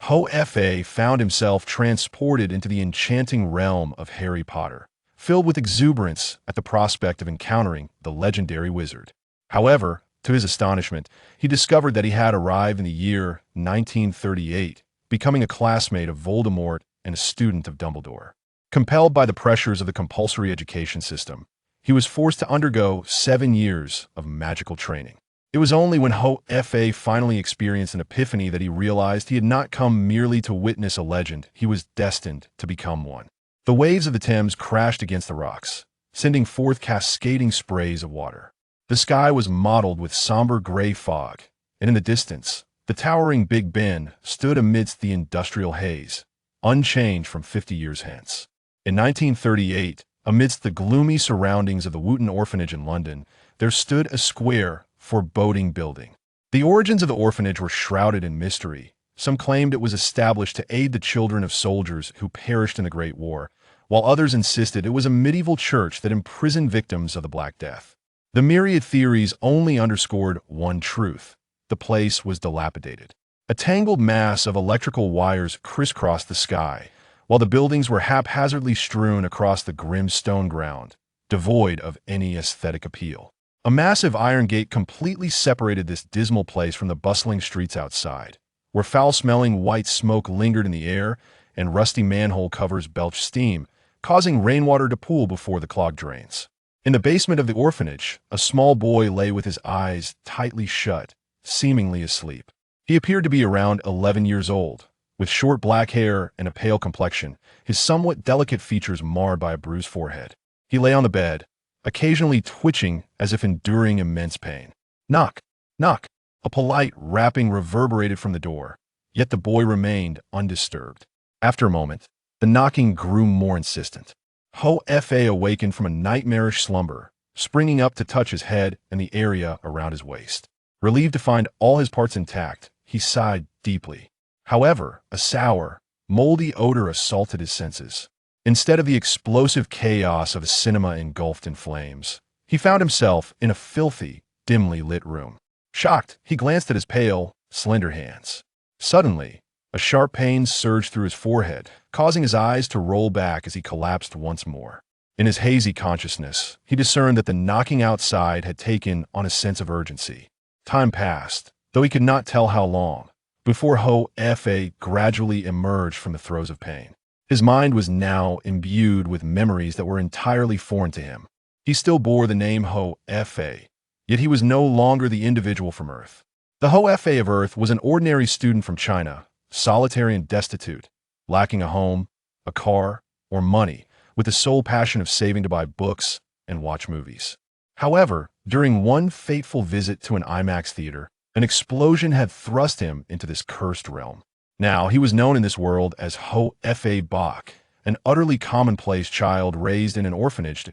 Hoffa found himself transported into the enchanting realm of Harry Potter, filled with exuberance at the prospect of encountering the legendary wizard. However, to his astonishment, he discovered that he had arrived in the year 1938, becoming a classmate of Voldemort and a student of Dumbledore. Compelled by the pressures of the compulsory education system, he was forced to undergo 7 years of magical training. It was only when Hoffa finally experienced an epiphany that he realized he had not come merely to witness a legend, he was destined to become one. The waves of the Thames crashed against the rocks, sending forth cascading sprays of water. The sky was mottled with somber gray fog, and in the distance, the towering Big Ben stood amidst the industrial haze, unchanged from 50 years hence. In 1938, amidst the gloomy surroundings of the Wootton Orphanage in London, there stood a square, foreboding building. The origins of the orphanage were shrouded in mystery. Some claimed it was established to aid the children of soldiers who perished in the Great War, while others insisted it was a medieval church that imprisoned victims of the Black Death. The myriad theories only underscored one truth: the place was dilapidated. A tangled mass of electrical wires crisscrossed the sky, while the buildings were haphazardly strewn across the grim stone ground, devoid of any aesthetic appeal. A massive iron gate completely separated this dismal place from the bustling streets outside, where foul-smelling white smoke lingered in the air and rusty manhole covers belched steam, causing rainwater to pool before the clogged drains. In the basement of the orphanage, a small boy lay with his eyes tightly shut, seemingly asleep. He appeared to be around 11 years old, with short black hair and a pale complexion, his somewhat delicate features marred by a bruised forehead. He lay on the bed, occasionally twitching as if enduring immense pain. Knock, knock. A polite rapping reverberated from the door, yet the boy remained undisturbed. After a moment, the knocking grew more insistent. Hoffa awakened from a nightmarish slumber, springing up to touch his head and the area around his waist. Relieved to find all his parts intact, he sighed deeply. However, a sour, moldy odor assaulted his senses. Instead of the explosive chaos of a cinema engulfed in flames, he found himself in a filthy, dimly lit room. Shocked, he glanced at his pale, slender hands. Suddenly, a sharp pain surged through his forehead, causing his eyes to roll back as he collapsed once more. In his hazy consciousness, he discerned that the knocking outside had taken on a sense of urgency. Time passed, though he could not tell how long, before Hoffa gradually emerged from the throes of pain. His mind was now imbued with memories that were entirely foreign to him. He still bore the name Hoffa, yet he was no longer the individual from Earth. The Hoffa of Earth was an ordinary student from China, solitary and destitute, lacking a home, a car, or money, with the sole passion of saving to buy books and watch movies. However, during one fateful visit to an IMAX theater, an explosion had thrust him into this cursed realm. Now, he was known in this world as Hoffa Bach, an utterly commonplace child raised in an orphanage.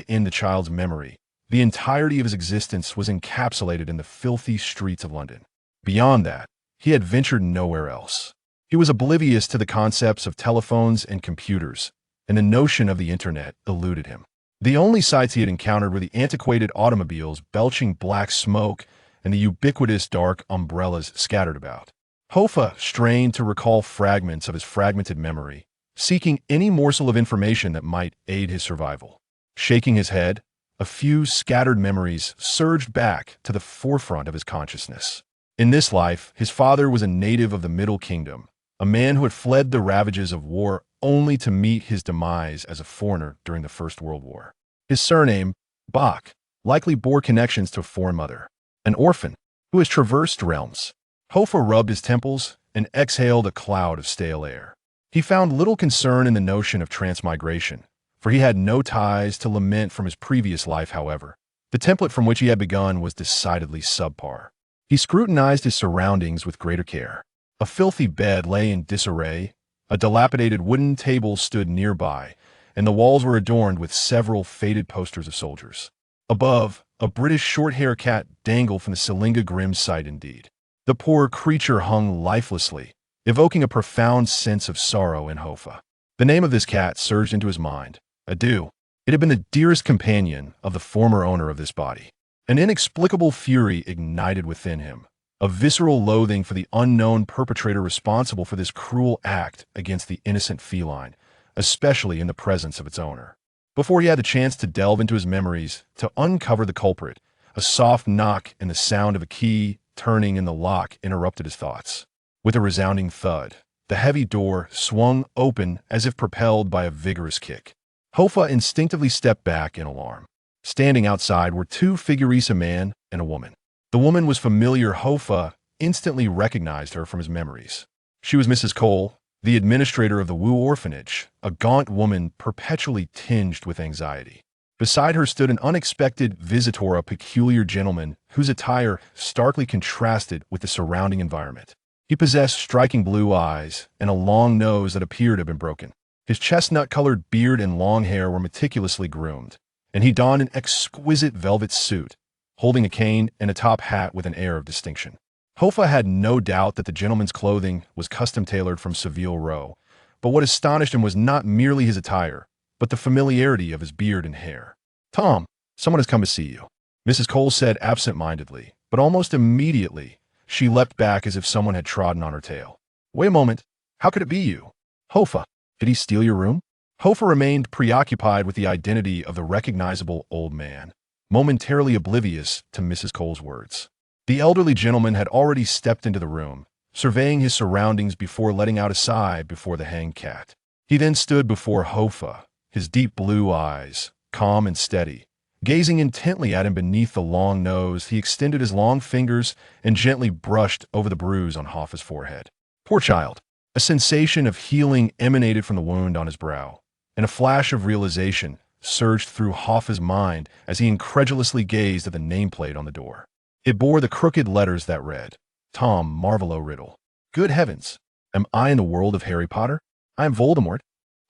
In the child's memory, the entirety of his existence was encapsulated in the filthy streets of London. Beyond that, he had ventured nowhere else. He was oblivious to the concepts of telephones and computers, and the notion of the internet eluded him. The only sights he had encountered were the antiquated automobiles belching black smoke and the ubiquitous dark umbrellas scattered about. Hoffa strained to recall fragments of his fragmented memory, seeking any morsel of information that might aid his survival. Shaking his head, a few scattered memories surged back to the forefront of his consciousness. In this life, his father was a native of the Middle Kingdom, a man who had fled the ravages of war only to meet his demise as a foreigner during the First World War. His surname, Bach, likely bore connections to a foreign mother, an orphan who has traversed realms. Hoffa rubbed his temples and exhaled a cloud of stale air. He found little concern in the notion of transmigration, for he had no ties to lament from his previous life. However, the template from which he had begun was decidedly subpar. He scrutinized his surroundings with greater care. A filthy bed lay in disarray, a dilapidated wooden table stood nearby, and the walls were adorned with several faded posters of soldiers. Above, a British short-haired cat dangled from the ceiling. A grim sight indeed. The poor creature hung lifelessly, evoking a profound sense of sorrow in Hoffa. The name of this cat surged into his mind. Adieu. It had been the dearest companion of the former owner of this body. An inexplicable fury ignited within him, a visceral loathing for the unknown perpetrator responsible for this cruel act against the innocent feline, especially in the presence of its owner. Before he had the chance to delve into his memories, to uncover the culprit, a soft knock and the sound of a key turning in the lock interrupted his thoughts. With a resounding thud, the heavy door swung open as if propelled by a vigorous kick. Hoffa instinctively stepped back in alarm. Standing outside were two figures, a man and a woman. The woman was familiar. Hoffa instantly recognized her from his memories. She was Mrs. Cole, the administrator of the Wootton Orphanage, a gaunt woman perpetually tinged with anxiety. Beside her stood an unexpected visitor, a peculiar gentleman whose attire starkly contrasted with the surrounding environment. He possessed striking blue eyes and a long nose that appeared to have been broken. His chestnut-colored beard and long hair were meticulously groomed, and he donned an exquisite velvet suit, holding a cane and a top hat with an air of distinction. Hoffa had no doubt that the gentleman's clothing was custom-tailored from Savile Row, but what astonished him was not merely his attire, but the familiarity of his beard and hair. "Tom, someone has come to see you," Mrs. Cole said absent-mindedly, but almost immediately, she leapt back as if someone had trodden on her tail. "Wait a moment. How could it be you? Hoffa, did he steal your room?" Hoffa remained preoccupied with the identity of the recognizable old man, momentarily oblivious to Mrs. Cole's words. The elderly gentleman had already stepped into the room, surveying his surroundings before letting out a sigh before the hanged cat. He then stood before Hoffa, his deep blue eyes, calm and steady. Gazing intently at him beneath the long nose, he extended his long fingers and gently brushed over the bruise on Hoffa's forehead. Poor child. A sensation of healing emanated from the wound on his brow, and a flash of realization surged through Hoffa's mind as he incredulously gazed at the nameplate on the door. It bore the crooked letters that read, Tom Marvolo Riddle. Good heavens! Am I in the world of Harry Potter? I am Voldemort.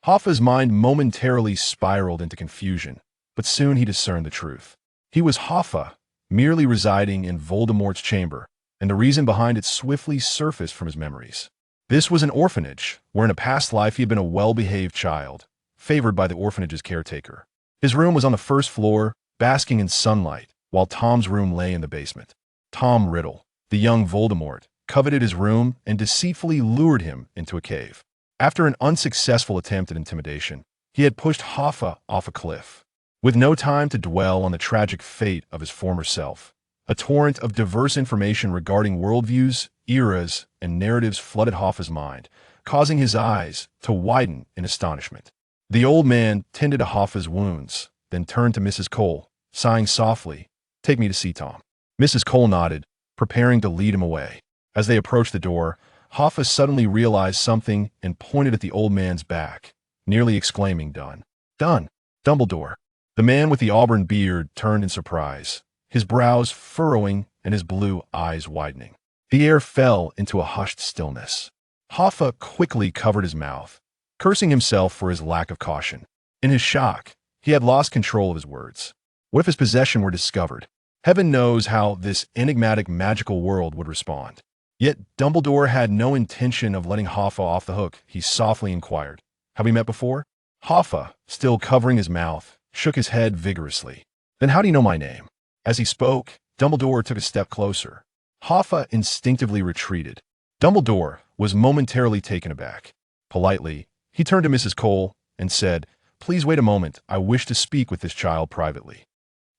Hoffa's mind momentarily spiraled into confusion, but soon he discerned the truth. He was Hoffa, merely residing in Voldemort's chamber, and the reason behind it swiftly surfaced from his memories. This was an orphanage, where in a past life he had been a well-behaved child, favored by the orphanage's caretaker. His room was on the first floor, basking in sunlight, while Tom's room lay in the basement. Tom Riddle, the young Voldemort, coveted his room and deceitfully lured him into a cave. After an unsuccessful attempt at intimidation, he had pushed Hoffa off a cliff. With no time to dwell on the tragic fate of his former self, a torrent of diverse information regarding worldviews, eras, and narratives flooded Hoffa's mind, causing his eyes to widen in astonishment. The old man tended to Hoffa's wounds, then turned to Mrs. Cole, sighing softly, "Take me to see Tom." Mrs. Cole nodded, preparing to lead him away. As they approached the door, Hoffa suddenly realized something and pointed at the old man's back, nearly exclaiming, "Done. Done. Dumbledore." The man with the auburn beard turned in surprise, his brows furrowing and his blue eyes widening. The air fell into a hushed stillness. Hoffa quickly covered his mouth, cursing himself for his lack of caution. In his shock, he had lost control of his words. What if his possession were discovered? Heaven knows how this enigmatic magical world would respond. Yet Dumbledore had no intention of letting Hoffa off the hook. He softly inquired, "Have we met before?" Hoffa, still covering his mouth, shook his head vigorously. "Then how do you know my name?" As he spoke, Dumbledore took a step closer. Hoffa instinctively retreated. Dumbledore was momentarily taken aback. Politely, he turned to Mrs. Cole and said, "Please wait a moment. I wish to speak with this child privately."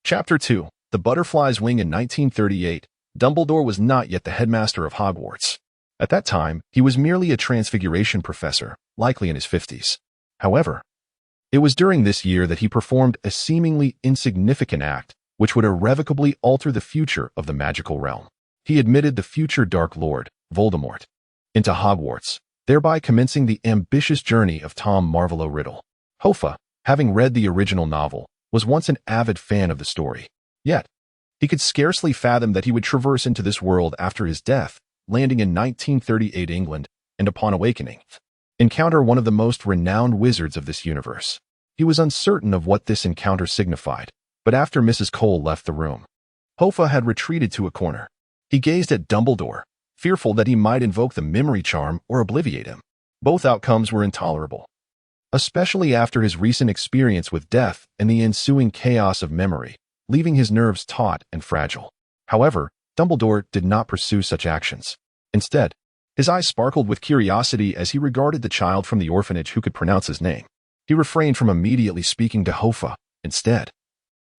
Chapter 2. The Butterfly's Wing. In 1938, Dumbledore was not yet the headmaster of Hogwarts. At that time, he was merely a transfiguration professor, likely in his 50s. However, it was during this year that he performed a seemingly insignificant act which would irrevocably alter the future of the magical realm. He admitted the future Dark Lord, Voldemort, into Hogwarts, thereby commencing the ambitious journey of Tom Marvolo Riddle. Hoffa, having read the original novel, was once an avid fan of the story. Yet, he could scarcely fathom that he would traverse into this world after his death, landing in 1938 England, and upon awakening, encounter one of the most renowned wizards of this universe. He was uncertain of what this encounter signified, but after Mrs. Cole left the room, Hoffa had retreated to a corner. He gazed at Dumbledore, fearful that he might invoke the memory charm or obliviate him. Both outcomes were intolerable, especially after his recent experience with death and the ensuing chaos of memory, leaving his nerves taut and fragile. However, Dumbledore did not pursue such actions. Instead, his eyes sparkled with curiosity as he regarded the child from the orphanage who could pronounce his name. He refrained from immediately speaking to Hoffa. Instead,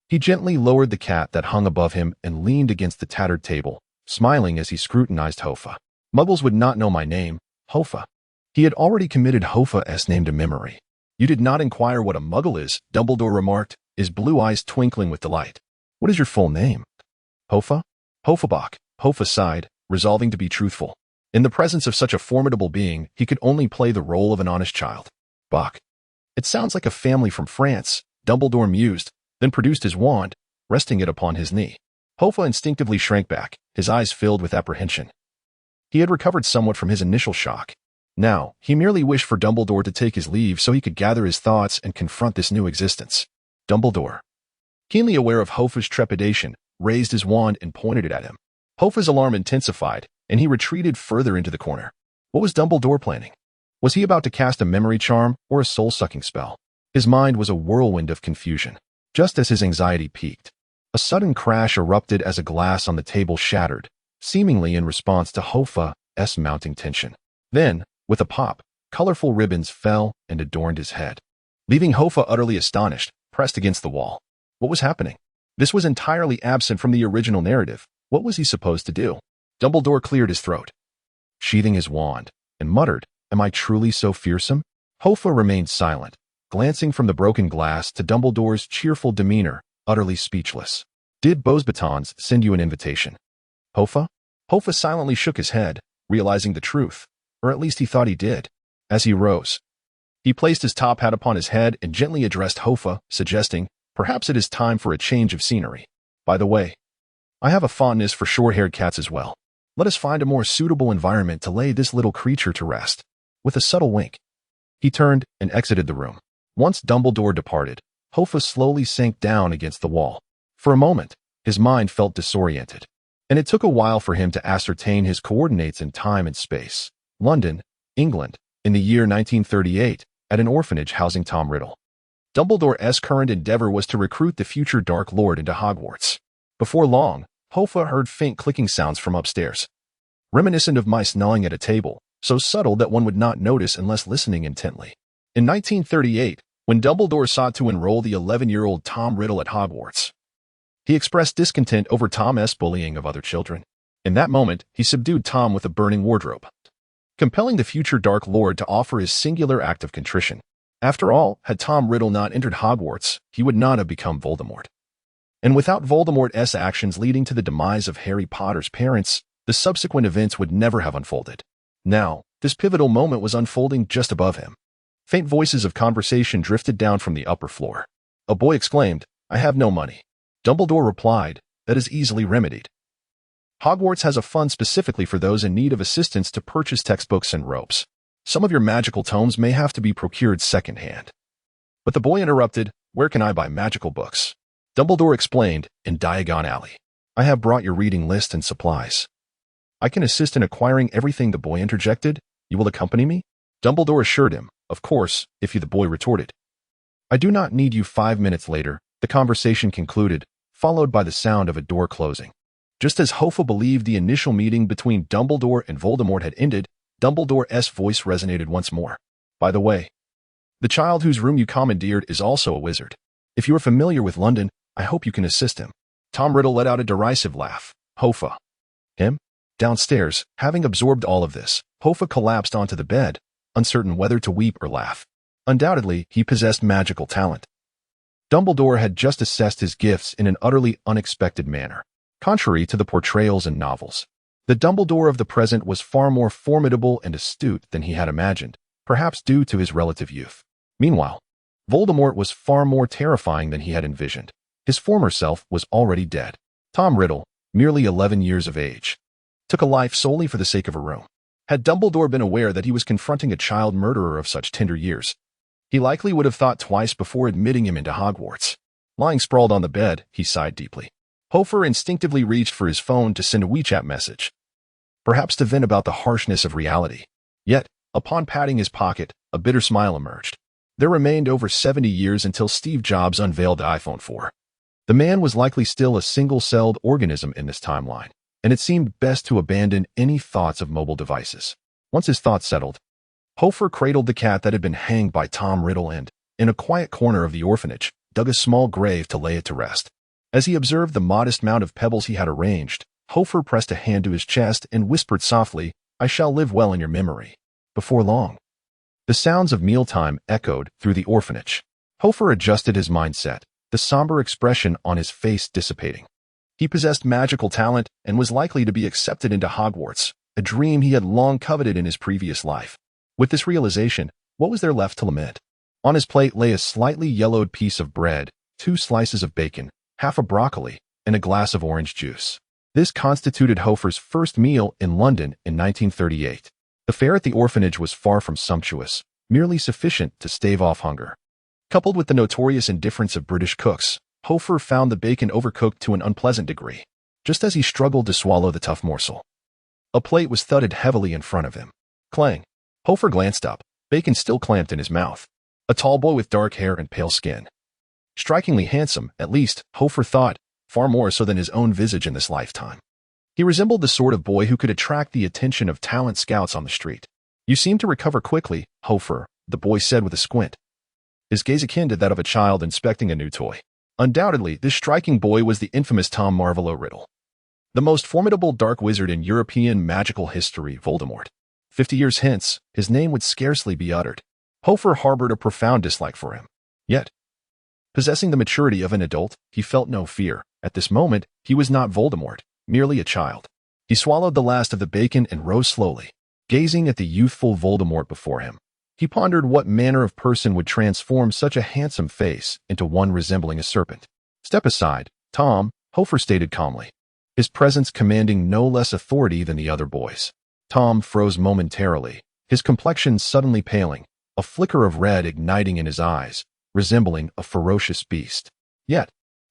he gently lowered the cat that hung above him and leaned against the tattered table, smiling as he scrutinized Hoffa. Muggles would not know my name, Hoffa. He had already committed Hoffa's name to memory. You did not inquire what a Muggle is, Dumbledore remarked, his blue eyes twinkling with delight. What is your full name? Hoffa? Hoffabach. Hoffa sighed, resolving to be truthful. In the presence of such a formidable being, he could only play the role of an honest child. Bach. It sounds like a family from France, Dumbledore mused, then produced his wand, resting it upon his knee. Hoffa instinctively shrank back, his eyes filled with apprehension. He had recovered somewhat from his initial shock. Now, he merely wished for Dumbledore to take his leave so he could gather his thoughts and confront this new existence. Dumbledore, keenly aware of Hoffa's trepidation, raised his wand and pointed it at him. Hoffa's alarm intensified, and he retreated further into the corner. What was Dumbledore planning? Was he about to cast a memory charm or a soul-sucking spell? His mind was a whirlwind of confusion. Just as his anxiety peaked, a sudden crash erupted as a glass on the table shattered, seemingly in response to Hoffa's mounting tension. Then, with a pop, colorful ribbons fell and adorned his head, leaving Hoffa utterly astonished, pressed against the wall. What was happening? This was entirely absent from the original narrative. What was he supposed to do? Dumbledore cleared his throat, sheathing his wand, and muttered, "Am I truly so fearsome?" Hoffa remained silent, glancing from the broken glass to Dumbledore's cheerful demeanor, utterly speechless. Did Beauxbatons send you an invitation? Hoffa? Hoffa silently shook his head, realizing the truth, or at least he thought he did. As he rose, he placed his top hat upon his head and gently addressed Hoffa, suggesting, perhaps it is time for a change of scenery. By the way, I have a fondness for short-haired cats as well. Let us find a more suitable environment to lay this little creature to rest. With a subtle wink, he turned and exited the room. Once Dumbledore departed, Hoffa slowly sank down against the wall. For a moment, his mind felt disoriented, and it took a while for him to ascertain his coordinates in time and space. London, England, in the year 1938, at an orphanage housing Tom Riddle. Dumbledore's current endeavor was to recruit the future Dark Lord into Hogwarts. Before long, Hoffa heard faint clicking sounds from upstairs, reminiscent of mice gnawing at a table, so subtle that one would not notice unless listening intently. In 1938, when Dumbledore sought to enroll the 11-year-old Tom Riddle at Hogwarts, he expressed discontent over Tom's bullying of other children. In that moment, he subdued Tom with a burning wardrobe, compelling the future Dark Lord to offer his singular act of contrition. After all, had Tom Riddle not entered Hogwarts, he would not have become Voldemort. And without Voldemort's actions leading to the demise of Harry Potter's parents, the subsequent events would never have unfolded. Now, this pivotal moment was unfolding just above him. Faint voices of conversation drifted down from the upper floor. A boy exclaimed, "I have no money." Dumbledore replied, "That is easily remedied. Hogwarts has a fund specifically for those in need of assistance to purchase textbooks and ropes. Some of your magical tomes may have to be procured secondhand." But the boy interrupted, "Where can I buy magical books?" Dumbledore explained, "In Diagon Alley. I have brought your reading list and supplies." "I can assist in acquiring everything," the boy interjected. "You will accompany me?" Dumbledore assured him, "Of course, if you," the boy retorted. "I do not need you." 5 minutes later, the conversation concluded, followed by the sound of a door closing. Just as Hoffa believed the initial meeting between Dumbledore and Voldemort had ended, Dumbledore's voice resonated once more. "By the way, the child whose room you commandeered is also a wizard. If you are familiar with London, I hope you can assist him." Tom Riddle let out a derisive laugh. "Hoffa? Him?" Downstairs, having absorbed all of this, Hoffa collapsed onto the bed, uncertain whether to weep or laugh. Undoubtedly, he possessed magical talent. Dumbledore had just assessed his gifts in an utterly unexpected manner. Contrary to the portrayals in novels, the Dumbledore of the present was far more formidable and astute than he had imagined, perhaps due to his relative youth. Meanwhile, Voldemort was far more terrifying than he had envisioned. His former self was already dead. Tom Riddle, merely 11 years of age, took a life solely for the sake of a room. Had Dumbledore been aware that he was confronting a child murderer of such tender years, he likely would have thought twice before admitting him into Hogwarts. Lying sprawled on the bed, he sighed deeply. Hoffa instinctively reached for his phone to send a WeChat message, perhaps to vent about the harshness of reality. Yet, upon patting his pocket, a bitter smile emerged. There remained over 70 years until Steve Jobs unveiled the iPhone 4. The man was likely still a single-celled organism in this timeline. and it seemed best to abandon any thoughts of mobile devices. Once his thoughts settled, Hoffa cradled the cat that had been hanged by Tom Riddle and, in a quiet corner of the orphanage, dug a small grave to lay it to rest. As he observed the modest mound of pebbles he had arranged, Hoffa pressed a hand to his chest and whispered softly, "I shall live well in your memory." Before long, the sounds of mealtime echoed through the orphanage. Hoffa adjusted his mindset, the somber expression on his face dissipating. He possessed magical talent and was likely to be accepted into Hogwarts, a dream he had long coveted in his previous life. With this realization, what was there left to lament? On his plate lay a slightly yellowed piece of bread, 2 slices of bacon, half a broccoli, and a glass of orange juice. This constituted Hoffa's first meal in London in 1938. The fare at the orphanage was far from sumptuous, merely sufficient to stave off hunger. Coupled with the notorious indifference of British cooks, Hoffa found the bacon overcooked to an unpleasant degree, just as he struggled to swallow the tough morsel. A plate was thudded heavily in front of him. Clang! Hoffa glanced up, bacon still clamped in his mouth. A tall boy with dark hair and pale skin. Strikingly handsome, at least, Hoffa thought, far more so than his own visage in this lifetime. He resembled the sort of boy who could attract the attention of talent scouts on the street. "You seem to recover quickly, Hoffa," the boy said with a squint, his gaze akin to that of a child inspecting a new toy. Undoubtedly, this striking boy was the infamous Tom Marvolo Riddle, the most formidable dark wizard in European magical history, Voldemort. 50 years hence, his name would scarcely be uttered. Hoffa harbored a profound dislike for him. Yet, possessing the maturity of an adult, he felt no fear. At this moment, he was not Voldemort, merely a child. He swallowed the last of the bacon and rose slowly, gazing at the youthful Voldemort before him. He pondered what manner of person would transform such a handsome face into one resembling a serpent. "Step aside, Tom," Hoffa stated calmly, his presence commanding no less authority than the other boys. Tom froze momentarily, his complexion suddenly paling, a flicker of red igniting in his eyes, resembling a ferocious beast. Yet,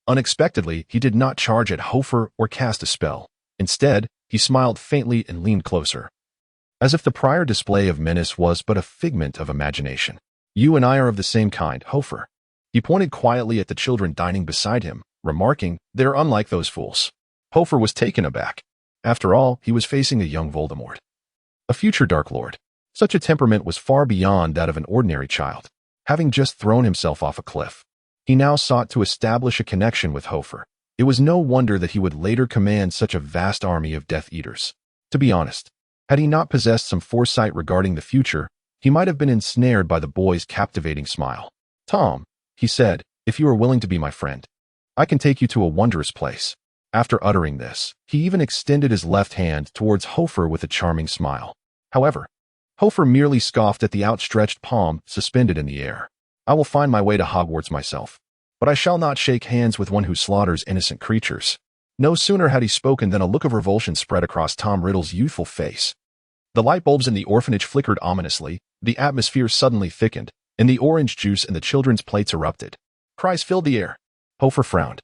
unexpectedly, he did not charge at Hoffa or cast a spell. Instead, he smiled faintly and leaned closer, as if the prior display of menace was but a figment of imagination. "You and I are of the same kind, Hoffa." He pointed quietly at the children dining beside him, remarking, "They're unlike those fools." Hoffa was taken aback. After all, he was facing a young Voldemort, a future Dark Lord. Such a temperament was far beyond that of an ordinary child. Having just thrown himself off a cliff, he now sought to establish a connection with Hoffa. It was no wonder that he would later command such a vast army of Death Eaters. To be honest, had he not possessed some foresight regarding the future, he might have been ensnared by the boy's captivating smile. "Tom," he said, "if you are willing to be my friend, I can take you to a wondrous place." After uttering this, he even extended his left hand towards Hoffa with a charming smile. However, Hoffa merely scoffed at the outstretched palm suspended in the air. "I will find my way to Hogwarts myself, but I shall not shake hands with one who slaughters innocent creatures." No sooner had he spoken than a look of revulsion spread across Tom Riddle's youthful face. The light bulbs in the orphanage flickered ominously, the atmosphere suddenly thickened, and the orange juice in the children's plates erupted. Cries filled the air. Hoffa frowned.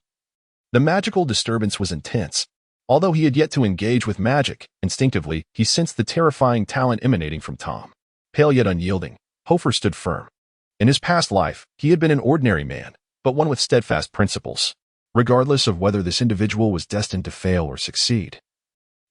The magical disturbance was intense. Although he had yet to engage with magic, instinctively, he sensed the terrifying talent emanating from Tom. Pale yet unyielding, Hoffa stood firm. In his past life, he had been an ordinary man, but one with steadfast principles. Regardless of whether this individual was destined to fail or succeed,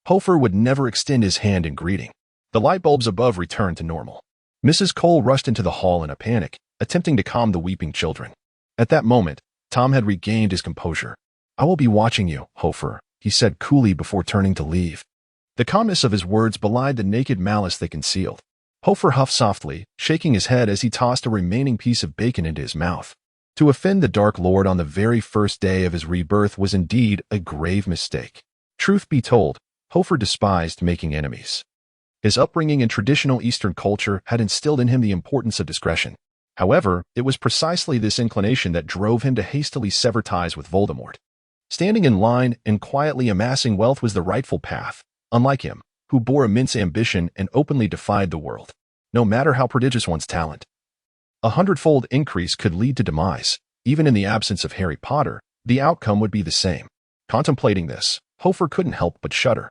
Hoffa would never extend his hand in greeting. The light bulbs above returned to normal. Mrs. Cole rushed into the hall in a panic, attempting to calm the weeping children. At that moment, Tom had regained his composure. "I will be watching you, Hoffa," he said coolly before turning to leave. The calmness of his words belied the naked malice they concealed. Hoffa huffed softly, shaking his head as he tossed a remaining piece of bacon into his mouth. To offend the Dark Lord on the very first day of his rebirth was indeed a grave mistake. Truth be told, Hoffa despised making enemies. His upbringing in traditional Eastern culture had instilled in him the importance of discretion. However, it was precisely this inclination that drove him to hastily sever ties with Voldemort. Standing in line and quietly amassing wealth was the rightful path, unlike him, who bore immense ambition and openly defied the world, no matter how prodigious one's talent. A hundredfold increase could lead to demise. Even in the absence of Harry Potter, the outcome would be the same. Contemplating this, Hoffa couldn't help but shudder.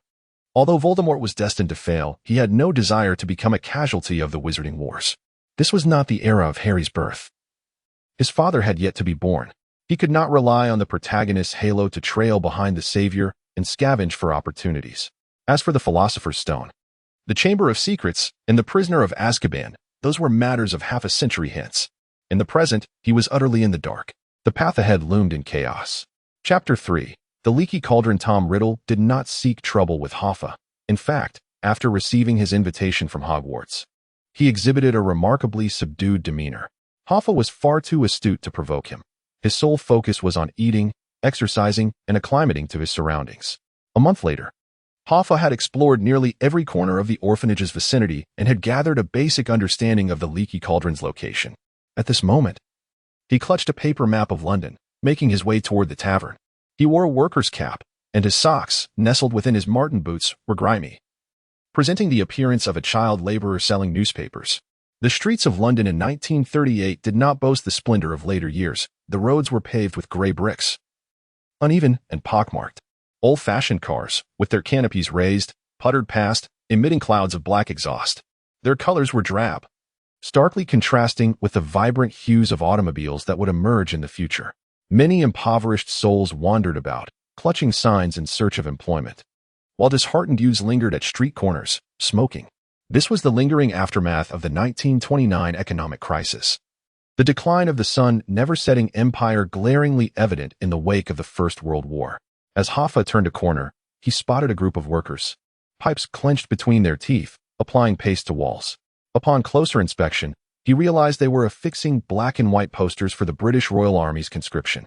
Although Voldemort was destined to fail, he had no desire to become a casualty of the Wizarding Wars. This was not the era of Harry's birth. His father had yet to be born. He could not rely on the protagonist's halo to trail behind the savior, and scavenge for opportunities. As for the Philosopher's Stone, the Chamber of Secrets, and the Prisoner of Azkaban, those were matters of half a century hence. In the present, he was utterly in the dark. The path ahead loomed in chaos. Chapter 3. The Leaky Cauldron. Tom Riddle did not seek trouble with Hoffa. In fact, after receiving his invitation from Hogwarts, he exhibited a remarkably subdued demeanor. Hoffa was far too astute to provoke him. His sole focus was on eating, exercising, and acclimating to his surroundings. A month later, Hoffa had explored nearly every corner of the orphanage's vicinity and had gathered a basic understanding of the Leaky Cauldron's location. At this moment, he clutched a paper map of London, making his way toward the tavern. He wore a worker's cap, and his socks, nestled within his marten boots, were grimy, presenting the appearance of a child laborer selling newspapers. The streets of London in 1938 did not boast the splendor of later years. The roads were paved with gray bricks, uneven and pockmarked. Old-fashioned cars, with their canopies raised, puttered past, emitting clouds of black exhaust. Their colors were drab, starkly contrasting with the vibrant hues of automobiles that would emerge in the future. Many impoverished souls wandered about, clutching signs in search of employment, while disheartened youths lingered at street corners, smoking. This was the lingering aftermath of the 1929 economic crisis. The decline of the sun-never-setting empire glaringly evident in the wake of the First World War. As Hoffa turned a corner, he spotted a group of workers, pipes clenched between their teeth, applying paste to walls. Upon closer inspection, he realized they were affixing black and white posters for the British Royal Army's conscription.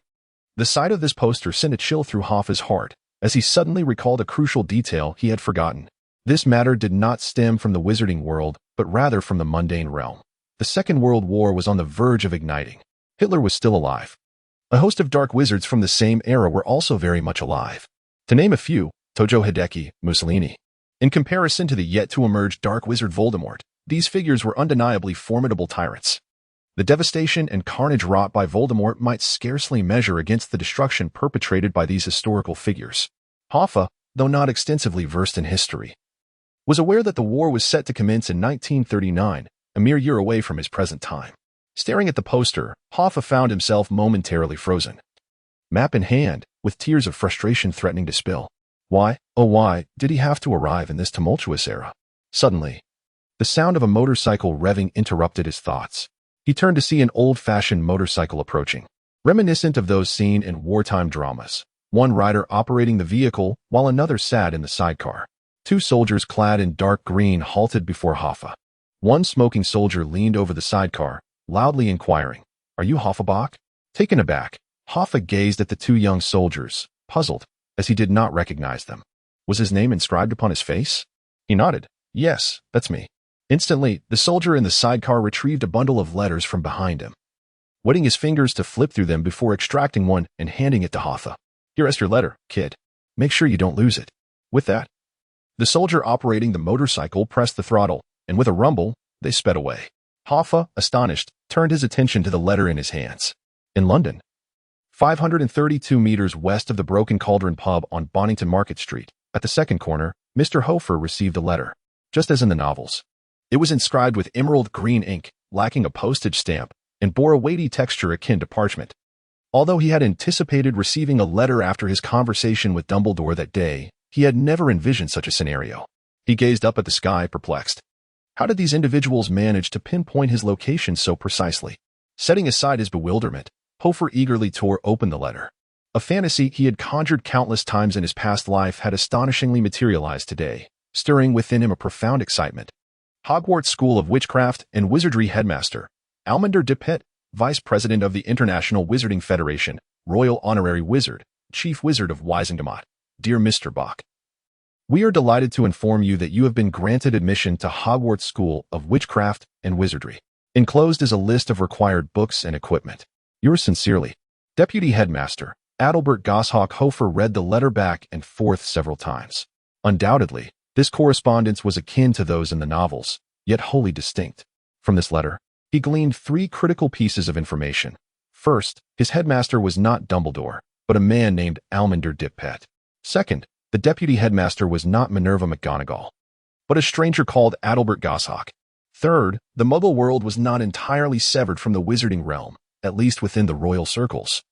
The sight of this poster sent a chill through Hoffa's heart, as he suddenly recalled a crucial detail he had forgotten. This matter did not stem from the wizarding world, but rather from the mundane realm. The Second World War was on the verge of igniting. Hitler was still alive. A host of dark wizards from the same era were also very much alive. To name a few, Tojo Hideki, Mussolini. In comparison to the yet-to-emerge dark wizard Voldemort, these figures were undeniably formidable tyrants. The devastation and carnage wrought by Voldemort might scarcely measure against the destruction perpetrated by these historical figures. Hoffa, though not extensively versed in history, was aware that the war was set to commence in 1939, a mere year away from his present time. Staring at the poster, Hoffa found himself momentarily frozen, map in hand, with tears of frustration threatening to spill. Why, oh why, did he have to arrive in this tumultuous era? Suddenly, the sound of a motorcycle revving interrupted his thoughts. He turned to see an old-fashioned motorcycle approaching, reminiscent of those seen in wartime dramas. One rider operating the vehicle, while another sat in the sidecar. Two soldiers clad in dark green halted before Hoffa. One smoking soldier leaned over the sidecar, loudly inquiring, "Are you Hoffabach?" Taken aback, Hoffa gazed at the two young soldiers, puzzled, as he did not recognize them. Was his name inscribed upon his face? He nodded. "Yes, that's me." Instantly, the soldier in the sidecar retrieved a bundle of letters from behind him, wetting his fingers to flip through them before extracting one and handing it to Hoffa. "Here's your letter, kid. Make sure you don't lose it." With that, the soldier operating the motorcycle pressed the throttle, and with a rumble, they sped away. Hoffa, astonished, turned his attention to the letter in his hands. In London, 532 meters west of the Broken Cauldron pub on Bonington Market Street, at the second corner, Mr. Hoffa received a letter. Just as in the novels, it was inscribed with emerald green ink, lacking a postage stamp, and bore a weighty texture akin to parchment. Although he had anticipated receiving a letter after his conversation with Dumbledore that day, he had never envisioned such a scenario. He gazed up at the sky, perplexed. How did these individuals manage to pinpoint his location so precisely? Setting aside his bewilderment, Hoffa eagerly tore open the letter. A fantasy he had conjured countless times in his past life had astonishingly materialized today, stirring within him a profound excitement. Hogwarts School of Witchcraft and Wizardry Headmaster Headmaster Dipet, Vice President of the International Wizarding Federation, Royal Honorary Wizard, Chief Wizard of Wisengamot. Dear Mr. Bach, we are delighted to inform you that you have been granted admission to Hogwarts School of Witchcraft and Wizardry. Enclosed is a list of required books and equipment. Yours sincerely, Deputy Headmaster Adalbert Goshawk. Hoffa read the letter back and forth several times. Undoubtedly, this correspondence was akin to those in the novels, yet wholly distinct. From this letter, he gleaned three critical pieces of information. First, his headmaster was not Dumbledore, but a man named Headmaster Dipet. Second, the deputy headmaster was not Minerva McGonagall, but a stranger called Adalbert Goshawk. Third, the Muggle world was not entirely severed from the wizarding realm, at least within the royal circles.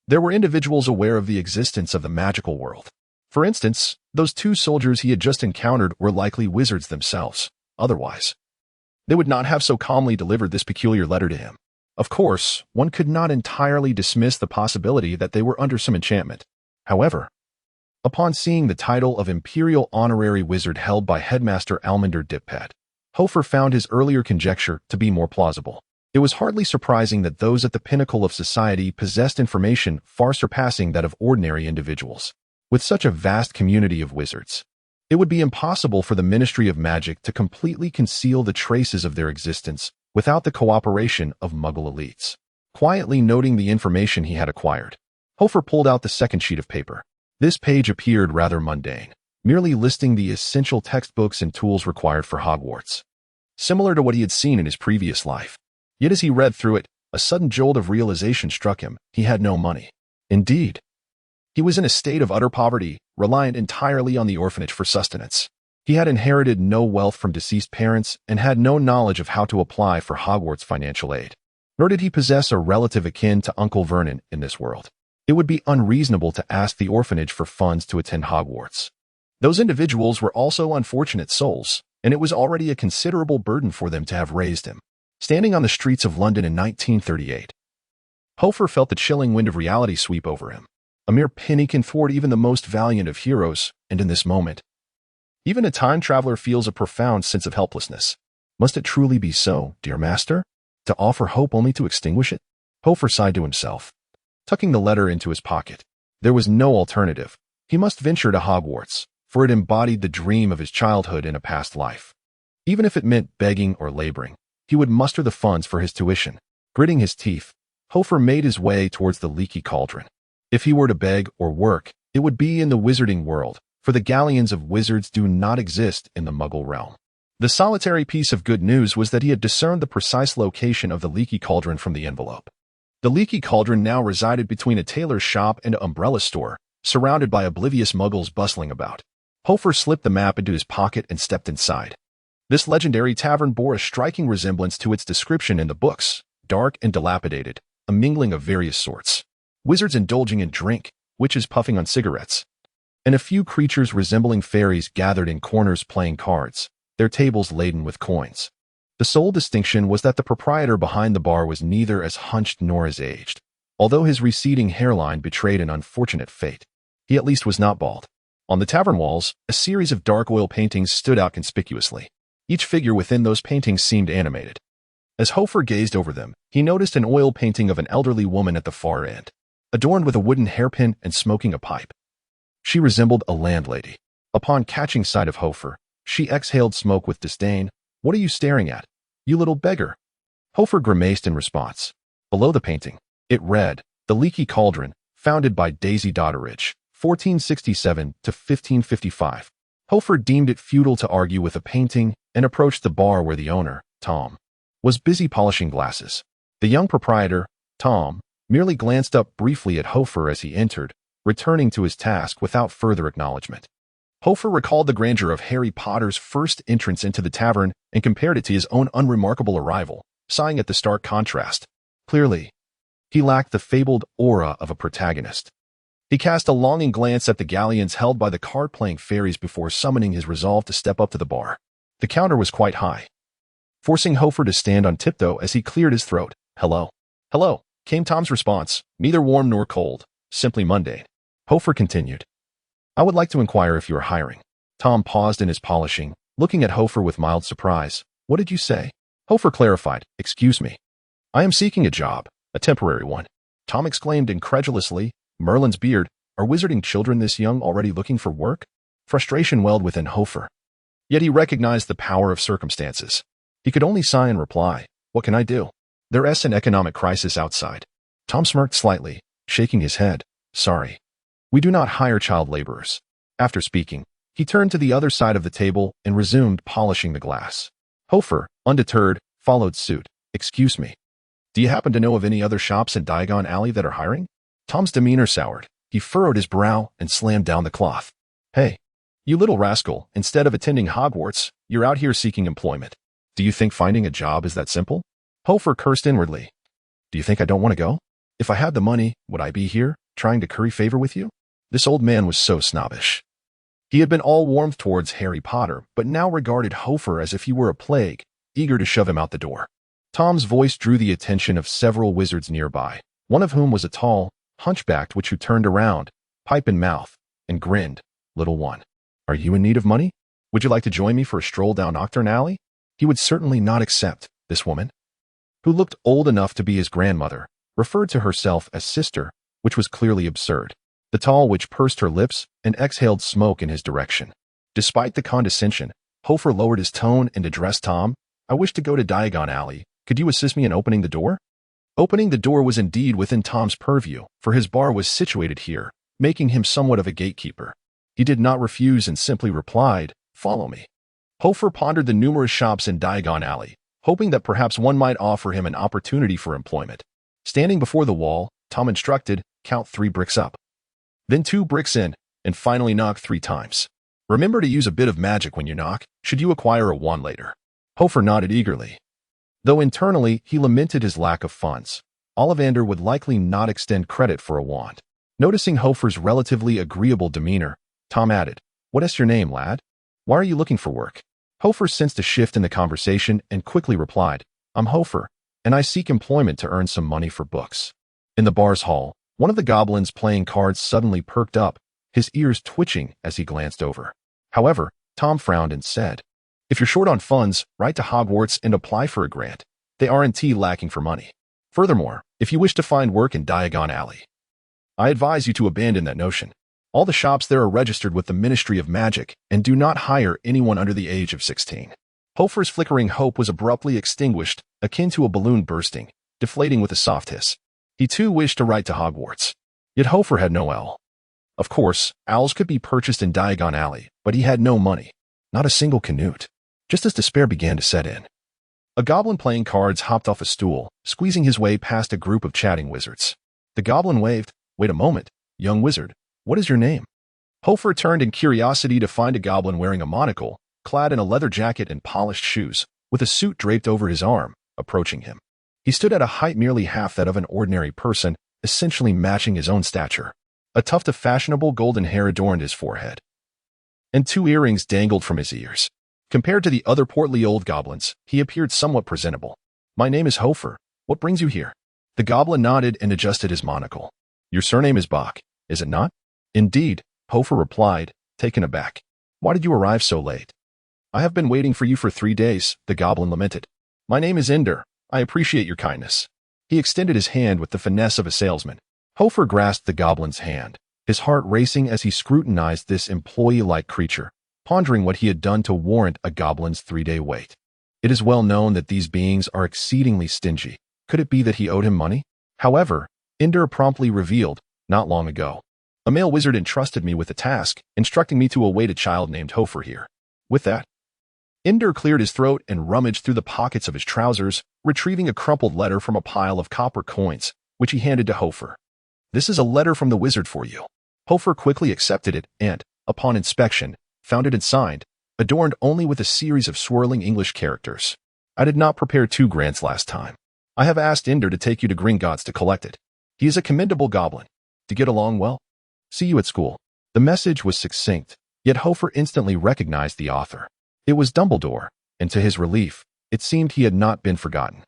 There were individuals aware of the existence of the magical world. For instance, those two soldiers he had just encountered were likely wizards themselves. Otherwise, they would not have so calmly delivered this peculiar letter to him. Of course, one could not entirely dismiss the possibility that they were under some enchantment. However, upon seeing the title of Imperial Honorary Wizard held by Headmaster Dipet, Hoffa found his earlier conjecture to be more plausible. It was hardly surprising that those at the pinnacle of society possessed information far surpassing that of ordinary individuals. With such a vast community of wizards, it would be impossible for the Ministry of Magic to completely conceal the traces of their existence without the cooperation of Muggle elites. Quietly noting the information he had acquired, Hoffa pulled out the second sheet of paper. This page appeared rather mundane, merely listing the essential textbooks and tools required for Hogwarts, similar to what he had seen in his previous life. Yet as he read through it, a sudden jolt of realization struck him. He had no money. Indeed, he was in a state of utter poverty, reliant entirely on the orphanage for sustenance. He had inherited no wealth from deceased parents and had no knowledge of how to apply for Hogwarts financial aid. Nor did he possess a relative akin to Uncle Vernon in this world. It would be unreasonable to ask the orphanage for funds to attend Hogwarts. Those individuals were also unfortunate souls, and it was already a considerable burden for them to have raised him. Standing on the streets of London in 1938, Hoffa felt the chilling wind of reality sweep over him. A mere penny can thwart even the most valiant of heroes, and in this moment, even a time traveler feels a profound sense of helplessness. Must it truly be so, dear master? To offer hope only to extinguish it? Hoffa sighed to himself, tucking the letter into his pocket. There was no alternative. He must venture to Hogwarts, for it embodied the dream of his childhood in a past life. Even if it meant begging or laboring, he would muster the funds for his tuition. Gritting his teeth, Hoffa made his way towards the Leaky Cauldron. If he were to beg or work, it would be in the wizarding world, for the galleons of wizards do not exist in the Muggle realm. The solitary piece of good news was that he had discerned the precise location of the Leaky Cauldron from the envelope. The Leaky Cauldron now resided between a tailor's shop and an umbrella store, surrounded by oblivious Muggles bustling about. Hoffa slipped the map into his pocket and stepped inside. This legendary tavern bore a striking resemblance to its description in the books, dark and dilapidated, a mingling of various sorts. Wizards indulging in drink, witches puffing on cigarettes, and a few creatures resembling fairies gathered in corners playing cards, their tables laden with coins. The sole distinction was that the proprietor behind the bar was neither as hunched nor as aged. Although his receding hairline betrayed an unfortunate fate, he at least was not bald. On the tavern walls, a series of dark oil paintings stood out conspicuously. Each figure within those paintings seemed animated. As Hoffa gazed over them, he noticed an oil painting of an elderly woman at the far end, adorned with a wooden hairpin and smoking a pipe. She resembled a landlady. Upon catching sight of Hoffa, she exhaled smoke with disdain. "What are you staring at, you little beggar?" Hoffa grimaced in response. Below the painting, it read, "The Leaky Cauldron, founded by Daisy Dotteridge, 1467 to 1555. Hoffa deemed it futile to argue with the painting and approached the bar where the owner, Tom, was busy polishing glasses. The young proprietor, Tom, merely glanced up briefly at Hoffa as he entered, returning to his task without further acknowledgement. Hoffa recalled the grandeur of Harry Potter's first entrance into the tavern and compared it to his own unremarkable arrival, sighing at the stark contrast. Clearly, he lacked the fabled aura of a protagonist. He cast a longing glance at the galleons held by the card-playing fairies before summoning his resolve to step up to the bar. The counter was quite high, forcing Hoffa to stand on tiptoe as he cleared his throat. "Hello." "Hello," came Tom's response, neither warm nor cold, simply mundane. Hoffa continued, "I would like to inquire if you are hiring." Tom paused in his polishing, looking at Hoffa with mild surprise. "What did you say?" Hoffa clarified, "Excuse me. I am seeking a job, a temporary one." Tom exclaimed incredulously, "Merlin's beard, are wizarding children this young already looking for work?" Frustration welled within Hoffa. Yet he recognized the power of circumstances. He could only sigh and reply, "What can I do? There's an economic crisis outside." Tom smirked slightly, shaking his head. "Sorry. We do not hire child laborers." After speaking, he turned to the other side of the table and resumed polishing the glass. Hoffa, undeterred, followed suit. "Excuse me. Do you happen to know of any other shops in Diagon Alley that are hiring?" Tom's demeanor soured. He furrowed his brow and slammed down the cloth. "Hey, you little rascal, instead of attending Hogwarts, you're out here seeking employment. Do you think finding a job is that simple?" Hoffa cursed inwardly. "Do you think I don't want to go? If I had the money, would I be here, trying to curry favor with you?" This old man was so snobbish. He had been all warmth towards Harry Potter, but now regarded Hoffa as if he were a plague, eager to shove him out the door. Tom's voice drew the attention of several wizards nearby, one of whom was a tall, hunchbacked witch who turned around, pipe in mouth, and grinned. "Little one, are you in need of money? Would you like to join me for a stroll down Diagon Alley?" He would certainly not accept. This woman, who looked old enough to be his grandmother, referred to herself as sister, which was clearly absurd. The tall witch pursed her lips and exhaled smoke in his direction. Despite the condescension, Hoffa lowered his tone and addressed Tom. "I wish to go to Diagon Alley. Could you assist me in opening the door?" Opening the door was indeed within Tom's purview, for his bar was situated here, making him somewhat of a gatekeeper. He did not refuse and simply replied, "Follow me." Hoffa pondered the numerous shops in Diagon Alley, hoping that perhaps one might offer him an opportunity for employment. Standing before the wall, Tom instructed, "Count 3 bricks up. Then 2 bricks in, and finally knock 3 times. Remember to use a bit of magic when you knock, should you acquire a wand later." Hoffa nodded eagerly. Though internally he lamented his lack of funds, Ollivander would likely not extend credit for a wand. Noticing Hoffa's relatively agreeable demeanor, Tom added, "What is your name, lad? Why are you looking for work?" Hoffa sensed a shift in the conversation and quickly replied, "I'm Hoffa, and I seek employment to earn some money for books." In the bar's hall, one of the goblins playing cards suddenly perked up, his ears twitching as he glanced over. However, Tom frowned and said, "If you're short on funds, write to Hogwarts and apply for a grant. They aren't lacking for money. Furthermore, if you wish to find work in Diagon Alley, I advise you to abandon that notion. All the shops there are registered with the Ministry of Magic and do not hire anyone under the age of 16. Hoffa's flickering hope was abruptly extinguished, akin to a balloon bursting, deflating with a soft hiss. He too wished to write to Hogwarts. Yet Hoffa had no owl. Of course, owls could be purchased in Diagon Alley, but he had no money. Not a single canute. Just as despair began to set in, a goblin playing cards hopped off a stool, squeezing his way past a group of chatting wizards. The goblin waved, "Wait a moment, young wizard. What is your name?" Hoffa turned in curiosity to find a goblin wearing a monocle, clad in a leather jacket and polished shoes, with a suit draped over his arm, approaching him. He stood at a height nearly half that of an ordinary person, essentially matching his own stature. A tuft of fashionable golden hair adorned his forehead, and 2 earrings dangled from his ears. Compared to the other portly old goblins, he appeared somewhat presentable. "My name is Hoffa. What brings you here?" The goblin nodded and adjusted his monocle. "Your surname is Bach, is it not?" "Indeed," Hoffa replied, taken aback. "Why did you arrive so late?" "I have been waiting for you for 3 days," the goblin lamented. "My name is Ender. I appreciate your kindness." He extended his hand with the finesse of a salesman. Hoffa grasped the goblin's hand, his heart racing as he scrutinized this employee-like creature, pondering what he had done to warrant a goblin's 3-day wait. It is well known that these beings are exceedingly stingy. Could it be that he owed him money? However, Ender promptly revealed, "Not long ago, a male wizard entrusted me with a task, instructing me to await a child named Hoffa here." With that, Ender cleared his throat and rummaged through the pockets of his trousers, retrieving a crumpled letter from a pile of copper coins, which he handed to Hoffa. "This is a letter from the wizard for you." Hoffa quickly accepted it and, upon inspection, found it signed, adorned only with a series of swirling English characters. "I did not prepare 2 grants last time. I have asked Ender to take you to Gringotts to collect it. He is a commendable goblin. To get along well. See you at school." The message was succinct, yet Hoffa instantly recognized the author. It was Dumbledore, and to his relief, it seemed he had not been forgotten.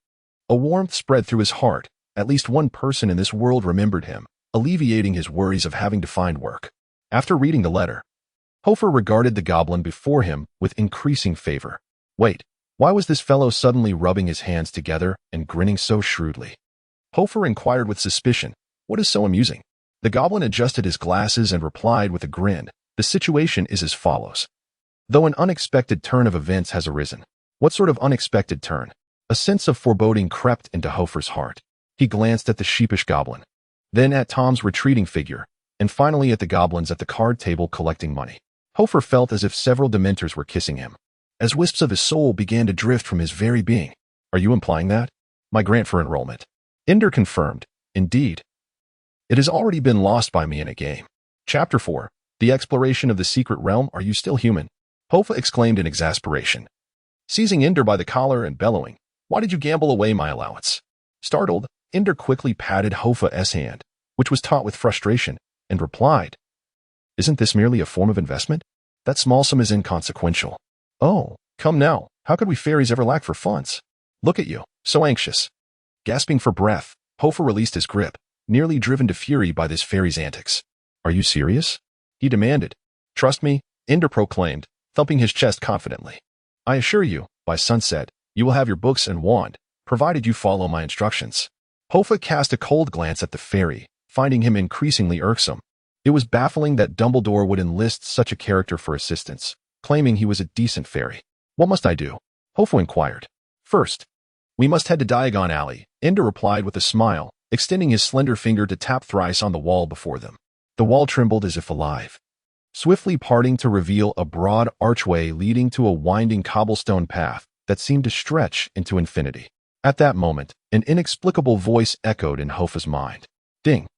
A warmth spread through his heart. At least one person in this world remembered him, alleviating his worries of having to find work. After reading the letter, Hoffa regarded the goblin before him with increasing favor. Wait, why was this fellow suddenly rubbing his hands together and grinning so shrewdly? Hoffa inquired with suspicion, "What is so amusing?" The goblin adjusted his glasses and replied with a grin, "The situation is as follows. Though an unexpected turn of events has arisen." "What sort of unexpected turn?" A sense of foreboding crept into Hoffa's heart. He glanced at the sheepish goblin, then at Tom's retreating figure, and finally at the goblins at the card table collecting money. Hoffa felt as if several dementors were kissing him, as wisps of his soul began to drift from his very being. "Are you implying that?" "My grant for enrollment." Ender confirmed, "Indeed. It has already been lost by me in a game." Chapter 4. The Exploration of the Secret Realm. "Are you still human?" Hoffa exclaimed in exasperation, seizing Ender by the collar and bellowing, "Why did you gamble away my allowance?" Startled, Ender quickly patted Hoffa's hand, which was taut with frustration, and replied, "Isn't this merely a form of investment? That small sum is inconsequential. Oh, come now, how could we fairies ever lack for funds? Look at you, so anxious. Gasping for breath, Hoffa released his grip, nearly driven to fury by this fairy's antics. Are you serious? He demanded. Trust me, Ender proclaimed, thumping his chest confidently. I assure you, by sunset, you will have your books and wand, provided you follow my instructions. Hoffa cast a cold glance at the fairy, finding him increasingly irksome. It was baffling that Dumbledore would enlist such a character for assistance, claiming he was a decent fairy. What must I do? Hoffa inquired. First, we must head to Diagon Alley, Ender replied with a smile, extending his slender finger to tap thrice on the wall before them. The wall trembled as if alive, swiftly parting to reveal a broad archway leading to a winding cobblestone path that seemed to stretch into infinity. At that moment, an inexplicable voice echoed in Hoffa's mind. Ding!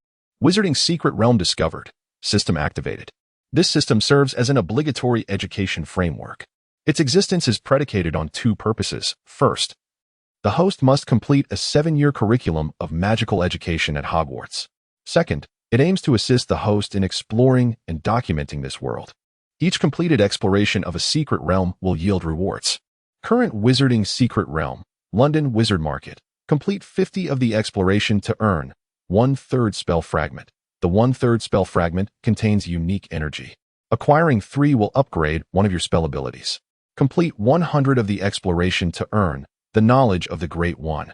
Wizarding secret realm discovered. System activated. This system serves as an obligatory education framework. Its existence is predicated on two purposes. First, the host must complete a 7-year curriculum of magical education at Hogwarts. Second, it aims to assist the host in exploring and documenting this world. Each completed exploration of a secret realm will yield rewards. Current Wizarding Secret Realm, London Wizard Market. Complete 50 of the exploration to earn 1/3 spell fragment. The 1/3 spell fragment contains unique energy. Acquiring 3 will upgrade one of your spell abilities. Complete 100 of the exploration to earn the knowledge of the Great One.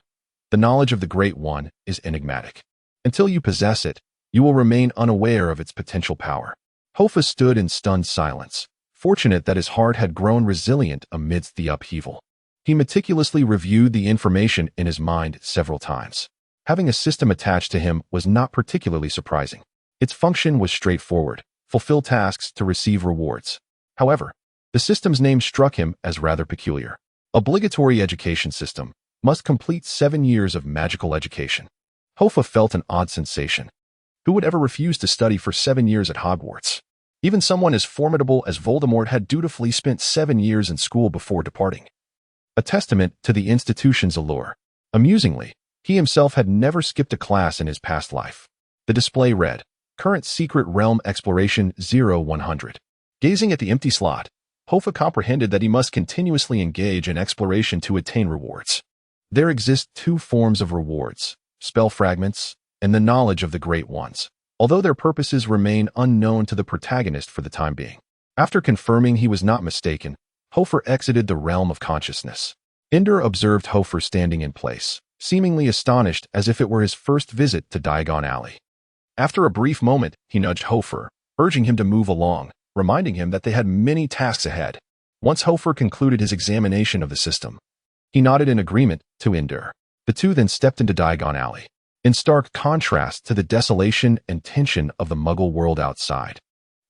The knowledge of the Great One is enigmatic. Until you possess it, you will remain unaware of its potential power. Hoffa stood in stunned silence, fortunate that his heart had grown resilient amidst the upheaval. He meticulously reviewed the information in his mind several times. Having a system attached to him was not particularly surprising. Its function was straightforward: fulfill tasks to receive rewards. However, the system's name struck him as rather peculiar. Obligatory education system must complete 7 years of magical education. Hoffa felt an odd sensation. Who would ever refuse to study for 7 years at Hogwarts? Even someone as formidable as Voldemort had dutifully spent 7 years in school before departing. A testament to the institution's allure. Amusingly, he himself had never skipped a class in his past life. The display read, Current Secret Realm Exploration 0100. Gazing at the empty slot, Hoffa comprehended that he must continuously engage in exploration to attain rewards. There exist 2 forms of rewards: spell fragments and the knowledge of the Great Ones, although their purposes remain unknown to the protagonist for the time being. After confirming he was not mistaken, Hoffa exited the realm of consciousness. Ender observed Hoffa standing in place, seemingly astonished as if it were his first visit to Diagon Alley. After a brief moment, he nudged Hoffa, urging him to move along, reminding him that they had many tasks ahead. Once Hoffa concluded his examination of the system, he nodded in agreement to Ender. The two then stepped into Diagon Alley, in stark contrast to the desolation and tension of the Muggle world outside.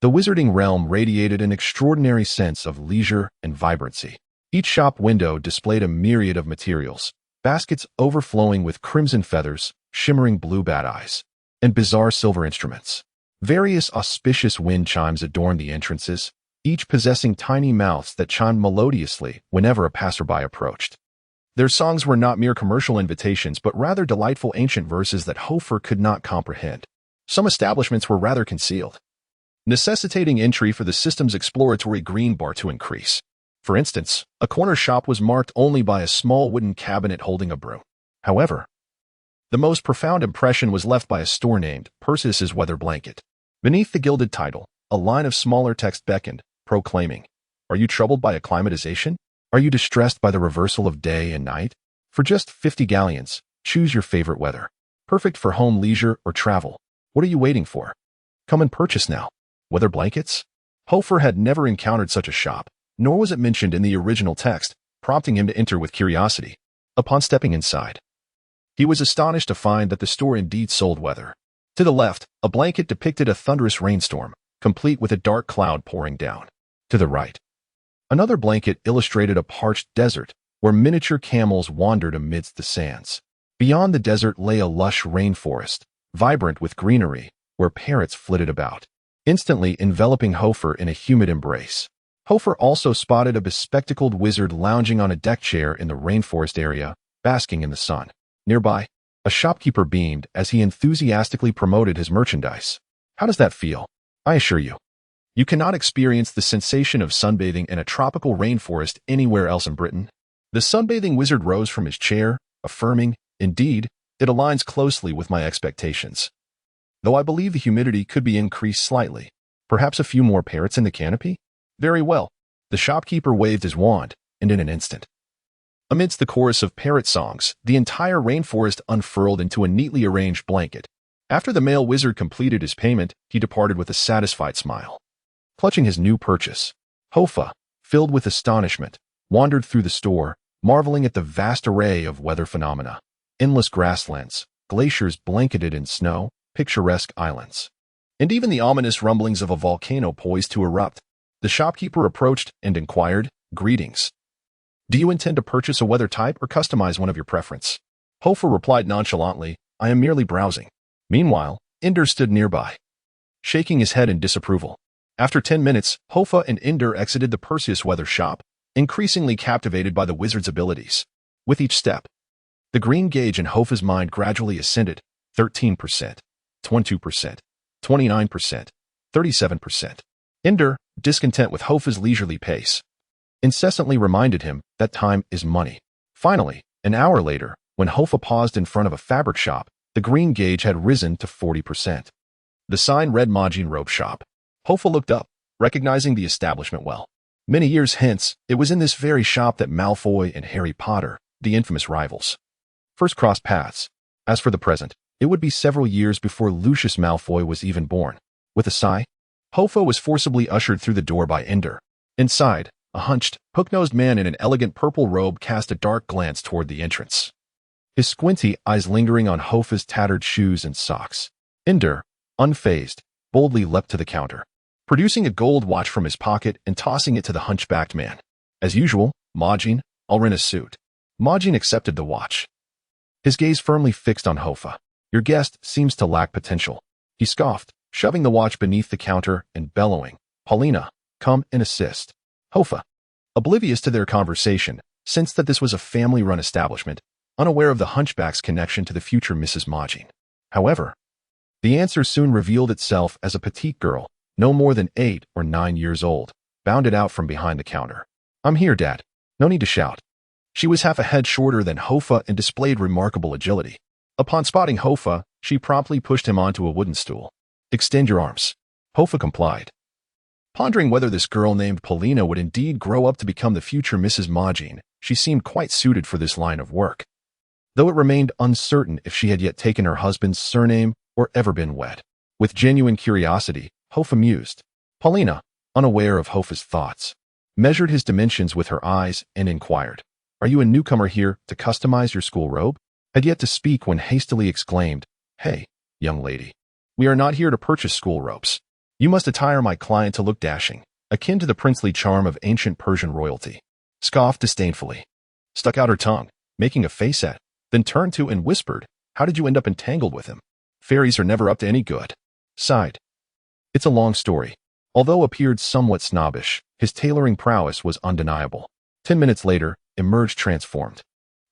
The wizarding realm radiated an extraordinary sense of leisure and vibrancy. Each shop window displayed a myriad of materials, baskets overflowing with crimson feathers, shimmering blue bat eyes, and bizarre silver instruments. Various auspicious wind chimes adorned the entrances, each possessing tiny mouths that chimed melodiously whenever a passerby approached. Their songs were not mere commercial invitations, but rather delightful ancient verses that Hoffa could not comprehend. Some establishments were rather concealed, necessitating entry for the system's exploratory green bar to increase. For instance, a corner shop was marked only by a small wooden cabinet holding a broom. However, the most profound impression was left by a store named Perseus's Weather Blanket. Beneath the gilded title, a line of smaller text beckoned, proclaiming, "Are you troubled by acclimatization? Are you distressed by the reversal of day and night? For just 50 galleons, choose your favorite weather. Perfect for home leisure or travel. What are you waiting for? Come and purchase now." Weather blankets? Hoffa had never encountered such a shop, nor was it mentioned in the original text, prompting him to enter with curiosity. Upon stepping inside, he was astonished to find that the store indeed sold weather. To the left, a blanket depicted a thunderous rainstorm, complete with a dark cloud pouring down. To the right, another blanket illustrated a parched desert where miniature camels wandered amidst the sands. Beyond the desert lay a lush rainforest, vibrant with greenery, where parrots flitted about, instantly enveloping Hoffa in a humid embrace. Hoffa also spotted a bespectacled wizard lounging on a deck chair in the rainforest area, basking in the sun. Nearby, a shopkeeper beamed as he enthusiastically promoted his merchandise. "How does that feel? I assure you, You cannot experience the sensation of sunbathing in a tropical rainforest anywhere else in Britain. The sunbathing wizard rose from his chair, affirming, "Indeed, it aligns closely with my expectations. Though I believe the humidity could be increased slightly. Perhaps a few more parrots in the canopy? Very well." The shopkeeper waved his wand, and in an instant, amidst the chorus of parrot songs, the entire rainforest unfurled into a neatly arranged blanket. After the male wizard completed his payment, he departed with a satisfied smile. Clutching his new purchase, Hoffa, filled with astonishment, wandered through the store, marveling at the vast array of weather phenomena. Endless grasslands, glaciers blanketed in snow, picturesque islands, and even the ominous rumblings of a volcano poised to erupt. The shopkeeper approached and inquired, "Greetings. Do you intend to purchase a weather type or customize one of your preference?" Hoffa replied nonchalantly, "I am merely browsing." Meanwhile, Ender stood nearby, shaking his head in disapproval. After 10 minutes, Hoffa and Ender exited the Perseus weather shop, increasingly captivated by the wizard's abilities. With each step, the green gauge in Hoffa's mind gradually ascended: 13%, 22%, 29%, 37%. Ender, discontent with Hoffa's leisurely pace, incessantly reminded him that time is money. Finally, an hour later, when Hoffa paused in front of a fabric shop, the green gauge had risen to 40%. The sign read Majin Robe Shop. Hoffa looked up, recognizing the establishment well. Many years hence, it was in this very shop that Malfoy and Harry Potter, the infamous rivals, first crossed paths. As for the present, it would be several years before Lucius Malfoy was even born. With a sigh, Hoffa was forcibly ushered through the door by Ender. Inside, a hunched, hook-nosed man in an elegant purple robe cast a dark glance toward the entrance, his squinty eyes lingering on Hoffa's tattered shoes and socks. Ender, unfazed, boldly leapt to the counter, producing a gold watch from his pocket and tossing it to the hunchbacked man. "As usual, Majin, I'll rent a suit." Majin accepted the watch, his gaze firmly fixed on Hoffa. "Your guest seems to lack potential," he scoffed, shoving the watch beneath the counter and bellowing, "Paulina, come and assist." Hoffa, oblivious to their conversation, sensed that this was a family-run establishment, unaware of the hunchback's connection to the future Mrs. Majin. However, the answer soon revealed itself as a petite girl, no more than 8 or 9 years old, bounded out from behind the counter. "I'm here, Dad. No need to shout." She was half a head shorter than Hoffa and displayed remarkable agility. Upon spotting Hoffa, she promptly pushed him onto a wooden stool. "Extend your arms." Hoffa complied, pondering whether this girl named Paulina would indeed grow up to become the future Mrs. Majin. She seemed quite suited for this line of work, though it remained uncertain if she had yet taken her husband's surname or ever been wed. With genuine curiosity, Hoffa mused. Paulina, unaware of Hoffa's thoughts, measured his dimensions with her eyes and inquired, "Are you a newcomer here to customize your school robe?" Had yet to speak when hastily exclaimed, "Hey, young lady, we are not here to purchase school robes. You must attire my client to look dashing, akin to the princely charm of ancient Persian royalty." Scoffed disdainfully, stuck out her tongue, making a face at, then turned to and whispered, "How did you end up entangled with him? Fairies are never up to any good." Sighed. "It's a long story." Although appeared somewhat snobbish, his tailoring prowess was undeniable. 10 minutes later, emerged transformed.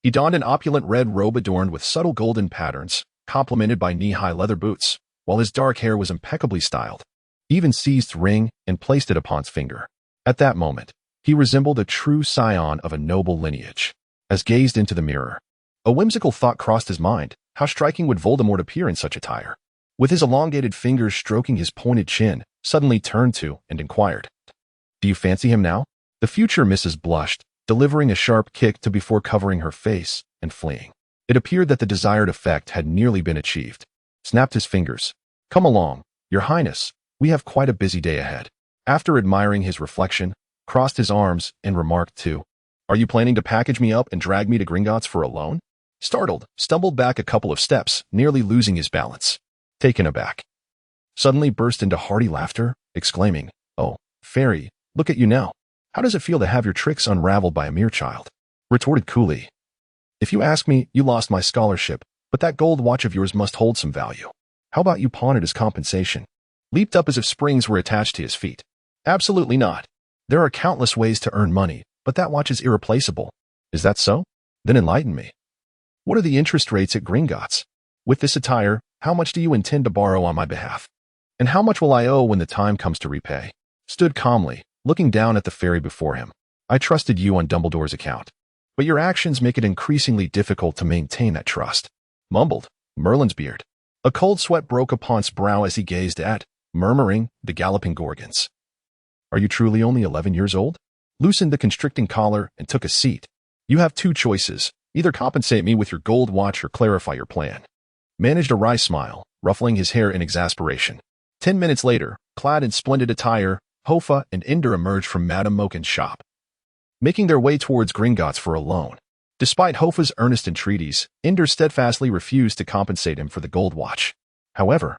He donned an opulent red robe adorned with subtle golden patterns, complemented by knee-high leather boots, while his dark hair was impeccably styled. He even seized ring and placed it upon his finger. At that moment, he resembled a true scion of a noble lineage. As gazed into the mirror, a whimsical thought crossed his mind. How striking would Voldemort appear in such attire? With his elongated fingers stroking his pointed chin, suddenly turned to and inquired, "Do you fancy him now?" The future Mrs. blushed, delivering a sharp kick to before covering her face and fleeing. It appeared that the desired effect had nearly been achieved. Snapped his fingers. "Come along, Your Highness, we have quite a busy day ahead." After admiring his reflection, crossed his arms and remarked too, "Are you planning to package me up and drag me to Gringotts for a loan?" Startled, stumbled back a couple of steps, nearly losing his balance. Taken aback, suddenly burst into hearty laughter, exclaiming, "Oh, fairy, look at you now. How does it feel to have your tricks unraveled by a mere child?" Retorted coolly, "If you ask me, you lost my scholarship, but that gold watch of yours must hold some value. How about you pawn it as compensation?" Leaped up as if springs were attached to his feet. "Absolutely not. There are countless ways to earn money, but that watch is irreplaceable." "Is that so? Then enlighten me. What are the interest rates at Gringotts? With this attire, how much do you intend to borrow on my behalf? And how much will I owe when the time comes to repay?" stood calmly, looking down at the fairy before him. I trusted you on Dumbledore's account, but your actions make it increasingly difficult to maintain that trust, mumbled Merlin's beard. A cold sweat broke upon his brow as he gazed at, murmuring, the galloping gorgons. Are you truly only 11 years old? Loosened the constricting collar and took a seat. You have two choices. Either compensate me with your gold watch or clarify your plan. Managed a wry smile, ruffling his hair in exasperation. 10 minutes later, clad in splendid attire, Hoffa and Ender emerged from Madame Mokin's shop, making their way towards Gringotts for a loan. Despite Hoffa's earnest entreaties, Ender steadfastly refused to compensate him for the gold watch. However,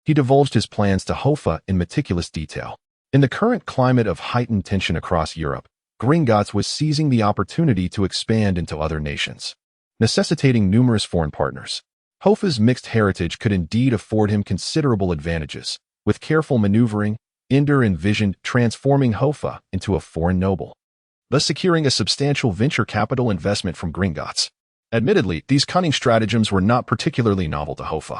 he divulged his plans to Hoffa in meticulous detail. In the current climate of heightened tension across Europe, Gringotts was seizing the opportunity to expand into other nations, necessitating numerous foreign partners. Hoffa's mixed heritage could indeed afford him considerable advantages. With careful maneuvering, Ender envisioned transforming Hoffa into a foreign noble, thus securing a substantial venture capital investment from Gringotts. Admittedly, these cunning stratagems were not particularly novel to Hoffa,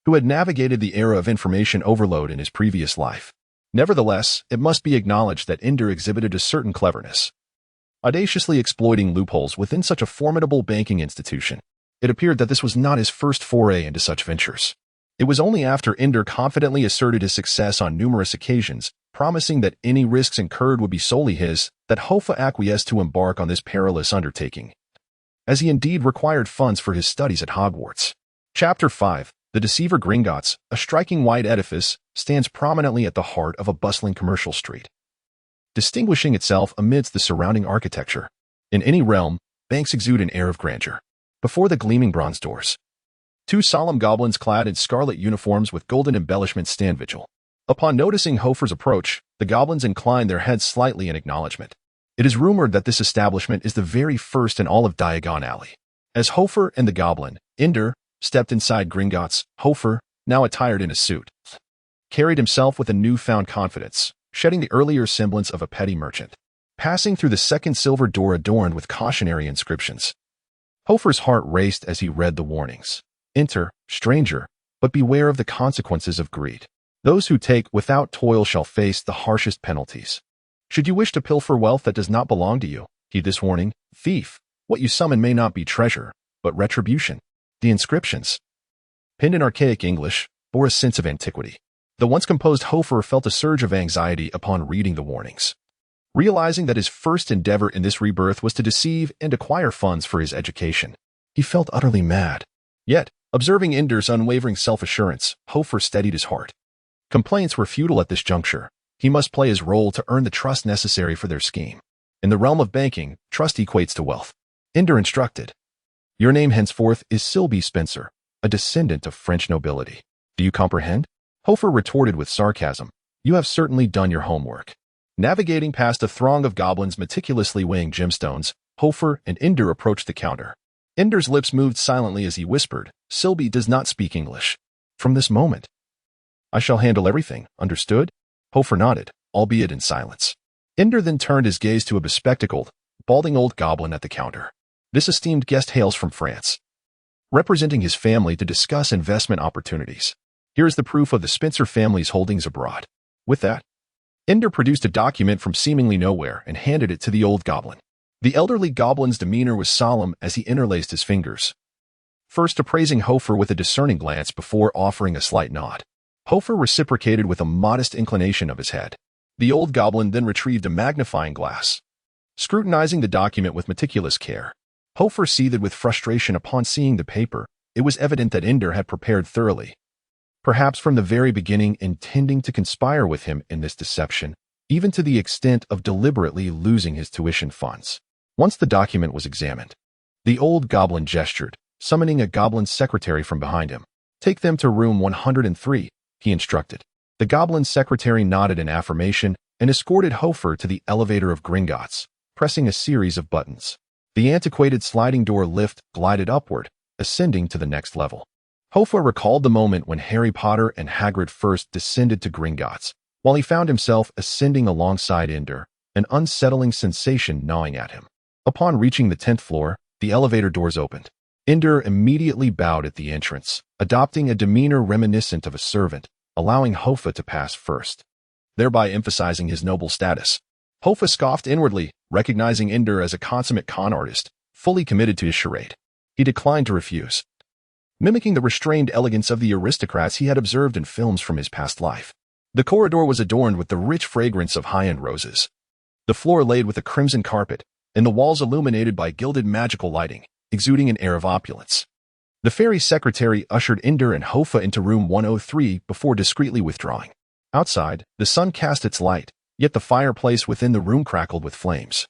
who had navigated the era of information overload in his previous life. Nevertheless, it must be acknowledged that Ender exhibited a certain cleverness, audaciously exploiting loopholes within such a formidable banking institution. It appeared that this was not his first foray into such ventures. It was only after Ender confidently asserted his success on numerous occasions, promising that any risks incurred would be solely his, that Hoffa acquiesced to embark on this perilous undertaking, as he indeed required funds for his studies at Hogwarts. Chapter 5. The Deceiver. Gringotts, a striking white edifice, stands prominently at the heart of a bustling commercial street, distinguishing itself amidst the surrounding architecture. In any realm, banks exude an air of grandeur. Before the gleaming bronze doors, two solemn goblins clad in scarlet uniforms with golden embellishments stand vigil. Upon noticing Hoffa's approach, the goblins incline their heads slightly in acknowledgement. It is rumored that this establishment is the very first in all of Diagon Alley. As Hoffa and the goblin, Ender, stepped inside Gringotts, Hoffa, now attired in a suit, carried himself with a newfound confidence, shedding the earlier semblance of a petty merchant. Passing through the second silver door adorned with cautionary inscriptions, Hoffa's heart raced as he read the warnings. Enter, stranger, but beware of the consequences of greed. Those who take without toil shall face the harshest penalties. Should you wish to pilfer wealth that does not belong to you, heed this warning. Thief, what you summon may not be treasure, but retribution. The inscriptions, penned in archaic English, bore a sense of antiquity. The once composed Hoffa felt a surge of anxiety upon reading the warnings. Realizing that his first endeavor in this rebirth was to deceive and acquire funds for his education, he felt utterly mad. Yet, observing Ender's unwavering self-assurance, Hoffa steadied his heart. Complaints were futile at this juncture. He must play his role to earn the trust necessary for their scheme. In the realm of banking, trust equates to wealth. Ender instructed, your name henceforth is Sylvie Spencer, a descendant of French nobility. Do you comprehend? Hoffa retorted with sarcasm, you have certainly done your homework. Navigating past a throng of goblins meticulously weighing gemstones, Hoffa and Ender approached the counter. Ender's lips moved silently as he whispered, Sylvie does not speak English. From this moment, I shall handle everything, understood? Hoffa nodded, albeit in silence. Ender then turned his gaze to a bespectacled, balding old goblin at the counter. This esteemed guest hails from France, representing his family to discuss investment opportunities. Here is the proof of the Spencer family's holdings abroad. With that, Ender produced a document from seemingly nowhere and handed it to the old goblin. The elderly goblin's demeanor was solemn as he interlaced his fingers, first appraising Hoffa with a discerning glance before offering a slight nod. Hoffa reciprocated with a modest inclination of his head. The old goblin then retrieved a magnifying glass, scrutinizing the document with meticulous care. Hoffa seethed with frustration upon seeing the paper. It was evident that Ender had prepared thoroughly, perhaps from the very beginning intending to conspire with him in this deception, even to the extent of deliberately losing his tuition funds. Once the document was examined, the old goblin gestured, summoning a goblin secretary from behind him. Take them to room 103, he instructed. The goblin secretary nodded in affirmation and escorted Hoffa to the elevator of Gringotts, pressing a series of buttons. The antiquated sliding door lift glided upward, ascending to the next level. Hoffa recalled the moment when Harry Potter and Hagrid first descended to Gringotts. While he found himself ascending alongside Ender, an unsettling sensation gnawing at him. Upon reaching the 10th floor, the elevator doors opened. Ender immediately bowed at the entrance, adopting a demeanor reminiscent of a servant, allowing Hoffa to pass first. thereby emphasizing his noble status. Hoffa scoffed inwardly, recognizing Ender as a consummate con artist, fully committed to his charade. He declined to refuse, mimicking the restrained elegance of the aristocrats he had observed in films from his past life. The corridor was adorned with the rich fragrance of high-end roses, the floor laid with a crimson carpet, and the walls illuminated by gilded magical lighting, exuding an air of opulence. The fairy secretary ushered Ender and Hoffa into room 103 before discreetly withdrawing. Outside, the sun cast its light, yet the fireplace within the room crackled with flames.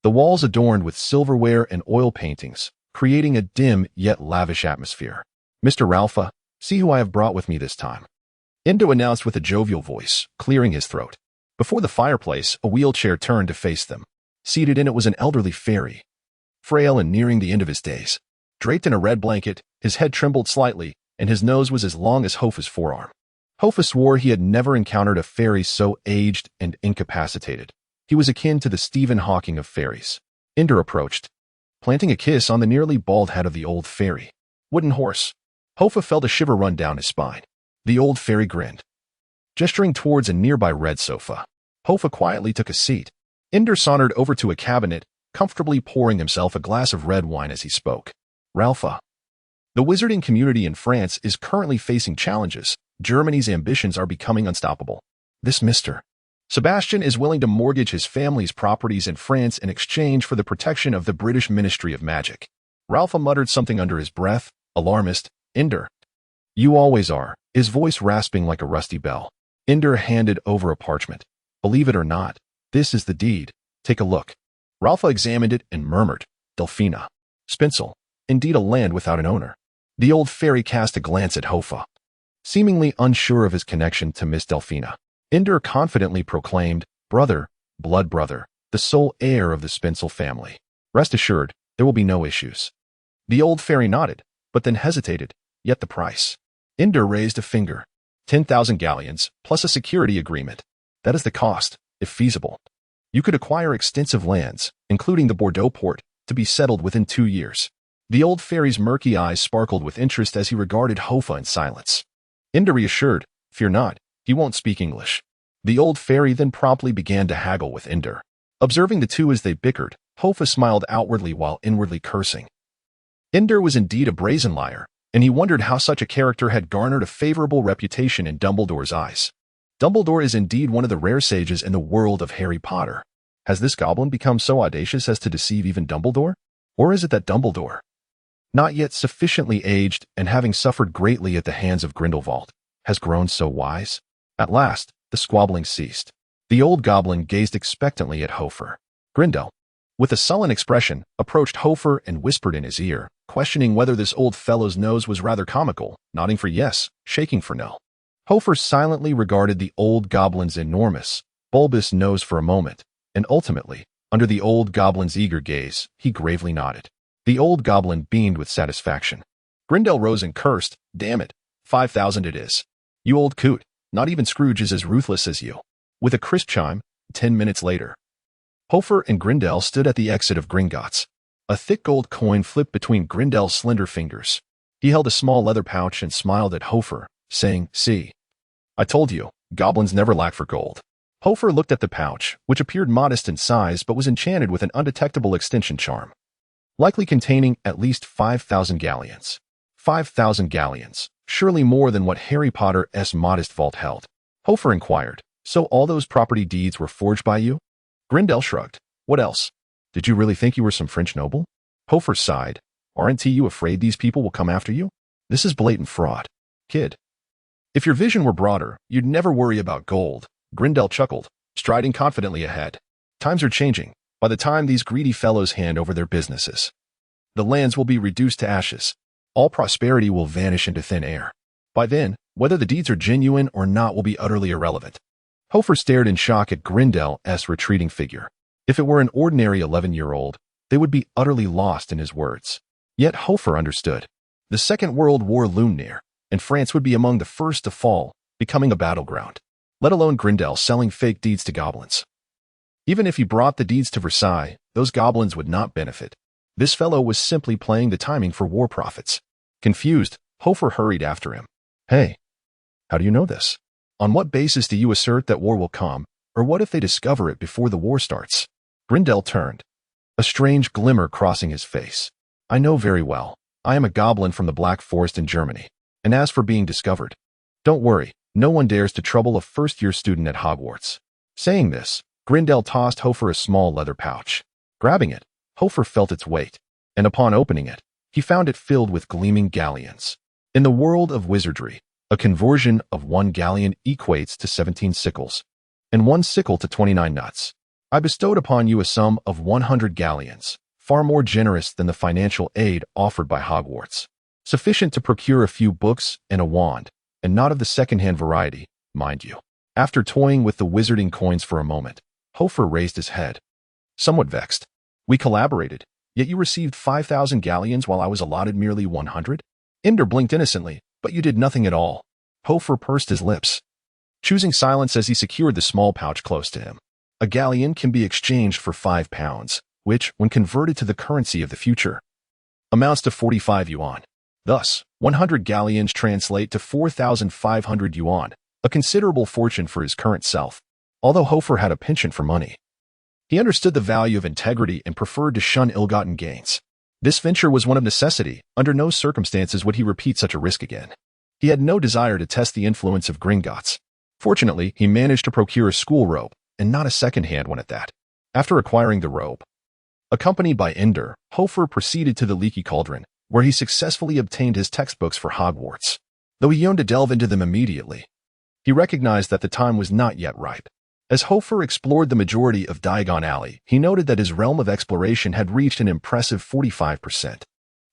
The walls adorned with silverware and oil paintings, creating a dim yet lavish atmosphere. "Mr. Ralpha, see who I have brought with me this time," Endo announced with a jovial voice, clearing his throat. Before the fireplace, a wheelchair turned to face them. Seated in it was an elderly fairy, frail and nearing the end of his days. Draped in a red blanket, his head trembled slightly, and his nose was as long as Hoffa's forearm. Hoffa swore he had never encountered a fairy so aged and incapacitated. He was akin to the Stephen Hawking of fairies. Ender approached, planting a kiss on the nearly bald head of the old fairy. "Wooden horse." Hoffa felt a shiver run down his spine. The old fairy grinned, gesturing towards a nearby red sofa. Hoffa quietly took a seat. Ender sauntered over to a cabinet, comfortably pouring himself a glass of red wine as he spoke. "Ralpha, the wizarding community in France is currently facing challenges. Germany's ambitions are becoming unstoppable. This Mr. Sebastian is willing to mortgage his family's properties in France in exchange for the protection of the British Ministry of Magic." Ralpha muttered something under his breath. "Alarmist, Ender." "You always are," his voice rasping like a rusty bell. Ender handed over a parchment. "Believe it or not, this is the deed. Take a look." Ralpha examined it and murmured, "Delphina. Spencel. Indeed a land without an owner." The old fairy cast a glance at Hoffa, seemingly unsure of his connection to Miss Delphina. Ender confidently proclaimed, "Brother, blood brother, the sole heir of the Spencel family. Rest assured, there will be no issues." The old fairy nodded, but then hesitated. "Yet the price." Ender raised a finger. 10,000 galleons, plus a security agreement. That is the cost, if feasible. You could acquire extensive lands, including the Bordeaux port, to be settled within 2 years. The old fairy's murky eyes sparkled with interest as he regarded Hoffa in silence. Ender reassured, "Fear not, he won't speak English." The old fairy then promptly began to haggle with Ender. Observing the two as they bickered, Hoffa smiled outwardly while inwardly cursing. Ender was indeed a brazen liar, and he wondered how such a character had garnered a favorable reputation in Dumbledore's eyes. Dumbledore is indeed one of the rare sages in the world of Harry Potter. Has this goblin become so audacious as to deceive even Dumbledore? Or is it that Dumbledore, not yet sufficiently aged and having suffered greatly at the hands of Grindelwald, has grown so wise? At last, the squabbling ceased. The old goblin gazed expectantly at Hoffa. Grindel, with a sullen expression, approached Hoffa and whispered in his ear, questioning whether this old fellow's nose was rather comical, nodding for yes, shaking for no. Hoffa silently regarded the old goblin's enormous, bulbous nose for a moment, and ultimately, under the old goblin's eager gaze, he gravely nodded. The old goblin beamed with satisfaction. Grindel rose and cursed, "Damn it, 5,000 it is. You old coot, not even Scrooge is as ruthless as you." With a crisp chime, 10 minutes later, Hoffa and Grindel stood at the exit of Gringotts. A thick gold coin flipped between Grindel's slender fingers. He held a small leather pouch and smiled at Hoffa, saying, "See. I told you, goblins never lack for gold." Hoffa looked at the pouch, which appeared modest in size but was enchanted with an undetectable extension charm, likely containing at least 5,000 galleons. 5,000 galleons, surely more than what Harry Potter's modest vault held. Hoffa inquired, "So all those property deeds were forged by you?" Grindel shrugged. "What else? Did you really think you were some French noble?" Hoffa sighed. "Aren't you afraid these people will come after you? This is blatant fraud. Kid. If your vision were broader, you'd never worry about gold." Grindel chuckled, striding confidently ahead. "Times are changing. By the time these greedy fellows hand over their businesses, the lands will be reduced to ashes. All prosperity will vanish into thin air. By then, whether the deeds are genuine or not will be utterly irrelevant." Hoffa stared in shock at Grindel's retreating figure. If it were an ordinary 11-year-old, they would be utterly lost in his words. Yet Hoffa understood. The Second World War loomed near, and France would be among the first to fall, becoming a battleground. Let alone Grindel selling fake deeds to goblins. Even if he brought the deeds to Versailles, those goblins would not benefit. This fellow was simply playing the timing for war profits. Confused, Hoffa hurried after him. "Hey, how do you know this?" On what basis do you assert that war will come, or what if they discover it before the war starts? Grindel turned, a strange glimmer crossing his face. I know very well. I am a goblin from the Black Forest in Germany. And as for being discovered, don't worry, no one dares to trouble a first-year student at Hogwarts. Saying this, Grindel tossed Hoffa a small leather pouch. Grabbing it, Hoffa felt its weight, and upon opening it, he found it filled with gleaming galleons. In the world of wizardry, a conversion of 1 galleon equates to 17 sickles, and 1 sickle to 29 nuts. I bestowed upon you a sum of 100 galleons, far more generous than the financial aid offered by Hogwarts. Sufficient to procure a few books and a wand, and not of the second-hand variety, mind you. After toying with the wizarding coins for a moment, Hoffa raised his head, somewhat vexed. We collaborated, yet you received 5,000 galleons while I was allotted merely 100? Ender blinked innocently, but you did nothing at all. Hoffa pursed his lips, choosing silence as he secured the small pouch close to him. A galleon can be exchanged for 5 pounds, which, when converted to the currency of the future, amounts to 45 yuan. Thus, 100 galleons translate to 4,500 yuan, a considerable fortune for his current self. Although Hoffa had a penchant for money, he understood the value of integrity and preferred to shun ill-gotten gains. This venture was one of necessity. Under no circumstances would he repeat such a risk again. He had no desire to test the influence of Gringotts. Fortunately, he managed to procure a school robe, and not a second-hand one at that. After acquiring the robe, accompanied by Ender, Hoffa proceeded to the Leaky Cauldron, where he successfully obtained his textbooks for Hogwarts. Though he yearned to delve into them immediately, he recognized that the time was not yet ripe. As Hoffa explored the majority of Diagon Alley, he noted that his realm of exploration had reached an impressive 45%.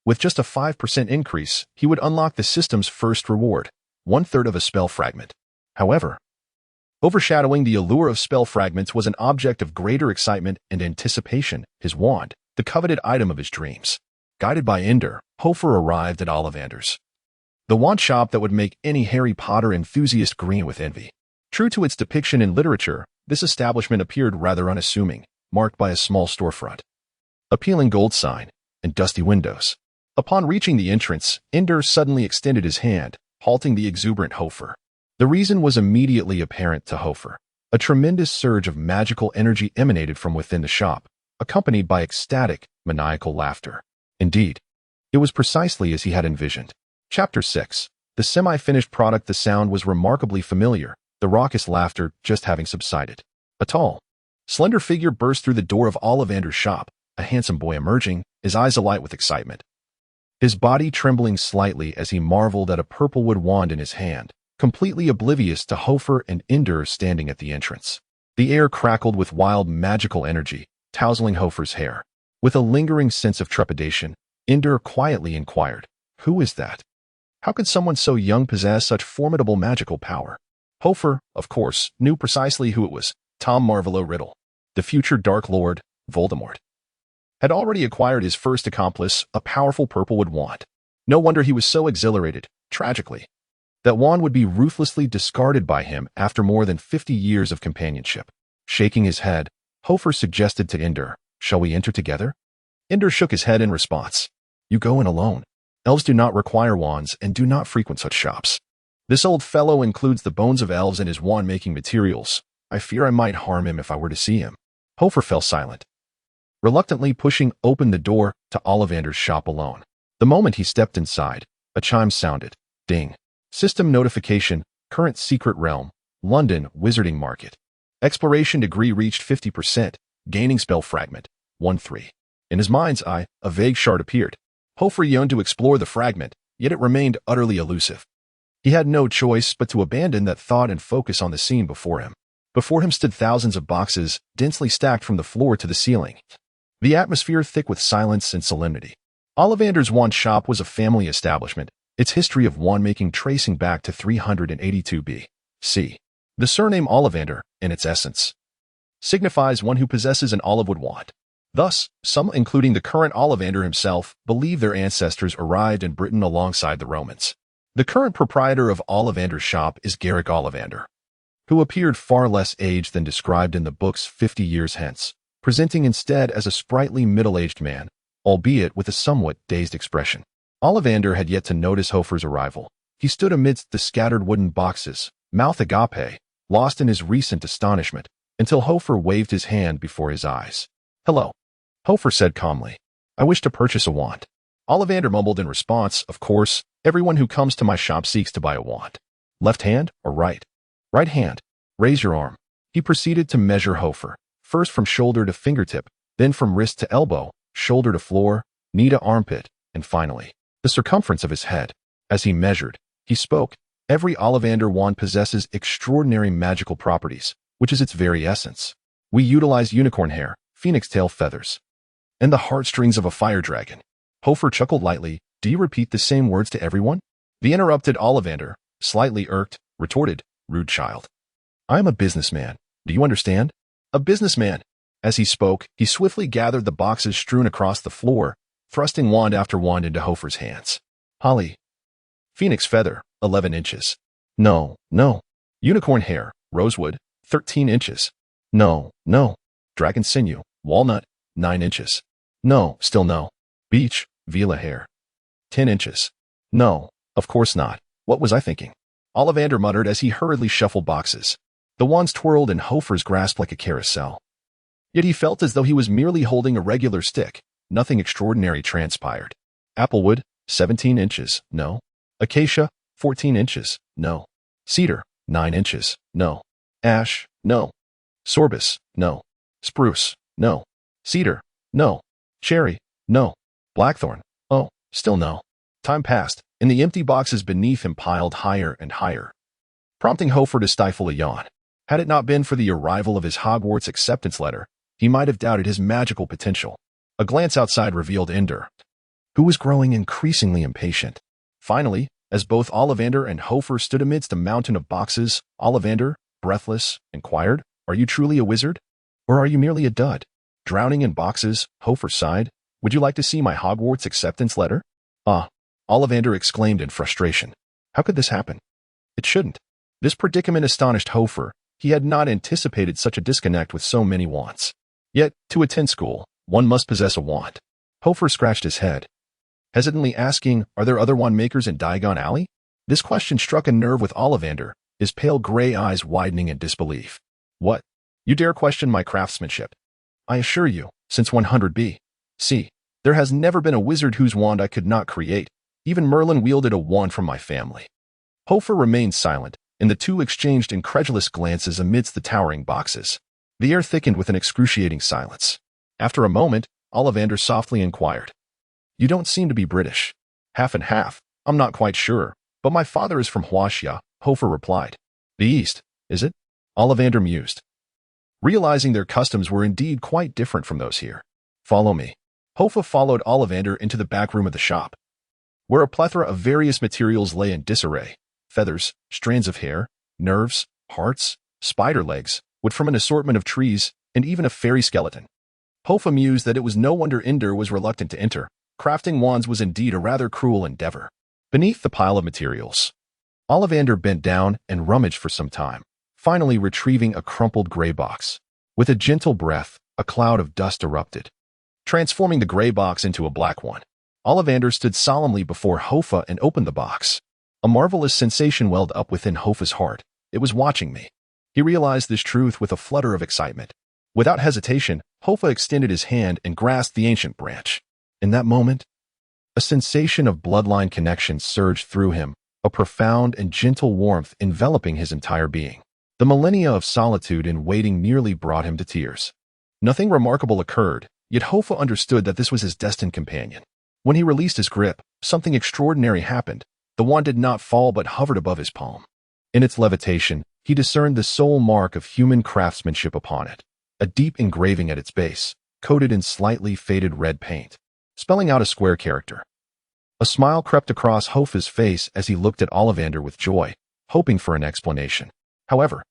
With just a 5% increase, he would unlock the system's first reward, 1/3 of a spell fragment. However, overshadowing the allure of spell fragments was an object of greater excitement and anticipation, his wand, the coveted item of his dreams. Guided by Ender, Hoffa arrived at Ollivander's, the wand shop that would make any Harry Potter enthusiast green with envy. True to its depiction in literature, this establishment appeared rather unassuming, marked by a small storefront, a peeling gold sign, and dusty windows. Upon reaching the entrance, Ender suddenly extended his hand, halting the exuberant Hoffa. The reason was immediately apparent to Hoffa. A tremendous surge of magical energy emanated from within the shop, accompanied by ecstatic, maniacal laughter. Indeed, it was precisely as he had envisioned. Chapter 6. The semi-finished product. The sound was remarkably familiar, the raucous laughter just having subsided. A tall, slender figure burst through the door of Ollivander's shop, a handsome boy emerging, his eyes alight with excitement. His body trembling slightly as he marveled at a purple-wood wand in his hand, completely oblivious to Hoffa and Ender standing at the entrance. The air crackled with wild magical energy, tousling Hoffa's hair. With a lingering sense of trepidation, Ender quietly inquired, "Who is that? How could someone so young possess such formidable magical power?" Hoffa, of course, knew precisely who it was. Tom Marvolo Riddle, the future Dark Lord, Voldemort, had already acquired his first accomplice, a powerful purplewood wand. No wonder he was so exhilarated. Tragically, that wand would be ruthlessly discarded by him after more than 50 years of companionship. Shaking his head, Hoffa suggested to Ender, "Shall we enter together?" Ender shook his head in response. "You go in alone. Elves do not require wands and do not frequent such shops. This old fellow includes the bones of elves in his wand-making materials. I fear I might harm him if I were to see him." Hoffa fell silent, reluctantly pushing open the door to Ollivander's shop alone. The moment he stepped inside, a chime sounded. Ding. System notification, current secret realm, London Wizarding Market. Exploration degree reached 50%, gaining spell fragment, 1/3. In his mind's eye, a vague shard appeared. Hoffa yearned to explore the fragment, yet it remained utterly elusive. He had no choice but to abandon that thought and focus on the scene before him. Before him stood thousands of boxes, densely stacked from the floor to the ceiling, the atmosphere thick with silence and solemnity. Ollivander's wand shop was a family establishment, its history of wand-making tracing back to 382 B.C. The surname Ollivander, in its essence, signifies one who possesses an olive-wood wand. Thus, some, including the current Ollivander himself, believe their ancestors arrived in Britain alongside the Romans. The current proprietor of Ollivander's shop is Garrick Ollivander, who appeared far less aged than described in the books 50 years hence, presenting instead as a sprightly middle-aged man, albeit with a somewhat dazed expression. Ollivander had yet to notice Hoffa's arrival. He stood amidst the scattered wooden boxes, mouth agape, lost in his recent astonishment, until Hoffa waved his hand before his eyes. "Hello," Hoffa said calmly. "I wish to purchase a wand." Ollivander mumbled in response, "Of course, everyone who comes to my shop seeks to buy a wand. Left hand or right?" "Right hand. Raise your arm." He proceeded to measure Hoffa, first from shoulder to fingertip, then from wrist to elbow, shoulder to floor, knee to armpit, and finally, the circumference of his head. As he measured, he spoke. "Every Ollivander wand possesses extraordinary magical properties, which is its very essence. We utilize unicorn hair, phoenix tail feathers, and the heartstrings of a fire dragon." Hoffa chuckled lightly. "Do you repeat the same words to everyone?" The interrupted Ollivander, slightly irked, retorted, "Rude child. I am a businessman. Do you understand? A businessman." As he spoke, he swiftly gathered the boxes strewn across the floor, thrusting wand after wand into Hoffa's hands. "Holly. Phoenix feather, 11 inches. No, no. Unicorn hair, rosewood, 13 inches. No, no. Dragon sinew, walnut, 9 inches. No, still no. Beech, Vila hair, 10 inches. No, of course not. What was I thinking?" Ollivander muttered as he hurriedly shuffled boxes. The wands twirled in Hoffa's grasp like a carousel. Yet he felt as though he was merely holding a regular stick. Nothing extraordinary transpired. Applewood, 17 inches, no. Acacia, 14 inches, no. Cedar, 9 inches, no. Ash, no. Sorbus, no. Spruce, no. Cedar, no. Cherry, no. Blackthorn, oh, still no. Time passed, and the empty boxes beneath him piled higher and higher, prompting Hoffa to stifle a yawn. Had it not been for the arrival of his Hogwarts acceptance letter, he might have doubted his magical potential. A glance outside revealed Ender, who was growing increasingly impatient. Finally, as both Ollivander and Hoffa stood amidst a mountain of boxes, Ollivander, breathless, inquired, "Are you truly a wizard? Or are you merely a dud? Drowning in boxes?" Hoffa sighed. "Would you like to see my Hogwarts acceptance letter?" "Ah," Ollivander exclaimed in frustration. "How could this happen? It shouldn't." This predicament astonished Hoffa. He had not anticipated such a disconnect with so many wands. Yet, to attend school, one must possess a wand. Hoffa scratched his head, hesitantly asking, "Are there other wand makers in Diagon Alley?" This question struck a nerve with Ollivander, his pale gray eyes widening in disbelief. "What? You dare question my craftsmanship? I assure you, since 100 B.C., there has never been a wizard whose wand I could not create. Even Merlin wielded a wand from my family." Hoffa remained silent, and the two exchanged incredulous glances amidst the towering boxes. The air thickened with an excruciating silence. After a moment, Ollivander softly inquired, "You don't seem to be British." "Half and half. I'm not quite sure, but my father is from Huaxia," Hoffa replied. "The East, is it?" Ollivander mused, realizing their customs were indeed quite different from those here. "Follow me." Hoffa followed Ollivander into the back room of the shop, where a plethora of various materials lay in disarray. Feathers, strands of hair, nerves, hearts, spider legs, wood from an assortment of trees, and even a fairy skeleton. Hoffa mused that it was no wonder Ender was reluctant to enter. Crafting wands was indeed a rather cruel endeavor. Beneath the pile of materials, Ollivander bent down and rummaged for some time, finally retrieving a crumpled gray box. With a gentle breath, a cloud of dust erupted, transforming the gray box into a black one. Ollivander stood solemnly before Hoffa and opened the box. A marvelous sensation welled up within Hoffa's heart. It was watching me. He realized this truth with a flutter of excitement. Without hesitation, Hoffa extended his hand and grasped the ancient branch. In that moment, a sensation of bloodline connection surged through him, a profound and gentle warmth enveloping his entire being. The millennia of solitude and waiting nearly brought him to tears. Nothing remarkable occurred, yet Hoffa understood that this was his destined companion. When he released his grip, something extraordinary happened. The wand did not fall but hovered above his palm. In its levitation, he discerned the sole mark of human craftsmanship upon it, a deep engraving at its base, coated in slightly faded red paint, spelling out a square character. A smile crept across Hoffa's face as he looked at Ollivander with joy, hoping for an explanation. However,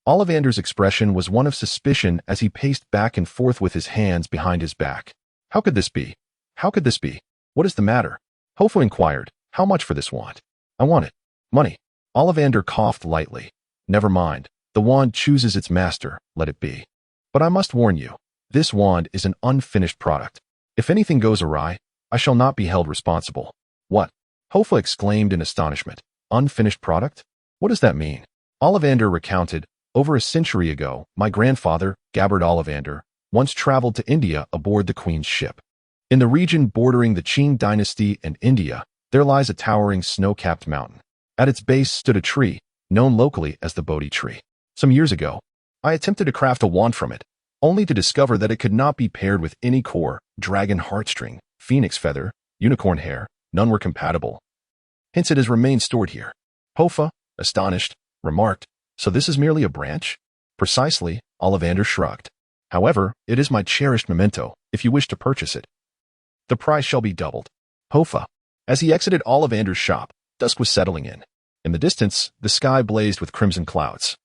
Ollivander's expression was one of suspicion as he paced back and forth with his hands behind his back. "How could this be? How could this be? What is the matter?" Hoffa inquired. "How much for this wand?" "I want it. Money." Ollivander coughed lightly. "Never mind. The wand chooses its master. Let it be. But I must warn you, this wand is an unfinished product. If anything goes awry, I shall not be held responsible." "What?" Hoffa exclaimed in astonishment. "Unfinished product? What does that mean?" Ollivander recounted, "Over a century ago, my grandfather, Gabbard Ollivander, once traveled to India aboard the Queen's ship. In the region bordering the Qing dynasty and India, there lies a towering snow-capped mountain. At its base stood a tree, known locally as the Bodhi tree. Some years ago, I attempted to craft a wand from it, only to discover that it could not be paired with any core, dragon heartstring, phoenix feather, unicorn hair, none were compatible. Hence it has remained stored here." Hoffa, astonished, remarked, "So this is merely a branch?" "Precisely," Ollivander shrugged. "However, it is my cherished memento, if you wish to purchase it. The price shall be doubled." Hoffa. As he exited Ollivander's shop, dusk was settling in. In the distance, the sky blazed with crimson clouds.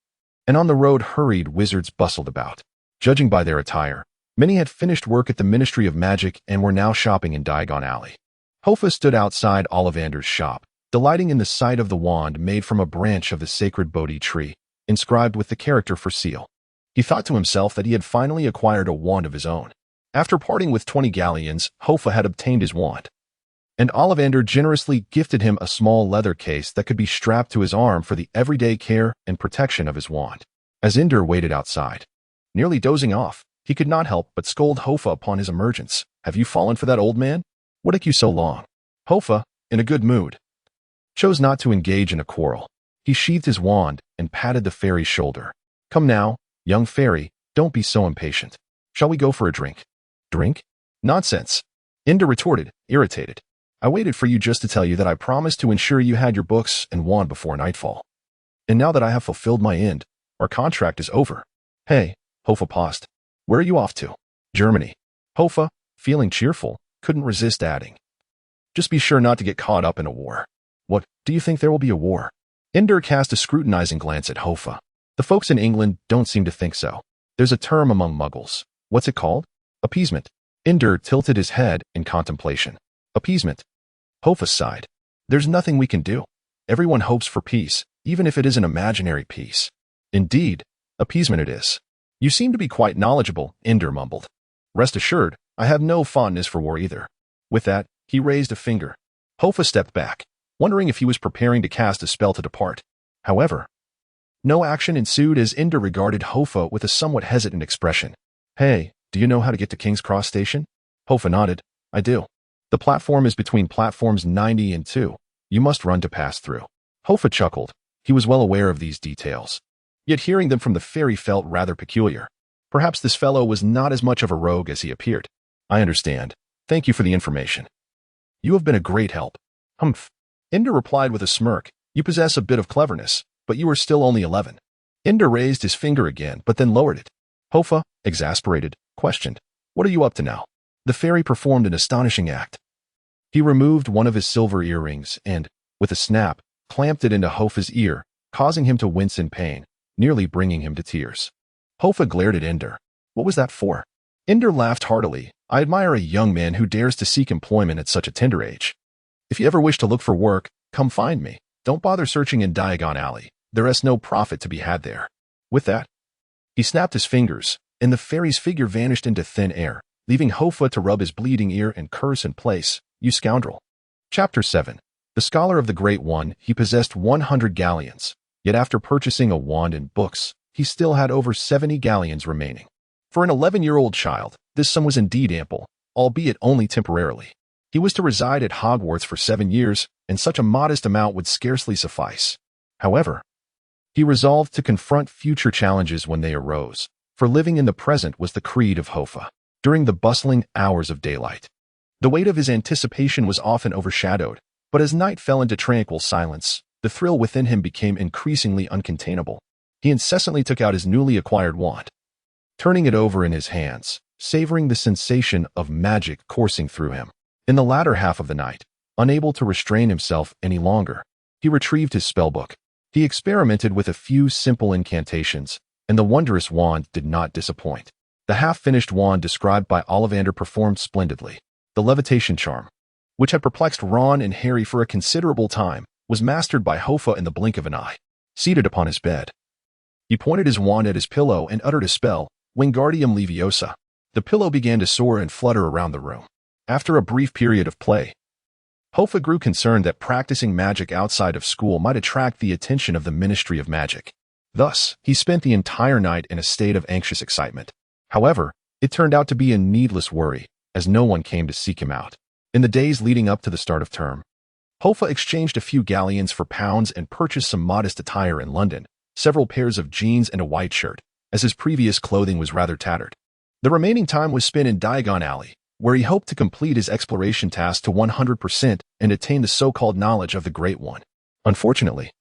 And on the road hurried wizards bustled about. Judging by their attire, many had finished work at the Ministry of Magic and were now shopping in Diagon Alley. Hoffa stood outside Ollivander's shop, delighting in the sight of the wand made from a branch of the sacred Bodhi tree, inscribed with the character for seal. He thought to himself that he had finally acquired a wand of his own. After parting with 20 galleons, Hoffa had obtained his wand. And Ollivander generously gifted him a small leather case that could be strapped to his arm for the everyday care and protection of his wand. As Inder waited outside, nearly dozing off, he could not help but scold Hoffa upon his emergence. "Have you fallen for that old man? What took you so long?" Hoffa, in a good mood, chose not to engage in a quarrel. He sheathed his wand and patted the fairy's shoulder. "Come now, young fairy, don't be so impatient. Shall we go for a drink?" "Drink? Nonsense," Inder retorted, irritated. "I waited for you just to tell you that I promised to ensure you had your books and wand before nightfall. And now that I have fulfilled my end, our contract is over." "Hey," Hoffa paused. "Where are you off to?" "Germany." Hoffa, feeling cheerful, couldn't resist adding, "Just be sure not to get caught up in a war." "What, do you think there will be a war?" Inder cast a scrutinizing glance at Hoffa. "The folks in England don't seem to think so. There's a term among muggles. What's it called?" "Appeasement." Inder tilted his head in contemplation. "Appeasement." Hoffa sighed. "There's nothing we can do. Everyone hopes for peace, even if it is an imaginary peace." "Indeed, appeasement it is." "You seem to be quite knowledgeable," Inder mumbled. "Rest assured, I have no fondness for war either." With that, he raised a finger. Hoffa stepped back, wondering if he was preparing to cast a spell to depart. However, no action ensued as Inder regarded Hoffa with a somewhat hesitant expression. "Hey, do you know how to get to King's Cross Station?" Hoffa nodded. "I do. The platform is between platforms 90 and 2. You must run to pass through." Hoffa chuckled. He was well aware of these details. Yet hearing them from the fairy felt rather peculiar. Perhaps this fellow was not as much of a rogue as he appeared. "I understand. Thank you for the information. You have been a great help." "Humph." Inder replied with a smirk. "You possess a bit of cleverness, but you are still only 11. Inder raised his finger again, but then lowered it. Hoffa, exasperated, questioned, "What are you up to now?" The fairy performed an astonishing act. He removed one of his silver earrings and, with a snap, clamped it into Hoffa's ear, causing him to wince in pain, nearly bringing him to tears. Hoffa glared at Inder. "What was that for?" Inder laughed heartily. "I admire a young man who dares to seek employment at such a tender age. If you ever wish to look for work, come find me. Don't bother searching in Diagon Alley. There is no profit to be had there." With that, he snapped his fingers, and the fairy's figure vanished into thin air, leaving Hoffa to rub his bleeding ear and curse in place. "You scoundrel." Chapter 7. The Scholar of the Great One. He possessed 100 galleons, yet after purchasing a wand and books, he still had over 70 galleons remaining. For an 11-year-old child, this sum was indeed ample, albeit only temporarily. He was to reside at Hogwarts for 7 years, and such a modest amount would scarcely suffice. However, he resolved to confront future challenges when they arose, for living in the present was the creed of Hoffa. During the bustling hours of daylight, the weight of his anticipation was often overshadowed, but as night fell into tranquil silence, the thrill within him became increasingly uncontainable. He incessantly took out his newly acquired wand, turning it over in his hands, savoring the sensation of magic coursing through him. In the latter half of the night, unable to restrain himself any longer, he retrieved his spellbook. He experimented with a few simple incantations, and the wondrous wand did not disappoint. The half-finished wand described by Ollivander performed splendidly. The levitation charm, which had perplexed Ron and Harry for a considerable time, was mastered by Hoffa in the blink of an eye. Seated upon his bed, he pointed his wand at his pillow and uttered a spell, Wingardium Leviosa. The pillow began to soar and flutter around the room. After a brief period of play, Hoffa grew concerned that practicing magic outside of school might attract the attention of the Ministry of Magic. Thus, he spent the entire night in a state of anxious excitement. However, it turned out to be a needless worry, as no one came to seek him out. In the days leading up to the start of term, Hoffa exchanged a few galleons for pounds and purchased some modest attire in London, several pairs of jeans and a white shirt, as his previous clothing was rather tattered. The remaining time was spent in Diagon Alley, where he hoped to complete his exploration task to 100% and attain the so-called knowledge of the Great One. Unfortunately,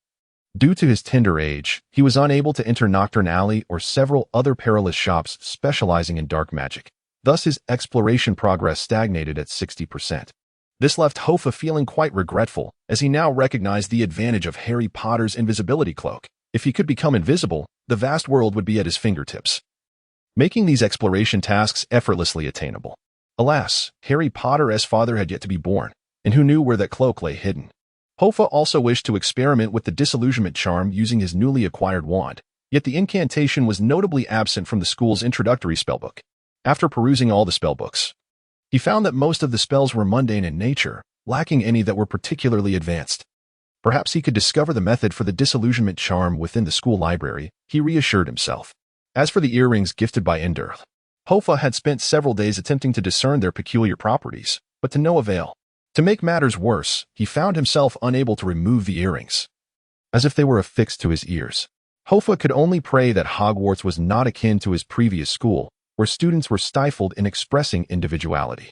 due to his tender age, he was unable to enter Nocturne Alley or several other perilous shops specializing in dark magic. Thus, his exploration progress stagnated at 60%. This left Hoffa feeling quite regretful, as he now recognized the advantage of Harry Potter's invisibility cloak. If he could become invisible, the vast world would be at his fingertips, making these exploration tasks effortlessly attainable. Alas, Harry Potter's father had yet to be born, and who knew where that cloak lay hidden? Hoffa also wished to experiment with the disillusionment charm using his newly acquired wand, yet the incantation was notably absent from the school's introductory spellbook. After perusing all the spellbooks, he found that most of the spells were mundane in nature, lacking any that were particularly advanced. Perhaps he could discover the method for the disillusionment charm within the school library, he reassured himself. As for the earrings gifted by Ender, Hoffa had spent several days attempting to discern their peculiar properties, but to no avail. To make matters worse, he found himself unable to remove the earrings, as if they were affixed to his ears. Hoffa could only pray that Hogwarts was not akin to his previous school, where students were stifled in expressing individuality.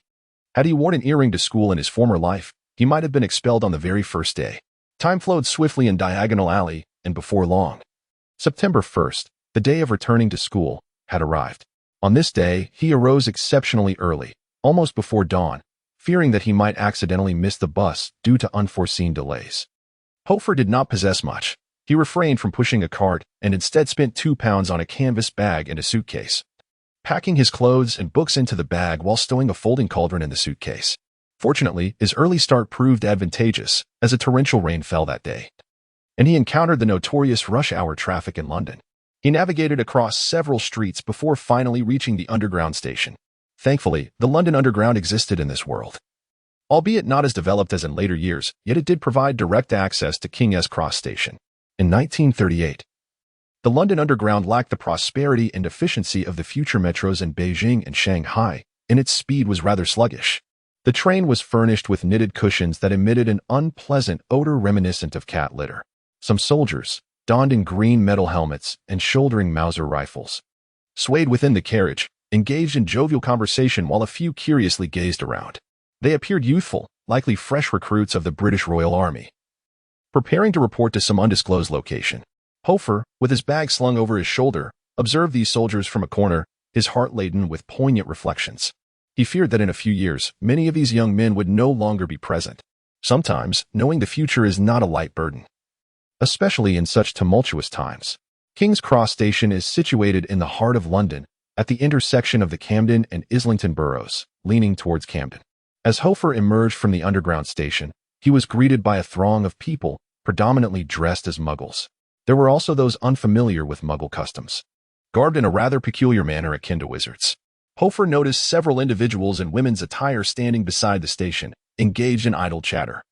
Had he worn an earring to school in his former life, he might have been expelled on the very first day. Time flowed swiftly in Diagon Alley, and before long, September 1st, the day of returning to school, had arrived. On this day, he arose exceptionally early, almost before dawn, fearing that he might accidentally miss the bus due to unforeseen delays. Hoffa did not possess much. He refrained from pushing a cart and instead spent £2 on a canvas bag and a suitcase, packing his clothes and books into the bag while stowing a folding cauldron in the suitcase. Fortunately, his early start proved advantageous, as a torrential rain fell that day, and he encountered the notorious rush hour traffic in London. He navigated across several streets before finally reaching the Underground station. Thankfully, the London Underground existed in this world. Albeit not as developed as in later years, yet it did provide direct access to King's Cross Station. In 1938, the London Underground lacked the prosperity and efficiency of the future metros in Beijing and Shanghai, and its speed was rather sluggish. The train was furnished with knitted cushions that emitted an unpleasant odor reminiscent of cat litter. Some soldiers, donned in green metal helmets and shouldering Mauser rifles, swayed within the carriage, engaged in jovial conversation while a few curiously gazed around. They appeared youthful, likely fresh recruits of the British Royal Army, preparing to report to some undisclosed location. Hoffa, with his bag slung over his shoulder, observed these soldiers from a corner, his heart laden with poignant reflections. He feared that in a few years, many of these young men would no longer be present. Sometimes, knowing the future is not a light burden, especially in such tumultuous times. King's Cross Station is situated in the heart of London, at the intersection of the Camden and Islington boroughs, leaning towards Camden. As Hoffa emerged from the Underground station, he was greeted by a throng of people, predominantly dressed as Muggles. There were also those unfamiliar with Muggle customs, garbed in a rather peculiar manner akin to wizards. Hoffa noticed several individuals in women's attire standing beside the station, engaged in idle chatter.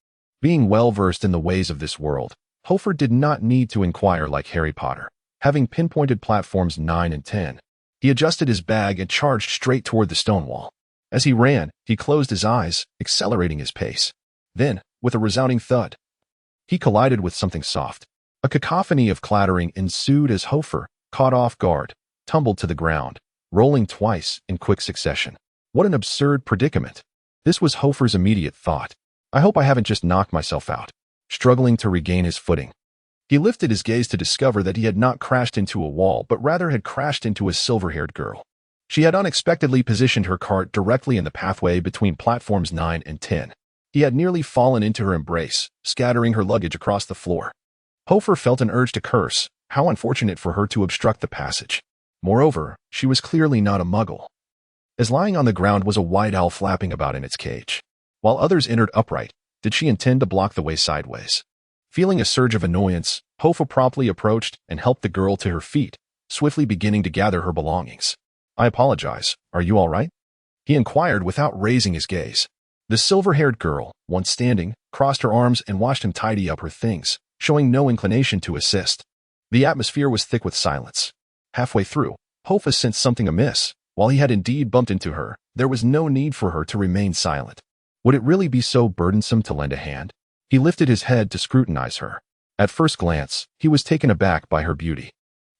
Being well-versed in the ways of this world, Hoffa did not need to inquire like Harry Potter. Having pinpointed platforms 9 and 10, he adjusted his bag and charged straight toward the stone wall. As he ran, he closed his eyes, accelerating his pace. Then, with a resounding thud, he collided with something soft. A cacophony of clattering ensued as Hoffa, caught off guard, tumbled to the ground, rolling twice in quick succession. What an absurd predicament. This was Hoffa's immediate thought. I hope I haven't just knocked myself out. Struggling to regain his footing, he lifted his gaze to discover that he had not crashed into a wall, but rather had crashed into a silver-haired girl. She had unexpectedly positioned her cart directly in the pathway between platforms 9 and 10. He had nearly fallen into her embrace, scattering her luggage across the floor. Hoffa felt an urge to curse. How unfortunate for her to obstruct the passage. Moreover, she was clearly not a Muggle, as lying on the ground was a white owl flapping about in its cage. While others entered upright, did she intend to block the way sideways? Feeling a surge of annoyance, Hoffa promptly approached and helped the girl to her feet, swiftly beginning to gather her belongings. I apologize, are you all right? He inquired without raising his gaze. The silver-haired girl, once standing, crossed her arms and watched him tidy up her things, showing no inclination to assist. The atmosphere was thick with silence. Halfway through, Hoffa sensed something amiss. While he had indeed bumped into her, there was no need for her to remain silent. Would it really be so burdensome to lend a hand? He lifted his head to scrutinize her. At first glance, he was taken aback by her beauty.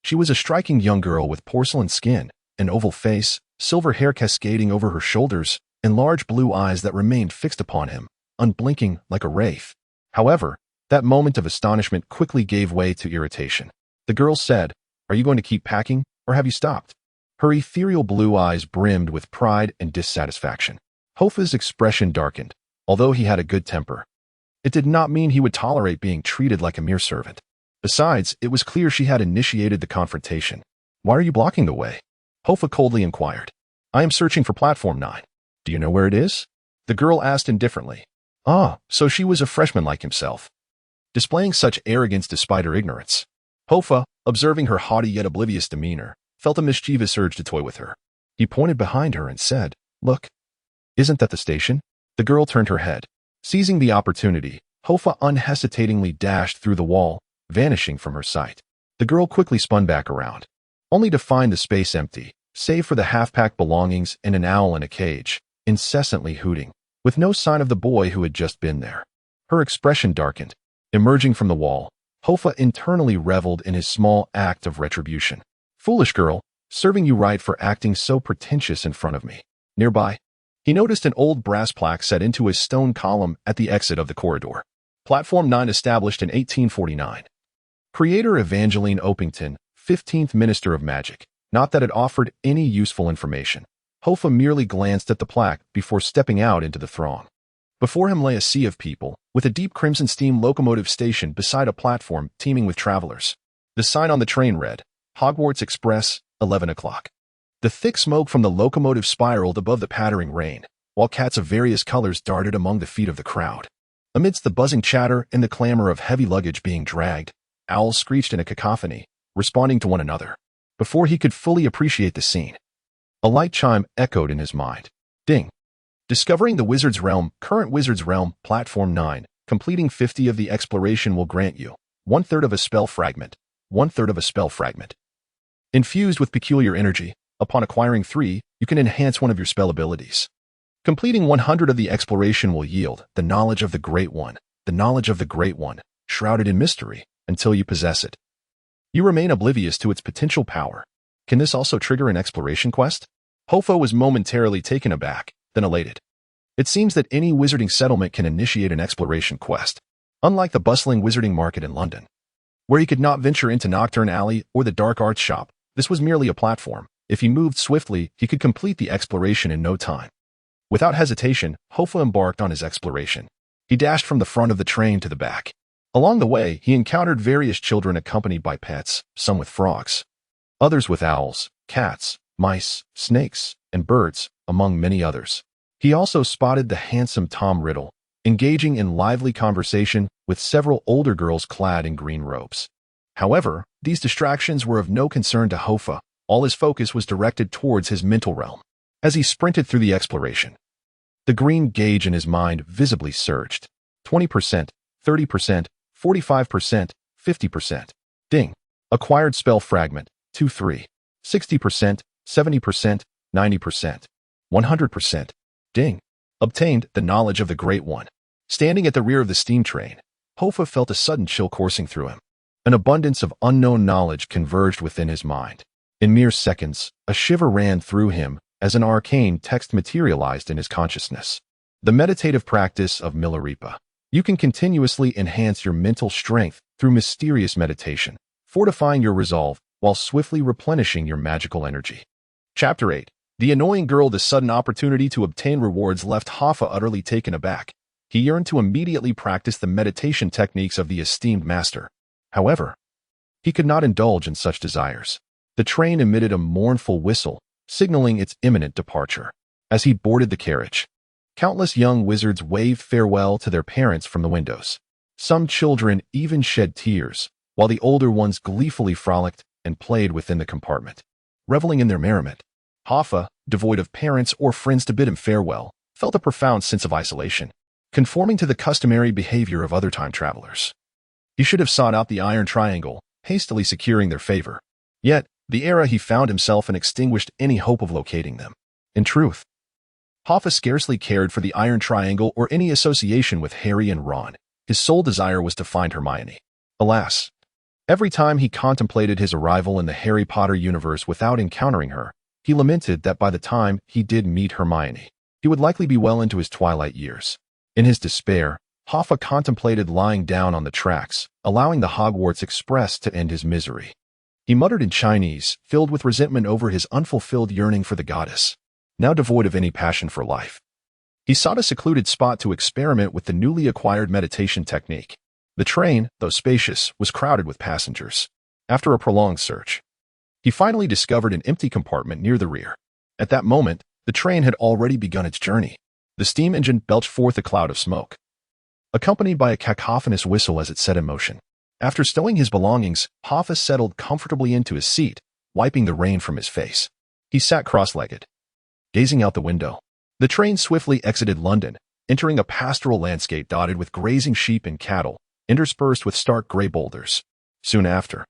She was a striking young girl with porcelain skin, an oval face, silver hair cascading over her shoulders, and large blue eyes that remained fixed upon him, unblinking like a wraith. However, that moment of astonishment quickly gave way to irritation. The girl said, "Are you going to keep packing, or have you stopped?" Her ethereal blue eyes brimmed with pride and dissatisfaction. Hoffa's expression darkened, although he had a good temper. It did not mean he would tolerate being treated like a mere servant. Besides, it was clear she had initiated the confrontation. "Why are you blocking the way?" Hoffa coldly inquired. "I am searching for Platform 9. Do you know where it is?" The girl asked indifferently. Ah, so she was a freshman like himself, displaying such arrogance despite her ignorance. Hoffa, observing her haughty yet oblivious demeanor, felt a mischievous urge to toy with her. He pointed behind her and said, "Look. Isn't that the station?" The girl turned her head. Seizing the opportunity, Hoffa unhesitatingly dashed through the wall, vanishing from her sight. The girl quickly spun back around, only to find the space empty, save for the half-packed belongings and an owl in a cage, incessantly hooting, with no sign of the boy who had just been there. Her expression darkened. Emerging from the wall, Hoffa internally reveled in his small act of retribution. "Foolish girl, serving you right for acting so pretentious in front of me." Nearby, he noticed an old brass plaque set into a stone column at the exit of the corridor. Platform 9 established in 1849. Creator Evangeline Opington, 15th Minister of Magic. Not that it offered any useful information. Hoffa merely glanced at the plaque before stepping out into the throng. Before him lay a sea of people, with a deep crimson steam locomotive station beside a platform teeming with travelers. The sign on the train read, Hogwarts Express, 11 o'clock. The thick smoke from the locomotive spiraled above the pattering rain, while cats of various colors darted among the feet of the crowd. Amidst the buzzing chatter and the clamor of heavy luggage being dragged, owls screeched in a cacophony, responding to one another. Before he could fully appreciate the scene, a light chime echoed in his mind. Ding. Discovering the Wizard's Realm, current Wizard's Realm, Platform 9. Completing 50 of the exploration will grant you 1/3 of a spell fragment. 1/3 of a spell fragment. Infused with peculiar energy, upon acquiring 3, you can enhance one of your spell abilities. Completing 100 of the exploration will yield the knowledge of the Great One, the knowledge of the Great One, shrouded in mystery, until you possess it. You remain oblivious to its potential power. Can this also trigger an exploration quest? Hoffa was momentarily taken aback, then elated. It seems that any wizarding settlement can initiate an exploration quest, unlike the bustling wizarding market in London, where he could not venture into Nocturne Alley or the Dark Arts shop. This was merely a platform. If he moved swiftly, he could complete the exploration in no time. Without hesitation, Hoffa embarked on his exploration. He dashed from the front of the train to the back. Along the way, he encountered various children accompanied by pets, some with frogs, others with owls, cats, mice, snakes, and birds, among many others. He also spotted the handsome Tom Riddle, engaging in lively conversation with several older girls clad in green robes. However, these distractions were of no concern to Hoffa. All his focus was directed towards his mental realm. As he sprinted through the exploration, the green gauge in his mind visibly surged. 20%, 30%, 45%, 50%. Ding. Acquired spell fragment, 2-3. 60%, 70%, 90%. 100%. Ding. Obtained the knowledge of the Great One. Standing at the rear of the steam train, Hoffa felt a sudden chill coursing through him. An abundance of unknown knowledge converged within his mind. In mere seconds, a shiver ran through him as an arcane text materialized in his consciousness. The meditative practice of Milarepa. You can continuously enhance your mental strength through mysterious meditation, fortifying your resolve while swiftly replenishing your magical energy. Chapter 8. The annoying girl. The sudden opportunity to obtain rewards left Hoffa utterly taken aback. He yearned to immediately practice the meditation techniques of the esteemed master. However, he could not indulge in such desires. The train emitted a mournful whistle, signaling its imminent departure. As he boarded the carriage, countless young wizards waved farewell to their parents from the windows. Some children even shed tears, while the older ones gleefully frolicked and played within the compartment, reveling in their merriment. Hoffa, devoid of parents or friends to bid him farewell, felt a profound sense of isolation, conforming to the customary behavior of other time travelers. He should have sought out the Iron Triangle, hastily securing their favor. Yet, the era he found himself in extinguished any hope of locating them. In truth, Hoffa scarcely cared for the Iron Triangle or any association with Harry and Ron. His sole desire was to find Hermione. Alas, every time he contemplated his arrival in the Harry Potter universe without encountering her, he lamented that by the time he did meet Hermione, he would likely be well into his twilight years. In his despair, Hoffa contemplated lying down on the tracks, allowing the Hogwarts Express to end his misery. He muttered in Chinese, filled with resentment over his unfulfilled yearning for the goddess, now devoid of any passion for life. He sought a secluded spot to experiment with the newly acquired meditation technique. The train, though spacious, was crowded with passengers. After a prolonged search, he finally discovered an empty compartment near the rear. At that moment, the train had already begun its journey. The steam engine belched forth a cloud of smoke, accompanied by a cacophonous whistle as it set in motion. After stowing his belongings, Hoffa settled comfortably into his seat, wiping the rain from his face. He sat cross-legged, gazing out the window. The train swiftly exited London, entering a pastoral landscape dotted with grazing sheep and cattle, interspersed with stark grey boulders. Soon after,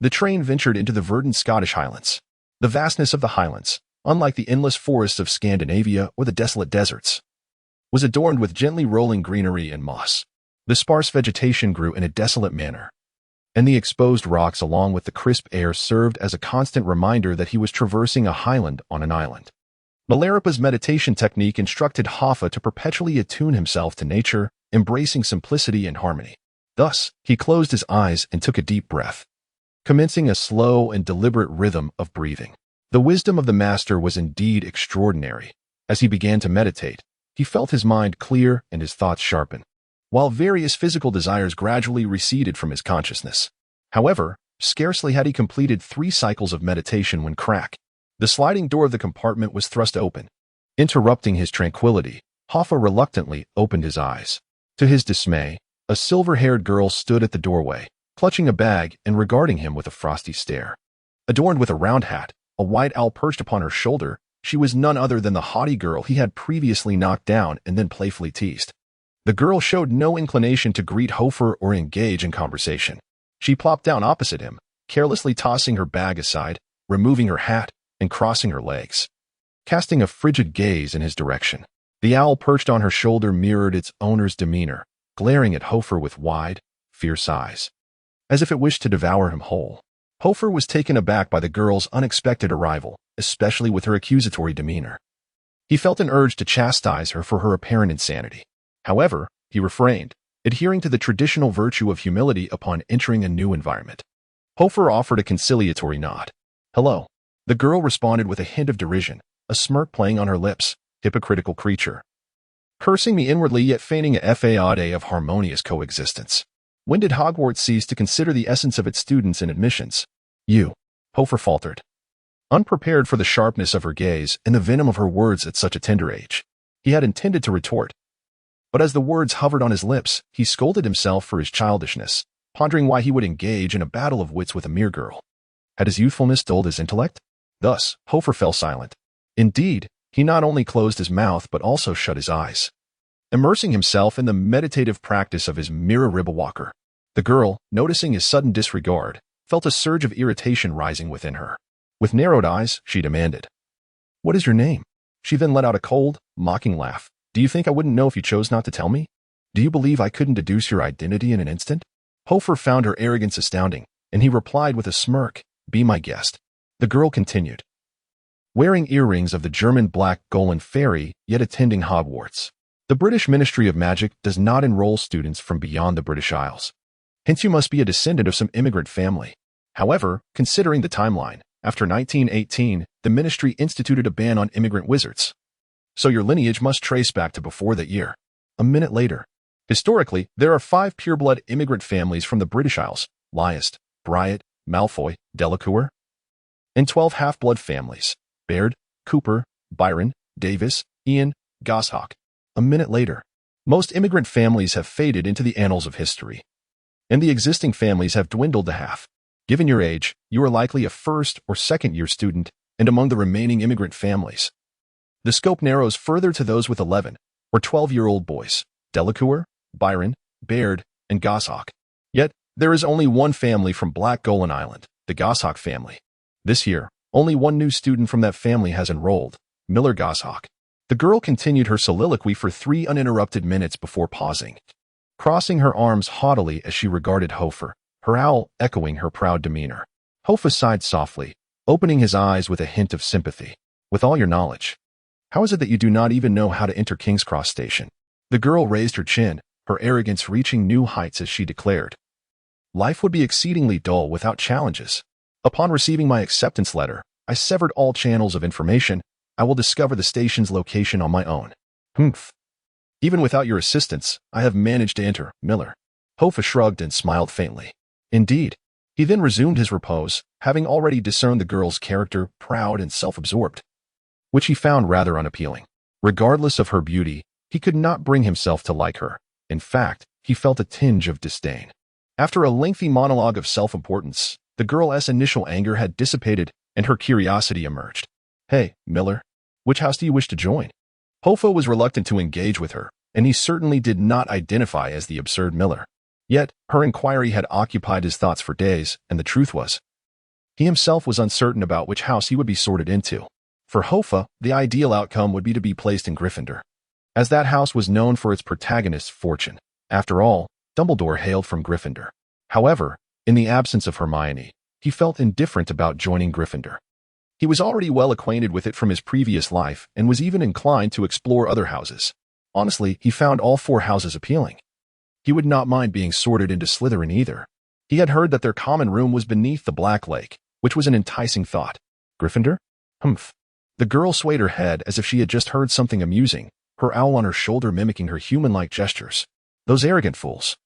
the train ventured into the verdant Scottish Highlands. The vastness of the Highlands, unlike the endless forests of Scandinavia or the desolate deserts, was adorned with gently rolling greenery and moss. The sparse vegetation grew in a desolate manner, and the exposed rocks along with the crisp air served as a constant reminder that he was traversing a highland on an island. Milarepa's meditation technique instructed Hoffa to perpetually attune himself to nature, embracing simplicity and harmony. Thus, he closed his eyes and took a deep breath, commencing a slow and deliberate rhythm of breathing. The wisdom of the master was indeed extraordinary. As he began to meditate, he felt his mind clear and his thoughts sharpen, while various physical desires gradually receded from his consciousness. However, scarcely had he completed 3 cycles of meditation when crack, the sliding door of the compartment was thrust open. Interrupting his tranquility, Hoffa reluctantly opened his eyes. To his dismay, a silver-haired girl stood at the doorway, clutching a bag and regarding him with a frosty stare. Adorned with a round hat, a white owl perched upon her shoulder, she was none other than the haughty girl he had previously knocked down and then playfully teased. The girl showed no inclination to greet Hoffa or engage in conversation. She plopped down opposite him, carelessly tossing her bag aside, removing her hat, and crossing her legs, casting a frigid gaze in his direction. The owl perched on her shoulder mirrored its owner's demeanor, glaring at Hoffa with wide, fierce eyes, as if it wished to devour him whole. Hoffa was taken aback by the girl's unexpected arrival, especially with her accusatory demeanor. He felt an urge to chastise her for her apparent insanity. However, he refrained, adhering to the traditional virtue of humility upon entering a new environment. Hoffa offered a conciliatory nod. "Hello." The girl responded with a hint of derision, a smirk playing on her lips. "Hypocritical creature. Cursing me inwardly yet feigning a facade of harmonious coexistence. When did Hogwarts cease to consider the essence of its students in admissions?" "You," Hoffa faltered, unprepared for the sharpness of her gaze and the venom of her words at such a tender age. He had intended to retort, but as the words hovered on his lips, he scolded himself for his childishness, pondering why he would engage in a battle of wits with a mere girl. Had his youthfulness dulled his intellect? Thus, Hoffa fell silent. Indeed, he not only closed his mouth but also shut his eyes, immersing himself in the meditative practice of his mirror Ribbewalker. The girl, noticing his sudden disregard, felt a surge of irritation rising within her. With narrowed eyes, she demanded, "What is your name?" She then let out a cold, mocking laugh. "Do you think I wouldn't know if you chose not to tell me? Do you believe I couldn't deduce your identity in an instant?" Hoffa found her arrogance astounding, and he replied with a smirk, "Be my guest." The girl continued, wearing earrings of the German black Golan fairy, yet attending Hogwarts. The British Ministry of Magic does not enroll students from beyond the British Isles. Hence you must be a descendant of some immigrant family. However, considering the timeline, after 1918, the ministry instituted a ban on immigrant wizards. So your lineage must trace back to before that year. A minute later. Historically, there are 5 pureblood immigrant families from the British Isles: Lyast, Bryat, Malfoy, Delacour, and 12 half-blood families: Baird, Cooper, Byron, Davis, Ian, Goshawk. A minute later. Most immigrant families have faded into the annals of history, and the existing families have dwindled to half. Given your age, you are likely a first or second-year student, and among the remaining immigrant families, the scope narrows further to those with 11 or 12-year-old boys: Delacour, Byron, Baird, and Goshawk. Yet, There is only one family from Black Golan Island, the Goshawk family. This year, only one new student from that family has enrolled, Miller Goshawk. The girl continued her soliloquy for 3 uninterrupted minutes before pausing, crossing her arms haughtily as she regarded Hoffa, her owl echoing her proud demeanor. Hoffa sighed softly, opening his eyes with a hint of sympathy. With all your knowledge, how is it that you do not even know how to enter King's Cross Station? The girl raised her chin, her arrogance reaching new heights as she declared, life would be exceedingly dull without challenges. Upon receiving my acceptance letter, I severed all channels of information. I will discover the station's location on my own. Humph. Even without your assistance, I have managed to enter, Miller. Hoffa shrugged and smiled faintly. Indeed. He then resumed his repose, having already discerned the girl's character, proud and self-absorbed, which he found rather unappealing. Regardless of her beauty, he could not bring himself to like her. In fact, he felt a tinge of disdain. After a lengthy monologue of self-importance, the girl's initial anger had dissipated and her curiosity emerged. Hey, Miller, which house do you wish to join? Hoffa was reluctant to engage with her, and he certainly did not identify as the absurd Miller. Yet, her inquiry had occupied his thoughts for days, and the truth was, he himself was uncertain about which house he would be sorted into. For Hoffa, the ideal outcome would be to be placed in Gryffindor, as that house was known for its protagonist's fortune. After all, Dumbledore hailed from Gryffindor. However, in the absence of Hermione, he felt indifferent about joining Gryffindor. He was already well acquainted with it from his previous life and was even inclined to explore other houses. Honestly, he found all 4 houses appealing. He would not mind being sorted into Slytherin either. He had heard that their common room was beneath the Black Lake, which was an enticing thought. Gryffindor? Humph. The girl swayed her head as if she had just heard something amusing, her owl on her shoulder mimicking her human-like gestures. Those arrogant fools,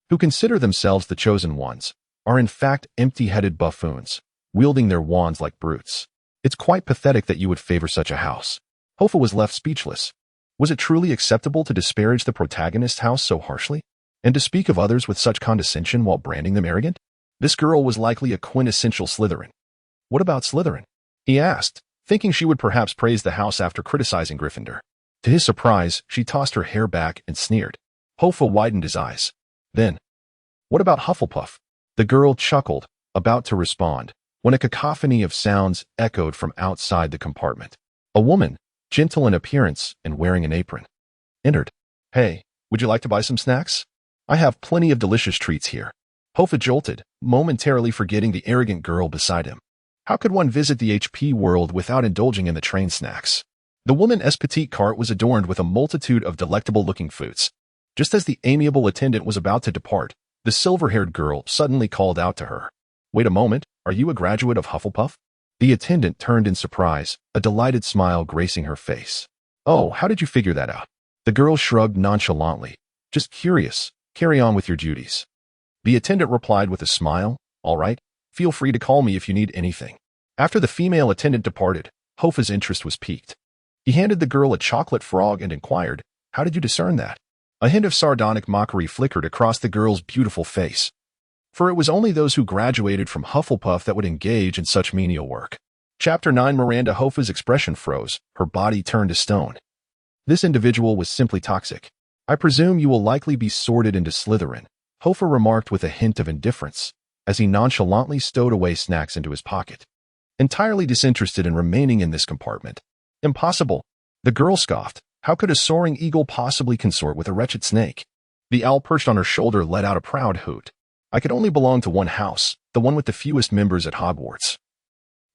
who consider themselves the chosen ones, are in fact empty-headed buffoons, wielding their wands like brutes. It's quite pathetic that you would favor such a house. Hoffa was left speechless. Was it truly acceptable to disparage the protagonist's house so harshly, and to speak of others with such condescension while branding them arrogant? This girl was likely a quintessential Slytherin. What about Slytherin? He asked, thinking she would perhaps praise the house after criticizing Gryffindor. To his surprise, she tossed her hair back and sneered. Hoffa widened his eyes. Then, what about Hufflepuff? The girl chuckled, about to respond, when a cacophony of sounds echoed from outside the compartment. A woman, gentle in appearance and wearing an apron, entered. Hey, would you like to buy some snacks? I have plenty of delicious treats here. Hoffa jolted, momentarily forgetting the arrogant girl beside him. How could one visit the HP world without indulging in the train snacks? The woman's petite cart was adorned with a multitude of delectable-looking foods. Just as the amiable attendant was about to depart, the silver-haired girl suddenly called out to her. Wait a moment, are you a graduate of Hufflepuff? The attendant turned in surprise, a delighted smile gracing her face. Oh, how did you figure that out? The girl shrugged nonchalantly. Just curious. Carry on with your duties. The attendant replied with a smile. All right, feel free to call me if you need anything. After the female attendant departed, Hoffa's interest was piqued. He handed the girl a chocolate frog and inquired, how did you discern that? A hint of sardonic mockery flickered across the girl's beautiful face. For it was only those who graduated from Hufflepuff that would engage in such menial work. Chapter 9. Miranda Hoffa's expression froze, her body turned to stone. This individual was simply toxic. I presume you will likely be sorted into Slytherin, Hoffa remarked with a hint of indifference, as he nonchalantly stowed away snacks into his pocket. Entirely disinterested in remaining in this compartment. Impossible. The girl scoffed. How could a soaring eagle possibly consort with a wretched snake? The owl perched on her shoulder let out a proud hoot. I could only belong to one house, the one with the fewest members at Hogwarts.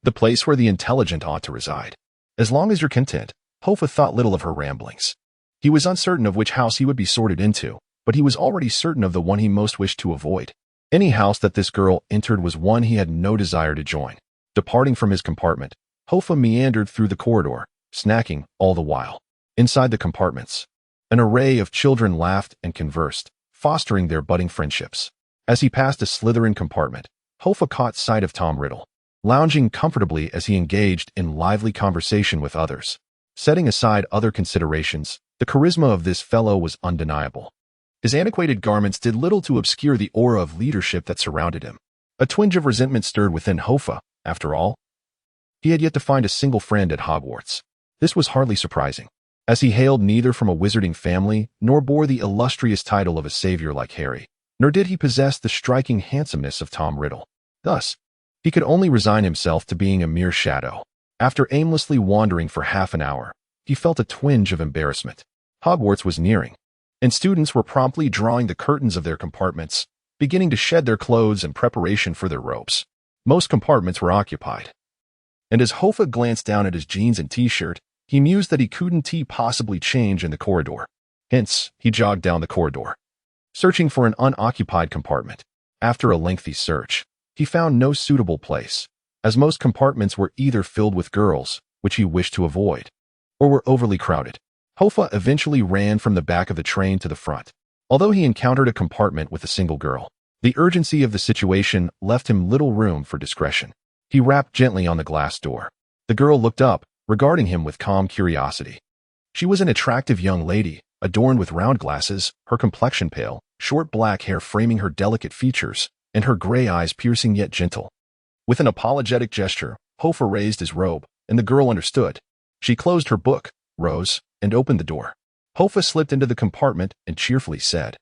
The place where the intelligent ought to reside. As long as you're content, Hoffa thought little of her ramblings. He was uncertain of which house he would be sorted into, but he was already certain of the one he most wished to avoid. Any house that this girl entered was one he had no desire to join. Departing from his compartment, Hoffa meandered through the corridor, snacking all the while. Inside the compartments, an array of children laughed and conversed, fostering their budding friendships. As he passed a Slytherin compartment, Hoffa caught sight of Tom Riddle, lounging comfortably as he engaged in lively conversation with others. Setting aside other considerations, the charisma of this fellow was undeniable. His antiquated garments did little to obscure the aura of leadership that surrounded him. A twinge of resentment stirred within Hoffa. After all, he had yet to find a single friend at Hogwarts. This was hardly surprising, as he hailed neither from a wizarding family nor bore the illustrious title of a savior like Harry. nor did he possess the striking handsomeness of Tom Riddle. Thus, he could only resign himself to being a mere shadow. After aimlessly wandering for half an hour, he felt a twinge of embarrassment. Hogwarts was nearing, and students were promptly drawing the curtains of their compartments, beginning to shed their clothes in preparation for their robes. Most compartments were occupied. And as Hoffa glanced down at his jeans and t-shirt, he mused that he couldn't possibly change in the corridor. Hence, he jogged down the corridor, searching for an unoccupied compartment. After a lengthy search, he found no suitable place, as most compartments were either filled with girls, which he wished to avoid, or were overly crowded. Hoffa eventually ran from the back of the train to the front. Although he encountered a compartment with a single girl, the urgency of the situation left him little room for discretion. He rapped gently on the glass door. The girl looked up, regarding him with calm curiosity. She was an attractive young lady, adorned with round glasses, her complexion pale, short black hair framing her delicate features, and her gray eyes piercing yet gentle. With an apologetic gesture, Hoffa raised his robe, and the girl understood. She closed her book, rose, and opened the door. Hoffa slipped into the compartment and cheerfully said,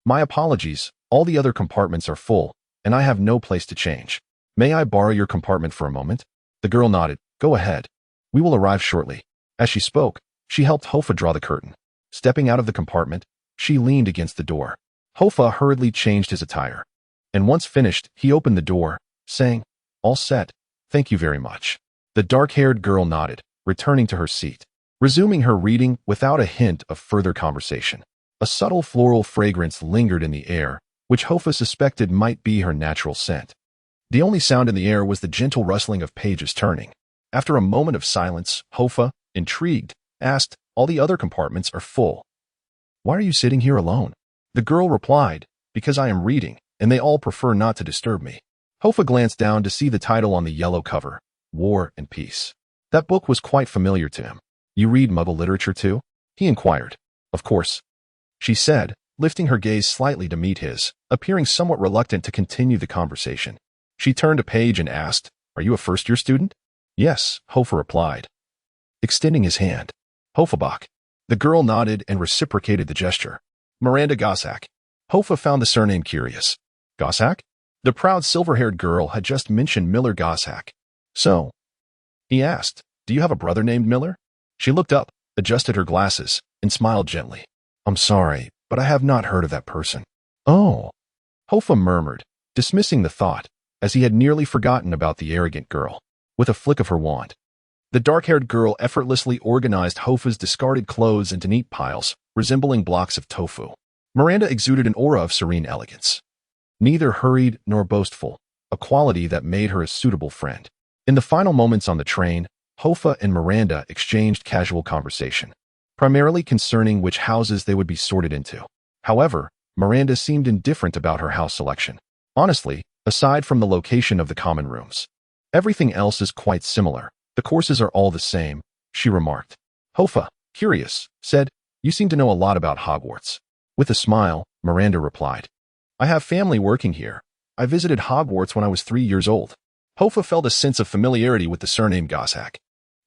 "My apologies, all the other compartments are full, and I have no place to change. May I borrow your compartment for a moment?" The girl nodded. "Go ahead. We will arrive shortly." As she spoke, she helped Hoffa draw the curtain. Stepping out of the compartment, she leaned against the door. Hoffa hurriedly changed his attire, and once finished, he opened the door, saying, "All set, thank you very much." The dark-haired girl nodded, returning to her seat, resuming her reading without a hint of further conversation. A subtle floral fragrance lingered in the air, which Hoffa suspected might be her natural scent. The only sound in the air was the gentle rustling of pages turning. After a moment of silence, Hoffa, intrigued, asked, "All the other compartments are full. Why are you sitting here alone?" The girl replied, "Because I am reading, and they all prefer not to disturb me." Hoffa glanced down to see the title on the yellow cover, War and Peace. That book was quite familiar to him. "You read Muggle literature too?" he inquired. "Of course," she said, lifting her gaze slightly to meet his, appearing somewhat reluctant to continue the conversation. She turned a page and asked, "Are you a first-year student?" "Yes," Hoffa replied, extending his hand. "Hoffabach." The girl nodded and reciprocated the gesture. "Miranda Gossack." Hoffa found the surname curious. "Gossack?" The proud silver-haired girl had just mentioned Miller Gossack. "So," he asked, "do you have a brother named Miller?" She looked up, adjusted her glasses, and smiled gently. "I'm sorry, but I have not heard of that person." "Oh," Hoffa murmured, dismissing the thought, as he had nearly forgotten about the arrogant girl. With a flick of her wand, the dark-haired girl effortlessly organized Hoffa's discarded clothes into neat piles, resembling blocks of tofu. Miranda exuded an aura of serene elegance, neither hurried nor boastful, a quality that made her a suitable friend. In the final moments on the train, Hoffa and Miranda exchanged casual conversation, primarily concerning which houses they would be sorted into. However, Miranda seemed indifferent about her house selection. "Honestly, aside from the location of the common rooms, everything else is quite similar. The courses are all the same," she remarked. Hoffa, curious, said, "You seem to know a lot about Hogwarts." With a smile, Miranda replied, "I have family working here. I visited Hogwarts when I was 3 years old." Hoffa felt a sense of familiarity with the surname Gossack.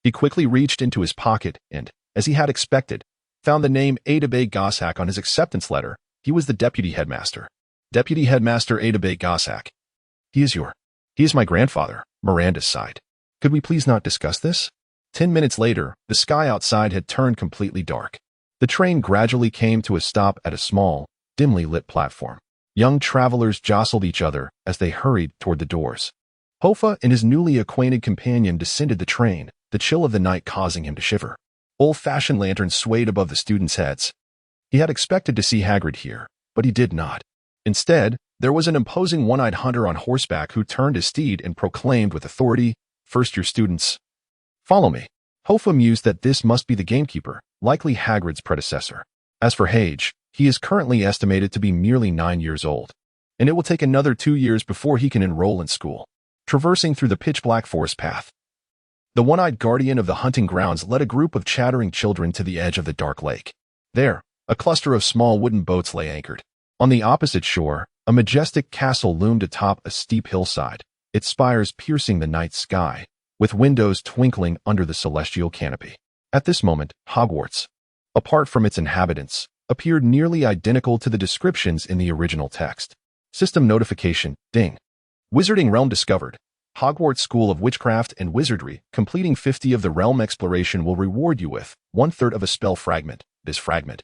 He quickly reached into his pocket and, as he had expected, found the name Adibay Gossack on his acceptance letter. He was the deputy headmaster. "Deputy Headmaster Adibay Gossack. He is my grandfather," Miranda sighed. "Could we please not discuss this?" 10 minutes later, the sky outside had turned completely dark. The train gradually came to a stop at a small, dimly lit platform. Young travelers jostled each other as they hurried toward the doors. Hoffa and his newly acquainted companion descended the train, the chill of the night causing him to shiver. Old-fashioned lanterns swayed above the students' heads. He had expected to see Hagrid here, but he did not. Instead, there was an imposing one-eyed hunter on horseback who turned his steed and proclaimed with authority, "First-year students, follow me." Hoffa mused that this must be the gamekeeper, likely Hagrid's predecessor. As for Hage, he is currently estimated to be merely 9 years old, and it will take another 2 years before he can enroll in school. Traversing through the pitch-black forest path, the one-eyed guardian of the hunting grounds led a group of chattering children to the edge of the dark lake. There, a cluster of small wooden boats lay anchored. On the opposite shore, a majestic castle loomed atop a steep hillside, its spires piercing the night sky, with windows twinkling under the celestial canopy. At this moment, Hogwarts, apart from its inhabitants, appeared nearly identical to the descriptions in the original text. System notification, ding. Wizarding Realm discovered. Hogwarts School of Witchcraft and Wizardry, completing 50 of the realm exploration will reward you with 1/3 of a spell fragment. This fragment,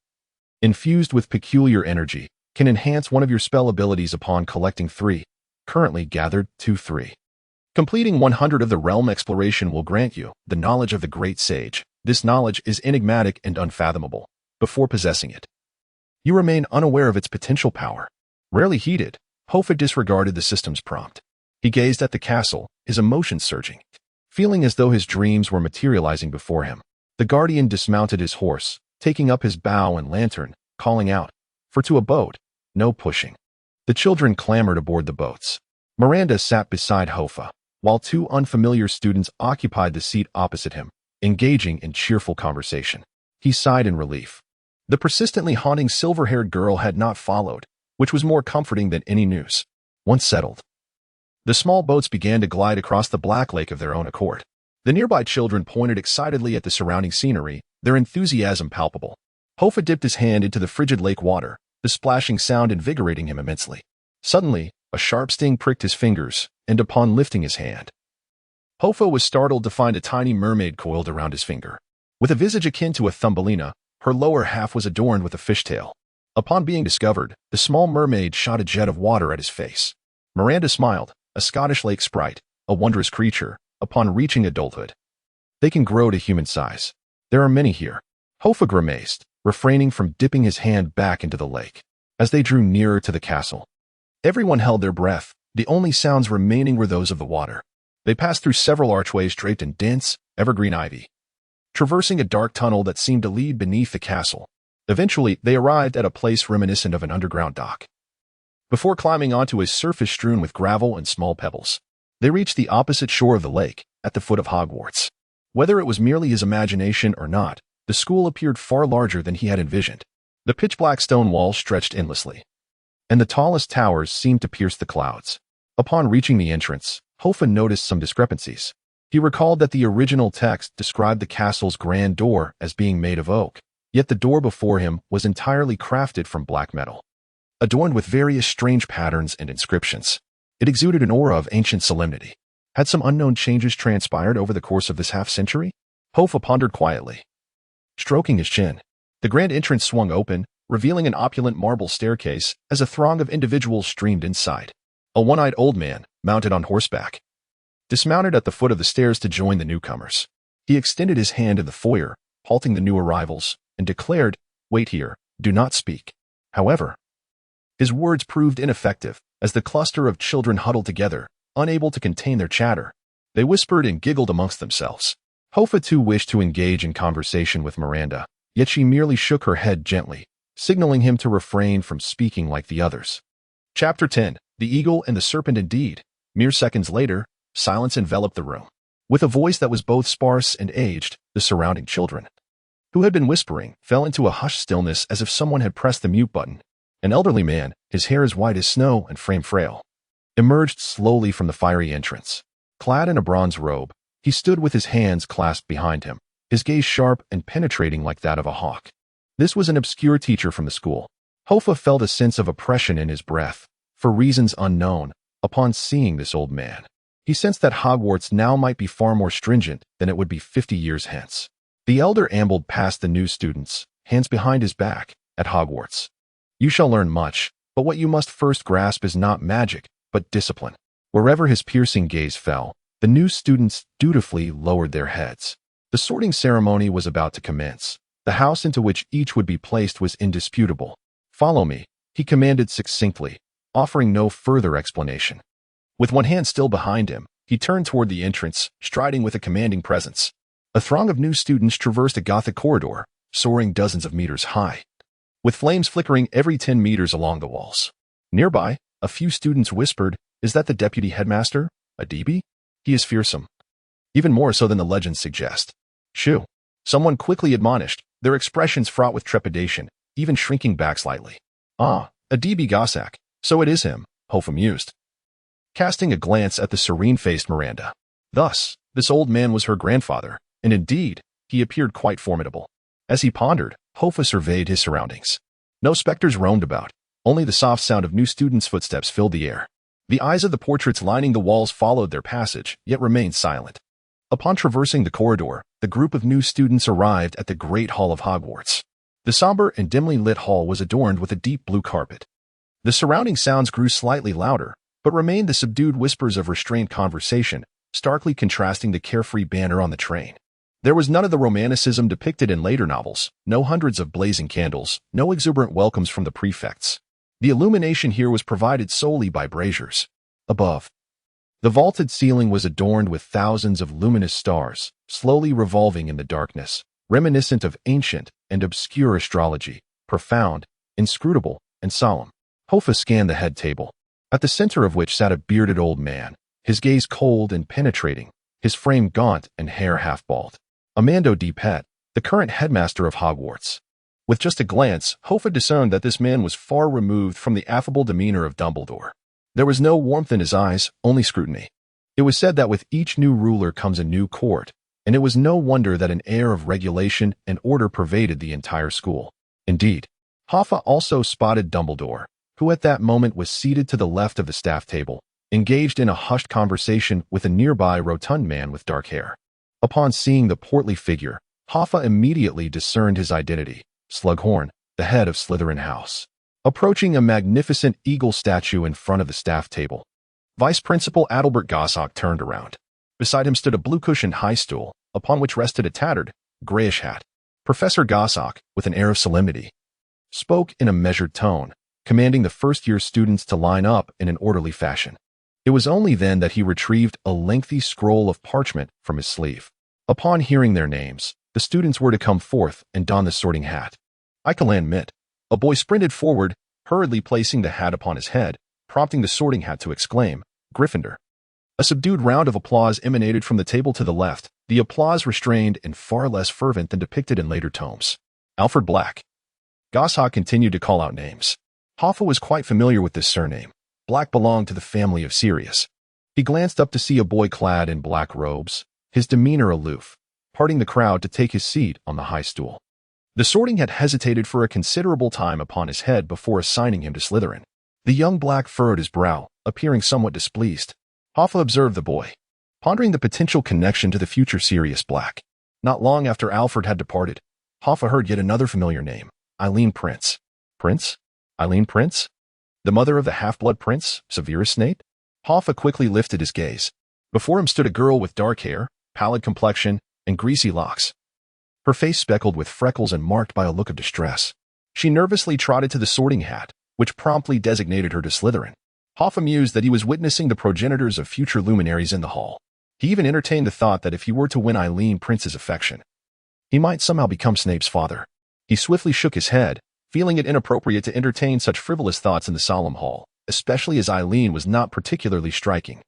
infused with peculiar energy, can enhance one of your spell abilities upon collecting 3. Currently gathered 2-3. Completing 100 of the realm exploration will grant you the knowledge of the Great Sage. This knowledge is enigmatic and unfathomable. Before possessing it, you remain unaware of its potential power. Rarely heeded, Hoffa disregarded the system's prompt. He gazed at the castle, his emotions surging, feeling as though his dreams were materializing before him. The guardian dismounted his horse, taking up his bow and lantern, calling out, "For to a boat, no pushing." The children clamored aboard the boats. Miranda sat beside Hoffa, while 2 unfamiliar students occupied the seat opposite him, engaging in cheerful conversation. He sighed in relief. The persistently haunting silver-haired girl had not followed, which was more comforting than any news. Once settled, the small boats began to glide across the black lake of their own accord. The nearby children pointed excitedly at the surrounding scenery, their enthusiasm palpable. Hoffa dipped his hand into the frigid lake water, the splashing sound invigorating him immensely. Suddenly, a sharp sting pricked his fingers, and upon lifting his hand, Hoffa was startled to find a tiny mermaid coiled around his finger. With a visage akin to a Thumbelina, her lower half was adorned with a fishtail. Upon being discovered, the small mermaid shot a jet of water at his face. Miranda smiled. A Scottish lake sprite, a wondrous creature, upon reaching adulthood. They can grow to human size. There are many here. Hoffa grimaced, refraining from dipping his hand back into the lake. As they drew nearer to the castle, everyone held their breath. The only sounds remaining were those of the water. They passed through several archways draped in dense, evergreen ivy, traversing a dark tunnel that seemed to lead beneath the castle. Eventually, they arrived at a place reminiscent of an underground dock. Before climbing onto a surface strewn with gravel and small pebbles, they reached the opposite shore of the lake, at the foot of Hogwarts. Whether it was merely his imagination or not, the school appeared far larger than he had envisioned. The pitch-black stone walls stretched endlessly, and the tallest towers seemed to pierce the clouds. Upon reaching the entrance, Hoffa noticed some discrepancies. He recalled that the original text described the castle's grand door as being made of oak, yet the door before him was entirely crafted from black metal, adorned with various strange patterns and inscriptions. It exuded an aura of ancient solemnity. Had some unknown changes transpired over the course of this half-century? Hoffa pondered quietly, stroking his chin. The grand entrance swung open, revealing an opulent marble staircase as a throng of individuals streamed inside. A one-eyed old man, mounted on horseback, dismounted at the foot of the stairs to join the newcomers. He extended his hand in the foyer, halting the new arrivals, and declared, "Wait here, do not speak." However, his words proved ineffective, as the cluster of children huddled together, unable to contain their chatter. They whispered and giggled amongst themselves. Hoffa too wished to engage in conversation with Miranda, yet she merely shook her head gently, signaling him to refrain from speaking like the others. Chapter 10. The Eagle and the Serpent Indeed. Mere seconds later, silence enveloped the room. With a voice that was both sparse and aged, the surrounding children, who had been whispering, fell into a hushed stillness as if someone had pressed the mute button. An elderly man, his hair as white as snow and frame frail, emerged slowly from the fiery entrance. Clad in a bronze robe, he stood with his hands clasped behind him, his gaze sharp and penetrating like that of a hawk. This was an obscure teacher from the school. Hoffa felt a sense of oppression in his breath, for reasons unknown, upon seeing this old man. He sensed that Hogwarts now might be far more stringent than it would be 50 years hence. The elder ambled past the new students, hands behind his back. At Hogwarts, you shall learn much, but what you must first grasp is not magic, but discipline. Wherever his piercing gaze fell, the new students dutifully lowered their heads. The sorting ceremony was about to commence. The house into which each would be placed was indisputable. "Follow me," he commanded succinctly, offering no further explanation. With one hand still behind him, he turned toward the entrance, striding with a commanding presence. A throng of new students traversed a Gothic corridor, soaring dozens of meters high, with flames flickering every 10 meters along the walls. Nearby, a few students whispered, "Is that the deputy headmaster? A DB? He is fearsome. Even more so than the legends suggest." "Shoo," someone quickly admonished, their expressions fraught with trepidation, even shrinking back slightly. "Ah, a DB Gossack. So it is him," Hoffa mused, casting a glance at the serene-faced Miranda. Thus, this old man was her grandfather, and indeed, he appeared quite formidable. As he pondered, Hoffa surveyed his surroundings. No specters roamed about. Only the soft sound of new students' footsteps filled the air. The eyes of the portraits lining the walls followed their passage, yet remained silent. Upon traversing the corridor, the group of new students arrived at the Great Hall of Hogwarts. The somber and dimly lit hall was adorned with a deep blue carpet. The surrounding sounds grew slightly louder, but remained the subdued whispers of restrained conversation, starkly contrasting the carefree banter on the train. There was none of the romanticism depicted in later novels, no hundreds of blazing candles, no exuberant welcomes from the prefects. The illumination here was provided solely by braziers. Above, the vaulted ceiling was adorned with thousands of luminous stars, slowly revolving in the darkness, reminiscent of ancient and obscure astrology, profound, inscrutable, and solemn. Hoffa scanned the head table, at the center of which sat a bearded old man, his gaze cold and penetrating, his frame gaunt and hair half-bald. Headmaster Dipet, the current headmaster of Hogwarts. With just a glance, Hoffa discerned that this man was far removed from the affable demeanor of Dumbledore. There was no warmth in his eyes, only scrutiny. It was said that with each new ruler comes a new court, and it was no wonder that an air of regulation and order pervaded the entire school. Indeed, Hoffa also spotted Dumbledore, who at that moment was seated to the left of the staff table, engaged in a hushed conversation with a nearby rotund man with dark hair. Upon seeing the portly figure, Hoffa immediately discerned his identity, Slughorn, the head of Slytherin House. Approaching a magnificent eagle statue in front of the staff table, Vice Principal Adalbert Goshawk turned around. Beside him stood a blue-cushioned high stool, upon which rested a tattered, grayish hat. Professor Goshawk, with an air of solemnity, spoke in a measured tone, commanding the first-year students to line up in an orderly fashion. It was only then that he retrieved a lengthy scroll of parchment from his sleeve. Upon hearing their names, the students were to come forth and don the sorting hat. I can admit, a boy sprinted forward, hurriedly placing the hat upon his head, prompting the sorting hat to exclaim, "Gryffindor." A subdued round of applause emanated from the table to the left, the applause restrained and far less fervent than depicted in later tomes. Alfred Black. Goshawk continued to call out names. Hoffa was quite familiar with this surname. Black belonged to the family of Sirius. He glanced up to see a boy clad in black robes, his demeanor aloof, parting the crowd to take his seat on the high stool. The sorting hat hesitated for a considerable time upon his head before assigning him to Slytherin. The young black furrowed his brow, appearing somewhat displeased. Hoffa observed the boy, pondering the potential connection to the future Sirius Black. Not long after Alfred had departed, Hoffa heard yet another familiar name, Eileen Prince. Prince? Eileen Prince? The mother of the half-blood prince, Severus Snape? Hoffa quickly lifted his gaze. Before him stood a girl with dark hair, pallid complexion, and greasy locks. Her face speckled with freckles and marked by a look of distress. She nervously trotted to the sorting hat, which promptly designated her to Slytherin. Hoffa mused that he was witnessing the progenitors of future luminaries in the hall. He even entertained the thought that if he were to win Eileen Prince's affection, he might somehow become Snape's father. He swiftly shook his head, feeling it inappropriate to entertain such frivolous thoughts in the solemn hall, especially as Eileen was not particularly striking.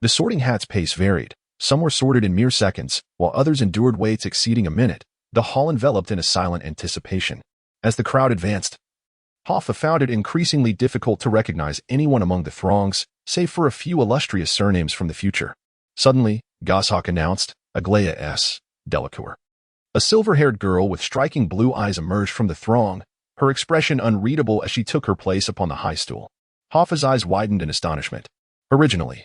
The sorting hat's pace varied. Some were sorted in mere seconds, while others endured waits exceeding a minute, the hall enveloped in a silent anticipation. As the crowd advanced, Hoffa found it increasingly difficult to recognize anyone among the throngs, save for a few illustrious surnames from the future. Suddenly, Goshawk announced, Aglaia S. Delacour. A silver-haired girl with striking blue eyes emerged from the throng, her expression unreadable as she took her place upon the high stool. Hoffa's eyes widened in astonishment. Originally,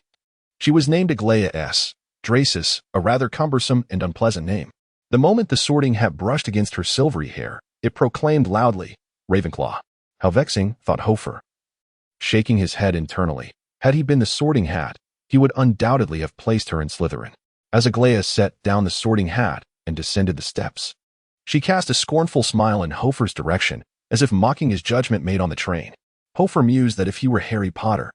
she was named Aglaia S. Dracis, a rather cumbersome and unpleasant name. The moment the sorting hat brushed against her silvery hair, it proclaimed loudly, Ravenclaw. How vexing, thought Hoffa, shaking his head internally. Had he been the sorting hat, he would undoubtedly have placed her in Slytherin. As Aglaia set down the sorting hat and descended the steps, she cast a scornful smile in Hoffa's direction, as if mocking his judgment made on the train. Hoffa mused that if he were Harry Potter,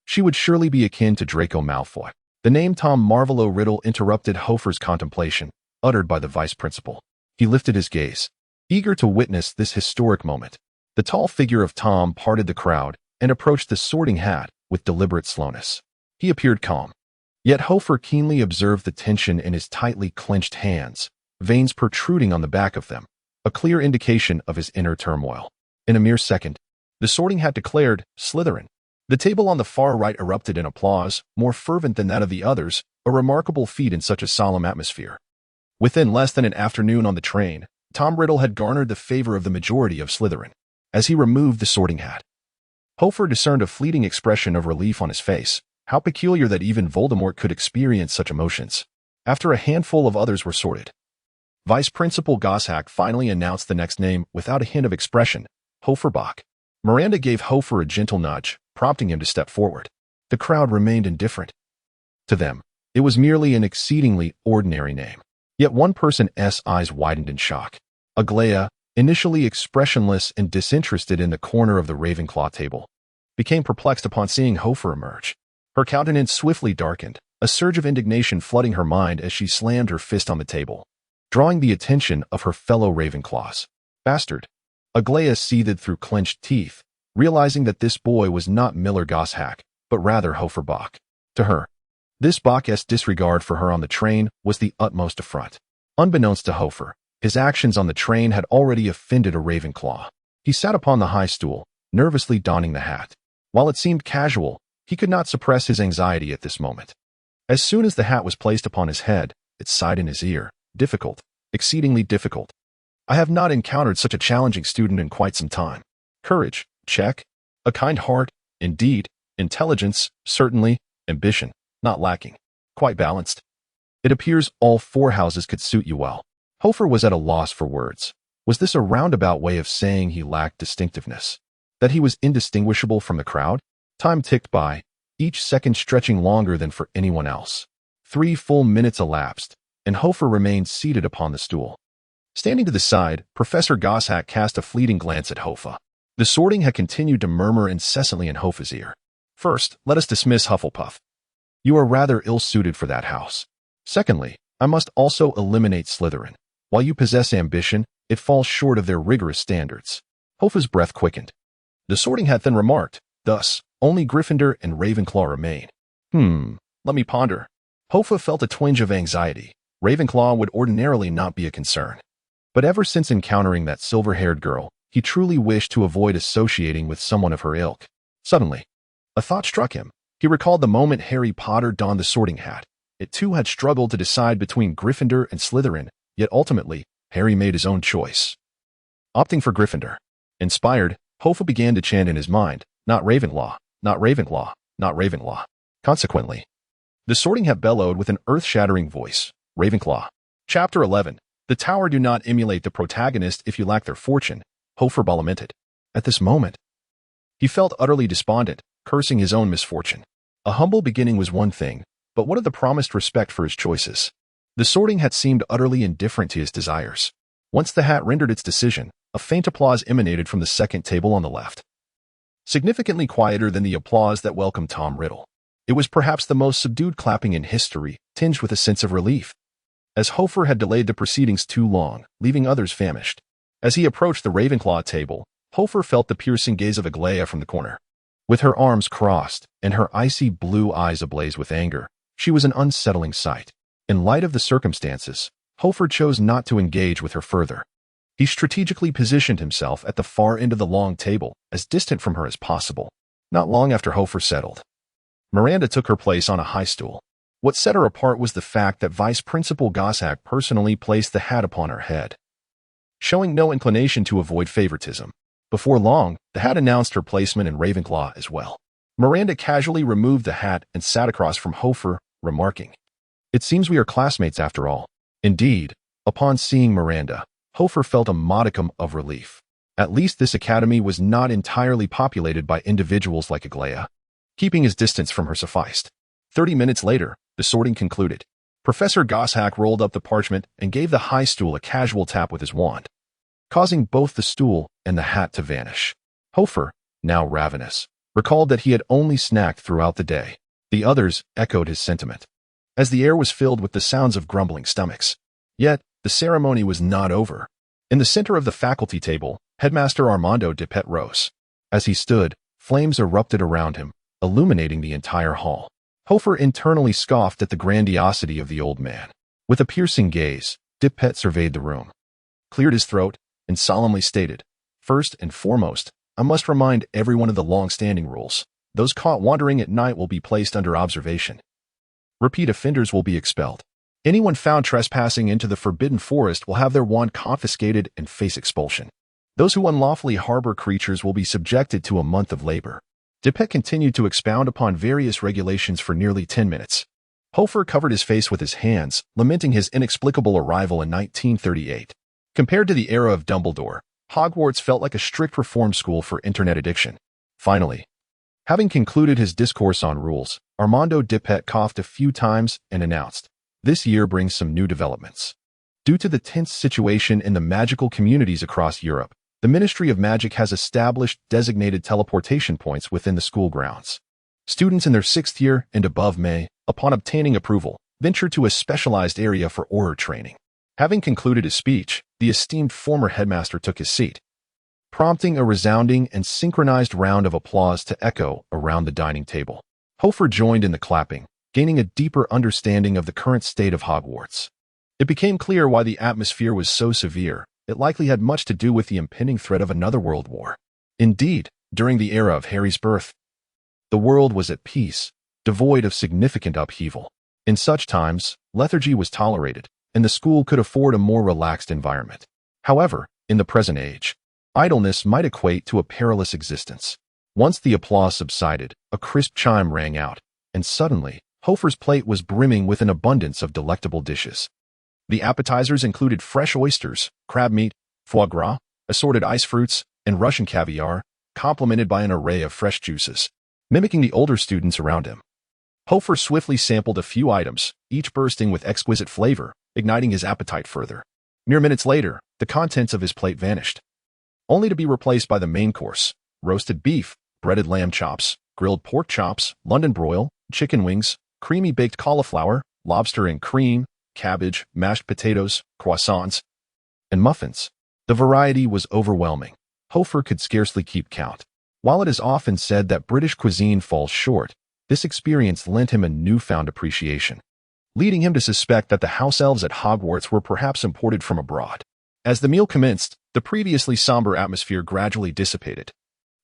she would surely be akin to Draco Malfoy. The name Tom Marvolo Riddle interrupted Hoffa's contemplation, uttered by the vice principal. He lifted his gaze, eager to witness this historic moment. The tall figure of Tom parted the crowd and approached the sorting hat with deliberate slowness. He appeared calm. Yet Hoffa keenly observed the tension in his tightly clenched hands, veins protruding on the back of them, a clear indication of his inner turmoil. In a mere second, the sorting hat declared, Slytherin. The table on the far right erupted in applause, more fervent than that of the others, a remarkable feat in such a solemn atmosphere. Within less than an afternoon on the train, Tom Riddle had garnered the favor of the majority of Slytherin. as he removed the sorting hat. Hoffa discerned a fleeting expression of relief on his face. How peculiar that even Voldemort could experience such emotions. After a handful of others were sorted, Vice Principal Goshawk finally announced the next name without a hint of expression, Hoffa. Miranda gave Hoffa a gentle nudge, prompting him to step forward. The crowd remained indifferent. To them, it was merely an exceedingly ordinary name. Yet one person's eyes widened in shock. Aglaia, initially expressionless and disinterested in the corner of the Ravenclaw table, became perplexed upon seeing Hoffa emerge. Her countenance swiftly darkened, a surge of indignation flooding her mind as she slammed her fist on the table, drawing the attention of her fellow Ravenclaws. Bastard! Aglaia seethed through clenched teeth, realizing that this boy was not Miller Goshawk, but rather Hoffa. To her, this Bach's disregard for her on the train was the utmost affront. Unbeknownst to Hoffa, his actions on the train had already offended a Ravenclaw. He sat upon the high stool, nervously donning the hat. While it seemed casual, he could not suppress his anxiety at this moment. As soon as the hat was placed upon his head, it sighed in his ear. Difficult, exceedingly difficult. I have not encountered such a challenging student in quite some time. Courage, check. A kind heart, indeed. Intelligence, certainly. Ambition, not lacking. Quite balanced. It appears all four houses could suit you well. Hoffa was at a loss for words. Was this a roundabout way of saying he lacked distinctiveness? That he was indistinguishable from the crowd? Time ticked by, each second stretching longer than for anyone else. 3 full minutes elapsed, and Hoffa remained seated upon the stool. Standing to the side, Professor Goshawk cast a fleeting glance at Hoffa. The sorting had continued to murmur incessantly in Hoffa's ear. First, let us dismiss Hufflepuff. You are rather ill-suited for that house. Secondly, I must also eliminate Slytherin. While you possess ambition, it falls short of their rigorous standards. Hoffa's breath quickened. The sorting hat then remarked, thus, only Gryffindor and Ravenclaw remain. Let me ponder. Hoffa felt a twinge of anxiety. Ravenclaw would ordinarily not be a concern. But ever since encountering that silver-haired girl, he truly wished to avoid associating with someone of her ilk. Suddenly, a thought struck him. He recalled the moment Harry Potter donned the sorting hat. It too had struggled to decide between Gryffindor and Slytherin, yet ultimately, Harry made his own choice, opting for Gryffindor. Inspired, Hoffa began to chant in his mind, not Ravenclaw, not Ravenclaw, not Ravenclaw. Consequently, the sorting hat bellowed with an earth-shattering voice, Ravenclaw. Chapter 11. The tower do not emulate the protagonist if you lack their fortune, Hoffa lamented. At this moment, he felt utterly despondent, cursing his own misfortune. A humble beginning was one thing, but what of the promised respect for his choices? The sorting hat seemed utterly indifferent to his desires. Once the hat rendered its decision, a faint applause emanated from the second table on the left. Significantly quieter than the applause that welcomed Tom Riddle. It was perhaps the most subdued clapping in history, tinged with a sense of relief, as Hoffa had delayed the proceedings too long, leaving others famished. As he approached the Ravenclaw table, Hoffa felt the piercing gaze of Aglaia from the corner. With her arms crossed and her icy blue eyes ablaze with anger, she was an unsettling sight. In light of the circumstances, Hoffa chose not to engage with her further. He strategically positioned himself at the far end of the long table, as distant from her as possible. Not long after Hoffa settled, Miranda took her place on a high stool. What set her apart was the fact that Vice Principal Goshawk personally placed the hat upon her head, showing no inclination to avoid favoritism. Before long, the hat announced her placement in Ravenclaw as well. Miranda casually removed the hat and sat across from Hoffa, remarking, "It seems we are classmates after all." Indeed, upon seeing Miranda, Hoffa felt a modicum of relief. At least this academy was not entirely populated by individuals like Aglaia. Keeping his distance from her sufficed. 30 minutes later, the sorting concluded. Professor Goshawk rolled up the parchment and gave the high stool a casual tap with his wand, causing both the stool and the hat to vanish. Hoffa, now ravenous, recalled that he had only snacked throughout the day. The others echoed his sentiment, as the air was filled with the sounds of grumbling stomachs. Yet, the ceremony was not over. In the center of the faculty table, Headmaster Armando Dipet rose. As he stood, flames erupted around him, illuminating the entire hall. Hoffa internally scoffed at the grandiosity of the old man. With a piercing gaze, Dipet surveyed the room, cleared his throat, and solemnly stated, "First and foremost, I must remind everyone of the long-standing rules. Those caught wandering at night will be placed under observation. Repeat offenders will be expelled. Anyone found trespassing into the Forbidden Forest will have their wand confiscated and face expulsion. Those who unlawfully harbor creatures will be subjected to a month of labor. Dipet continued to expound upon various regulations for nearly 10 minutes. Hoffa covered his face with his hands, lamenting his inexplicable arrival in 1938. Compared to the era of Dumbledore, Hogwarts felt like a strict reform school for internet addiction. Finally, having concluded his discourse on rules, Armando Dipet coughed a few times and announced, "This year brings some new developments. Due to the tense situation in the magical communities across Europe, the Ministry of Magic has established designated teleportation points within the school grounds. Students in their 6th year and above may, upon obtaining approval, venture to a specialized area for Auror training." Having concluded his speech, the esteemed former headmaster took his seat, prompting a resounding and synchronized round of applause to echo around the dining table. Hoffa joined in the clapping, gaining a deeper understanding of the current state of Hogwarts. It became clear why the atmosphere was so severe. It likely had much to do with the impending threat of another world war. Indeed, during the era of Harry's birth, the world was at peace, devoid of significant upheaval. In such times, lethargy was tolerated, and the school could afford a more relaxed environment. However, in the present age, idleness might equate to a perilous existence. Once the applause subsided, a crisp chime rang out, and suddenly, Hoffa's plate was brimming with an abundance of delectable dishes. The appetizers included fresh oysters, crab meat, foie gras, assorted ice fruits, and Russian caviar, complemented by an array of fresh juices, mimicking the older students around him. Hoffa swiftly sampled a few items, each bursting with exquisite flavor, igniting his appetite further. Mere minutes later, the contents of his plate vanished, only to be replaced by the main course: roasted beef, breaded lamb chops, grilled pork chops, London broil, chicken wings, creamy baked cauliflower, lobster and cream, cabbage, mashed potatoes, croissants, and muffins. The variety was overwhelming. Hoffa could scarcely keep count. While it is often said that British cuisine falls short, this experience lent him a newfound appreciation, leading him to suspect that the house elves at Hogwarts were perhaps imported from abroad. As the meal commenced, the previously somber atmosphere gradually dissipated,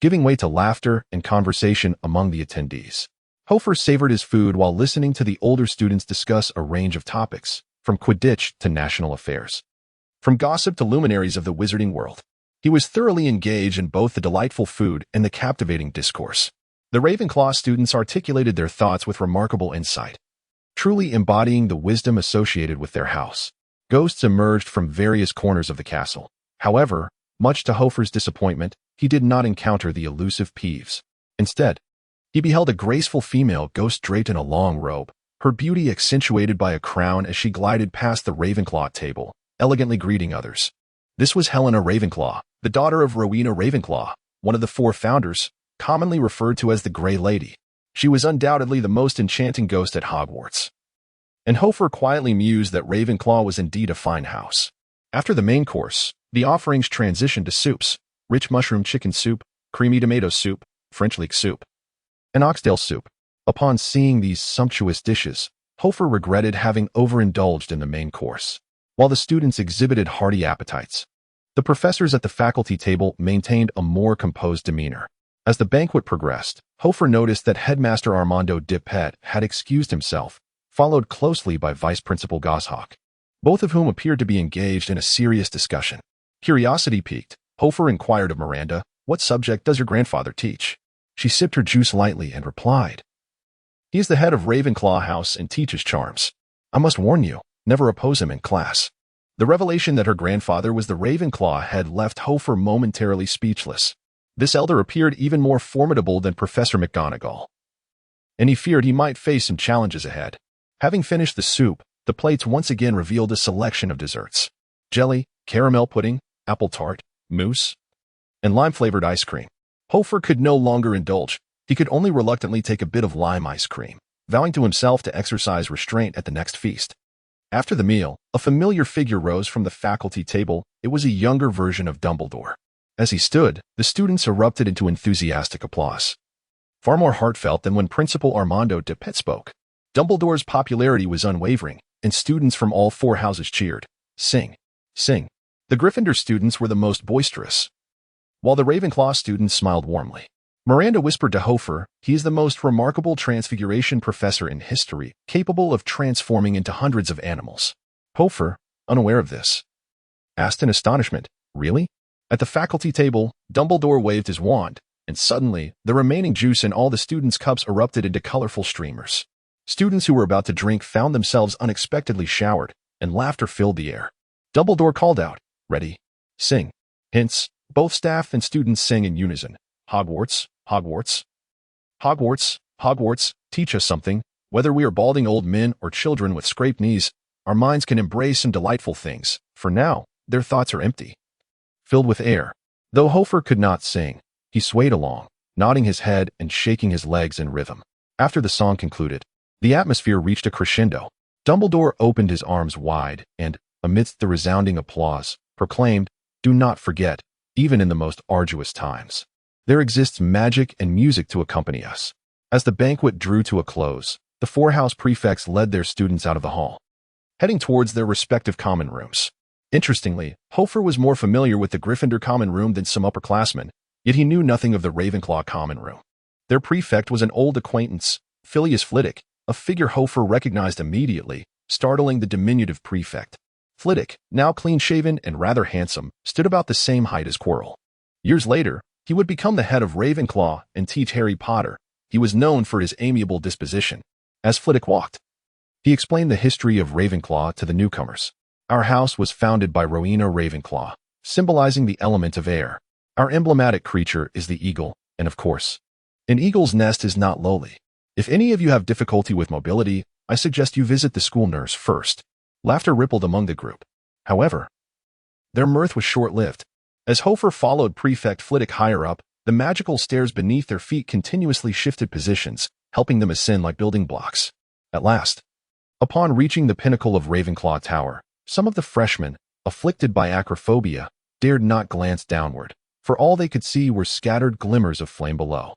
giving way to laughter and conversation among the attendees. Hoffa savored his food while listening to the older students discuss a range of topics, from Quidditch to national affairs, from gossip to luminaries of the wizarding world. He was thoroughly engaged in both the delightful food and the captivating discourse. The Ravenclaw students articulated their thoughts with remarkable insight, truly embodying the wisdom associated with their house. Ghosts emerged from various corners of the castle. However, much to Hoffa's disappointment, he did not encounter the elusive Peeves. Instead, he beheld a graceful female ghost draped in a long robe, her beauty accentuated by a crown as she glided past the Ravenclaw table, elegantly greeting others. This was Helena Ravenclaw, the daughter of Rowena Ravenclaw, one of the 4 founders, commonly referred to as the Grey Lady. She was undoubtedly the most enchanting ghost at Hogwarts, and Hoffa quietly mused that Ravenclaw was indeed a fine house. After the main course, the offerings transitioned to soups: rich mushroom chicken soup, creamy tomato soup, French leek soup, and oxtail soup. Upon seeing these sumptuous dishes, Hoffa regretted having overindulged in the main course. While the students exhibited hearty appetites, the professors at the faculty table maintained a more composed demeanor. As the banquet progressed, Hoffa noticed that Headmaster Armando Dipet had excused himself, followed closely by Vice Principal Goshawk, both of whom appeared to be engaged in a serious discussion. Curiosity piqued, Hoffa inquired of Miranda, "What subject does your grandfather teach?" She sipped her juice lightly and replied, "He is the head of Ravenclaw House and teaches charms. I must warn you, never oppose him in class." The revelation that her grandfather was the Ravenclaw had left Hoffa momentarily speechless. This elder appeared even more formidable than Professor McGonagall, and he feared he might face some challenges ahead. Having finished the soup, the plates once again revealed a selection of desserts: jelly, caramel pudding, apple tart, mousse, and lime-flavored ice cream. Hoffa could no longer indulge. He could only reluctantly take a bit of lime ice cream, vowing to himself to exercise restraint at the next feast. After the meal, a familiar figure rose from the faculty table. It was a younger version of Dumbledore. As he stood, the students erupted into enthusiastic applause, far more heartfelt than when Principal Armando Dipet spoke. Dumbledore's popularity was unwavering, and students from all 4 houses cheered, "Sing, sing." The Gryffindor students were the most boisterous, while the Ravenclaw students smiled warmly. Miranda whispered to Hoffa, "He is the most remarkable transfiguration professor in history, capable of transforming into hundreds of animals." Hoffa, unaware of this, asked in astonishment, "Really?" At the faculty table, Dumbledore waved his wand, and suddenly, the remaining juice in all the students' cups erupted into colorful streamers. Students who were about to drink found themselves unexpectedly showered, and laughter filled the air. Dumbledore called out, "Ready? Sing." Hence, both staff and students sang in unison, "Hogwarts, Hogwarts. Hogwarts, Hogwarts, teach us something. Whether we are balding old men or children with scraped knees, our minds can embrace some delightful things. For now, their thoughts are empty." Filled with air. Though Hoffa could not sing, he swayed along, nodding his head and shaking his legs in rhythm. After the song concluded, the atmosphere reached a crescendo. Dumbledore opened his arms wide and, amidst the resounding applause, proclaimed, "Do not forget, even in the most arduous times, there exists magic and music to accompany us." As the banquet drew to a close, the four house prefects led their students out of the hall, heading towards their respective common rooms. Interestingly, Hoffa was more familiar with the Gryffindor common room than some upperclassmen, yet he knew nothing of the Ravenclaw common room. Their prefect was an old acquaintance, Phileas Flitwick, a figure Hoffa recognized immediately, startling the diminutive prefect. Flitwick, now clean-shaven and rather handsome, stood about the same height as Quirrell. Years later, he would become the head of Ravenclaw and teach Harry Potter. He was known for his amiable disposition. As Flitwick walked, he explained the history of Ravenclaw to the newcomers. "Our house was founded by Rowena Ravenclaw, symbolizing the element of air. Our emblematic creature is the eagle, and of course, an eagle's nest is not lowly. If any of you have difficulty with mobility, I suggest you visit the school nurse first." Laughter rippled among the group. However, their mirth was short-lived. As Hoffa followed Prefect Flitwick higher up, the magical stairs beneath their feet continuously shifted positions, helping them ascend like building blocks. At last, upon reaching the pinnacle of Ravenclaw Tower, some of the freshmen, afflicted by acrophobia, dared not glance downward, for all they could see were scattered glimmers of flame below.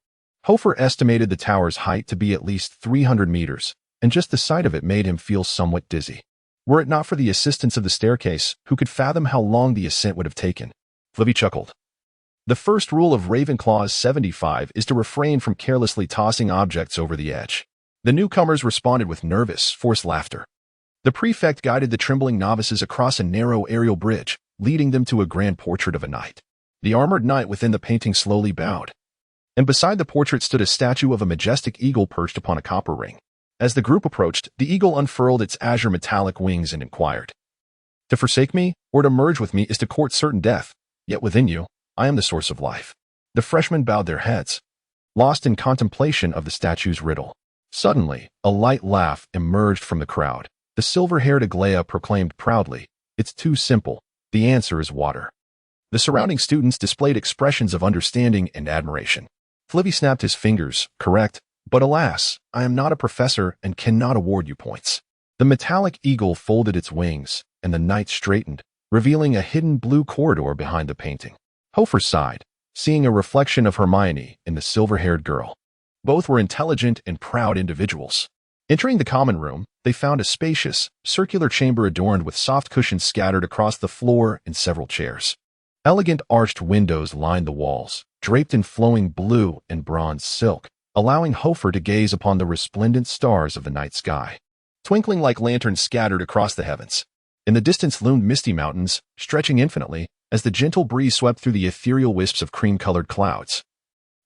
Hoffa estimated the tower's height to be at least 300 meters, and just the sight of it made him feel somewhat dizzy. Were it not for the assistance of the staircase, who could fathom how long the ascent would have taken? Flivvy chuckled. The first rule of Ravenclaw's 75 is to refrain from carelessly tossing objects over the edge. The newcomers responded with nervous, forced laughter. The prefect guided the trembling novices across a narrow aerial bridge, leading them to a grand portrait of a knight. The armored knight within the painting slowly bowed, and beside the portrait stood a statue of a majestic eagle perched upon a copper ring. As the group approached, the eagle unfurled its azure metallic wings and inquired, "To forsake me, or to merge with me, is to court certain death, yet within you, I am the source of life." The freshmen bowed their heads, lost in contemplation of the statue's riddle. Suddenly, a light laugh emerged from the crowd. The silver-haired Aglaia proclaimed proudly, "It's too simple. The answer is water." The surrounding students displayed expressions of understanding and admiration. Flivvy snapped his fingers, correct, "But alas, I am not a professor and cannot award you points." The metallic eagle folded its wings, and the knight straightened, revealing a hidden blue corridor behind the painting. Hoffa sighed, seeing a reflection of Hermione in the silver-haired girl. Both were intelligent and proud individuals. Entering the common room, they found a spacious, circular chamber adorned with soft cushions scattered across the floor and several chairs. Elegant arched windows lined the walls, draped in flowing blue and bronze silk, allowing Hoffa to gaze upon the resplendent stars of the night sky, twinkling like lanterns scattered across the heavens. In the distance loomed misty mountains, stretching infinitely, as the gentle breeze swept through the ethereal wisps of cream-colored clouds,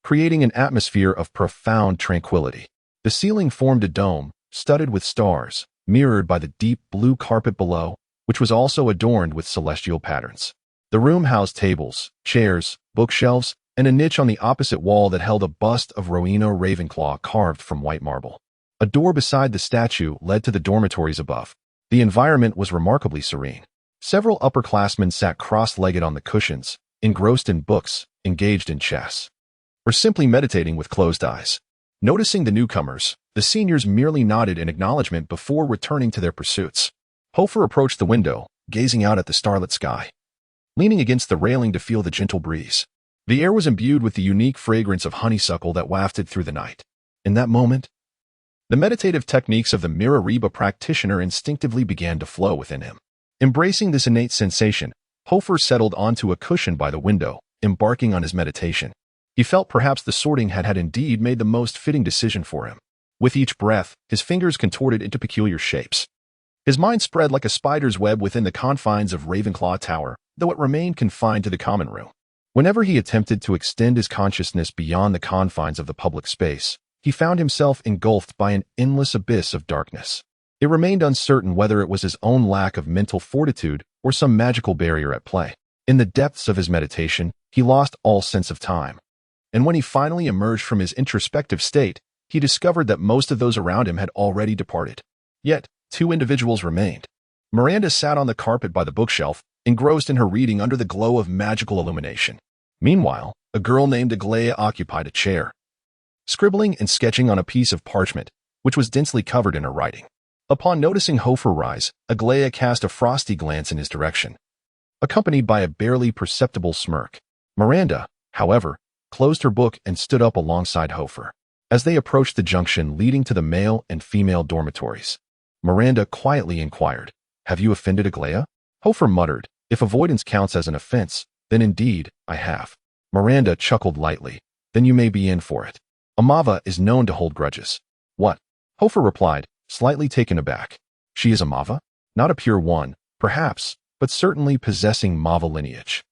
creating an atmosphere of profound tranquility. The ceiling formed a dome, studded with stars, mirrored by the deep blue carpet below, which was also adorned with celestial patterns. The room housed tables, chairs, bookshelves, and a niche on the opposite wall that held a bust of Rowena Ravenclaw carved from white marble. A door beside the statue led to the dormitories above. The environment was remarkably serene. Several upperclassmen sat cross-legged on the cushions, engrossed in books, engaged in chess, or simply meditating with closed eyes. Noticing the newcomers, the seniors merely nodded in acknowledgement before returning to their pursuits. Hoffa approached the window, gazing out at the starlit sky, leaning against the railing to feel the gentle breeze. The air was imbued with the unique fragrance of honeysuckle that wafted through the night. In that moment, the meditative techniques of the Mirariba practitioner instinctively began to flow within him. Embracing this innate sensation, Hoffa settled onto a cushion by the window, embarking on his meditation. He felt perhaps the sorting had indeed made the most fitting decision for him. With each breath, his fingers contorted into peculiar shapes. His mind spread like a spider's web within the confines of Ravenclaw Tower, though it remained confined to the common room. Whenever he attempted to extend his consciousness beyond the confines of the public space, he found himself engulfed by an endless abyss of darkness. It remained uncertain whether it was his own lack of mental fortitude or some magical barrier at play. In the depths of his meditation, he lost all sense of time. And when he finally emerged from his introspective state, he discovered that most of those around him had already departed. Yet, two individuals remained. Miranda sat on the carpet by the bookshelf, engrossed in her reading under the glow of magical illumination. Meanwhile, a girl named Aglaia occupied a chair, scribbling and sketching on a piece of parchment, which was densely covered in her writing. Upon noticing Hoffa rise, Aglaia cast a frosty glance in his direction, accompanied by a barely perceptible smirk. Miranda, however, closed her book and stood up alongside Hoffa. As they approached the junction leading to the male and female dormitories, Miranda quietly inquired, "Have you offended Aglaia?" Hoffa muttered, "If avoidance counts as an offense, then indeed, I have." Miranda chuckled lightly, "Then you may be in for it. Amava is known to hold grudges." "What?" Hoffa replied, slightly taken aback. "She is a Mava? Not a pure one, perhaps, but certainly possessing Mava lineage.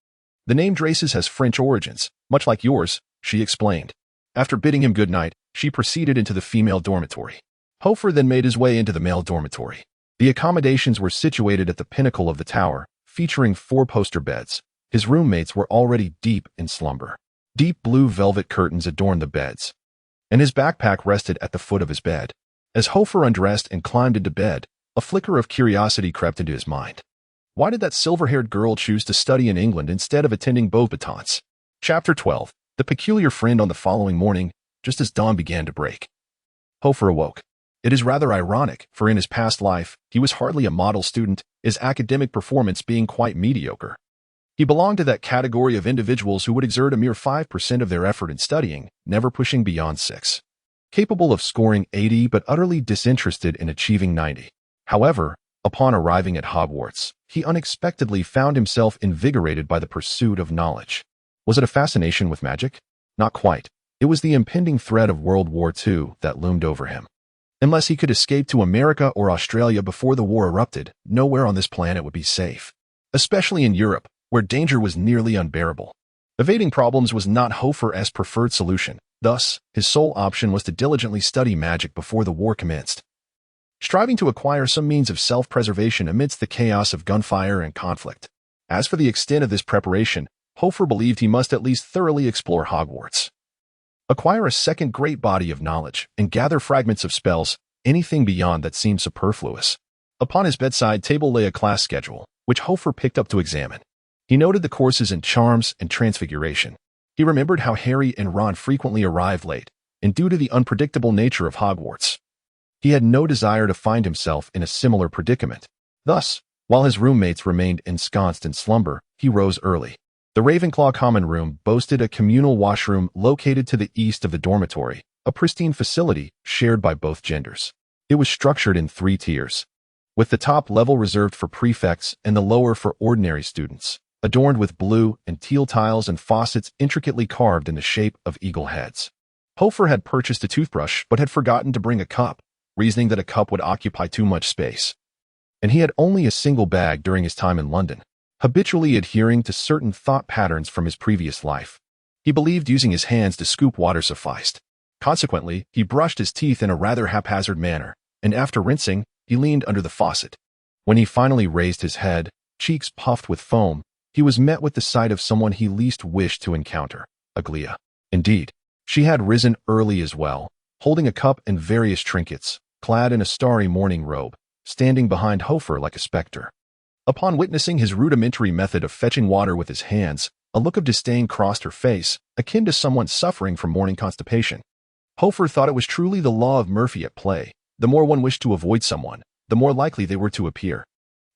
The name Draces has French origins, much like yours," she explained. After bidding him good night, she proceeded into the female dormitory. Hoffa then made his way into the male dormitory. The accommodations were situated at the pinnacle of the tower, featuring 4-poster beds. His roommates were already deep in slumber. Deep blue velvet curtains adorned the beds, and his backpack rested at the foot of his bed. As Hoffa undressed and climbed into bed, a flicker of curiosity crept into his mind. Why did that silver-haired girl choose to study in England instead of attending Beauxbatons? Chapter 12. The Peculiar Friend. On the following morning, just as dawn began to break, Hoffa awoke. It is rather ironic, for in his past life, he was hardly a model student, his academic performance being quite mediocre. He belonged to that category of individuals who would exert a mere 5% of their effort in studying, never pushing beyond 6. Capable of scoring 80 but utterly disinterested in achieving 90. However, upon arriving at Hogwarts, he unexpectedly found himself invigorated by the pursuit of knowledge. Was it a fascination with magic? Not quite. It was the impending threat of World War II that loomed over him. Unless he could escape to America or Australia before the war erupted, nowhere on this planet would be safe. Especially in Europe, where danger was nearly unbearable. Evading problems was not Hoffa's preferred solution. Thus, his sole option was to diligently study magic before the war commenced, striving to acquire some means of self-preservation amidst the chaos of gunfire and conflict. As for the extent of this preparation, Hoffa believed he must at least thoroughly explore Hogwarts, acquire a second great body of knowledge, and gather fragments of spells. Anything beyond that seemed superfluous. Upon his bedside table lay a class schedule, which Hoffa picked up to examine. He noted the courses in charms and transfiguration. He remembered how Harry and Ron frequently arrived late, and due to the unpredictable nature of Hogwarts, he had no desire to find himself in a similar predicament. Thus, while his roommates remained ensconced in slumber, he rose early. The Ravenclaw common room boasted a communal washroom located to the east of the dormitory, a pristine facility shared by both genders. It was structured in 3 tiers, with the top level reserved for prefects and the lower for ordinary students, adorned with blue and teal tiles and faucets intricately carved in the shape of eagle heads. Hoffa had purchased a toothbrush but had forgotten to bring a cup, reasoning that a cup would occupy too much space. And he had only a single bag during his time in London, habitually adhering to certain thought patterns from his previous life. He believed using his hands to scoop water sufficed. Consequently, he brushed his teeth in a rather haphazard manner, and after rinsing, he leaned under the faucet. When he finally raised his head, cheeks puffed with foam, he was met with the sight of someone he least wished to encounter, Aglaia. Indeed, she had risen early as well, holding a cup and various trinkets, clad in a starry morning robe, standing behind Hoffa like a specter. Upon witnessing his rudimentary method of fetching water with his hands, a look of disdain crossed her face, akin to someone suffering from morning constipation. Hoffa thought it was truly the law of Murphy at play. The more one wished to avoid someone, the more likely they were to appear.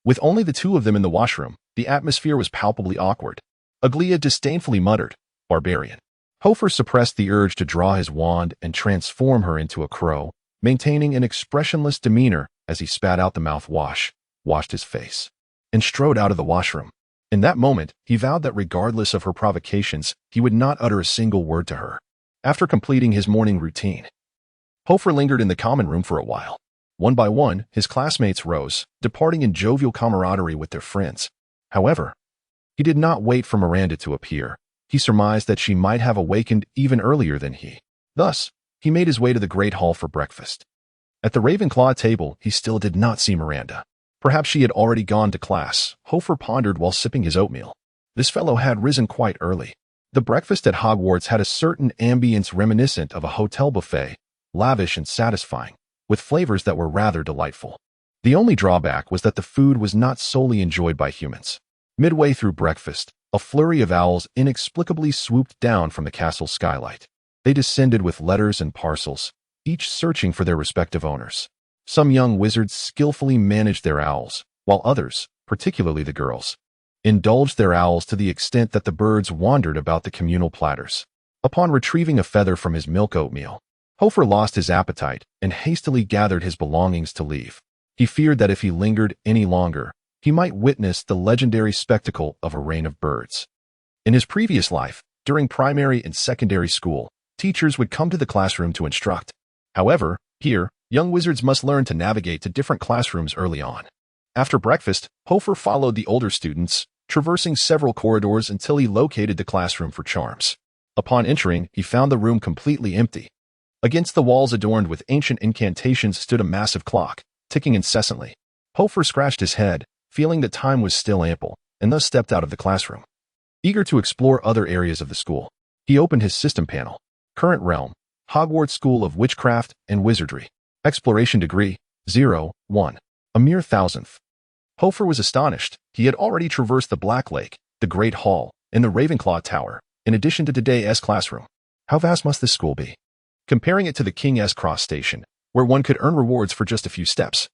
With only the two of them in the washroom, the atmosphere was palpably awkward. Aglaia disdainfully muttered, "Barbarian." Hoffa suppressed the urge to draw his wand and transform her into a crow, maintaining an expressionless demeanor as he spat out the mouthwash, washed his face, and strode out of the washroom. In that moment, he vowed that regardless of her provocations, he would not utter a single word to her. After completing his morning routine, Hoffa lingered in the common room for a while. One by one, his classmates rose, departing in jovial camaraderie with their friends. However, he did not wait for Miranda to appear. he surmised that she might have awakened even earlier than he. Thus, he made his way to the Great Hall for breakfast. At the Ravenclaw table, he still did not see Miranda. Perhaps she had already gone to class, Hoffa pondered while sipping his oatmeal. This fellow had risen quite early. The breakfast at Hogwarts had a certain ambience reminiscent of a hotel buffet, lavish and satisfying, with flavors that were rather delightful. The only drawback was that the food was not solely enjoyed by humans. Midway through breakfast, a flurry of owls inexplicably swooped down from the castle skylight. They descended with letters and parcels, each searching for their respective owners. Some young wizards skillfully managed their owls, while others, particularly the girls, indulged their owls to the extent that the birds wandered about the communal platters. Upon retrieving a feather from his milk oatmeal, Hoffa lost his appetite and hastily gathered his belongings to leave. He feared that if he lingered any longer, he might witness the legendary spectacle of a rain of birds. In his previous life, during primary and secondary school, teachers would come to the classroom to instruct. However, here, young wizards must learn to navigate to different classrooms early on. After breakfast, Hoffa followed the older students, traversing several corridors until he located the classroom for charms. Upon entering, he found the room completely empty. Against the walls adorned with ancient incantations stood a massive clock, ticking incessantly. Hoffa scratched his head, feeling that time was still ample, and thus stepped out of the classroom. Eager to explore other areas of the school, he opened his system panel. Current realm, Hogwarts School of Witchcraft and Wizardry. Exploration degree, 0, 1. A mere thousandth. Hoffa was astonished. He had already traversed the Black Lake, the Great Hall, and the Ravenclaw Tower, in addition to today's classroom. How vast must this school be? Comparing it to the King's Cross Station, where one could earn rewards for just a few steps.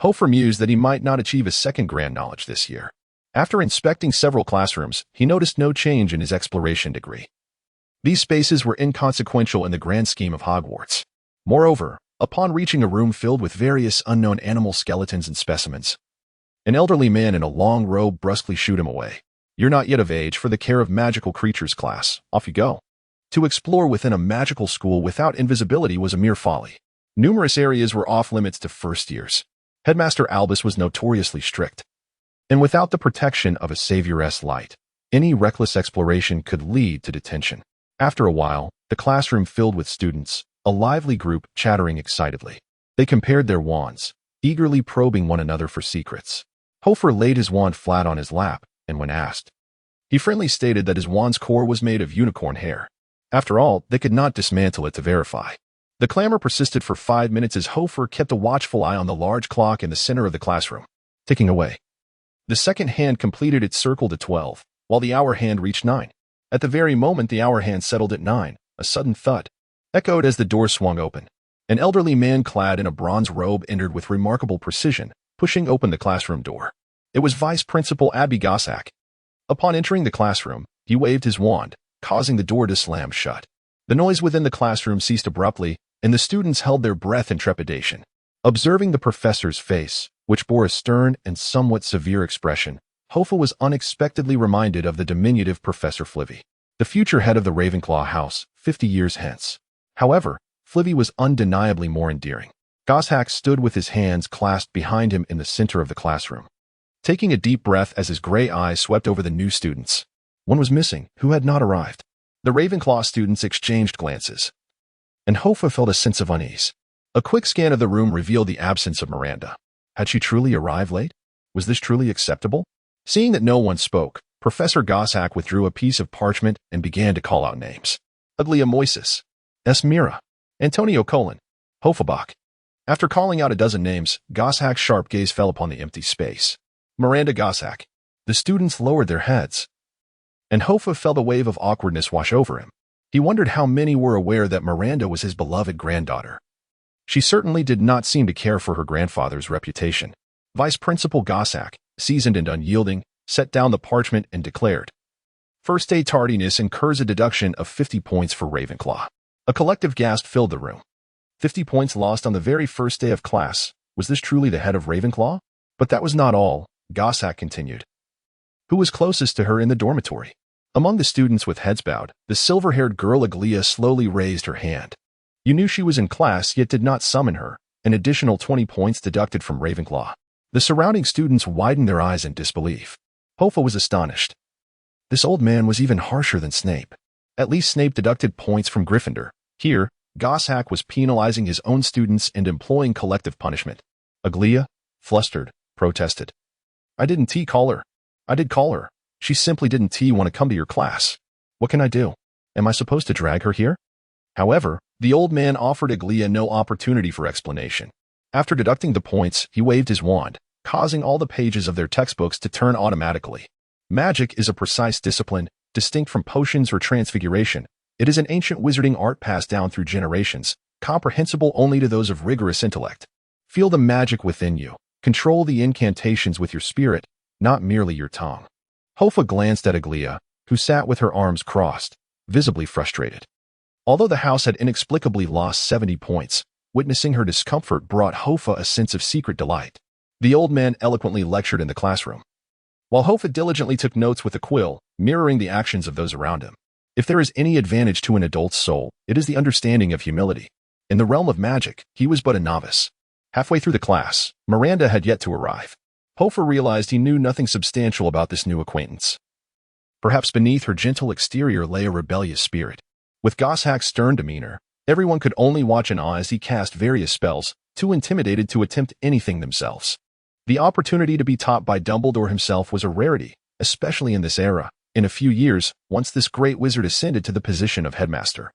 Hoffa mused that he might not achieve his second grand knowledge this year. After inspecting several classrooms, he noticed no change in his exploration degree. These spaces were inconsequential in the grand scheme of Hogwarts. Moreover, upon reaching a room filled with various unknown animal skeletons and specimens, an elderly man in a long robe brusquely shooed him away. You're not yet of age for the care of magical creatures class. Off you go. To explore within a magical school without invisibility was a mere folly. Numerous areas were off limits to first years. Headmaster Albus was notoriously strict. And without the protection of a savioress light, any reckless exploration could lead to detention. After a while, the classroom filled with students, a lively group chattering excitedly. They compared their wands, eagerly probing one another for secrets. Hoffa laid his wand flat on his lap, and when asked, he friendly stated that his wand's core was made of unicorn hair. After all, they could not dismantle it to verify. The clamor persisted for 5 minutes as Hoffa kept a watchful eye on the large clock in the center of the classroom, ticking away. The second hand completed its circle to 12, while the hour hand reached 9. At the very moment the hour hand settled at 9, a sudden thud echoed as the door swung open. An elderly man clad in a bronze robe entered with remarkable precision, pushing open the classroom door. It was Vice Principal Abby Gossack. Upon entering the classroom, he waved his wand, causing the door to slam shut. The noise within the classroom ceased abruptly, and the students held their breath in trepidation. Observing the professor's face, which bore a stern and somewhat severe expression, Hoffa was unexpectedly reminded of the diminutive Professor Flivy, the future head of the Ravenclaw house, 50 years hence. However, Flivy was undeniably more endearing. Gossack stood with his hands clasped behind him in the center of the classroom, taking a deep breath as his gray eyes swept over the new students. One was missing, who had not arrived. The Ravenclaw students exchanged glances, and Hoffa felt a sense of unease. A quick scan of the room revealed the absence of Miranda. Had she truly arrived late? Was this truly acceptable? Seeing that no one spoke, Professor Gossack withdrew a piece of parchment and began to call out names. Uglia Moises, Esmira, Antonio Colon, Hoffabach. After calling out a dozen names, Gossack's sharp gaze fell upon the empty space. Miranda Gossack. The students lowered their heads, and Hoffa felt a wave of awkwardness wash over him. He wondered how many were aware that Miranda was his beloved granddaughter. She certainly did not seem to care for her grandfather's reputation. Vice Principal Gossack, seasoned and unyielding, set down the parchment and declared, "First day tardiness incurs a deduction of 50 points for Ravenclaw." A collective gasp filled the room. 50 points lost on the very first day of class. Was this truly the head of Ravenclaw? But that was not all, Gossack continued. Who was closest to her in the dormitory? Among the students with heads bowed, the silver-haired girl Aglia slowly raised her hand. You knew she was in class yet did not summon her, an additional 20 points deducted from Ravenclaw. The surrounding students widened their eyes in disbelief. Hoffa was astonished. This old man was even harsher than Snape. At least Snape deducted points from Gryffindor. Here, Goshawk was penalizing his own students and employing collective punishment. Aglia, flustered, protested. I didn't call her. I did call her. She simply didn't want to come to your class. What can I do? Am I supposed to drag her here? However, the old man offered Aglia no opportunity for explanation. After deducting the points, he waved his wand, causing all the pages of their textbooks to turn automatically. Magic is a precise discipline, distinct from potions or transfiguration. It is an ancient wizarding art passed down through generations, comprehensible only to those of rigorous intellect. Feel the magic within you. Control the incantations with your spirit, not merely your tongue. Hoffa glanced at Aglia, who sat with her arms crossed, visibly frustrated. Although the house had inexplicably lost 70 points, witnessing her discomfort brought Hoffa a sense of secret delight. The old man eloquently lectured in the classroom, while Hoffa diligently took notes with a quill, mirroring the actions of those around him. If there is any advantage to an adult's soul, it is the understanding of humility. In the realm of magic, he was but a novice. Halfway through the class, Miranda had yet to arrive. Hoffa realized he knew nothing substantial about this new acquaintance. Perhaps beneath her gentle exterior lay a rebellious spirit. With Goshawk's stern demeanor, everyone could only watch in awe as he cast various spells, too intimidated to attempt anything themselves. The opportunity to be taught by Dumbledore himself was a rarity, especially in this era. In a few years, once this great wizard ascended to the position of headmaster,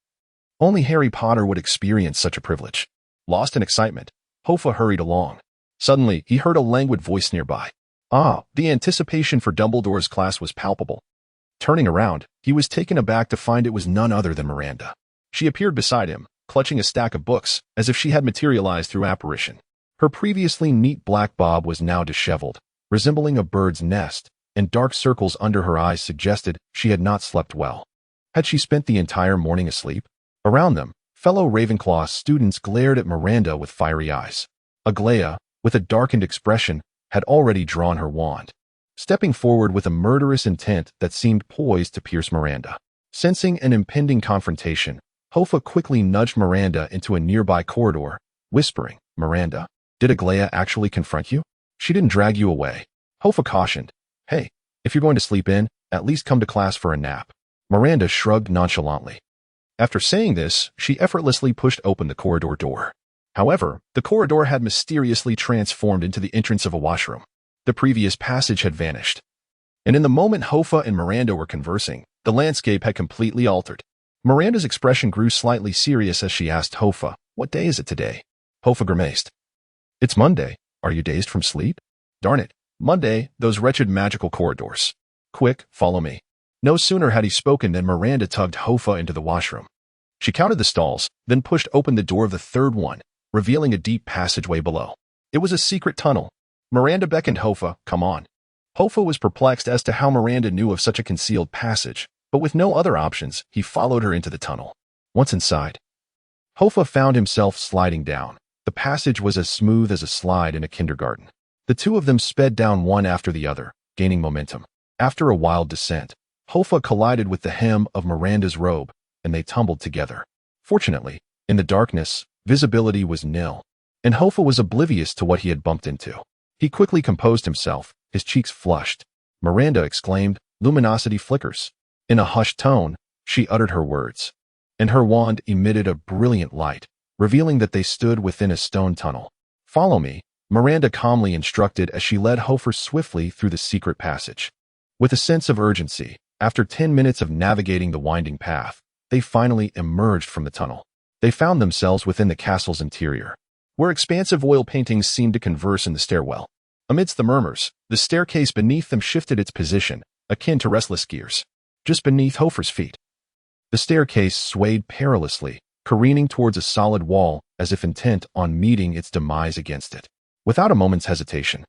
only Harry Potter would experience such a privilege. Lost in excitement, Hoffa hurried along. Suddenly, he heard a languid voice nearby. The anticipation for Dumbledore's class was palpable. Turning around, he was taken aback to find it was none other than Miranda. She appeared beside him, clutching a stack of books, as if she had materialized through apparition. Her previously neat black bob was now disheveled, resembling a bird's nest, and dark circles under her eyes suggested she had not slept well. Had she spent the entire morning asleep? Around them, fellow Ravenclaw students glared at Miranda with fiery eyes. Aglia, with a darkened expression, had already drawn her wand, stepping forward with a murderous intent that seemed poised to pierce Miranda. Sensing an impending confrontation, Hoffa quickly nudged Miranda into a nearby corridor, whispering, "Miranda, did Aglia actually confront you? She didn't drag you away." Hoffa cautioned, "Hey, if you're going to sleep in, at least come to class for a nap." Miranda shrugged nonchalantly. After saying this, she effortlessly pushed open the corridor door. However, the corridor had mysteriously transformed into the entrance of a washroom. The previous passage had vanished. And in the moment Hoffa and Miranda were conversing, the landscape had completely altered. Miranda's expression grew slightly serious as she asked Hoffa, "What day is it today?" Hoffa grimaced. "It's Monday. Are you dazed from sleep?" "Darn it. Monday, those wretched magical corridors. Quick, follow me." No sooner had he spoken than Miranda tugged Hoffa into the washroom. She counted the stalls, then pushed open the door of the third one, revealing a deep passageway below. It was a secret tunnel. Miranda beckoned Hoffa, "Come on." Hoffa was perplexed as to how Miranda knew of such a concealed passage, but with no other options, he followed her into the tunnel. Once inside, Hoffa found himself sliding down. The passage was as smooth as a slide in a kindergarten. The two of them sped down one after the other, gaining momentum. After a wild descent, Hoffa collided with the hem of Miranda's robe, and they tumbled together. Fortunately, in the darkness, visibility was nil, and Hoffa was oblivious to what he had bumped into. He quickly composed himself, his cheeks flushed. Miranda exclaimed, "Luminosity flickers." In a hushed tone, she uttered her words, and her wand emitted a brilliant light, revealing that they stood within a stone tunnel. "Follow me," Miranda calmly instructed as she led Hoffa swiftly through the secret passage. With a sense of urgency, after 10 minutes of navigating the winding path, they finally emerged from the tunnel. They found themselves within the castle's interior, where expansive oil paintings seemed to converse in the stairwell. Amidst the murmurs, the staircase beneath them shifted its position, akin to restless gears, just beneath Hoffa's feet. The staircase swayed perilously, careening towards a solid wall as if intent on meeting its demise against it. Without a moment's hesitation,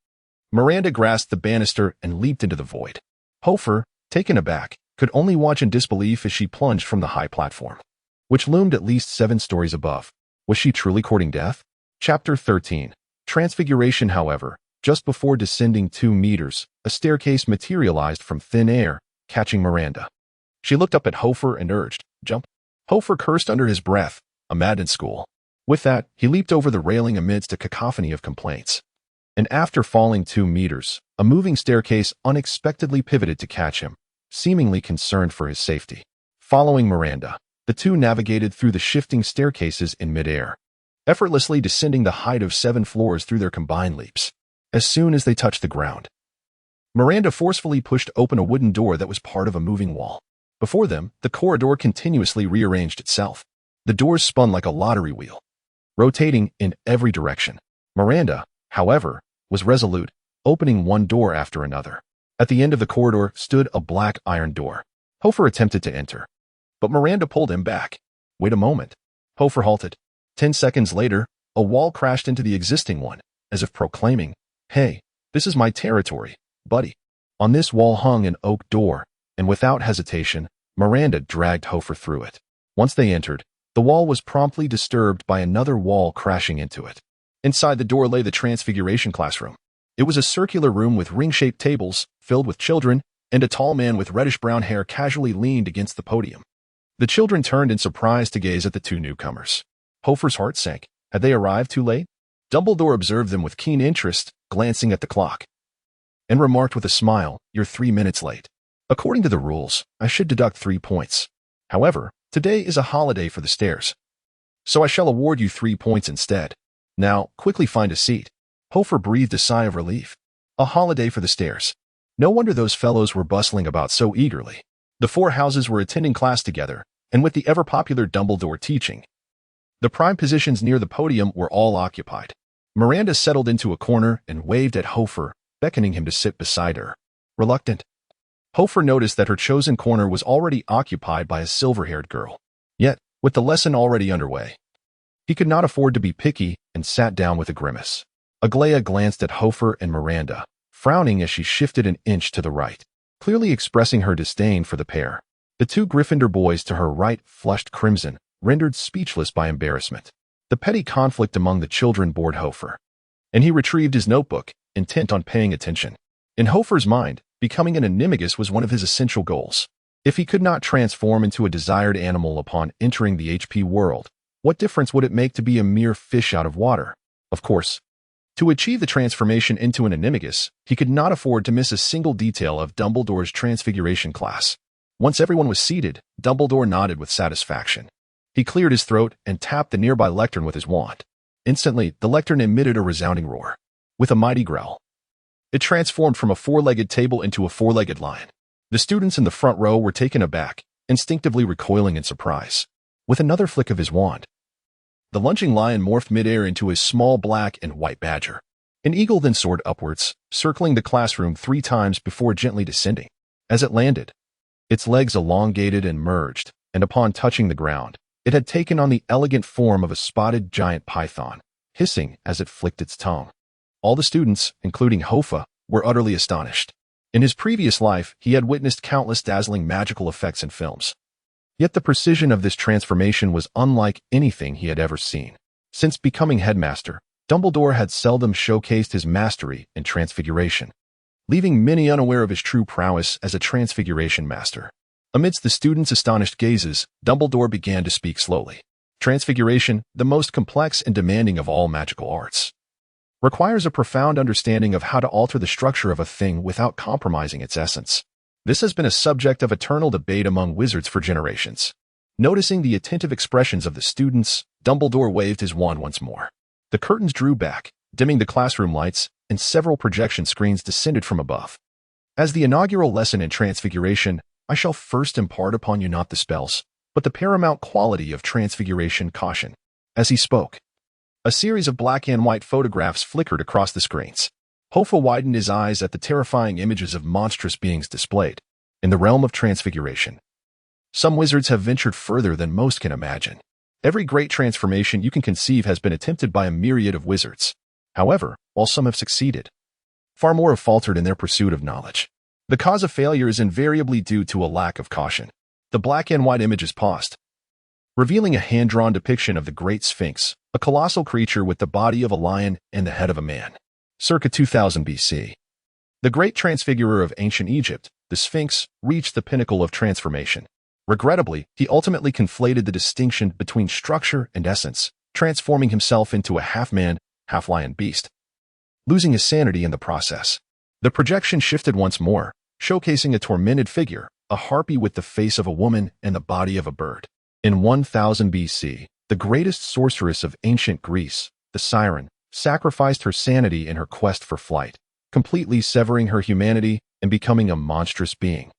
Miranda grasped the banister and leaped into the void. Hoffa, taken aback, could only watch in disbelief as she plunged from the high platform, which loomed at least 7 stories above. Was she truly courting death? Chapter 13. Transfiguration. However, just before descending 2 meters, a staircase materialized from thin air, catching Miranda. She looked up at Hoffa and urged, "Jump." Hoffa cursed under his breath, a Madden school. With that, he leaped over the railing amidst a cacophony of complaints. And after falling 2 meters, a moving staircase unexpectedly pivoted to catch him, seemingly concerned for his safety. Following Miranda, the two navigated through the shifting staircases in midair, effortlessly descending the height of 7 floors through their combined leaps. As soon as they touched the ground, Miranda forcefully pushed open a wooden door that was part of a moving wall. Before them, the corridor continuously rearranged itself. The doors spun like a lottery wheel, rotating in every direction. Miranda, however, was resolute, opening one door after another. At the end of the corridor stood a black iron door. Hoffa attempted to enter, but Miranda pulled him back. Wait a moment. Hoffa halted. 10 seconds later, a wall crashed into the existing one, as if proclaiming, "Hey, this is my territory, buddy." On this wall hung an oak door, and without hesitation, Miranda dragged Hoffa through it. Once they entered, the wall was promptly disturbed by another wall crashing into it. Inside the door lay the Transfiguration classroom. It was a circular room with ring-shaped tables, filled with children, and a tall man with reddish-brown hair casually leaned against the podium. The children turned in surprise to gaze at the two newcomers. Hoffa's heart sank. Had they arrived too late? Dumbledore observed them with keen interest, glancing at the clock, and remarked with a smile, "You're 3 minutes late. According to the rules, I should deduct 3 points. However, today is a holiday for the stairs, so I shall award you 3 points instead. Now, quickly find a seat." Hoffa breathed a sigh of relief. A holiday for the stairs. No wonder those fellows were bustling about so eagerly. The 4 houses were attending class together, and with the ever-popular Dumbledore teaching, the prime positions near the podium were all occupied. Miranda settled into a corner and waved at Hoffa, beckoning him to sit beside her. Reluctant, Hoffa noticed that her chosen corner was already occupied by a silver-haired girl. Yet, with the lesson already underway, he could not afford to be picky and sat down with a grimace. Aglaia glanced at Hoffa and Miranda, frowning as she shifted an inch to the right, clearly expressing her disdain for the pair. The 2 Gryffindor boys to her right flushed crimson, rendered speechless by embarrassment. The petty conflict among the children bored Hoffa, and he retrieved his notebook, intent on paying attention. In Hoffa's mind, becoming an animagus was one of his essential goals. If he could not transform into a desired animal upon entering the HP world, what difference would it make to be a mere fish out of water? Of course, to achieve the transformation into an animagus, he could not afford to miss a single detail of Dumbledore's Transfiguration class. Once everyone was seated, Dumbledore nodded with satisfaction. He cleared his throat and tapped the nearby lectern with his wand. Instantly, the lectern emitted a resounding roar. With a mighty growl, it transformed from a 4-legged table into a 4-legged lion. The students in the front row were taken aback, instinctively recoiling in surprise. With another flick of his wand, the lunging lion morphed midair into a small black and white badger. An eagle then soared upwards, circling the classroom 3 times before gently descending. As it landed, its legs elongated and merged, and upon touching the ground, it had taken on the elegant form of a spotted giant python, hissing as it flicked its tongue. All the students, including Hoffa, were utterly astonished. In his previous life, he had witnessed countless dazzling magical effects in films. Yet the precision of this transformation was unlike anything he had ever seen. Since becoming headmaster, Dumbledore had seldom showcased his mastery in transfiguration, leaving many unaware of his true prowess as a transfiguration master. Amidst the students' astonished gazes, Dumbledore began to speak slowly. Transfiguration, the most complex and demanding of all magical arts, requires a profound understanding of how to alter the structure of a thing without compromising its essence. This has been a subject of eternal debate among wizards for generations. Noticing the attentive expressions of the students, Dumbledore waved his wand once more. The curtains drew back, dimming the classroom lights, and several projection screens descended from above. As the inaugural lesson in Transfiguration, I shall first impart upon you not the spells, but the paramount quality of Transfiguration caution. As he spoke, a series of black and white photographs flickered across the screens. Hoffa widened his eyes at the terrifying images of monstrous beings displayed. In the realm of Transfiguration, some wizards have ventured further than most can imagine. Every great transformation you can conceive has been attempted by a myriad of wizards. However, while some have succeeded, far more have faltered in their pursuit of knowledge. The cause of failure is invariably due to a lack of caution. The black and white images paused, revealing a hand-drawn depiction of the Great Sphinx, a colossal creature with the body of a lion and the head of a man. Circa 2000 BC. The great transfigurer of ancient Egypt, the Sphinx, reached the pinnacle of transformation. Regrettably, he ultimately conflated the distinction between structure and essence, transforming himself into a half-man, half-lion beast, losing his sanity in the process. The projection shifted once more, showcasing a tormented figure, a harpy with the face of a woman and the body of a bird. In 1000 BC, the greatest sorceress of ancient Greece, the Siren, sacrificed her sanity in her quest for flight, completely severing her humanity and becoming a monstrous being,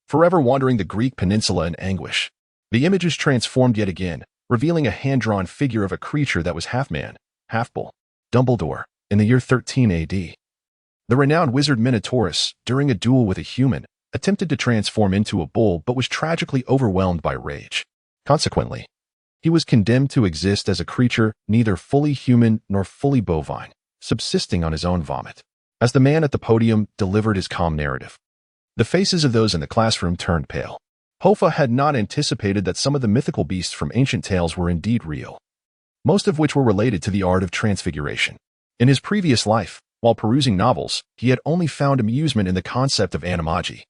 forever wandering the Greek peninsula in anguish. The image is transformed yet again, revealing a hand-drawn figure of a creature that was half-man, half-bull, Dumbledore, in the year 13 AD. The renowned wizard Minotaurus, during a duel with a human, attempted to transform into a bull but was tragically overwhelmed by rage. Consequently, he was condemned to exist as a creature neither fully human nor fully bovine, subsisting on his own vomit. As the man at the podium delivered his calm narrative, the faces of those in the classroom turned pale. Hoffa had not anticipated that some of the mythical beasts from ancient tales were indeed real, most of which were related to the art of transfiguration. In his previous life, while perusing novels, he had only found amusement in the concept of animagi,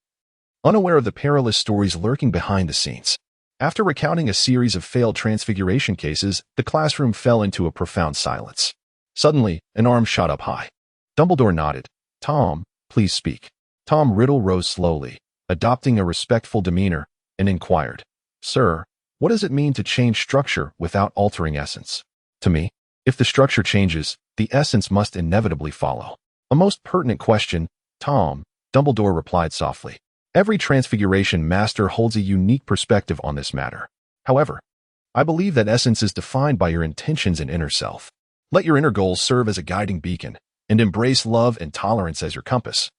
unaware of the perilous stories lurking behind the scenes. After recounting a series of failed transfiguration cases, the classroom fell into a profound silence. Suddenly, an arm shot up high. Dumbledore nodded. "Tom, please speak." Tom Riddle rose slowly, adopting a respectful demeanor, and inquired, "Sir, what does it mean to change structure without altering essence?" "To me, if the structure changes, the essence must inevitably follow." "A most pertinent question, Tom," Dumbledore replied softly. "Every transfiguration master holds a unique perspective on this matter. However, I believe that essence is defined by your intentions and inner self. Let your inner goals serve as a guiding beacon, and embrace love and tolerance as your compass.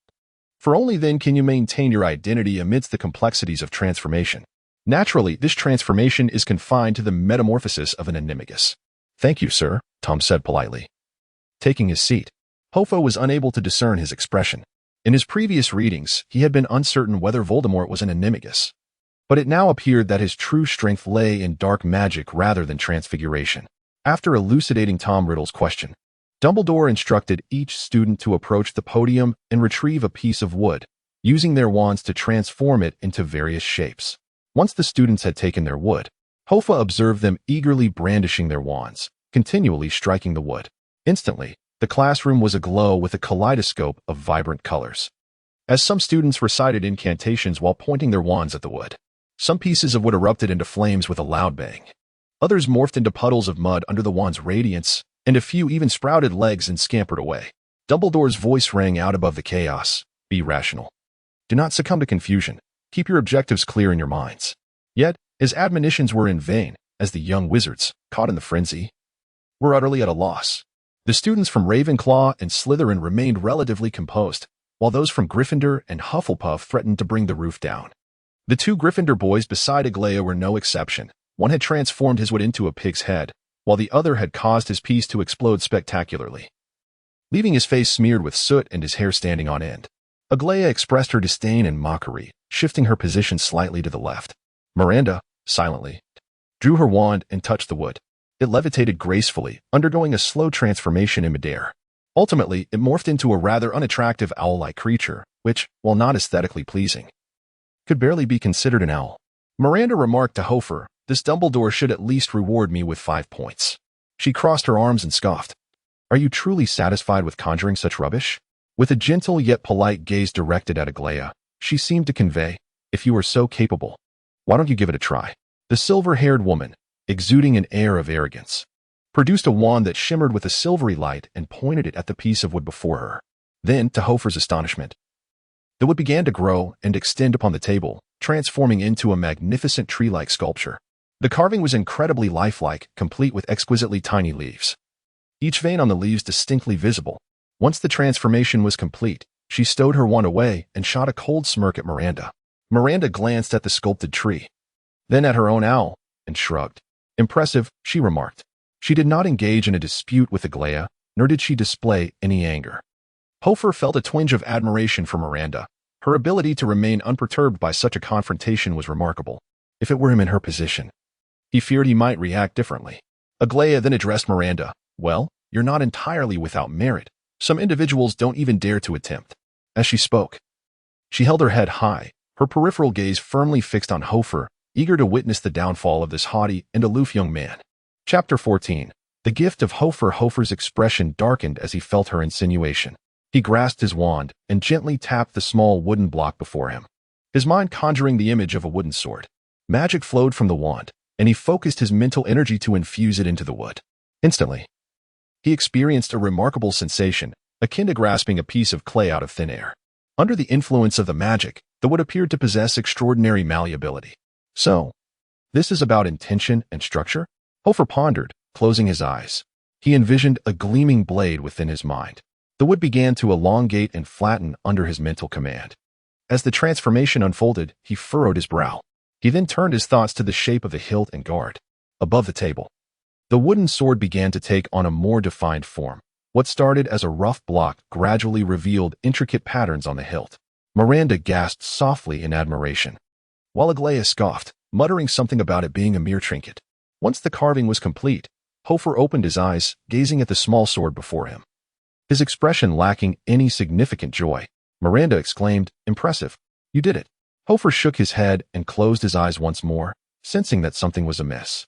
For only then can you maintain your identity amidst the complexities of transformation. Naturally, this transformation is confined to the metamorphosis of an animagus." "Thank you, sir," Tom said politely. Taking his seat, Hoffa was unable to discern his expression. In his previous readings, he had been uncertain whether Voldemort was an animagus, but it now appeared that his true strength lay in dark magic rather than transfiguration. After elucidating Tom Riddle's question, Dumbledore instructed each student to approach the podium and retrieve a piece of wood, using their wands to transform it into various shapes. Once the students had taken their wood, Hoffa observed them eagerly brandishing their wands, continually striking the wood. Instantly, the classroom was aglow with a kaleidoscope of vibrant colors. As some students recited incantations while pointing their wands at the wood, some pieces of wood erupted into flames with a loud bang. Others morphed into puddles of mud under the wand's radiance, and a few even sprouted legs and scampered away. Dumbledore's voice rang out above the chaos. "Be rational. Do not succumb to confusion. Keep your objectives clear in your minds." Yet, his admonitions were in vain, as the young wizards, caught in the frenzy, were utterly at a loss. The students from Ravenclaw and Slytherin remained relatively composed, while those from Gryffindor and Hufflepuff threatened to bring the roof down. The two Gryffindor boys beside Aglaia were no exception. One had transformed his wood into a pig's head, while the other had caused his piece to explode spectacularly, leaving his face smeared with soot and his hair standing on end. Aglaia expressed her disdain and mockery, shifting her position slightly to the left. Miranda, silently, drew her wand and touched the wood. It levitated gracefully, undergoing a slow transformation in midair. Ultimately, it morphed into a rather unattractive owl-like creature, which, while not aesthetically pleasing, could barely be considered an owl. Miranda remarked to Hoffa, "This Dumbledore should at least reward me with 5 points." She crossed her arms and scoffed. "Are you truly satisfied with conjuring such rubbish?" With a gentle yet polite gaze directed at Aglaia, she seemed to convey, "If you are so capable, why don't you give it a try?" The silver-haired woman, exuding an air of arrogance, produced a wand that shimmered with a silvery light and pointed it at the piece of wood before her. Then, to Hoffa's astonishment, the wood began to grow and extend upon the table, transforming into a magnificent tree-like sculpture. The carving was incredibly lifelike, complete with exquisitely tiny leaves, each vein on the leaves distinctly visible. Once the transformation was complete, she stowed her wand away and shot a cold smirk at Miranda. Miranda glanced at the sculpted tree, then at her own owl, and shrugged. "Impressive," she remarked. She did not engage in a dispute with Aglaia, nor did she display any anger. Hoffa felt a twinge of admiration for Miranda. Her ability to remain unperturbed by such a confrontation was remarkable. If it were him in her position, he feared he might react differently. Aglaia then addressed Miranda. "Well, you're not entirely without merit. Some individuals don't even dare to attempt." As she spoke, she held her head high, her peripheral gaze firmly fixed on Hoffa, eager to witness the downfall of this haughty and aloof young man. Chapter 14. The gift of Hoffa. Hoffa's expression darkened as he felt her insinuation. He grasped his wand and gently tapped the small wooden block before him. his mind conjuring the image of a wooden sword. Magic flowed from the wand, and he focused his mental energy to infuse it into the wood. Instantly, he experienced a remarkable sensation, akin to grasping a piece of clay out of thin air. Under the influence of the magic, the wood appeared to possess extraordinary malleability. So, this is about intention and structure? Hoffa pondered, closing his eyes. He envisioned a gleaming blade within his mind. The wood began to elongate and flatten under his mental command. As the transformation unfolded, he furrowed his brow. He then turned his thoughts to the shape of the hilt and guard. Above the table, the wooden sword began to take on a more defined form. What started as a rough block gradually revealed intricate patterns on the hilt. Miranda gasped softly in admiration, while Aglaia scoffed, muttering something about it being a mere trinket. Once the carving was complete, Hoffa opened his eyes, gazing at the small sword before him. His expression lacking any significant joy. Miranda exclaimed, "Impressive. You did it." Hoffa shook his head and closed his eyes once more, sensing that something was amiss.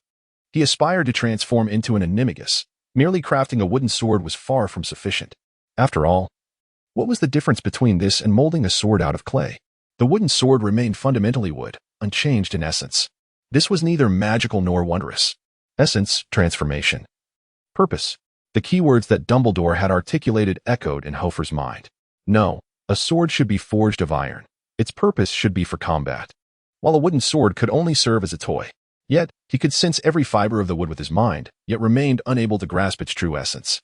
He aspired to transform into an animagus. Merely crafting a wooden sword was far from sufficient. After all, what was the difference between this and molding a sword out of clay? The wooden sword remained fundamentally wood, unchanged in essence. This was neither magical nor wondrous. Essence, transformation. Purpose. The keywords that Dumbledore had articulated echoed in Hoffa's mind. No, a sword should be forged of iron. Its purpose should be for combat, while a wooden sword could only serve as a toy. Yet, he could sense every fiber of the wood with his mind, yet remained unable to grasp its true essence.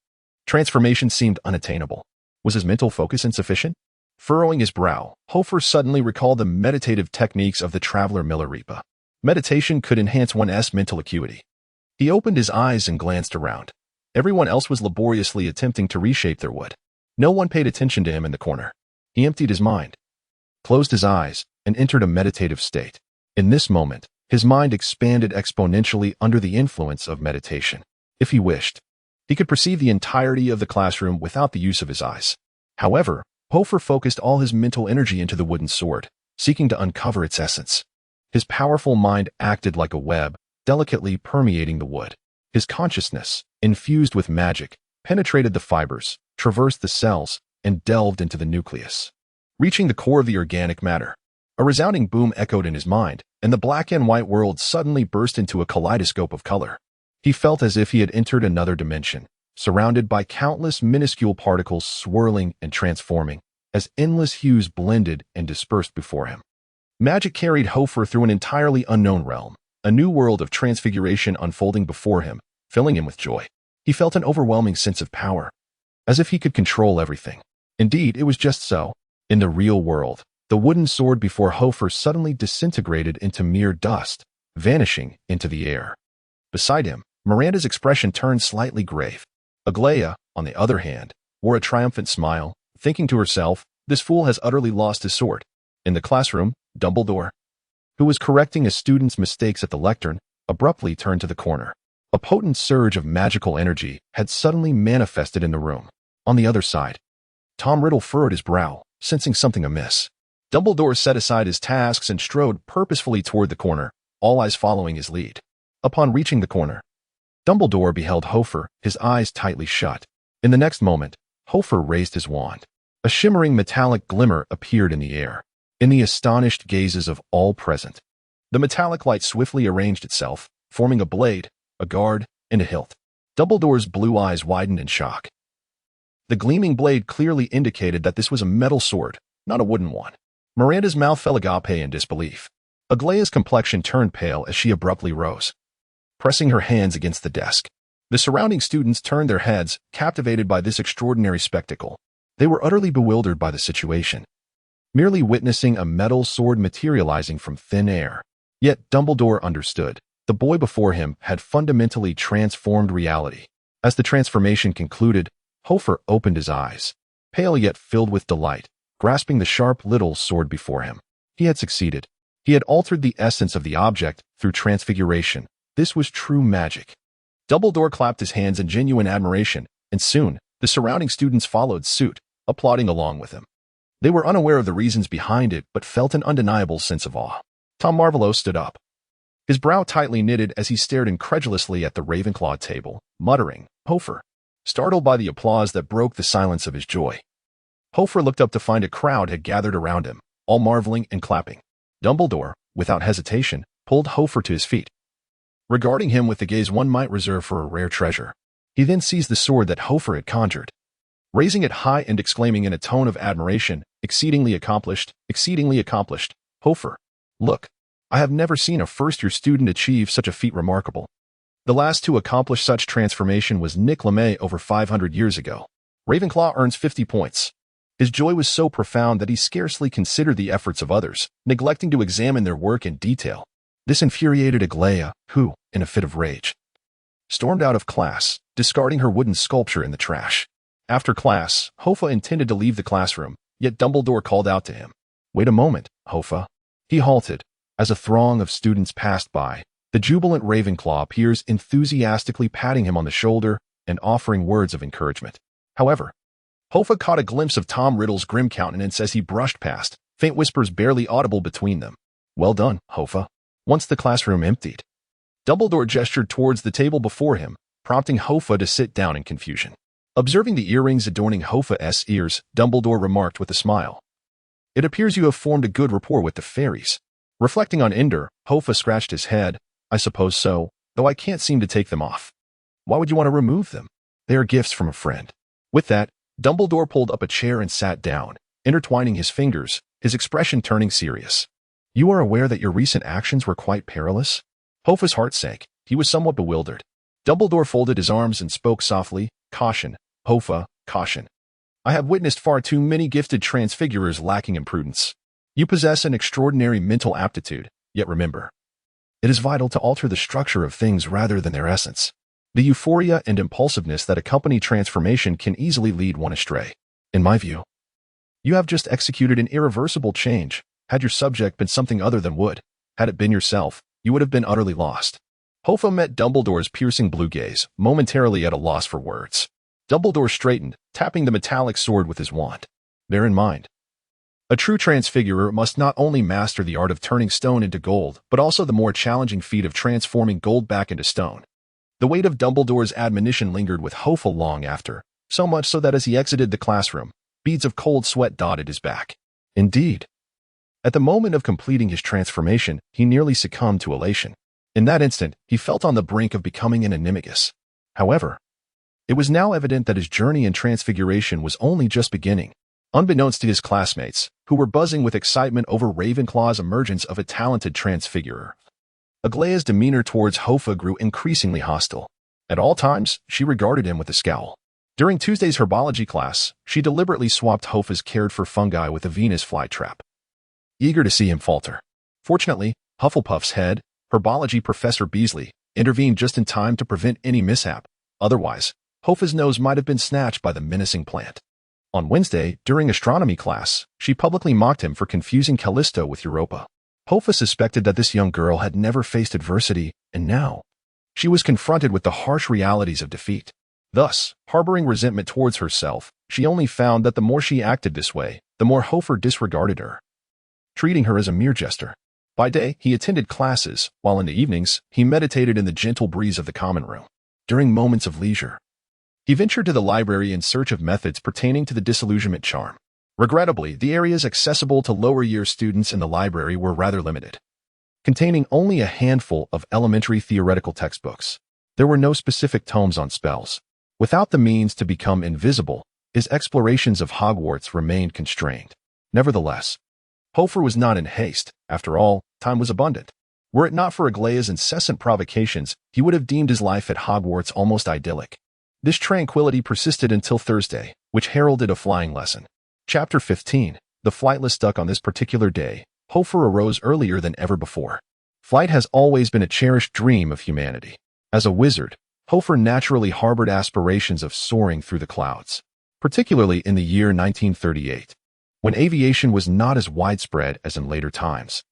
Transformation seemed unattainable. Was his mental focus insufficient? Furrowing his brow, Hoffa suddenly recalled the meditative techniques of the traveler Milarepa. Meditation could enhance one's mental acuity. He opened his eyes and glanced around. Everyone else was laboriously attempting to reshape their wood. No one paid attention to him in the corner. He emptied his mind, closed his eyes, and entered a meditative state. In this moment, his mind expanded exponentially under the influence of meditation. If he wished, he could perceive the entirety of the classroom without the use of his eyes. However, Hoffa focused all his mental energy into the wooden sword, seeking to uncover its essence. His powerful mind acted like a web, delicately permeating the wood. His consciousness, infused with magic, penetrated the fibers, traversed the cells, and delved into the nucleus, reaching the core of the organic matter. A resounding boom echoed in his mind, and the black and white world suddenly burst into a kaleidoscope of color. He felt as if he had entered another dimension, surrounded by countless minuscule particles swirling and transforming, as endless hues blended and dispersed before him. Magic carried Hoffa through an entirely unknown realm, a new world of transfiguration unfolding before him, filling him with joy. He felt an overwhelming sense of power, as if he could control everything. Indeed, it was just so. In the real world, the wooden sword before Hoffa suddenly disintegrated into mere dust, vanishing into the air. Beside him, Miranda's expression turned slightly grave. Aglaia, on the other hand, wore a triumphant smile, thinking to herself, "This fool has utterly lost his sword." In the classroom, Dumbledore, who was correcting a student's mistakes at the lectern, abruptly turned to the corner. A potent surge of magical energy had suddenly manifested in the room. On the other side, Tom Riddle furrowed his brow, sensing something amiss. Dumbledore set aside his tasks and strode purposefully toward the corner, all eyes following his lead. Upon reaching the corner, Dumbledore beheld Hoffa, his eyes tightly shut. In the next moment, Hoffa raised his wand. A shimmering metallic glimmer appeared in the air. In the astonished gazes of all present, the metallic light swiftly arranged itself, forming a blade, a guard, and a hilt. Dumbledore's blue eyes widened in shock. The gleaming blade clearly indicated that this was a metal sword, not a wooden one. Miranda's mouth fell agape in disbelief. Aglaia's complexion turned pale as she abruptly rose, pressing her hands against the desk. The surrounding students turned their heads, captivated by this extraordinary spectacle. They were utterly bewildered by the situation, merely witnessing a metal sword materializing from thin air. Yet Dumbledore understood. The boy before him had fundamentally transformed reality. As the transformation concluded, Hoffa opened his eyes, pale yet filled with delight, grasping the sharp little sword before him. He had succeeded. He had altered the essence of the object through transfiguration. This was true magic. Dumbledore clapped his hands in genuine admiration, and soon, the surrounding students followed suit, applauding along with him. They were unaware of the reasons behind it, but felt an undeniable sense of awe. Tom Marvolo stood up, his brow tightly knitted as he stared incredulously at the Ravenclaw table, muttering, "Hoffa," startled by the applause that broke the silence of his joy. Hoffa looked up to find a crowd had gathered around him, all marveling and clapping. Dumbledore, without hesitation, pulled Hoffa to his feet, regarding him with the gaze one might reserve for a rare treasure. He then seized the sword that Hoffa had conjured, raising it high and exclaiming in a tone of admiration, exceedingly accomplished, Hoffa. Look, I have never seen a first-year student achieve such a feat remarkable. The last to accomplish such transformation was Nick LeMay over 500 years ago. Ravenclaw earns 50 points. His joy was so profound that he scarcely considered the efforts of others, neglecting to examine their work in detail. This infuriated Aglaia, who, in a fit of rage, stormed out of class, discarding her wooden sculpture in the trash. After class, Hoffa intended to leave the classroom, yet Dumbledore called out to him. "Wait a moment, Hoffa." He halted. As a throng of students passed by, the jubilant Ravenclaw appears enthusiastically patting him on the shoulder and offering words of encouragement. However, Hoffa caught a glimpse of Tom Riddle's grim countenance as he brushed past, faint whispers barely audible between them. "Well done, Hoffa." Once the classroom emptied, Dumbledore gestured towards the table before him, prompting Hoffa to sit down in confusion. Observing the earrings adorning Hoffa's ears, Dumbledore remarked with a smile, "It appears you have formed a good rapport with the fairies." Reflecting on Ender, Hoffa scratched his head. "I suppose so, though I can't seem to take them off." "Why would you want to remove them?" "They are gifts from a friend." With that, Dumbledore pulled up a chair and sat down, intertwining his fingers, his expression turning serious. "You are aware that your recent actions were quite perilous?" Hoffa's heart sank. He was somewhat bewildered. Dumbledore folded his arms and spoke softly. "Caution, Hoffa, caution. I have witnessed far too many gifted transfigurers lacking in prudence. You possess an extraordinary mental aptitude, yet remember, it is vital to alter the structure of things rather than their essence. The euphoria and impulsiveness that accompany transformation can easily lead one astray. In my view, you have just executed an irreversible change. Had your subject been something other than wood, had it been yourself, you would have been utterly lost." Hoffa met Dumbledore's piercing blue gaze, momentarily at a loss for words. Dumbledore straightened, tapping the metallic sword with his wand. "Bear in mind, a true transfigurer must not only master the art of turning stone into gold, but also the more challenging feat of transforming gold back into stone." The weight of Dumbledore's admonition lingered with Hoffa long after, so much so that as he exited the classroom, beads of cold sweat dotted his back. Indeed, at the moment of completing his transformation, he nearly succumbed to elation. In that instant, he felt on the brink of becoming an animagus. However, it was now evident that his journey in transfiguration was only just beginning. Unbeknownst to his classmates, who were buzzing with excitement over Ravenclaw's emergence of a talented transfigurer, Aglaia's demeanor towards Hoffa grew increasingly hostile. At all times, she regarded him with a scowl. During Tuesday's Herbology class, she deliberately swapped Hoffa's cared-for fungi with a Venus flytrap, eager to see him falter. Fortunately, Hufflepuff's head, Herbology Professor Beasley, intervened just in time to prevent any mishap. Otherwise, Hoffa's nose might have been snatched by the menacing plant. On Wednesday, during astronomy class, she publicly mocked him for confusing Callisto with Europa. Hoffa suspected that this young girl had never faced adversity, and now she was confronted with the harsh realities of defeat. Thus, harboring resentment towards herself, she only found that the more she acted this way, the more Hoffa disregarded her, treating her as a mere jester. By day, he attended classes, while in the evenings, he meditated in the gentle breeze of the common room. During moments of leisure, he ventured to the library in search of methods pertaining to the disillusionment charm. Regrettably, the areas accessible to lower-year students in the library were rather limited, containing only a handful of elementary theoretical textbooks. There were no specific tomes on spells. Without the means to become invisible, his explorations of Hogwarts remained constrained. Nevertheless, Hoffa was not in haste. After all, time was abundant. Were it not for Aglaia's incessant provocations, he would have deemed his life at Hogwarts almost idyllic. This tranquility persisted until Thursday, which heralded a flying lesson. Chapter 15. The Flightless Duck. On this particular day, Hoffa arose earlier than ever before. Flight has always been a cherished dream of humanity. As a wizard, Hoffa naturally harbored aspirations of soaring through the clouds, particularly in the year 1938, when aviation was not as widespread as in later times.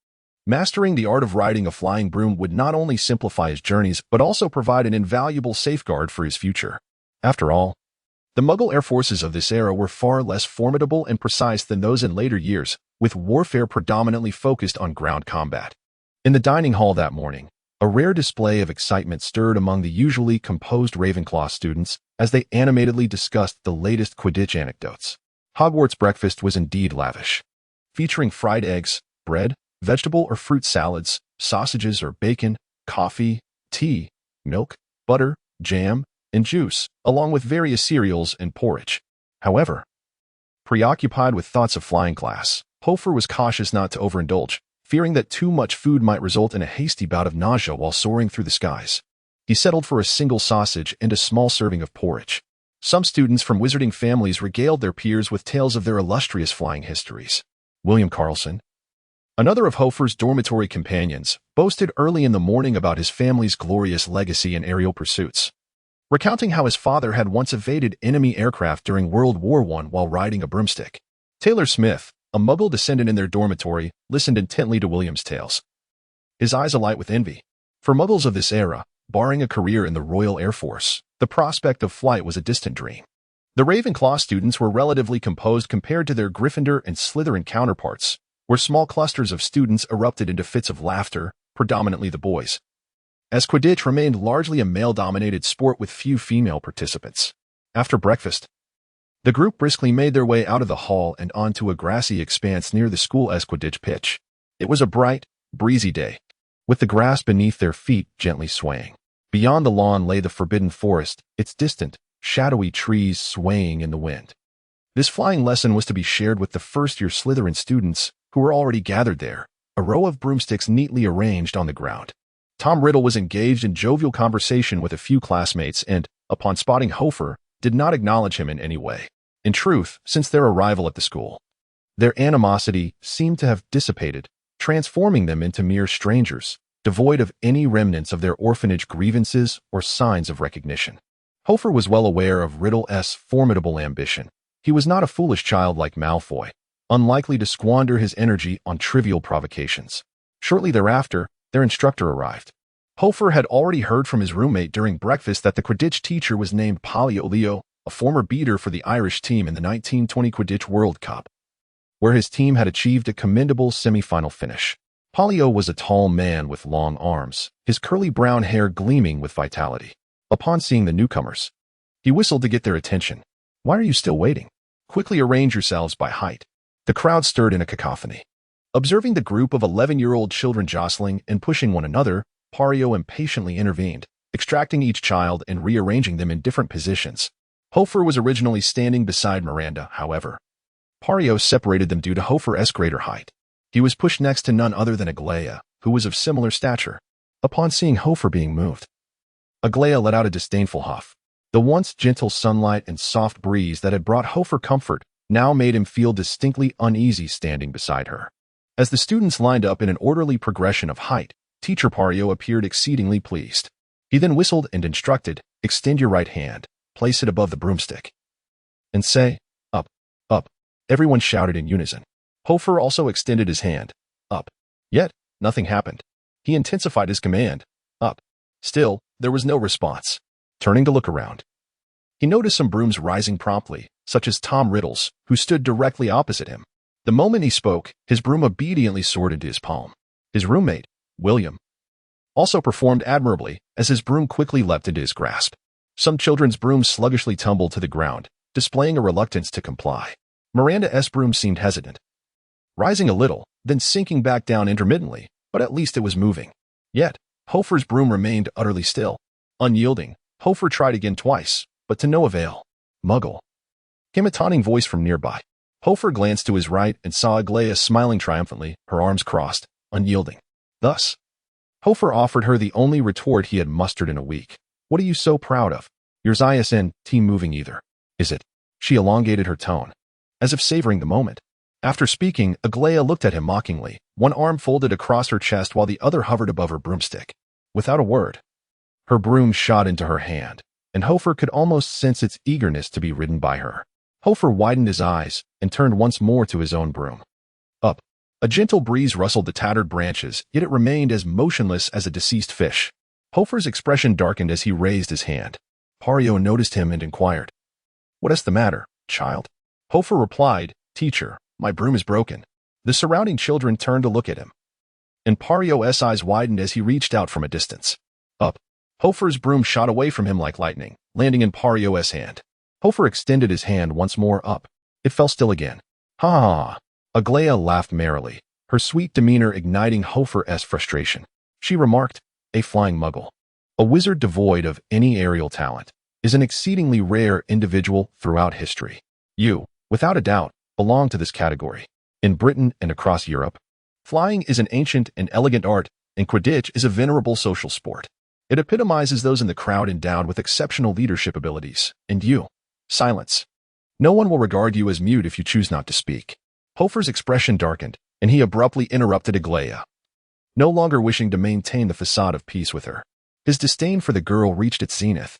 Mastering the art of riding a flying broom would not only simplify his journeys but also provide an invaluable safeguard for his future. After all, the Muggle air forces of this era were far less formidable and precise than those in later years, with warfare predominantly focused on ground combat. In the dining hall that morning, a rare display of excitement stirred among the usually composed Ravenclaw students as they animatedly discussed the latest Quidditch anecdotes. Hogwarts breakfast was indeed lavish, featuring fried eggs, bread, vegetable or fruit salads, sausages or bacon, coffee, tea, milk, butter, jam, and juice, along with various cereals and porridge. However, preoccupied with thoughts of flying class, Hoffa was cautious not to overindulge, fearing that too much food might result in a hasty bout of nausea while soaring through the skies. He settled for a single sausage and a small serving of porridge. Some students from wizarding families regaled their peers with tales of their illustrious flying histories. William Carlson, another of Hoffa's dormitory companions, boasted early in the morning about his family's glorious legacy in aerial pursuits, recounting how his father had once evaded enemy aircraft during World War I while riding a broomstick. Taylor Smith, a Muggle descendant in their dormitory, listened intently to William's tales, his eyes alight with envy. For Muggles of this era, barring a career in the Royal Air Force, the prospect of flight was a distant dream. The Ravenclaw students were relatively composed compared to their Gryffindor and Slytherin counterparts, where small clusters of students erupted into fits of laughter, predominantly the boys, as Quidditch remained largely a male-dominated sport with few female participants. After breakfast, the group briskly made their way out of the hall and onto a grassy expanse near the school's Quidditch pitch. It was a bright, breezy day, with the grass beneath their feet gently swaying. Beyond the lawn lay the forbidden forest, its distant, shadowy trees swaying in the wind. This flying lesson was to be shared with the first-year Slytherin students, who were already gathered there, a row of broomsticks neatly arranged on the ground. Tom Riddle was engaged in jovial conversation with a few classmates and, upon spotting Hoffa, did not acknowledge him in any way. In truth, since their arrival at the school, their animosity seemed to have dissipated, transforming them into mere strangers, devoid of any remnants of their orphanage grievances or signs of recognition. Hoffa was well aware of Riddle's formidable ambition. He was not a foolish child like Malfoy, unlikely to squander his energy on trivial provocations. Shortly thereafter, their instructor arrived. Hoffa had already heard from his roommate during breakfast that the Quidditch teacher was named Leo, a former beater for the Irish team in the 1920 Quidditch World Cup, where his team had achieved a commendable semi-final finish. Polio was a tall man with long arms, his curly brown hair gleaming with vitality. Upon seeing the newcomers, he whistled to get their attention. "Why are you still waiting? Quickly arrange yourselves by height." The crowd stirred in a cacophony. Observing the group of 11-year-old children jostling and pushing one another, Pario impatiently intervened, extracting each child and rearranging them in different positions. Hoffa was originally standing beside Miranda, however. Pario separated them due to Hoffa's greater height. He was pushed next to none other than Aglaia, who was of similar stature. Upon seeing Hoffa being moved, Aglaia let out a disdainful huff. The once gentle sunlight and soft breeze that had brought Hoffa comfort now made him feel distinctly uneasy standing beside her. As the students lined up in an orderly progression of height, Teacher Pario appeared exceedingly pleased. He then whistled and instructed, "Extend your right hand, place it above the broomstick, and say, 'Up, up.'" Everyone shouted in unison. Hoffa also extended his hand, "Up." Yet, nothing happened. He intensified his command, "Up." Still, there was no response. Turning to look around, he noticed some brooms rising promptly, such as Tom Riddle's, who stood directly opposite him. The moment he spoke, his broom obediently soared into his palm. His roommate, William, also performed admirably, as his broom quickly leapt into his grasp. Some children's brooms sluggishly tumbled to the ground, displaying a reluctance to comply. Miranda's broom seemed hesitant, rising a little, then sinking back down intermittently, but at least it was moving. Yet, Hoffa's broom remained utterly still. Unyielding, Hoffa tried again twice, but to no avail. "Muggle," came a taunting voice from nearby. Hoffa glanced to his right and saw Aglaia smiling triumphantly, her arms crossed, unyielding. Thus, Hoffa offered her the only retort he had mustered in a week. "What are you so proud of? Your ISN team moving either, is it?" She elongated her tone, as if savoring the moment. After speaking, Aglaia looked at him mockingly, one arm folded across her chest while the other hovered above her broomstick. Without a word, her broom shot into her hand, and Hoffa could almost sense its eagerness to be ridden by her. Hoffa widened his eyes and turned once more to his own broom. "Up." A gentle breeze rustled the tattered branches, yet it remained as motionless as a deceased fish. Hoffa's expression darkened as he raised his hand. Pario noticed him and inquired, "What is the matter, child?" Hoffa replied, "Teacher, my broom is broken." The surrounding children turned to look at him, and Pario's eyes widened as he reached out from a distance. "Up." Hoffa's broom shot away from him like lightning, landing in Pario's hand. Hoffa extended his hand once more up. It fell still again. "Ha ha ha." Aglaia laughed merrily. her sweet demeanor igniting Hoffa's frustration. She remarked, "A flying muggle, a wizard devoid of any aerial talent, is an exceedingly rare individual throughout history. You, without a doubt, belong to this category. In Britain and across Europe, flying is an ancient and elegant art, and Quidditch is a venerable social sport. It epitomizes those in the crowd endowed with exceptional leadership abilities. And you, silence. No one will regard you as mute if you choose not to speak." Hoffa's expression darkened, and he abruptly interrupted Aglaia, no longer wishing to maintain the facade of peace with her. His disdain for the girl reached its zenith.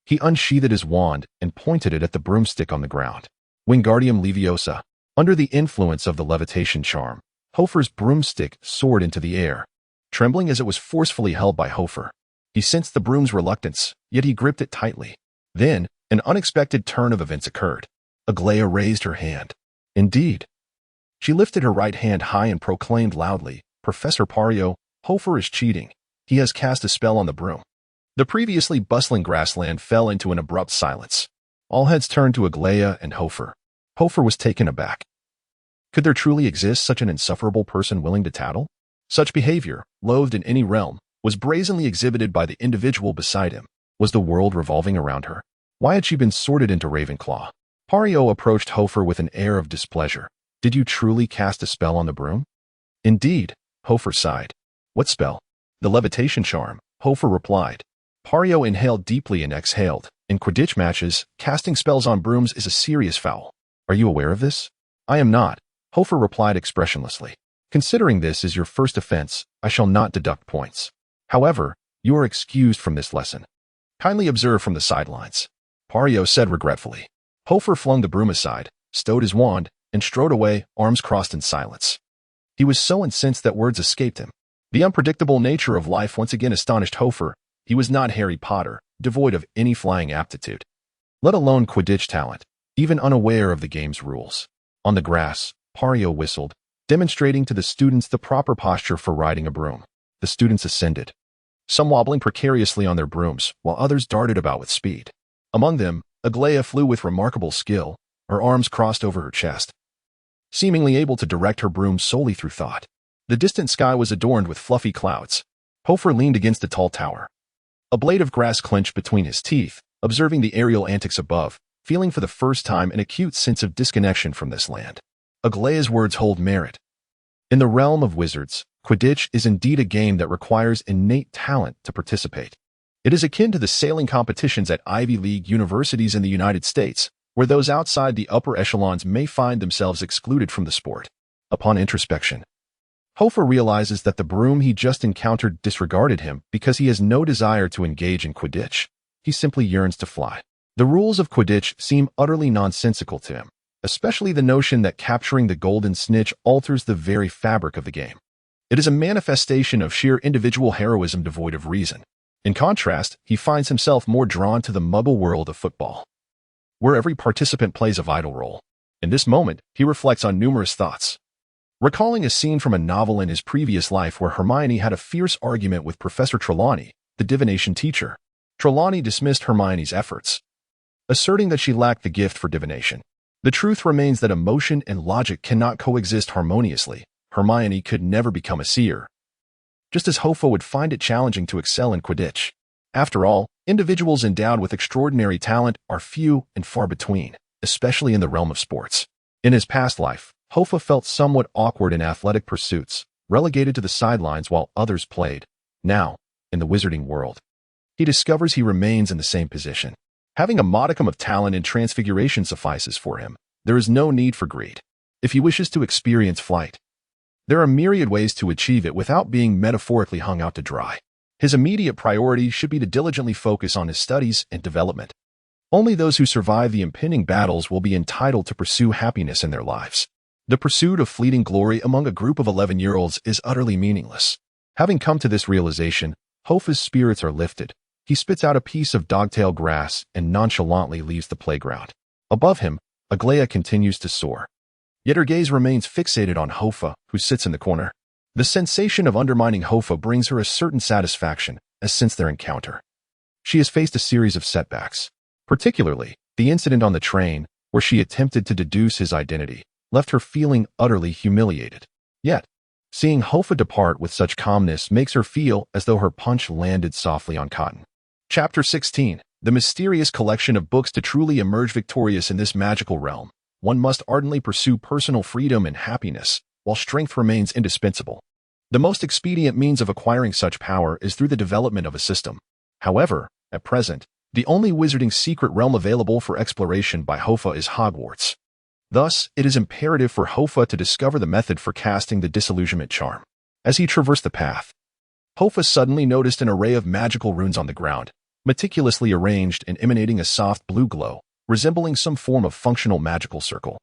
He unsheathed his wand and pointed it at the broomstick on the ground. Wingardium Leviosa. Under the influence of the levitation charm, Hoffa's broomstick soared into the air, trembling as it was forcefully held by Hoffa. He sensed the broom's reluctance, yet he gripped it tightly. Then, an unexpected turn of events occurred. Aglaia raised her hand. Indeed. She lifted her right hand high and proclaimed loudly, "Professor Pario, Hoffa is cheating. He has cast a spell on the broom." The previously bustling grassland fell into an abrupt silence. All heads turned to Aglaia and Hoffa. Hoffa was taken aback. Could there truly exist such an insufferable person willing to tattle? Such behavior, loathed in any realm, was brazenly exhibited by the individual beside him. Was the world revolving around her? Why had she been sorted into Ravenclaw? Pario approached Hoffa with an air of displeasure. "Did you truly cast a spell on the broom?" "Indeed," Hoffa sighed. "What spell?" "The levitation charm," Hoffa replied. Pario inhaled deeply and exhaled. "In Quidditch matches, casting spells on brooms is a serious foul. Are you aware of this?" "I am not," Hoffa replied expressionlessly. "Considering this is your first offense, I shall not deduct points. However, you are excused from this lesson. Kindly observe from the sidelines," Pario said regretfully. Hoffa flung the broom aside, stowed his wand, and strode away, arms crossed in silence. He was so incensed that words escaped him. The unpredictable nature of life once again astonished Hoffa. He was not Harry Potter, devoid of any flying aptitude, let alone Quidditch talent, even unaware of the game's rules. On the grass, Pario whistled, demonstrating to the students the proper posture for riding a broom. The students ascended, some wobbling precariously on their brooms, while others darted about with speed. Among them, Aglaia flew with remarkable skill, her arms crossed over her chest, seemingly able to direct her broom solely through thought. The distant sky was adorned with fluffy clouds. Hoffa leaned against a tall tower. A blade of grass clenched between his teeth, observing the aerial antics above, feeling for the first time an acute sense of disconnection from this land. Aglaia's words hold merit. In the realm of wizards, Quidditch is indeed a game that requires innate talent to participate. It is akin to the sailing competitions at Ivy League universities in the United States, where those outside the upper echelons may find themselves excluded from the sport. Upon introspection, Hoffa realizes that the broom he just encountered disregarded him because he has no desire to engage in Quidditch. He simply yearns to fly. The rules of Quidditch seem utterly nonsensical to him, especially the notion that capturing the golden snitch alters the very fabric of the game. It is a manifestation of sheer individual heroism devoid of reason. In contrast, he finds himself more drawn to the muggle world of football, where every participant plays a vital role. In this moment, he reflects on numerous thoughts, recalling a scene from a novel in his previous life where Hermione had a fierce argument with Professor Trelawney, the divination teacher. Trelawney dismissed Hermione's efforts, asserting that she lacked the gift for divination. The truth remains that emotion and logic cannot coexist harmoniously. Hermione could never become a seer, just as Hoffa would find it challenging to excel in Quidditch. After all, individuals endowed with extraordinary talent are few and far between, especially in the realm of sports. In his past life, Hoffa felt somewhat awkward in athletic pursuits, relegated to the sidelines while others played. Now, in the wizarding world, he discovers he remains in the same position. Having a modicum of talent and transfiguration suffices for him. There is no need for greed. If he wishes to experience flight, there are myriad ways to achieve it without being metaphorically hung out to dry. His immediate priority should be to diligently focus on his studies and development. Only those who survive the impending battles will be entitled to pursue happiness in their lives. The pursuit of fleeting glory among a group of 11-year-olds is utterly meaningless. Having come to this realization, Hoffa's spirits are lifted. He spits out a piece of dogtail grass and nonchalantly leaves the playground. Above him, Aglaia continues to soar. Yet her gaze remains fixated on Hoffa, who sits in the corner. The sensation of undermining Hoffa brings her a certain satisfaction, as since their encounter, she has faced a series of setbacks. Particularly, the incident on the train, where she attempted to deduce his identity, left her feeling utterly humiliated. Yet, Seeing Hoffa depart with such calmness makes her feel as though her punch landed softly on cotton. Chapter 16. The mysterious collection of books. To truly emerge victorious in this magical realm, one must ardently pursue personal freedom and happiness, while strength remains indispensable. The most expedient means of acquiring such power is through the development of a system. However, at present, the only wizarding secret realm available for exploration by Hoffa is Hogwarts. Thus, it is imperative for Hoffa to discover the method for casting the disillusionment charm. As he traversed the path, Hoffa suddenly noticed an array of magical runes on the ground, meticulously arranged and emanating a soft blue glow, resembling some form of functional magical circle.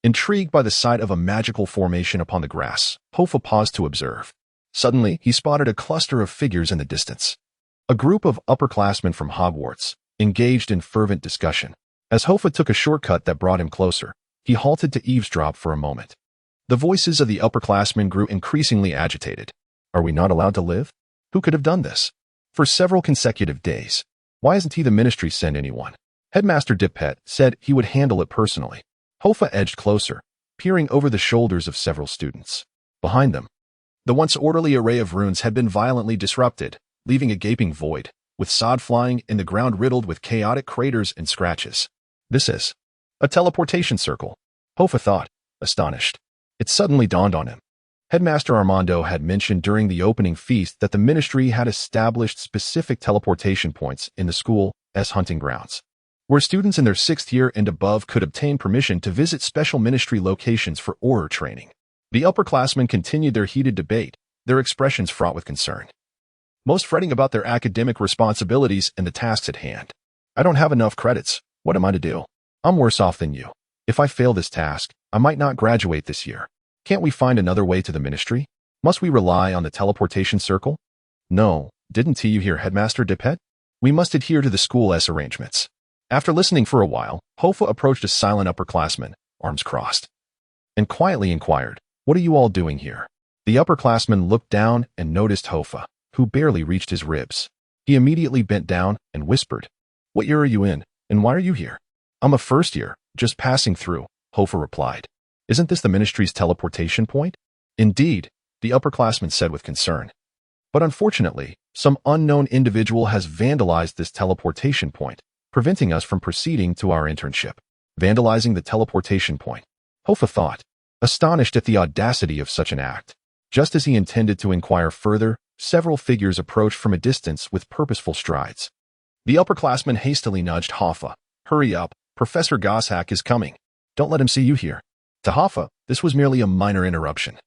Intrigued by the sight of a magical formation upon the grass, Hoffa paused to observe. Suddenly, he spotted a cluster of figures in the distance. A group of upperclassmen from Hogwarts, engaged in fervent discussion. As Hoffa took a shortcut that brought him closer, he halted to eavesdrop for a moment. The voices of the upperclassmen grew increasingly agitated. Are we not allowed to live? Who could have done this? For several consecutive days. Why hasn't the ministry sent anyone? Headmaster Dipet said he would handle it personally. Hoffa edged closer, peering over the shoulders of several students. Behind them, the once orderly array of runes had been violently disrupted, leaving a gaping void, with sod flying in the ground riddled with chaotic craters and scratches. This is a teleportation circle, Hoffa thought, astonished. It suddenly dawned on him. Headmaster Armando had mentioned during the opening feast that the ministry had established specific teleportation points in the school's hunting grounds, where students in their 6th year and above could obtain permission to visit special ministry locations for Auror training. The upperclassmen continued their heated debate, their expressions fraught with concern. Most fretting about their academic responsibilities and the tasks at hand. I don't have enough credits. What am I to do? I'm worse off than you. If I fail this task, I might not graduate this year. Can't we find another way to the ministry? Must we rely on the teleportation circle? No, didn't you hear Headmaster Dipet? We must adhere to the school's arrangements. After listening for a while, Hoffa approached a silent upperclassman, arms crossed, and quietly inquired, "What are you all doing here?" The upperclassman looked down and noticed Hoffa, who barely reached his ribs. He immediately bent down and whispered, "What year are you in, and why are you here?" "I'm a 1st year, just passing through," Hoffa replied. "Isn't this the ministry's teleportation point?" "Indeed," the upperclassman said with concern. "But unfortunately, some unknown individual has vandalized this teleportation point, preventing us from proceeding to our internship." Vandalizing the teleportation point, Hoffa thought, astonished at the audacity of such an act. Just as he intended to inquire further, several figures approached from a distance with purposeful strides. The upperclassman hastily nudged Hoffa. "Hurry up, Professor Goshawk is coming. Don't let him see you here." To Hoffa, this was merely a minor interruption.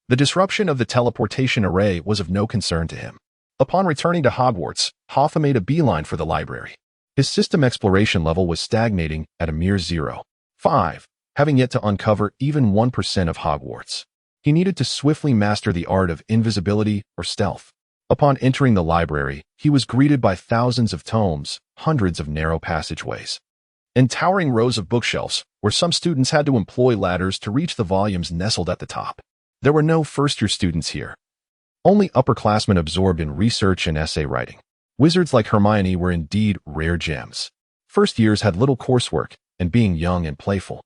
The disruption of the teleportation array was of no concern to him. Upon returning to Hogwarts, Hoffa made a beeline for the library. His system exploration level was stagnating at a mere 0.5, having yet to uncover even 1% of Hogwarts. He needed to swiftly master the art of invisibility or stealth. Upon entering the library, he was greeted by thousands of tomes, hundreds of narrow passageways, and towering rows of bookshelves, where some students had to employ ladders to reach the volumes nestled at the top. There were no first-year students here. Only upperclassmen absorbed in research and essay writing. Wizards like Hermione were indeed rare gems. First years had little coursework, and being young and playful,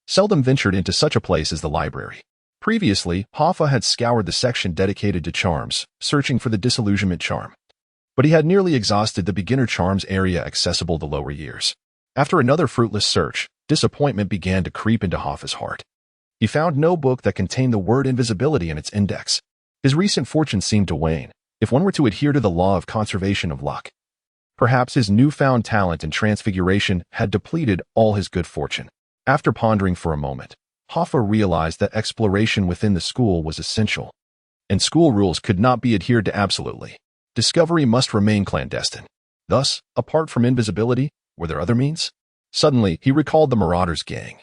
seldom ventured into such a place as the library. Previously, Hoffa had scoured the section dedicated to charms, searching for the disillusionment charm. But he had nearly exhausted the beginner charms area accessible to lower years. After another fruitless search, disappointment began to creep into Hoffa's heart. He found no book that contained the word invisibility in its index. His recent fortune seemed to wane, if one were to adhere to the law of conservation of luck. Perhaps his newfound talent in transfiguration had depleted all his good fortune. After pondering for a moment, Hoffa realized that exploration within the school was essential, and school rules could not be adhered to absolutely. Discovery must remain clandestine. Thus, apart from invisibility, were there other means? Suddenly, he recalled the Marauders gang,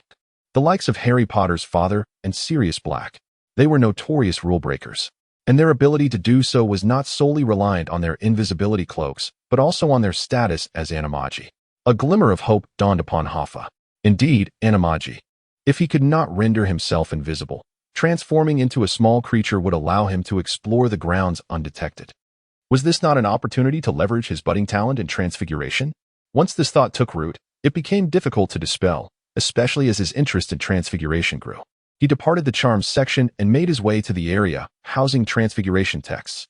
the likes of Harry Potter's father and Sirius Black. They were notorious rule breakers, and their ability to do so was not solely reliant on their invisibility cloaks, but also on their status as animagi. A glimmer of hope dawned upon Hoffa. Indeed, animagi. If he could not render himself invisible, transforming into a small creature would allow him to explore the grounds undetected. Was this not an opportunity to leverage his budding talent in transfiguration? Once this thought took root, it became difficult to dispel, especially as his interest in transfiguration grew. He departed the charms section and made his way to the area housing transfiguration texts.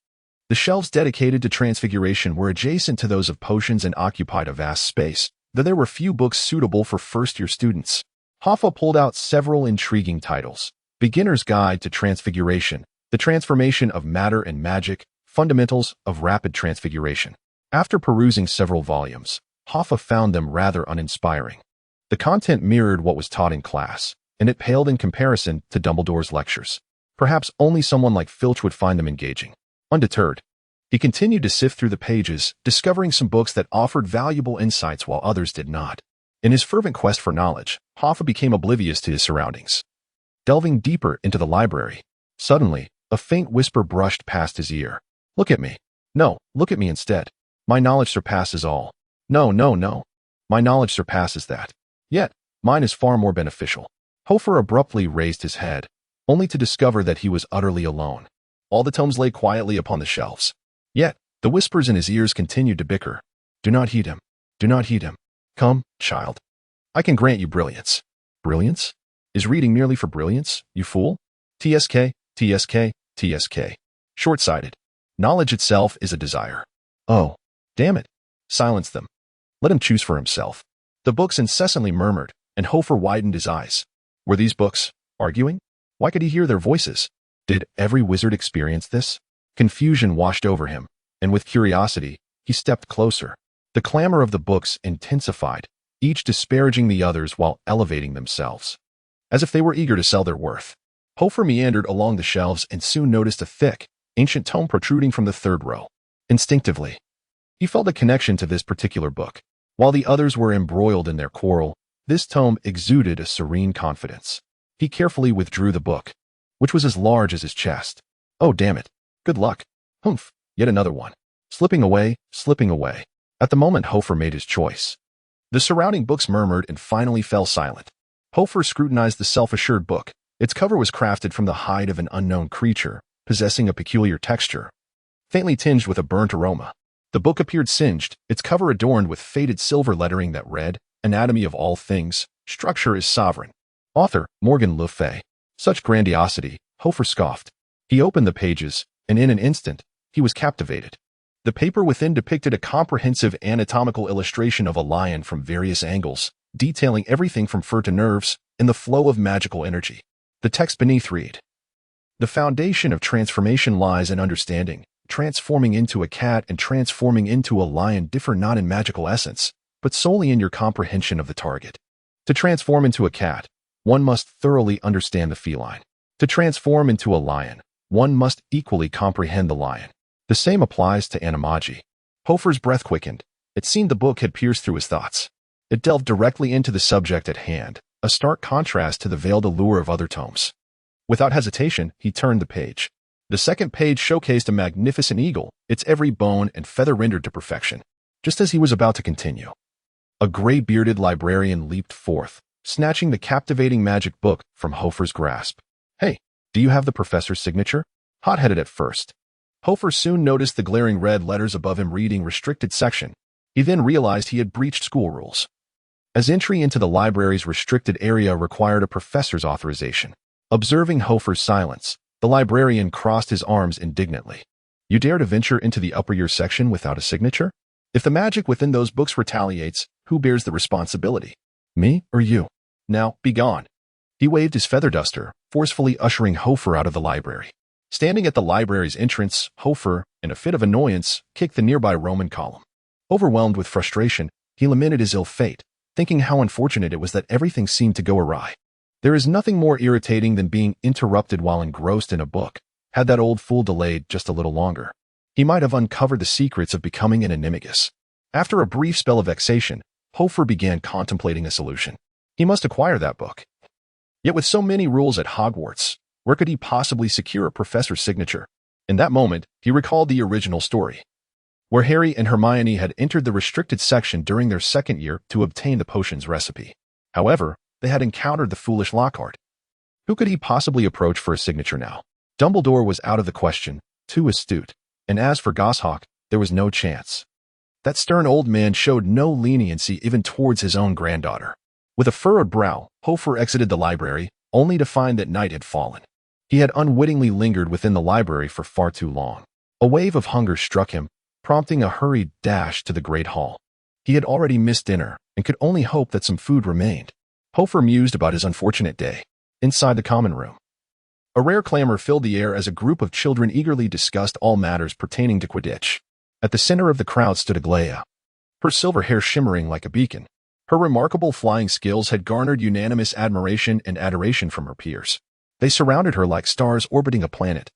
The shelves dedicated to transfiguration were adjacent to those of potions and occupied a vast space, though there were few books suitable for first-year students. Hoffa pulled out several intriguing titles: Beginner's Guide to Transfiguration, The Transformation of Matter and Magic, Fundamentals of Rapid Transfiguration. After perusing several volumes, Hoffa found them rather uninspiring. The content mirrored what was taught in class, and it paled in comparison to Dumbledore's lectures. Perhaps only someone like Filch would find them engaging. Undeterred, he continued to sift through the pages, discovering some books that offered valuable insights while others did not. In his fervent quest for knowledge, Hoffa became oblivious to his surroundings. Delving deeper into the library, suddenly, a faint whisper brushed past his ear. "Look at me. No, look at me instead. My knowledge surpasses all. No, no, no. My knowledge surpasses that. Yet, mine is far more beneficial." Hoffa abruptly raised his head, only to discover that he was utterly alone. All the tomes lay quietly upon the shelves. Yet, the whispers in his ears continued to bicker. "Do not heed him. Do not heed him. Come, child. I can grant you brilliance." Brilliance? Is reading merely for brilliance, you fool? TSK, TSK, TSK. Short-sighted. Knowledge itself is a desire. Oh, damn it. Silence them. Let him choose for himself. The books incessantly murmured, and Hoffa widened his eyes. Were these books arguing? Why could he hear their voices? Did every wizard experience this? Confusion washed over him, and with curiosity, he stepped closer. The clamor of the books intensified, each disparaging the others while elevating themselves, as if they were eager to sell their worth. Hoffa meandered along the shelves and soon noticed a thick, ancient tome protruding from the third row. Instinctively, he felt a connection to this particular book. While the others were embroiled in their quarrel, this tome exuded a serene confidence. He carefully withdrew the book, which was as large as his chest. Oh, damn it. Good luck. Humph, yet another one. Slipping away, slipping away. At the moment Hoffa made his choice, the surrounding books murmured and finally fell silent. Hoffa scrutinized the self-assured book. Its cover was crafted from the hide of an unknown creature, possessing a peculiar texture, faintly tinged with a burnt aroma. The book appeared singed, its cover adorned with faded silver lettering that read, "Anatomy of all things, structure is sovereign." Author, Morgan Le Fay. Such grandiosity, Hoffa scoffed. He opened the pages, and in an instant, he was captivated. The paper within depicted a comprehensive anatomical illustration of a lion from various angles, detailing everything from fur to nerves, and the flow of magical energy. The text beneath read, "The foundation of transformation lies in understanding. Transforming into a cat and transforming into a lion differ not in magical essence, but solely in your comprehension of the target. To transform into a cat, one must thoroughly understand the feline. To transform into a lion, one must equally comprehend the lion. The same applies to animagi." Hoffa's breath quickened. It seemed the book had pierced through his thoughts. It delved directly into the subject at hand, a stark contrast to the veiled allure of other tomes. Without hesitation, he turned the page. The second page showcased a magnificent eagle, its every bone and feather rendered to perfection. Just as he was about to continue, a gray-bearded librarian leaped forth, snatching the captivating magic book from Hoffa's grasp. "Hey, do you have the professor's signature?" Hot-headed at first, Hoffa soon noticed the glaring red letters above him reading Restricted Section. He then realized he had breached school rules, as entry into the library's restricted area required a professor's authorization. Observing Hoffa's silence, the librarian crossed his arms indignantly. "You dare to venture into the upper year section without a signature? If the magic within those books retaliates, who bears the responsibility? Me or you? Now, be gone." He waved his feather duster, forcefully ushering Hoffa out of the library. Standing at the library's entrance, Hoffa, in a fit of annoyance, kicked the nearby Roman column. Overwhelmed with frustration, he lamented his ill fate, thinking how unfortunate it was that everything seemed to go awry. There is nothing more irritating than being interrupted while engrossed in a book. Had that old fool delayed just a little longer, he might have uncovered the secrets of becoming an animagus. After a brief spell of vexation, Hoffa began contemplating a solution. He must acquire that book. Yet with so many rules at Hogwarts, where could he possibly secure a professor's signature? In that moment, he recalled the original story, where Harry and Hermione had entered the restricted section during their second year to obtain the potion's recipe. However, they had encountered the foolish Lockhart. Who could he possibly approach for a signature now? Dumbledore was out of the question, too astute, and as for Goshawk, there was no chance. That stern old man showed no leniency even towards his own granddaughter. With a furrowed brow, Hoffa exited the library, only to find that night had fallen. He had unwittingly lingered within the library for far too long. A wave of hunger struck him, prompting a hurried dash to the great hall. He had already missed dinner and could only hope that some food remained. Hoffa mused about his unfortunate day. Inside the common room, a rare clamor filled the air as a group of children eagerly discussed all matters pertaining to Quidditch. At the center of the crowd stood Aglaia, her silver hair shimmering like a beacon. Her remarkable flying skills had garnered unanimous admiration and adoration from her peers. They surrounded her like stars orbiting a planet,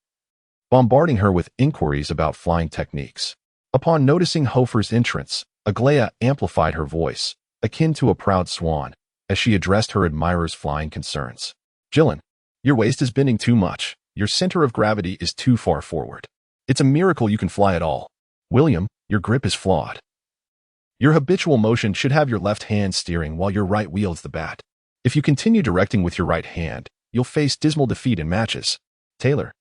bombarding her with inquiries about flying techniques. Upon noticing Hoffa's entrance, Aglaia amplified her voice, akin to a proud swan, as she addressed her admirers' flying concerns. "Jillian, your waist is bending too much. Your center of gravity is too far forward. It's a miracle you can fly at all. William, your grip is flawed. Your habitual motion should have your left hand steering while your right wields the bat. If you continue directing with your right hand, you'll face dismal defeat in matches. Taylor,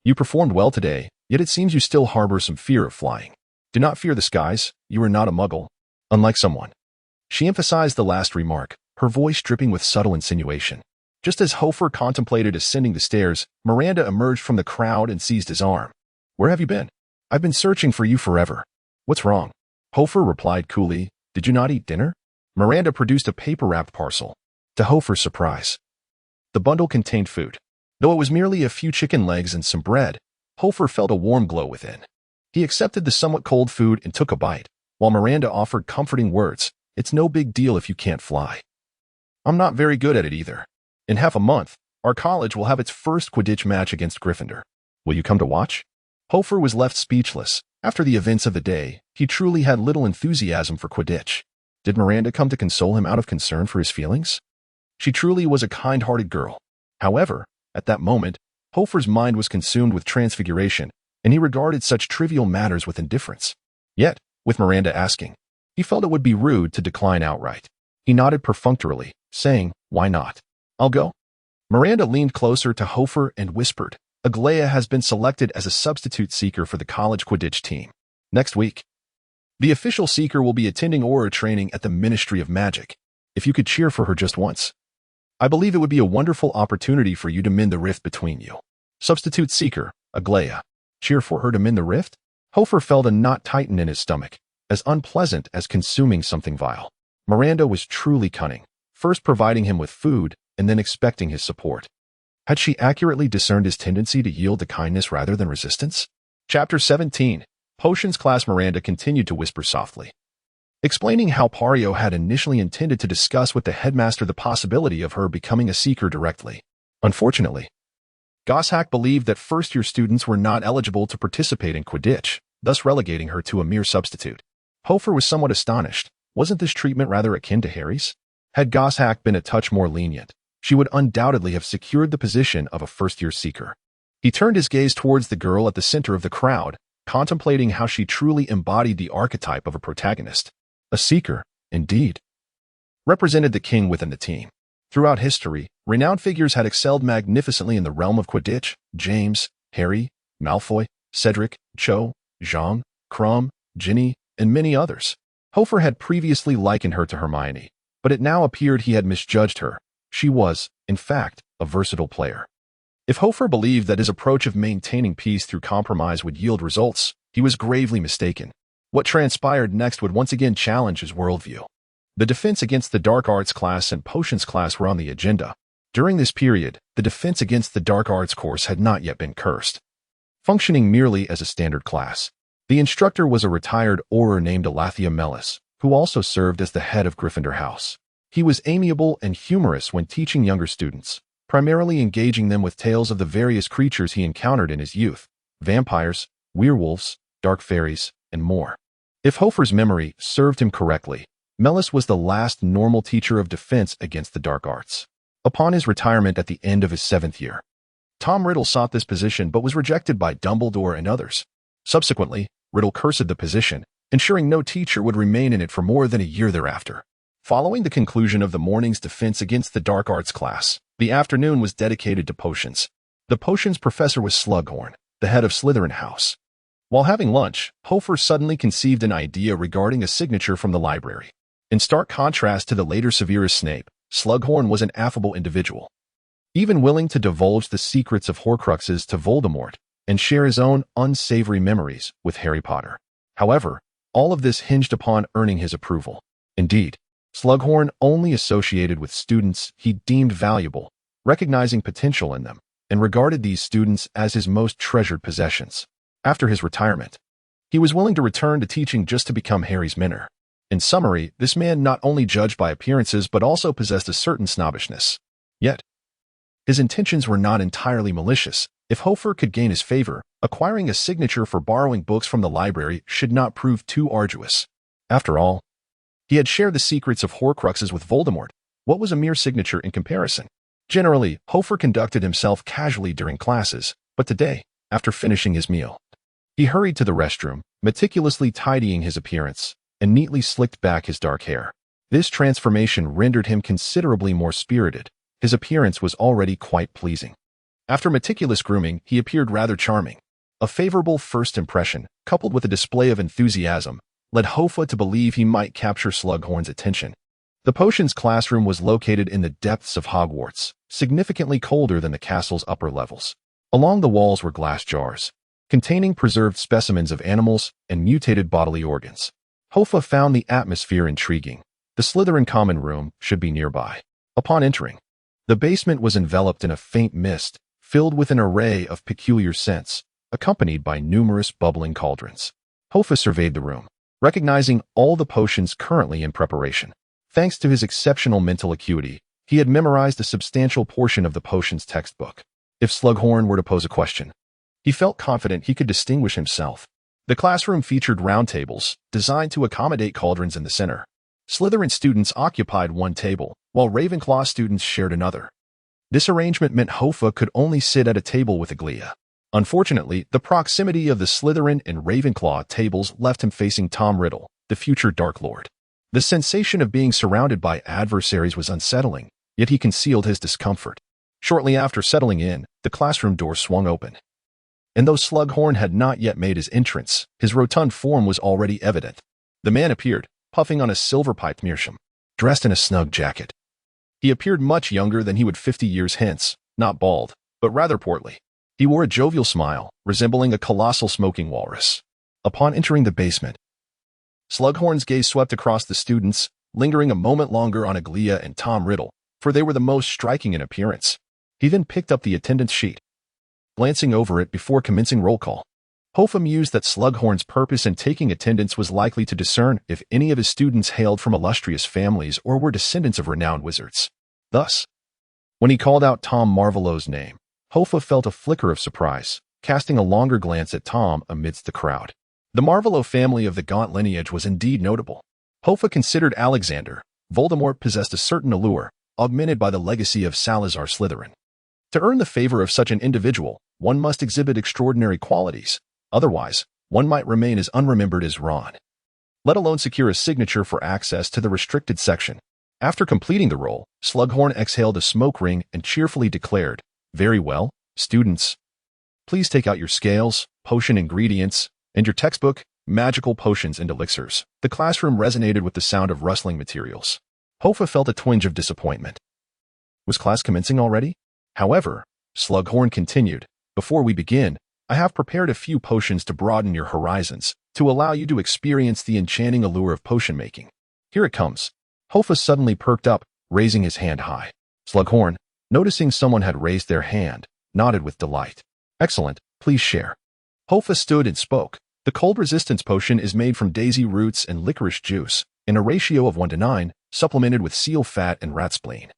you performed well today, yet it seems you still harbor some fear of flying. Do not fear the skies, you are not a muggle, unlike someone." She emphasized the last remark, her voice dripping with subtle insinuation. Just as Hoffa contemplated ascending the stairs, Miranda emerged from the crowd and seized his arm. "Where have you been? I've been searching for you forever. What's wrong?" Hoffa replied coolly, "Did you not eat dinner?" Miranda produced a paper-wrapped parcel. To Hoffa's surprise, the bundle contained food. Though it was merely a few chicken legs and some bread, Hoffa felt a warm glow within. He accepted the somewhat cold food and took a bite, while Miranda offered comforting words. "It's no big deal if you can't fly. I'm not very good at it either. In half a month, our college will have its first Quidditch match against Gryffindor. Will you come to watch?" Hoffa was left speechless. After the events of the day, he truly had little enthusiasm for Quidditch. Did Miranda come to console him out of concern for his feelings? She truly was a kind-hearted girl. However, at that moment, Hoffa's mind was consumed with transfiguration, and he regarded such trivial matters with indifference. Yet, with Miranda asking, he felt it would be rude to decline outright. He nodded perfunctorily, saying, "Why not? I'll go." Miranda leaned closer to Hoffa and whispered, "Aglaia has been selected as a substitute seeker for the college Quidditch team. Next week, the official seeker will be attending Aura training at the Ministry of Magic. If you could cheer for her just once, I believe it would be a wonderful opportunity for you to mend the rift between you." Substitute seeker, Aglaia. Cheer for her to mend the rift? Hoffa felt a knot tighten in his stomach, as unpleasant as consuming something vile. Miranda was truly cunning, first providing him with food and then expecting his support. Had she accurately discerned his tendency to yield to kindness rather than resistance? Chapter 17. Potions Class. Miranda continued to whisper softly, explaining how Pario had initially intended to discuss with the headmaster the possibility of her becoming a seeker directly. Unfortunately, Goshawk believed that first-year students were not eligible to participate in Quidditch, thus relegating her to a mere substitute. Hoffa was somewhat astonished. Wasn't this treatment rather akin to Harry's? Had Goshawk been a touch more lenient, she would undoubtedly have secured the position of a first-year seeker. He turned his gaze towards the girl at the center of the crowd, contemplating how she truly embodied the archetype of a protagonist. A seeker, indeed, represented the king within the team. Throughout history, renowned figures had excelled magnificently in the realm of Quidditch: James, Harry, Malfoy, Cedric, Cho, Zhang, Krum, Ginny, and many others. Hoffa had previously likened her to Hermione, but it now appeared he had misjudged her. She was, in fact, a versatile player. If Hoffa believed that his approach of maintaining peace through compromise would yield results, he was gravely mistaken. What transpired next would once again challenge his worldview. The defense against the Dark Arts class and Potions class were on the agenda. During this period, the defense against the Dark Arts course had not yet been cursed, functioning merely as a standard class. The instructor was a retired Auror named Alathea Mellis, who also served as the head of Gryffindor House. He was amiable and humorous when teaching younger students, primarily engaging them with tales of the various creatures he encountered in his youth: vampires, werewolves, dark fairies, and more. If Hoffa's memory served him correctly, Mellis was the last normal teacher of defense against the dark arts. Upon his retirement at the end of his 7th year, Tom Riddle sought this position but was rejected by Dumbledore and others. Subsequently, Riddle cursed the position, ensuring no teacher would remain in it for more than a year thereafter. Following the conclusion of the morning's defense against the Dark Arts class, the afternoon was dedicated to potions. The potions professor was Slughorn, the head of Slytherin House. While having lunch, Hoffa suddenly conceived an idea regarding a signature from the library. In stark contrast to the later Severus Snape, Slughorn was an affable individual. even willing to divulge the secrets of Horcruxes to Voldemort and share his own unsavory memories with Harry Potter. However, all of this hinged upon earning his approval. Indeed, Slughorn only associated with students he deemed valuable, recognizing potential in them, and regarded these students as his most treasured possessions. After his retirement, he was willing to return to teaching just to become Harry's mentor. In summary, this man not only judged by appearances but also possessed a certain snobbishness. Yet, his intentions were not entirely malicious. If Hoffa could gain his favor, acquiring a signature for borrowing books from the library should not prove too arduous. After all, he had shared the secrets of Horcruxes with Voldemort. What was a mere signature in comparison? Generally, Hoffa conducted himself casually during classes, but today, after finishing his meal, he hurried to the restroom, meticulously tidying his appearance, and neatly slicked back his dark hair. This transformation rendered him considerably more spirited. His appearance was already quite pleasing. After meticulous grooming, he appeared rather charming. A favorable first impression, coupled with a display of enthusiasm, led Hoffa to believe he might capture Slughorn's attention. The potions classroom was located in the depths of Hogwarts, significantly colder than the castle's upper levels. Along the walls were glass jars, containing preserved specimens of animals and mutated bodily organs. Hoffa found the atmosphere intriguing. The Slytherin common room should be nearby. Upon entering, the basement was enveloped in a faint mist, filled with an array of peculiar scents, accompanied by numerous bubbling cauldrons. Hoffa surveyed the room, recognizing all the potions currently in preparation. Thanks to his exceptional mental acuity, he had memorized a substantial portion of the potions textbook. If Slughorn were to pose a question, he felt confident he could distinguish himself. The classroom featured round tables, designed to accommodate cauldrons in the center. Slytherin students occupied one table, while Ravenclaw students shared another. This arrangement meant Hoffa could only sit at a table with Aglia. Unfortunately, the proximity of the Slytherin and Ravenclaw tables left him facing Tom Riddle, the future Dark Lord. The sensation of being surrounded by adversaries was unsettling, yet he concealed his discomfort. Shortly after settling in, the classroom door swung open. And though Slughorn had not yet made his entrance, his rotund form was already evident. The man appeared, puffing on a silver-piped meerschaum, dressed in a snug jacket. He appeared much younger than he would 50 years hence, not bald, but rather portly. He wore a jovial smile, resembling a colossal smoking walrus. Upon entering the basement, Slughorn's gaze swept across the students, lingering a moment longer on Aglia and Tom Riddle, for they were the most striking in appearance. He then picked up the attendance sheet, glancing over it before commencing roll call. Hoffa mused that Slughorn's purpose in taking attendance was likely to discern if any of his students hailed from illustrious families or were descendants of renowned wizards. Thus, when he called out Tom Marvolo's name, Hoffa felt a flicker of surprise, casting a longer glance at Tom amidst the crowd. The Marvolo family of the Gaunt lineage was indeed notable. Hoffa considered Alexander. Voldemort possessed a certain allure, augmented by the legacy of Salazar Slytherin. To earn the favor of such an individual, one must exhibit extraordinary qualities. Otherwise, one might remain as unremembered as Ron, let alone secure a signature for access to the restricted section. After completing the roll, Slughorn exhaled a smoke ring and cheerfully declared, "Very well, students. Please take out your scales, potion ingredients, and your textbook, Magical Potions and Elixirs." The classroom resonated with the sound of rustling materials. Hoffa felt a twinge of disappointment. Was class commencing already? However, Slughorn continued, "Before we begin, I have prepared a few potions to broaden your horizons, to allow you to experience the enchanting allure of potion making. Here it comes." Hoffa suddenly perked up, raising his hand high. Slughorn, noticing someone had raised their hand, nodded with delight. "Excellent, please share." Hoffa stood and spoke. "The cold resistance potion is made from daisy roots and licorice juice, in a ratio of 1:9, supplemented with seal fat and rat spleen.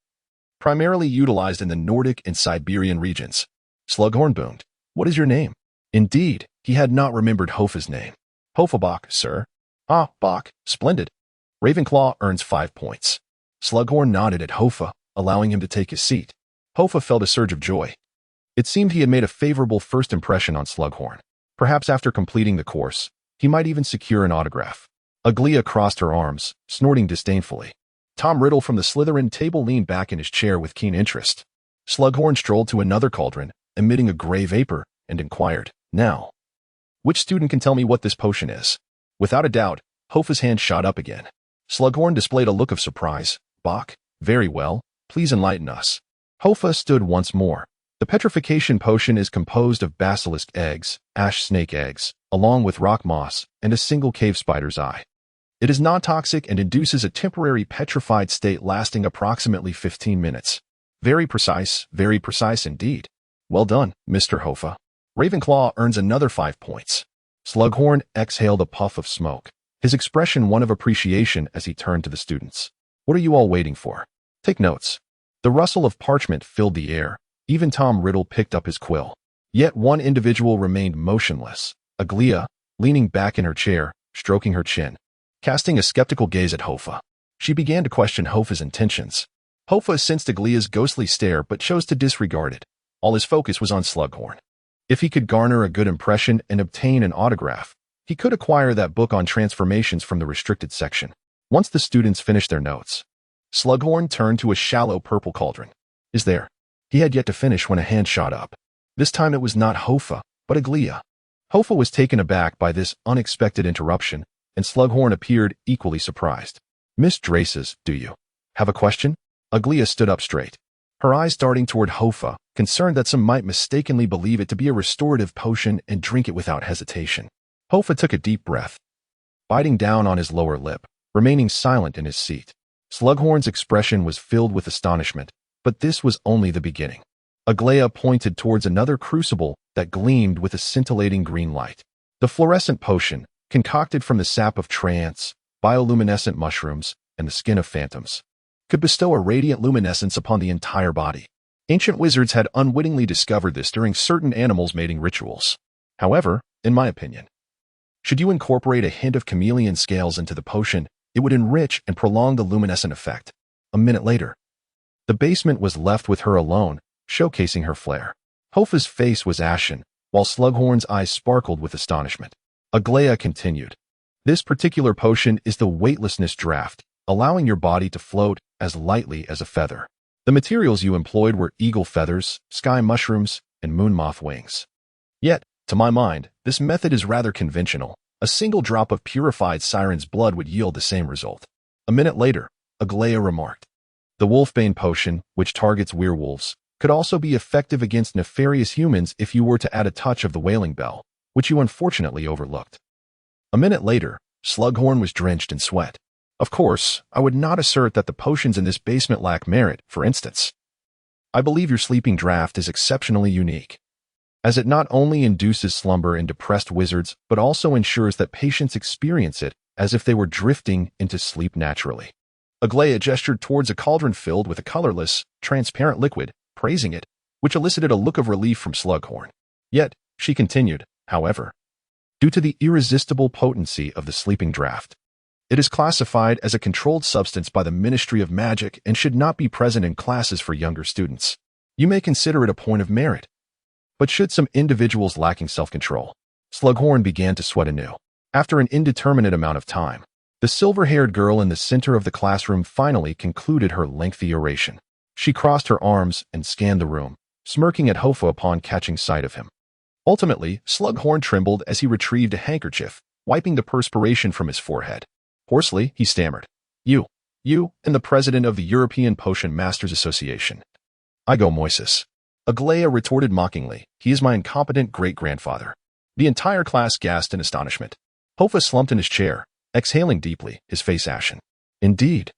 Primarily utilized in the Nordic and Siberian regions." Slughorn boomed. "What is your name?" Indeed, he had not remembered Hoffa's name. "Hoffa Bach, sir." "Ah, Bach, splendid. Ravenclaw earns 5 points." Slughorn nodded at Hoffa, allowing him to take his seat. Hoffa felt a surge of joy. It seemed he had made a favorable first impression on Slughorn. Perhaps after completing the course, he might even secure an autograph. Aglia crossed her arms, snorting disdainfully. Tom Riddle from the Slytherin table leaned back in his chair with keen interest. Slughorn strolled to another cauldron, emitting a gray vapor, and inquired, "Now, which student can tell me what this potion is?" Without a doubt, Hoffa's hand shot up again. Slughorn displayed a look of surprise. "Bach, very well, please enlighten us." Hoffa stood once more. The petrification potion is composed of basilisk eggs, ash snake eggs, along with rock moss, and a single cave spider's eye. It is non-toxic and induces a temporary petrified state lasting approximately 15 minutes. Very precise indeed. Well done, Mr. Hoffa. Ravenclaw earns another 5 points. Slughorn exhaled a puff of smoke, his expression one of appreciation as he turned to the students. What are you all waiting for? Take notes. The rustle of parchment filled the air. Even Tom Riddle picked up his quill. Yet one individual remained motionless, Aglia, leaning back in her chair, stroking her chin, casting a skeptical gaze at Hoffa. She began to question Hoffa's intentions. Hoffa sensed Aglia's ghostly stare but chose to disregard it. All his focus was on Slughorn. If he could garner a good impression and obtain an autograph, he could acquire that book on transformations from the restricted section. Once the students finished their notes, Slughorn turned to a shallow purple cauldron. Is there? He had yet to finish when a hand shot up. This time it was not Hoffa, but Aglia. Hoffa was taken aback by this unexpected interruption, and Slughorn appeared equally surprised. Miss Draces, do you have a question? Aglia stood up straight, her eyes darting toward Hoffa, concerned that some might mistakenly believe it to be a restorative potion and drink it without hesitation. Hoffa took a deep breath, biting down on his lower lip, remaining silent in his seat. Slughorn's expression was filled with astonishment, but this was only the beginning. Aglia pointed towards another crucible that gleamed with a scintillating green light. The fluorescent potion, concocted from the sap of trance, bioluminescent mushrooms, and the skin of phantoms, could bestow a radiant luminescence upon the entire body. Ancient wizards had unwittingly discovered this during certain animals mating rituals. However, in my opinion, should you incorporate a hint of chameleon scales into the potion, it would enrich and prolong the luminescent effect. A minute later, the basement was left with her alone, showcasing her flair. Hoffa's face was ashen, while Slughorn's eyes sparkled with astonishment. Aglia continued. This particular potion is the weightlessness draft, allowing your body to float as lightly as a feather. The materials you employed were eagle feathers, sky mushrooms, and moon moth wings. Yet, to my mind, this method is rather conventional. A single drop of purified siren's blood would yield the same result. A minute later, Aglia remarked. The Wolfbane potion, which targets werewolves, could also be effective against nefarious humans if you were to add a touch of the Wailing Bell, which you unfortunately overlooked. A minute later, Slughorn was drenched in sweat. Of course, I would not assert that the potions in this basement lack merit, for instance. I believe your sleeping draft is exceptionally unique, as it not only induces slumber in depressed wizards, but also ensures that patients experience it as if they were drifting into sleep naturally. Aglia gestured towards a cauldron filled with a colorless, transparent liquid, praising it, which elicited a look of relief from Slughorn. Yet, she continued, however, due to the irresistible potency of the sleeping draft, it is classified as a controlled substance by the Ministry of Magic and should not be present in classes for younger students. You may consider it a point of merit. But should some individuals lacking self-control? Slughorn began to sweat anew. After an indeterminate amount of time, the silver-haired girl in the center of the classroom finally concluded her lengthy oration. She crossed her arms and scanned the room, smirking at Hoffa upon catching sight of him. Ultimately, Slughorn trembled as he retrieved a handkerchief, wiping the perspiration from his forehead. Hoarsely, he stammered. You, and the president of the European Potion Masters Association. I go Moises. Aglia retorted mockingly. He is my incompetent great-grandfather. The entire class gasped in astonishment. Hoffa slumped in his chair, exhaling deeply, his face ashen. Indeed.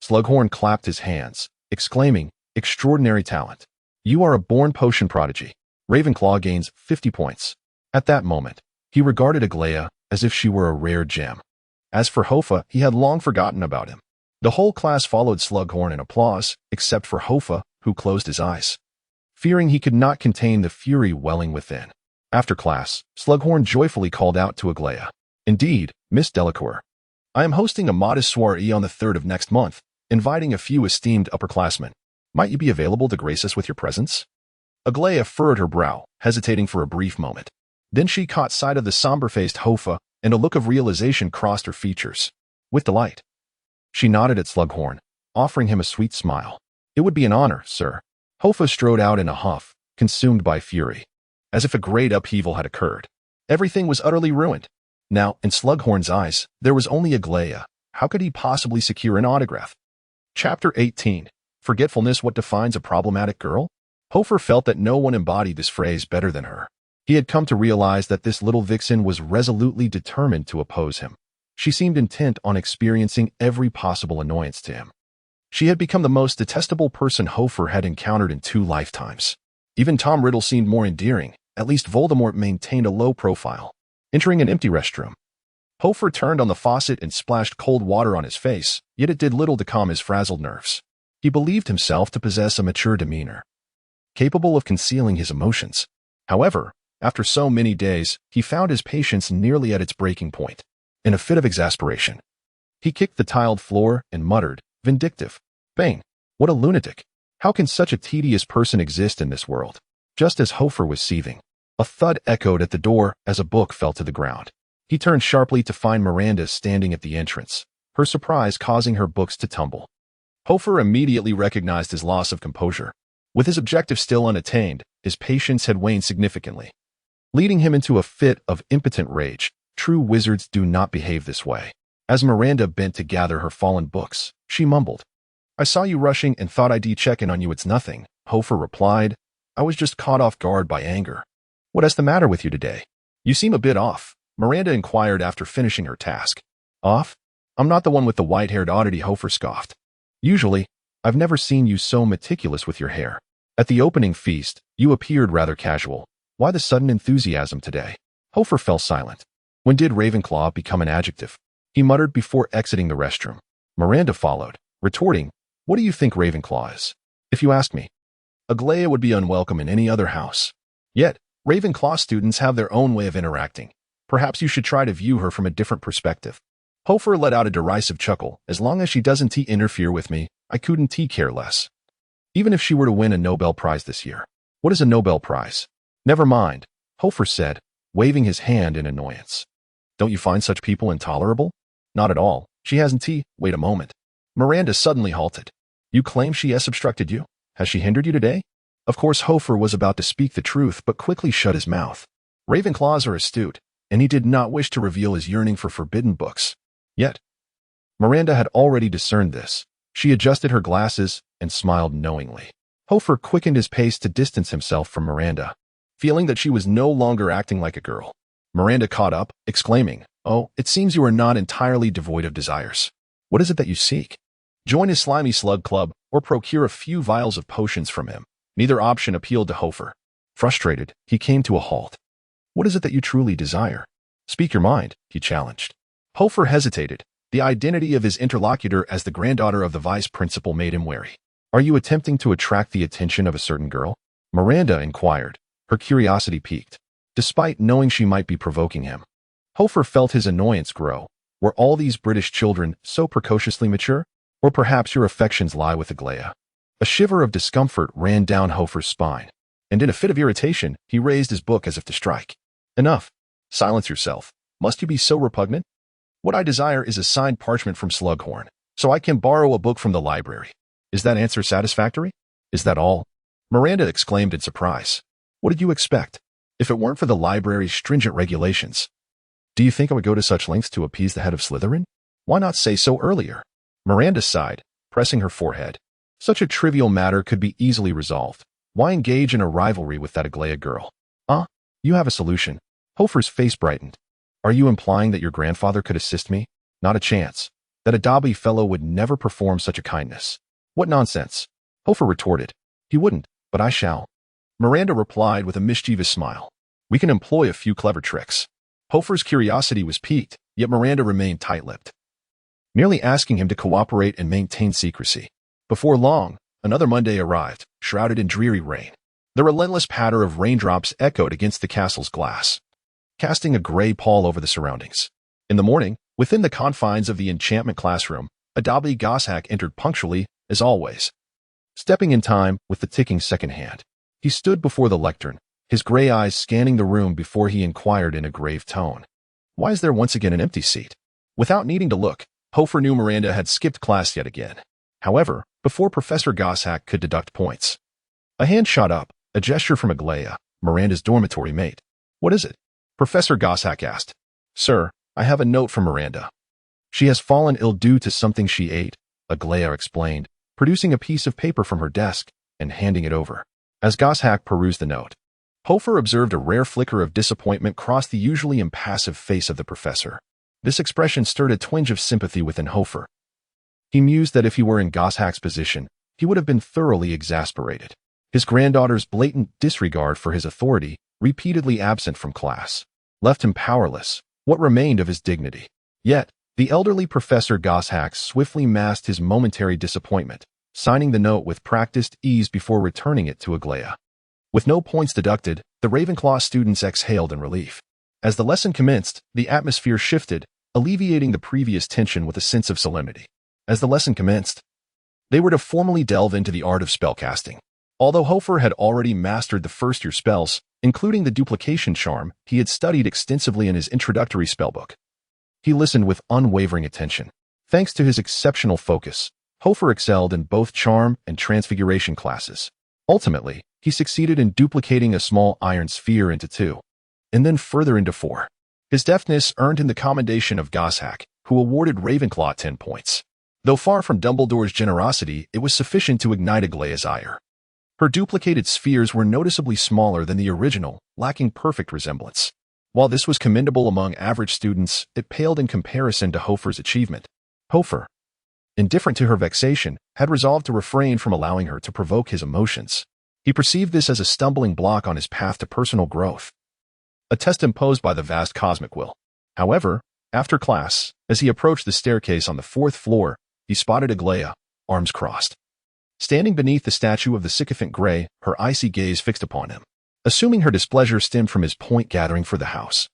Slughorn clapped his hands, exclaiming, extraordinary talent. You are a born potion prodigy. Ravenclaw gains 50 points. At that moment, he regarded Aglia as if she were a rare gem. As for Hoffa, he had long forgotten about him. The whole class followed Slughorn in applause, except for Hoffa, who closed his eyes, fearing he could not contain the fury welling within. After class, Slughorn joyfully called out to Aglia. Indeed, Miss Delacour. I am hosting a modest soiree on the 3rd of next month, inviting a few esteemed upperclassmen. Might you be available to grace us with your presence? Aglia furrowed her brow, hesitating for a brief moment. Then she caught sight of the somber-faced Hoffa, and a look of realization crossed her features. With delight, she nodded at Slughorn, offering him a sweet smile. It would be an honor, sir. Hoffa strode out in a huff, consumed by fury. As if a great upheaval had occurred. Everything was utterly ruined. Now, in Slughorn's eyes, there was only Aglia. How could he possibly secure an autograph? Chapter 18. Forgetfulness what defines a problematic girl? Hoffa felt that no one embodied this phrase better than her. He had come to realize that this little vixen was resolutely determined to oppose him. She seemed intent on experiencing every possible annoyance to him. She had become the most detestable person Hoffa had encountered in 2 lifetimes. Even Tom Riddle seemed more endearing. At least Voldemort maintained a low profile. Entering an empty restroom, Hoffa turned on the faucet and splashed cold water on his face, yet it did little to calm his frazzled nerves. He believed himself to possess a mature demeanor, capable of concealing his emotions. However, after so many days, he found his patience nearly at its breaking point. In a fit of exasperation, he kicked the tiled floor and muttered, "Vindictive. Bane. What a lunatic. How can such a tedious person exist in this world?" Just as Hoffa was seething, a thud echoed at the door as a book fell to the ground. He turned sharply to find Miranda standing at the entrance, her surprise causing her books to tumble. Hoffa immediately recognized his loss of composure. With his objective still unattained, his patience had waned significantly, leading him into a fit of impotent rage. True wizards do not behave this way. As Miranda bent to gather her fallen books, she mumbled, "I saw you rushing and thought I'd check in on you. It's nothing," Hoffa replied. "I was just caught off guard by anger." "What is the matter with you today? You seem a bit off," Miranda inquired after finishing her task. "Off? I'm not the one with the white-haired oddity," Hoffa scoffed. "Usually, I've never seen you so meticulous with your hair. At the opening feast, you appeared rather casual. Why the sudden enthusiasm today?" Hoffa fell silent. When did Ravenclaw become an adjective? He muttered before exiting the restroom. Miranda followed, retorting, "What do you think Ravenclaw is? If you ask me, Aglaia would be unwelcome in any other house. Yet, Ravenclaw students have their own way of interacting. Perhaps you should try to view her from a different perspective." Hoffa let out a derisive chuckle. "As long as she doesn't interfere with me, I couldn't care less. Even if she were to win a Nobel Prize this year." "What is a Nobel Prize?" "Never mind," Hoffa said, waving his hand in annoyance. "Don't you find such people intolerable?" "Not at all. She hasn't Wait a moment." Miranda suddenly halted. "You claim she has obstructed you? Has she hindered you today?" Of course, Hoffa was about to speak the truth, but quickly shut his mouth. Ravenclaws are astute, and he did not wish to reveal his yearning for forbidden books. Yet, Miranda had already discerned this. She adjusted her glasses and smiled knowingly. Hoffa quickened his pace to distance himself from Miranda, feeling that she was no longer acting like a girl. Miranda caught up, exclaiming, "Oh, it seems you are not entirely devoid of desires. What is it that you seek? Join his slimy slug club, or procure a few vials of potions from him." Neither option appealed to Hoffa. Frustrated, he came to a halt. "What is it that you truly desire? Speak your mind," he challenged. Hoffa hesitated. The identity of his interlocutor as the granddaughter of the vice principal made him wary. "Are you attempting to attract the attention of a certain girl?" Miranda inquired, her curiosity piqued, despite knowing she might be provoking him. Hoffa felt his annoyance grow. Were all these British children so precociously mature? Or perhaps your affections lie with Aglaia? A shiver of discomfort ran down Hoffa's spine, and in a fit of irritation, he raised his book as if to strike. "Enough. Silence yourself. Must you be so repugnant? What I desire is a signed parchment from Slughorn, so I can borrow a book from the library. Is that answer satisfactory?" "Is that all?" Miranda exclaimed in surprise. "What did you expect? If it weren't for the library's stringent regulations, do you think I would go to such lengths to appease the head of Slytherin? Why not say so earlier?" Miranda sighed, pressing her forehead. Such a trivial matter could be easily resolved. Why engage in a rivalry with that Aglaia girl? "Ah, you have a solution." Hoffa's face brightened. "Are you implying that your grandfather could assist me?" "Not a chance. That a Dobby fellow would never perform such a kindness." "What nonsense!" Hoffa retorted. "He wouldn't, but I shall." Miranda replied with a mischievous smile. "We can employ a few clever tricks." Hoffa's curiosity was piqued, yet Miranda remained tight-lipped, merely asking him to cooperate and maintain secrecy. Before long, another Monday arrived, shrouded in dreary rain. The relentless patter of raindrops echoed against the castle's glass, casting a gray pall over the surroundings. In the morning, within the confines of the enchantment classroom, a Dobby Goshawk entered punctually, as always, stepping in time with the ticking second hand. He stood before the lectern, his gray eyes scanning the room before he inquired in a grave tone, "Why is there once again an empty seat?" Without needing to look, Hoffa knew Miranda had skipped class yet again. However, before Professor Goshawk could deduct points, a hand shot up, a gesture from Aglaia, Miranda's dormitory mate. "What is it?" Professor Goshawk asked. "Sir, I have a note from Miranda. She has fallen ill due to something she ate," Aglaia explained, producing a piece of paper from her desk and handing it over. As Goshawk perused the note, Hoffa observed a rare flicker of disappointment cross the usually impassive face of the professor. This expression stirred a twinge of sympathy within Hoffa. He mused that if he were in Goshawk's position, he would have been thoroughly exasperated. His granddaughter's blatant disregard for his authority, repeatedly absent from class, left him powerless. What remained of his dignity? Yet, the elderly Professor Goshawk swiftly masked his momentary disappointment, signing the note with practiced ease before returning it to Aglaia. With no points deducted, the Ravenclaw students exhaled in relief. As the lesson commenced, the atmosphere shifted, alleviating the previous tension with a sense of solemnity. As the lesson commenced, they were to formally delve into the art of spellcasting. Although Hoffa had already mastered the first-year spells, including the duplication charm, he had studied extensively in his introductory spellbook. He listened with unwavering attention. Thanks to his exceptional focus, Hoffa excelled in both charm and transfiguration classes. Ultimately, he succeeded in duplicating a small iron sphere into 2, and then further into 4. His deftness earned him the commendation of Goshawk, who awarded Ravenclaw 10 points. Though far from Dumbledore's generosity, it was sufficient to ignite Aglaia's ire. Her duplicated spheres were noticeably smaller than the original, lacking perfect resemblance. While this was commendable among average students, it paled in comparison to Hoffa's achievement. Hoffa, indifferent to her vexation, had resolved to refrain from allowing her to provoke his emotions. He perceived this as a stumbling block on his path to personal growth, a test imposed by the vast cosmic will. However, after class, as he approached the staircase on the 4th floor, he spotted Aglaia, arms crossed. Standing beneath the statue of the sycophant Grey, her icy gaze fixed upon him. Assuming her displeasure stemmed from his point gathering for the house,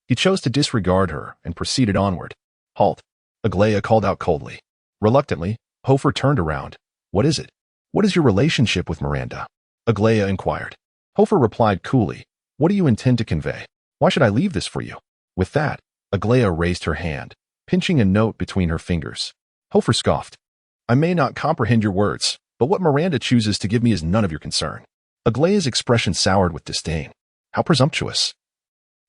he chose to disregard her and proceeded onward. Halt, Aglaia called out coldly. Reluctantly, Hoffa turned around. What is it? What is your relationship with Miranda? Aglaia inquired. Hoffa replied coolly. What do you intend to convey? Why should I leave this for you? With that, Aglaia raised her hand, pinching a note between her fingers. Hoffa scoffed. I may not comprehend your words, but what Miranda chooses to give me is none of your concern. Aglaia's expression soured with disdain. How presumptuous.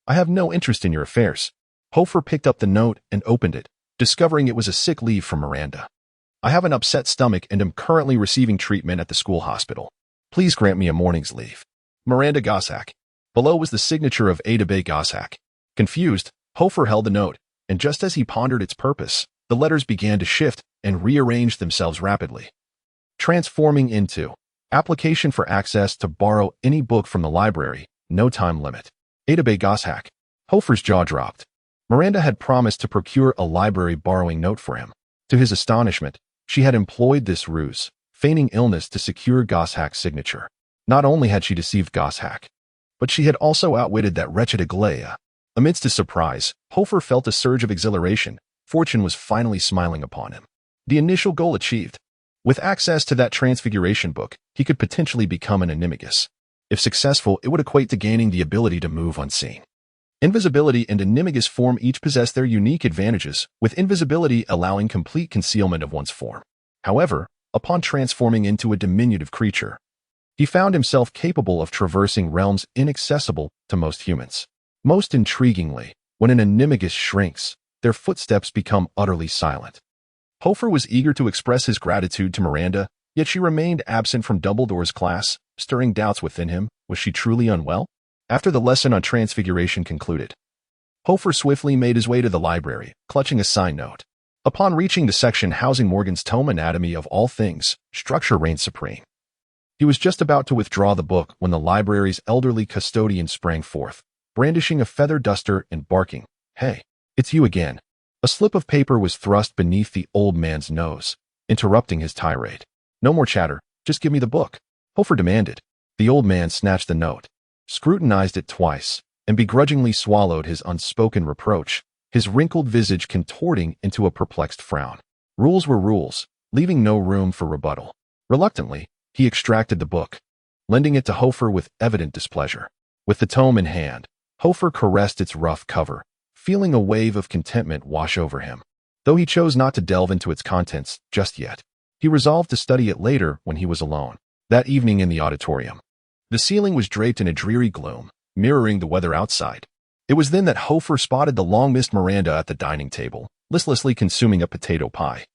I have no interest in your affairs. Hoffa picked up the note and opened it, discovering it was a sick leave from Miranda. I have an upset stomach and am currently receiving treatment at the school hospital. Please grant me a morning's leave. Miranda Goshawk. Below was the signature of Dipet Goshawk. Confused, Hoffa held the note, and just as he pondered its purpose, the letters began to shift and rearrange themselves rapidly, transforming into application for access to borrow any book from the library, no time limit. Dipet Goshawk. Hoffa's jaw dropped. Miranda had promised to procure a library borrowing note for him. To his astonishment, she had employed this ruse, feigning illness to secure Goshawk's signature. Not only had she deceived Goshawk, but she had also outwitted that wretched Aglaia. Amidst his surprise, Hoffa felt a surge of exhilaration. Fortune was finally smiling upon him. The initial goal achieved. With access to that transfiguration book, he could potentially become an animagus. If successful, it would equate to gaining the ability to move unseen. Invisibility and animagus form each possess their unique advantages, with invisibility allowing complete concealment of one's form. However, upon transforming into a diminutive creature, he found himself capable of traversing realms inaccessible to most humans. Most intriguingly, when an animagus shrinks, their footsteps become utterly silent. Hoffa was eager to express his gratitude to Miranda, yet she remained absent from Dumbledore's class, stirring doubts within him. Was she truly unwell? After the lesson on transfiguration concluded, Hoffa swiftly made his way to the library, clutching a sign note. Upon reaching the section housing Morgan's tome Anatomy of All Things, structure reigned supreme. He was just about to withdraw the book when the library's elderly custodian sprang forth, brandishing a feather duster and barking, "Hey, it's you again." A slip of paper was thrust beneath the old man's nose, interrupting his tirade. "No more chatter, just give me the book," Hoffa demanded. The old man snatched the note, scrutinized it twice, and begrudgingly swallowed his unspoken reproach, his wrinkled visage contorting into a perplexed frown. Rules were rules, leaving no room for rebuttal. Reluctantly, he extracted the book, lending it to Hoffa with evident displeasure. With the tome in hand, Hoffa caressed its rough cover, feeling a wave of contentment wash over him. Though he chose not to delve into its contents just yet, he resolved to study it later when he was alone. That evening in the auditorium, the ceiling was draped in a dreary gloom, mirroring the weather outside. It was then that Hoffa spotted the long-missed Miranda at the dining table, listlessly consuming a potato pie,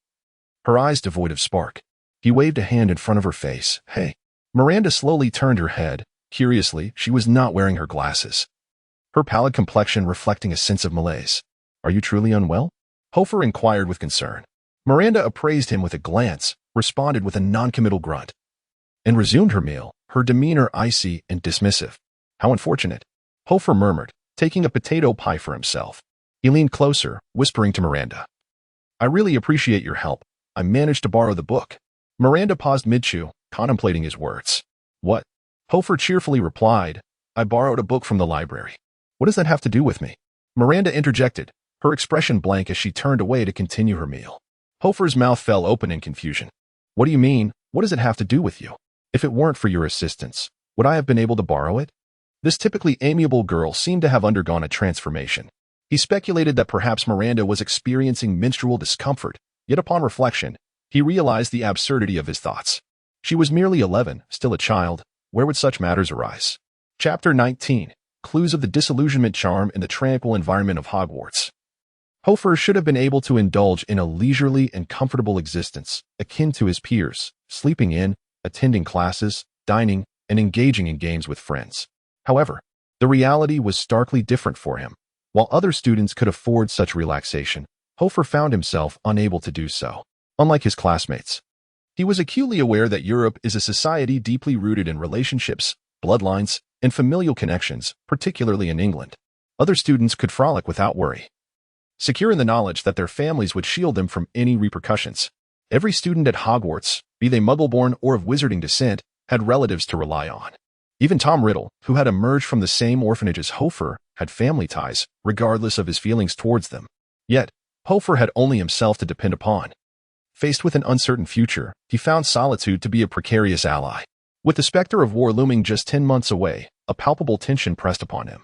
her eyes devoid of spark. He waved a hand in front of her face. Hey. Miranda slowly turned her head. Curiously, she was not wearing her glasses, her pallid complexion reflecting a sense of malaise. Are you truly unwell? Hoffa inquired with concern. Miranda appraised him with a glance, responded with a noncommittal grunt, and resumed her meal, her demeanor icy and dismissive. How unfortunate, Hoffa murmured, taking a potato pie for himself. He leaned closer, whispering to Miranda. I really appreciate your help. I managed to borrow the book. Miranda paused mid-chew, contemplating his words. What? Hoffa cheerfully replied, I borrowed a book from the library. What does that have to do with me? Miranda interjected, her expression blank as she turned away to continue her meal. Hoffa's mouth fell open in confusion. What do you mean? What does it have to do with you? If it weren't for your assistance, would I have been able to borrow it? This typically amiable girl seemed to have undergone a transformation. He speculated that perhaps Miranda was experiencing menstrual discomfort, yet upon reflection, he realized the absurdity of his thoughts. She was merely 11, still a child. Where would such matters arise? Chapter 19. Clues of the disillusionment charm in the tranquil environment of Hogwarts. Hoffa should have been able to indulge in a leisurely and comfortable existence, akin to his peers, sleeping in, attending classes, dining, and engaging in games with friends. However, the reality was starkly different for him. While other students could afford such relaxation, Hoffa found himself unable to do so. Unlike his classmates, he was acutely aware that Europe is a society deeply rooted in relationships, bloodlines, and familial connections, particularly in England. Other students could frolic without worry, secure in the knowledge that their families would shield them from any repercussions. Every student at Hogwarts, be they Muggle-born or of wizarding descent, had relatives to rely on. Even Tom Riddle, who had emerged from the same orphanage as Hoffa, had family ties, regardless of his feelings towards them. Yet, Hoffa had only himself to depend upon. Faced with an uncertain future, he found solitude to be a precarious ally. With the specter of war looming just 10 months away, a palpable tension pressed upon him,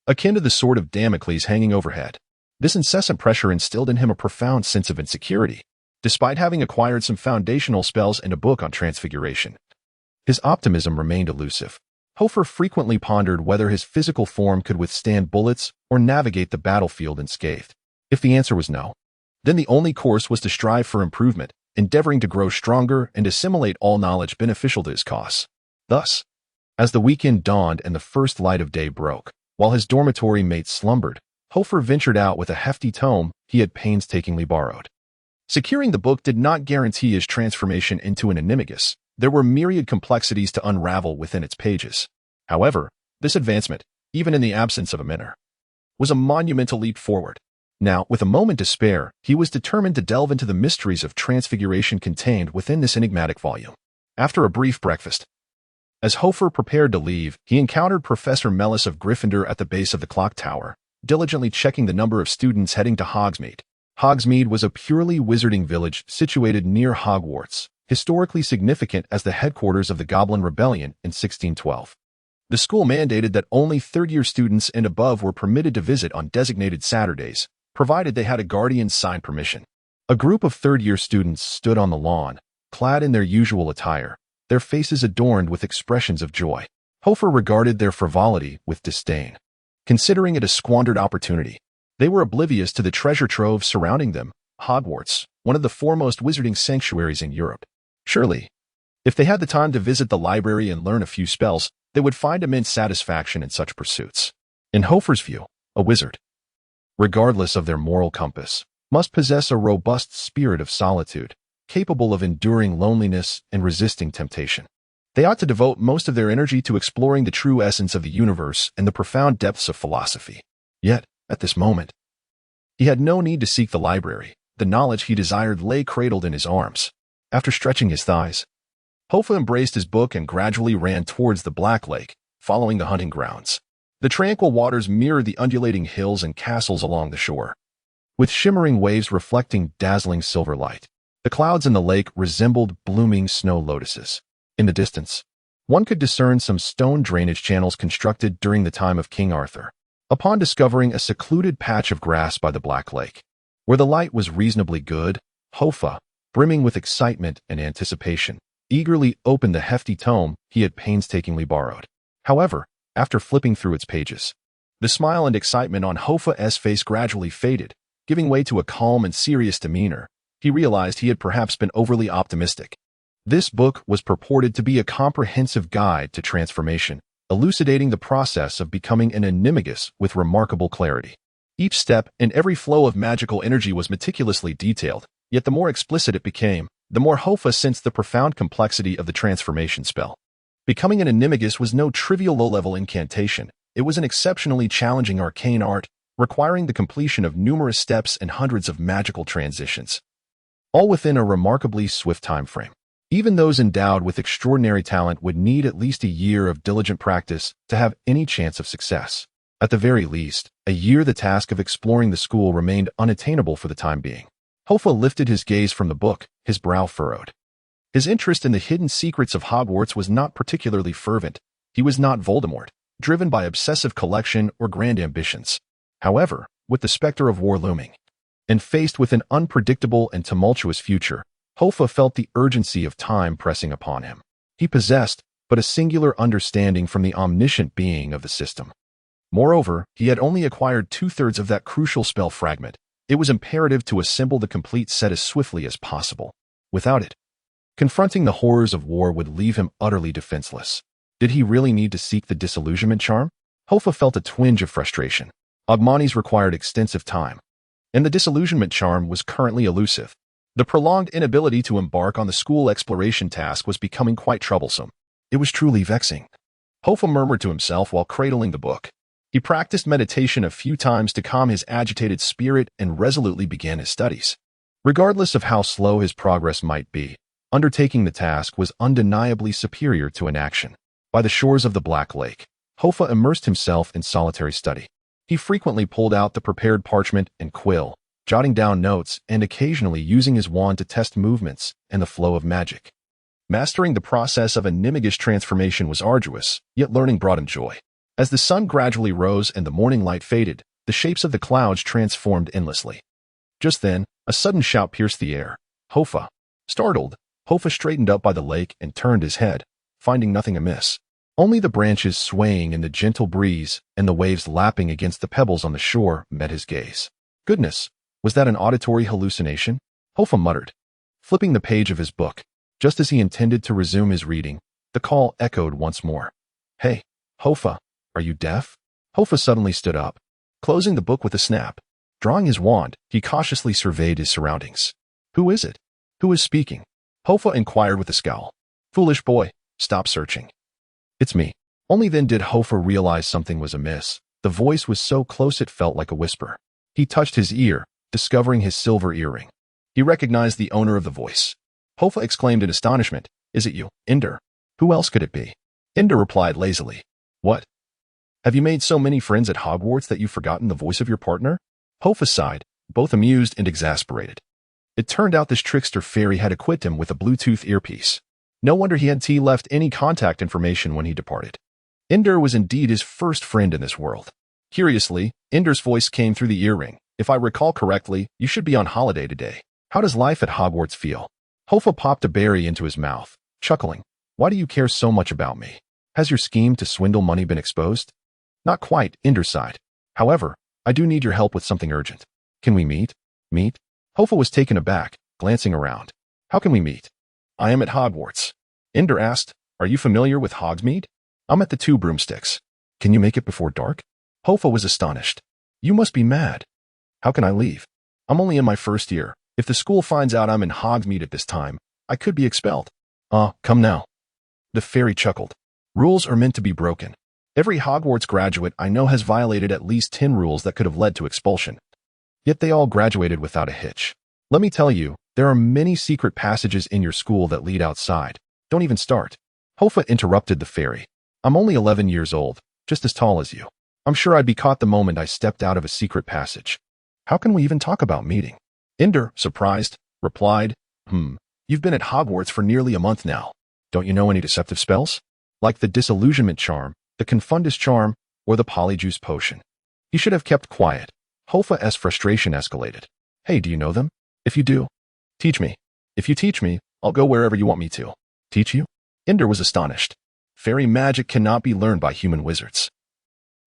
akin to the sword of Damocles hanging overhead. This incessant pressure instilled in him a profound sense of insecurity. Despite having acquired some foundational spells and a book on transfiguration, his optimism remained elusive. Hoffa frequently pondered whether his physical form could withstand bullets or navigate the battlefield unscathed. If the answer was no, then the only course was to strive for improvement, endeavoring to grow stronger and assimilate all knowledge beneficial to his cause. Thus, as the weekend dawned and the first light of day broke, while his dormitory mates slumbered, Hoffa ventured out with a hefty tome he had painstakingly borrowed. Securing the book did not guarantee his transformation into an animagus. There were myriad complexities to unravel within its pages. However, this advancement, even in the absence of a mentor, was a monumental leap forward. Now, with a moment to spare, he was determined to delve into the mysteries of transfiguration contained within this enigmatic volume. After a brief breakfast, as Hoffa prepared to leave, he encountered Professor Mellis of Gryffindor at the base of the clock tower, diligently checking the number of students heading to Hogsmeade. Hogsmeade was a purely wizarding village situated near Hogwarts, historically significant as the headquarters of the Goblin Rebellion in 1612. The school mandated that only third-year students and above were permitted to visit on designated Saturdays, provided they had a guardian's signed permission. A group of third-year students stood on the lawn, clad in their usual attire, their faces adorned with expressions of joy. Hoffa regarded their frivolity with disdain, considering it a squandered opportunity. They were oblivious to the treasure trove surrounding them, Hogwarts, one of the foremost wizarding sanctuaries in Europe. Surely, if they had the time to visit the library and learn a few spells, they would find immense satisfaction in such pursuits. In Hoffa's view, a wizard, regardless of their moral compass, must possess a robust spirit of solitude, capable of enduring loneliness and resisting temptation. They ought to devote most of their energy to exploring the true essence of the universe and the profound depths of philosophy. Yet, at this moment, he had no need to seek the library. The knowledge he desired lay cradled in his arms. After stretching his thighs, Hoffa embraced his book and gradually ran towards the Black Lake, following the hunting grounds. The tranquil waters mirrored the undulating hills and castles along the shore, with shimmering waves reflecting dazzling silver light. The clouds in the lake resembled blooming snow lotuses. In the distance, one could discern some stone drainage channels constructed during the time of King Arthur. Upon discovering a secluded patch of grass by the Black Lake, where the light was reasonably good, Hoffa, brimming with excitement and anticipation, eagerly opened the hefty tome he had painstakingly borrowed. However, after flipping through its pages, the smile and excitement on Hoffa's face gradually faded, giving way to a calm and serious demeanor. He realized he had perhaps been overly optimistic. This book was purported to be a comprehensive guide to transformation, elucidating the process of becoming an animagus with remarkable clarity. Each step and every flow of magical energy was meticulously detailed, yet the more explicit it became, the more Hoffa sensed the profound complexity of the transformation spell. Becoming an animagus was no trivial low-level incantation. It was an exceptionally challenging arcane art, requiring the completion of numerous steps and hundreds of magical transitions, all within a remarkably swift time frame. Even those endowed with extraordinary talent would need at least a year of diligent practice to have any chance of success. At the very least, a year the task of exploring the school remained unattainable for the time being. Hoffa lifted his gaze from the book, his brow furrowed. His interest in the hidden secrets of Hogwarts was not particularly fervent. He was not Voldemort, driven by obsessive collection or grand ambitions. However, with the specter of war looming, and faced with an unpredictable and tumultuous future, Hoffa felt the urgency of time pressing upon him. He possessed but a singular understanding from the omniscient being of the system. Moreover, he had only acquired two-thirds of that crucial spell fragment. It was imperative to assemble the complete set as swiftly as possible. Without it, confronting the horrors of war would leave him utterly defenseless. Did he really need to seek the disillusionment charm? Hoffa felt a twinge of frustration. Ogmani's required extensive time, and the disillusionment charm was currently elusive. The prolonged inability to embark on the school exploration task was becoming quite troublesome. It was truly vexing. Hoffa murmured to himself while cradling the book. He practiced meditation a few times to calm his agitated spirit and resolutely began his studies. Regardless of how slow his progress might be, undertaking the task was undeniably superior to inaction. By the shores of the Black Lake, Hoffa immersed himself in solitary study. He frequently pulled out the prepared parchment and quill, jotting down notes and occasionally using his wand to test movements and the flow of magic. Mastering the process of animagus transformation was arduous, yet learning brought him joy. As the sun gradually rose and the morning light faded, the shapes of the clouds transformed endlessly. Just then, a sudden shout pierced the air. Hoffa! Startled, Hoffa straightened up by the lake and turned his head, finding nothing amiss. Only the branches swaying in the gentle breeze and the waves lapping against the pebbles on the shore met his gaze. Goodness, was that an auditory hallucination? Hoffa muttered, flipping the page of his book. Just as he intended to resume his reading, the call echoed once more. Hey, Hoffa, are you deaf? Hoffa suddenly stood up, closing the book with a snap. Drawing his wand, he cautiously surveyed his surroundings. Who is it? Who is speaking? Hoffa inquired with a scowl. Foolish boy, stop searching. It's me. Only then did Hoffa realize something was amiss. The voice was so close it felt like a whisper. He touched his ear, discovering his silver earring. He recognized the owner of the voice. Hoffa exclaimed in astonishment, Is it you, Ender? Who else could it be? Ender replied lazily. What? Have you made so many friends at Hogwarts that you've forgotten the voice of your partner? Hoffa sighed, both amused and exasperated. It turned out this trickster fairy had equipped him with a Bluetooth earpiece. No wonder he had left any contact information when he departed. Ender was indeed his first friend in this world. Curiously, Ender's voice came through the earring. If I recall correctly, you should be on holiday today. How does life at Hogwarts feel? Hoffa popped a berry into his mouth, chuckling. Why do you care so much about me? Has your scheme to swindle money been exposed? Not quite, Ender sighed. However, I do need your help with something urgent. Can we meet? Meet? Hoffa was taken aback, glancing around. How can we meet? I am at Hogwarts. Ender asked, Are you familiar with Hogsmeade? I'm at the Two Broomsticks. Can you make it before dark? Hoffa was astonished. You must be mad. How can I leave? I'm only in my first year. If the school finds out I'm in Hogsmeade at this time, I could be expelled. Come now. The fairy chuckled. Rules are meant to be broken. Every Hogwarts graduate I know has violated at least 10 rules that could have led to expulsion. Yet they all graduated without a hitch. Let me tell you, there are many secret passages in your school that lead outside. Don't even start. Hoffa interrupted the fairy. I'm only 11 years old, just as tall as you. I'm sure I'd be caught the moment I stepped out of a secret passage. How can we even talk about meeting? Ender, surprised, replied, You've been at Hogwarts for nearly a month now. Don't you know any deceptive spells? Like the disillusionment charm, the confundus charm, or the polyjuice potion. He should have kept quiet. Hoffa's frustration escalated. Hey, do you know them? If you do, teach me. If you teach me, I'll go wherever you want me to. Teach you? Ender was astonished. Fairy magic cannot be learned by human wizards.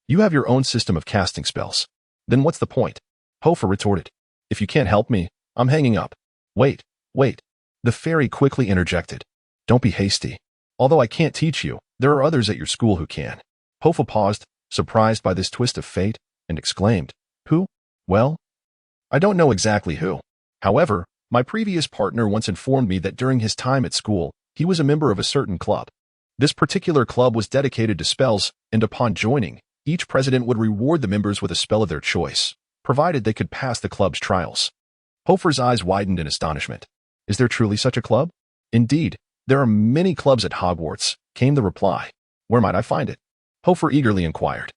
You have your own system of casting spells. Then what's the point? Hoffa retorted. If you can't help me, I'm hanging up. Wait. The fairy quickly interjected. Don't be hasty. Although I can't teach you, there are others at your school who can. Hoffa paused, surprised by this twist of fate, and exclaimed, Who? Well, I don't know exactly who. However, my previous partner once informed me that during his time at school, he was a member of a certain club. This particular club was dedicated to spells, and upon joining, each president would reward the members with a spell of their choice, provided they could pass the club's trials. Hoffa's eyes widened in astonishment. Is there truly such a club? Indeed, there are many clubs at Hogwarts, came the reply. Where might I find it? Hoffa eagerly inquired.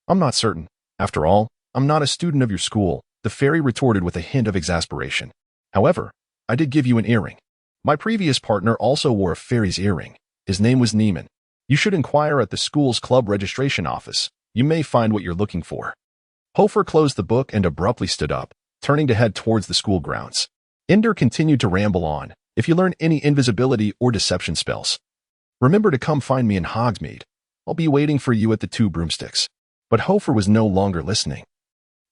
I'm not certain. After all, I'm not a student of your school, the fairy retorted with a hint of exasperation. However, I did give you an earring. My previous partner also wore a fairy's earring. His name was Neiman. You should inquire at the school's club registration office. You may find what you're looking for. Hoffa closed the book and abruptly stood up, turning to head towards the school grounds. Ender continued to ramble on. If you learn any invisibility or deception spells, remember to come find me in Hogsmeade. I'll be waiting for you at the 2 broomsticks. But Hoffa was no longer listening.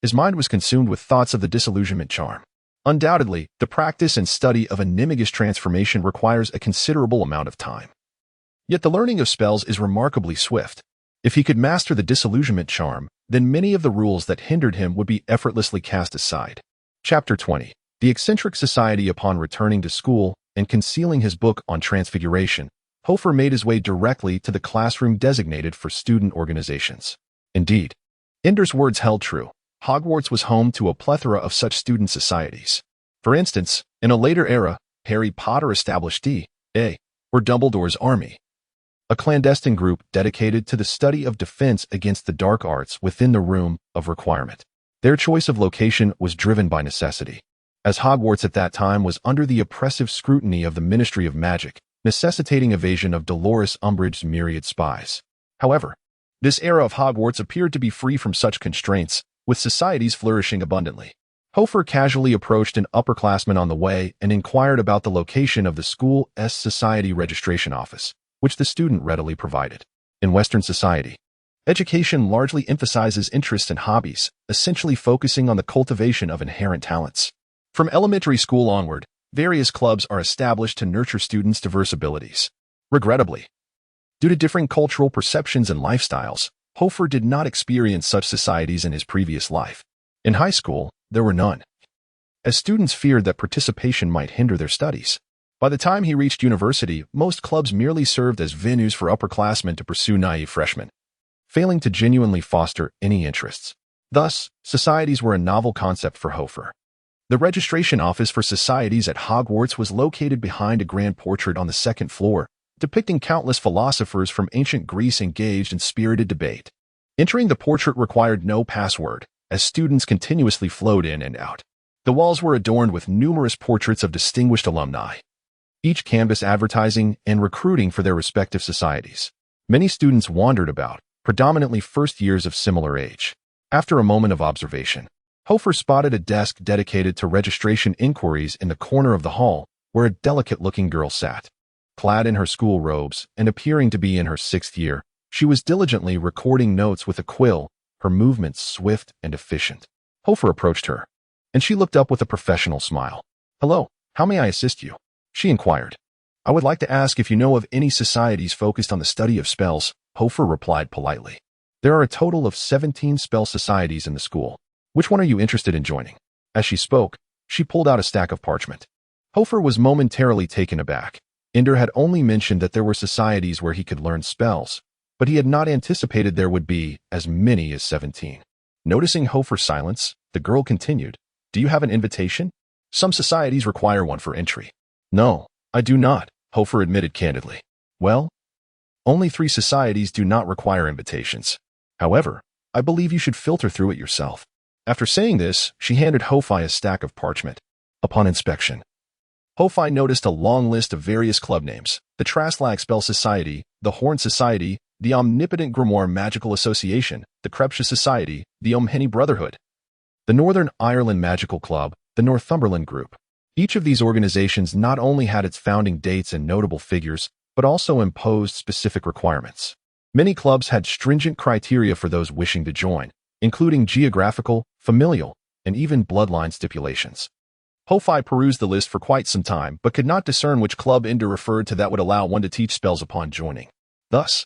His mind was consumed with thoughts of the disillusionment charm. Undoubtedly, the practice and study of a Nimigus transformation requires a considerable amount of time. Yet the learning of spells is remarkably swift. If he could master the disillusionment charm, then many of the rules that hindered him would be effortlessly cast aside. Chapter 20. The eccentric society. Upon returning to school and concealing his book on transfiguration, Hoffa made his way directly to the classroom designated for student organizations. Indeed, Ender's words held true. Hogwarts was home to a plethora of such student societies. For instance, in a later era, Harry Potter established D.A., or Dumbledore's Army, a clandestine group dedicated to the study of defense against the dark arts within the Room of Requirement. Their choice of location was driven by necessity, as Hogwarts at that time was under the oppressive scrutiny of the Ministry of Magic, necessitating evasion of Dolores Umbridge's myriad spies. However, this era of Hogwarts appeared to be free from such constraints, with societies flourishing abundantly. Hoffa casually approached an upperclassman on the way and inquired about the location of the school's society registration office, which the student readily provided. In Western society, education largely emphasizes interests and hobbies, essentially focusing on the cultivation of inherent talents. From elementary school onward, various clubs are established to nurture students' diverse abilities. Regrettably, due to differing cultural perceptions and lifestyles, Hoffa did not experience such societies in his previous life. In high school, there were none, as students feared that participation might hinder their studies. By the time he reached university, most clubs merely served as venues for upperclassmen to pursue naive freshmen, failing to genuinely foster any interests. Thus, societies were a novel concept for Hoffa. The registration office for societies at Hogwarts was located behind a grand portrait on the second floor, depicting countless philosophers from ancient Greece engaged in spirited debate. Entering the portrait required no password, as students continuously flowed in and out. The walls were adorned with numerous portraits of distinguished alumni, each canvas advertising and recruiting for their respective societies. Many students wandered about, predominantly first years of similar age. After a moment of observation, Hoffa spotted a desk dedicated to registration inquiries in the corner of the hall, where a delicate-looking girl sat. Clad in her school robes and appearing to be in her 6th year, she was diligently recording notes with a quill, her movements swift and efficient. Hoffa approached her, and she looked up with a professional smile. "Hello, how may I assist you?" she inquired. "I would like to ask if you know of any societies focused on the study of spells," Hoffa replied politely. "There are a total of 17 spell societies in the school. Which one are you interested in joining?" As she spoke, she pulled out a stack of parchment. Hoffa was momentarily taken aback. Ender had only mentioned that there were societies where he could learn spells, but he had not anticipated there would be as many as 17. Noticing Hoffa's silence, the girl continued, "Do you have an invitation? Some societies require one for entry." "No, I do not," Hoffa admitted candidly. "Well, only 3 societies do not require invitations. However, I believe you should filter through it yourself." After saying this, she handed Hoffa a stack of parchment. Upon inspection, Hoffa noticed a long list of various club names: the Traslag Spell Society, the Horn Society, the Omnipotent Grimoire Magical Association, the Krebsha Society, the Omhenny Brotherhood, the Northern Ireland Magical Club, the Northumberland Group. Each of these organizations not only had its founding dates and notable figures, but also imposed specific requirements. Many clubs had stringent criteria for those wishing to join, including geographical, familial, and even bloodline stipulations. Hoffa perused the list for quite some time, but could not discern which club Ender referred to that would allow one to teach spells upon joining. Thus,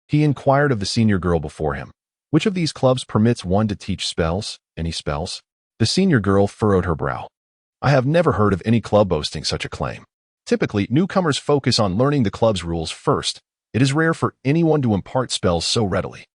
he inquired of the senior girl before him, which of these clubs permits one to teach spells? Any spells? The senior girl furrowed her brow. I have never heard of any club boasting such a claim. Typically, newcomers focus on learning the club's rules first. It is rare for anyone to impart spells so readily.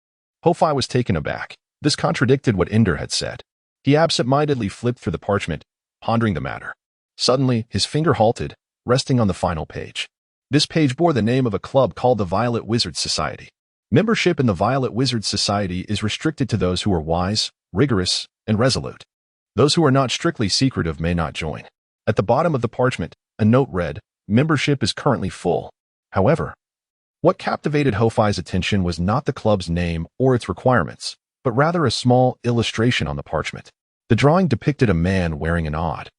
Hoffa was taken aback. This contradicted what Ender had said. He absent-mindedly flipped through the parchment, pondering the matter. Suddenly, his finger halted, resting on the final page. This page bore the name of a club called the Violet Wizards Society. Membership in the Violet Wizards Society is restricted to those who are wise, rigorous, and resolute. Those who are not strictly secretive may not join. At the bottom of the parchment, a note read, "Membership is currently full." However, what captivated Hoffa's attention was not the club's name or its requirements, but rather a small illustration on the parchment. The drawing depicted a man wearing an odd,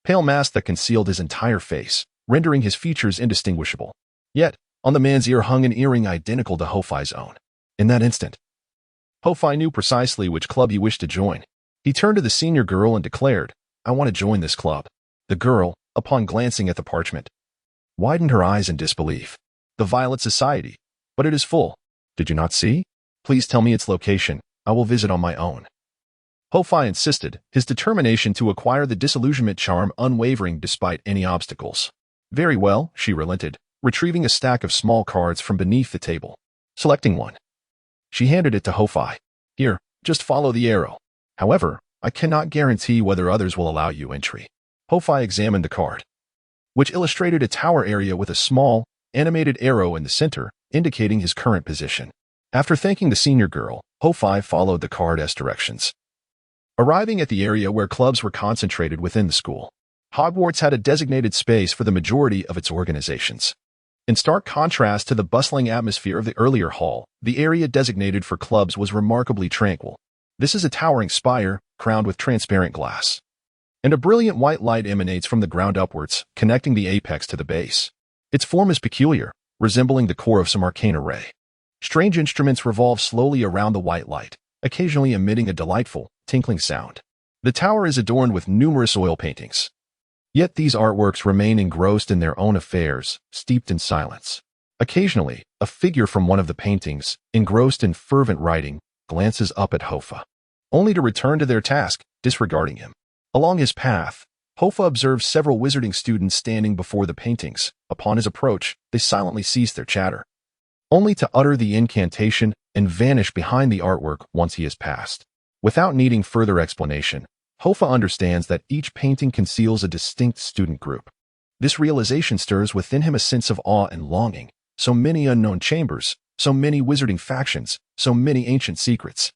pale mask that concealed his entire face, rendering his features indistinguishable. Yet, on the man's ear hung an earring identical to Hoffa's own. In that instant, Hoffa knew precisely which club he wished to join. He turned to the senior girl and declared, "I want to join this club." The girl, upon glancing at the parchment, widened her eyes in disbelief. "The Violet Society, but it is full. Did you not see? Please tell me its location. I will visit on my own." Hoffa insisted, his determination to acquire the disillusionment charm unwavering despite any obstacles. "Very well," she relented, retrieving a stack of small cards from beneath the table. Selecting one, she handed it to Hoffa. "Here, just follow the arrow. However, I cannot guarantee whether others will allow you entry." Hoffa examined the card, which illustrated a tower area with a small, animated arrow in the center, indicating his current position. After thanking the senior girl, Hoffa followed the card's directions. Arriving at the area where clubs were concentrated within the school, Hogwarts had a designated space for the majority of its organizations. In stark contrast to the bustling atmosphere of the earlier hall, the area designated for clubs was remarkably tranquil. This is a towering spire, crowned with transparent glass, and a brilliant white light emanates from the ground upwards, connecting the apex to the base. Its form is peculiar, resembling the core of some arcane array. Strange instruments revolve slowly around the white light, occasionally emitting a delightful, tinkling sound. The tower is adorned with numerous oil paintings. Yet these artworks remain engrossed in their own affairs, steeped in silence. Occasionally, a figure from one of the paintings, engrossed in fervent writing, glances up at Hoffa, only to return to their task, disregarding him. Along his path, Hoffa observed several wizarding students standing before the paintings. Upon his approach, they silently cease their chatter, only to utter the incantation and vanish behind the artwork once he has passed. Without needing further explanation, Hoffa understands that each painting conceals a distinct student group. This realization stirs within him a sense of awe and longing. So many unknown chambers, so many wizarding factions, so many ancient secrets.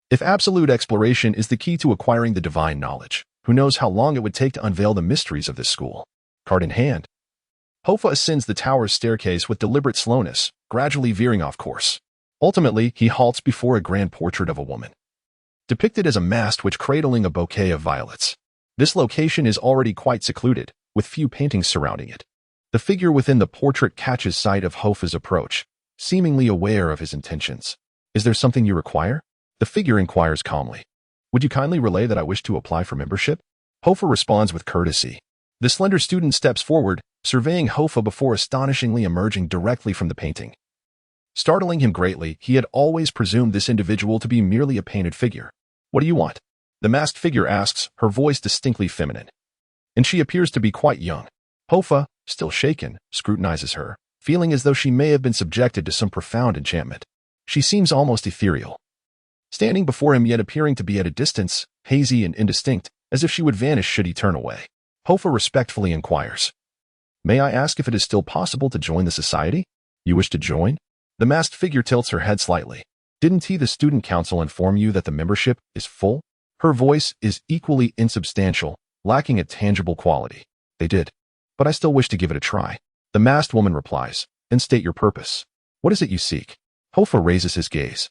If absolute exploration is the key to acquiring the divine knowledge, who knows how long it would take to unveil the mysteries of this school? Card in hand, Hoffa ascends the tower's staircase with deliberate slowness, gradually veering off course. Ultimately, he halts before a grand portrait of a woman, depicted as a mast which cradling a bouquet of violets. This location is already quite secluded, with few paintings surrounding it. The figure within the portrait catches sight of Hoffa's approach, seemingly aware of his intentions. "Is there something you require?" The figure inquires calmly. "Would you kindly relay that I wish to apply for membership?" Hoffa responds with courtesy. The slender student steps forward, surveying Hoffa before astonishingly emerging directly from the painting. Startling him greatly, he had always presumed this individual to be merely a painted figure. "What do you want?" The masked figure asks, her voice distinctly feminine, and she appears to be quite young. Hoffa, still shaken, scrutinizes her, feeling as though she may have been subjected to some profound enchantment. She seems almost ethereal, standing before him yet appearing to be at a distance, hazy and indistinct, as if she would vanish should he turn away. Hoffa respectfully inquires, "May I ask if it is still possible to join the society?" "You wish to join?" The masked figure tilts her head slightly. "Didn't the student council inform you that the membership is full?" Her voice is equally insubstantial, lacking a tangible quality. "They did, but I still wish to give it a try." The masked woman replies, "Then state your purpose. What is it you seek?" Hoffa raises his gaze,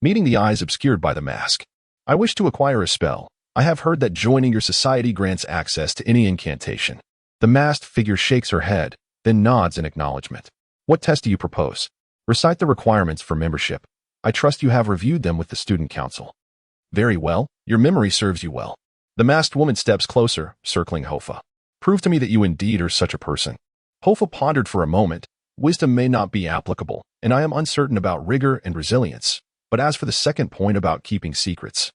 meeting the eyes obscured by the mask. "I wish to acquire a spell. I have heard that joining your society grants access to any incantation." The masked figure shakes her head, then nods in acknowledgement. "What test do you propose?" "Recite the requirements for membership. I trust you have reviewed them with the student council." "Very well, your memory serves you well." The masked woman steps closer, circling Hoffa. Prove to me that you indeed are such a person. Hoffa pondered for a moment. Wisdom may not be applicable, and I am uncertain about rigor and resilience. But as for the second point about keeping secrets,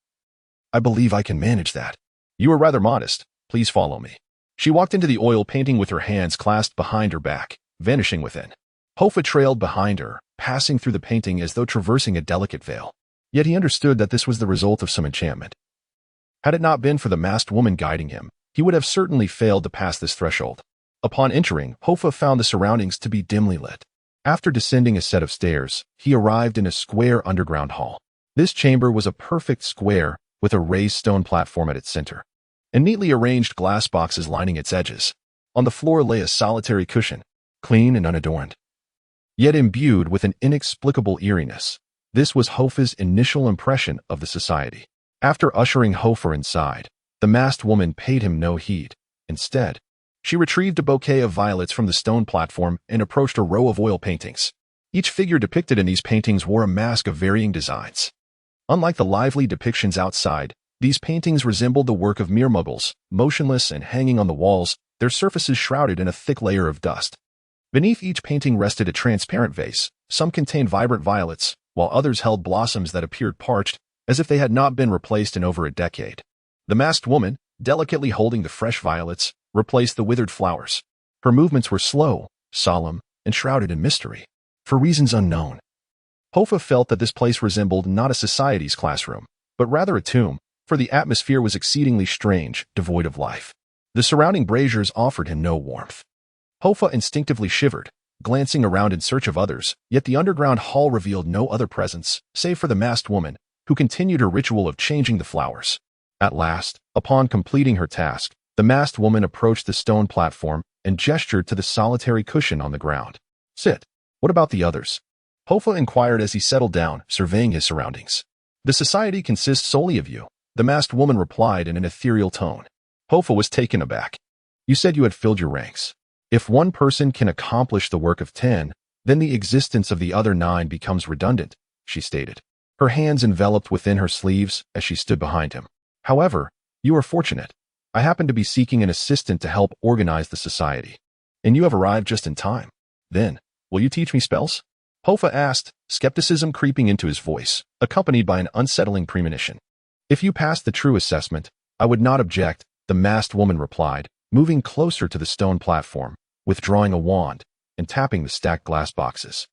I believe I can manage that. You are rather modest. Please follow me. She walked into the oil painting with her hands clasped behind her back, vanishing within. Hoffa trailed behind her, passing through the painting as though traversing a delicate veil. Yet he understood that this was the result of some enchantment. Had it not been for the masked woman guiding him, he would have certainly failed to pass this threshold. Upon entering, Hoffa found the surroundings to be dimly lit. After descending a set of stairs, he arrived in a square underground hall. This chamber was a perfect square with a raised stone platform at its center, and neatly arranged glass boxes lining its edges. On the floor lay a solitary cushion, clean and unadorned, yet imbued with an inexplicable eeriness. This was Hoffa's initial impression of the society. After ushering Hoffa inside, the masked woman paid him no heed. Instead, she retrieved a bouquet of violets from the stone platform and approached a row of oil paintings. Each figure depicted in these paintings wore a mask of varying designs. Unlike the lively depictions outside, these paintings resembled the work of mere muggles, motionless and hanging on the walls, their surfaces shrouded in a thick layer of dust. Beneath each painting rested a transparent vase. Some contained vibrant violets, while others held blossoms that appeared parched, as if they had not been replaced in over a decade. The masked woman, delicately holding the fresh violets, replaced the withered flowers. Her movements were slow, solemn, and shrouded in mystery. For reasons unknown, Hoffa felt that this place resembled not a society's classroom, but rather a tomb, for the atmosphere was exceedingly strange, devoid of life. The surrounding braziers offered him no warmth. Hoffa instinctively shivered, glancing around in search of others, yet the underground hall revealed no other presence, save for the masked woman, who continued her ritual of changing the flowers. At last, upon completing her task, the masked woman approached the stone platform and gestured to the solitary cushion on the ground. Sit. What about the others? Hoffa inquired as he settled down, surveying his surroundings. The society consists solely of you, the masked woman replied in an ethereal tone. Hoffa was taken aback. You said you had filled your ranks. If one person can accomplish the work of 10, then the existence of the other 9 becomes redundant, she stated. Her hands enveloped within her sleeves as she stood behind him. However, you are fortunate. I happen to be seeking an assistant to help organize the society. And you have arrived just in time. Then, will you teach me spells? Hoffa asked, skepticism creeping into his voice, accompanied by an unsettling premonition. If you pass the true assessment, I would not object, the masked woman replied, moving closer to the stone platform, withdrawing a wand, and tapping the stacked glass boxes.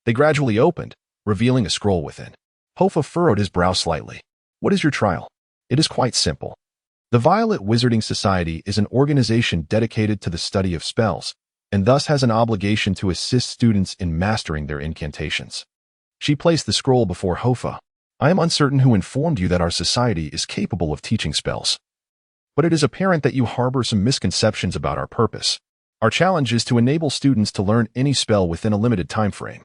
They gradually opened, revealing a scroll within. Hoffa furrowed his brow slightly. What is your trial? It is quite simple. The Violet Wizarding Society is an organization dedicated to the study of spells, and thus has an obligation to assist students in mastering their incantations. She placed the scroll before Hoffa. I am uncertain who informed you that our society is capable of teaching spells. But it is apparent that you harbor some misconceptions about our purpose. Our challenge is to enable students to learn any spell within a limited time frame.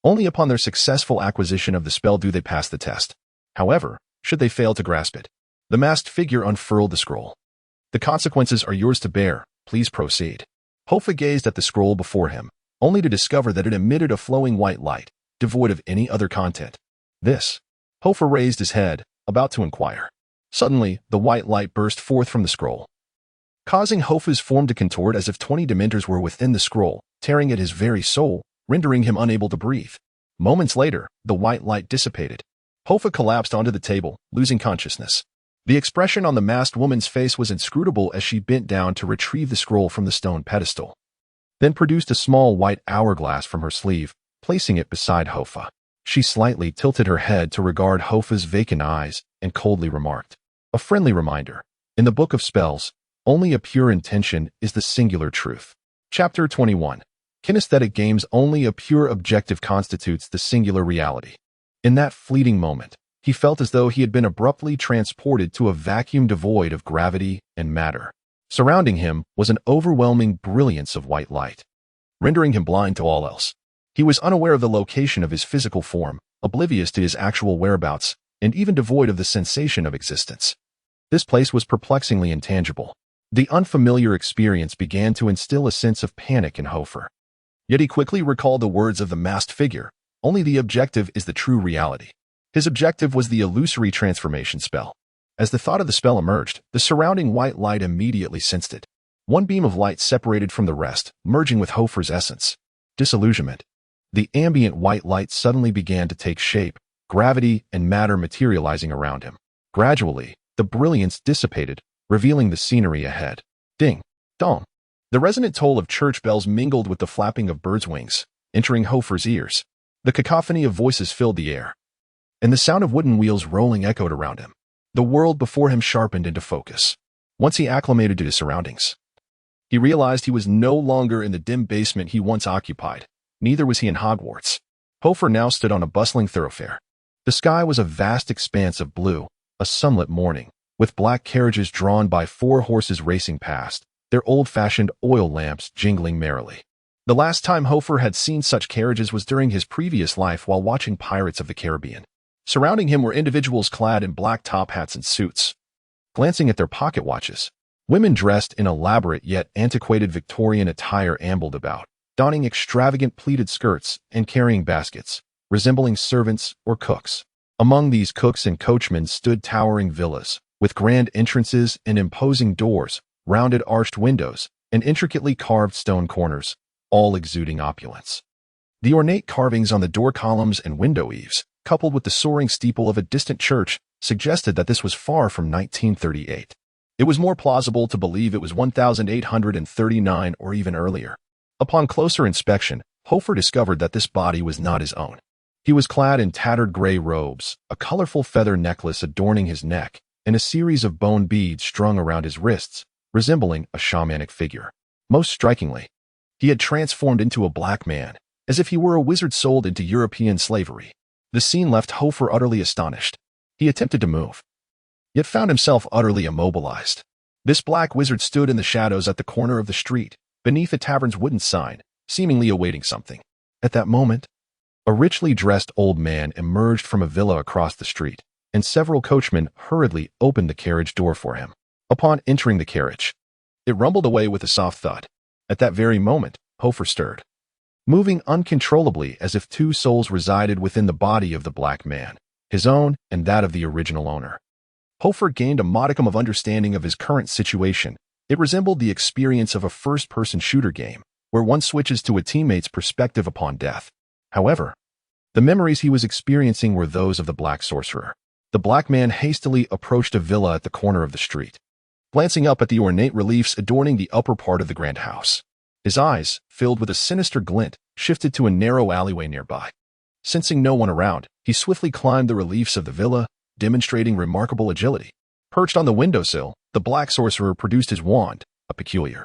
Only upon their successful acquisition of the spell do they pass the test. However, should they fail to grasp it, the masked figure unfurled the scroll. The consequences are yours to bear. Please proceed. Hoffa gazed at the scroll before him, only to discover that it emitted a flowing white light, devoid of any other content. This. Hoffa raised his head, about to inquire. Suddenly, the white light burst forth from the scroll, causing Hoffa's form to contort as if 20 dementors were within the scroll, tearing at his very soul, rendering him unable to breathe. Moments later, the white light dissipated. Hoffa collapsed onto the table, losing consciousness. The expression on the masked woman's face was inscrutable as she bent down to retrieve the scroll from the stone pedestal, then produced a small white hourglass from her sleeve, placing it beside Hoffa. She slightly tilted her head to regard Hoffa's vacant eyes and coldly remarked, a friendly reminder. In the Book of Spells, only a pure intention is the singular truth. Chapter 21. Kinesthetic games. Only a pure objective constitutes the singular reality. In that fleeting moment, he felt as though he had been abruptly transported to a vacuum devoid of gravity and matter. Surrounding him was an overwhelming brilliance of white light, rendering him blind to all else. He was unaware of the location of his physical form, oblivious to his actual whereabouts, and even devoid of the sensation of existence. This place was perplexingly intangible. The unfamiliar experience began to instill a sense of panic in Hoffa. Yet he quickly recalled the words of the masked figure, only the objective is the true reality. His objective was the illusory transformation spell. As the thought of the spell emerged, the surrounding white light immediately sensed it. One beam of light separated from the rest, merging with Hofer's essence. Disillusionment. The ambient white light suddenly began to take shape, gravity and matter materializing around him. Gradually, the brilliance dissipated, revealing the scenery ahead. Ding, dong. The resonant toll of church bells mingled with the flapping of birds' wings, entering Hofer's ears. The cacophony of voices filled the air, and the sound of wooden wheels rolling echoed around him. The world before him sharpened into focus. Once he acclimated to his surroundings, he realized he was no longer in the dim basement he once occupied. Neither was he in Hogwarts. Hofer now stood on a bustling thoroughfare. The sky was a vast expanse of blue, a sunlit morning, with black carriages drawn by 4 horses racing past, their old-fashioned oil lamps jingling merrily. The last time Hofer had seen such carriages was during his previous life while watching Pirates of the Caribbean. Surrounding him were individuals clad in black top hats and suits. Glancing at their pocket watches, women dressed in elaborate yet antiquated Victorian attire ambled about, donning extravagant pleated skirts and carrying baskets, resembling servants or cooks. Among these cooks and coachmen stood towering villas, with grand entrances and imposing doors, rounded arched windows, and intricately carved stone corners, all exuding opulence. The ornate carvings on the door columns and window eaves, coupled with the soaring steeple of a distant church, suggested that this was far from 1938. It was more plausible to believe it was 1839 or even earlier. Upon closer inspection, Hofer discovered that this body was not his own. He was clad in tattered gray robes, a colorful feather necklace adorning his neck, and a series of bone beads strung around his wrists, resembling a shamanic figure. Most strikingly, he had transformed into a black man, as if he were a wizard sold into European slavery. The scene left Hofer utterly astonished. He attempted to move, yet found himself utterly immobilized. This black wizard stood in the shadows at the corner of the street, beneath the tavern's wooden sign, seemingly awaiting something. At that moment, a richly dressed old man emerged from a villa across the street, and several coachmen hurriedly opened the carriage door for him. Upon entering the carriage, it rumbled away with a soft thud. At that very moment, Hofer stirred, moving uncontrollably as if 2 souls resided within the body of the black man, his own and that of the original owner. Hofer gained a modicum of understanding of his current situation. It resembled the experience of a first-person shooter game, where one switches to a teammate's perspective upon death. However, the memories he was experiencing were those of the Black Sorcerer. The black man hastily approached a villa at the corner of the street, glancing up at the ornate reliefs adorning the upper part of the grand house. His eyes, filled with a sinister glint, shifted to a narrow alleyway nearby. Sensing no one around, he swiftly climbed the reliefs of the villa, demonstrating remarkable agility. Perched on the windowsill, the Black Sorcerer produced his wand, a peculiar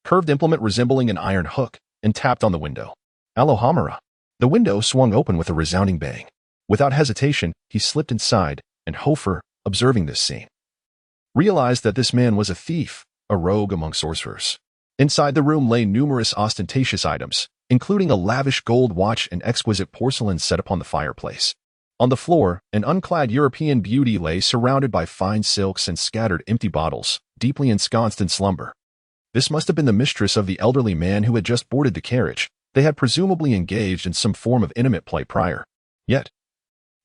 curved implement resembling an iron hook, and tapped on the window. Alohomora. The window swung open with a resounding bang. Without hesitation, he slipped inside, and Hofer, observing this scene, realized that this man was a thief, a rogue among sorcerers. Inside the room lay numerous ostentatious items, including a lavish gold watch and exquisite porcelain set upon the fireplace. On the floor, an unclad European beauty lay surrounded by fine silks and scattered empty bottles, deeply ensconced in slumber. This must have been the mistress of the elderly man who had just boarded the carriage. They had presumably engaged in some form of intimate play prior. Yet,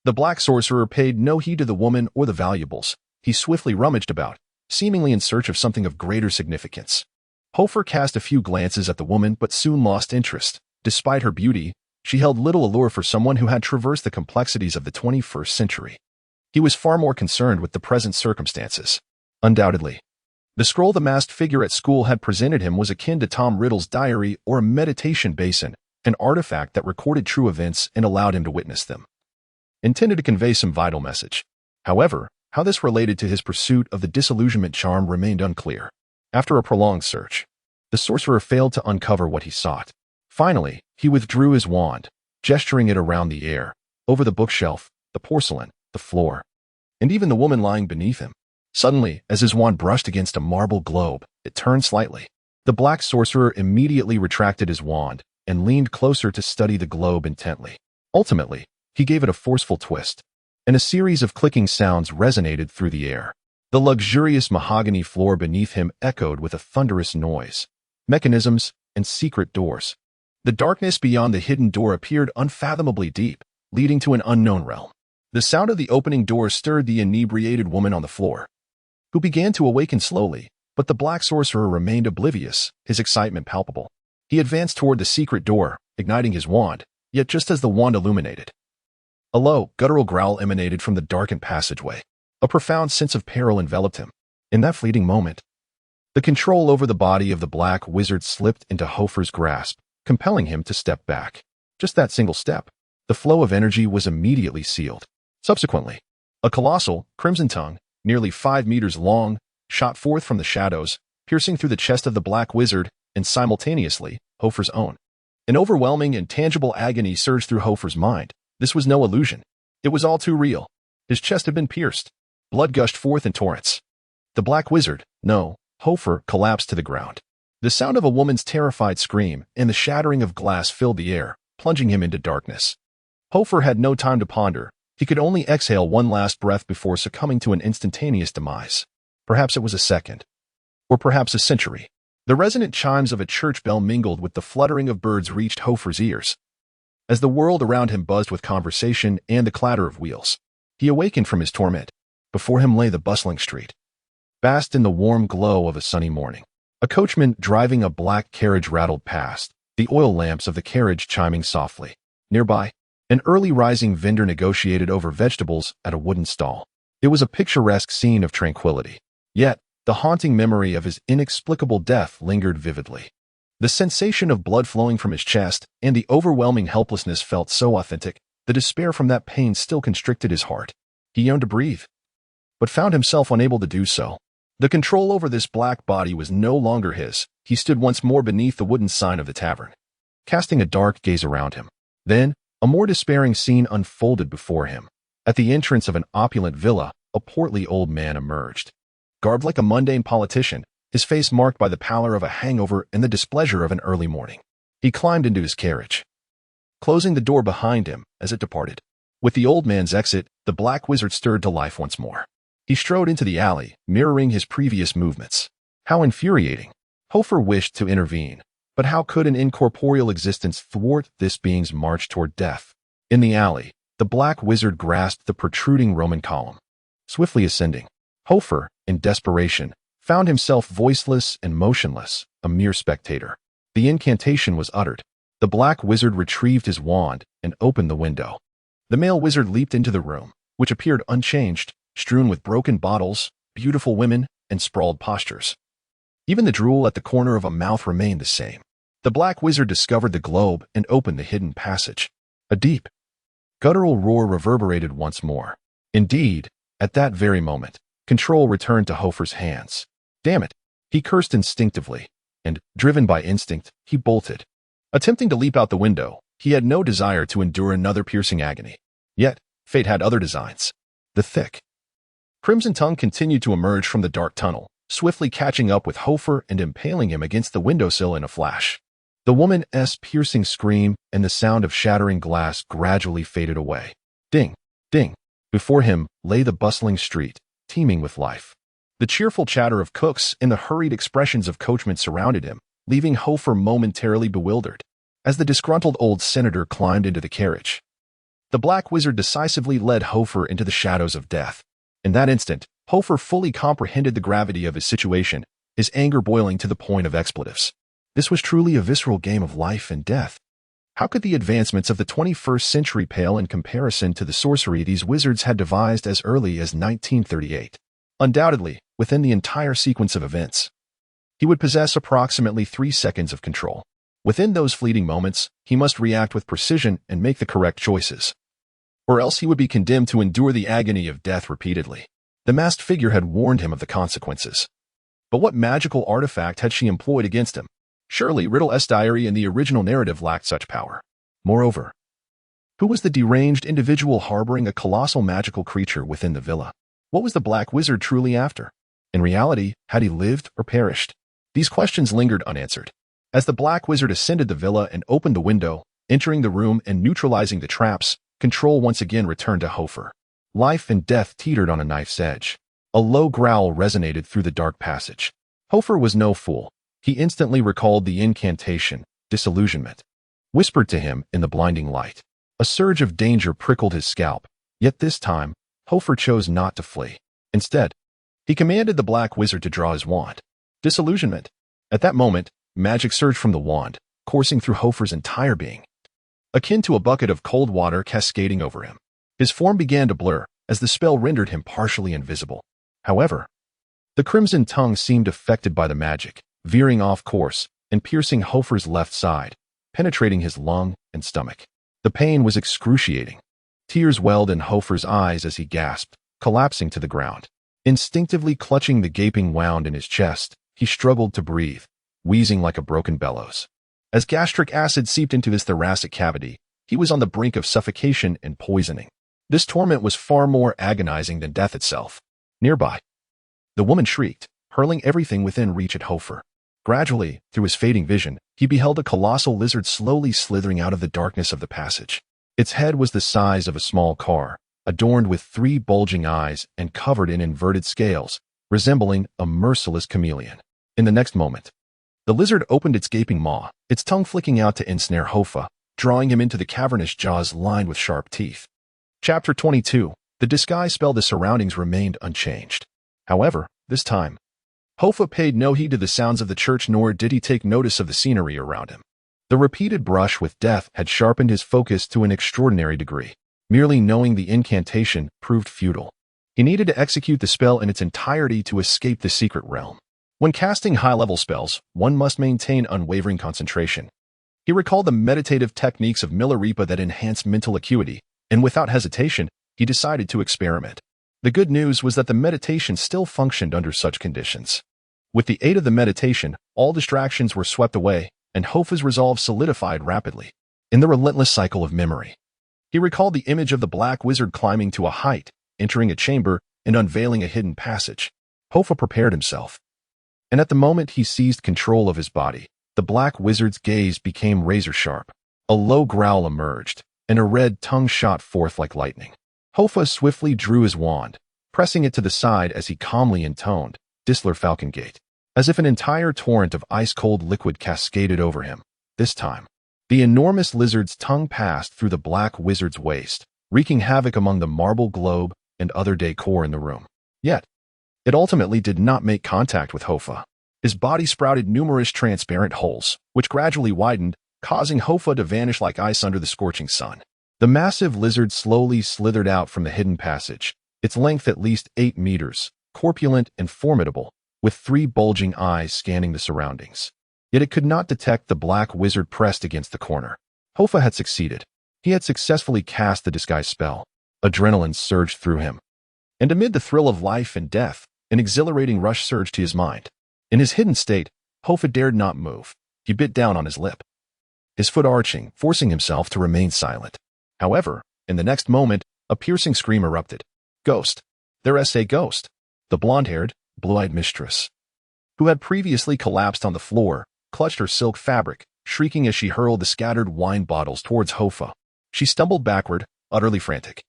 the Black Sorcerer paid no heed to the woman or the valuables. He swiftly rummaged about, seemingly in search of something of greater significance. Hofer cast a few glances at the woman but soon lost interest. Despite her beauty, she held little allure for someone who had traversed the complexities of the 21st century. He was far more concerned with the present circumstances. Undoubtedly, the scroll the masked figure at school had presented him was akin to Tom Riddle's diary or a meditation basin, an artifact that recorded true events and allowed him to witness them. Intended to convey some vital message. However, how this related to his pursuit of the disillusionment charm remained unclear. After a prolonged search, the sorcerer failed to uncover what he sought. Finally, he withdrew his wand, gesturing it around the air, over the bookshelf, the porcelain, the floor, and even the woman lying beneath him. Suddenly, as his wand brushed against a marble globe, it turned slightly. The Black Sorcerer immediately retracted his wand and leaned closer to study the globe intently. Ultimately, he gave it a forceful twist, and a series of clicking sounds resonated through the air. The luxurious mahogany floor beneath him echoed with a thunderous noise. Mechanisms and secret doors. The darkness beyond the hidden door appeared unfathomably deep, leading to an unknown realm. The sound of the opening door stirred the inebriated woman on the floor, who began to awaken slowly, But the black sorcerer remained oblivious, his excitement palpable. He advanced toward the secret door, igniting his wand, yet just as the wand illuminated, a low, guttural growl emanated from the darkened passageway. A profound sense of peril enveloped him. In that fleeting moment, the control over the body of the black wizard slipped into Hoffa's grasp, compelling him to step back. Just that single step. The flow of energy was immediately sealed. Subsequently, a colossal, crimson tongue, nearly 5 meters long, shot forth from the shadows, piercing through the chest of the black wizard and simultaneously, Hoffa's own. An overwhelming and tangible agony surged through Hoffa's mind. This was no illusion. It was all too real. His chest had been pierced. Blood gushed forth in torrents. The black wizard, no, Hoffa, collapsed to the ground. The sound of a woman's terrified scream and the shattering of glass filled the air, plunging him into darkness. Hoffa had no time to ponder. He could only exhale one last breath before succumbing to an instantaneous demise. Perhaps it was a second. Or perhaps a century. The resonant chimes of a church bell mingled with the fluttering of birds reached Hoffa's ears. As the world around him buzzed with conversation and the clatter of wheels, he awakened from his torment. Before him lay the bustling street, basked in the warm glow of a sunny morning. A coachman driving a black carriage rattled past, the oil lamps of the carriage chiming softly. Nearby, an early rising vendor negotiated over vegetables at a wooden stall. It was a picturesque scene of tranquility. Yet, the haunting memory of his inexplicable death lingered vividly. The sensation of blood flowing from his chest and the overwhelming helplessness felt so authentic, the despair from that pain still constricted his heart. He yearned to breathe, but found himself unable to do so. The control over this black body was no longer his. He stood once more beneath the wooden sign of the tavern, casting a dark gaze around him. Then, a more despairing scene unfolded before him. At the entrance of an opulent villa, a portly old man emerged. Garbed like a mundane politician, his face marked by the pallor of a hangover and the displeasure of an early morning. He climbed into his carriage, closing the door behind him as it departed. With the old man's exit, the black wizard stirred to life once more. He strode into the alley, mirroring his previous movements. How infuriating. Hoffa wished to intervene, but how could an incorporeal existence thwart this being's march toward death? In the alley, the black wizard grasped the protruding Roman column. Swiftly ascending, Hoffa, in desperation, found himself voiceless and motionless, a mere spectator. The incantation was uttered. The black wizard retrieved his wand and opened the window. The male wizard leaped into the room, which appeared unchanged, strewn with broken bottles, beautiful women, and sprawled postures. Even the drool at the corner of a mouth remained the same. The black wizard discovered the globe and opened the hidden passage. A deep, guttural roar reverberated once more. Indeed, at that very moment, control returned to Hoffa's hands. Damn it! He cursed instinctively, and, driven by instinct, he bolted. Attempting to leap out the window, he had no desire to endure another piercing agony. Yet, fate had other designs. The thick, crimson tongue continued to emerge from the dark tunnel, swiftly catching up with Hoffa and impaling him against the windowsill in a flash. The woman's piercing scream and the sound of shattering glass gradually faded away. Ding! Ding! Before him lay the bustling street, teeming with life. The cheerful chatter of cooks and the hurried expressions of coachmen surrounded him, leaving Hoffa momentarily bewildered. As the disgruntled old senator climbed into the carriage, the black wizard decisively led Hoffa into the shadows of death. In that instant, Hoffa fully comprehended the gravity of his situation, his anger boiling to the point of expletives. This was truly a visceral game of life and death. How could the advancements of the 21st century pale in comparison to the sorcery these wizards had devised as early as 1938? Undoubtedly, within the entire sequence of events, he would possess approximately 3 seconds of control. Within those fleeting moments, he must react with precision and make the correct choices, or else he would be condemned to endure the agony of death repeatedly. The masked figure had warned him of the consequences. But what magical artifact had she employed against him? Surely Riddle's diary in the original narrative lacked such power. Moreover, who was the deranged individual harboring a colossal magical creature within the villa? What was the black wizard truly after? In reality, had he lived or perished? These questions lingered unanswered. As the black wizard ascended the villa and opened the window, entering the room and neutralizing the traps, control once again returned to Hoffa. Life and death teetered on a knife's edge. A low growl resonated through the dark passage. Hoffa was no fool. He instantly recalled the incantation, disillusionment, whispered to him in the blinding light. A surge of danger prickled his scalp, yet this time, Hoffa chose not to flee. Instead, he commanded the black wizard to draw his wand. Disillusionment. At that moment, magic surged from the wand, coursing through Hoffa's entire being, akin to a bucket of cold water cascading over him. His form began to blur, as the spell rendered him partially invisible. However, the crimson tongue seemed affected by the magic, veering off course and piercing Hoffa's left side, penetrating his lung and stomach. The pain was excruciating. Tears welled in Hoffa's eyes as he gasped, collapsing to the ground. Instinctively clutching the gaping wound in his chest, he struggled to breathe, wheezing like a broken bellows. As gastric acid seeped into his thoracic cavity, he was on the brink of suffocation and poisoning. This torment was far more agonizing than death itself. Nearby, the woman shrieked, hurling everything within reach at Hoffa. Gradually, through his fading vision, he beheld a colossal lizard slowly slithering out of the darkness of the passage. Its head was the size of a small car, adorned with 3 bulging eyes and covered in inverted scales, resembling a merciless chameleon. In the next moment, the lizard opened its gaping maw, its tongue flicking out to ensnare Hoffa, drawing him into the cavernous jaws lined with sharp teeth. Chapter 22. The disguise spell. The surroundings remained unchanged. However, this time, Hoffa paid no heed to the sounds of the church, nor did he take notice of the scenery around him. The repeated brush with death had sharpened his focus to an extraordinary degree. Merely knowing the incantation proved futile. He needed to execute the spell in its entirety to escape the secret realm. When casting high-level spells, one must maintain unwavering concentration. He recalled the meditative techniques of Milarepa that enhanced mental acuity, and without hesitation, he decided to experiment. The good news was that the meditation still functioned under such conditions. With the aid of the meditation, all distractions were swept away, and Hoffa's resolve solidified rapidly. In the relentless cycle of memory, he recalled the image of the black wizard climbing to a height, entering a chamber, and unveiling a hidden passage. Hoffa prepared himself. And at the moment he seized control of his body, the black wizard's gaze became razor-sharp. A low growl emerged, and a red tongue shot forth like lightning. Hoffa swiftly drew his wand, pressing it to the side as he calmly intoned, Disler Falcongate, as if an entire torrent of ice-cold liquid cascaded over him. This time, the enormous lizard's tongue passed through the black wizard's waist, wreaking havoc among the marble globe and other decor in the room. Yet, it ultimately did not make contact with Hoffa. His body sprouted numerous transparent holes, which gradually widened, causing Hoffa to vanish like ice under the scorching sun. The massive lizard slowly slithered out from the hidden passage, its length at least 8 meters, corpulent and formidable, with 3 bulging eyes scanning the surroundings. Yet it could not detect the black wizard pressed against the corner. Hoffa had succeeded. He had successfully cast the disguise spell. Adrenaline surged through him. And amid the thrill of life and death, an exhilarating rush surged to his mind. In his hidden state, Hoffa dared not move. He bit down on his lip, his foot arching, forcing himself to remain silent. However, in the next moment, a piercing scream erupted. Ghost. There's a ghost. The blonde-haired, blue-eyed mistress, who had previously collapsed on the floor, clutched her silk fabric, shrieking as she hurled the scattered wine bottles towards Hoffa. She stumbled backward, utterly frantic.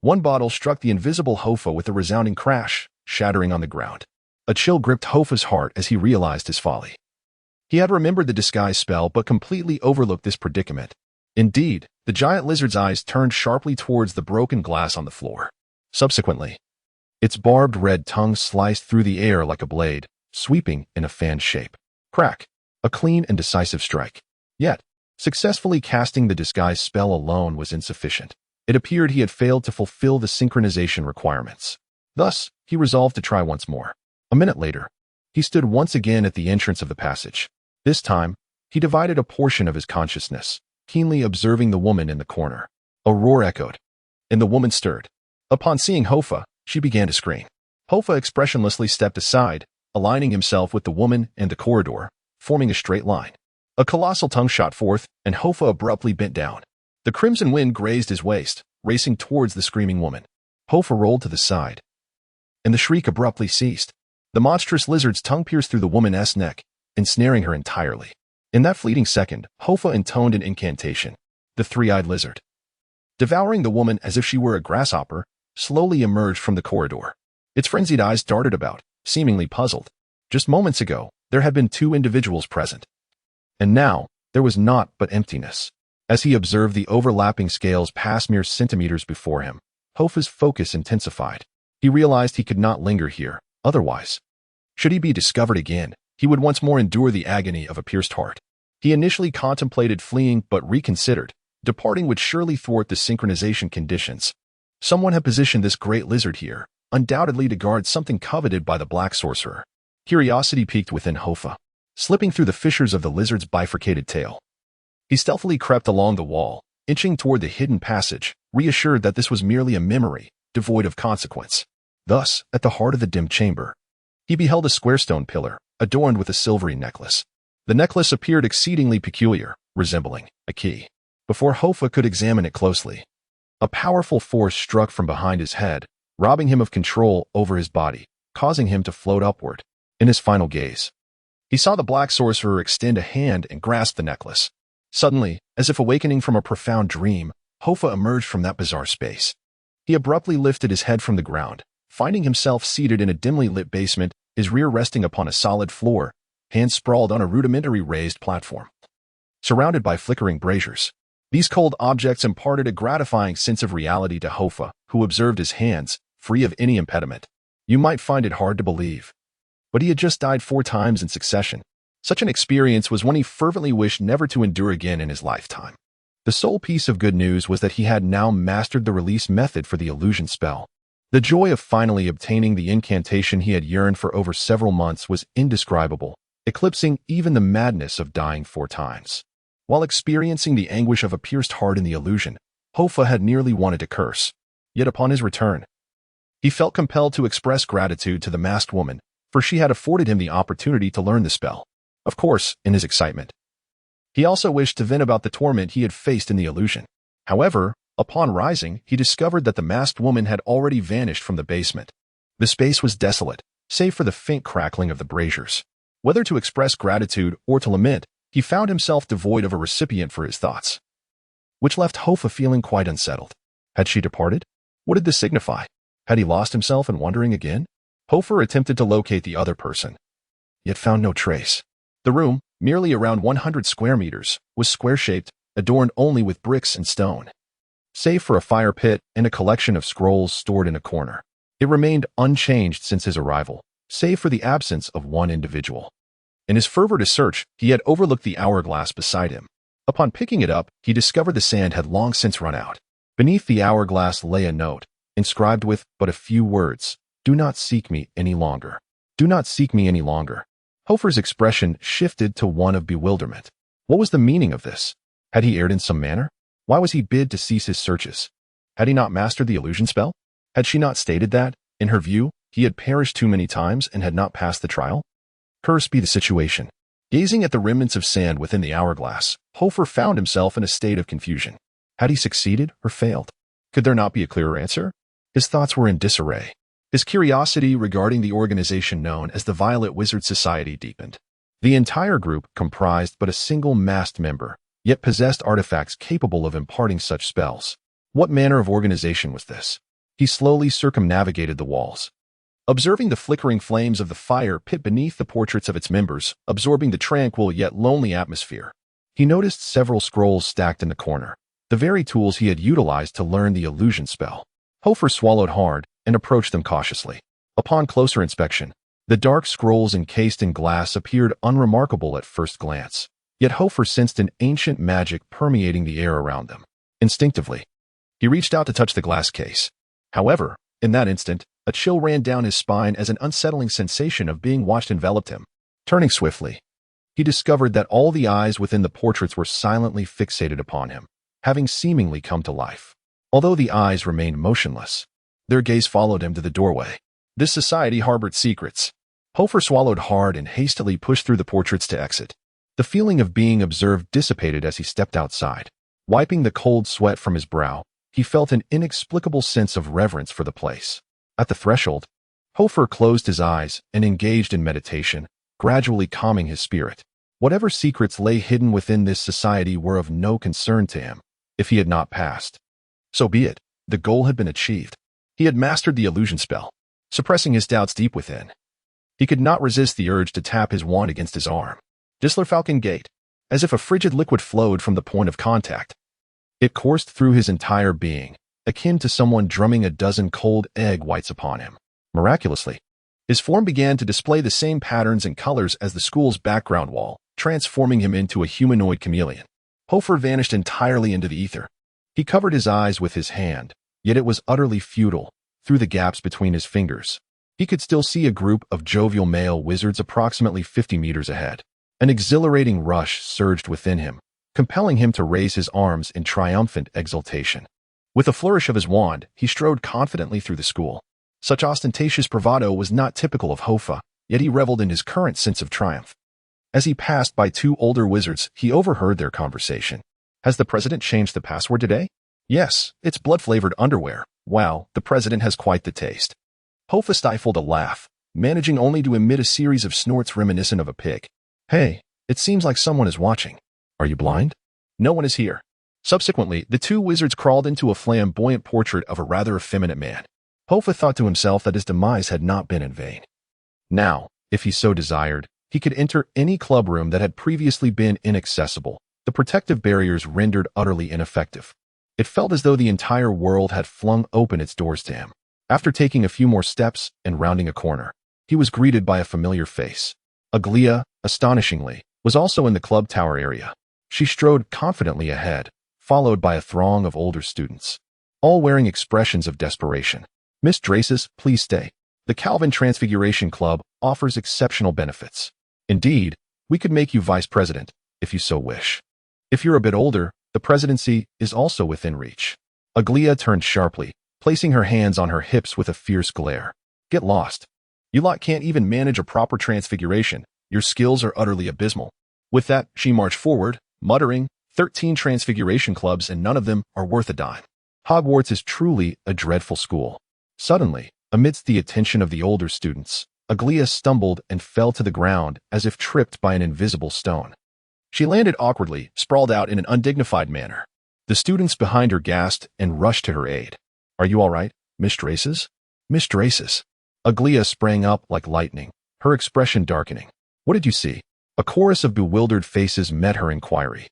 One bottle struck the invisible Hoffa with a resounding crash, shattering on the ground. A chill gripped Hoffa's heart as he realized his folly. He had remembered the disguise spell but completely overlooked this predicament. Indeed, the giant lizard's eyes turned sharply towards the broken glass on the floor. Subsequently, its barbed red tongue sliced through the air like a blade, sweeping in a fan shape. Crack. A clean and decisive strike. Yet, successfully casting the disguise spell alone was insufficient. It appeared he had failed to fulfill the synchronization requirements. Thus, he resolved to try once more. A minute later, he stood once again at the entrance of the passage. This time, he divided a portion of his consciousness, keenly observing the woman in the corner. A roar echoed, and the woman stirred. Upon seeing Hoffa, she began to scream. Hoffa expressionlessly stepped aside, aligning himself with the woman and the corridor, forming a straight line. A colossal tongue shot forth, and Hoffa abruptly bent down. The crimson wind grazed his waist, racing towards the screaming woman. Hoffa rolled to the side, and the shriek abruptly ceased. The monstrous lizard's tongue pierced through the woman's neck, ensnaring her entirely. In that fleeting second, Hoffa intoned an incantation. The three-eyed lizard, devouring the woman as if she were a grasshopper, slowly emerged from the corridor. Its frenzied eyes darted about, seemingly puzzled. Just moments ago, there had been 2 individuals present. And now, there was naught but emptiness. As he observed the overlapping scales pass mere centimeters before him, Hoffa's focus intensified. He realized he could not linger here, otherwise, should he be discovered again, he would once more endure the agony of a pierced heart. He initially contemplated fleeing but reconsidered. Departing would surely thwart the synchronization conditions. Someone had positioned this great lizard here, undoubtedly to guard something coveted by the black sorcerer. Curiosity piqued within Hoffa, slipping through the fissures of the lizard's bifurcated tail. He stealthily crept along the wall, inching toward the hidden passage, reassured that this was merely a memory, devoid of consequence. Thus, at the heart of the dim chamber, he beheld a square stone pillar, adorned with a silvery necklace. The necklace appeared exceedingly peculiar, resembling a key. Before Hoffa could examine it closely, a powerful force struck from behind his head, robbing him of control over his body, causing him to float upward. In his final gaze, he saw the black sorcerer extend a hand and grasp the necklace. Suddenly, as if awakening from a profound dream, Hoffa emerged from that bizarre space. He abruptly lifted his head from the ground, finding himself seated in a dimly lit basement, his rear resting upon a solid floor, hands sprawled on a rudimentary raised platform. Surrounded by flickering braziers, these cold objects imparted a gratifying sense of reality to Hoffa, who observed his hands, free of any impediment. You might find it hard to believe, but he had just died 4 times in succession. Such an experience was one he fervently wished never to endure again in his lifetime. The sole piece of good news was that he had now mastered the release method for the illusion spell. The joy of finally obtaining the incantation he had yearned for over several months was indescribable, eclipsing even the madness of dying 4 times. While experiencing the anguish of a pierced heart in the illusion, Hoffa had nearly wanted to curse. Yet upon his return, he felt compelled to express gratitude to the masked woman, for she had afforded him the opportunity to learn the spell. Of course, in his excitement, he also wished to vent about the torment he had faced in the illusion. However, upon rising, he discovered that the masked woman had already vanished from the basement. The space was desolate, save for the faint crackling of the braziers. Whether to express gratitude or to lament, he found himself devoid of a recipient for his thoughts, which left Hoffa feeling quite unsettled. Had she departed? What did this signify? Had he lost himself in wandering again? Hoffa attempted to locate the other person, yet found no trace. The room, merely around 100 square meters, was square-shaped, adorned only with bricks and stone. Save for a fire pit and a collection of scrolls stored in a corner, it remained unchanged since his arrival, save for the absence of one individual. In his fervor to search, he had overlooked the hourglass beside him. Upon picking it up, he discovered the sand had long since run out. Beneath the hourglass lay a note, inscribed with but a few words: "Do not seek me any longer. Do not seek me any longer." Hoffa's expression shifted to one of bewilderment. What was the meaning of this? Had he erred in some manner? Why was he bid to cease his searches? Had he not mastered the illusion spell? Had she not stated that, in her view, he had perished too many times and had not passed the trial? Cursed be the situation. Gazing at the remnants of sand within the hourglass, Hoffa found himself in a state of confusion. Had he succeeded or failed? Could there not be a clearer answer? His thoughts were in disarray. His curiosity regarding the organization known as the Violet Wizard Society deepened. The entire group comprised but a single masked member, yet possessed artifacts capable of imparting such spells. What manner of organization was this? He slowly circumnavigated the walls, observing the flickering flames of the fire pit beneath the portraits of its members, absorbing the tranquil yet lonely atmosphere. He noticed several scrolls stacked in the corner, the very tools he had utilized to learn the illusion spell. Hoffa swallowed hard and approached them cautiously. Upon closer inspection, the dark scrolls encased in glass appeared unremarkable at first glance, yet Hoffa sensed an ancient magic permeating the air around them. Instinctively, he reached out to touch the glass case. However, in that instant, a chill ran down his spine as an unsettling sensation of being watched enveloped him. Turning swiftly, he discovered that all the eyes within the portraits were silently fixated upon him, having seemingly come to life. Although the eyes remained motionless, their gaze followed him to the doorway. This society harbored secrets. Hoffa swallowed hard and hastily pushed through the portraits to exit. The feeling of being observed dissipated as he stepped outside. Wiping the cold sweat from his brow, he felt an inexplicable sense of reverence for the place. At the threshold, Hoffa closed his eyes and engaged in meditation, gradually calming his spirit. Whatever secrets lay hidden within this society were of no concern to him. If he had not passed, so be it. The goal had been achieved. He had mastered the illusion spell, suppressing his doubts deep within. He could not resist the urge to tap his wand against his arm. Falcon Gate, as if a frigid liquid flowed from the point of contact. It coursed through his entire being, akin to someone drumming a dozen cold egg whites upon him. Miraculously, His form began to display the same patterns and colors as the school's background wall, transforming him into a humanoid chameleon. Hoffa vanished entirely into the ether. He covered his eyes with his hand, yet it was utterly futile. Through the gaps between his fingers, he could still see a group of jovial male wizards approximately 50 meters ahead. An exhilarating rush surged within him, compelling him to raise his arms in triumphant exultation. With a flourish of his wand, he strode confidently through the school. Such ostentatious bravado was not typical of Hoffa, yet he reveled in his current sense of triumph. As he passed by two older wizards, he overheard their conversation. "Has the president changed the password today?" "Yes, it's blood-flavored underwear. Wow, the president has quite the taste." Hoffa stifled a laugh, managing only to emit a series of snorts reminiscent of a pig. "Hey, it seems like someone is watching. Are you blind?" "No one is here." Subsequently, the two wizards crawled into a flamboyant portrait of a rather effeminate man. Hoffa thought to himself that his demise had not been in vain. Now, if he so desired, he could enter any clubroom that had previously been inaccessible, the protective barriers rendered utterly ineffective. It felt as though the entire world had flung open its doors to him. After taking a few more steps and rounding a corner, he was greeted by a familiar face. Aglia, astonishingly, was also in the club tower area. She strode confidently ahead, followed by a throng of older students, all wearing expressions of desperation. "Miss Draces, please stay. The Calvin Transfiguration Club offers exceptional benefits. Indeed, we could make you vice president, if you so wish. If you're a bit older, the presidency is also within reach." Aglia turned sharply, placing her hands on her hips with a fierce glare. "Get lost. You lot can't even manage a proper transfiguration. Your skills are utterly abysmal." With that, she marched forward, muttering, 13 transfiguration clubs and none of them are worth a dime. Hogwarts is truly a dreadful school." Suddenly, amidst the attention of the older students, Aglia stumbled and fell to the ground as if tripped by an invisible stone. She landed awkwardly, sprawled out in an undignified manner. The students behind her gasped and rushed to her aid. "Are you all right, Miss Draces?" "Miss Draces." Aglia sprang up like lightning, her expression darkening. "What did you see?" A chorus of bewildered faces met her inquiry.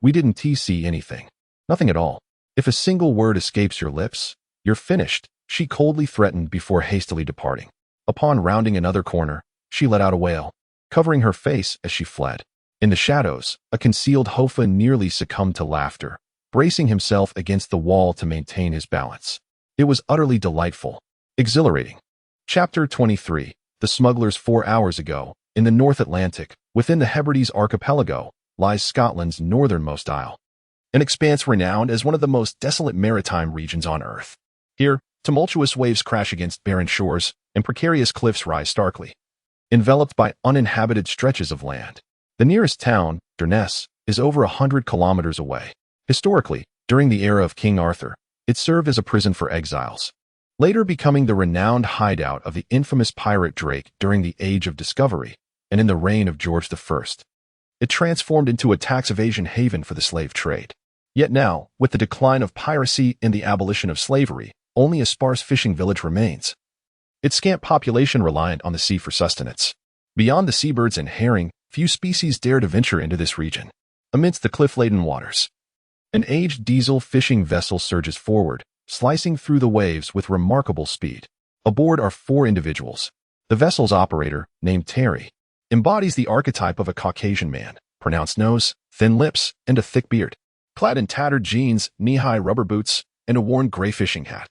We didn't see anything. Nothing at all. If a single word escapes your lips, you're finished," she coldly threatened before hastily departing. Upon rounding another corner, she let out a wail, covering her face as she fled. In the shadows, a concealed Hoffa nearly succumbed to laughter, bracing himself against the wall to maintain his balance. It was utterly delightful, exhilarating. Chapter 23. The Smugglers. 4 hours ago, in the North Atlantic, within the Hebrides archipelago, lies Scotland's northernmost isle, an expanse renowned as one of the most desolate maritime regions on Earth. Here, tumultuous waves crash against barren shores, and precarious cliffs rise starkly, enveloped by uninhabited stretches of land. The nearest town, Durness, is over 100 kilometers away. Historically, during the era of King Arthur, it served as a prison for exiles, later becoming the renowned hideout of the infamous pirate Drake during the Age of Discovery and in the reign of George I. It transformed into a tax evasion haven for the slave trade. Yet now, with the decline of piracy and the abolition of slavery, only a sparse fishing village remains, its scant population reliant on the sea for sustenance. Beyond the seabirds and herring, few species dare to venture into this region. Amidst the cliff-laden waters, an aged diesel fishing vessel surges forward, slicing through the waves with remarkable speed. Aboard are 4 individuals. The vessel's operator, named Terry, embodies the archetype of a Caucasian man, pronounced nose, thin lips, and a thick beard, clad in tattered jeans, knee-high rubber boots, and a worn gray fishing hat.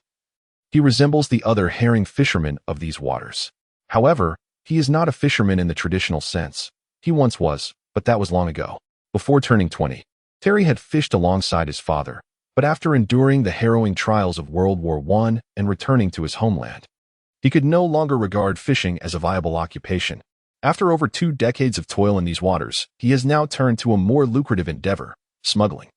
He resembles the other herring fishermen of these waters. However, he is not a fisherman in the traditional sense. He once was, but that was long ago. Before turning 20, Terry had fished alongside his father, but after enduring the harrowing trials of World War I and returning to his homeland, he could no longer regard fishing as a viable occupation. After over 2 decades of toil in these waters, he has now turned to a more lucrative endeavor, smuggling.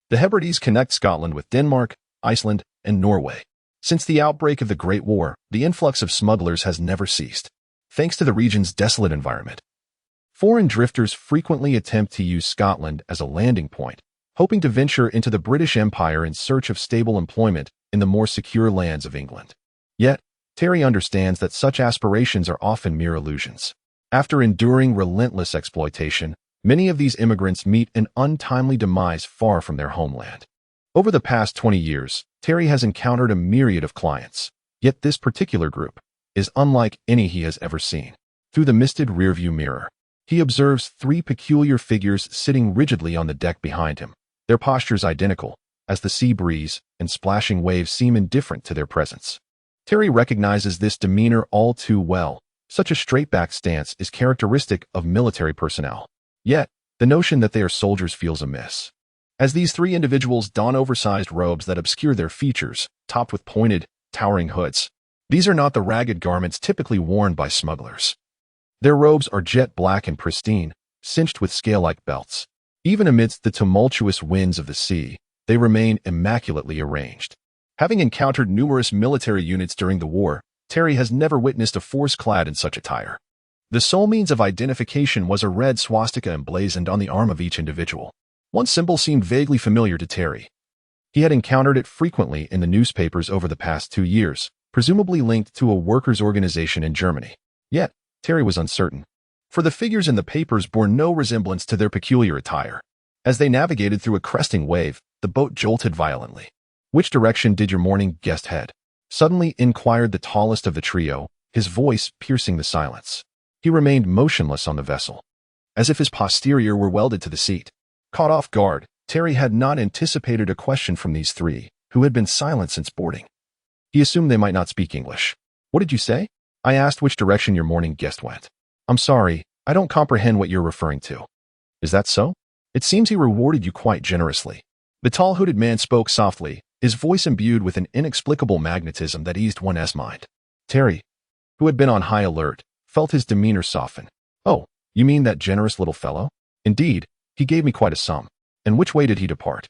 The Hebrides connect Scotland with Denmark, Iceland, and Norway. Since the outbreak of the Great War, the influx of smugglers has never ceased, thanks to the region's desolate environment. Foreign drifters frequently attempt to use Scotland as a landing point, hoping to venture into the British Empire in search of stable employment in the more secure lands of England. Yet, Terry understands that such aspirations are often mere illusions. After enduring relentless exploitation, many of these immigrants meet an untimely demise far from their homeland. Over the past 20 years, Terry has encountered a myriad of clients, yet this particular group, is unlike any he has ever seen. Through the misted rearview mirror, he observes three peculiar figures sitting rigidly on the deck behind him, their postures identical, as the sea breeze and splashing waves seem indifferent to their presence. Terry recognizes this demeanor all too well. Such a straight-back stance is characteristic of military personnel. Yet, the notion that they are soldiers feels amiss. As these three individuals don oversized robes that obscure their features, topped with pointed, towering hoods, these are not the ragged garments typically worn by smugglers. Their robes are jet black and pristine, cinched with scale-like belts. Even amidst the tumultuous winds of the sea, they remain immaculately arranged. Having encountered numerous military units during the war, Terry has never witnessed a force clad in such attire. The sole means of identification was a red swastika emblazoned on the arm of each individual. One symbol seemed vaguely familiar to Terry. He had encountered it frequently in the newspapers over the past 2 years, presumably linked to a workers' organization in Germany. Yet, Terry was uncertain, for the figures in the papers bore no resemblance to their peculiar attire. As they navigated through a cresting wave, the boat jolted violently. "Which direction did your morning guest head?" suddenly inquired the tallest of the trio, his voice piercing the silence. He remained motionless on the vessel, as if his posterior were welded to the seat. Caught off guard, Terry had not anticipated a question from these three, who had been silent since boarding. He assumed they might not speak English. "What did you say?" "I asked which direction your morning guest went." "I'm sorry, I don't comprehend what you're referring to." "Is that so? It seems he rewarded you quite generously." The tall hooded man spoke softly, his voice imbued with an inexplicable magnetism that eased one's mind. Terry, who had been on high alert, felt his demeanor soften. "Oh, you mean that generous little fellow? Indeed, he gave me quite a sum." "And which way did he depart?"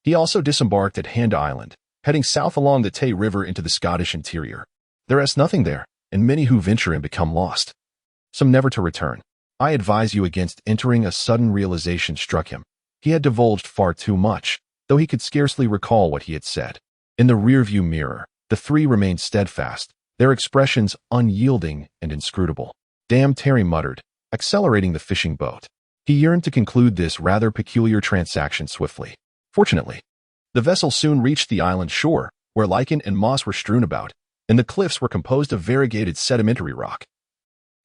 "He also disembarked at Hand Island, heading south along the Tay River into the Scottish interior. There is nothing there, and many who venture in become lost, some never to return. I advise you against entering." A sudden realization struck him. He had divulged far too much, though he could scarcely recall what he had said. In the rearview mirror, the three remained steadfast, their expressions unyielding and inscrutable. "Damn," Terry muttered, accelerating the fishing boat. He yearned to conclude this rather peculiar transaction swiftly. Fortunately, the vessel soon reached the island shore, where lichen and moss were strewn about, and the cliffs were composed of variegated sedimentary rock,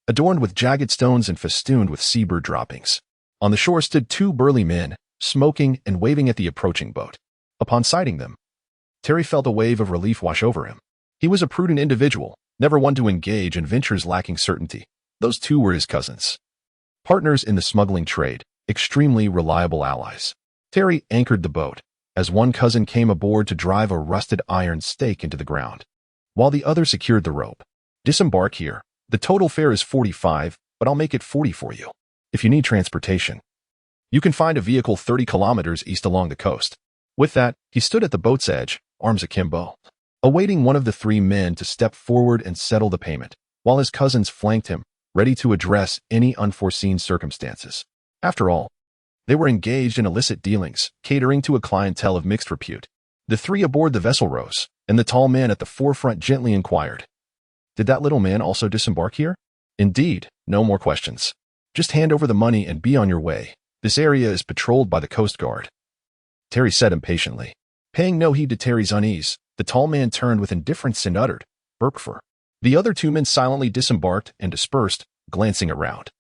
adorned with jagged stones and festooned with seabird droppings. On the shore stood two burly men, smoking and waving at the approaching boat. Upon sighting them, Terry felt a wave of relief wash over him. He was a prudent individual, never one to engage in ventures lacking certainty. Those two were his cousins, partners in the smuggling trade, extremely reliable allies. Terry anchored the boat, as one cousin came aboard to drive a rusted iron stake into the ground, while the other secured the rope. "Disembark here. The total fare is 45, but I'll make it 40 for you. If you need transportation, you can find a vehicle 30 kilometers east along the coast." With that, he stood at the boat's edge, arms akimbo, awaiting one of the three men to step forward and settle the payment, while his cousins flanked him, ready to address any unforeseen circumstances. After all, they were engaged in illicit dealings, catering to a clientele of mixed repute. The three aboard the vessel rose, and the tall man at the forefront gently inquired, "Did that little man also disembark here?" "Indeed, no more questions. Just hand over the money and be on your way. This area is patrolled by the Coast Guard," Terry said impatiently. Paying no heed to Terry's unease, the tall man turned with indifference and uttered, "Burkfur." The other two men silently disembarked and dispersed, glancing around,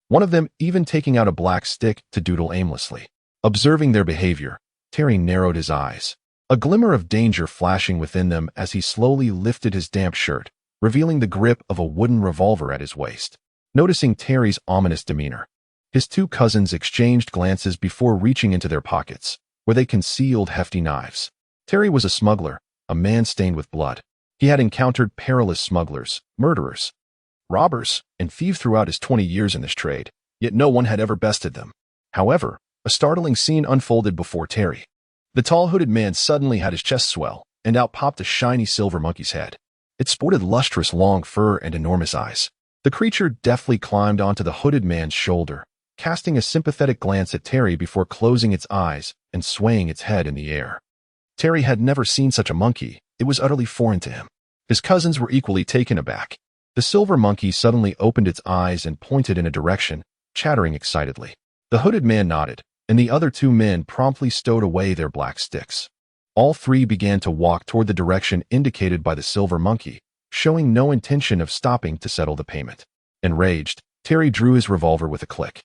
one of them even taking out a black stick to doodle aimlessly. Observing their behavior, Terry narrowed his eyes, a glimmer of danger flashing within them as he slowly lifted his damp shirt, revealing the grip of a wooden revolver at his waist. Noticing Terry's ominous demeanor, his two cousins exchanged glances before reaching into their pockets, where they concealed hefty knives. Terry was a smuggler, a man stained with blood. He had encountered perilous smugglers, murderers, robbers, and thieves throughout his 20 years in this trade, yet no one had ever bested them. However, a startling scene unfolded before Terry. The tall hooded man suddenly had his chest swell, and out popped a shiny silver monkey's head. It sported lustrous long fur and enormous eyes. The creature deftly climbed onto the hooded man's shoulder, casting a sympathetic glance at Terry before closing its eyes and swaying its head in the air. Terry had never seen such a monkey. It was utterly foreign to him. His cousins were equally taken aback. The silver monkey suddenly opened its eyes and pointed in a direction, chattering excitedly. The hooded man nodded, and the other two men promptly stowed away their black sticks. All three began to walk toward the direction indicated by the silver monkey, showing no intention of stopping to settle the payment. Enraged, Terry drew his revolver with a click,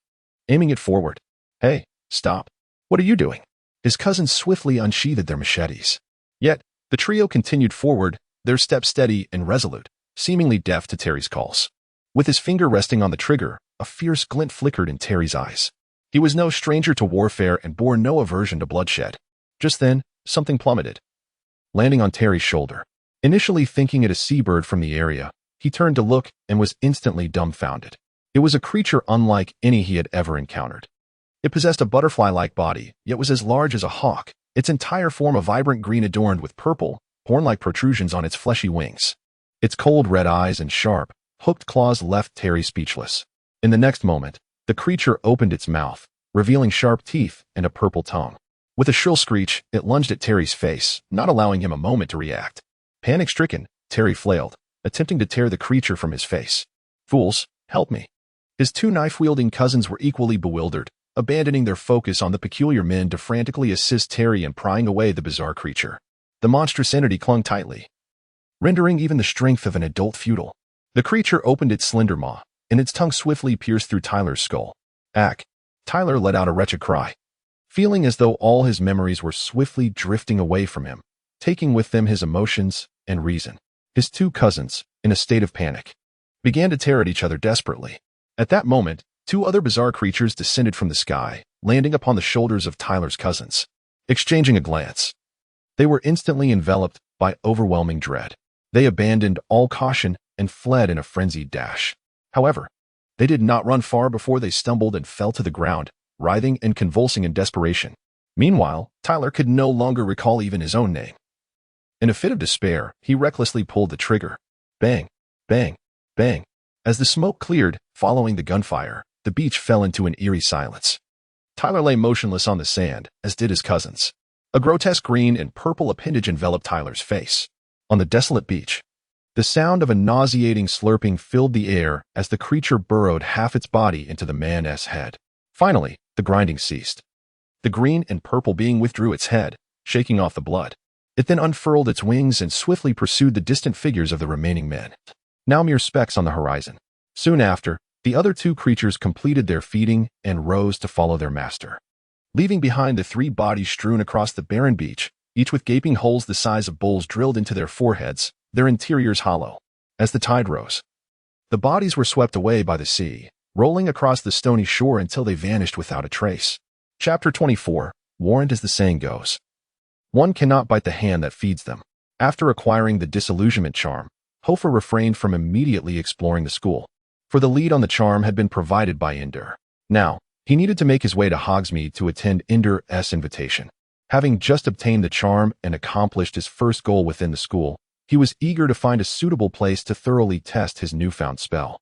aiming it forward. "Hey, stop. What are you doing?" His cousins swiftly unsheathed their machetes. Yet, the trio continued forward, their steps steady and resolute, seemingly deaf to Terry's calls. With his finger resting on the trigger, a fierce glint flickered in Terry's eyes. He was no stranger to warfare and bore no aversion to bloodshed. Just then, something plummeted, landing on Terry's shoulder. Initially thinking it a seabird from the area, he turned to look and was instantly dumbfounded. It was a creature unlike any he had ever encountered. It possessed a butterfly-like body, yet was as large as a hawk, its entire form a vibrant green adorned with purple, horn-like protrusions on its fleshy wings. Its cold red eyes and sharp, hooked claws left Terry speechless. In the next moment, the creature opened its mouth, revealing sharp teeth and a purple tongue. With a shrill screech, it lunged at Terry's face, not allowing him a moment to react. Panic-stricken, Terry flailed, attempting to tear the creature from his face. "Fools, help me." His two knife-wielding cousins were equally bewildered, abandoning their focus on the peculiar men to frantically assist Terry in prying away the bizarre creature. The monstrous entity clung tightly, rendering even the strength of an adult futile. The creature opened its slender maw, and its tongue swiftly pierced through Tyler's skull. "Ack!" Tyler let out a wretched cry, feeling as though all his memories were swiftly drifting away from him, taking with them his emotions and reason. His two cousins, in a state of panic, began to tear at each other desperately. At that moment, two other bizarre creatures descended from the sky, landing upon the shoulders of Tyler's cousins. Exchanging a glance, they were instantly enveloped by overwhelming dread. They abandoned all caution and fled in a frenzied dash. However, they did not run far before they stumbled and fell to the ground, writhing and convulsing in desperation. Meanwhile, Tyler could no longer recall even his own name. In a fit of despair, he recklessly pulled the trigger. Bang, bang, bang. As the smoke cleared, following the gunfire, the beach fell into an eerie silence. Tyler lay motionless on the sand, as did his cousins. A grotesque green and purple appendage enveloped Tyler's face. On the desolate beach, the sound of a nauseating slurping filled the air as the creature burrowed half its body into the man's head. Finally, the grinding ceased. The green and purple being withdrew its head, shaking off the blood. It then unfurled its wings and swiftly pursued the distant figures of the remaining men, now mere specks on the horizon. Soon after, the other two creatures completed their feeding and rose to follow their master, leaving behind the three bodies strewn across the barren beach, each with gaping holes the size of bowls drilled into their foreheads, their interiors hollow. As the tide rose, the bodies were swept away by the sea, rolling across the stony shore until they vanished without a trace. Chapter 24, Warrant as the saying goes. One cannot bite the hand that feeds them. After acquiring the disillusionment charm, Hoffa refrained from immediately exploring the school, for the lead on the charm had been provided by Ender. Now, he needed to make his way to Hogsmeade to attend Ender's invitation. Having just obtained the charm and accomplished his first goal within the school, he was eager to find a suitable place to thoroughly test his newfound spell.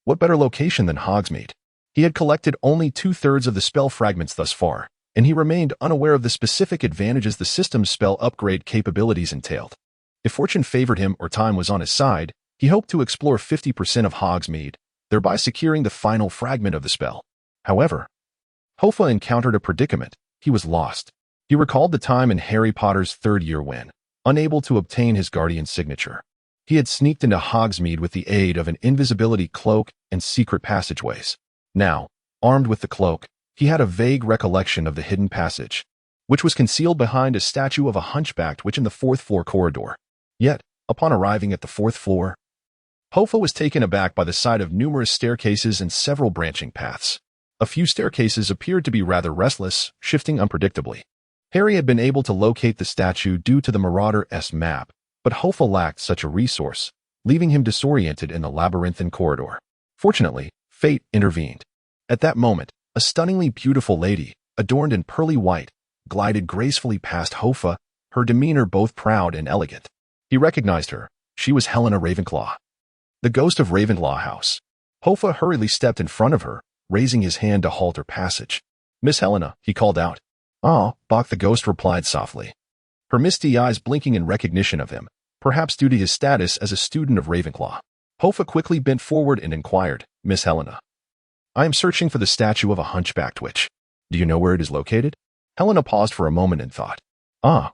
What better location than Hogsmeade? He had collected only 2/3 of the spell fragments thus far, and he remained unaware of the specific advantages the system's spell upgrade capabilities entailed. If fortune favored him or time was on his side, he hoped to explore 50% of Hogsmeade, thereby securing the final fragment of the spell. However, Hoffa encountered a predicament. He was lost. He recalled the time in Harry Potter's third year when, unable to obtain his guardian's signature, he had sneaked into Hogsmeade with the aid of an invisibility cloak and secret passageways. Now, armed with the cloak, he had a vague recollection of the hidden passage, which was concealed behind a statue of a hunchbacked witch in the fourth-floor corridor. Yet, upon arriving at the fourth floor, Hoffa was taken aback by the sight of numerous staircases and several branching paths. A few staircases appeared to be rather restless, shifting unpredictably. Harry had been able to locate the statue due to the Marauder's map, but Hoffa lacked such a resource, leaving him disoriented in the labyrinthine corridor. Fortunately, fate intervened. At that moment, a stunningly beautiful lady, adorned in pearly white, glided gracefully past Hoffa, her demeanor both proud and elegant. He recognized her. She was Helena Ravenclaw, the ghost of Ravenclaw House. Hoffa hurriedly stepped in front of her, raising his hand to halt her passage. "Miss Helena," he called out. "Ah," Bach the ghost replied softly, her misty eyes blinking in recognition of him, perhaps due to his status as a student of Ravenclaw. Hoffa quickly bent forward and inquired, "Miss Helena, I am searching for the statue of a hunchbacked witch. Do you know where it is located?" Helena paused for a moment and thought. "Ah,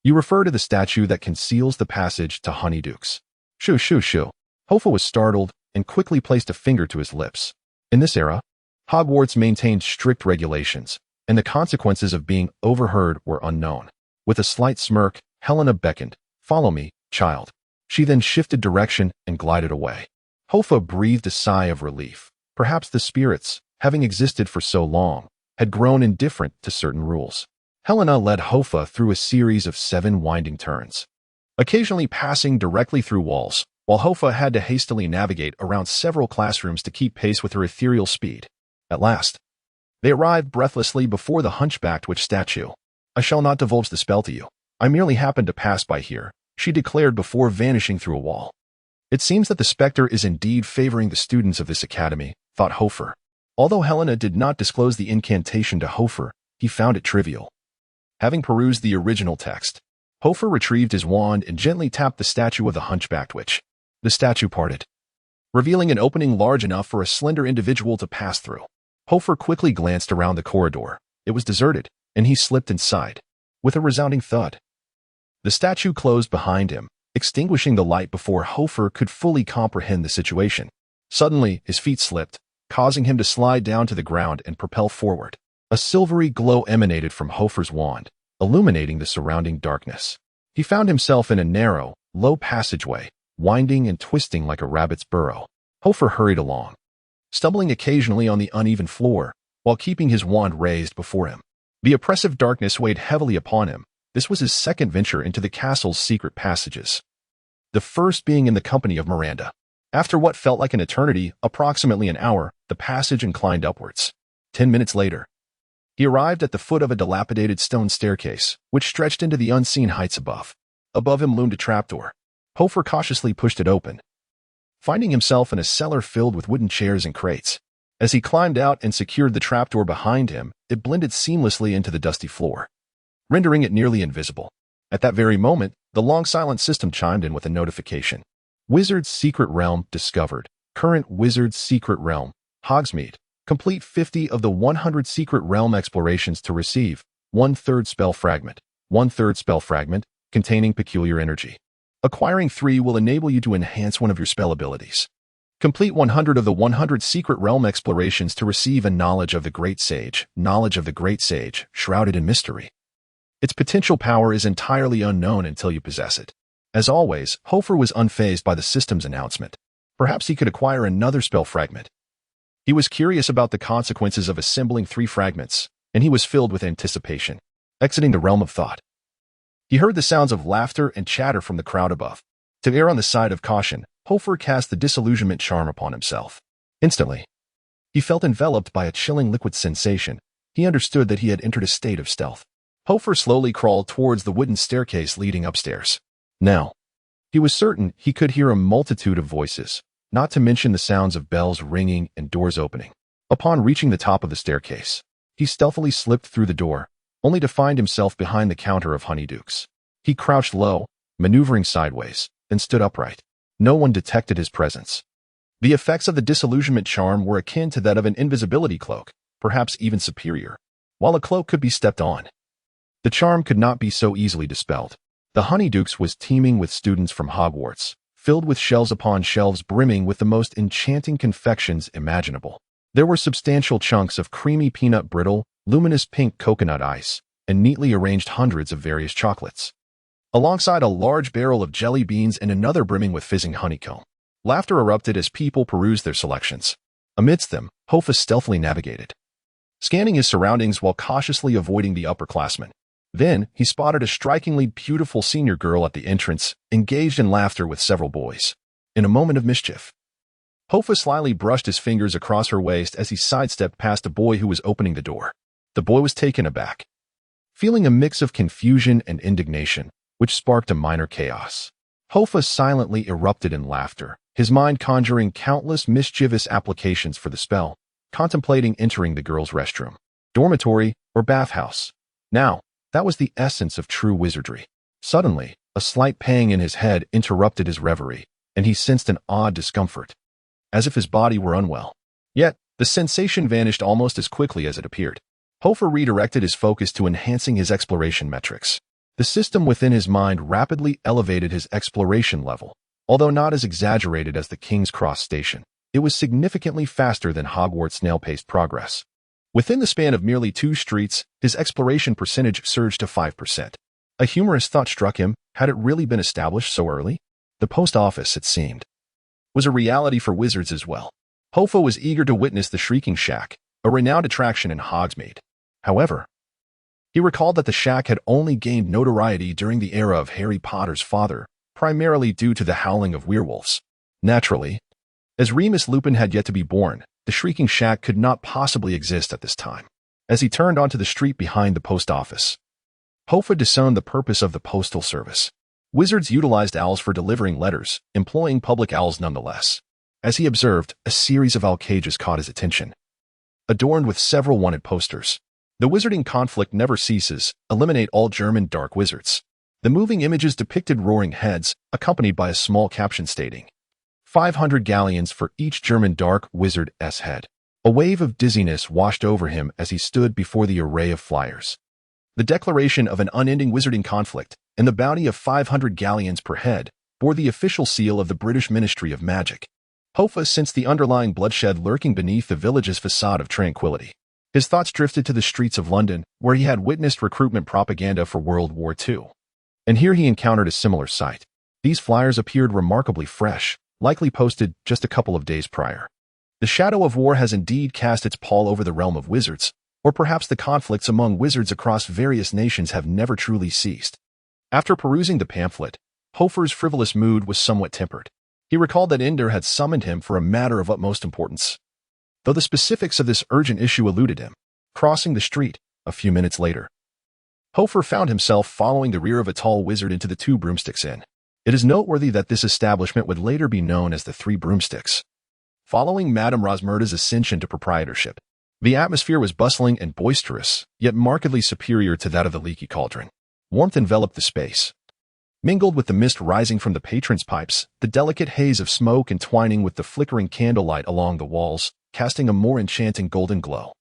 you refer to the statue that conceals the passage to Honeydukes." Shoo, shoo, shoo. Hoffa was startled and quickly placed a finger to his lips. In this era, Hogwarts maintained strict regulations, and the consequences of being overheard were unknown. With a slight smirk, Helena beckoned. Follow me, child. She then shifted direction and glided away. Hoffa breathed a sigh of relief. Perhaps the spirits, having existed for so long, had grown indifferent to certain rules. Helena led Hoffa through a series of 7 winding turns, occasionally passing directly through walls, while Hoffa had to hastily navigate around several classrooms to keep pace with her ethereal speed. At last, they arrived breathlessly before the hunchbacked witch statue. I shall not divulge the spell to you. I merely happened to pass by here, she declared before vanishing through a wall. It seems that the specter is indeed favoring the students of this academy, thought Hoffa. Although Helena did not disclose the incantation to Hoffa, he found it trivial. Having perused the original text, Hoffa retrieved his wand and gently tapped the statue of the hunchbacked witch. The statue parted, revealing an opening large enough for a slender individual to pass through. Hoffa quickly glanced around the corridor. It was deserted, and he slipped inside. With a resounding thud, the statue closed behind him, extinguishing the light before Hoffa could fully comprehend the situation. Suddenly, his feet slipped, causing him to slide down to the ground and propel forward. A silvery glow emanated from Hoffa's wand, illuminating the surrounding darkness. He found himself in a narrow, low passageway, winding and twisting like a rabbit's burrow. Hoffa hurried along, stumbling occasionally on the uneven floor, while keeping his wand raised before him. The oppressive darkness weighed heavily upon him. This was his second venture into the castle's secret passages, the first being in the company of Miranda. After what felt like an eternity, approximately an hour, the passage inclined upwards. 10 minutes later, he arrived at the foot of a dilapidated stone staircase, which stretched into the unseen heights above. Above him loomed a trapdoor. Hoffa cautiously pushed it open, finding himself in a cellar filled with wooden chairs and crates. As he climbed out and secured the trapdoor behind him, it blended seamlessly into the dusty floor, rendering it nearly invisible. At that very moment, the long silent system chimed in with a notification. Wizard's Secret Realm discovered. Current Wizard's Secret Realm, Hogsmeade. Complete 50 of the 100 Secret Realm explorations to receive 1/3 spell fragment. 1/3 spell fragment, containing peculiar energy. Acquiring 3 will enable you to enhance one of your spell abilities. Complete 100 of the 100 Secret Realm explorations to receive a knowledge of the Great Sage. Knowledge of the Great Sage, shrouded in mystery. Its potential power is entirely unknown until you possess it. As always, Hoffa was unfazed by the system's announcement. Perhaps he could acquire another spell fragment. He was curious about the consequences of assembling 3 fragments, and he was filled with anticipation. Exiting the realm of thought, he heard the sounds of laughter and chatter from the crowd above. To err on the side of caution, Hoffa cast the disillusionment charm upon himself. Instantly, he felt enveloped by a chilling liquid sensation. He understood that he had entered a state of stealth. Hoffa slowly crawled towards the wooden staircase leading upstairs. Now, he was certain he could hear a multitude of voices, not to mention the sounds of bells ringing and doors opening. Upon reaching the top of the staircase, he stealthily slipped through the door, only to find himself behind the counter of honeydukes. He crouched low, maneuvering sideways, then stood upright. No one detected his presence. The effects of the disillusionment charm were akin to that of an invisibility cloak, perhaps even superior. While a cloak could be stepped on, the charm could not be so easily dispelled. The Honeydukes was teeming with students from Hogwarts, filled with shelves upon shelves brimming with the most enchanting confections imaginable. There were substantial chunks of creamy peanut brittle, luminous pink coconut ice, and neatly arranged hundreds of various chocolates, alongside a large barrel of jelly beans and another brimming with fizzing honeycomb. Laughter erupted as people perused their selections. Amidst them, Hoffa stealthily navigated, scanning his surroundings while cautiously avoiding the upperclassmen. Then, he spotted a strikingly beautiful senior girl at the entrance, engaged in laughter with several boys. In a moment of mischief, Hoffa slyly brushed his fingers across her waist as he sidestepped past a boy who was opening the door. The boy was taken aback, feeling a mix of confusion and indignation, which sparked a minor chaos. Hoffa silently erupted in laughter, his mind conjuring countless mischievous applications for the spell, contemplating entering the girl's restroom, dormitory, or bathhouse. Now, that was the essence of true wizardry. Suddenly, a slight pang in his head interrupted his reverie, and he sensed an odd discomfort, as if his body were unwell. Yet, the sensation vanished almost as quickly as it appeared. Hoffa redirected his focus to enhancing his exploration metrics. The system within his mind rapidly elevated his exploration level, Although not as exaggerated as the King's Cross station, it was significantly faster than Hogwarts' snail-paced progress. Within the span of merely 2 streets, his exploration percentage surged to 5%. A humorous thought struck him. Had it really been established so early? The post office, it seemed, was a reality for wizards as well. Hoffa was eager to witness the Shrieking Shack, a renowned attraction in Hogsmeade. However, he recalled that the shack had only gained notoriety during the era of Harry Potter's father, primarily due to the howling of werewolves. Naturally, as Remus Lupin had yet to be born, the Shrieking Shack could not possibly exist at this time. As he turned onto the street behind the post office, Hoffa discerned the purpose of the postal service. Wizards utilized owls for delivering letters, employing public owls nonetheless. As he observed, a series of owl cages caught his attention, adorned with several wanted posters. The wizarding conflict never ceases. Eliminate all German dark wizards. The moving images depicted roaring heads, accompanied by a small caption stating, 500 galleons for each German dark wizard's head. A wave of dizziness washed over him as he stood before the array of flyers. The declaration of an unending wizarding conflict and the bounty of 500 galleons per head bore the official seal of the British Ministry of Magic. Hoffa sensed the underlying bloodshed lurking beneath the village's facade of tranquility. His thoughts drifted to the streets of London, where he had witnessed recruitment propaganda for World War II. And here he encountered a similar sight. These flyers appeared remarkably fresh, likely posted just a couple of days prior. The shadow of war has indeed cast its pall over the realm of wizards, or perhaps the conflicts among wizards across various nations have never truly ceased. After perusing the pamphlet, Hoffa's frivolous mood was somewhat tempered. He recalled that Ender had summoned him for a matter of utmost importance, though the specifics of this urgent issue eluded him. Crossing the street, a few minutes later, Hoffa found himself following the rear of a tall wizard into the Two Broomsticks Inn. It is noteworthy that this establishment would later be known as the Three Broomsticks. Following Madame Rosmerta's ascension to proprietorship, the atmosphere was bustling and boisterous, yet markedly superior to that of the Leaky Cauldron. Warmth enveloped the space. Mingled with the mist rising from the patrons' pipes, the delicate haze of smoke entwining with the flickering candlelight along the walls, casting a more enchanting golden glow.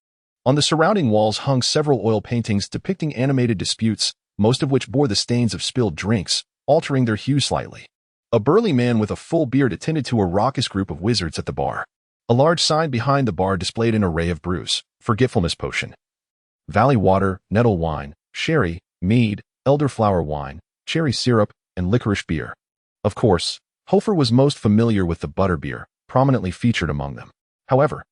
On the surrounding walls hung several oil paintings depicting animated disputes, most of which bore the stains of spilled drinks, altering their hue slightly. A burly man with a full beard attended to a raucous group of wizards at the bar. A large sign behind the bar displayed an array of brews: forgetfulness potion, valley water, nettle wine, sherry, mead, elderflower wine, cherry syrup, and licorice beer. Of course, Hoffa was most familiar with the butterbeer, prominently featured among them. However,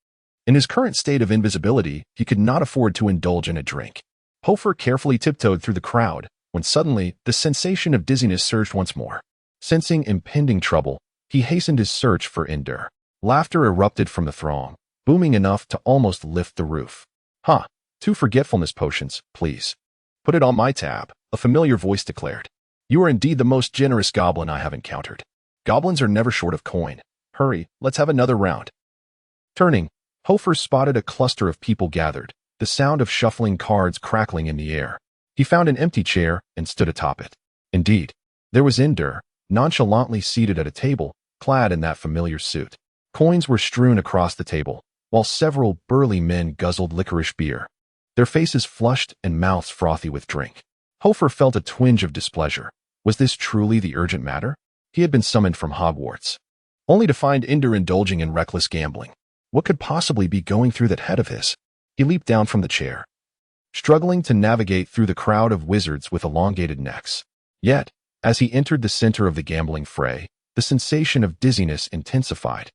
in his current state of invisibility, he could not afford to indulge in a drink. Hoffa carefully tiptoed through the crowd, when suddenly the sensation of dizziness surged once more. Sensing impending trouble, he hastened his search for Ender. Laughter erupted from the throng, booming enough to almost lift the roof. "Huh, 2 forgetfulness potions, please. Put it on my tab," a familiar voice declared. "You are indeed the most generous goblin I have encountered. Goblins are never short of coin. Hurry, let's have another round." Turning, Hoffa spotted a cluster of people gathered, the sound of shuffling cards crackling in the air. He found an empty chair and stood atop it. Indeed, there was Ender, nonchalantly seated at a table, clad in that familiar suit. Coins were strewn across the table, while several burly men guzzled licorice beer, their faces flushed and mouths frothy with drink. Hoffa felt a twinge of displeasure. Was this truly the urgent matter? He had been summoned from Hogwarts, only to find Ender indulging in reckless gambling. What could possibly be going through that head of his? He leaped down from the chair, struggling to navigate through the crowd of wizards with elongated necks. Yet, as he entered the center of the gambling fray, the sensation of dizziness intensified,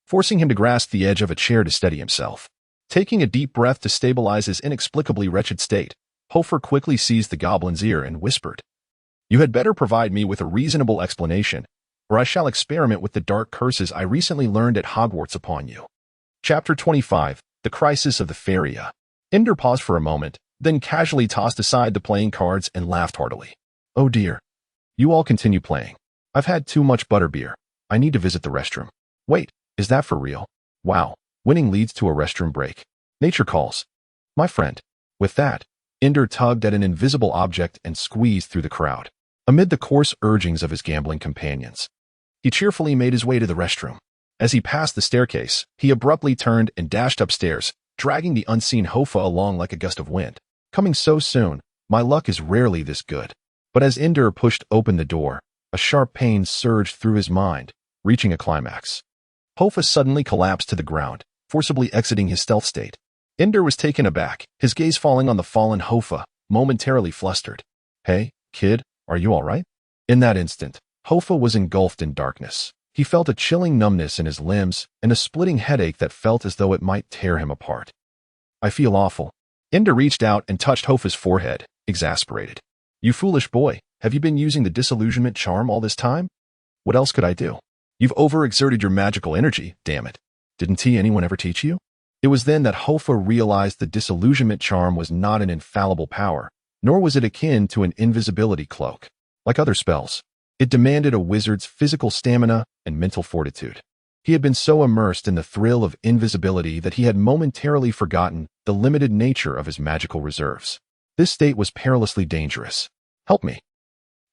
forcing him to grasp the edge of a chair to steady himself. Taking a deep breath to stabilize his inexplicably wretched state, Hoffa quickly seized the goblin's ear and whispered, "You had better provide me with a reasonable explanation, or I shall experiment with the dark curses I recently learned at Hogwarts upon you." Chapter 25, The Crisis of the Feria. Ender paused for a moment, then casually tossed aside the playing cards and laughed heartily. "Oh dear. You all continue playing. I've had too much butterbeer. I need to visit the restroom." "Wait, is that for real? Wow, winning leads to a restroom break. Nature calls. My friend." With that, Ender tugged at an invisible object and squeezed through the crowd. Amid the coarse urgings of his gambling companions, he cheerfully made his way to the restroom. As he passed the staircase, he abruptly turned and dashed upstairs, dragging the unseen Hoffa along like a gust of wind. "Coming so soon, my luck is rarely this good." But as Ender pushed open the door, A sharp pain surged through his mind, reaching a climax. Hoffa suddenly collapsed to the ground, forcibly exiting his stealth state. Ender was taken aback, his gaze falling on the fallen Hoffa, momentarily flustered. "Hey, kid, are you all right?" In that instant, Hoffa was engulfed in darkness. He felt a chilling numbness in his limbs and a splitting headache that felt as though it might tear him apart. "I feel awful." Ender reached out and touched Hoffa's forehead, exasperated. "You foolish boy, have you been using the disillusionment charm all this time?" "What else could I do? You've overexerted your magical energy, damn it. Didn't anyone ever teach you?" It was then that Hoffa realized the disillusionment charm was not an infallible power, nor was it akin to an invisibility cloak. Like other spells, it demanded a wizard's physical stamina and mental fortitude. He had been so immersed in the thrill of invisibility that he had momentarily forgotten the limited nature of his magical reserves. This state was perilously dangerous. "Help me."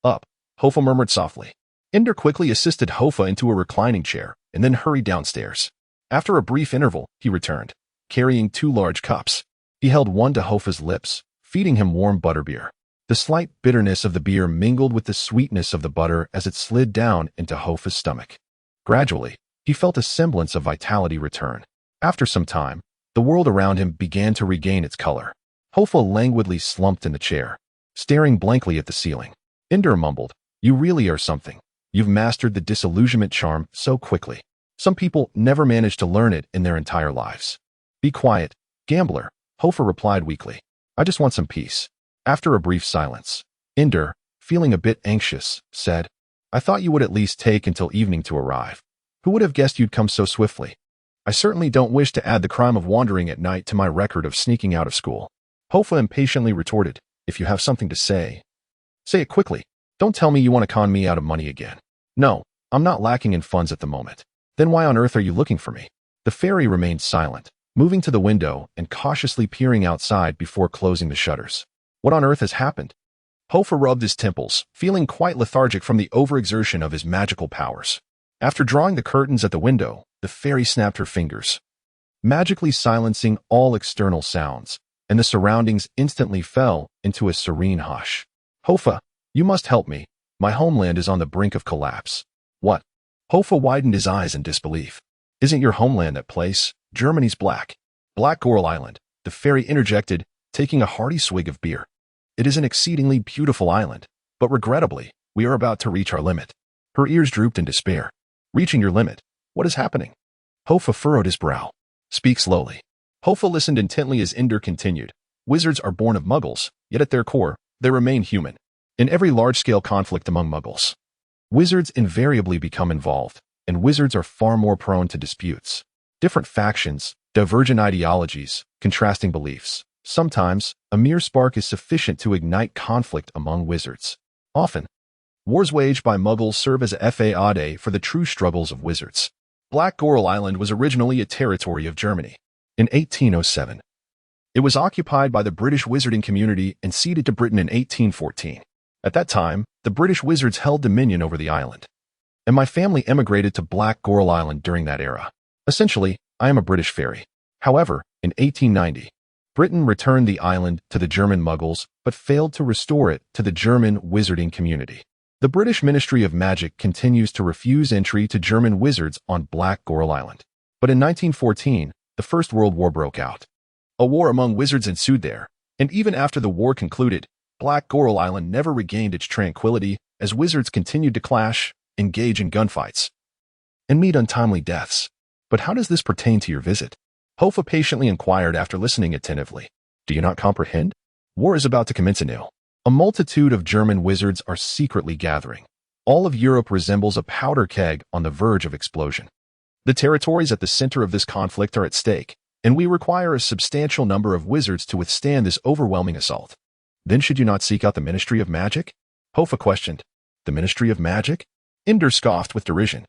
"Up," Hoffa murmured softly. Ender quickly assisted Hoffa into a reclining chair and then hurried downstairs. After a brief interval, he returned, carrying 2 large cups. He held one to Hoffa's lips, feeding him warm butterbeer. The slight bitterness of the beer mingled with the sweetness of the butter as it slid down into Hoffa's stomach. Gradually, he felt a semblance of vitality return. After some time, the world around him began to regain its color. Hoffa languidly slumped in the chair, staring blankly at the ceiling. Ender mumbled, "You really are something. You've mastered the disillusionment charm so quickly. Some people never manage to learn it in their entire lives." "Be quiet, gambler," Hoffa replied weakly. "I just want some peace." After a brief silence, Ender, feeling a bit anxious, said, "I thought you would at least take until evening to arrive. Who would have guessed you'd come so swiftly? I certainly don't wish to add the crime of wandering at night to my record of sneaking out of school." Hoffa impatiently retorted, "If you have something to say, say it quickly. Don't tell me you want to con me out of money again." "No, I'm not lacking in funds at the moment." "Then why on earth are you looking for me?" The fairy remained silent, moving to the window and cautiously peering outside before closing the shutters. "What on earth has happened?" Hoffa rubbed his temples, feeling quite lethargic from the overexertion of his magical powers. After drawing the curtains at the window, the fairy snapped her fingers, magically silencing all external sounds, and the surroundings instantly fell into a serene hush. "Hoffa, you must help me. My homeland is on the brink of collapse." "What?" Hoffa widened his eyes in disbelief. "Isn't your homeland that place, Germany's Black Coral Island?" the fairy interjected, taking a hearty swig of beer. "It is an exceedingly beautiful island, but regrettably, we are about to reach our limit." Her ears drooped in despair. "Reaching your limit? What is happening?" Hoffa furrowed his brow. "Speak slowly." Hoffa listened intently as Ender continued. "Wizards are born of muggles, yet at their core, they remain human. In every large-scale conflict among muggles, wizards invariably become involved, and wizards are far more prone to disputes. Different factions, divergent ideologies, contrasting beliefs. Sometimes, a mere spark is sufficient to ignite conflict among wizards. Often, wars waged by muggles serve as a faade for the true struggles of wizards. Black Coral Island was originally a territory of Germany. In 1807, it was occupied by the British wizarding community and ceded to Britain in 1814. At that time, the British wizards held dominion over the island, and my family emigrated to Black Coral Island during that era. Essentially, I am a British fairy. However, in 1890, Britain returned the island to the German muggles, but failed to restore it to the German wizarding community. The British Ministry of Magic continues to refuse entry to German wizards on Black Coral Island. But in 1914, the First World War broke out. A war among wizards ensued there, and even after the war concluded, Black Coral Island never regained its tranquility as wizards continued to clash, engage in gunfights, and meet untimely deaths. "But how does this pertain to your visit?" Hoffa patiently inquired after listening attentively. "Do you not comprehend? War is about to commence anew. A multitude of German wizards are secretly gathering. All of Europe resembles a powder keg on the verge of explosion. The territories at the center of this conflict are at stake, and we require a substantial number of wizards to withstand this overwhelming assault." "Then should you not seek out the Ministry of Magic?" Hoffa questioned. "The Ministry of Magic?" Ender scoffed with derision.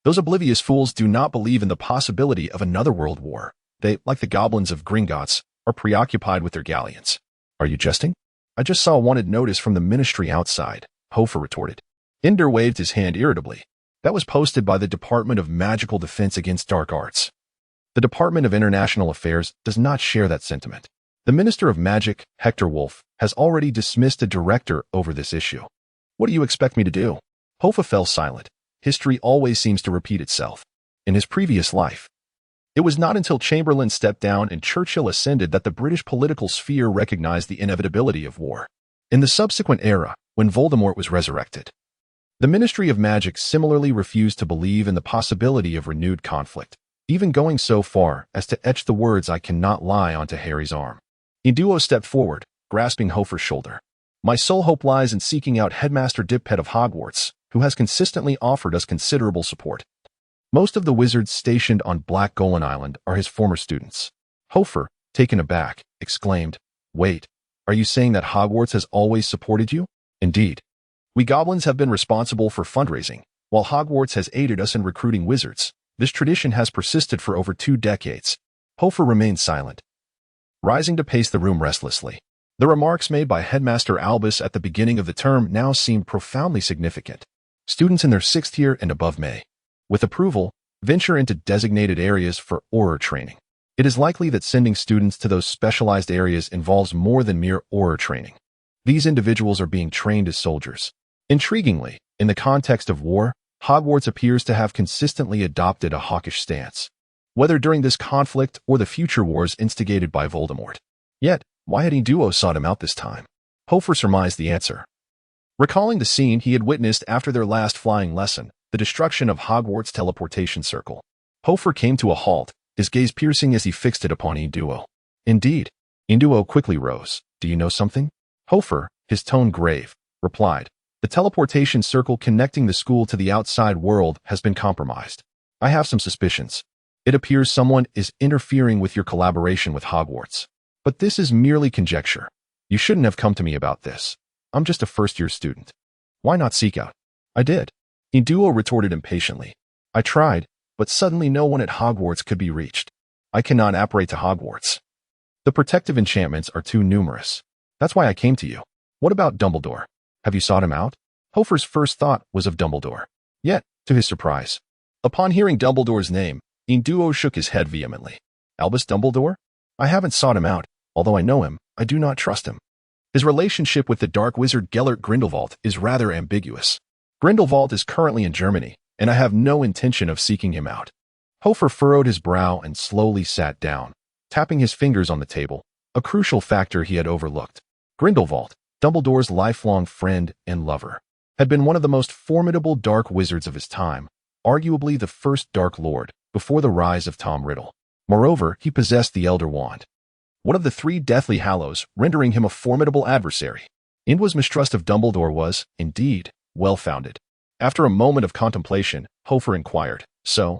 "Those oblivious fools do not believe in the possibility of another world war. They, like the goblins of Gringotts, are preoccupied with their galleons." "Are you jesting?" "I just saw a wanted notice from the ministry outside," Hoffa retorted. Ender waved his hand irritably. "That was posted by the Department of Magical Defense Against Dark Arts. The Department of International Affairs does not share that sentiment. The Minister of Magic, Hector Wolf, has already dismissed a director over this issue." "What do you expect me to do?" Hoffa fell silent. History always seems to repeat itself. In his previous life, it was not until Chamberlain stepped down and Churchill ascended that the British political sphere recognized the inevitability of war. In the subsequent era, when Voldemort was resurrected, the Ministry of Magic similarly refused to believe in the possibility of renewed conflict, even going so far as to etch the words "I cannot lie" onto Harry's arm. Duo stepped forward, grasping Hoffa's shoulder. "My sole hope lies in seeking out Headmaster Dipet of Hogwarts, who has consistently offered us considerable support. Most of the wizards stationed on Black Golan Island are his former students." Hoffa, taken aback, exclaimed, "Wait, are you saying that Hogwarts has always supported you?" "Indeed. We goblins have been responsible for fundraising, while Hogwarts has aided us in recruiting wizards. This tradition has persisted for over 2 decades. Hoffa remained silent, rising to pace the room restlessly. The remarks made by Headmaster Albus at the beginning of the term now seemed profoundly significant. Students in their 6th year and above may, with approval, venture into designated areas for Auror training. It is likely that sending students to those specialized areas involves more than mere Auror training. These individuals are being trained as soldiers. Intriguingly, in the context of war, Hogwarts appears to have consistently adopted a hawkish stance, whether during this conflict or the future wars instigated by Voldemort. Yet, why had Duo sought him out this time? Hoffa surmised the answer. Recalling the scene he had witnessed after their last flying lesson, the destruction of Hogwarts' teleportation circle, Hoffa came to a halt, his gaze piercing as he fixed it upon Duo. "Indeed." Duo quickly rose. "Do you know something?" Hoffa, his tone grave, replied, "The teleportation circle connecting the school to the outside world has been compromised. I have some suspicions. It appears someone is interfering with your collaboration with Hogwarts. But this is merely conjecture. You shouldn't have come to me about this. I'm just a first-year student. Why not seek out?" "I did." Duo retorted impatiently. "I tried, but suddenly no one at Hogwarts could be reached. I cannot apparate to Hogwarts. The protective enchantments are too numerous. That's why I came to you." "What about Dumbledore? Have you sought him out?" Hoffa's first thought was of Dumbledore. Yet, to his surprise, upon hearing Dumbledore's name, Duo shook his head vehemently. "Albus Dumbledore? I haven't sought him out. Although I know him, I do not trust him. His relationship with the dark wizard Gellert Grindelwald is rather ambiguous. Grindelwald is currently in Germany, and I have no intention of seeking him out." Hoffa furrowed his brow and slowly sat down, tapping his fingers on the table, a crucial factor he had overlooked. Grindelwald, Dumbledore's lifelong friend and lover, had been one of the most formidable dark wizards of his time, arguably the first Dark Lord, before the rise of Tom Riddle. Moreover, he possessed the Elder Wand, one of the 3 Deathly Hallows, rendering him a formidable adversary. Indwa's mistrust of Dumbledore was, indeed, well-founded. After a moment of contemplation, Hoffa inquired, "So,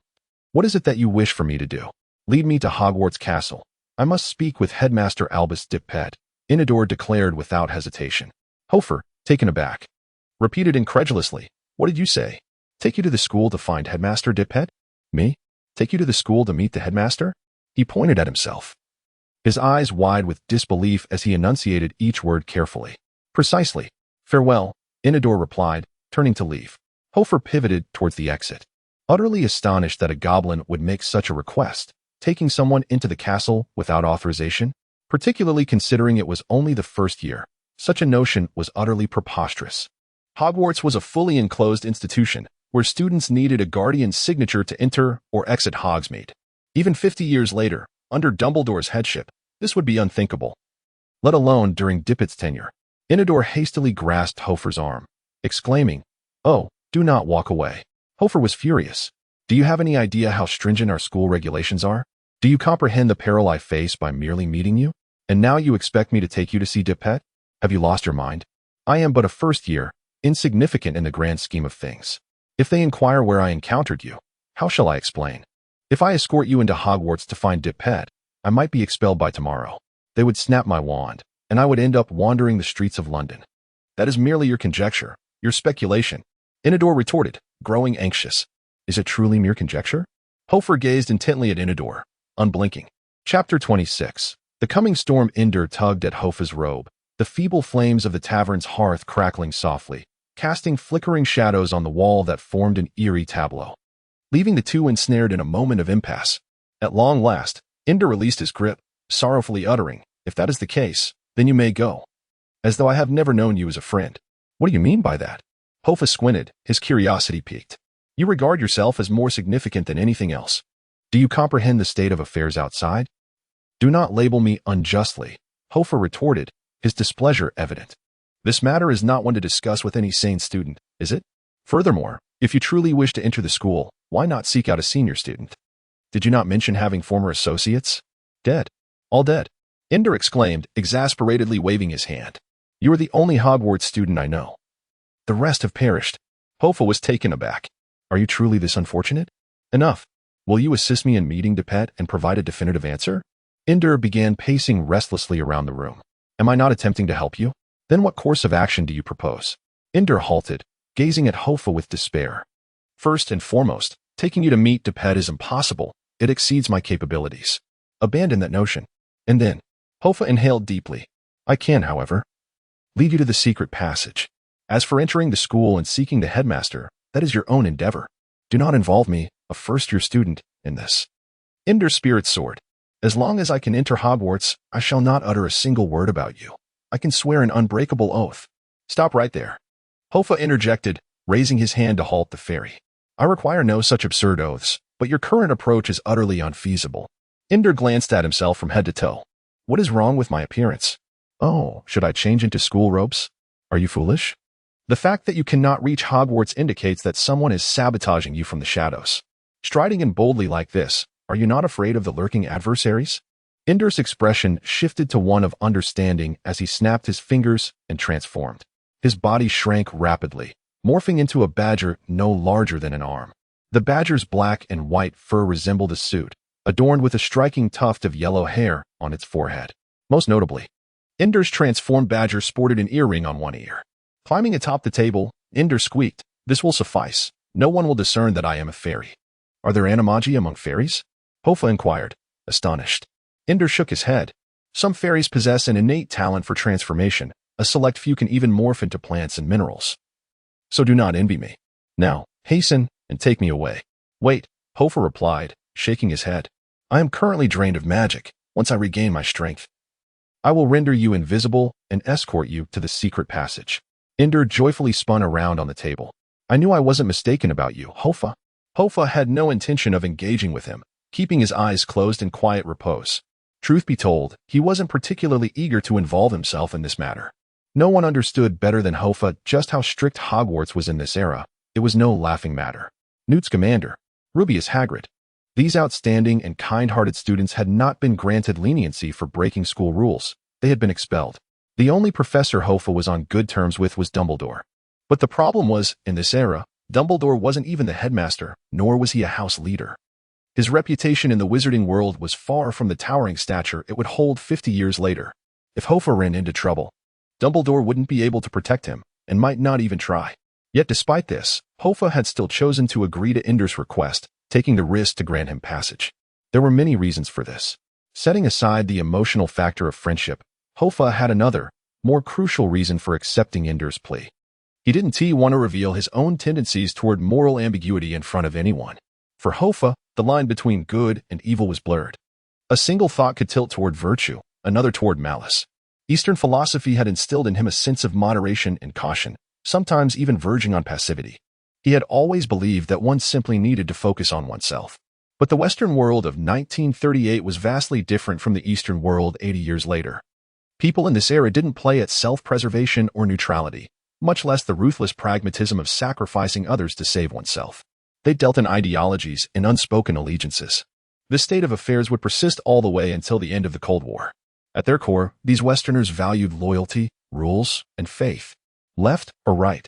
what is it that you wish for me to do?" "Lead me to Hogwarts Castle. I must speak with Headmaster Albus Dipet," Inidor declared without hesitation. Hoffa, taken aback, repeated incredulously, "What did you say? Take you to the school to find Headmaster Dipet? Me? Take you to the school to meet the headmaster?" He pointed at himself, his eyes wide with disbelief as he enunciated each word carefully. "Precisely. Farewell," Inidor replied, turning to leave. Hoffa pivoted towards the exit, utterly astonished that a goblin would make such a request, taking someone into the castle without authorization, particularly considering it was only the 1st year. Such a notion was utterly preposterous. Hogwarts was a fully enclosed institution, where students needed a guardian's signature to enter or exit Hogsmeade. Even 50 years later, under Dumbledore's headship, this would be unthinkable, let alone during Dipet's tenure. Inidor hastily grasped Hoffa's arm, exclaiming, "Oh, do not walk away." Hoffa was furious. "Do you have any idea how stringent our school regulations are? Do you comprehend the peril I face by merely meeting you? And now you expect me to take you to see Dipet? Have you lost your mind? I am but a 1st year, insignificant in the grand scheme of things. If they inquire where I encountered you, how shall I explain? If I escort you into Hogwarts to find Dipet, I might be expelled by tomorrow. They would snap my wand, and I would end up wandering the streets of London." "That is merely your conjecture, your speculation," Inidor retorted, growing anxious. "Is it truly mere conjecture?" Hoffa gazed intently at Inidor, unblinking. Chapter 26. The coming storm. Ender tugged at Hoffa's robe, the feeble flames of the tavern's hearth crackling softly, casting flickering shadows on the wall that formed an eerie tableau, leaving the two ensnared in a moment of impasse. At long last, Ender released his grip, sorrowfully uttering, "If that is the case, then you may go. As though I have never known you as a friend." "What do you mean by that?" Hoffa squinted, his curiosity piqued. You regard yourself as more significant than anything else. Do you comprehend the state of affairs outside? Do not label me unjustly, Hoffa retorted, his displeasure evident. This matter is not one to discuss with any sane student, is it? Furthermore, if you truly wish to enter the school, why not seek out a senior student? Did you not mention having former associates? Dead. All dead. Ender exclaimed, exasperatedly waving his hand. You are the only Hogwarts student I know. The rest have perished. Hoffa was taken aback. Are you truly this unfortunate? Enough. Will you assist me in meeting Dipet and provide a definitive answer? Ender began pacing restlessly around the room. Am I not attempting to help you? Then what course of action do you propose? Ender halted, gazing at Hoffa with despair. First and foremost, taking you to meet Dipet is impossible. It exceeds my capabilities. Abandon that notion. And then, Hoffa inhaled deeply. I can, however, lead you to the secret passage. As for entering the school and seeking the headmaster, that is your own endeavor. Do not involve me, a first-year student, in this. Ender's spirit soared. As long as I can enter Hogwarts, I shall not utter a single word about you. I can swear an unbreakable oath. Stop right there. Hoffa interjected, raising his hand to halt the fairy. I require no such absurd oaths, but your current approach is utterly unfeasible. Ender glanced at himself from head to toe. What is wrong with my appearance? Oh, should I change into school robes? Are you foolish? The fact that you cannot reach Hogwarts indicates that someone is sabotaging you from the shadows. Striding in boldly like this, are you not afraid of the lurking adversaries? Ender's expression shifted to one of understanding as he snapped his fingers and transformed. His body shrank rapidly, morphing into a badger no larger than an arm. The badger's black and white fur resembled a suit, adorned with a striking tuft of yellow hair on its forehead. Most notably, Ender's transformed badger sported an earring on one ear. Climbing atop the table, Ender squeaked, "This will suffice. No one will discern that I am a fairy." Are there animagi among fairies? Hoffa inquired, astonished. Ender shook his head. Some fairies possess an innate talent for transformation. A select few can even morph into plants and minerals. So do not envy me. Now, hasten and take me away. Wait, Hoffa replied, shaking his head. I am currently drained of magic. Once I regain my strength, I will render you invisible and escort you to the secret passage. Ender joyfully spun around on the table. I knew I wasn't mistaken about you, Hoffa. Hoffa had no intention of engaging with him, keeping his eyes closed in quiet repose. Truth be told, he wasn't particularly eager to involve himself in this matter. No one understood better than Hoffa just how strict Hogwarts was in this era. It was no laughing matter. Newt Scamander, Rubeus Hagrid. These outstanding and kind-hearted students had not been granted leniency for breaking school rules. They had been expelled. The only professor Hoffa was on good terms with was Dumbledore. But the problem was, in this era, Dumbledore wasn't even the headmaster, nor was he a house leader. His reputation in the wizarding world was far from the towering stature it would hold 50 years later. If Hoffa ran into trouble, Dumbledore wouldn't be able to protect him, and might not even try. Yet despite this, Hoffa had still chosen to agree to Ender's request, taking the risk to grant him passage. There were many reasons for this. Setting aside the emotional factor of friendship, Hoffa had another, more crucial reason for accepting Ender's plea. He didn't want to reveal his own tendencies toward moral ambiguity in front of anyone. For Hoffa, the line between good and evil was blurred. A single thought could tilt toward virtue, another toward malice. Eastern philosophy had instilled in him a sense of moderation and caution, sometimes even verging on passivity. He had always believed that one simply needed to focus on oneself. But the Western world of 1938 was vastly different from the Eastern world 80 years later. People in this era didn't play at self-preservation or neutrality, much less the ruthless pragmatism of sacrificing others to save oneself. They dealt in ideologies and unspoken allegiances. This state of affairs would persist all the way until the end of the Cold War. At their core, these Westerners valued loyalty, rules, and faith. Left or right?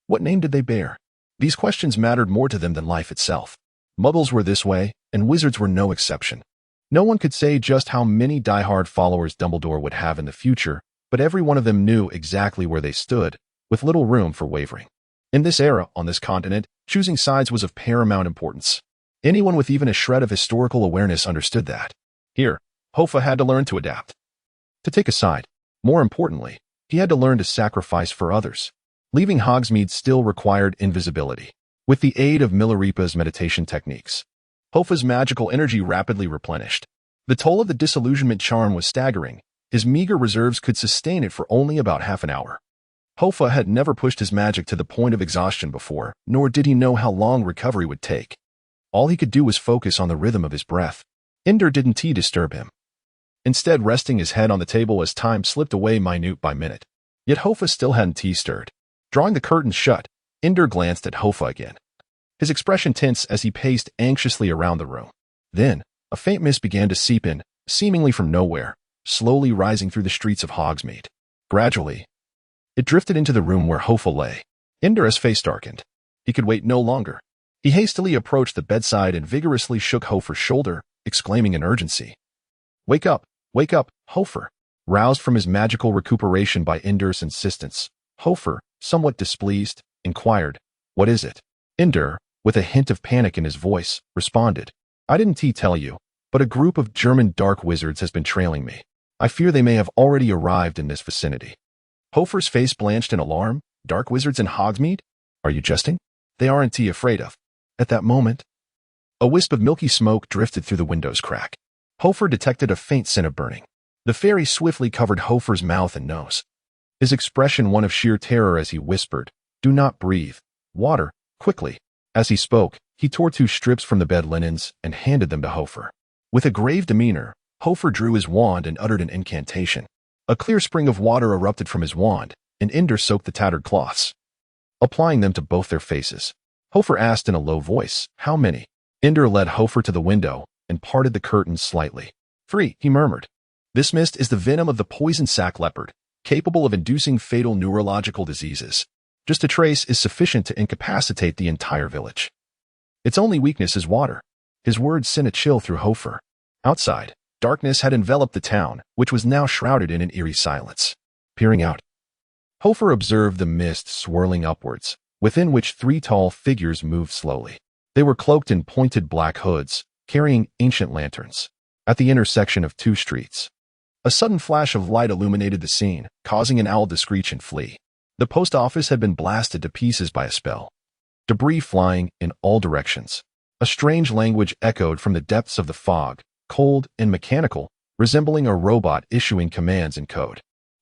What name did they bear? These questions mattered more to them than life itself. Muggles were this way, and wizards were no exception. No one could say just how many die-hard followers Dumbledore would have in the future, but every one of them knew exactly where they stood, with little room for wavering. In this era, on this continent, choosing sides was of paramount importance. Anyone with even a shred of historical awareness understood that. Here, Hoffa had to learn to adapt. To take a side. More importantly, he had to learn to sacrifice for others. Leaving Hogsmeade still required invisibility. With the aid of Milarepa's meditation techniques, Hoffa's magical energy rapidly replenished. The toll of the disillusionment charm was staggering. His meager reserves could sustain it for only about half an hour. Hoffa had never pushed his magic to the point of exhaustion before, nor did he know how long recovery would take. All he could do was focus on the rhythm of his breath. Ender didn't disturb him, instead resting his head on the table as time slipped away minute by minute. Yet Hoffa still hadn't stirred. Drawing the curtains shut, Ender glanced at Hoffa again. His expression tense as he paced anxiously around the room. Then, a faint mist began to seep in, seemingly from nowhere, slowly rising through the streets of Hogsmeade. Gradually, it drifted into the room where Hoffa lay. Ender's face darkened. He could wait no longer. He hastily approached the bedside and vigorously shook Hoffa's shoulder, exclaiming in urgency. Wake up, Hoffa. Roused from his magical recuperation by Ender's insistence, Hoffa, somewhat displeased, inquired, What is it? Ender, with a hint of panic in his voice, responded, I didn't tell you, but a group of German dark wizards has been trailing me. I fear they may have already arrived in this vicinity. Hoffa's face blanched in alarm. Dark wizards in Hogsmeade? Are you jesting? They aren't afraid of. At that moment, a wisp of milky smoke drifted through the window's crack. Hoffa detected a faint scent of burning. The fairy swiftly covered Hoffa's mouth and nose, his expression one of sheer terror as he whispered, Do not breathe. Water, quickly. As he spoke, he tore 2 strips from the bed linens and handed them to Hoffa. With a grave demeanor, Hoffa drew his wand and uttered an incantation. A clear spring of water erupted from his wand, and Ender soaked the tattered cloths, applying them to both their faces. Hoffa asked in a low voice, How many? Ender led Hoffa to the window and parted the curtains slightly. 3, he murmured. This mist is the venom of the poison sac leopard, capable of inducing fatal neurological diseases. Just a trace is sufficient to incapacitate the entire village. Its only weakness is water. His words sent a chill through Hoffa. Outside, darkness had enveloped the town, which was now shrouded in an eerie silence. Peering out, Hoffa observed the mist swirling upwards, within which 3 tall figures moved slowly. They were cloaked in pointed black hoods, carrying ancient lanterns. At the intersection of 2 streets, a sudden flash of light illuminated the scene, causing an owl to screech and flee. The post office had been blasted to pieces by a spell, debris flying in all directions. A strange language echoed from the depths of the fog, cold and mechanical, resembling a robot issuing commands in code.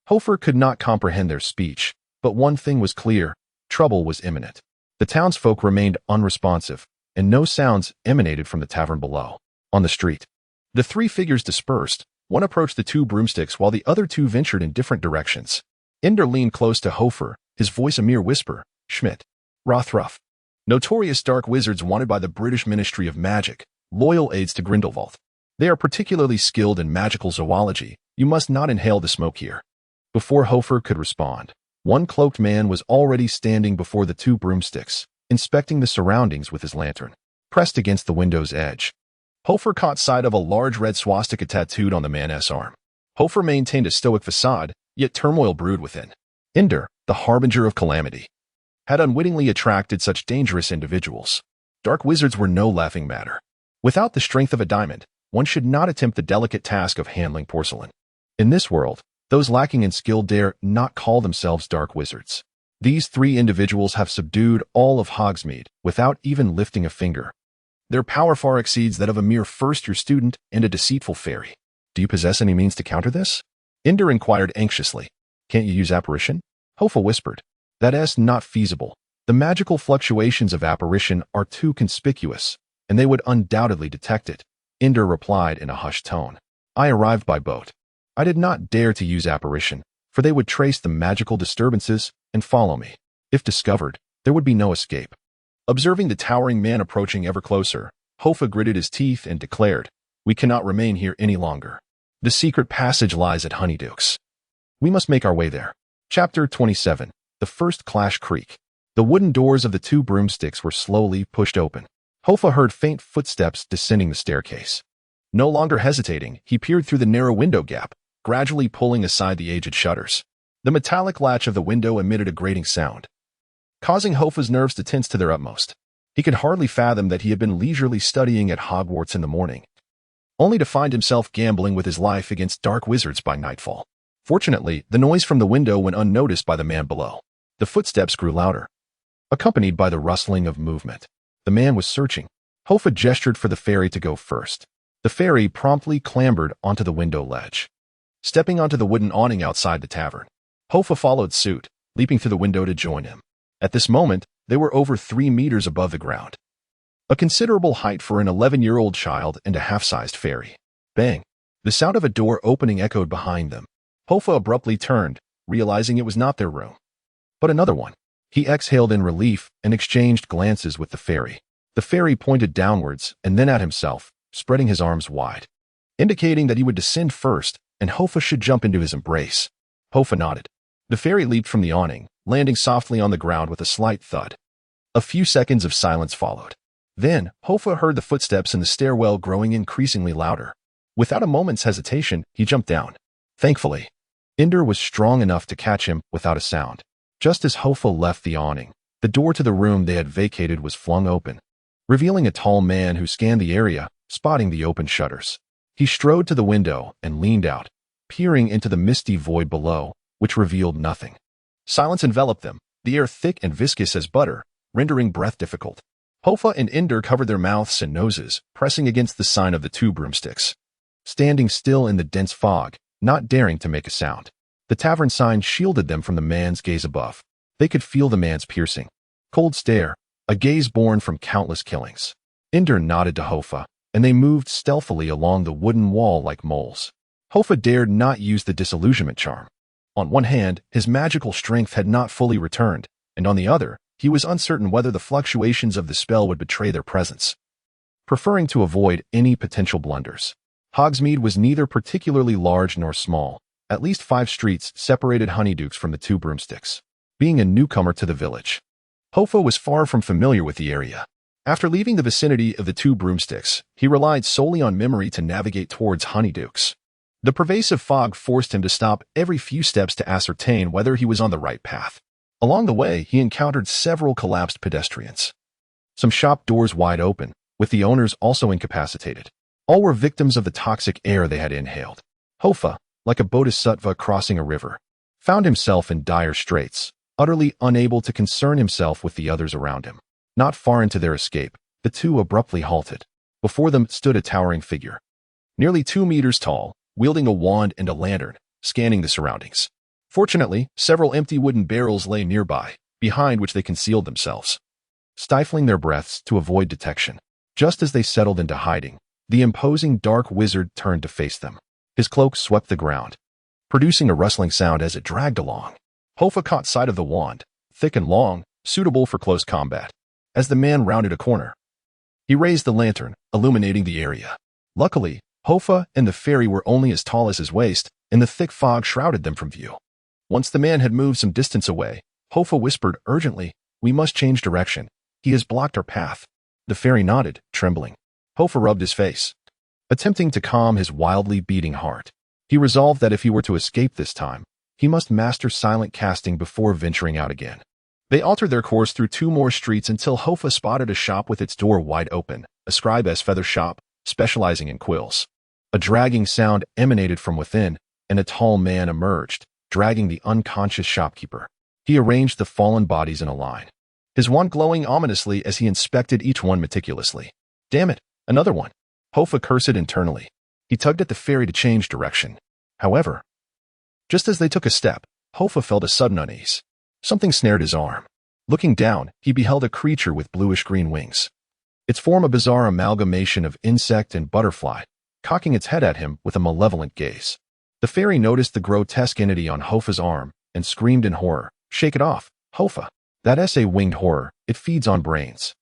Hoffa could not comprehend their speech, but one thing was clear, trouble was imminent. The townsfolk remained unresponsive, and no sounds emanated from the tavern below. On the street, the 3 figures dispersed. One approached the 2 broomsticks while the other 2 ventured in different directions. Ender leaned close to Hoffa, his voice a mere whisper. Schmidt. Rothruff. Notorious dark wizards wanted by the British Ministry of Magic, loyal aides to Grindelwald. They are particularly skilled in magical zoology. You must not inhale the smoke here. Before Hoffa could respond, one cloaked man was already standing before the 2 broomsticks, inspecting the surroundings with his lantern. Pressed against the window's edge, Hoffa caught sight of a large red swastika tattooed on the man's arm. Hoffa maintained a stoic facade, yet turmoil brewed within. Ender, the harbinger of calamity, had unwittingly attracted such dangerous individuals. Dark wizards were no laughing matter. Without the strength of a diamond, one should not attempt the delicate task of handling porcelain. In this world, those lacking in skill dare not call themselves dark wizards. These 3 individuals have subdued all of Hogsmeade without even lifting a finger. Their power far exceeds that of a mere first-year student and a deceitful fairy. Do you possess any means to counter this? Ender inquired anxiously. Can't you use apparition? Hoffa whispered. That's not feasible. The magical fluctuations of apparition are too conspicuous, and they would undoubtedly detect it. Ender replied in a hushed tone. I arrived by boat. I did not dare to use apparition, for they would trace the magical disturbances and follow me. If discovered, there would be no escape. Observing the towering man approaching ever closer, Hoffa gritted his teeth and declared, We cannot remain here any longer. The secret passage lies at Honeydukes. We must make our way there. Chapter 27. The First Clash Creak. The wooden doors of the 2 broomsticks were slowly pushed open. Hoffa heard faint footsteps descending the staircase. No longer hesitating, he peered through the narrow window gap, gradually pulling aside the aged shutters. The metallic latch of the window emitted a grating sound, causing Hoffa's nerves to tense to their utmost. He could hardly fathom that he had been leisurely studying at Hogwarts in the morning, only to find himself gambling with his life against dark wizards by nightfall. Fortunately, the noise from the window went unnoticed by the man below. The footsteps grew louder, accompanied by the rustling of movement. The man was searching. Hoffa gestured for the fairy to go first. The fairy promptly clambered onto the window ledge, stepping onto the wooden awning outside the tavern. Hoffa followed suit, leaping through the window to join him. At this moment, they were over 3 meters above the ground. A considerable height for an 11-year-old child and a half-sized fairy. Bang! The sound of a door opening echoed behind them. Hoffa abruptly turned, realizing it was not their room, but another one. He exhaled in relief and exchanged glances with the fairy. The fairy pointed downwards and then at himself, spreading his arms wide, indicating that he would descend first and Hoffa should jump into his embrace. Hoffa nodded. The fairy leaped from the awning, landing softly on the ground with a slight thud. A few seconds of silence followed. Then, Hoffa heard the footsteps in the stairwell growing increasingly louder. Without a moment's hesitation, he jumped down. Thankfully, Ender was strong enough to catch him without a sound. Just as Hoffa left the awning, the door to the room they had vacated was flung open, revealing a tall man who scanned the area, spotting the open shutters. He strode to the window and leaned out, peering into the misty void below, which revealed nothing. Silence enveloped them, the air thick and viscous as butter, rendering breath difficult. Hoffa and Ender covered their mouths and noses, pressing against the sign of the 2 broomsticks. Standing still in the dense fog, not daring to make a sound. The tavern sign shielded them from the man's gaze above. They could feel the man's piercing, cold stare, a gaze born from countless killings. Ender nodded to Hoffa, and they moved stealthily along the wooden wall like moles. Hoffa dared not use the disillusionment charm. On one hand, his magical strength had not fully returned, and on the other, he was uncertain whether the fluctuations of the spell would betray their presence. Preferring to avoid any potential blunders, Hogsmeade was neither particularly large nor small. At least 5 streets separated Honeydukes from the 2 broomsticks. Being a newcomer to the village, Hoffa was far from familiar with the area. After leaving the vicinity of the 2 broomsticks, he relied solely on memory to navigate towards Honeydukes. The pervasive fog forced him to stop every few steps to ascertain whether he was on the right path. Along the way, he encountered several collapsed pedestrians. Some shop doors wide open, with the owners also incapacitated. All were victims of the toxic air they had inhaled. Hoffa, like a bodhisattva crossing a river, found himself in dire straits, utterly unable to concern himself with the others around him. Not far into their escape, the 2 abruptly halted. Before them stood a towering figure, nearly 2 meters tall, wielding a wand and a lantern, scanning the surroundings. Fortunately, several empty wooden barrels lay nearby, behind which they concealed themselves, stifling their breaths to avoid detection. Just as they settled into hiding, the imposing dark wizard turned to face them. His cloak swept the ground, producing a rustling sound as it dragged along. Hoffa caught sight of the wand, thick and long, suitable for close combat. As the man rounded a corner, he raised the lantern, illuminating the area. Luckily, Hoffa and the fairy were only as tall as his waist, and the thick fog shrouded them from view. Once the man had moved some distance away, Hoffa whispered urgently, "We must change direction. He has blocked our path." The fairy nodded, trembling. Hoffa rubbed his face, attempting to calm his wildly beating heart. He resolved that if he were to escape this time, he must master silent casting before venturing out again. They altered their course through 2 more streets until Hoffa spotted a shop with its door wide open, a scribe's feather shop, specializing in quills. A dragging sound emanated from within, and a tall man emerged, dragging the unconscious shopkeeper. He arranged the fallen bodies in a line, his wand glowing ominously as he inspected each one meticulously. Damn it, another one. Hoffa cursed internally. He tugged at the fairy to change direction. However, just as they took a step, Hoffa felt a sudden unease. Something snared his arm. Looking down, he beheld a creature with bluish-green wings. Its form a bizarre amalgamation of insect and butterfly, cocking its head at him with a malevolent gaze. The fairy noticed the grotesque entity on Hoffa's arm and screamed in horror, "Shake it off, Hoffa. That is a winged horror, it feeds on brains."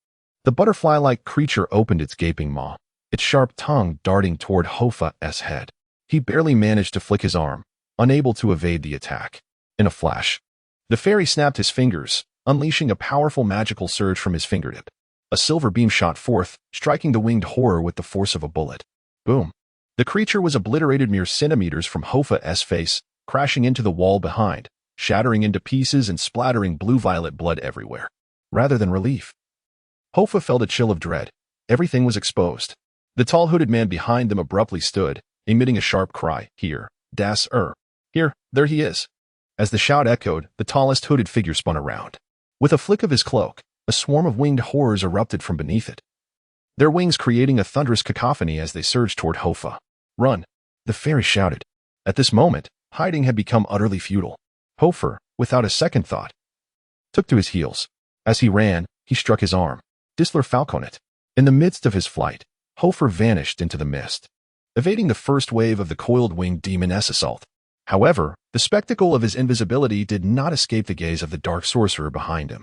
The butterfly-like creature opened its gaping maw, its sharp tongue darting toward Hoffa's head. He barely managed to flick his arm, unable to evade the attack. In a flash, the fairy snapped his fingers, unleashing a powerful magical surge from his fingertip. A silver beam shot forth, striking the winged horror with the force of a bullet. Boom. The creature was obliterated mere centimeters from Hoffa's face, crashing into the wall behind, shattering into pieces and splattering blue-violet blood everywhere. Rather than relief, Hoffa felt a chill of dread. Everything was exposed. The tall hooded man behind them abruptly stood, emitting a sharp cry. "Here, Here, there he is." As the shout echoed, the tallest hooded figure spun around. With a flick of his cloak, a swarm of winged horrors erupted from beneath it, their wings creating a thunderous cacophony as they surged toward Hoffa. "Run!" the fairy shouted. At this moment, hiding had become utterly futile. Hoffa, without a second thought, took to his heels. As he ran, he struck his arm. Disler Falconet. In the midst of his flight, Hoffa vanished into the mist, evading the first wave of the coiled-winged demoness assault. However, the spectacle of his invisibility did not escape the gaze of the dark sorcerer behind him.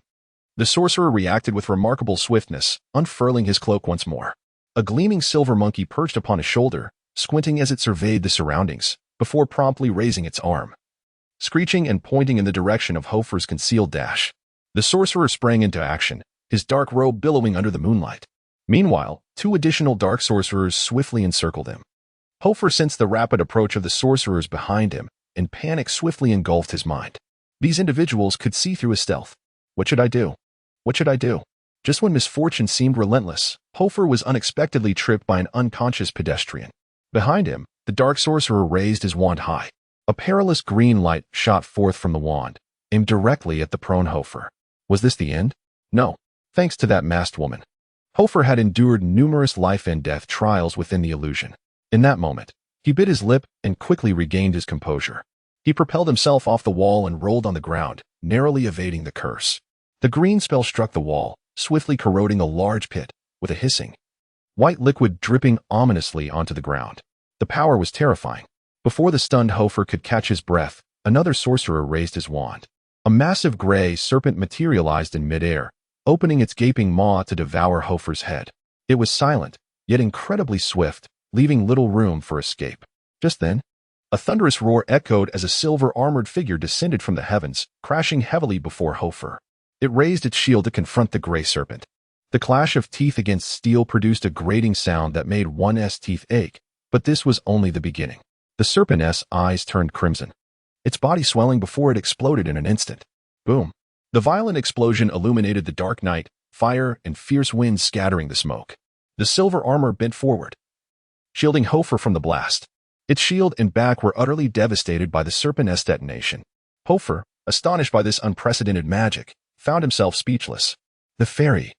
The sorcerer reacted with remarkable swiftness, unfurling his cloak once more. A gleaming silver monkey perched upon his shoulder, squinting as it surveyed the surroundings, before promptly raising its arm, screeching and pointing in the direction of Hoffa's concealed dash. The sorcerer sprang into action, his dark robe billowing under the moonlight. Meanwhile, 2 additional dark sorcerers swiftly encircled him. Hoffa sensed the rapid approach of the sorcerers behind him, and panic swiftly engulfed his mind. These individuals could see through his stealth. What should I do? What should I do? Just when misfortune seemed relentless, Hoffa was unexpectedly tripped by an unconscious pedestrian. Behind him, the dark sorcerer raised his wand high. A perilous green light shot forth from the wand, aimed directly at the prone Hoffa. Was this the end? No. Thanks to that masked woman. Hoffa had endured numerous life-and-death trials within the illusion. In that moment, he bit his lip and quickly regained his composure. He propelled himself off the wall and rolled on the ground, narrowly evading the curse. The green spell struck the wall, swiftly corroding a large pit, with a hissing, white liquid dripping ominously onto the ground. The power was terrifying. Before the stunned Hoffa could catch his breath, another sorcerer raised his wand. A massive gray serpent materialized in midair, opening its gaping maw to devour Hoffa's head. It was silent, yet incredibly swift, leaving little room for escape. Just then, a thunderous roar echoed as a silver-armored figure descended from the heavens, crashing heavily before Hoffa. It raised its shield to confront the gray serpent. The clash of teeth against steel produced a grating sound that made one's teeth ache, but this was only the beginning. The serpent's eyes turned crimson, its body swelling before it exploded in an instant. Boom. The violent explosion illuminated the dark night, fire and fierce winds scattering the smoke. The silver armor bent forward, shielding Hoffa from the blast. Its shield and back were utterly devastated by the serpent's detonation. Hoffa, astonished by this unprecedented magic, found himself speechless. The fairy,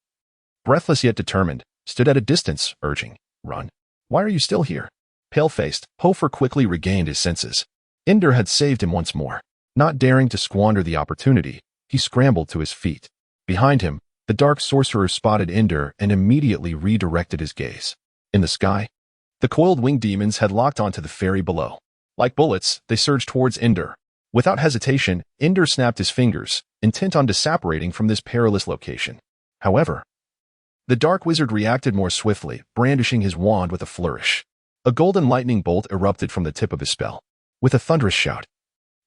breathless yet determined, stood at a distance, urging, "Run. Why are you still here?" Pale-faced, Hoffa quickly regained his senses. Ender had saved him once more. Not daring to squander the opportunity, he scrambled to his feet. Behind him, the dark sorcerer spotted Ender and immediately redirected his gaze. In the sky, the coiled winged demons had locked onto the fairy below. Like bullets, they surged towards Ender. Without hesitation, Ender snapped his fingers, intent on disapparating from this perilous location. However, the dark wizard reacted more swiftly, brandishing his wand with a flourish. A golden lightning bolt erupted from the tip of his spell. With a thunderous shout,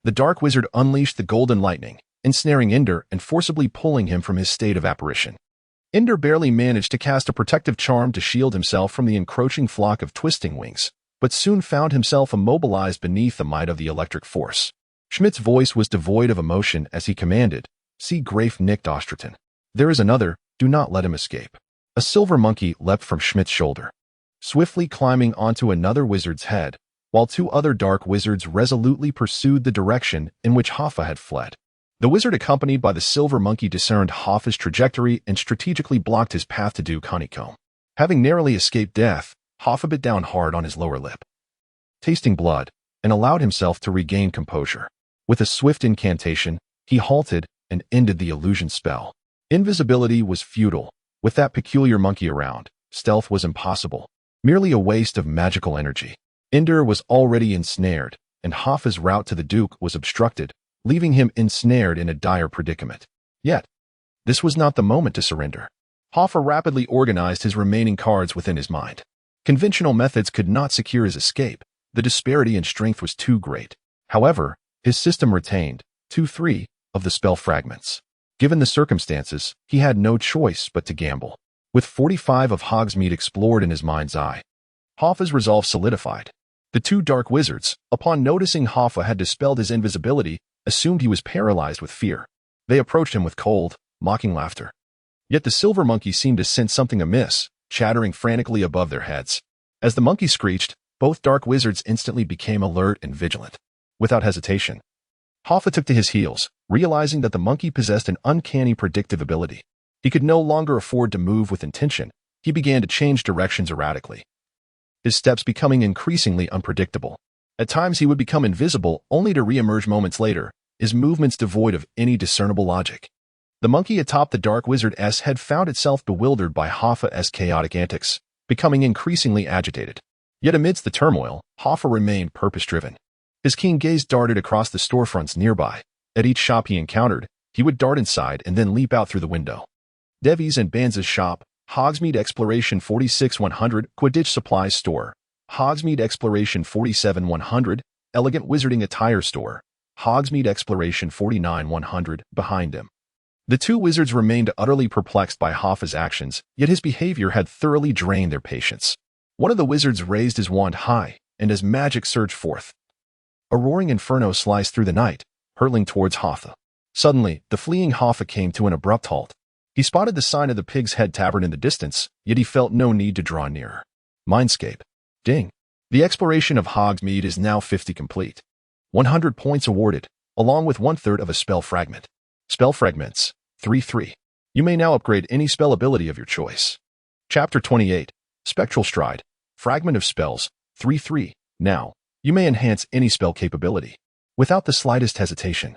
the dark wizard unleashed the golden lightning, ensnaring Ender and forcibly pulling him from his state of apparition. Ender barely managed to cast a protective charm to shield himself from the encroaching flock of twisting wings, but soon found himself immobilized beneath the might of the electric force. Schmidt's voice was devoid of emotion as he commanded, "See Grafe Nick Osterton. There is another, do not let him escape." A silver monkey leapt from Schmidt's shoulder, swiftly climbing onto another wizard's head, while 2 other dark wizards resolutely pursued the direction in which Hoffa had fled. The wizard accompanied by the silver monkey discerned Hoffa's trajectory and strategically blocked his path to Duke Honeycomb. Having narrowly escaped death, Hoffa bit down hard on his lower lip, tasting blood, and allowed himself to regain composure. With a swift incantation, he halted and ended the illusion spell. Invisibility was futile. With that peculiar monkey around, stealth was impossible, merely a waste of magical energy. Ender was already ensnared, and Hoffa's route to the Duke was obstructed, leaving him ensnared in a dire predicament. Yet, this was not the moment to surrender. Hoffa rapidly organized his remaining cards within his mind. Conventional methods could not secure his escape. The disparity in strength was too great. However, his system retained 2-3 of the spell fragments. Given the circumstances, he had no choice but to gamble. With 45 of Hogsmeade explored in his mind's eye, Hoffa's resolve solidified. The 2 dark wizards, upon noticing Hoffa had dispelled his invisibility, assumed he was paralyzed with fear. They approached him with cold, mocking laughter. Yet the silver monkey seemed to sense something amiss, chattering frantically above their heads. As the monkey screeched, both dark wizards instantly became alert and vigilant. Without hesitation, Hoffa took to his heels, realizing that the monkey possessed an uncanny predictive ability. He could no longer afford to move with intention. He began to change directions erratically, his steps becoming increasingly unpredictable. At times he would become invisible, only to re-emerge moments later, his movements devoid of any discernible logic. The monkey atop the dark wizard's head found itself bewildered by Hoffa's chaotic antics, becoming increasingly agitated. Yet amidst the turmoil, Hoffa remained purpose-driven. His keen gaze darted across the storefronts nearby. At each shop he encountered, he would dart inside and then leap out through the window. Devi's and Banza's shop, Hogsmeade Exploration 46-100, Quidditch Supplies Store, Hogsmeade Exploration 47-100, Elegant Wizarding Attire Store, Hogsmeade Exploration 49-100, behind him. The two wizards remained utterly perplexed by Hoffa's actions, yet his behavior had thoroughly drained their patience. One of the wizards raised his wand high, and as magic surged forth, a roaring inferno sliced through the night, hurtling towards Hoffa. Suddenly, the fleeing Hoffa came to an abrupt halt. He spotted the sign of the Pig's Head Tavern in the distance, yet he felt no need to draw nearer. Mindscape. Ding. The exploration of Hogsmeade is now 50 complete. 100 points awarded, along with 1/3 of a spell fragment. Spell fragments. 3-3. You may now upgrade any spell ability of your choice. Chapter 28. Spectral Stride. Fragment of Spells. 3-3. Now, you may enhance any spell capability. Without the slightest hesitation,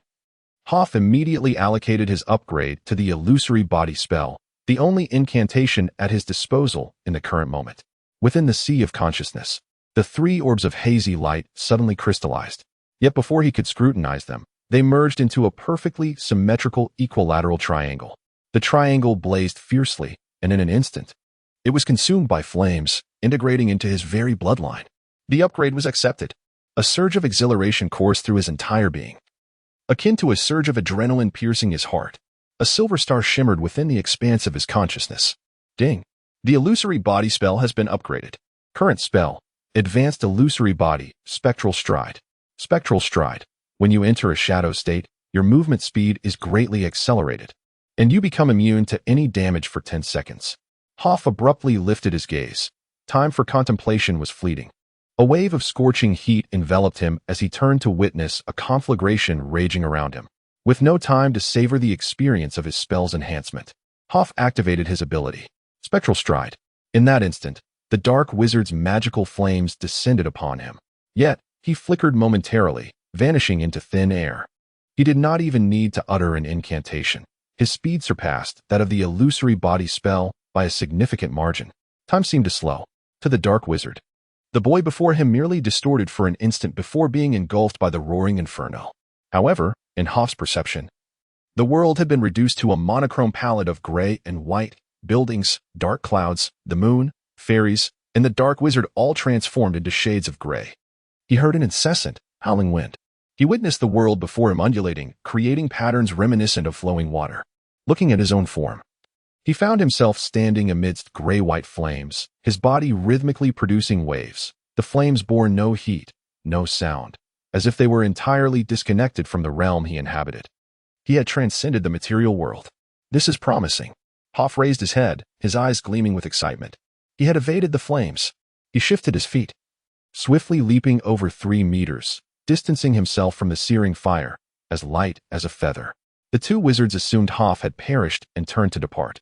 Hoff immediately allocated his upgrade to the Illusory Body spell, the only incantation at his disposal in the current moment. Within the sea of consciousness, the three orbs of hazy light suddenly crystallized. Yet before he could scrutinize them, they merged into a perfectly symmetrical equilateral triangle. The triangle blazed fiercely, and in an instant, it was consumed by flames, integrating into his very bloodline. The upgrade was accepted. A surge of exhilaration coursed through his entire being. Akin to a surge of adrenaline piercing his heart, a silver star shimmered within the expanse of his consciousness. Ding. The Illusory Body spell has been upgraded. Current spell, Advanced Illusory Body, Spectral Stride. Spectral Stride. When you enter a shadow state, your movement speed is greatly accelerated, and you become immune to any damage for 10 seconds. Hoff abruptly lifted his gaze. Time for contemplation was fleeting. A wave of scorching heat enveloped him as he turned to witness a conflagration raging around him. With no time to savor the experience of his spell's enhancement, Hoff activated his ability, Spectral Stride. In that instant, the dark wizard's magical flames descended upon him. Yet, he flickered momentarily, vanishing into thin air. He did not even need to utter an incantation. His speed surpassed that of the Illusory Body spell by a significant margin. Time seemed to slow. To the dark wizard, the boy before him merely distorted for an instant before being engulfed by the roaring inferno. However, in Hoff's perception, the world had been reduced to a monochrome palette of gray and white, buildings, dark clouds, the moon, fairies, and the dark wizard all transformed into shades of gray. He heard an incessant, howling wind. He witnessed the world before him undulating, creating patterns reminiscent of flowing water. Looking at his own form, he found himself standing amidst gray-white flames, his body rhythmically producing waves. The flames bore no heat, no sound, as if they were entirely disconnected from the realm he inhabited. He had transcended the material world. This is promising. Hoff raised his head, his eyes gleaming with excitement. He had evaded the flames. He shifted his feet, swiftly leaping over 3 meters, distancing himself from the searing fire, as light as a feather. The two wizards assumed Hoff had perished and turned to depart.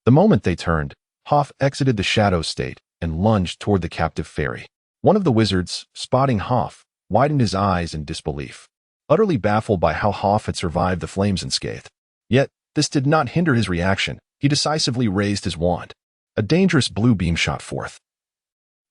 The moment they turned, Hoff exited the shadow state and lunged toward the captive fairy. One of the wizards, spotting Hoff, widened his eyes in disbelief, utterly baffled by how Hoff had survived the flames unscathed. Yet, this did not hinder his reaction. He decisively raised his wand. A dangerous blue beam shot forth.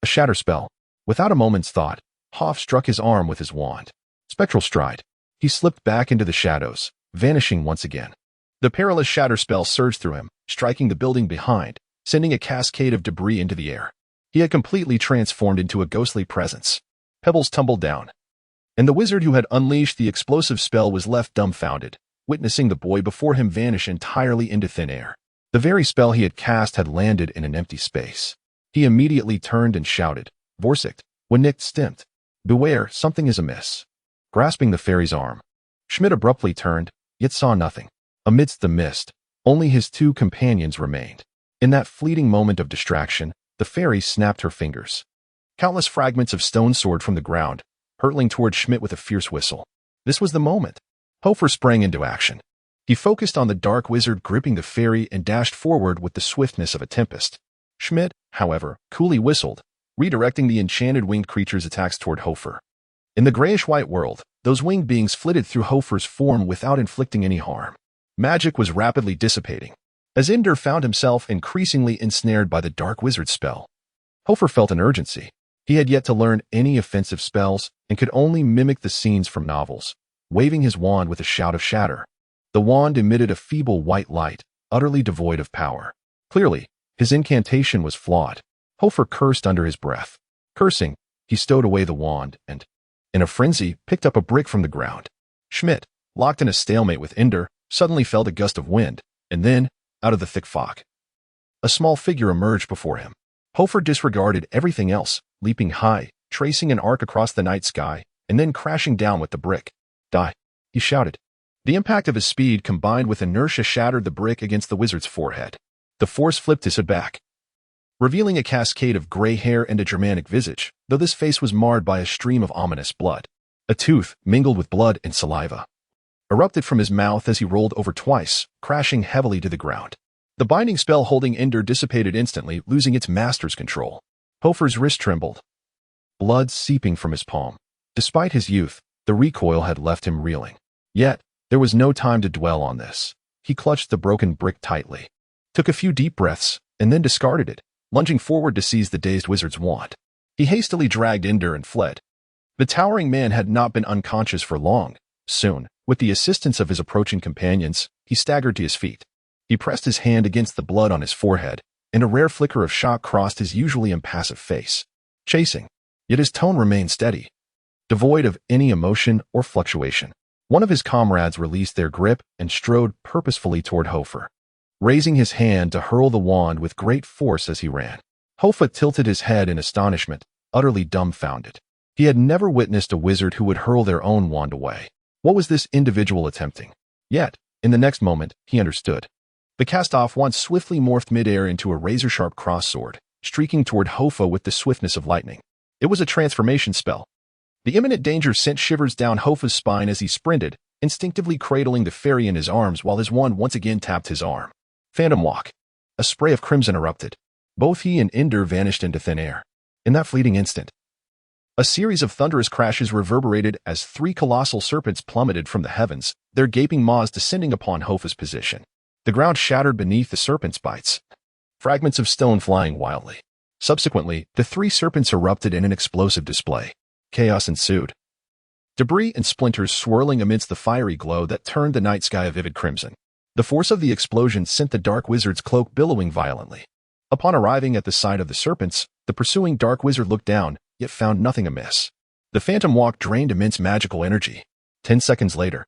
A shatter spell. Without a moment's thought, Hoff struck his arm with his wand. Spectral Stride. He slipped back into the shadows, vanishing once again. The perilous shatter spell surged through him, striking the building behind, sending a cascade of debris into the air. He had completely transformed into a ghostly presence. Pebbles tumbled down, and the wizard who had unleashed the explosive spell was left dumbfounded, witnessing the boy before him vanish entirely into thin air. The very spell he had cast had landed in an empty space. He immediately turned and shouted, "Vorsicht, when nicht stimmt. Beware, something is amiss." Grasping the fairy's arm, Schmidt abruptly turned, yet saw nothing. Amidst the mist, only his two companions remained. In that fleeting moment of distraction, the fairy snapped her fingers. Countless fragments of stone soared from the ground, hurtling toward Schmidt with a fierce whistle. This was the moment. Hofer sprang into action. He focused on the dark wizard gripping the fairy and dashed forward with the swiftness of a tempest. Schmidt, however, coolly whistled, redirecting the enchanted winged creature's attacks toward Hofer. In the grayish-white world, those winged beings flitted through Hoffa's form without inflicting any harm. Magic was rapidly dissipating, as Ender found himself increasingly ensnared by the Dark Wizard spell. Hoffa felt an urgency. He had yet to learn any offensive spells and could only mimic the scenes from novels, waving his wand with a shout of shatter. The wand emitted a feeble white light, utterly devoid of power. Clearly, his incantation was flawed. Hoffa cursed under his breath. Cursing, he stowed away the wand and, in a frenzy, picked up a brick from the ground. Schmidt, locked in a stalemate with Ender, suddenly felt a gust of wind, and then, out of the thick fog, a small figure emerged before him. Hoffa disregarded everything else, leaping high, tracing an arc across the night sky, and then crashing down with the brick. Die, he shouted. The impact of his speed combined with inertia shattered the brick against the wizard's forehead. The force flipped his head back, revealing a cascade of gray hair and a Germanic visage, though this face was marred by a stream of ominous blood. A tooth, mingled with blood and saliva, erupted from his mouth as he rolled over twice, crashing heavily to the ground. The binding spell holding Ender dissipated instantly, losing its master's control. Hoffa's wrist trembled, blood seeping from his palm. Despite his youth, the recoil had left him reeling. Yet, there was no time to dwell on this. He clutched the broken brick tightly, took a few deep breaths, and then discarded it, lunging forward to seize the dazed wizard's wand. He hastily dragged Ender and fled. The towering man had not been unconscious for long. Soon, with the assistance of his approaching companions, he staggered to his feet. He pressed his hand against the blood on his forehead, and a rare flicker of shock crossed his usually impassive face. Chasing, yet his tone remained steady, devoid of any emotion or fluctuation. One of his comrades released their grip and strode purposefully toward Hoffa, raising his hand to hurl the wand with great force as he ran. Hoffa tilted his head in astonishment, utterly dumbfounded. He had never witnessed a wizard who would hurl their own wand away. What was this individual attempting? Yet, in the next moment, he understood. The cast-off wand swiftly morphed midair into a razor-sharp cross-sword, streaking toward Hoffa with the swiftness of lightning. It was a transformation spell. The imminent danger sent shivers down Hoffa's spine as he sprinted, instinctively cradling the fairy in his arms while his wand once again tapped his arm. Phantom walk. A spray of crimson erupted. Both he and Ender vanished into thin air. In that fleeting instant, a series of thunderous crashes reverberated as 3 colossal serpents plummeted from the heavens, their gaping maws descending upon Hoffa's position. The ground shattered beneath the serpents' bites, fragments of stone flying wildly. Subsequently, the 3 serpents erupted in an explosive display. Chaos ensued, debris and splinters swirling amidst the fiery glow that turned the night sky a vivid crimson. The force of the explosion sent the Dark Wizard's cloak billowing violently. Upon arriving at the side of the serpents, the pursuing Dark Wizard looked down, yet found nothing amiss. The phantom walk drained immense magical energy. 10 seconds later,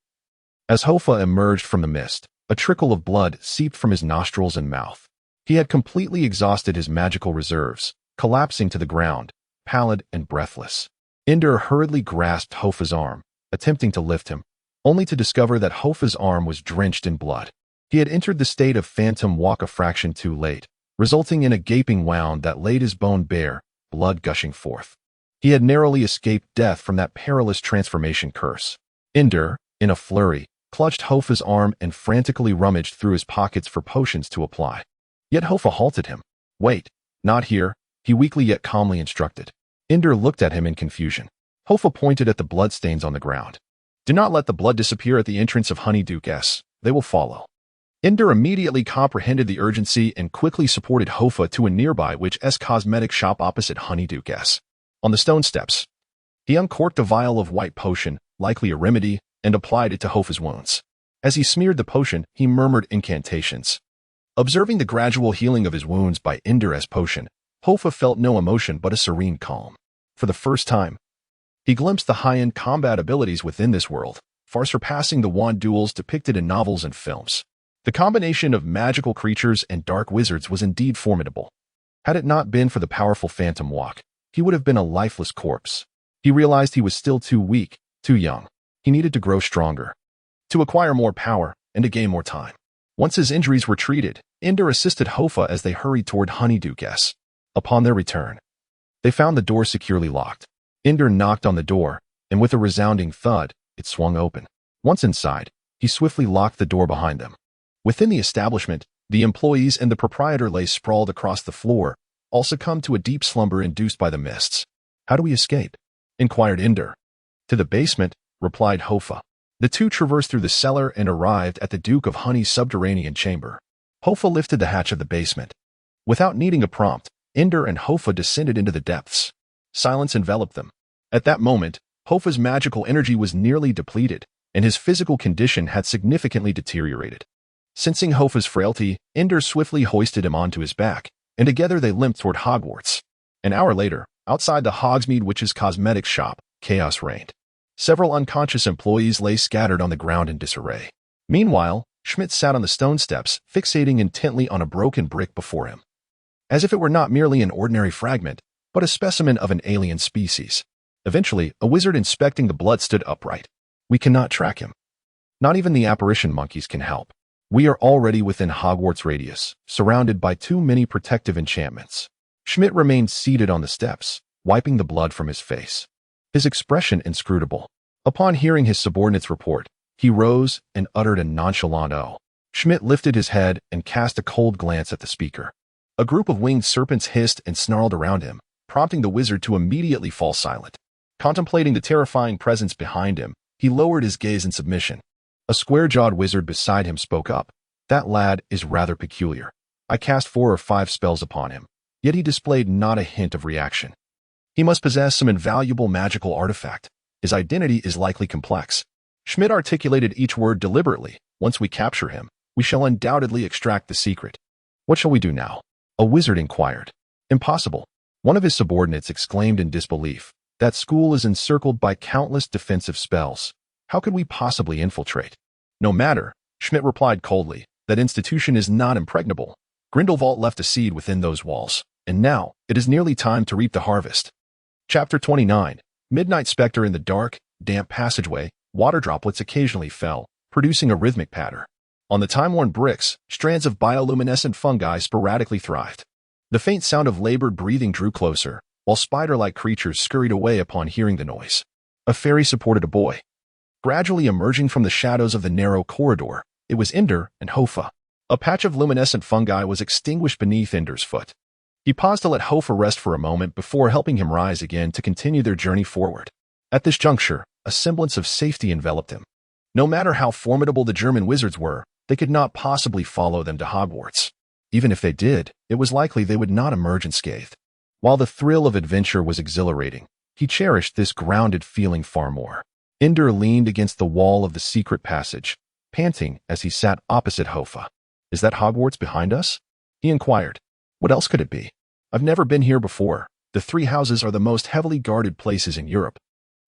as Hoffa emerged from the mist, a trickle of blood seeped from his nostrils and mouth. He had completely exhausted his magical reserves, collapsing to the ground, pallid and breathless. Ender hurriedly grasped Hoffa's arm, attempting to lift him, only to discover that Hoffa's arm was drenched in blood. He had entered the state of phantom walk a fraction too late, resulting in a gaping wound that laid his bone bare, blood gushing forth. He had narrowly escaped death from that perilous transformation curse. Ender, in a flurry, clutched Hoffa's arm and frantically rummaged through his pockets for potions to apply. Yet Hoffa halted him. "Wait, not here," he weakly yet calmly instructed. Ender looked at him in confusion. Hoffa pointed at the bloodstains on the ground. "Do not let the blood disappear at the entrance of Honeydew S. They will follow." Ender immediately comprehended the urgency and quickly supported Hoffa to a nearby Witch's cosmetic shop opposite Honeydew S. On the stone steps, he uncorked a vial of white potion, likely a remedy, and applied it to Hoffa's wounds. As he smeared the potion, he murmured incantations. Observing the gradual healing of his wounds by Ender's potion, Hoffa felt no emotion but a serene calm. For the first time, he glimpsed the high-end combat abilities within this world, far surpassing the wand duels depicted in novels and films. The combination of magical creatures and dark wizards was indeed formidable. Had it not been for the powerful phantom walk, he would have been a lifeless corpse. He realized he was still too weak, too young. He needed to grow stronger, to acquire more power, and to gain more time. Once his injuries were treated, Ender assisted Hoffa as they hurried toward Honeydew S. Upon their return, they found the door securely locked. Ender knocked on the door, and with a resounding thud, it swung open. Once inside, he swiftly locked the door behind them. Within the establishment, the employees and the proprietor lay sprawled across the floor, all succumbed to a deep slumber induced by the mists. "How do we escape?" inquired Ender. "To the basement," replied Hoffa. The two traversed through the cellar and arrived at the Duke of Honey's subterranean chamber. Hoffa lifted the hatch of the basement. Without needing a prompt, Ender and Hoffa descended into the depths. Silence enveloped them. At that moment, Hoffa's magical energy was nearly depleted, and his physical condition had significantly deteriorated. Sensing Hoffa's frailty, Ender swiftly hoisted him onto his back, and together they limped toward Hogwarts. An hour later, outside the Hogsmeade Witch's cosmetics shop, chaos reigned. Several unconscious employees lay scattered on the ground in disarray. Meanwhile, Schmidt sat on the stone steps, fixating intently on a broken brick before him. As if it were not merely an ordinary fragment, but a specimen of an alien species. Eventually, a wizard inspecting the blood stood upright. "We cannot track him. Not even the apparition monkeys can help. We are already within Hogwarts radius, surrounded by too many protective enchantments." Schmidt remained seated on the steps, wiping the blood from his face. His expression inscrutable. Upon hearing his subordinate's report, he rose and uttered a nonchalant "oh." Schmidt lifted his head and cast a cold glance at the speaker. A group of winged serpents hissed and snarled around him, prompting the wizard to immediately fall silent. Contemplating the terrifying presence behind him, he lowered his gaze in submission. A square-jawed wizard beside him spoke up. "That lad is rather peculiar. I cast 4 or 5 spells upon him, yet he displayed not a hint of reaction. He must possess some invaluable magical artifact. His identity is likely complex." Schmidt articulated each word deliberately. "Once we capture him, we shall undoubtedly extract the secret." "What shall we do now?" a wizard inquired. "Impossible." One of his subordinates exclaimed in disbelief. "That school is encircled by countless defensive spells. How could we possibly infiltrate?" "No matter," Schmidt replied coldly. "That institution is not impregnable. Grindelwald left a seed within those walls, and now it is nearly time to reap the harvest." Chapter 29. Midnight Spectre. In the dark, damp passageway, water droplets occasionally fell, producing a rhythmic patter. On the time-worn bricks, strands of bioluminescent fungi sporadically thrived. The faint sound of labored breathing drew closer, while spider-like creatures scurried away upon hearing the noise. A fairy supported a boy. Gradually emerging from the shadows of the narrow corridor, it was Ender and Hoffa. A patch of luminescent fungi was extinguished beneath Ender's foot. He paused to let Hoffa rest for a moment before helping him rise again to continue their journey forward. At this juncture, a semblance of safety enveloped him. No matter how formidable the German wizards were, they could not possibly follow them to Hogwarts. Even if they did, it was likely they would not emerge unscathed. While the thrill of adventure was exhilarating, he cherished this grounded feeling far more. Ender leaned against the wall of the secret passage, panting as he sat opposite Hoffa. "Is that Hogwarts behind us?" he inquired. "What else could it be? I've never been here before. The 3 houses are the most heavily guarded places in Europe."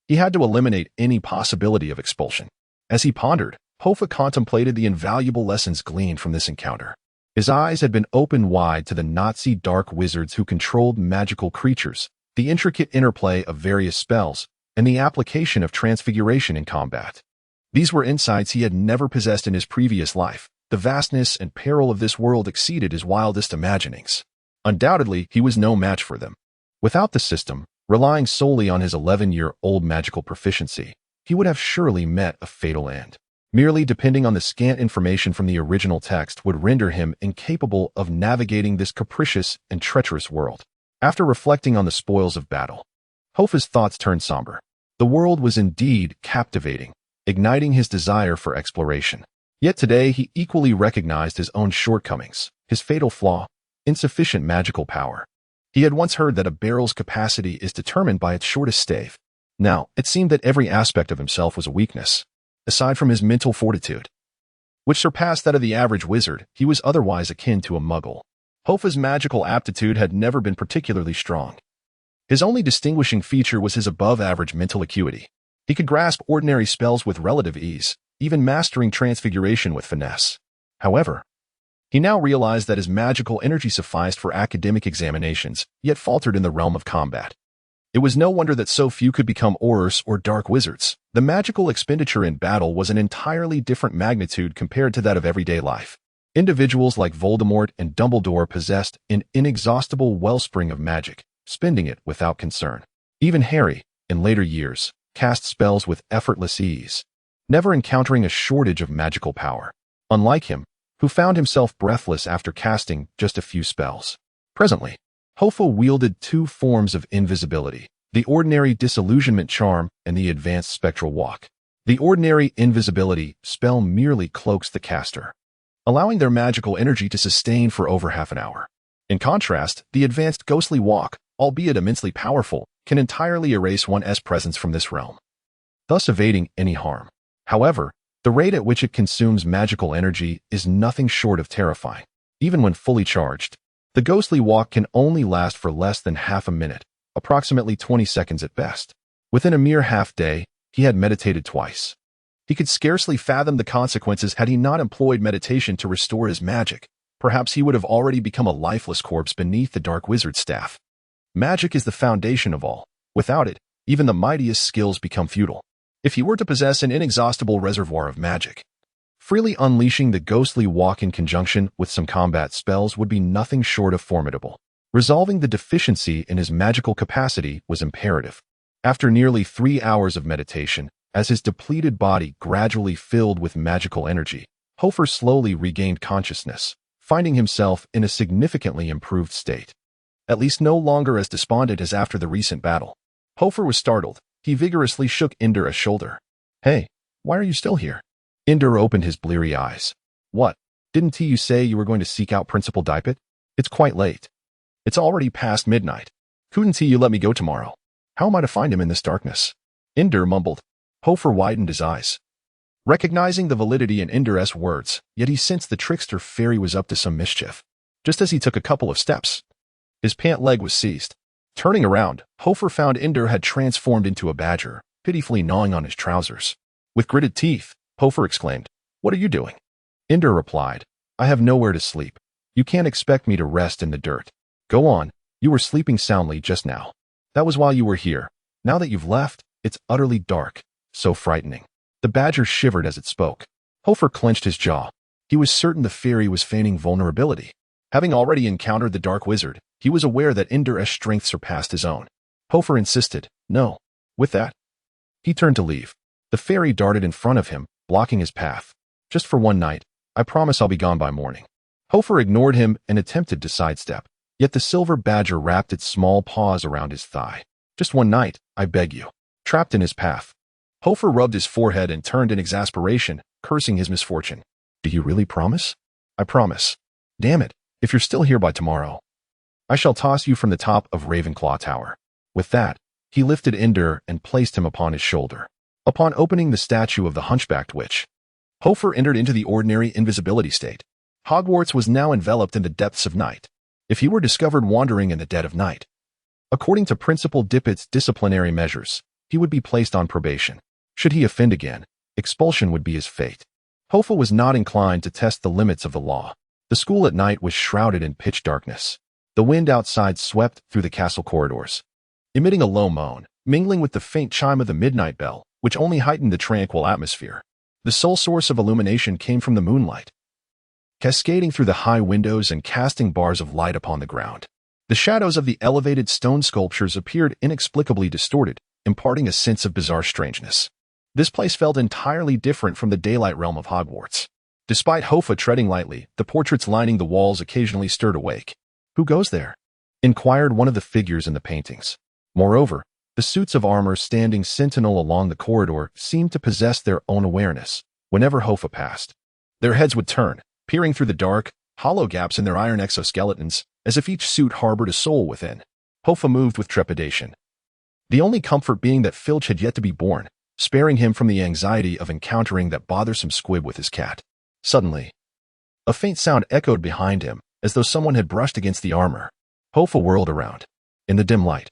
He had to eliminate any possibility of expulsion. As he pondered, Hoffa contemplated the invaluable lessons gleaned from this encounter. His eyes had been opened wide to the Nazi dark wizards who controlled magical creatures, the intricate interplay of various spells, and the application of transfiguration in combat. These were insights he had never possessed in his previous life. The vastness and peril of this world exceeded his wildest imaginings. Undoubtedly, he was no match for them. Without the system, relying solely on his 11-year-old magical proficiency, he would have surely met a fatal end. Merely depending on the scant information from the original text would render him incapable of navigating this capricious and treacherous world. After reflecting on the spoils of battle, Hoffa's thoughts turned somber. The world was indeed captivating, igniting his desire for exploration. Yet today he equally recognized his own shortcomings, his fatal flaw, insufficient magical power. He had once heard that a barrel's capacity is determined by its shortest stave. Now, it seemed that every aspect of himself was a weakness. Aside from his mental fortitude, which surpassed that of the average wizard, he was otherwise akin to a muggle. Hoffa's magical aptitude had never been particularly strong. His only distinguishing feature was his above-average mental acuity. He could grasp ordinary spells with relative ease, even mastering transfiguration with finesse. However, he now realized that his magical energy sufficed for academic examinations, yet faltered in the realm of combat. It was no wonder that so few could become Aurors or Dark Wizards. The magical expenditure in battle was an entirely different magnitude compared to that of everyday life. Individuals like Voldemort and Dumbledore possessed an inexhaustible wellspring of magic, spending it without concern. Even Harry, in later years, cast spells with effortless ease, never encountering a shortage of magical power. Unlike him, who found himself breathless after casting just a few spells. Presently, Hoffa wielded 2 forms of invisibility, the ordinary disillusionment charm, and the advanced spectral walk. The ordinary invisibility spell merely cloaks the caster, allowing their magical energy to sustain for over half an hour. In contrast, the advanced ghostly walk, albeit immensely powerful, can entirely erase one's presence from this realm, thus evading any harm. However, the rate at which it consumes magical energy is nothing short of terrifying. Even when fully charged, the ghostly walk can only last for less than half a minute, approximately 20 seconds at best. Within a mere half-day, he had meditated twice. He could scarcely fathom the consequences had he not employed meditation to restore his magic. Perhaps he would have already become a lifeless corpse beneath the dark wizard's staff. Magic is the foundation of all. Without it, even the mightiest skills become futile. If he were to possess an inexhaustible reservoir of magic, freely unleashing the ghostly walk in conjunction with some combat spells would be nothing short of formidable. Resolving the deficiency in his magical capacity was imperative. After nearly 3 hours of meditation, as his depleted body gradually filled with magical energy, Hoffa slowly regained consciousness, finding himself in a significantly improved state. At least no longer as despondent as after the recent battle. Hoffa was startled. He vigorously shook Indra's shoulder. "Hey, why are you still here?" Indra opened his bleary eyes. "What? Didn't you say you were going to seek out Principal Dipet? It's quite late. It's already past midnight. Couldn't you let me go tomorrow? How am I to find him in this darkness?" Indra mumbled. Hoffa widened his eyes, recognizing the validity in Indra's words, yet he sensed the trickster fairy was up to some mischief. Just as he took a couple of steps, his pant leg was seized. Turning around, Hoffa found Indra had transformed into a badger, pitifully gnawing on his trousers. With gritted teeth, Hoffa exclaimed, "What are you doing?" Indra replied, "I have nowhere to sleep. You can't expect me to rest in the dirt. Go on, you were sleeping soundly just now. That was while you were here. Now that you've left, it's utterly dark, so frightening." The badger shivered as it spoke. Hoffa clenched his jaw. He was certain the fairy was feigning vulnerability. Having already encountered the dark wizard, he was aware that Indra's strength surpassed his own. Hoffa insisted, "No." With that, he turned to leave. The fairy darted in front of him, blocking his path. "Just for one night. I promise I'll be gone by morning." Hoffa ignored him and attempted to sidestep. Yet the silver badger wrapped its small paws around his thigh. "Just one night, I beg you." Trapped in his path, Hoffa rubbed his forehead and turned in exasperation, cursing his misfortune. "Do you really promise?" "I promise." "Damn it, if you're still here by tomorrow, I shall toss you from the top of Ravenclaw Tower." With that, he lifted Indra and placed him upon his shoulder. Upon opening the statue of the hunchbacked witch, Hoffa entered into the ordinary invisibility state. Hogwarts was now enveloped in the depths of night. If he were discovered wandering in the dead of night, according to Principal Dipet's disciplinary measures, he would be placed on probation. Should he offend again, expulsion would be his fate. Hoffa was not inclined to test the limits of the law. The school at night was shrouded in pitch darkness. The wind outside swept through the castle corridors, emitting a low moan, mingling with the faint chime of the midnight bell, which only heightened the tranquil atmosphere. The sole source of illumination came from the moonlight, cascading through the high windows and casting bars of light upon the ground. The shadows of the elevated stone sculptures appeared inexplicably distorted, imparting a sense of bizarre strangeness. This place felt entirely different from the daylight realm of Hogwarts. Despite Hoffa treading lightly, the portraits lining the walls occasionally stirred awake. "Who goes there?" inquired one of the figures in the paintings. Moreover, the suits of armor standing sentinel along the corridor seemed to possess their own awareness. Whenever Hoffa passed, their heads would turn, peering through the dark, hollow gaps in their iron exoskeletons, as if each suit harbored a soul within. Hoffa moved with trepidation, the only comfort being that Filch had yet to be born, sparing him from the anxiety of encountering that bothersome squib with his cat. Suddenly, a faint sound echoed behind him, as though someone had brushed against the armor. Hoffa whirled around. In the dim light,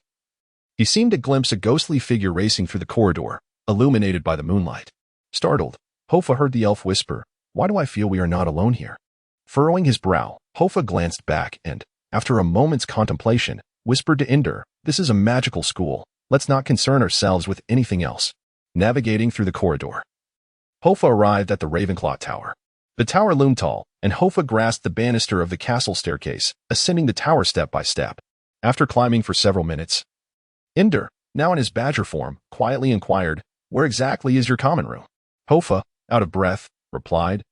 he seemed to glimpse a ghostly figure racing through the corridor, illuminated by the moonlight. Startled, Hoffa heard the elf whisper, "Why do I feel we are not alone here?" Furrowing his brow, Hoffa glanced back and, after a moment's contemplation, whispered to Indra, "This is a magical school. Let's not concern ourselves with anything else." Navigating through the corridor, Hoffa arrived at the Ravenclaw Tower. The tower loomed tall, and Hoffa grasped the banister of the castle staircase, ascending the tower step by step. After climbing for several minutes, Indra, now in his badger form, quietly inquired, "Where exactly is your common room?" Hoffa, out of breath, replied,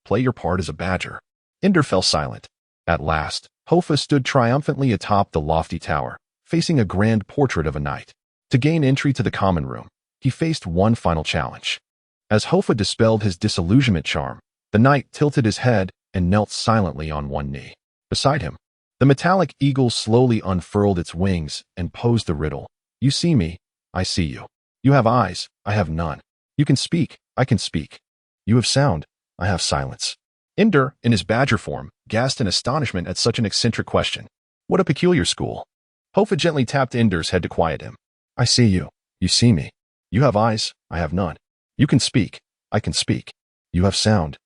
Play your part as a badger." Indra fell silent. At last, Hoffa stood triumphantly atop the lofty tower, facing a grand portrait of a knight. To gain entry to the common room, he faced one final challenge. As Hoffa dispelled his disillusionment charm, the knight tilted his head and knelt silently on one knee. Beside him, the metallic eagle slowly unfurled its wings and posed the riddle. You see me, I see you. You have eyes, I have none. You can speak, I can speak. You have sound, I have silence. Ender, in his badger form, gasped in astonishment at such an eccentric question. What a peculiar school. Hoffa gently tapped Ender's head to quiet him. I see you. You see me. You have eyes, I have none. You can speak, I can speak. You have sound,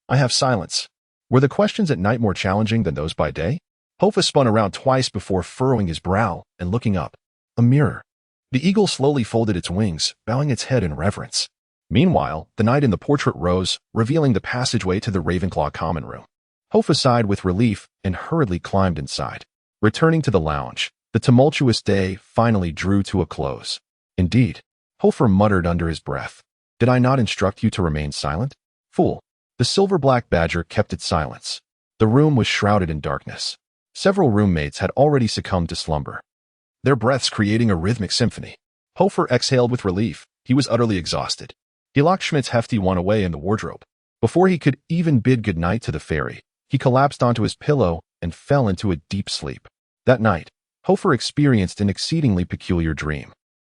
I have silence. Were the questions at night more challenging than those by day? Hoffa spun around twice before furrowing his brow and looking up. A mirror. The eagle slowly folded its wings, bowing its head in reverence. Meanwhile, the knight in the portrait rose, revealing the passageway to the Ravenclaw common room. Hoffa sighed with relief and hurriedly climbed inside. Returning to the lounge, the tumultuous day finally drew to a close. Indeed, Hoffa muttered under his breath. Did I not instruct you to remain silent? Fool. The silver-black badger kept its silence. The room was shrouded in darkness. Several roommates had already succumbed to slumber, their breaths creating a rhythmic symphony. Hoffa exhaled with relief. He was utterly exhausted. He locked Schmidt's hefty one away in the wardrobe. Before he could even bid goodnight to the fairy, he collapsed onto his pillow and fell into a deep sleep. That night, Hoffa experienced an exceedingly peculiar dream.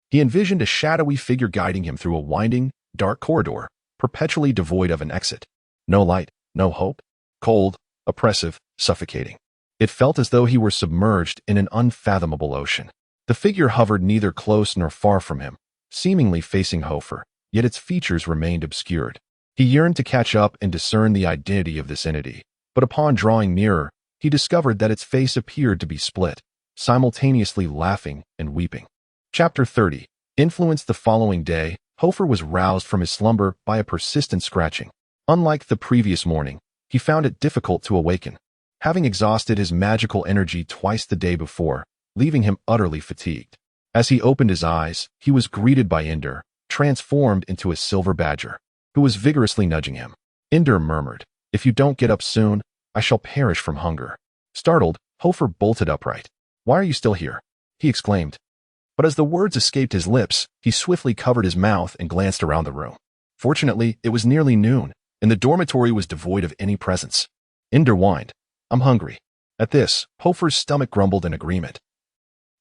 He envisioned a shadowy figure guiding him through a winding, dark corridor, perpetually devoid of an exit. No light, no hope. Cold, oppressive, suffocating. It felt as though he were submerged in an unfathomable ocean. The figure hovered neither close nor far from him, seemingly facing Hoffa, yet its features remained obscured. He yearned to catch up and discern the identity of this entity, but upon drawing nearer, he discovered that its face appeared to be split, simultaneously laughing and weeping. Chapter 30. Influenced the following day, Hoffa was roused from his slumber by a persistent scratching. Unlike the previous morning, he found it difficult to awaken, having exhausted his magical energy twice the day before, leaving him utterly fatigued. As he opened his eyes, he was greeted by Ender, transformed into a silver badger, who was vigorously nudging him. Ender murmured, If you don't get up soon, I shall perish from hunger. Startled, Hoffa bolted upright. Why are you still here? He exclaimed. But as the words escaped his lips, he swiftly covered his mouth and glanced around the room. Fortunately, it was nearly noon, and the dormitory was devoid of any presence. Ender whined, I'm hungry. At this, Hoffa's stomach grumbled in agreement,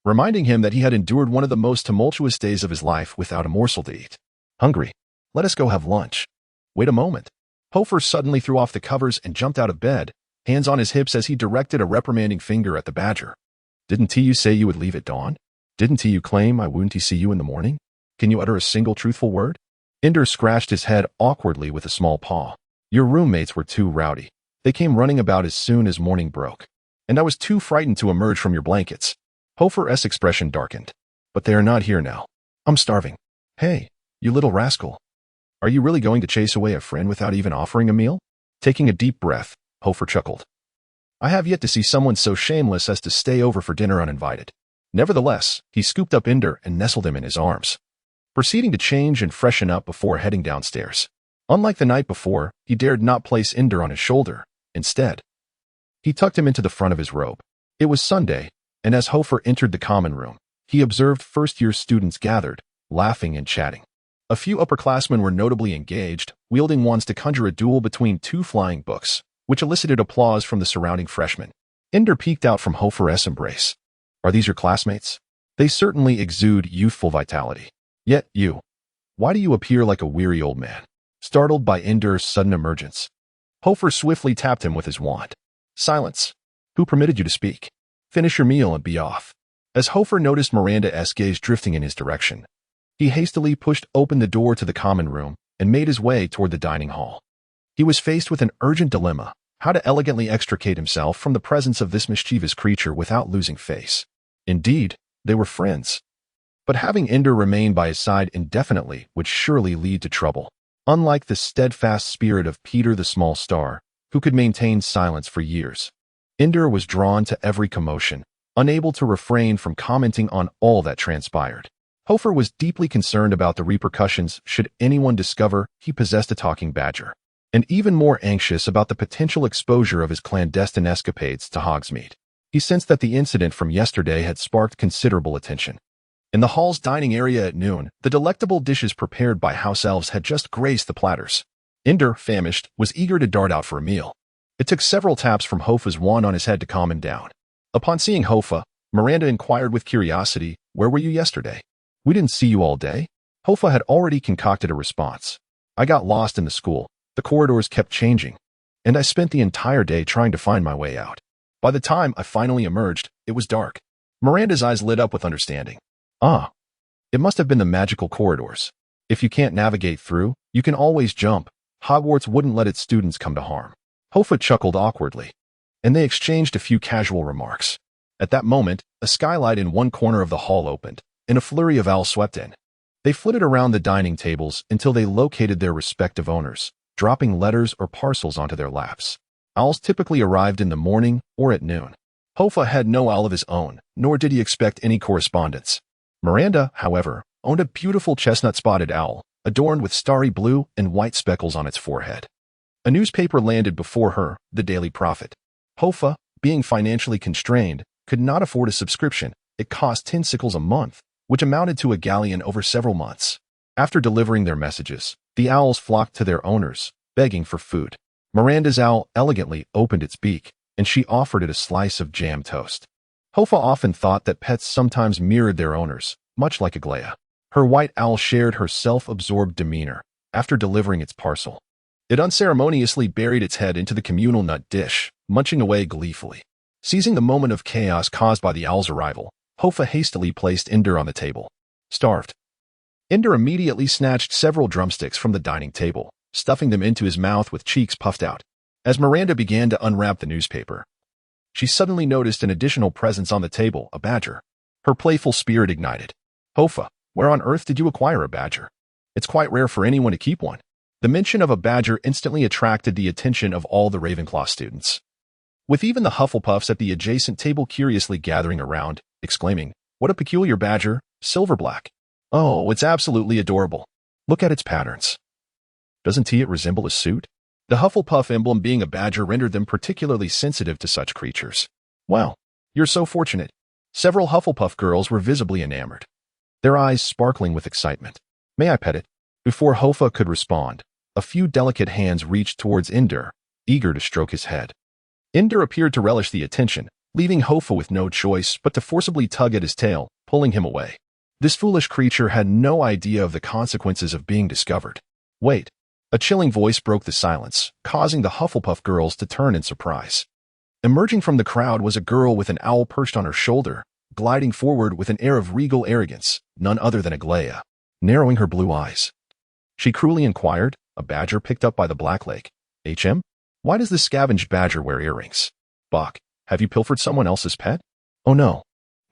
reminding him that he had endured one of the most tumultuous days of his life without a morsel to eat. Hungry. Let us go have lunch. Wait a moment. Hoffa suddenly threw off the covers and jumped out of bed, hands on his hips as he directed a reprimanding finger at the badger. Didn't you say you would leave at dawn? Didn't you claim I wouldn't see you in the morning? Can you utter a single truthful word? Ender scratched his head awkwardly with a small paw. Your roommates were too rowdy. They came running about as soon as morning broke, and I was too frightened to emerge from your blankets. Hoffa's expression darkened. But they are not here now. I'm starving. Hey, you little rascal. Are you really going to chase away a friend without even offering a meal? Taking a deep breath, Hoffa chuckled. I have yet to see someone so shameless as to stay over for dinner uninvited. Nevertheless, he scooped up Ender and nestled him in his arms, proceeding to change and freshen up before heading downstairs. Unlike the night before, he dared not place Ender on his shoulder. Instead, he tucked him into the front of his robe. It was Sunday, and as Hoffa entered the common room, he observed first-year students gathered, laughing and chatting. A few upperclassmen were notably engaged, wielding wands to conjure a duel between two flying books, which elicited applause from the surrounding freshmen. Ender peeked out from Hoffa's embrace. Are these your classmates? They certainly exude youthful vitality. Yet you. Why do you appear like a weary old man? Startled by Ender's sudden emergence, Hoffa swiftly tapped him with his wand. Silence. Who permitted you to speak? Finish your meal and be off. As Hoffa noticed Miranda's gaze drifting in his direction, he hastily pushed open the door to the common room and made his way toward the dining hall. He was faced with an urgent dilemma, how to elegantly extricate himself from the presence of this mischievous creature without losing face. Indeed, they were friends. But having Ender remain by his side indefinitely would surely lead to trouble. Unlike the steadfast spirit of Peter the Small Star, who could maintain silence for years, Ender was drawn to every commotion, unable to refrain from commenting on all that transpired. Hoffa was deeply concerned about the repercussions should anyone discover he possessed a talking badger, and even more anxious about the potential exposure of his clandestine escapades to Hogsmeade. He sensed that the incident from yesterday had sparked considerable attention, In the hall's dining area at noon, the delectable dishes prepared by house elves had just graced the platters. Ender, famished, was eager to dart out for a meal. It took several taps from Hoffa's wand on his head to calm him down. Upon seeing Hoffa, Miranda inquired with curiosity, "Where were you yesterday? We didn't see you all day." Hoffa had already concocted a response. "I got lost in the school. The corridors kept changing. And I spent the entire day trying to find my way out. By the time I finally emerged, it was dark." Miranda's eyes lit up with understanding. "Ah, it must have been the magical corridors. If you can't navigate through, you can always jump. Hogwarts wouldn't let its students come to harm." Hoffa chuckled awkwardly, and they exchanged a few casual remarks. At that moment, a skylight in one corner of the hall opened, and a flurry of owls swept in. They flitted around the dining tables until they located their respective owners, dropping letters or parcels onto their laps. Owls typically arrived in the morning or at noon. Hoffa had no owl of his own, nor did he expect any correspondence. Miranda, however, owned a beautiful chestnut-spotted owl, adorned with starry blue and white speckles on its forehead. A newspaper landed before her, the Daily Prophet. Hoffa, being financially constrained, could not afford a subscription. It cost 10 sickles a month, which amounted to a galleon over several months. After delivering their messages, the owls flocked to their owners, begging for food. Miranda's owl elegantly opened its beak, and she offered it a slice of jam toast. Hoffa often thought that pets sometimes mirrored their owners, much like Aglaia. Her white owl shared her self-absorbed demeanor after delivering its parcel. It unceremoniously buried its head into the communal nut dish, munching away gleefully. Seizing the moment of chaos caused by the owl's arrival, Hoffa hastily placed Ender on the table. Starved. Ender immediately snatched several drumsticks from the dining table, stuffing them into his mouth with cheeks puffed out. As Miranda began to unwrap the newspaper, she suddenly noticed an additional presence on the table, a badger. Her playful spirit ignited. "Hoffa, where on earth did you acquire a badger? It's quite rare for anyone to keep one." The mention of a badger instantly attracted the attention of all the Ravenclaw students, with even the Hufflepuffs at the adjacent table curiously gathering around, exclaiming, "What a peculiar badger, silver black. Oh, it's absolutely adorable. Look at its patterns. Doesn't it resemble a suit?" The Hufflepuff emblem being a badger rendered them particularly sensitive to such creatures. "Wow, you're so fortunate." Several Hufflepuff girls were visibly enamored, their eyes sparkling with excitement. "May I pet it?" Before Hoffa could respond, a few delicate hands reached towards Ender, eager to stroke his head. Ender appeared to relish the attention, leaving Hoffa with no choice but to forcibly tug at his tail, pulling him away. This foolish creature had no idea of the consequences of being discovered. "Wait." A chilling voice broke the silence, causing the Hufflepuff girls to turn in surprise. Emerging from the crowd was a girl with an owl perched on her shoulder, gliding forward with an air of regal arrogance, none other than Aglaia. Narrowing her blue eyes, she cruelly inquired, "A badger picked up by the Black Lake? HM? Why does this scavenged badger wear earrings? Bach, have you pilfered someone else's pet?" "Oh no,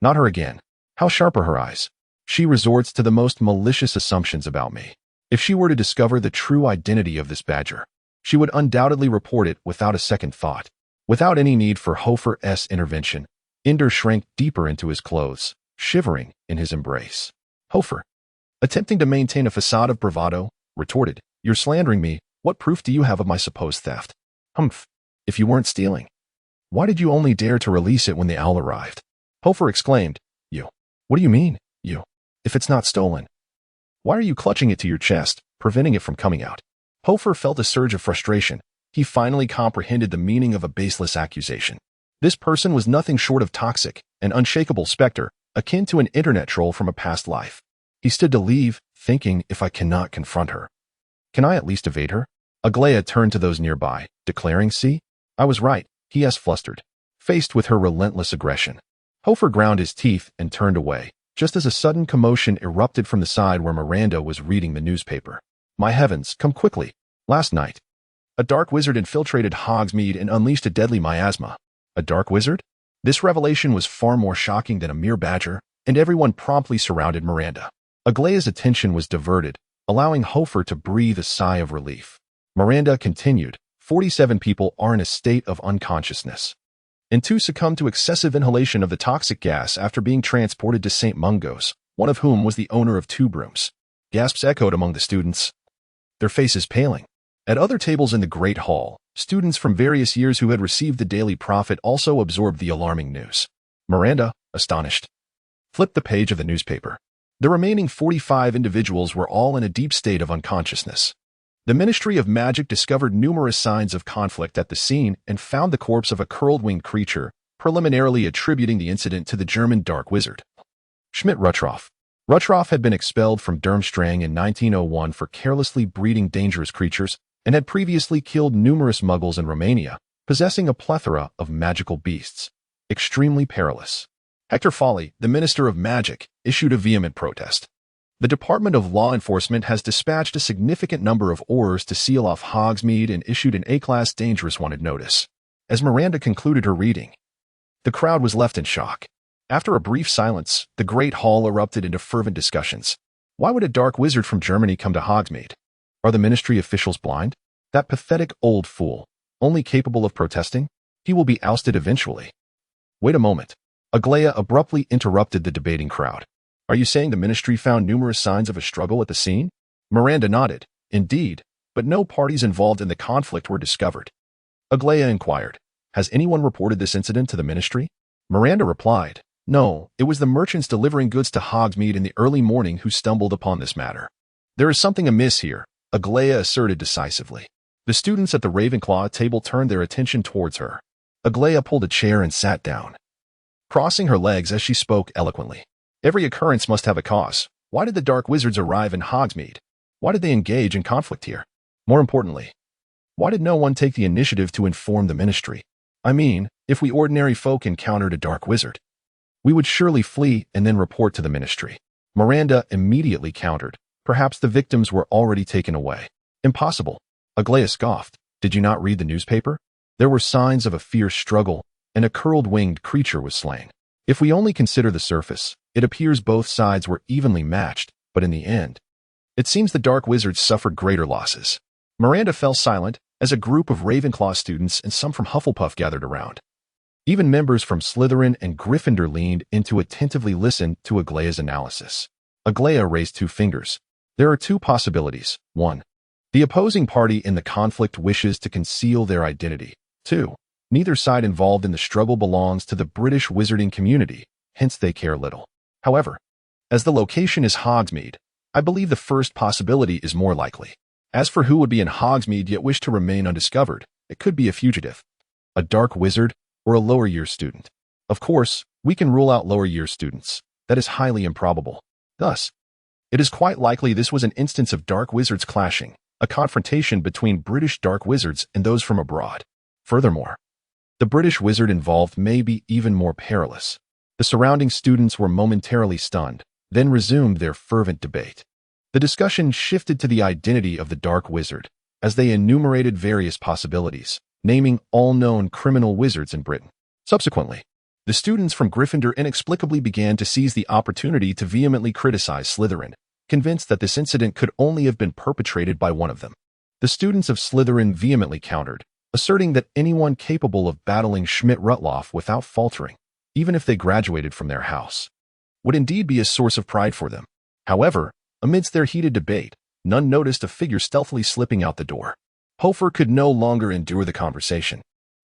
not her again. How sharp are her eyes? She resorts to the most malicious assumptions about me. If she were to discover the true identity of this badger, she would undoubtedly report it without a second thought." Without any need for Hoffa's intervention, Ender shrank deeper into his clothes, shivering in his embrace. Hoffa, attempting to maintain a facade of bravado, retorted, "You're slandering me. What proof do you have of my supposed theft?" "Humph. If you weren't stealing, why did you only dare to release it when the owl arrived?" Hoffa exclaimed. "You? What do you mean, you? If it's not stolen, why are you clutching it to your chest, preventing it from coming out?" Hoffa felt a surge of frustration. He finally comprehended the meaning of a baseless accusation. This person was nothing short of toxic, an unshakable specter, akin to an internet troll from a past life. He stood to leave, thinking, if I cannot confront her, can I at least evade her? Aglaia turned to those nearby, declaring, "See, I was right," he flustered, faced with her relentless aggression. Hoffa ground his teeth and turned away, just as a sudden commotion erupted from the side where Miranda was reading the newspaper. "My heavens, come quickly. Last night, a dark wizard infiltrated Hogsmeade and unleashed a deadly miasma." A dark wizard? This revelation was far more shocking than a mere badger, and everyone promptly surrounded Miranda. Aglaia's attention was diverted, allowing Hoffa to breathe a sigh of relief. Miranda continued, 47 people are in a state of unconsciousness, and 2 succumbed to excessive inhalation of the toxic gas after being transported to St. Mungo's, one of whom was the owner of 2 brooms. Gasps echoed among the students, their faces paling. At other tables in the Great Hall, students from various years who had received the Daily Prophet also absorbed the alarming news. Miranda, astonished, flipped the page of the newspaper. The remaining 45 individuals were all in a deep state of unconsciousness. The Ministry of Magic discovered numerous signs of conflict at the scene and found the corpse of a curled-winged creature, preliminarily attributing the incident to the German Dark Wizard. Schmidt Ruttroff. Ruttroff had been expelled from Durmstrang in 1901 for carelessly breeding dangerous creatures and had previously killed numerous muggles in Romania, possessing a plethora of magical beasts. Extremely perilous. Hector Foley, the Minister of Magic, issued a vehement protest. The Department of Law Enforcement has dispatched a significant number of orders to seal off Hogsmeade and issued an A-Class Dangerous Wanted notice. As Miranda concluded her reading, the crowd was left in shock. After a brief silence, the Great Hall erupted into fervent discussions. Why would a dark wizard from Germany come to Hogsmeade? Are the ministry officials blind? That pathetic old fool, only capable of protesting? He will be ousted eventually. Wait a moment. Aglaia abruptly interrupted the debating crowd. Are you saying the ministry found numerous signs of a struggle at the scene? Miranda nodded. Indeed, but no parties involved in the conflict were discovered. Aglaia inquired, has anyone reported this incident to the ministry? Miranda replied, no, it was the merchants delivering goods to Hogsmeade in the early morning who stumbled upon this matter. There is something amiss here, Aglaia asserted decisively. The students at the Ravenclaw table turned their attention towards her. Aglaia pulled a chair and sat down, crossing her legs as she spoke eloquently. Every occurrence must have a cause. Why did the Dark Wizards arrive in Hogsmeade? Why did they engage in conflict here? More importantly, why did no one take the initiative to inform the ministry? I mean, if we ordinary folk encountered a Dark Wizard, we would surely flee and then report to the ministry. Miranda immediately countered. Perhaps the victims were already taken away. Impossible. Aglaia scoffed. Did you not read the newspaper? There were signs of a fierce struggle, and a curled-winged creature was slain. If we only consider the surface, it appears both sides were evenly matched, but in the end, it seems the Dark Wizards suffered greater losses. Miranda fell silent as a group of Ravenclaw students and some from Hufflepuff gathered around. Even members from Slytherin and Gryffindor leaned in to attentively listen to Aglaia's analysis. Aglaia raised two fingers. There are two possibilities. 1. The opposing party in the conflict wishes to conceal their identity. 2. Neither side involved in the struggle belongs to the British wizarding community, hence they care little. However, as the location is Hogsmeade, I believe the first possibility is more likely. As for who would be in Hogsmeade yet wish to remain undiscovered, it could be a fugitive, a dark wizard, or a lower year student. Of course, we can rule out lower year students. That is highly improbable. Thus, it is quite likely this was an instance of dark wizards clashing, a confrontation between British dark wizards and those from abroad. Furthermore, the British wizard involved may be even more perilous. The surrounding students were momentarily stunned, then resumed their fervent debate. The discussion shifted to the identity of the dark wizard, as they enumerated various possibilities, naming all known criminal wizards in Britain. Subsequently, the students from Gryffindor inexplicably began to seize the opportunity to vehemently criticize Slytherin, convinced that this incident could only have been perpetrated by one of them. The students of Slytherin vehemently countered, asserting that anyone capable of battling Schmidt-Rutloff without faltering, even if they graduated from their house, would indeed be a source of pride for them. However, amidst their heated debate, none noticed a figure stealthily slipping out the door. Hoffa could no longer endure the conversation.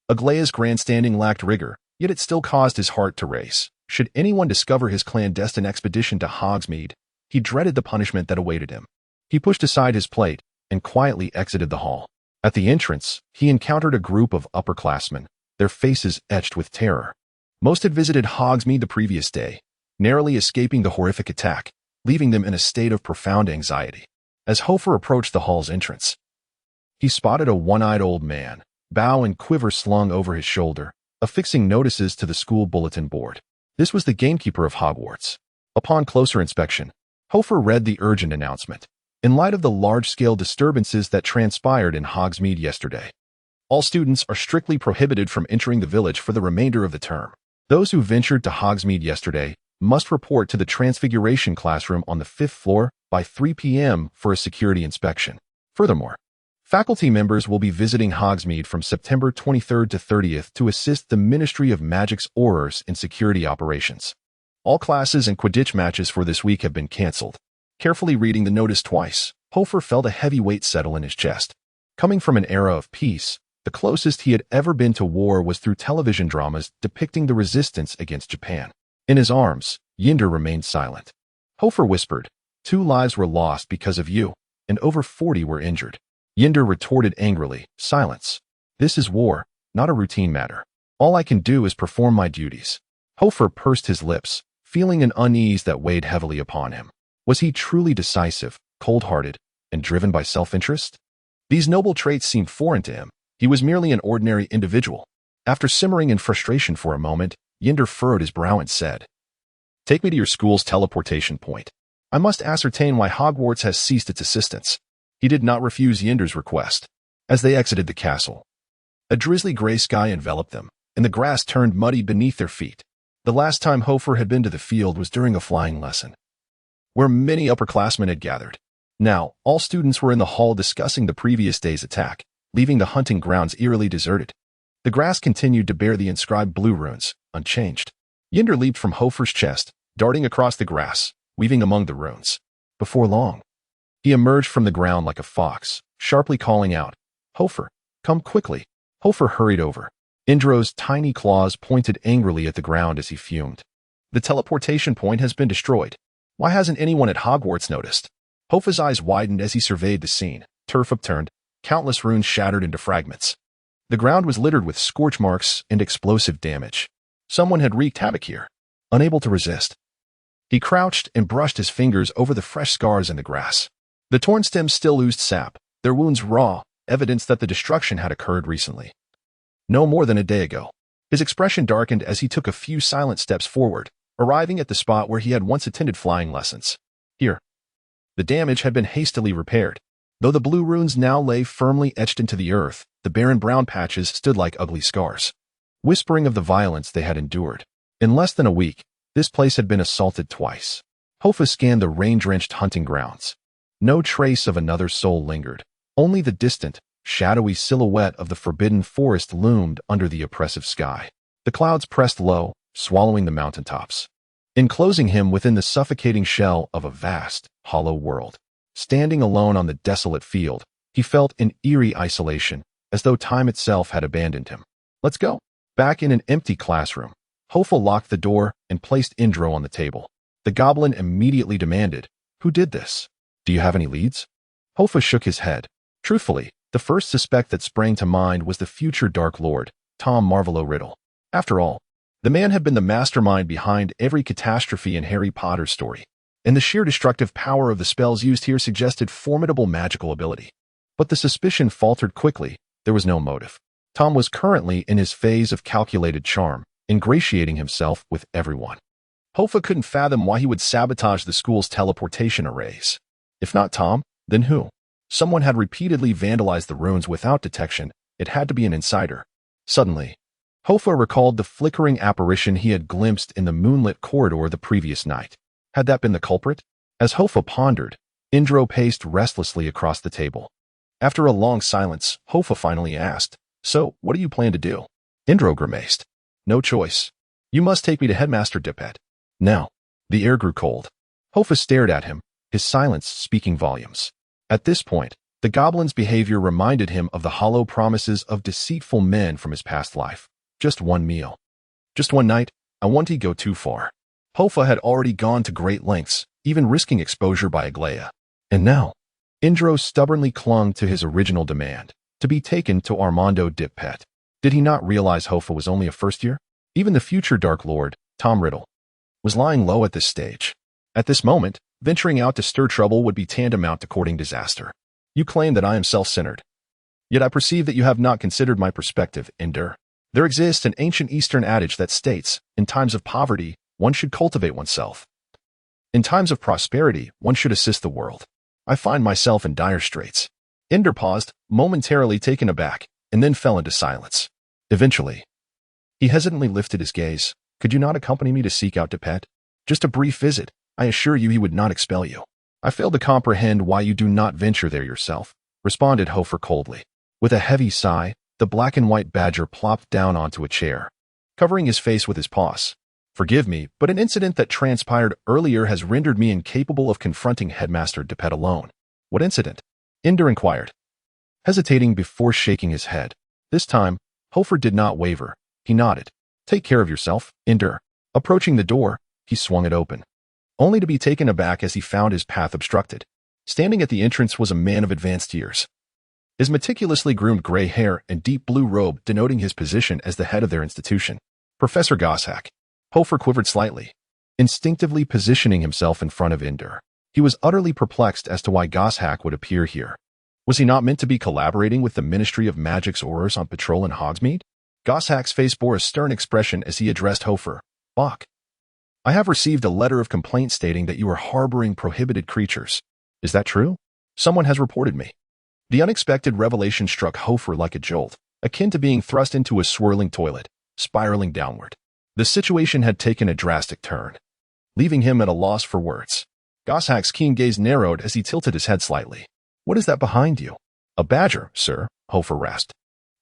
Aglaia's grandstanding lacked rigor, yet it still caused his heart to race. Should anyone discover his clandestine expedition to Hogsmeade, he dreaded the punishment that awaited him. He pushed aside his plate and quietly exited the hall. At the entrance, he encountered a group of upperclassmen, their faces etched with terror. Most had visited Hogsmeade the previous day, narrowly escaping the horrific attack, leaving them in a state of profound anxiety. As Hoffa approached the hall's entrance, he spotted a one-eyed old man, bow and quiver slung over his shoulder, affixing notices to the school bulletin board. This was the gamekeeper of Hogwarts. Upon closer inspection, Hoffa read the urgent announcement. In light of the large-scale disturbances that transpired in Hogsmeade yesterday, all students are strictly prohibited from entering the village for the remainder of the term. Those who ventured to Hogsmeade yesterday must report to the Transfiguration classroom on the 5th floor by 3 p.m. for a security inspection. Furthermore, faculty members will be visiting Hogsmeade from September 23rd to 30th to assist the Ministry of Magic's Aurors in security operations. All classes and Quidditch matches for this week have been cancelled. Carefully reading the notice twice, Hoffa felt a heavy weight settle in his chest. Coming from an era of peace, the closest he had ever been to war was through television dramas depicting the resistance against Japan. In his arms, Yinder remained silent. Hoffa whispered. 2 lives were lost because of you, and over 40 were injured. Yinder retorted angrily. Silence. This is war, not a routine matter. All I can do is perform my duties. Hoffa pursed his lips, feeling an unease that weighed heavily upon him. Was he truly decisive, cold-hearted, and driven by self-interest? These noble traits seemed foreign to him. He was merely an ordinary individual. After simmering in frustration for a moment, Yinder furrowed his brow and said, Take me to your school's teleportation point. I must ascertain why Hogwarts has ceased its assistance. He did not refuse Yinder's request. As they exited the castle, a drizzly gray sky enveloped them, and the grass turned muddy beneath their feet. The last time Hoffa had been to the field was during a flying lesson, where many upperclassmen had gathered. Now, all students were in the hall discussing the previous day's attack, leaving the hunting grounds eerily deserted. The grass continued to bear the inscribed blue runes, unchanged. Yinder leaped from Hoffa's chest, darting across the grass, weaving among the runes. Before long, he emerged from the ground like a fox, sharply calling out, Hoffa, come quickly. Hoffa hurried over. Indro's tiny claws pointed angrily at the ground as he fumed. The teleportation point has been destroyed. Why hasn't anyone at Hogwarts noticed? Hoffa's eyes widened as he surveyed the scene. Turf upturned, countless runes shattered into fragments. The ground was littered with scorch marks and explosive damage. Someone had wreaked havoc here. Unable to resist, he crouched and brushed his fingers over the fresh scars in the grass. The torn stems still oozed sap, their wounds raw, evidence that the destruction had occurred recently. No more than a day ago. His expression darkened as he took a few silent steps forward, arriving at the spot where he had once attended flying lessons. Here, the damage had been hastily repaired. Though the blue runes now lay firmly etched into the earth, the barren brown patches stood like ugly scars, whispering of the violence they had endured. In less than a week, this place had been assaulted twice. Hoffa scanned the rain-drenched hunting grounds. No trace of another soul lingered. Only the distant, shadowy silhouette of the forbidden forest loomed under the oppressive sky. The clouds pressed low, swallowing the mountaintops, enclosing him within the suffocating shell of a vast, hollow world. Standing alone on the desolate field, he felt an eerie isolation, as though time itself had abandoned him. Let's go. Back in an empty classroom, Hoffa locked the door and placed Indro on the table. The goblin immediately demanded, Who did this? Do you have any leads? Hoffa shook his head. Truthfully, the first suspect that sprang to mind was the future Dark Lord, Tom Marvolo Riddle. After all, the man had been the mastermind behind every catastrophe in Harry Potter's story, and the sheer destructive power of the spells used here suggested formidable magical ability. But the suspicion faltered quickly. There was no motive. Tom was currently in his phase of calculated charm, ingratiating himself with everyone. Hoffa couldn't fathom why he would sabotage the school's teleportation arrays. If not Tom, then who? Someone had repeatedly vandalized the runes without detection. It had to be an insider. Suddenly, Hoffa recalled the flickering apparition he had glimpsed in the moonlit corridor the previous night. Had that been the culprit? As Hoffa pondered, Indro paced restlessly across the table. After a long silence, Hoffa finally asked, So, what do you plan to do? Indro grimaced. No choice. You must take me to Headmaster Dipet. Now. The air grew cold. Hoffa stared at him, his silence speaking volumes. At this point, the goblin's behavior reminded him of the hollow promises of deceitful men from his past life. Just one meal. Just one night. I won't go too far. Hoffa had already gone to great lengths, even risking exposure by Aglaia. And now, Indro stubbornly clung to his original demand, to be taken to Armando Dipet. Did he not realize Hoffa was only a first year? Even the future Dark Lord, Tom Riddle, was lying low at this stage. At this moment, venturing out to stir trouble would be tantamount to courting disaster. You claim that I am self-centered. Yet I perceive that you have not considered my perspective, Inder. There exists an ancient Eastern adage that states, in times of poverty, one should cultivate oneself. In times of prosperity, one should assist the world. I find myself in dire straits. Inder paused, momentarily taken aback, and then fell into silence. Eventually, he hesitantly lifted his gaze. Could you not accompany me to seek out Dipet? Just a brief visit. I assure you he would not expel you. I fail to comprehend why you do not venture there yourself, responded Hoffa coldly. With a heavy sigh, the black and white badger plopped down onto a chair, covering his face with his paws. Forgive me, but an incident that transpired earlier has rendered me incapable of confronting Headmaster Dipet alone. What incident? Inder inquired, hesitating before shaking his head. This time, Hoffa did not waver. He nodded. Take care of yourself, Inder. Approaching the door, he swung it open. only to be taken aback as he found his path obstructed. Standing at the entrance was a man of advanced years. His meticulously groomed gray hair and deep blue robe denoting his position as the head of their institution. Professor Goshawk. Hoffa quivered slightly, instinctively positioning himself in front of Ender. He was utterly perplexed as to why Goshawk would appear here. Was he not meant to be collaborating with the Ministry of Magic's Aurors on patrol in Hogsmeade? Goshawk's face bore a stern expression as he addressed Hoffa. Bach. I have received a letter of complaint stating that you are harboring prohibited creatures. Is that true? Someone has reported me. The unexpected revelation struck Hoffa like a jolt, akin to being thrust into a swirling toilet, spiraling downward. The situation had taken a drastic turn, leaving him at a loss for words. Goshawk's keen gaze narrowed as he tilted his head slightly. What is that behind you? A badger, sir, Hoffa rasped.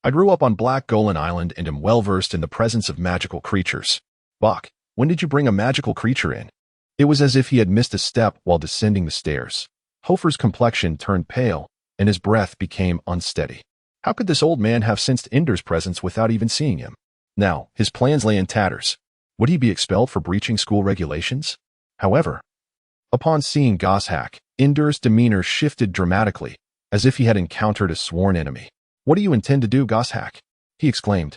I grew up on Black Golan Island and am well-versed in the presence of magical creatures. Bach, when did you bring a magical creature in? It was as if he had missed a step while descending the stairs. Hoffa's complexion turned pale, and his breath became unsteady. How could this old man have sensed Ender's presence without even seeing him? Now, his plans lay in tatters. Would he be expelled for breaching school regulations? However, upon seeing Goshawk, Ender's demeanor shifted dramatically, as if he had encountered a sworn enemy. What do you intend to do, Goshawk? He exclaimed,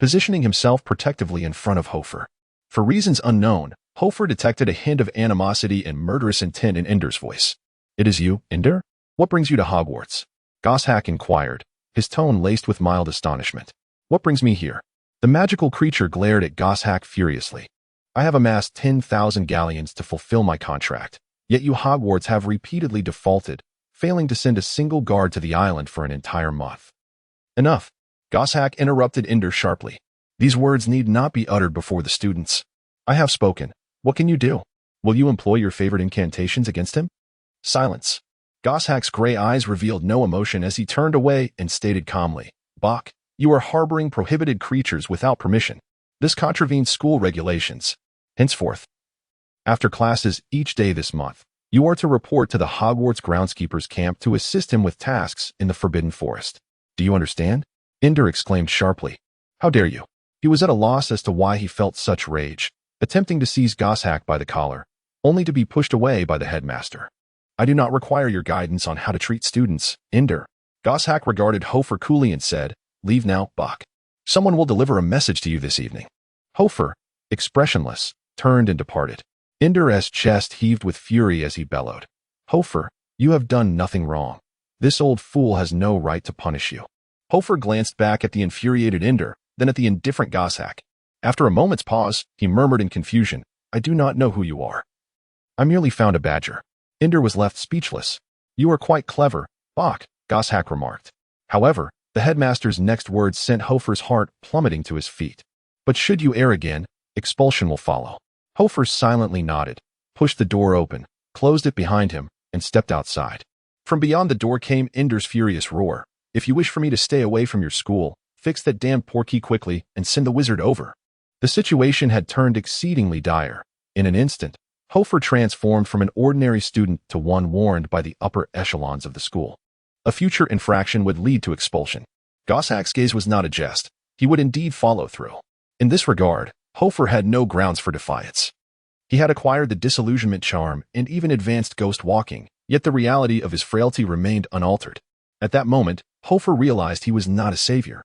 positioning himself protectively in front of Hoffa. For reasons unknown, Hoffa detected a hint of animosity and murderous intent in Ender's voice. It is you, Ender? What brings you to Hogwarts? Goshawk inquired, his tone laced with mild astonishment. What brings me here? The magical creature glared at Goshawk furiously. I have amassed 10,000 galleons to fulfill my contract, yet you Hogwarts have repeatedly defaulted, failing to send a single guard to the island for an entire month. Enough. Goshawk interrupted Ender sharply. These words need not be uttered before the students. I have spoken. What can you do? Will you employ your favorite incantations against him? Silence. Goshawk's gray eyes revealed no emotion as he turned away and stated calmly, Bach, you are harboring prohibited creatures without permission. This contravenes school regulations. Henceforth, after classes each day this month, you are to report to the Hogwarts groundskeeper's camp to assist him with tasks in the Forbidden Forest. Do you understand? Ender exclaimed sharply. How dare you? He was at a loss as to why he felt such rage, attempting to seize Goshawk by the collar, only to be pushed away by the headmaster. I do not require your guidance on how to treat students, Ender. Goshawk regarded Hoffa coolly and said, Leave now, Bach. Someone will deliver a message to you this evening. Hoffa, expressionless, turned and departed. Ender's chest heaved with fury as he bellowed. Hoffa, you have done nothing wrong. This old fool has no right to punish you. Hoffa glanced back at the infuriated Ender, then at the indifferent Goshawk. After a moment's pause, he murmured in confusion, I do not know who you are. I merely found a badger. Ender was left speechless. You are quite clever, Bach, Goshawk remarked. However, the headmaster's next words sent Hoffa's heart plummeting to his feet. But should you err again, expulsion will follow. Hoffa silently nodded, pushed the door open, closed it behind him, and stepped outside. From beyond the door came Ender's furious roar. If you wish for me to stay away from your school, fix that damned portkey quickly and send the wizard over. The situation had turned exceedingly dire. In an instant, Hoffa transformed from an ordinary student to one warned by the upper echelons of the school. A future infraction would lead to expulsion. Goshawk's gaze was not a jest. He would indeed follow through. In this regard, Hoffa had no grounds for defiance. He had acquired the disillusionment charm and even advanced ghost walking, yet the reality of his frailty remained unaltered. At that moment, Hoffa realized he was not a savior.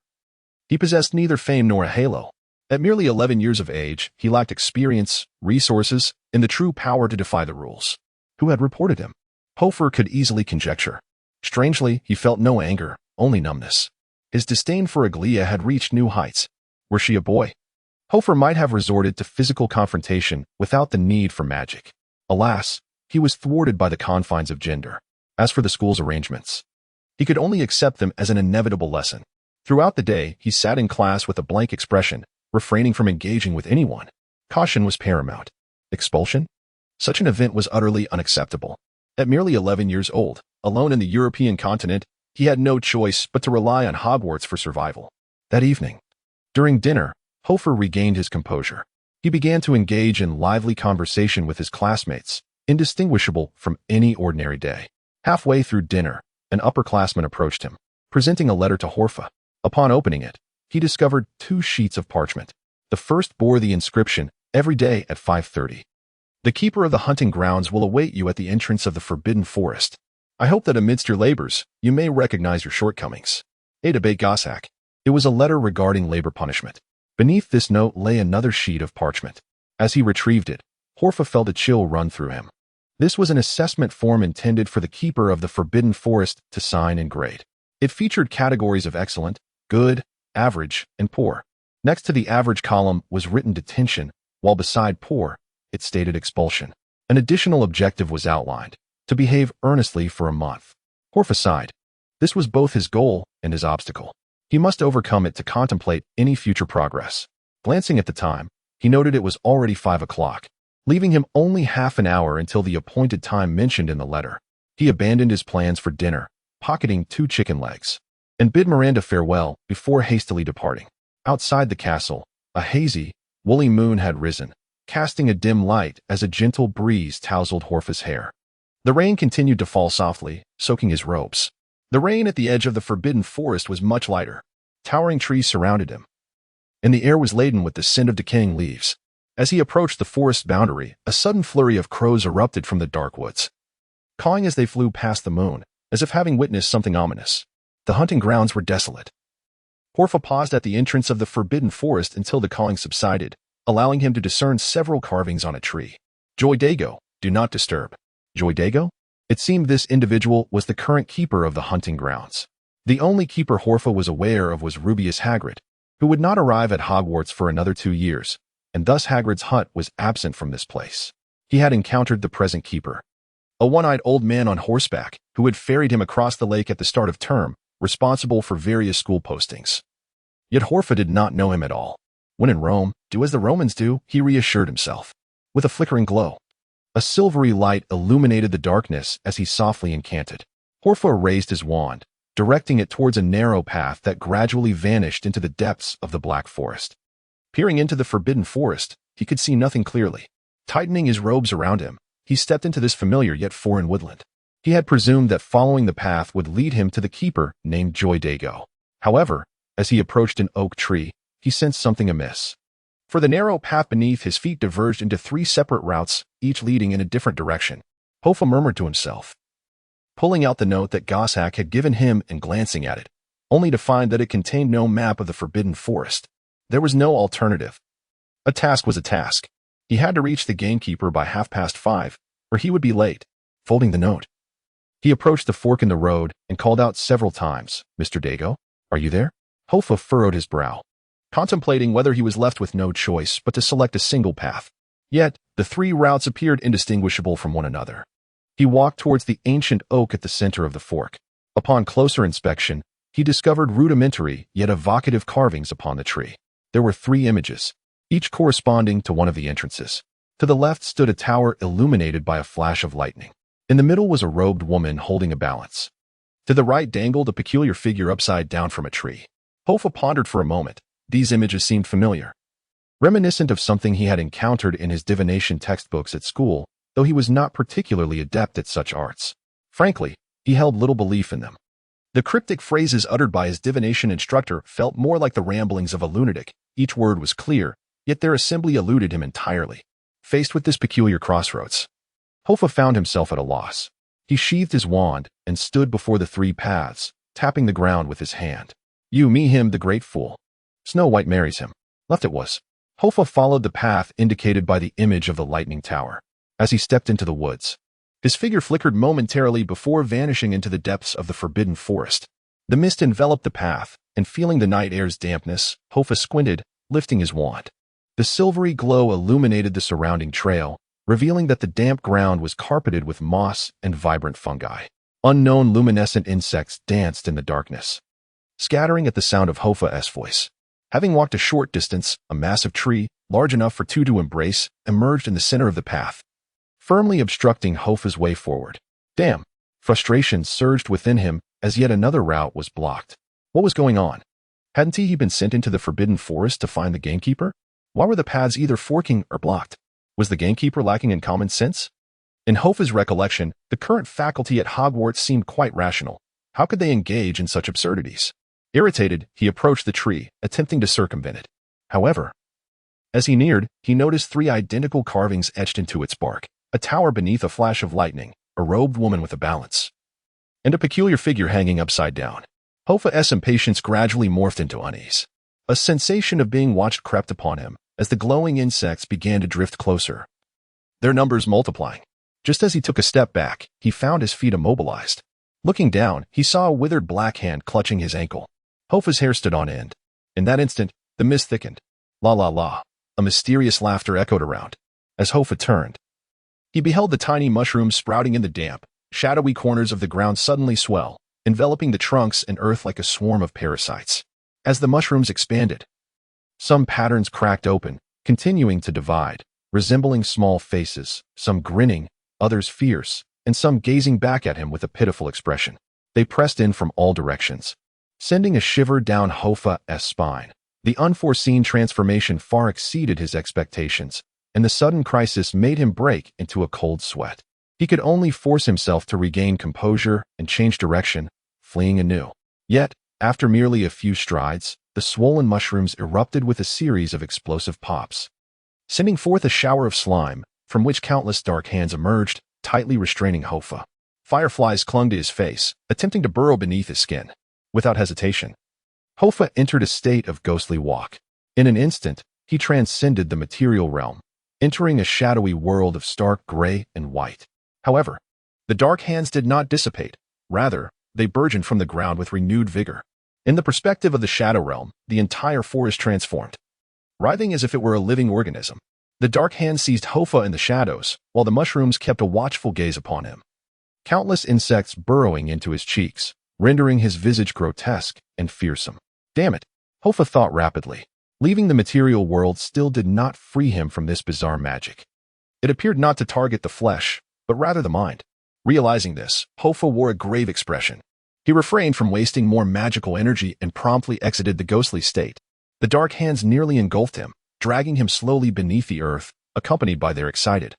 He possessed neither fame nor a halo. At merely 11 years of age, he lacked experience, resources, and the true power to defy the rules. Who had reported him? Hoffa could easily conjecture. Strangely, he felt no anger, only numbness. His disdain for Aglia had reached new heights. Were she a boy? Hoffa might have resorted to physical confrontation without the need for magic. Alas, he was thwarted by the confines of gender. As for the school's arrangements, he could only accept them as an inevitable lesson. Throughout the day, he sat in class with a blank expression, refraining from engaging with anyone. Caution was paramount. Expulsion? Such an event was utterly unacceptable. At merely 11 years old, alone in the European continent, he had no choice but to rely on Hogwarts for survival. That evening, during dinner, Hoffa regained his composure. He began to engage in lively conversation with his classmates, indistinguishable from any ordinary day. Halfway through dinner, an upperclassman approached him, presenting a letter to Hoffa. Upon opening it, he discovered 2 sheets of parchment. The first bore the inscription, Every day at 5:30. The keeper of the hunting grounds will await you at the entrance of the Forbidden Forest. I hope that amidst your labors, you may recognize your shortcomings. A debate Goshawk. It was a letter regarding labor punishment. Beneath this note lay another sheet of parchment. As he retrieved it, Hoffa felt a chill run through him. This was an assessment form intended for the keeper of the Forbidden Forest to sign and grade. It featured categories of excellent, good, average, and poor. Next to the average column was written detention, while beside poor, it stated expulsion. An additional objective was outlined: to behave earnestly for a month. Hoffa sighed. This was both his goal and his obstacle. He must overcome it to contemplate any future progress. Glancing at the time, he noted it was already 5 o'clock, leaving him only half an hour until the appointed time mentioned in the letter. He abandoned his plans for dinner, pocketing 2 chicken legs, and bid Miranda farewell before hastily departing. Outside the castle, a hazy, woolly moon had risen, casting a dim light as a gentle breeze tousled Hoffa's hair. The rain continued to fall softly, soaking his robes. The rain at the edge of the Forbidden Forest was much lighter. Towering trees surrounded him, and the air was laden with the scent of decaying leaves. As he approached the forest boundary, a sudden flurry of crows erupted from the dark woods, cawing as they flew past the moon, as if having witnessed something ominous. The hunting grounds were desolate. Hoffa paused at the entrance of the Forbidden Forest until the cawing subsided, allowing him to discern several carvings on a tree. Joydago, do not disturb. Joydago? It seemed this individual was the current keeper of the hunting grounds. The only keeper Hoffa was aware of was Rubeus Hagrid, who would not arrive at Hogwarts for another 2 years, and thus Hagrid's hut was absent from this place. He had encountered the present keeper, a one-eyed old man on horseback who had ferried him across the lake at the start of term, responsible for various school postings. Yet Hoffa did not know him at all. When in Rome, do as the Romans do, he reassured himself. With a flickering glow, a silvery light illuminated the darkness as he softly incanted. Hoffa raised his wand, directing it towards a narrow path that gradually vanished into the depths of the Black Forest. Peering into the Forbidden Forest, he could see nothing clearly. Tightening his robes around him, he stepped into this familiar yet foreign woodland. He had presumed that following the path would lead him to the keeper named Joydago. However, as he approached an oak tree, he sensed something amiss. For the narrow path beneath his feet diverged into 3 separate routes, each leading in a different direction. Hoffa murmured to himself, pulling out the note that Goshawk had given him and glancing at it, only to find that it contained no map of the Forbidden Forest. There was no alternative. A task was a task. He had to reach the gamekeeper by 5:30, or he would be late. Folding the note, he approached the fork in the road and called out several times, "Mr. Dago, are you there?" Hoffa furrowed his brow, contemplating whether he was left with no choice but to select a single path. Yet, the 3 routes appeared indistinguishable from one another. He walked towards the ancient oak at the center of the fork. Upon closer inspection, he discovered rudimentary yet evocative carvings upon the tree. There were 3 images, each corresponding to one of the entrances. To the left stood a tower illuminated by a flash of lightning. In the middle was a robed woman holding a balance. To the right dangled a peculiar figure upside down from a tree. Hoffa pondered for a moment. These images seemed familiar, reminiscent of something he had encountered in his divination textbooks at school, though he was not particularly adept at such arts. Frankly, he held little belief in them. The cryptic phrases uttered by his divination instructor felt more like the ramblings of a lunatic. Each word was clear, yet their assembly eluded him entirely. Faced with this peculiar crossroads, Hoffa found himself at a loss. He sheathed his wand and stood before the 3 paths, tapping the ground with his hand. You, me, him, the great fool. Snow White marries him. Left it was. Hoffa followed the path indicated by the image of the lightning tower. As he stepped into the woods, his figure flickered momentarily before vanishing into the depths of the Forbidden Forest. The mist enveloped the path, and feeling the night air's dampness, Hoffa squinted, lifting his wand. The silvery glow illuminated the surrounding trail, revealing that the damp ground was carpeted with moss and vibrant fungi. Unknown luminescent insects danced in the darkness, scattering at the sound of Hoffa's voice. Having walked a short distance, a massive tree, large enough for 2 to embrace, emerged in the center of the path, firmly obstructing Hoffa's way forward. Damn! Frustration surged within him as yet another route was blocked. What was going on? Hadn't he been sent into the Forbidden Forest to find the gamekeeper? Why were the paths either forking or blocked? Was the gamekeeper lacking in common sense? In Hoffa's recollection, the current faculty at Hogwarts seemed quite rational. How could they engage in such absurdities? Irritated, he approached the tree, attempting to circumvent it. However, As he neared, he noticed 3 identical carvings etched into its bark: a tower beneath a flash of lightning, a robed woman with a balance, and a peculiar figure hanging upside down. Hoffa's impatience gradually morphed into unease. A sensation of being watched crept upon him as the glowing insects began to drift closer, their numbers multiplying. Just as he took a step back, he found his feet immobilized. Looking down, he saw a withered black hand clutching his ankle. Hoffa's hair stood on end. In that instant, the mist thickened. La la la. A mysterious laughter echoed around. As Hoffa turned, he beheld the tiny mushrooms sprouting in the damp, shadowy corners of the ground suddenly swell, enveloping the trunks and earth like a swarm of parasites. As the mushrooms expanded, some patterns cracked open, continuing to divide, resembling small faces, some grinning, others fierce, and some gazing back at him with a pitiful expression. They pressed in from all directions, sending a shiver down Hoffa's spine. The unforeseen transformation far exceeded his expectations, and the sudden crisis made him break into a cold sweat. He could only force himself to regain composure and change direction, fleeing anew. Yet, after merely a few strides, the swollen mushrooms erupted with a series of explosive pops, sending forth a shower of slime, from which countless dark hands emerged, tightly restraining Hoffa. Fireflies clung to his face, attempting to burrow beneath his skin. Without hesitation, Hoffa entered a state of ghostly walk. In an instant, he transcended the material realm, entering a shadowy world of stark gray and white. However, the dark hands did not dissipate. Rather, they burgeoned from the ground with renewed vigor. In the perspective of the Shadow Realm, the entire forest transformed, writhing as if it were a living organism. The dark hands seized Hoffa in the shadows, while the mushrooms kept a watchful gaze upon him. Countless insects burrowing into his cheeks, rendering his visage grotesque and fearsome. Damn it, Hoffa thought rapidly. Leaving the material world still did not free him from this bizarre magic. It appeared not to target the flesh, but rather the mind. Realizing this, Hoffa wore a grave expression. He refrained from wasting more magical energy and promptly exited the ghostly state. The dark hands nearly engulfed him, dragging him slowly beneath the earth, accompanied by their excited,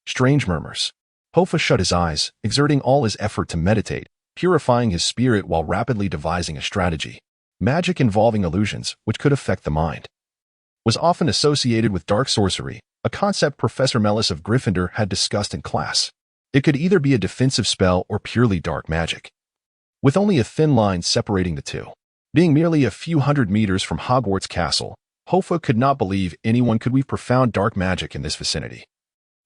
strange murmurs. Hoffa shut his eyes, exerting all his effort to meditate, purifying his spirit while rapidly devising a strategy. Magic involving illusions, which could affect the mind, was often associated with dark sorcery, a concept Professor Mellis of Gryffindor had discussed in class. It could either be a defensive spell or purely dark magic, with only a thin line separating the two. Being merely a few hundred meters from Hogwarts Castle, Hoffa could not believe anyone could weave profound dark magic in this vicinity.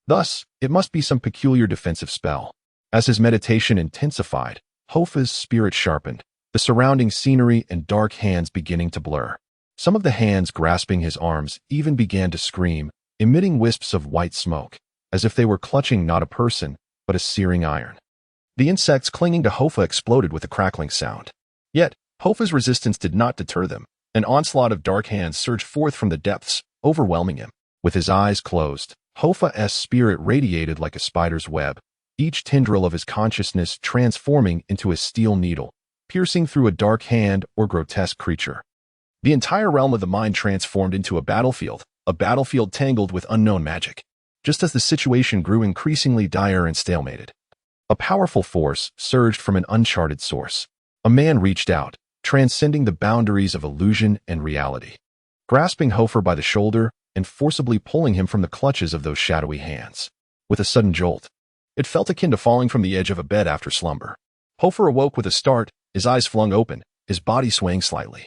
Thus, it must be some peculiar defensive spell. As his meditation intensified, Hoffa's spirit sharpened, the surrounding scenery and dark hands beginning to blur. Some of the hands grasping his arms even began to scream, emitting wisps of white smoke, as if they were clutching not a person, but a searing iron. The insects clinging to Hoffa exploded with a crackling sound. Yet, Hoffa's resistance did not deter them. An onslaught of dark hands surged forth from the depths, overwhelming him. With his eyes closed, Hoffa's spirit radiated like a spider's web, each tendril of his consciousness transforming into a steel needle, piercing through a dark hand or grotesque creature. The entire realm of the mind transformed into a battlefield tangled with unknown magic. Just as the situation grew increasingly dire and stalemated, a powerful force surged from an uncharted source. A man reached out, transcending the boundaries of illusion and reality, grasping Hoffa by the shoulder and forcibly pulling him from the clutches of those shadowy hands. With a sudden jolt, it felt akin to falling from the edge of a bed after slumber. Hoffa awoke with a start, his eyes flung open, his body swaying slightly.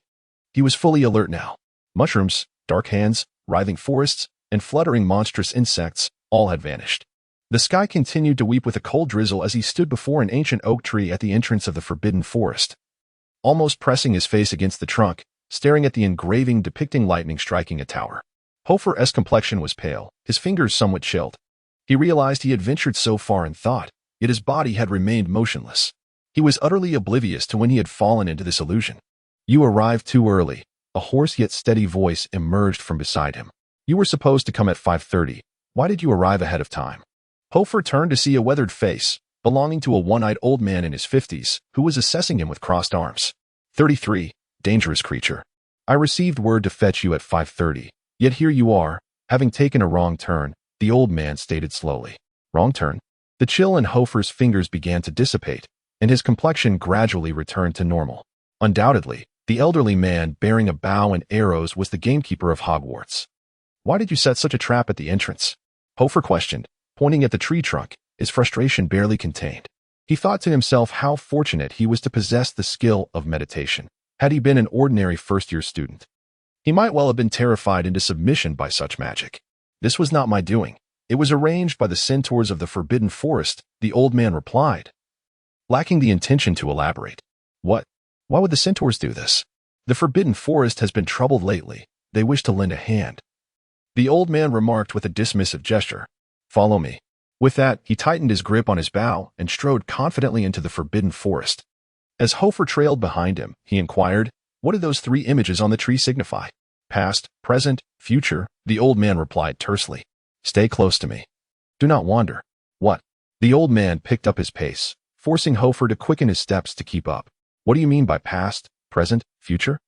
He was fully alert now. Mushrooms, dark hands, writhing forests, and fluttering monstrous insects all had vanished. The sky continued to weep with a cold drizzle as he stood before an ancient oak tree at the entrance of the forbidden forest, almost pressing his face against the trunk, staring at the engraving depicting lightning striking a tower. Hoffa's complexion was pale, his fingers somewhat chilled. He realized he had ventured so far in thought, yet his body had remained motionless. He was utterly oblivious to when he had fallen into this illusion. "You arrived too early," a hoarse yet steady voice emerged from beside him. "You were supposed to come at 5:30. Why did you arrive ahead of time?" Hoffa turned to see a weathered face, belonging to a one-eyed old man in his 50s, who was assessing him with crossed arms. 33, dangerous creature. I received word to fetch you at 5:30, yet here you are, having taken a wrong turn, the old man stated slowly. Wrong turn? The chill in Hoffa's fingers began to dissipate, and his complexion gradually returned to normal. Undoubtedly, the elderly man bearing a bow and arrows was the gamekeeper of Hogwarts. Why did you set such a trap at the entrance? Hoffa questioned, pointing at the tree trunk, his frustration barely contained. He thought to himself how fortunate he was to possess the skill of meditation. Had he been an ordinary first-year student, he might well have been terrified into submission by such magic. This was not my doing. It was arranged by the centaurs of the Forbidden Forest, the old man replied, lacking the intention to elaborate. What? Why would the centaurs do this? The Forbidden Forest has been troubled lately. They wish to lend a hand. The old man remarked with a dismissive gesture. Follow me. With that, he tightened his grip on his bow and strode confidently into the Forbidden Forest. As Hoffa trailed behind him, he inquired, what do those 3 images on the tree signify? Past, present, future, the old man replied tersely. Stay close to me. Do not wander. What? The old man picked up his pace, forcing Hoffa to quicken his steps to keep up. What do you mean by past, present, future?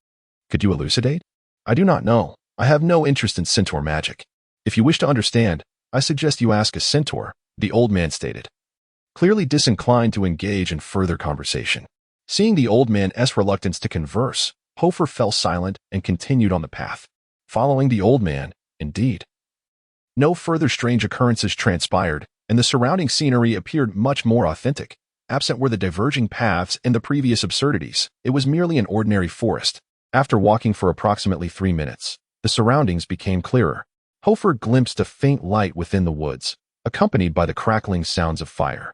Could you elucidate? I do not know. I have no interest in centaur magic. If you wish to understand, I suggest you ask a centaur, the old man stated, clearly disinclined to engage in further conversation. Seeing the old man's reluctance to converse, Hoffa fell silent and continued on the path, following the old man, indeed. No further strange occurrences transpired, and the surrounding scenery appeared much more authentic. Absent were the diverging paths and the previous absurdities. It was merely an ordinary forest. After walking for approximately 3 minutes, the surroundings became clearer. Hoffa glimpsed a faint light within the woods, accompanied by the crackling sounds of fire.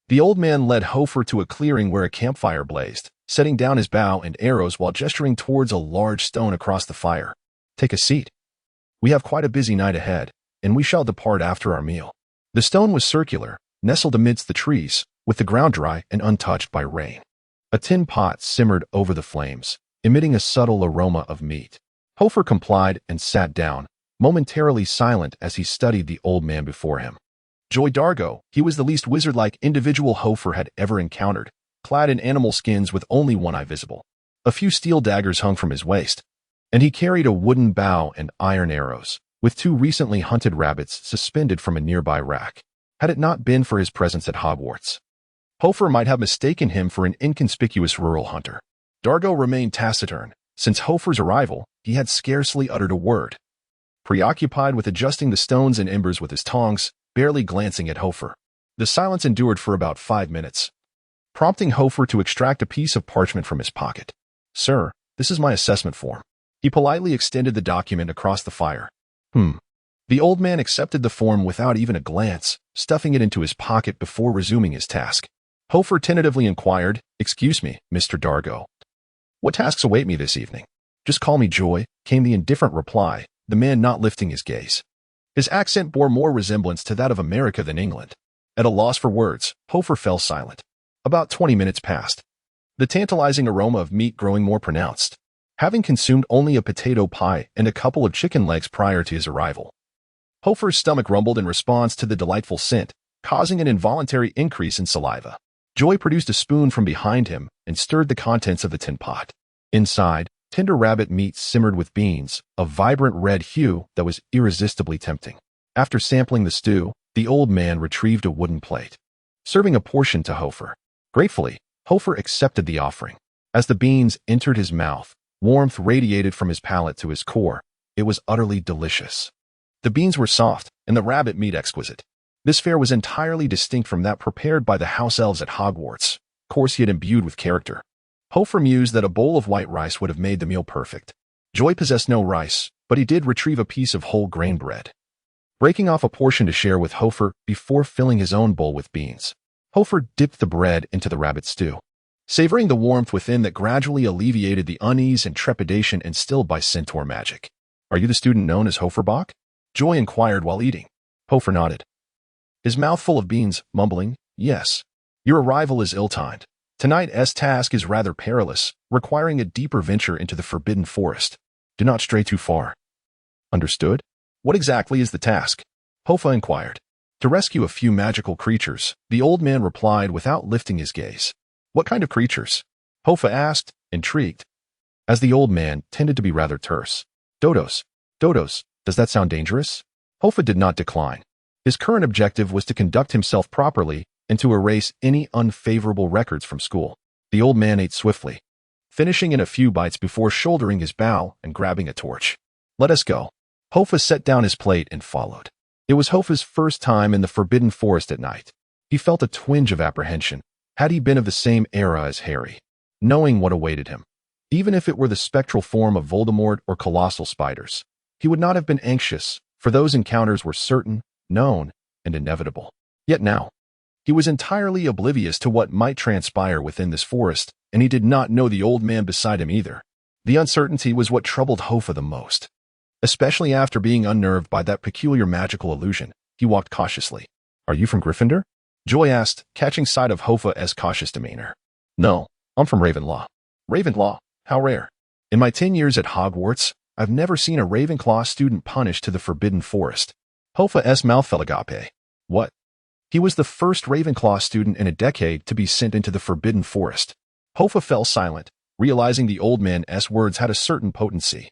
The old man led Hoffa to a clearing where a campfire blazed, setting down his bow and arrows while gesturing towards a large stone across the fire. Take a seat. We have quite a busy night ahead, and we shall depart after our meal. The stone was circular, nestled amidst the trees, with the ground dry and untouched by rain. A tin pot simmered over the flames, emitting a subtle aroma of meat. Hoffa complied and sat down, momentarily silent as he studied the old man before him. Joy Dargo, he was the least wizard-like individual Hoffa had ever encountered, clad in animal skins with only one eye visible. A few steel daggers hung from his waist, and he carried a wooden bow and iron arrows, with 2 recently hunted rabbits suspended from a nearby rack. Had it not been for his presence at Hogwarts, Hoffa might have mistaken him for an inconspicuous rural hunter. Dargo remained taciturn. Since Hoffa's arrival, he had scarcely uttered a word. Preoccupied with adjusting the stones and embers with his tongs, barely glancing at Hoffa. The silence endured for about 5 minutes, prompting Hoffa to extract a piece of parchment from his pocket. Sir, this is my assessment form. He politely extended the document across the fire. The old man accepted the form without even a glance, stuffing it into his pocket before resuming his task. Hoffa tentatively inquired, Excuse me, Mr. Dargo. What tasks await me this evening? Just call me Joy, came the indifferent reply, the man not lifting his gaze. His accent bore more resemblance to that of America than England. At a loss for words, Hoffa fell silent. About 20 minutes passed, the tantalizing aroma of meat growing more pronounced. Having consumed only a potato pie and a couple of chicken legs prior to his arrival, Hoffa's stomach rumbled in response to the delightful scent, causing an involuntary increase in saliva. Joy produced a spoon from behind him and stirred the contents of the tin pot. Inside, tender rabbit meat simmered with beans, a vibrant red hue that was irresistibly tempting. After sampling the stew, the old man retrieved a wooden plate, serving a portion to Hoffa. Gratefully, Hoffa accepted the offering. As the beans entered his mouth, warmth radiated from his palate to his core. It was utterly delicious. The beans were soft, and the rabbit meat exquisite. This fare was entirely distinct from that prepared by the house elves at Hogwarts, course yet imbued with character. Hoffa mused that a bowl of white rice would have made the meal perfect. Joy possessed no rice, but he did retrieve a piece of whole grain bread, breaking off a portion to share with Hoffa before filling his own bowl with beans. Hoffa dipped the bread into the rabbit stew, savoring the warmth within that gradually alleviated the unease and trepidation instilled by centaur magic. Are you the student known as Hoffa? Joy inquired while eating. Hoffa nodded, his mouth full of beans, mumbling, Yes. Your arrival is ill-timed. Tonight's task is rather perilous, requiring a deeper venture into the Forbidden Forest. Do not stray too far. Understood? What exactly is the task? Hoffa inquired. To rescue a few magical creatures, the old man replied without lifting his gaze. What kind of creatures? Hoffa asked, intrigued, as the old man tended to be rather terse. Dodos. Dodos, does that sound dangerous? Hoffa did not decline. His current objective was to conduct himself properly and to erase any unfavorable records from school. The old man ate swiftly, finishing in a few bites before shouldering his bow and grabbing a torch. Let us go. Hoffa set down his plate and followed. It was Hoffa's first time in the Forbidden Forest at night. He felt a twinge of apprehension, had he been of the same era as Harry, knowing what awaited him. Even if it were the spectral form of Voldemort or colossal spiders, he would not have been anxious, for those encounters were certain, known, and inevitable. Yet now, he was entirely oblivious to what might transpire within this forest, and he did not know the old man beside him either. The uncertainty was what troubled Hoffa the most. Especially after being unnerved by that peculiar magical illusion, he walked cautiously. "Are you from Gryffindor?" Joy asked, catching sight of Hoffa's cautious demeanor. "No, I'm from Ravenclaw." "Ravenclaw? How rare. In my 10 years at Hogwarts, I've never seen a Ravenclaw student punished to the Forbidden Forest." Hoffa's mouth fell agape. What? He was the first Ravenclaw student in a decade to be sent into the Forbidden Forest. Hoffa fell silent, realizing the old man's words had a certain potency.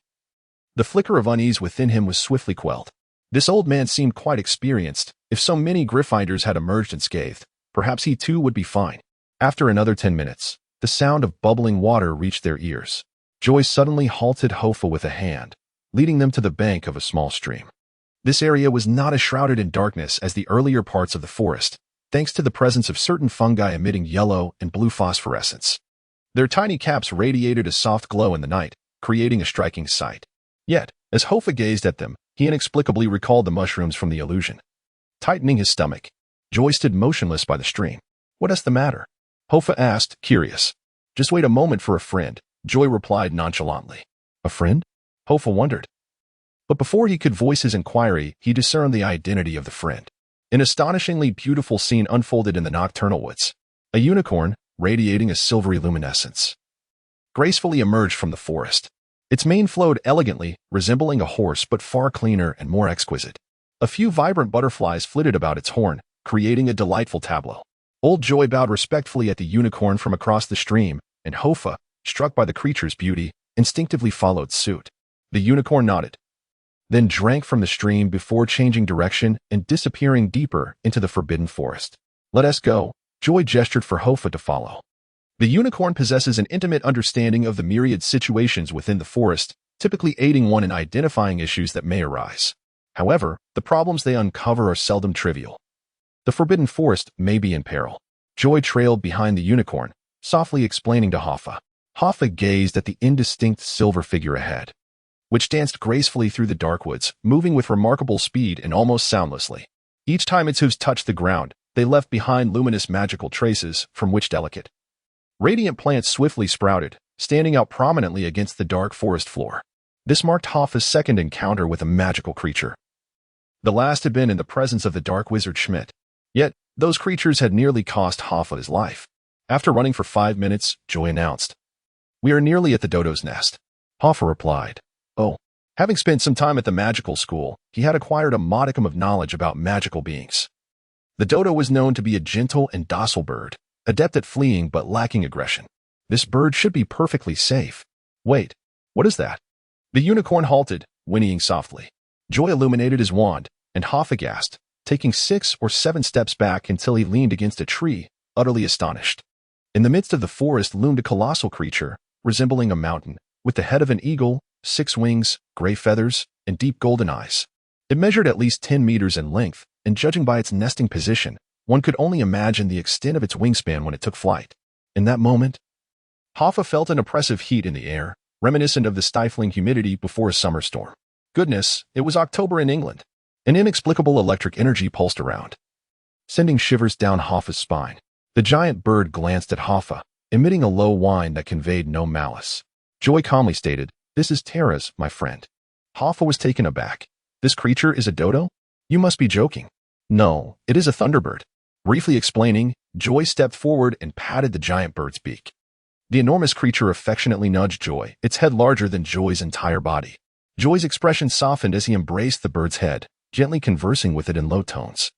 The flicker of unease within him was swiftly quelled. This old man seemed quite experienced. If so many Gryffindors had emerged unscathed, perhaps he too would be fine. After another 10 minutes, the sound of bubbling water reached their ears. Joy suddenly halted Hoffa with a hand, leading them to the bank of a small stream. This area was not as shrouded in darkness as the earlier parts of the forest, thanks to the presence of certain fungi emitting yellow and blue phosphorescence. Their tiny caps radiated a soft glow in the night, creating a striking sight. Yet, as Hoffa gazed at them, he inexplicably recalled the mushrooms from the illusion. Tightening his stomach, Joy stood motionless by the stream. "What's the matter?" Hoffa asked, curious. "Just wait a moment for a friend," Joy replied nonchalantly. "A friend?" Hoffa wondered. But before he could voice his inquiry, he discerned the identity of the friend. An astonishingly beautiful scene unfolded in the nocturnal woods. A unicorn, radiating a silvery luminescence, gracefully emerged from the forest. Its mane flowed elegantly, resembling a horse but far cleaner and more exquisite. A few vibrant butterflies flitted about its horn, creating a delightful tableau. Old Joy bowed respectfully at the unicorn from across the stream, and Hoffa, struck by the creature's beauty, instinctively followed suit. The unicorn nodded, then drank from the stream before changing direction and disappearing deeper into the Forbidden Forest. "Let us go." Joy gestured for Hoffa to follow. The unicorn possesses an intimate understanding of the myriad situations within the forest, typically aiding one in identifying issues that may arise. However, the problems they uncover are seldom trivial. The Forbidden Forest may be in peril. Joy trailed behind the unicorn, softly explaining to Hoffa. Hoffa gazed at the indistinct silver figure ahead, which danced gracefully through the dark woods, moving with remarkable speed and almost soundlessly. Each time its hooves touched the ground, they left behind luminous magical traces from which delicate, radiant plants swiftly sprouted, standing out prominently against the dark forest floor. This marked Hoffa's second encounter with a magical creature. The last had been in the presence of the dark wizard Schmidt. Yet, those creatures had nearly cost Hoffa his life. After running for 5 minutes, Joy announced, "We are nearly at the Dodo's Nest." Hoffa replied, "Oh." Having spent some time at the magical school, he had acquired a modicum of knowledge about magical beings. The dodo was known to be a gentle and docile bird, adept at fleeing but lacking aggression. This bird should be perfectly safe. Wait, what is that? The unicorn halted, whinnying softly. Joy illuminated his wand, and Hoffa gasped, taking 6 or 7 steps back until he leaned against a tree, utterly astonished. In the midst of the forest loomed a colossal creature, resembling a mountain, with the head of an eagle, 6 wings, gray feathers, and deep golden eyes. It measured at least 10 meters in length, and judging by its nesting position, one could only imagine the extent of its wingspan when it took flight. In that moment, Hoffa felt an oppressive heat in the air, reminiscent of the stifling humidity before a summer storm. Goodness, it was October in England. An inexplicable electric energy pulsed around, sending shivers down Hoffa's spine. The giant bird glanced at Hoffa, emitting a low whine that conveyed no malice. Joy calmly stated, "This is Terra's, my friend." Hoffa was taken aback. "This creature is a dodo? You must be joking." "No, it is a thunderbird." Briefly explaining, Joy stepped forward and patted the giant bird's beak. The enormous creature affectionately nudged Joy, its head larger than Joy's entire body. Joy's expression softened as he embraced the bird's head, gently conversing with it in low tones,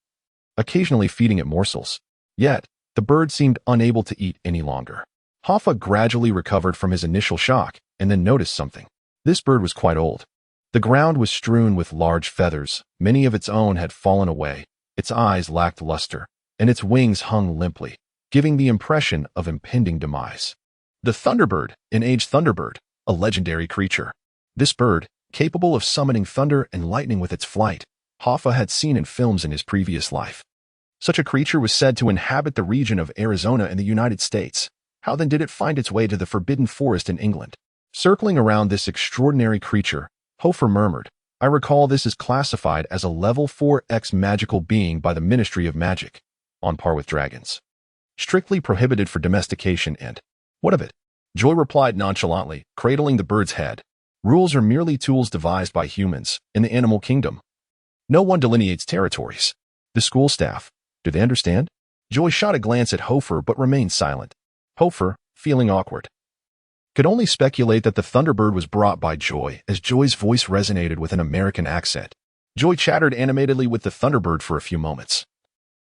occasionally feeding it morsels. Yet, the bird seemed unable to eat any longer. Hoffa gradually recovered from his initial shock and then noticed something. This bird was quite old. The ground was strewn with large feathers, many of its own had fallen away, its eyes lacked luster, and its wings hung limply, giving the impression of impending demise. The Thunderbird, an aged Thunderbird, a legendary creature. This bird, capable of summoning thunder and lightning with its flight, Hoffa had seen in films in his previous life. Such a creature was said to inhabit the region of Arizona in the United States. How then did it find its way to the Forbidden Forest in England? Circling around this extraordinary creature, Hoffa murmured, "I recall this is classified as a level 4X magical being by the Ministry of Magic, on par with dragons. Strictly prohibited for domestication and—" "What of it?" Joy replied nonchalantly, cradling the bird's head. "Rules are merely tools devised by humans in the animal kingdom. No one delineates territories. The school staff, do they understand?" Joy shot a glance at Hoffa but remained silent. Hoffa, feeling awkward, could only speculate that the Thunderbird was brought by Joy, as Joy's voice resonated with an American accent. Joy chattered animatedly with the Thunderbird for a few moments,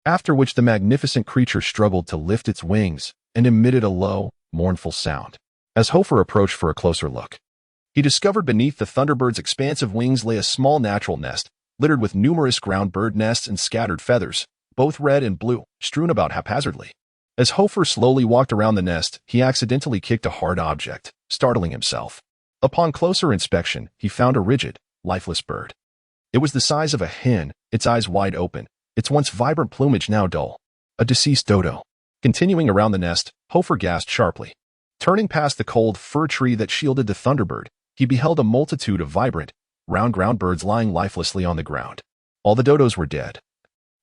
after which the magnificent creature struggled to lift its wings and emitted a low, mournful sound. As Hoffa approached for a closer look, he discovered beneath the Thunderbird's expansive wings lay a small natural nest, littered with numerous ground bird nests and scattered feathers, both red and blue, strewn about haphazardly. As Hoffa slowly walked around the nest, he accidentally kicked a hard object, startling himself. Upon closer inspection, he found a rigid, lifeless bird. It was the size of a hen, its eyes wide open, its once vibrant plumage now dull. A deceased dodo. Continuing around the nest, Hoffa gasped sharply. Turning past the cold fir tree that shielded the Thunderbird, he beheld a multitude of vibrant, round ground birds lying lifelessly on the ground. All the dodos were dead,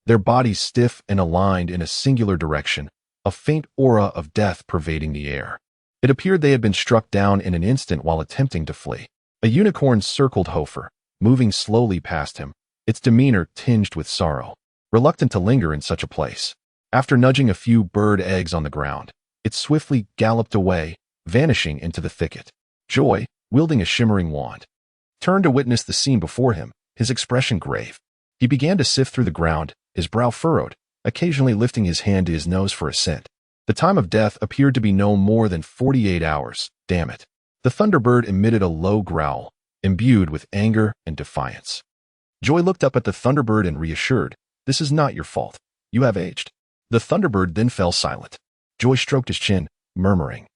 their bodies stiff and aligned in a singular direction, a faint aura of death pervading the air. It appeared they had been struck down in an instant while attempting to flee. A unicorn circled Hoffa, moving slowly past him, its demeanor tinged with sorrow, reluctant to linger in such a place. After nudging a few bird eggs on the ground, it swiftly galloped away, vanishing into the thicket. Joy, wielding a shimmering wand, turned to witness the scene before him, his expression grave. He began to sift through the ground, his brow furrowed, occasionally lifting his hand to his nose for a scent. The time of death appeared to be no more than 48 hours. Damn it. The Thunderbird emitted a low growl, imbued with anger and defiance. Joy looked up at the Thunderbird and reassured, "This is not your fault. You have aged." The Thunderbird then fell silent. Joy stroked his chin, murmuring,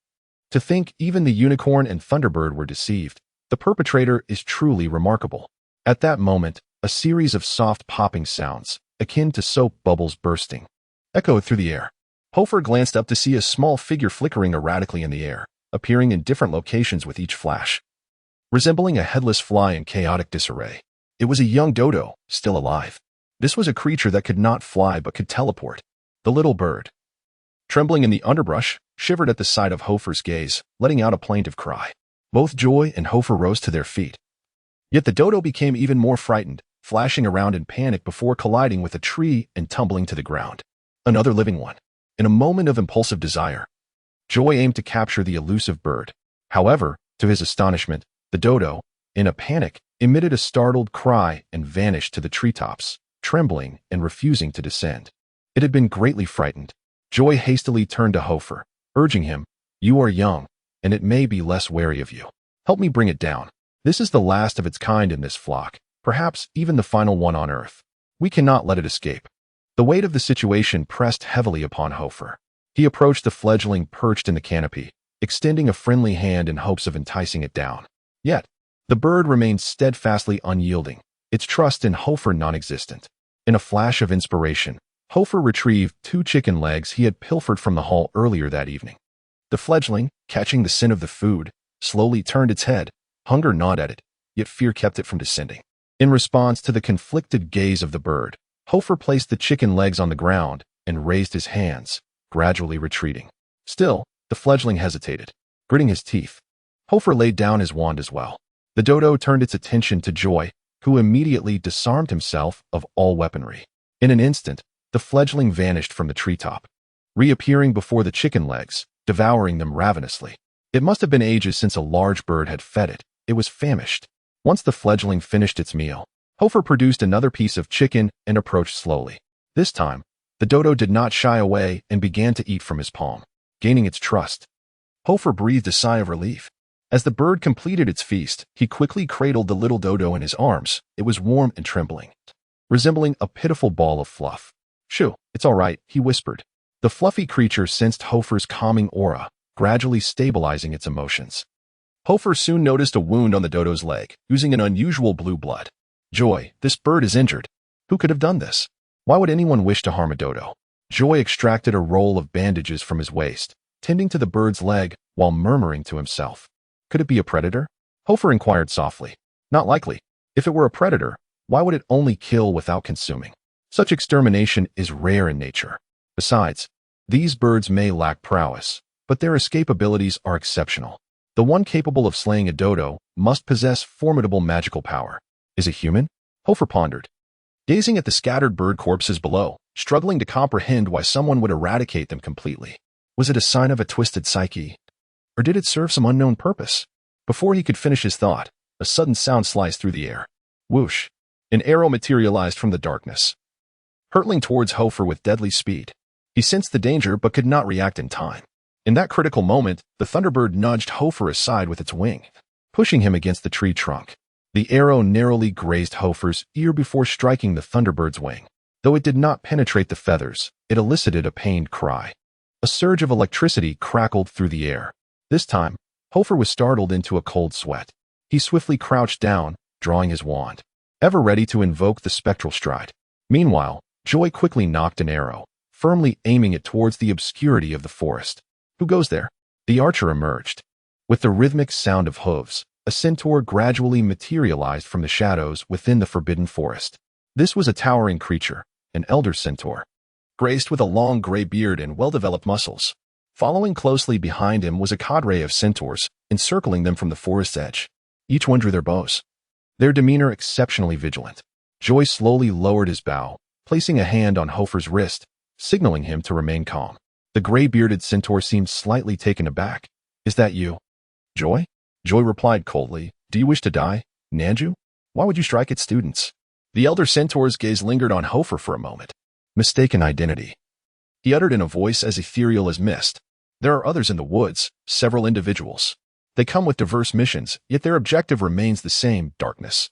"To think even the unicorn and Thunderbird were deceived. The perpetrator is truly remarkable." At that moment, a series of soft popping sounds, akin to soap bubbles bursting, echoed through the air. Hoffa glanced up to see a small figure flickering erratically in the air, appearing in different locations with each flash, resembling a headless fly in chaotic disarray. It was a young dodo, still alive. This was a creature that could not fly but could teleport. The little bird, trembling in the underbrush, shivered at the sight of Hoffa's gaze, letting out a plaintive cry. Both Joy and Hoffa rose to their feet. Yet the dodo became even more frightened, flashing around in panic before colliding with a tree and tumbling to the ground. Another living one. In a moment of impulsive desire, Joy aimed to capture the elusive bird. However, to his astonishment, the dodo, in a panic, emitted a startled cry and vanished to the treetops, trembling and refusing to descend. It had been greatly frightened. Joy hastily turned to Hoffa, urging him, "You are young, and it may be less wary of you. Help me bring it down. This is the last of its kind in this flock, perhaps even the final one on Earth. We cannot let it escape." The weight of the situation pressed heavily upon Hoffa. He approached the fledgling perched in the canopy, extending a friendly hand in hopes of enticing it down. Yet, the bird remained steadfastly unyielding, its trust in Hoffa non-existent. In a flash of inspiration, Hoffa retrieved 2 chicken legs he had pilfered from the hall earlier that evening. The fledgling, catching the scent of the food, slowly turned its head. Hunger gnawed at it, yet fear kept it from descending. In response to the conflicted gaze of the bird, Hoffa placed the chicken legs on the ground and raised his hands, gradually retreating. Still, the fledgling hesitated, gritting his teeth. Hoffa laid down his wand as well. The dodo turned its attention to Joy, who immediately disarmed himself of all weaponry. In an instant, the fledgling vanished from the treetop, reappearing before the chicken legs, devouring them ravenously. It must have been ages since a large bird had fed it. It was famished. Once the fledgling finished its meal, Hoffa produced another piece of chicken and approached slowly. This time, the dodo did not shy away and began to eat from his palm, gaining its trust. Hoffa breathed a sigh of relief. As the bird completed its feast, he quickly cradled the little dodo in his arms. It was warm and trembling, resembling a pitiful ball of fluff. "Shoo, it's all right," he whispered. The fluffy creature sensed Hoffa's calming aura, gradually stabilizing its emotions. Hofer soon noticed a wound on the dodo's leg, oozing an unusual blue blood. Joy, this bird is injured. Who could have done this? Why would anyone wish to harm a dodo? Joy extracted a roll of bandages from his waist, tending to the bird's leg while murmuring to himself. Could it be a predator? Hofer inquired softly. Not likely. If it were a predator, why would it only kill without consuming? Such extermination is rare in nature. Besides, these birds may lack prowess, but their escape abilities are exceptional. The one capable of slaying a dodo must possess formidable magical power. Is it human? Hofer pondered, gazing at the scattered bird corpses below, struggling to comprehend why someone would eradicate them completely. Was it a sign of a twisted psyche? Or did it serve some unknown purpose? Before he could finish his thought, a sudden sound sliced through the air. Whoosh! An arrow materialized from the darkness, hurtling towards Hofer with deadly speed. He sensed the danger but could not react in time. In that critical moment, the Thunderbird nudged Hofer aside with its wing, pushing him against the tree trunk. The arrow narrowly grazed Hofer's ear before striking the Thunderbird's wing. Though it did not penetrate the feathers, it elicited a pained cry. A surge of electricity crackled through the air. This time, Hofer was startled into a cold sweat. He swiftly crouched down, drawing his wand, ever ready to invoke the spectral stride. Meanwhile, Joy quickly nocked an arrow, firmly aiming it towards the obscurity of the forest. Who goes there? The archer emerged. With the rhythmic sound of hooves, a centaur gradually materialized from the shadows within the forbidden forest. This was a towering creature, an elder centaur, graced with a long gray beard and well-developed muscles. Following closely behind him was a cadre of centaurs, encircling them from the forest's edge. Each one drew their bows, their demeanor exceptionally vigilant. Joy slowly lowered his bow, placing a hand on Hofer's wrist, signaling him to remain calm. The gray-bearded centaur seemed slightly taken aback. Is that you, Joy? Joy replied coldly. Do you wish to die, Nanju? Why would you strike at students? The elder centaur's gaze lingered on Hofer for a moment. Mistaken identity, he uttered in a voice as ethereal as mist. There are others in the woods, several individuals. They come with diverse missions, yet their objective remains the same, darkness.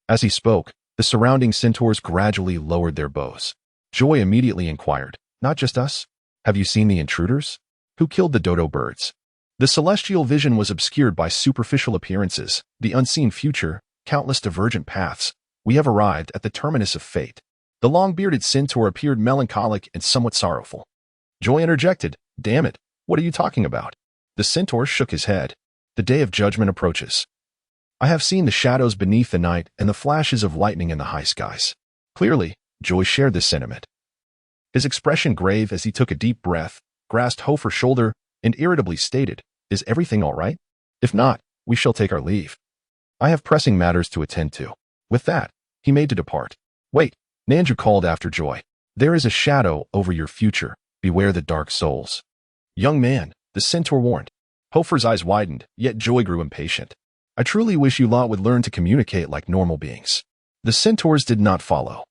As he spoke, the surrounding centaurs gradually lowered their bows. Joy immediately inquired, not just us? Have you seen the intruders? Who killed the dodo birds? The celestial vision was obscured by superficial appearances, the unseen future, countless divergent paths. We have arrived at the terminus of fate. The long-bearded centaur appeared melancholic and somewhat sorrowful. Joy interjected, damn it, what are you talking about? The centaur shook his head. The day of judgment approaches. I have seen the shadows beneath the night and the flashes of lightning in the high skies. Clearly, Joy shared this sentiment. His expression grave as he took a deep breath, grasped Hofer's shoulder, and irritably stated, is everything all right? If not, we shall take our leave. I have pressing matters to attend to. With that, he made to depart. Wait, Nanju called after Joy. There is a shadow over your future. Beware the dark souls. Young man, the centaur warned. Hofer's eyes widened, yet Joy grew impatient. I truly wish you lot would learn to communicate like normal beings. The centaurs did not follow.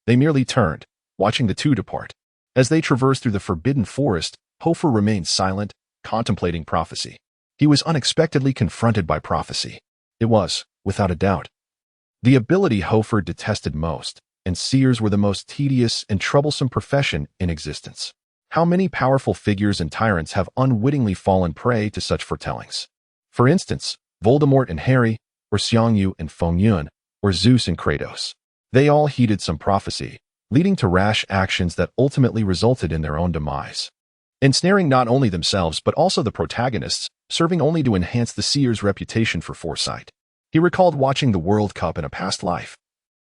They merely turned, watching the two depart. As they traversed through the forbidden forest, Hofer remained silent, contemplating prophecy. He was unexpectedly confronted by prophecy. It was, without a doubt, the ability Hofer detested most, and seers were the most tedious and troublesome profession in existence. How many powerful figures and tyrants have unwittingly fallen prey to such foretellings? For instance, Voldemort and Harry, or Xiangyu and Fengyun, or Zeus and Kratos. They all heeded some prophecy, leading to rash actions that ultimately resulted in their own demise, ensnaring not only themselves but also the protagonists, serving only to enhance the seer's reputation for foresight. He recalled watching the World Cup in a past life,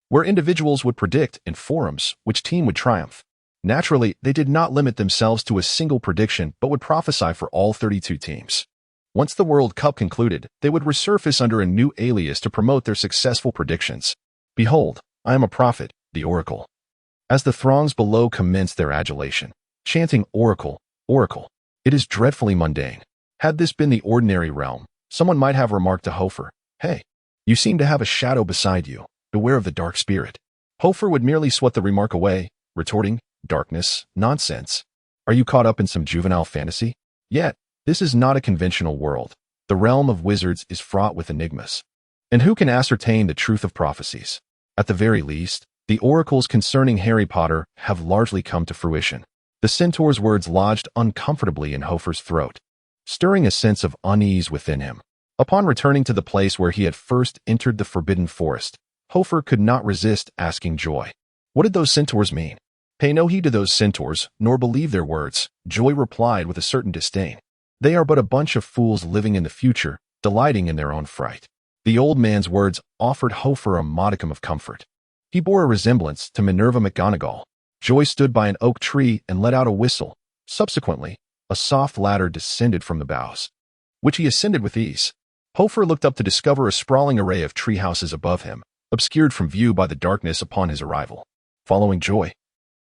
where individuals would predict in forums which team would triumph. Naturally, they did not limit themselves to a single prediction but would prophesy for all 32 teams. Once the World Cup concluded, they would resurface under a new alias to promote their successful predictions. Behold, I am a prophet, the Oracle. As the throngs below commenced their adulation, chanting Oracle, Oracle, it is dreadfully mundane. Had this been the ordinary realm, someone might have remarked to Hofer, hey, you seem to have a shadow beside you, beware of the dark spirit. Hofer would merely swat the remark away, retorting, darkness, nonsense. Are you caught up in some juvenile fantasy? Yet, this is not a conventional world. The realm of wizards is fraught with enigmas. And who can ascertain the truth of prophecies? At the very least, the oracles concerning Harry Potter have largely come to fruition. The centaur's words lodged uncomfortably in Hofer's throat, stirring a sense of unease within him. Upon returning to the place where he had first entered the Forbidden Forest, Hoffa could not resist asking Joy, "What did those centaurs mean?" "Pay no heed to those centaurs, nor believe their words," Joy replied with a certain disdain. "They are but a bunch of fools living in the future, delighting in their own fright." The old man's words offered Hoffa a modicum of comfort. He bore a resemblance to Minerva McGonagall. Joy stood by an oak tree and let out a whistle. Subsequently, a soft ladder descended from the boughs, which he ascended with ease. Hoffa looked up to discover a sprawling array of tree houses above him, obscured from view by the darkness upon his arrival. Following Joy,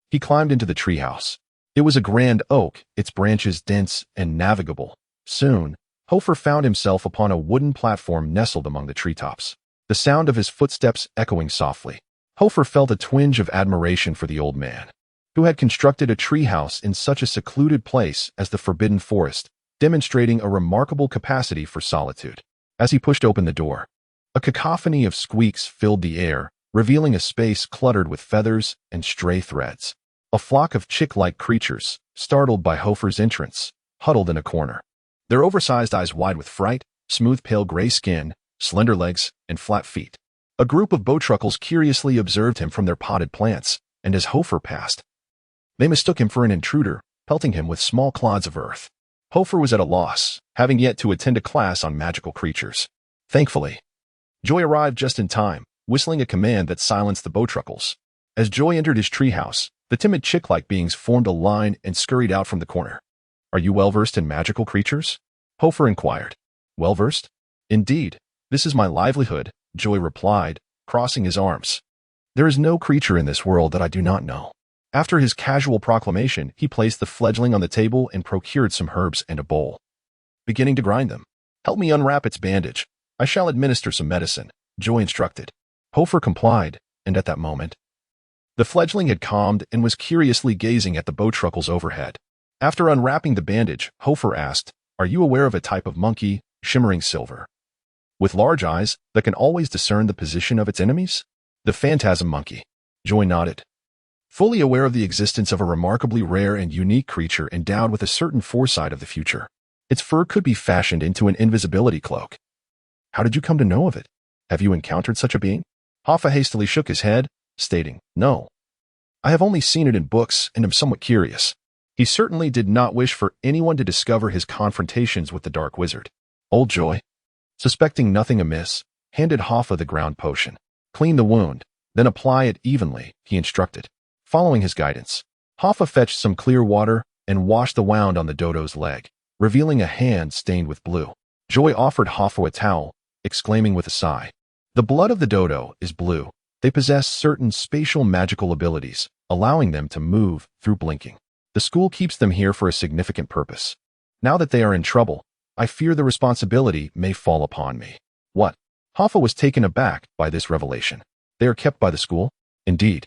he climbed into the treehouse. It was a grand oak, its branches dense and navigable. Soon, Hoffa found himself upon a wooden platform nestled among the treetops, the sound of his footsteps echoing softly. Hoffa felt a twinge of admiration for the old man, who had constructed a treehouse in such a secluded place as the Forbidden Forest, demonstrating a remarkable capacity for solitude. As he pushed open the door, a cacophony of squeaks filled the air, revealing a space cluttered with feathers and stray threads. A flock of chick-like creatures, startled by Hoffa's entrance, huddled in a corner, their oversized eyes wide with fright, smooth pale gray skin, slender legs, and flat feet. A group of bowtruckles curiously observed him from their potted plants, and as Hoffa passed, they mistook him for an intruder, pelting him with small clods of earth. Hoffa was at a loss, having yet to attend a class on magical creatures. Thankfully, Joy arrived just in time, whistling a command that silenced the bowtruckles. As Joy entered his treehouse, the timid chick-like beings formed a line and scurried out from the corner. "Are you well-versed in magical creatures?" Hoffa inquired. "Well-versed? Indeed, this is my livelihood," Joy replied, crossing his arms. "There is no creature in this world that I do not know." After his casual proclamation, he placed the fledgling on the table and procured some herbs and a bowl, beginning to grind them. "Help me unwrap its bandage. I shall administer some medicine," Joy instructed. Hoffa complied, and at that moment, the fledgling had calmed and was curiously gazing at the bowtruckles overhead. After unwrapping the bandage, Hoffa asked, "Are you aware of a type of monkey, shimmering silver, with large eyes, that can always discern the position of its enemies?" "The phantasm monkey." Joy nodded, fully aware of the existence of a remarkably rare and unique creature endowed with a certain foresight of the future. Its fur could be fashioned into an invisibility cloak. "How did you come to know of it? Have you encountered such a being?" Hoffa hastily shook his head, stating, "No. I have only seen it in books and am somewhat curious." He certainly did not wish for anyone to discover his confrontations with the Dark Wizard. Old Joy, suspecting nothing amiss, handed Hoffa the ground potion. "Clean the wound, then apply it evenly," he instructed. Following his guidance, Hoffa fetched some clear water and washed the wound on the dodo's leg, revealing a hand stained with blue. Joy offered Hoffa a towel, exclaiming with a sigh, "The blood of the dodo is blue. They possess certain spatial magical abilities, allowing them to move through blinking. The school keeps them here for a significant purpose. Now that they are in trouble, I fear the responsibility may fall upon me." "What?" Hoffa was taken aback by this revelation. "They are kept by the school?" "Indeed,"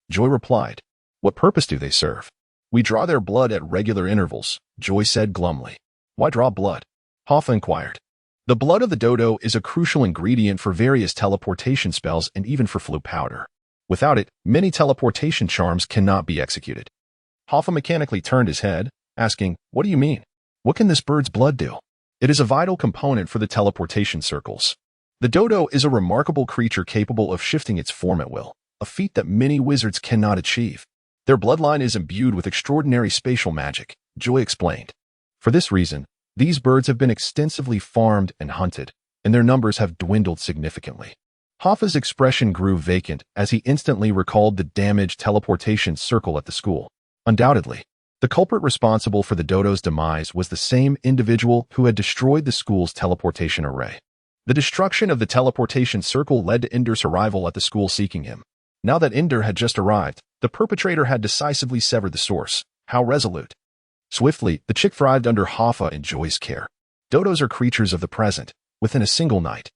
Joy replied. "What purpose do they serve?" "We draw their blood at regular intervals," Joy said glumly. "Why draw blood?" Hoffa inquired. "The blood of the dodo is a crucial ingredient for various teleportation spells and even for flu powder. Without it, many teleportation charms cannot be executed." Hoffa mechanically turned his head, asking, "What do you mean? What can this bird's blood do?" "It is a vital component for the teleportation circles. The dodo is a remarkable creature capable of shifting its form at will, a feat that many wizards cannot achieve. Their bloodline is imbued with extraordinary spatial magic," Joy explained. "For this reason, these birds have been extensively farmed and hunted, and their numbers have dwindled significantly." Hoffa's expression grew vacant as he instantly recalled the damaged teleportation circle at the school. Undoubtedly, the culprit responsible for the dodo's demise was the same individual who had destroyed the school's teleportation array. The destruction of the teleportation circle led to Ender's arrival at the school seeking him. Now that Ender had just arrived, the perpetrator had decisively severed the source. How resolute! Swiftly, the chick thrived under Hoffa and Joy's care. Dodos are creatures of the present, within a single night.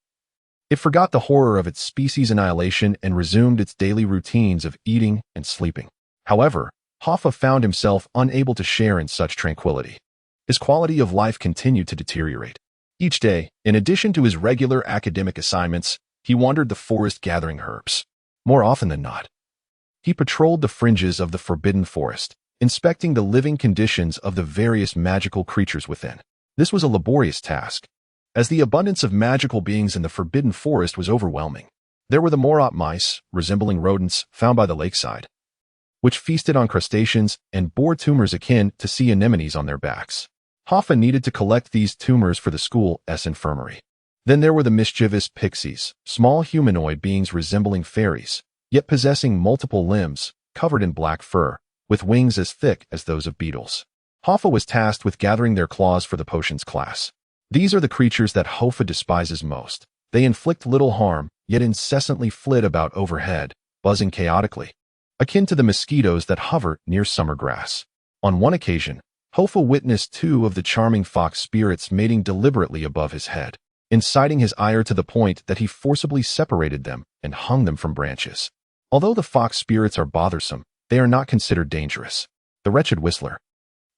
It forgot the horror of its species annihilation and resumed its daily routines of eating and sleeping. However, Hoffa found himself unable to share in such tranquility. His quality of life continued to deteriorate. Each day, in addition to his regular academic assignments, he wandered the forest gathering herbs. More often than not, he patrolled the fringes of the Forbidden Forest, inspecting the living conditions of the various magical creatures within. This was a laborious task, as the abundance of magical beings in the Forbidden Forest was overwhelming. There were the Morot mice, resembling rodents found by the lakeside, which feasted on crustaceans and bore tumors akin to sea anemones on their backs. Hoffa needed to collect these tumors for the school's infirmary. Then there were the mischievous pixies, small humanoid beings resembling fairies, yet possessing multiple limbs, covered in black fur, with wings as thick as those of beetles. Hoffa was tasked with gathering their claws for the potions class. These are the creatures that Hoffa despises most. They inflict little harm, yet incessantly flit about overhead, buzzing chaotically, akin to the mosquitoes that hover near summer grass. On one occasion, Hoffa witnessed two of the charming fox spirits mating deliberately above his head, inciting his ire to the point that he forcibly separated them and hung them from branches. Although the fox spirits are bothersome, they are not considered dangerous. The wretched whistler,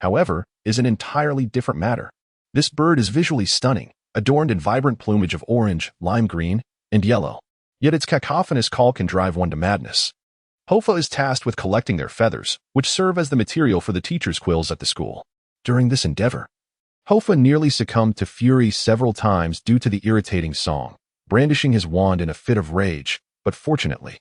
however, is an entirely different matter. This bird is visually stunning, adorned in vibrant plumage of orange, lime green, and yellow. Yet its cacophonous call can drive one to madness. Hoffa is tasked with collecting their feathers, which serve as the material for the teachers' quills at the school. During this endeavor, Hoffa nearly succumbed to fury several times due to the irritating song, brandishing his wand in a fit of rage, but fortunately,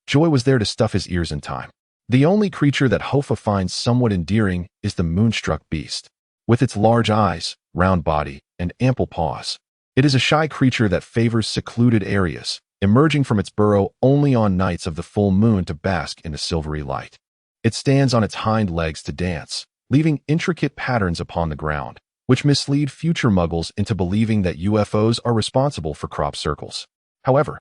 Joy was there to stuff his ears in time. The only creature that Hoffa finds somewhat endearing is the moonstruck beast. With its large eyes, round body, and ample paws, it is a shy creature that favors secluded areas, emerging from its burrow only on nights of the full moon to bask in the silvery light. It stands on its hind legs to dance, leaving intricate patterns upon the ground, which mislead future muggles into believing that UFOs are responsible for crop circles. However,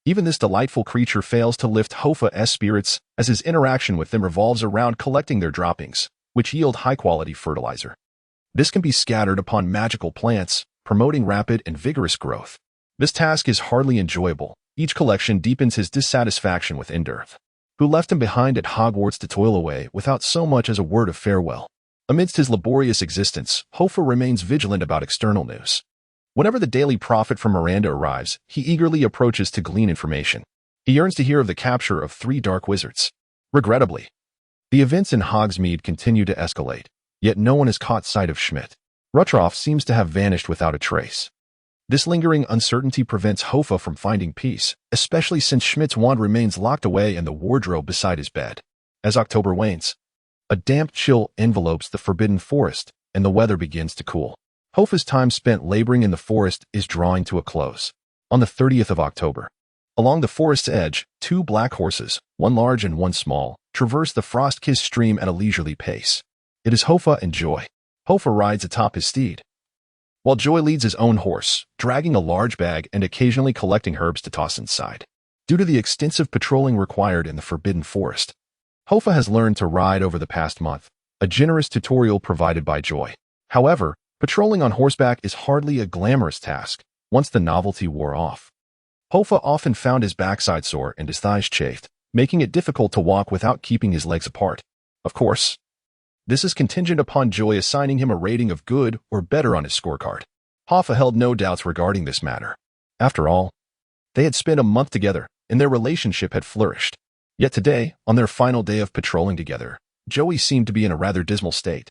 even this delightful creature fails to lift Hoffa's spirits, as his interaction with them revolves around collecting their droppings, which yield high-quality fertilizer. This can be scattered upon magical plants, promoting rapid and vigorous growth. This task is hardly enjoyable. Each collection deepens his dissatisfaction with Enderth, who left him behind at Hogwarts to toil away without so much as a word of farewell. Amidst his laborious existence, Hoffa remains vigilant about external news. Whenever the Daily Prophet from Miranda arrives, he eagerly approaches to glean information. He yearns to hear of the capture of 3 dark wizards. Regrettably, the events in Hogsmeade continue to escalate, yet no one has caught sight of Schmidt. Ruttroff seems to have vanished without a trace. This lingering uncertainty prevents Hoffa from finding peace, especially since Schmidt's wand remains locked away in the wardrobe beside his bed. As October wanes, a damp chill envelopes the Forbidden Forest, and the weather begins to cool. Hoffa's time spent laboring in the forest is drawing to a close. On the 30th of October, along the forest's edge, 2 black horses, one large and one small, traverse the frost-kissed stream at a leisurely pace. It is Hoffa and Joy. Hoffa rides atop his steed, while Joy leads his own horse, dragging a large bag and occasionally collecting herbs to toss inside. Due to the extensive patrolling required in the Forbidden Forest, Hoffa has learned to ride over the past month, a generous tutorial provided by Joy. However, patrolling on horseback is hardly a glamorous task once the novelty wore off. Hoffa often found his backside sore and his thighs chafed, making it difficult to walk without keeping his legs apart. Of course, this is contingent upon Joy assigning him a rating of good or better on his scorecard. Hoffa held no doubts regarding this matter. After all, they had spent a month together, and their relationship had flourished. Yet today, on their final day of patrolling together, Joey seemed to be in a rather dismal state.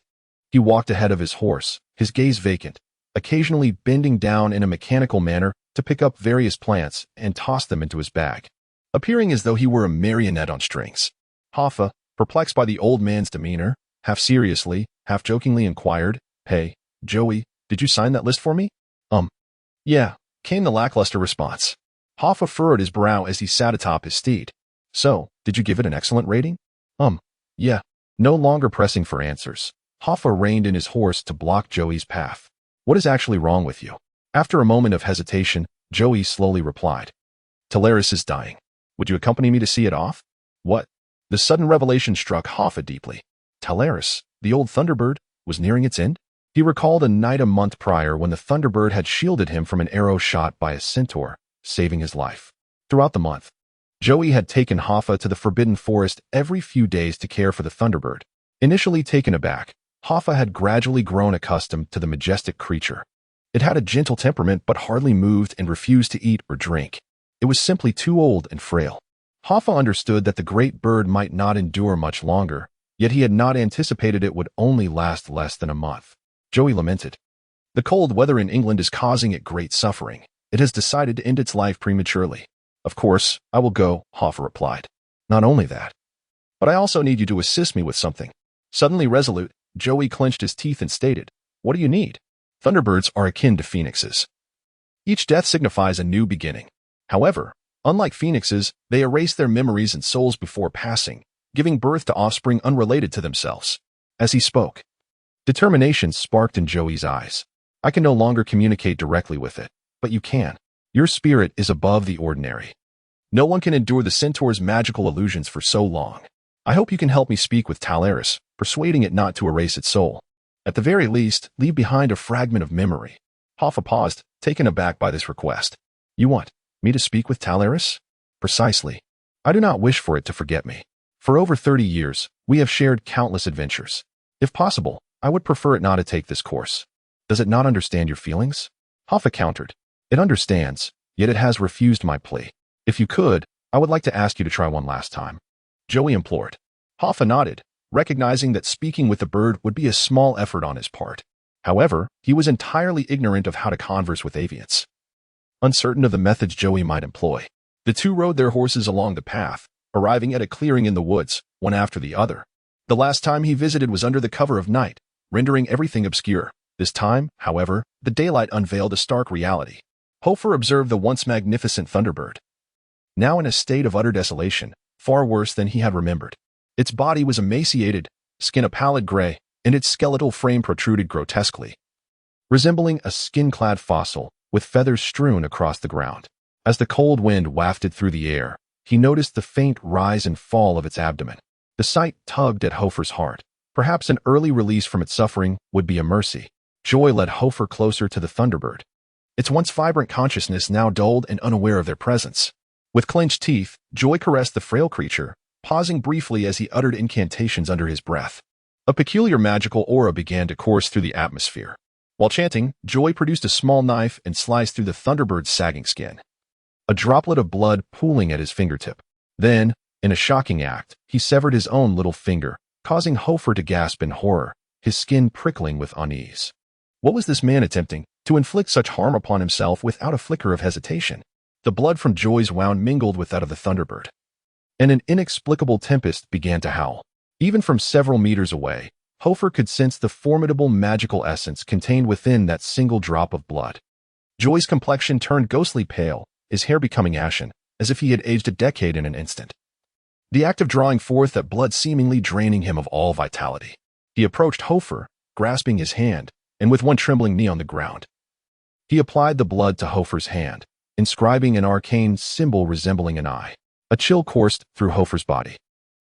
He walked ahead of his horse, his gaze vacant, occasionally bending down in a mechanical manner to pick up various plants and toss them into his bag, appearing as though he were a marionette on strings. Hoffa, perplexed by the old man's demeanor, half seriously, half jokingly inquired, "Hey, Joey, did you sign that list for me?" Yeah," came the lackluster response. Hoffa furrowed his brow as he sat atop his steed. "So, did you give it an excellent rating?" Yeah." No longer pressing for answers, Hoffa reined in his horse to block Joey's path. "What is actually wrong with you?" After a moment of hesitation, Joey slowly replied, "Talaris is dying. Would you accompany me to see it off?" "What?" The sudden revelation struck Hoffa deeply. Talaris, the old Thunderbird, was nearing its end? He recalled a night a month prior when the Thunderbird had shielded him from an arrow shot by a centaur, saving his life. Throughout the month, Joey had taken Hoffa to the Forbidden Forest every few days to care for the Thunderbird. Initially taken aback, Hoffa had gradually grown accustomed to the majestic creature. It had a gentle temperament but hardly moved and refused to eat or drink. It was simply too old and frail. Hoffa understood that the great bird might not endure much longer, yet he had not anticipated it would only last less than a month. Joey lamented, The cold weather in England is causing it great suffering. It has decided to end its life prematurely. Of course, I will go, Hoffa replied. Not only that, but I also need you to assist me with something. Suddenly resolute, Joey clenched his teeth and stated, What do you need? Thunderbirds are akin to phoenixes. Each death signifies a new beginning. However, unlike phoenixes, they erase their memories and souls before passing, giving birth to offspring unrelated to themselves. As he spoke, determination sparked in Joey's eyes. I can no longer communicate directly with it, but you can. Your spirit is above the ordinary. No one can endure the centaur's magical illusions for so long. I hope you can help me speak with Talaris, persuading it not to erase its soul. At the very least, leave behind a fragment of memory. Hoffa paused, taken aback by this request. You want me to speak with Talaris? Precisely. I do not wish for it to forget me. For over 30 years, we have shared countless adventures. If possible, I would prefer it not to take this course. Does it not understand your feelings? Hoffa countered. It understands, yet it has refused my plea. If you could, I would like to ask you to try one last time. Joey implored. Hoffa nodded, recognizing that speaking with the bird would be a small effort on his part. However, he was entirely ignorant of how to converse with avians. Uncertain of the methods Joey might employ, the two rode their horses along the path, arriving at a clearing in the woods, one after the other. The last time he visited was under the cover of night, rendering everything obscure. This time, however, the daylight unveiled a stark reality. Hoffa observed the once magnificent Thunderbird, now in a state of utter desolation, far worse than he had remembered. Its body was emaciated, skin a pallid gray, and its skeletal frame protruded grotesquely, resembling a skin-clad fossil with feathers strewn across the ground. As the cold wind wafted through the air, he noticed the faint rise and fall of its abdomen. The sight tugged at Hoffa's heart. Perhaps an early release from its suffering would be a mercy. Joy led Hoffa closer to the Thunderbird, its once vibrant consciousness now dulled and unaware of their presence. With clenched teeth, Joy caressed the frail creature, pausing briefly as he uttered incantations under his breath. A peculiar magical aura began to course through the atmosphere. While chanting, Joy produced a small knife and sliced through the Thunderbird's sagging skin, a droplet of blood pooling at his fingertip. Then, in a shocking act, he severed his own little finger, causing Hoffa to gasp in horror, his skin prickling with unease. What was this man attempting? To inflict such harm upon himself without a flicker of hesitation. The blood from Joy's wound mingled with that of the Thunderbird, and an inexplicable tempest began to howl. Even from several meters away, Hoffa could sense the formidable magical essence contained within that single drop of blood. Joy's complexion turned ghostly pale, his hair becoming ashen, as if he had aged a decade in an instant. The act of drawing forth that blood seemingly draining him of all vitality. He approached Hoffa, grasping his hand, and with one trembling knee on the ground. He applied the blood to Hoffa's hand, inscribing an arcane symbol resembling an eye. A chill coursed through Hoffa's body.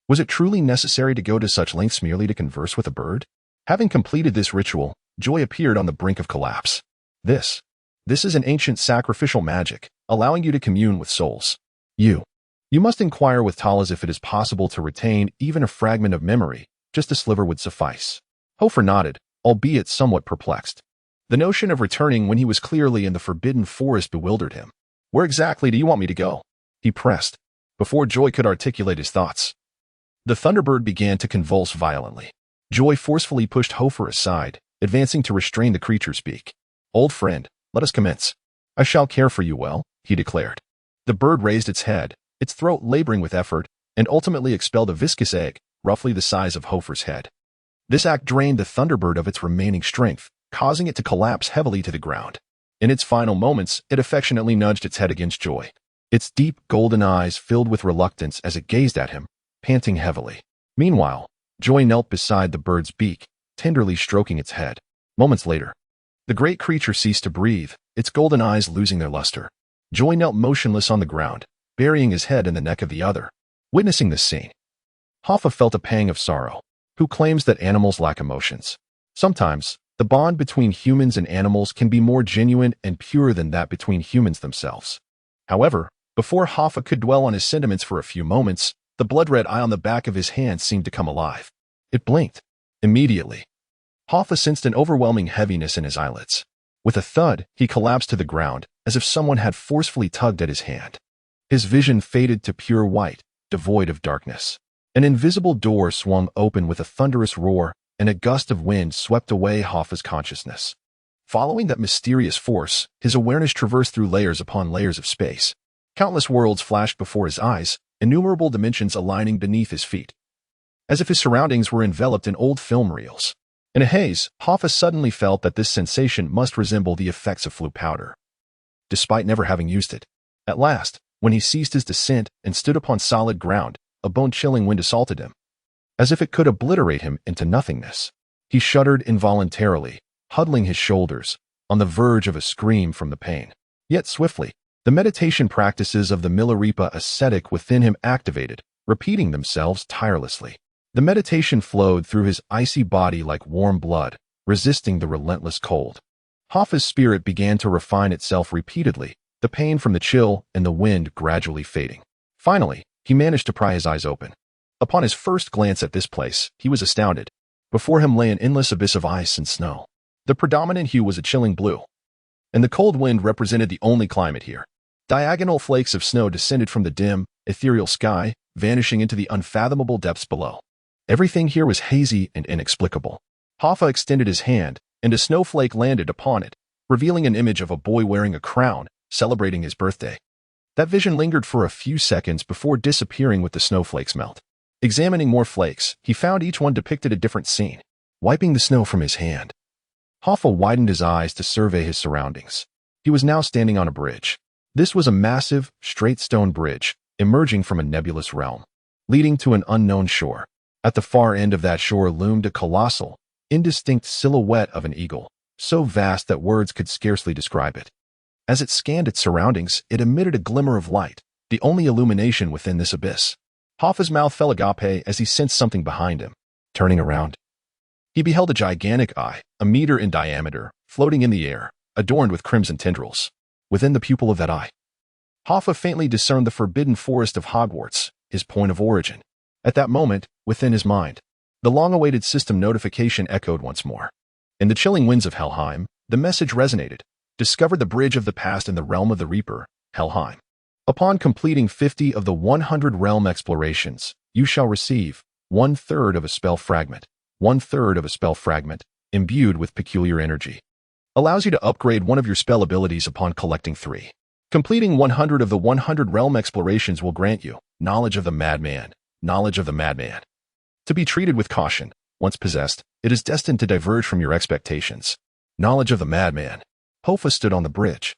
Was it truly necessary to go to such lengths merely to converse with a bird? Having completed this ritual, Joy appeared on the brink of collapse. This is an ancient sacrificial magic, allowing you to commune with souls. You must inquire with Talas if it is possible to retain even a fragment of memory. Just a sliver would suffice. Hoffa nodded, albeit somewhat perplexed. The notion of returning when he was clearly in the forbidden forest bewildered him. Where exactly do you want me to go? He pressed, before Joy could articulate his thoughts. The Thunderbird began to convulse violently. Joy forcefully pushed Hoffa aside, advancing to restrain the creature's beak. Old friend, let us commence. I shall care for you well, he declared. The bird raised its head, its throat laboring with effort, and ultimately expelled a viscous egg, roughly the size of Hoffa's head. This act drained the Thunderbird of its remaining strength, causing it to collapse heavily to the ground. In its final moments, it affectionately nudged its head against Joy. Its deep, golden eyes filled with reluctance as it gazed at him, panting heavily. Meanwhile, Joy knelt beside the bird's beak, tenderly stroking its head. Moments later, the great creature ceased to breathe, its golden eyes losing their luster. Joy knelt motionless on the ground, burying his head in the neck of the other. Witnessing this scene, Hoffa felt a pang of sorrow. Who claims that animals lack emotions? Sometimes, the bond between humans and animals can be more genuine and pure than that between humans themselves. However, before Hoffa could dwell on his sentiments for a few moments, the blood-red eye on the back of his hand seemed to come alive. It blinked. Immediately, Hoffa sensed an overwhelming heaviness in his eyelids. With a thud, he collapsed to the ground, as if someone had forcefully tugged at his hand. His vision faded to pure white, devoid of darkness. An invisible door swung open with a thunderous roar, and a gust of wind swept away Hoffa's consciousness. Following that mysterious force, his awareness traversed through layers upon layers of space. Countless worlds flashed before his eyes, innumerable dimensions aligning beneath his feet, as if his surroundings were enveloped in old film reels. In a haze, Hoffa suddenly felt that this sensation must resemble the effects of flu powder, despite never having used it. At last, when he ceased his descent and stood upon solid ground, a bone-chilling wind assaulted him, as if it could obliterate him into nothingness. He shuddered involuntarily, huddling his shoulders, on the verge of a scream from the pain. Yet swiftly, the meditation practices of the Milarepa ascetic within him activated, repeating themselves tirelessly. The meditation flowed through his icy body like warm blood, resisting the relentless cold. Hoffa's spirit began to refine itself repeatedly, the pain from the chill and the wind gradually fading. Finally, he managed to pry his eyes open. Upon his first glance at this place, he was astounded. Before him lay an endless abyss of ice and snow. The predominant hue was a chilling blue, and the cold wind represented the only climate here. Diagonal flakes of snow descended from the dim, ethereal sky, vanishing into the unfathomable depths below. Everything here was hazy and inexplicable. Hoffa extended his hand, and a snowflake landed upon it, revealing an image of a boy wearing a crown, celebrating his birthday. That vision lingered for a few seconds before disappearing with the snowflake's melt. Examining more flakes, he found each one depicted a different scene. Wiping the snow from his hand, Hoffa widened his eyes to survey his surroundings. He was now standing on a bridge. This was a massive, straight stone bridge, emerging from a nebulous realm, leading to an unknown shore. At the far end of that shore loomed a colossal, indistinct silhouette of an eagle, so vast that words could scarcely describe it. As it scanned its surroundings, it emitted a glimmer of light, the only illumination within this abyss. Hoffa's mouth fell agape as he sensed something behind him. Turning around, he beheld a gigantic eye, a meter in diameter, floating in the air, adorned with crimson tendrils. Within the pupil of that eye, Hoffa faintly discerned the forbidden forest of Hogwarts, his point of origin. At that moment, within his mind, the long-awaited system notification echoed once more. In the chilling winds of Helheim, the message resonated. Discover the bridge of the past in the realm of the Reaper, Helheim. Upon completing 50 of the 100 realm explorations, you shall receive 1/3 of a spell fragment. 1/3 of a spell fragment, imbued with peculiar energy, allows you to upgrade one of your spell abilities upon collecting 3. Completing 100 of the 100 realm explorations will grant you knowledge of the madman. Knowledge of the madman. To be treated with caution. Once possessed, it is destined to diverge from your expectations. Knowledge of the madman. Hoffa stood on the bridge,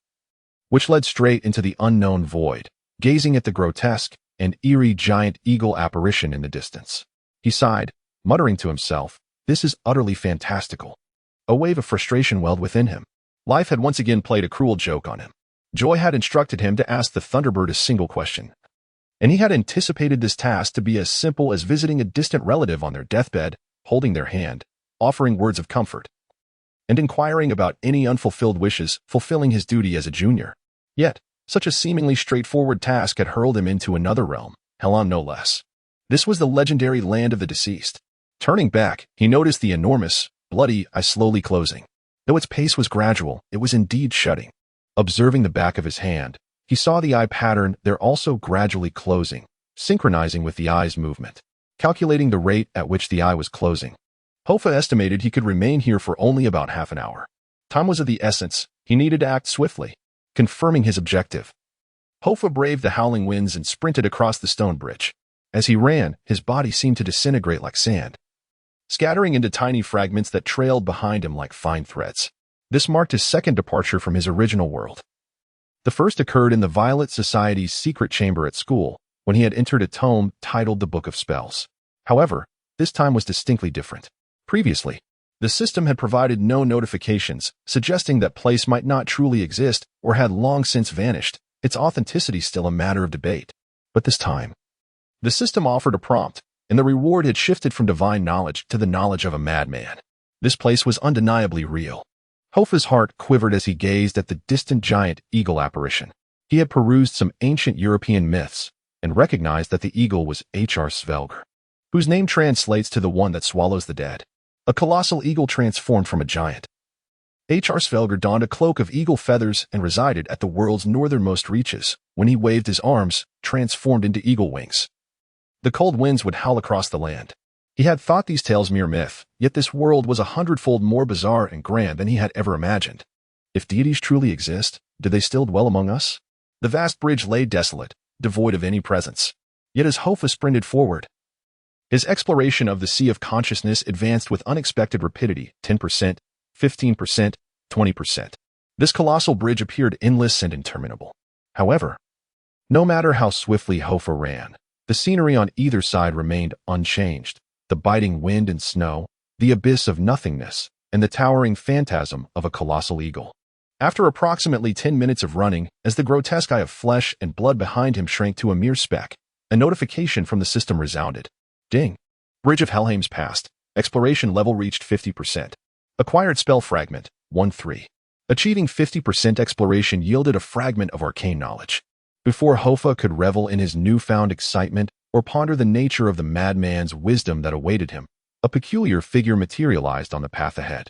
which led straight into the unknown void, gazing at the grotesque and eerie giant eagle apparition in the distance. He sighed, muttering to himself, "This is utterly fantastical." A wave of frustration welled within him. Life had once again played a cruel joke on him. Joy had instructed him to ask the Thunderbird a single question, and he had anticipated this task to be as simple as visiting a distant relative on their deathbed, holding their hand, offering words of comfort, and inquiring about any unfulfilled wishes, fulfilling his duty as a junior. Yet, such a seemingly straightforward task had hurled him into another realm, Helheim no less. This was the legendary land of the deceased. Turning back, he noticed the enormous, bloody eye slowly closing. Though its pace was gradual, it was indeed shutting. Observing the back of his hand, he saw the eye pattern there also gradually closing, synchronizing with the eye's movement. Calculating the rate at which the eye was closing, Hoffa estimated he could remain here for only about half an hour. Time was of the essence. He needed to act swiftly, confirming his objective. Hoffa braved the howling winds and sprinted across the stone bridge. As he ran, his body seemed to disintegrate like sand, scattering into tiny fragments that trailed behind him like fine threads. This marked his second departure from his original world. The first occurred in the Violet Society's secret chamber at school, when he had entered a tome titled The Book of Spells. However, this time was distinctly different. Previously, the system had provided no notifications, suggesting that place might not truly exist or had long since vanished, its authenticity still a matter of debate. But this time, the system offered a prompt, and the reward had shifted from divine knowledge to the knowledge of a madman. This place was undeniably real. Hoffa's heart quivered as he gazed at the distant giant eagle apparition. He had perused some ancient European myths and recognized that the eagle was H.R. Svelgr, whose name translates to the one that swallows the dead. A colossal eagle transformed from a giant. H.R. Svelgr donned a cloak of eagle feathers and resided at the world's northernmost reaches. When he waved his arms, transformed into eagle wings, the cold winds would howl across the land. He had thought these tales mere myth, yet this world was 100-fold more bizarre and grand than he had ever imagined. If deities truly exist, do they still dwell among us? The vast bridge lay desolate, devoid of any presence. Yet as Hoffa sprinted forward, his exploration of the sea of consciousness advanced with unexpected rapidity, 10%, 15%, 20%. This colossal bridge appeared endless and interminable. However, no matter how swiftly Hoffa ran, the scenery on either side remained unchanged. The biting wind and snow, the abyss of nothingness, and the towering phantasm of a colossal eagle. After approximately 10 minutes of running, as the grotesque eye of flesh and blood behind him shrank to a mere speck, a notification from the system resounded. Ding! Bridge of Helheim's passed. Exploration level reached 50%. Acquired spell fragment, 1-3. Achieving 50% exploration yielded a fragment of arcane knowledge. Before Hoffa could revel in his newfound excitement or ponder the nature of the madman's wisdom that awaited him, a peculiar figure materialized on the path ahead.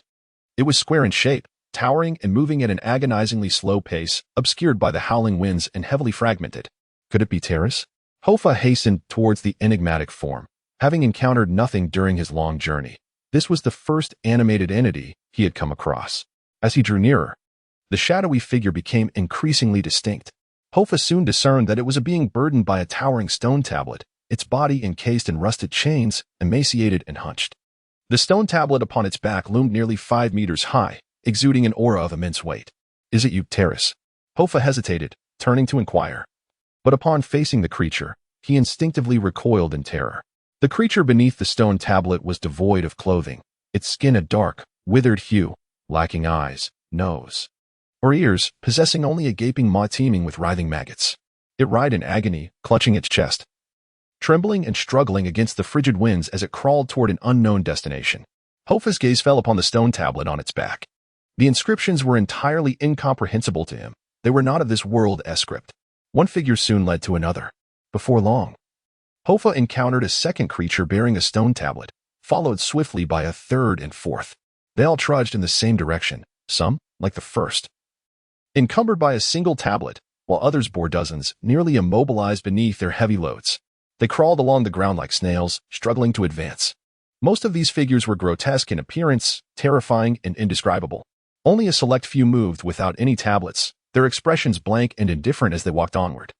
It was square in shape, towering and moving at an agonizingly slow pace, obscured by the howling winds and heavily fragmented. Could it be Terrace? Hoffa hastened towards the enigmatic form, having encountered nothing during his long journey. This was the first animated entity he had come across. As he drew nearer, the shadowy figure became increasingly distinct. Hoffa soon discerned that it was a being burdened by a towering stone tablet, its body encased in rusted chains, emaciated and hunched. The stone tablet upon its back loomed nearly 5 meters high, exuding an aura of immense weight. Is it you, Terrace? Hoffa hesitated, turning to inquire. But upon facing the creature, he instinctively recoiled in terror. The creature beneath the stone tablet was devoid of clothing, its skin a dark, withered hue, lacking eyes, nose, or ears, possessing only a gaping maw teeming with writhing maggots. It writhed in agony, clutching its chest, trembling and struggling against the frigid winds as it crawled toward an unknown destination. Hoffa's gaze fell upon the stone tablet on its back. The inscriptions were entirely incomprehensible to him. They were not of this world script. One figure soon led to another. Before long, Hoffa encountered a second creature bearing a stone tablet, followed swiftly by a third and fourth. They all trudged in the same direction, some, like the first, encumbered by a single tablet, while others bore dozens, nearly immobilized beneath their heavy loads. They crawled along the ground like snails, struggling to advance. Most of these figures were grotesque in appearance, terrifying and indescribable. Only a select few moved without any tablets, their expressions blank and indifferent as they walked onward.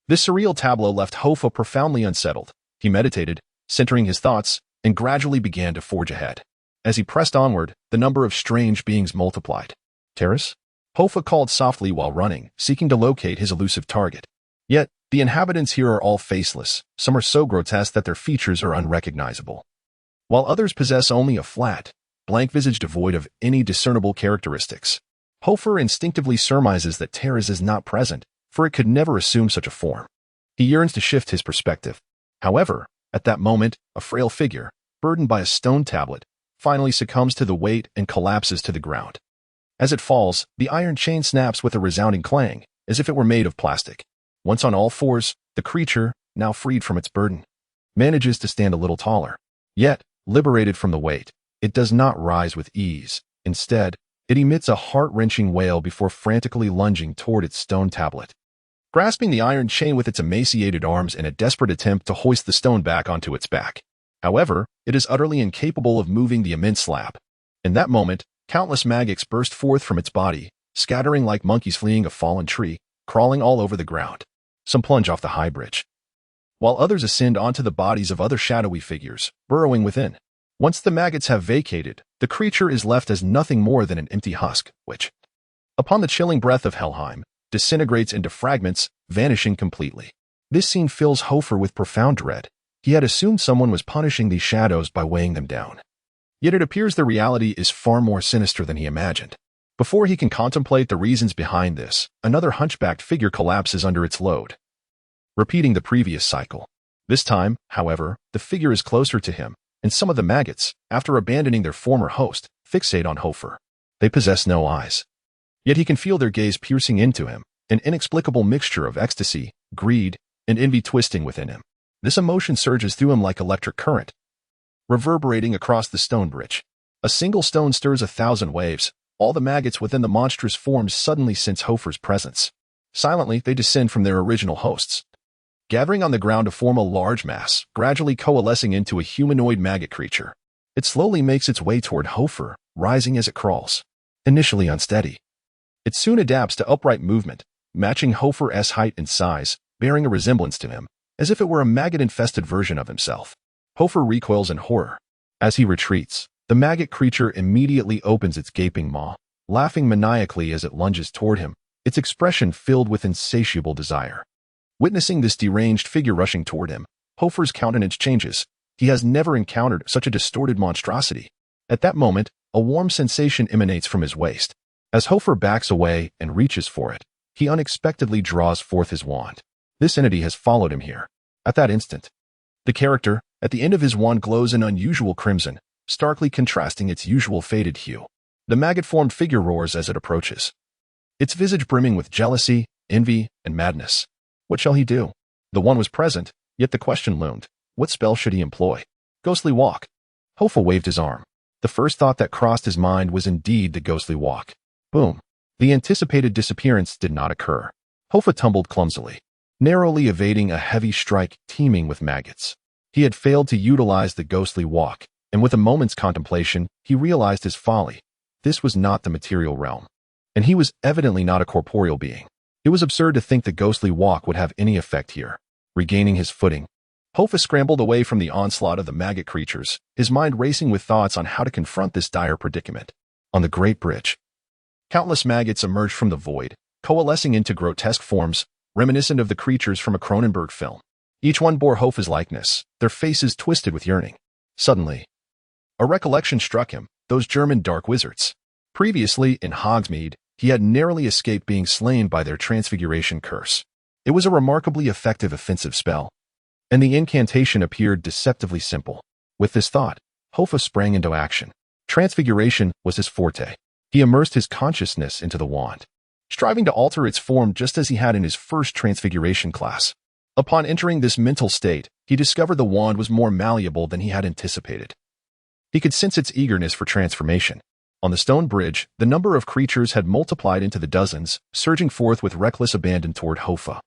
This surreal tableau left Hoffa profoundly unsettled. He meditated, centering his thoughts, and gradually began to forge ahead. As he pressed onward, the number of strange beings multiplied. Terrace? Hoffa called softly while running, seeking to locate his elusive target. Yet, the inhabitants here are all faceless. Some are so grotesque that their features are unrecognizable, while others possess only a flat, blank visage devoid of any discernible characteristics. Hoffa instinctively surmises that Terrace is not present, for it could never assume such a form. He yearns to shift his perspective. However, at that moment, a frail figure, burdened by a stone tablet, finally succumbs to the weight and collapses to the ground. As it falls, the iron chain snaps with a resounding clang, as if it were made of plastic. Once on all fours, the creature, now freed from its burden, manages to stand a little taller. Yet, liberated from the weight, it does not rise with ease. Instead, it emits a heart-wrenching wail before frantically lunging toward its stone tablet, grasping the iron chain with its emaciated arms in a desperate attempt to hoist the stone back onto its back. However, it is utterly incapable of moving the immense slab. In that moment, countless maggots burst forth from its body, scattering like monkeys fleeing a fallen tree, crawling all over the ground. Some plunge off the high bridge, while others ascend onto the bodies of other shadowy figures, burrowing within. Once the maggots have vacated, the creature is left as nothing more than an empty husk, which, upon the chilling breath of Helheim, disintegrates into fragments, vanishing completely. This scene fills Hoffa with profound dread. He had assumed someone was punishing these shadows by weighing them down. Yet it appears the reality is far more sinister than he imagined. Before he can contemplate the reasons behind this, another hunchbacked figure collapses under its load, repeating the previous cycle. This time, however, the figure is closer to him, and some of the maggots, after abandoning their former host, fixate on Hoffa. They possess no eyes. Yet he can feel their gaze piercing into him, an inexplicable mixture of ecstasy, greed, and envy twisting within him. This emotion surges through him like electric current, reverberating across the stone bridge. A single stone stirs 1,000 waves. All the maggots within the monstrous forms suddenly sense Hoffa's presence. Silently, they descend from their original hosts, gathering on the ground to form a large mass, gradually coalescing into a humanoid maggot creature. It slowly makes its way toward Hoffa, rising as it crawls. Initially unsteady, it soon adapts to upright movement, matching Hoffa's height and size, bearing a resemblance to him, as if it were a maggot-infested version of himself. Hoffa recoils in horror. As he retreats, the maggot creature immediately opens its gaping maw, laughing maniacally as it lunges toward him, its expression filled with insatiable desire. Witnessing this deranged figure rushing toward him, Hoffa's countenance changes. He has never encountered such a distorted monstrosity. At that moment, a warm sensation emanates from his waist. As Hoffa backs away and reaches for it, he unexpectedly draws forth his wand. This entity has followed him here. At that instant, the character, at the end of his wand, glows an unusual crimson, starkly contrasting its usual faded hue. The maggot-formed figure roars as it approaches, its visage brimming with jealousy, envy, and madness. What shall he do? The wand was present, yet the question loomed. What spell should he employ? Ghostly walk. Hoffa waved his arm. The first thought that crossed his mind was indeed the ghostly walk. Boom. The anticipated disappearance did not occur. Hoffa tumbled clumsily, narrowly evading a heavy strike teeming with maggots. He had failed to utilize the ghostly walk, and with a moment's contemplation, he realized his folly. This was not the material realm, and he was evidently not a corporeal being. It was absurd to think the ghostly walk would have any effect here. Regaining his footing, Hoffa scrambled away from the onslaught of the maggot creatures, his mind racing with thoughts on how to confront this dire predicament. On the Great Bridge, countless maggots emerged from the void, coalescing into grotesque forms, reminiscent of the creatures from a Cronenberg film. Each one bore Hoffa's likeness, their faces twisted with yearning. Suddenly, a recollection struck him, those German dark wizards. Previously, in Hogsmeade, he had narrowly escaped being slain by their transfiguration curse. It was a remarkably effective offensive spell, and the incantation appeared deceptively simple. With this thought, Hoffa sprang into action. Transfiguration was his forte. He immersed his consciousness into the wand, striving to alter its form just as he had in his first transfiguration class. Upon entering this mental state, he discovered the wand was more malleable than he had anticipated. He could sense its eagerness for transformation. On the stone bridge, the number of creatures had multiplied into the dozens, surging forth with reckless abandon toward Hoffa.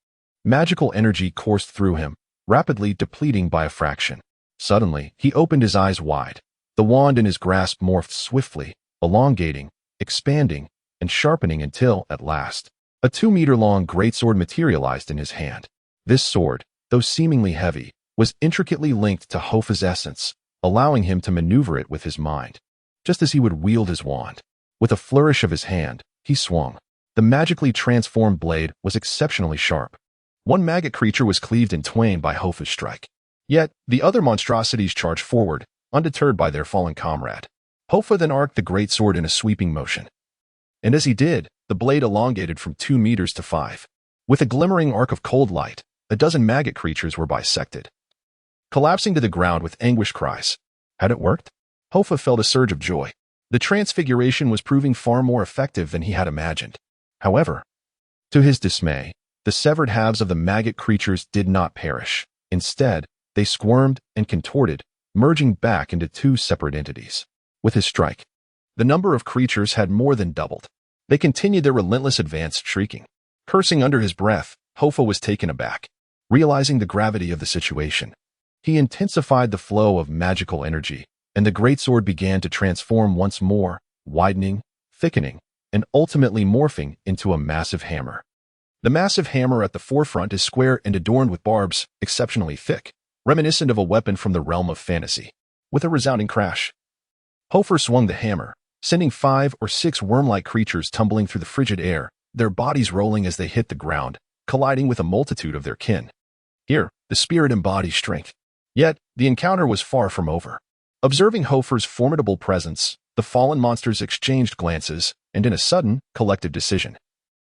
Magical energy coursed through him, rapidly depleting by a fraction. Suddenly, he opened his eyes wide. The wand in his grasp morphed swiftly, elongating, expanding, and sharpening until, at last, a 2-meter-long greatsword materialized in his hand. This sword, though seemingly heavy, was intricately linked to Hoffa's essence, allowing him to maneuver it with his mind, just as he would wield his wand. With a flourish of his hand, he swung. The magically transformed blade was exceptionally sharp. One maggot creature was cleaved in twain by Hoffa's strike. Yet, the other monstrosities charged forward, undeterred by their fallen comrade. Hoffa then arced the greatsword in a sweeping motion. And as he did, the blade elongated from 2 meters to 5. With a glimmering arc of cold light, a dozen maggot creatures were bisected, collapsing to the ground with anguished cries. Had it worked? Hoffa felt a surge of joy. The transfiguration was proving far more effective than he had imagined. However, to his dismay, the severed halves of the maggot creatures did not perish. Instead, they squirmed and contorted, merging back into 2 separate entities. With his strike, the number of creatures had more than doubled. They continued their relentless advance, shrieking. Cursing under his breath, Hoffa was taken aback. Realizing the gravity of the situation, he intensified the flow of magical energy, and the greatsword began to transform once more, widening, thickening, and ultimately morphing into a massive hammer. The massive hammer at the forefront is square and adorned with barbs, exceptionally thick, reminiscent of a weapon from the realm of fantasy. With a resounding crash, Hoffa swung the hammer, sending 5 or 6 worm-like creatures tumbling through the frigid air, their bodies rolling as they hit the ground, colliding with a multitude of their kin. Here, the spirit embodies strength. Yet, the encounter was far from over. Observing Hoffa's formidable presence, the fallen monsters exchanged glances, and in a sudden, collective decision,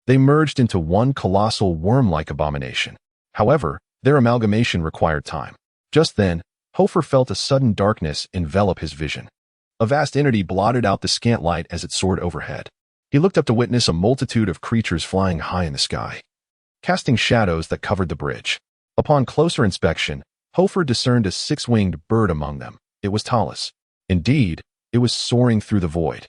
they merged into one colossal worm-like abomination. However, their amalgamation required time. Just then, Hoffa felt a sudden darkness envelop his vision. A vast entity blotted out the scant light as it soared overhead. He looked up to witness a multitude of creatures flying high in the sky, casting shadows that covered the bridge. Upon closer inspection, Hoffa discerned a 6-winged bird among them. It was Talus. Indeed, it was soaring through the void,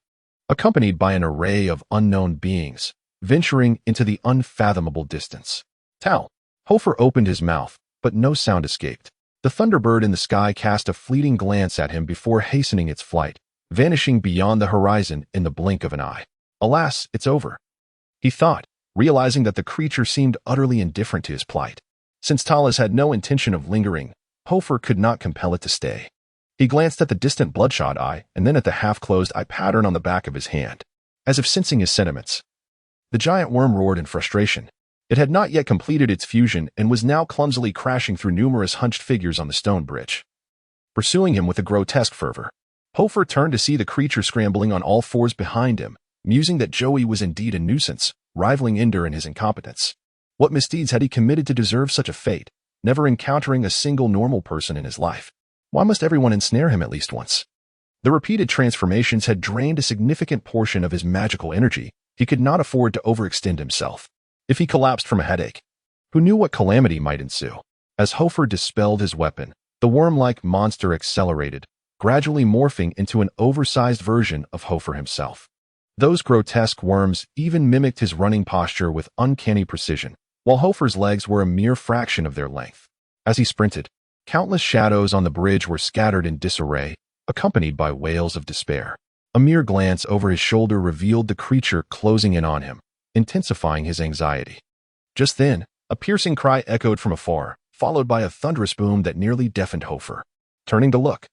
accompanied by an array of unknown beings, venturing into the unfathomable distance. Tal! Hoffa opened his mouth, but no sound escaped. The Thunderbird in the sky cast a fleeting glance at him before hastening its flight, vanishing beyond the horizon in the blink of an eye. Alas, it's over, he thought, realizing that the creature seemed utterly indifferent to his plight. Since Tallis had no intention of lingering, Hoffa could not compel it to stay. He glanced at the distant bloodshot eye and then at the half-closed eye pattern on the back of his hand, as if sensing his sentiments. The giant worm roared in frustration. It had not yet completed its fusion and was now clumsily crashing through numerous hunched figures on the stone bridge, pursuing him with a grotesque fervor. Hoffa turned to see the creature scrambling on all fours behind him, musing that Joey was indeed a nuisance, rivaling Ender in his incompetence. What misdeeds had he committed to deserve such a fate, never encountering a single normal person in his life? Why must everyone ensnare him at least once? The repeated transformations had drained a significant portion of his magical energy. He could not afford to overextend himself. If he collapsed from a headache, who knew what calamity might ensue? As Hoffa dispelled his weapon, the worm-like monster accelerated, gradually morphing into an oversized version of Hoffa himself. Those grotesque worms even mimicked his running posture with uncanny precision, while Hoffa's legs were a mere fraction of their length. As he sprinted, countless shadows on the bridge were scattered in disarray, accompanied by wails of despair. A mere glance over his shoulder revealed the creature closing in on him, intensifying his anxiety. Just then, a piercing cry echoed from afar, followed by a thunderous boom that nearly deafened Hoffa. Turning to look,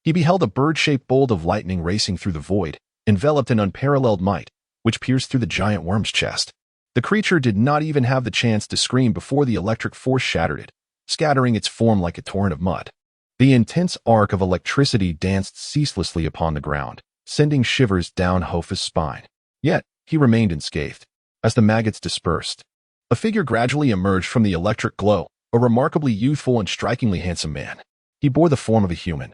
he beheld a bird-shaped bolt of lightning racing through the void, enveloped in unparalleled might, which pierced through the giant worm's chest. The creature did not even have the chance to scream before the electric force shattered it, scattering its form like a torrent of mud. The intense arc of electricity danced ceaselessly upon the ground, sending shivers down Hoffa's spine. Yet, he remained unscathed. As the maggots dispersed, a figure gradually emerged from the electric glow, a remarkably youthful and strikingly handsome man. He bore the form of a human,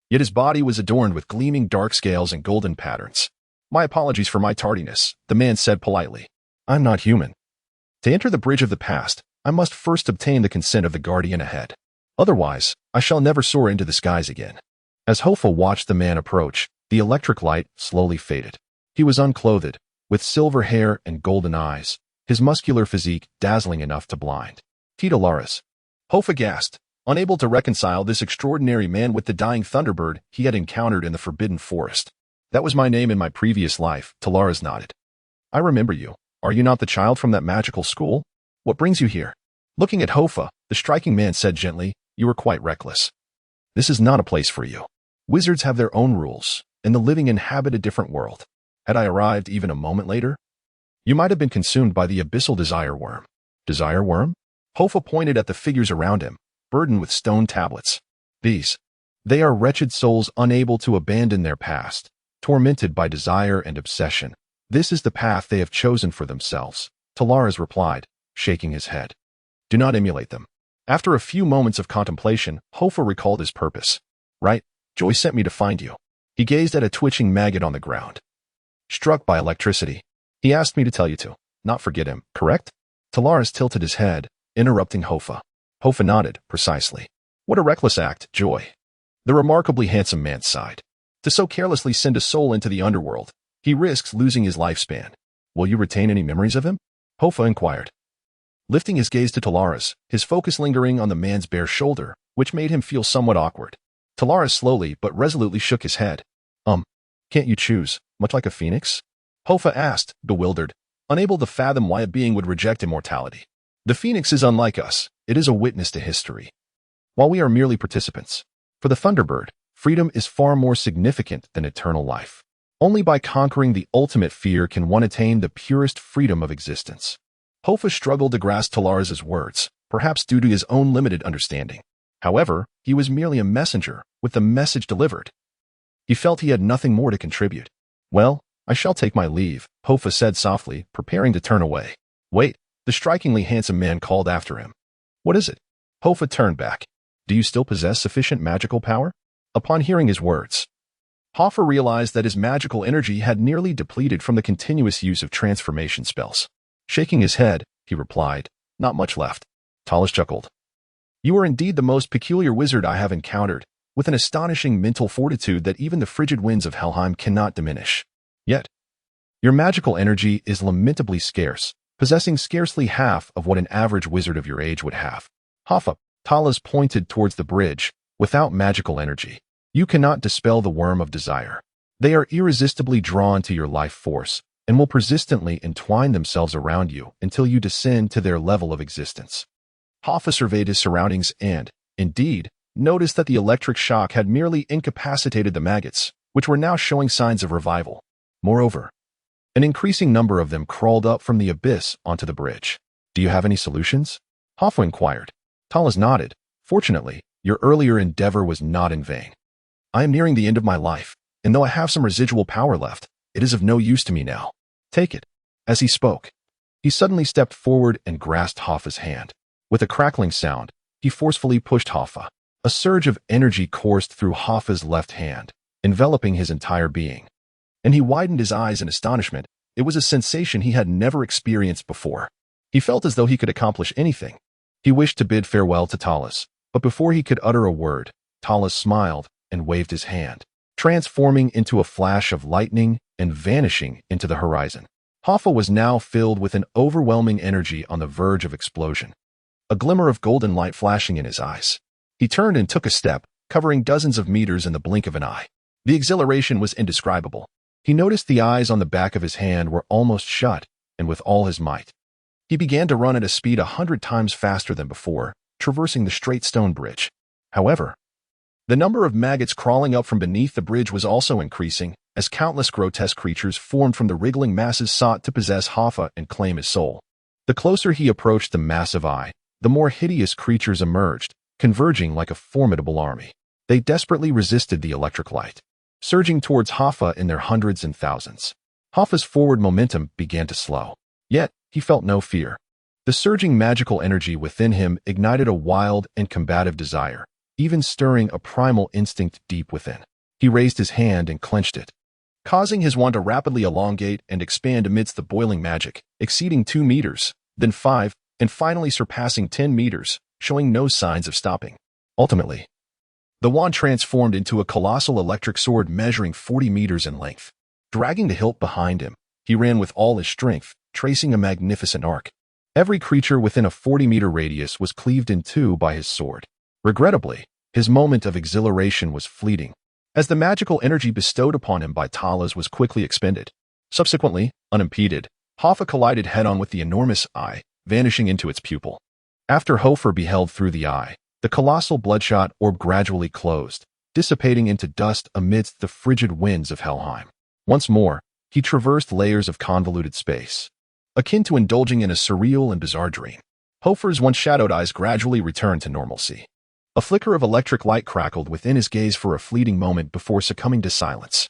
yet his body was adorned with gleaming dark scales and golden patterns. "My apologies for my tardiness," the man said politely. "I'm not human. To enter the bridge of the past, I must first obtain the consent of the guardian ahead. Otherwise, I shall never soar into the skies again." As Hoffa watched the man approach, the electric light slowly faded. He was unclothed, with silver hair and golden eyes, his muscular physique dazzling enough to blind. "Titularis." Hoffa gasped, unable to reconcile this extraordinary man with the dying Thunderbird he had encountered in the Forbidden Forest. "That was my name in my previous life," Titularis nodded. "I remember you. Are you not the child from that magical school? What brings you here?" Looking at Hoffa, the striking man said gently, "You are quite reckless. This is not a place for you. Wizards have their own rules, and the living inhabit a different world. Had I arrived even a moment later, you might have been consumed by the abyssal desire worm." "Desire worm?" Hoffa pointed at the figures around him, burdened with stone tablets. They are wretched souls unable to abandon their past, tormented by desire and obsession. This is the path they have chosen for themselves," Titularis replied, shaking his head. "Do not emulate them." After a few moments of contemplation, Hoffa recalled his purpose. "Right, Joy sent me to find you." He gazed at a twitching maggot on the ground, struck by electricity. "He asked me to tell you to not forget him, correct?" Titularis tilted his head, interrupting Hoffa. Hoffa nodded, precisely. "What a reckless act, Joy." The remarkably handsome man sighed. "To so carelessly send a soul into the underworld, he risks losing his lifespan. Will you retain any memories of him?" Hoffa inquired, lifting his gaze to Titularis, his focus lingering on the man's bare shoulder, which made him feel somewhat awkward. Titularis slowly but resolutely shook his head. Can't you choose, much like a phoenix?" Hoffa asked, bewildered, unable to fathom why a being would reject immortality. "The phoenix is unlike us. It is a witness to history, while we are merely participants. For the Thunderbird, freedom is far more significant than eternal life. Only by conquering the ultimate fear can one attain the purest freedom of existence." Hoffa struggled to grasp Titularis' words, perhaps due to his own limited understanding. However, he was merely a messenger, with the message delivered. He felt he had nothing more to contribute. "Well, I shall take my leave," Hoffa said softly, preparing to turn away. "Wait," the strikingly handsome man called after him. "What is it?" Hoffa turned back. "Do you still possess sufficient magical power?" Upon hearing his words, Hoffa realized that his magical energy had nearly depleted from the continuous use of transformation spells. Shaking his head, he replied, "Not much left." Tallis chuckled. "You are indeed the most peculiar wizard I have encountered, with an astonishing mental fortitude that even the frigid winds of Helheim cannot diminish. Yet, your magical energy is lamentably scarce, possessing scarcely half of what an average wizard of your age would have." Hoffa, Talas pointed towards the bridge, without magical energy. You cannot dispel the worm of desire. They are irresistibly drawn to your life force, and will persistently entwine themselves around you until you descend to their level of existence. Hoffa surveyed his surroundings and, indeed, noticed that the electric shock had merely incapacitated the maggots, which were now showing signs of revival. Moreover, an increasing number of them crawled up from the abyss onto the bridge. Do you have any solutions? Hoffa inquired. Talas nodded. Fortunately, your earlier endeavor was not in vain. I am nearing the end of my life, and though I have some residual power left, it is of no use to me now. Take it. As he spoke, he suddenly stepped forward and grasped Hoffa's hand. With a crackling sound, he forcefully pushed Hoffa. A surge of energy coursed through Hoffa's left hand, enveloping his entire being. And he widened his eyes in astonishment. It was a sensation he had never experienced before. He felt as though he could accomplish anything. He wished to bid farewell to Talas, but before he could utter a word, Talas smiled and waved his hand, transforming into a flash of lightning and vanishing into the horizon. Hoffa was now filled with an overwhelming energy on the verge of explosion. A glimmer of golden light flashing in his eyes. He turned and took a step, covering dozens of meters in the blink of an eye. The exhilaration was indescribable. He noticed the eyes on the back of his hand were almost shut, and with all his might, he began to run at a speed 100 times faster than before, traversing the straight stone bridge. However, the number of maggots crawling up from beneath the bridge was also increasing, as countless grotesque creatures formed from the wriggling masses sought to possess Hoffa and claim his soul. The closer he approached the massive eye, the more hideous creatures emerged, converging like a formidable army. They desperately resisted the electric light, surging towards Hoffa in their hundreds and thousands. Hoffa's forward momentum began to slow. Yet, he felt no fear. The surging magical energy within him ignited a wild and combative desire, even stirring a primal instinct deep within. He raised his hand and clenched it, causing his wand to rapidly elongate and expand amidst the boiling magic, exceeding 2 meters, then 5, and finally surpassing 10 meters, showing no signs of stopping. Ultimately, the wand transformed into a colossal electric sword measuring 40 meters in length. Dragging the hilt behind him, he ran with all his strength, tracing a magnificent arc. Every creature within a 40-meter radius was cleaved in two by his sword. Regrettably, his moment of exhilaration was fleeting, as the magical energy bestowed upon him by Talas was quickly expended. Subsequently, unimpeded, Hoffa collided head-on with the enormous eye, vanishing into its pupil. After Hoffa beheld through the eye, the colossal bloodshot orb gradually closed, dissipating into dust amidst the frigid winds of Helheim. Once more, he traversed layers of convoluted space, akin to indulging in a surreal and bizarre dream. Hoffa's once shadowed eyes gradually returned to normalcy. A flicker of electric light crackled within his gaze for a fleeting moment before succumbing to silence.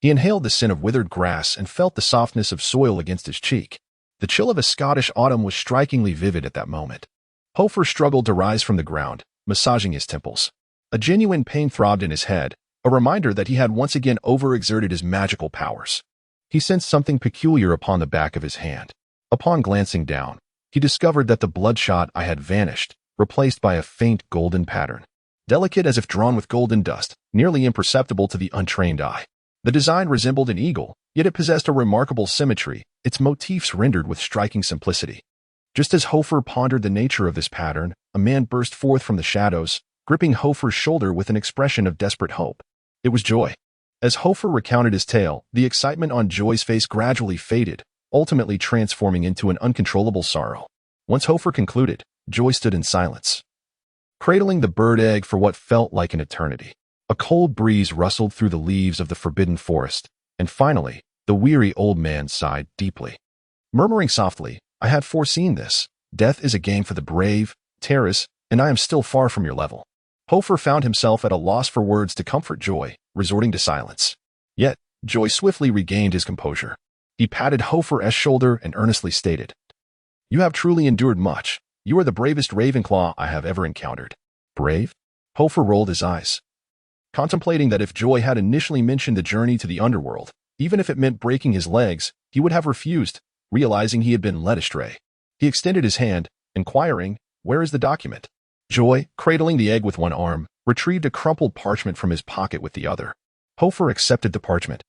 He inhaled the scent of withered grass and felt the softness of soil against his cheek. The chill of a Scottish autumn was strikingly vivid at that moment. Hoffa struggled to rise from the ground, massaging his temples. A genuine pain throbbed in his head, a reminder that he had once again overexerted his magical powers. He sensed something peculiar upon the back of his hand. Upon glancing down, he discovered that the bloodshot eye had vanished, replaced by a faint golden pattern. Delicate as if drawn with golden dust, nearly imperceptible to the untrained eye. The design resembled an eagle, yet it possessed a remarkable symmetry, its motifs rendered with striking simplicity. Just as Hoffa pondered the nature of this pattern, a man burst forth from the shadows, gripping Hoffa's shoulder with an expression of desperate hope. It was Joy. As Hoffa recounted his tale, the excitement on Joy's face gradually faded, ultimately transforming into an uncontrollable sorrow. Once Hoffa concluded, Joy stood in silence, cradling the bird egg for what felt like an eternity. A cold breeze rustled through the leaves of the forbidden forest, and finally, the weary old man sighed deeply. Murmuring softly, I had foreseen this. Death is a game for the brave, Terrace, and I am still far from your level. Hoffa found himself at a loss for words to comfort Joy, resorting to silence. Yet, Joy swiftly regained his composure. He patted Hoffa's shoulder and earnestly stated, You have truly endured much. You are the bravest Ravenclaw I have ever encountered. Brave? Hoffa rolled his eyes, contemplating that if Joy had initially mentioned the journey to the underworld, even if it meant breaking his legs, he would have refused, realizing he had been led astray. He extended his hand, inquiring, Where is the document? Joy, cradling the egg with one arm, retrieved a crumpled parchment from his pocket with the other. Hoffa accepted the parchment.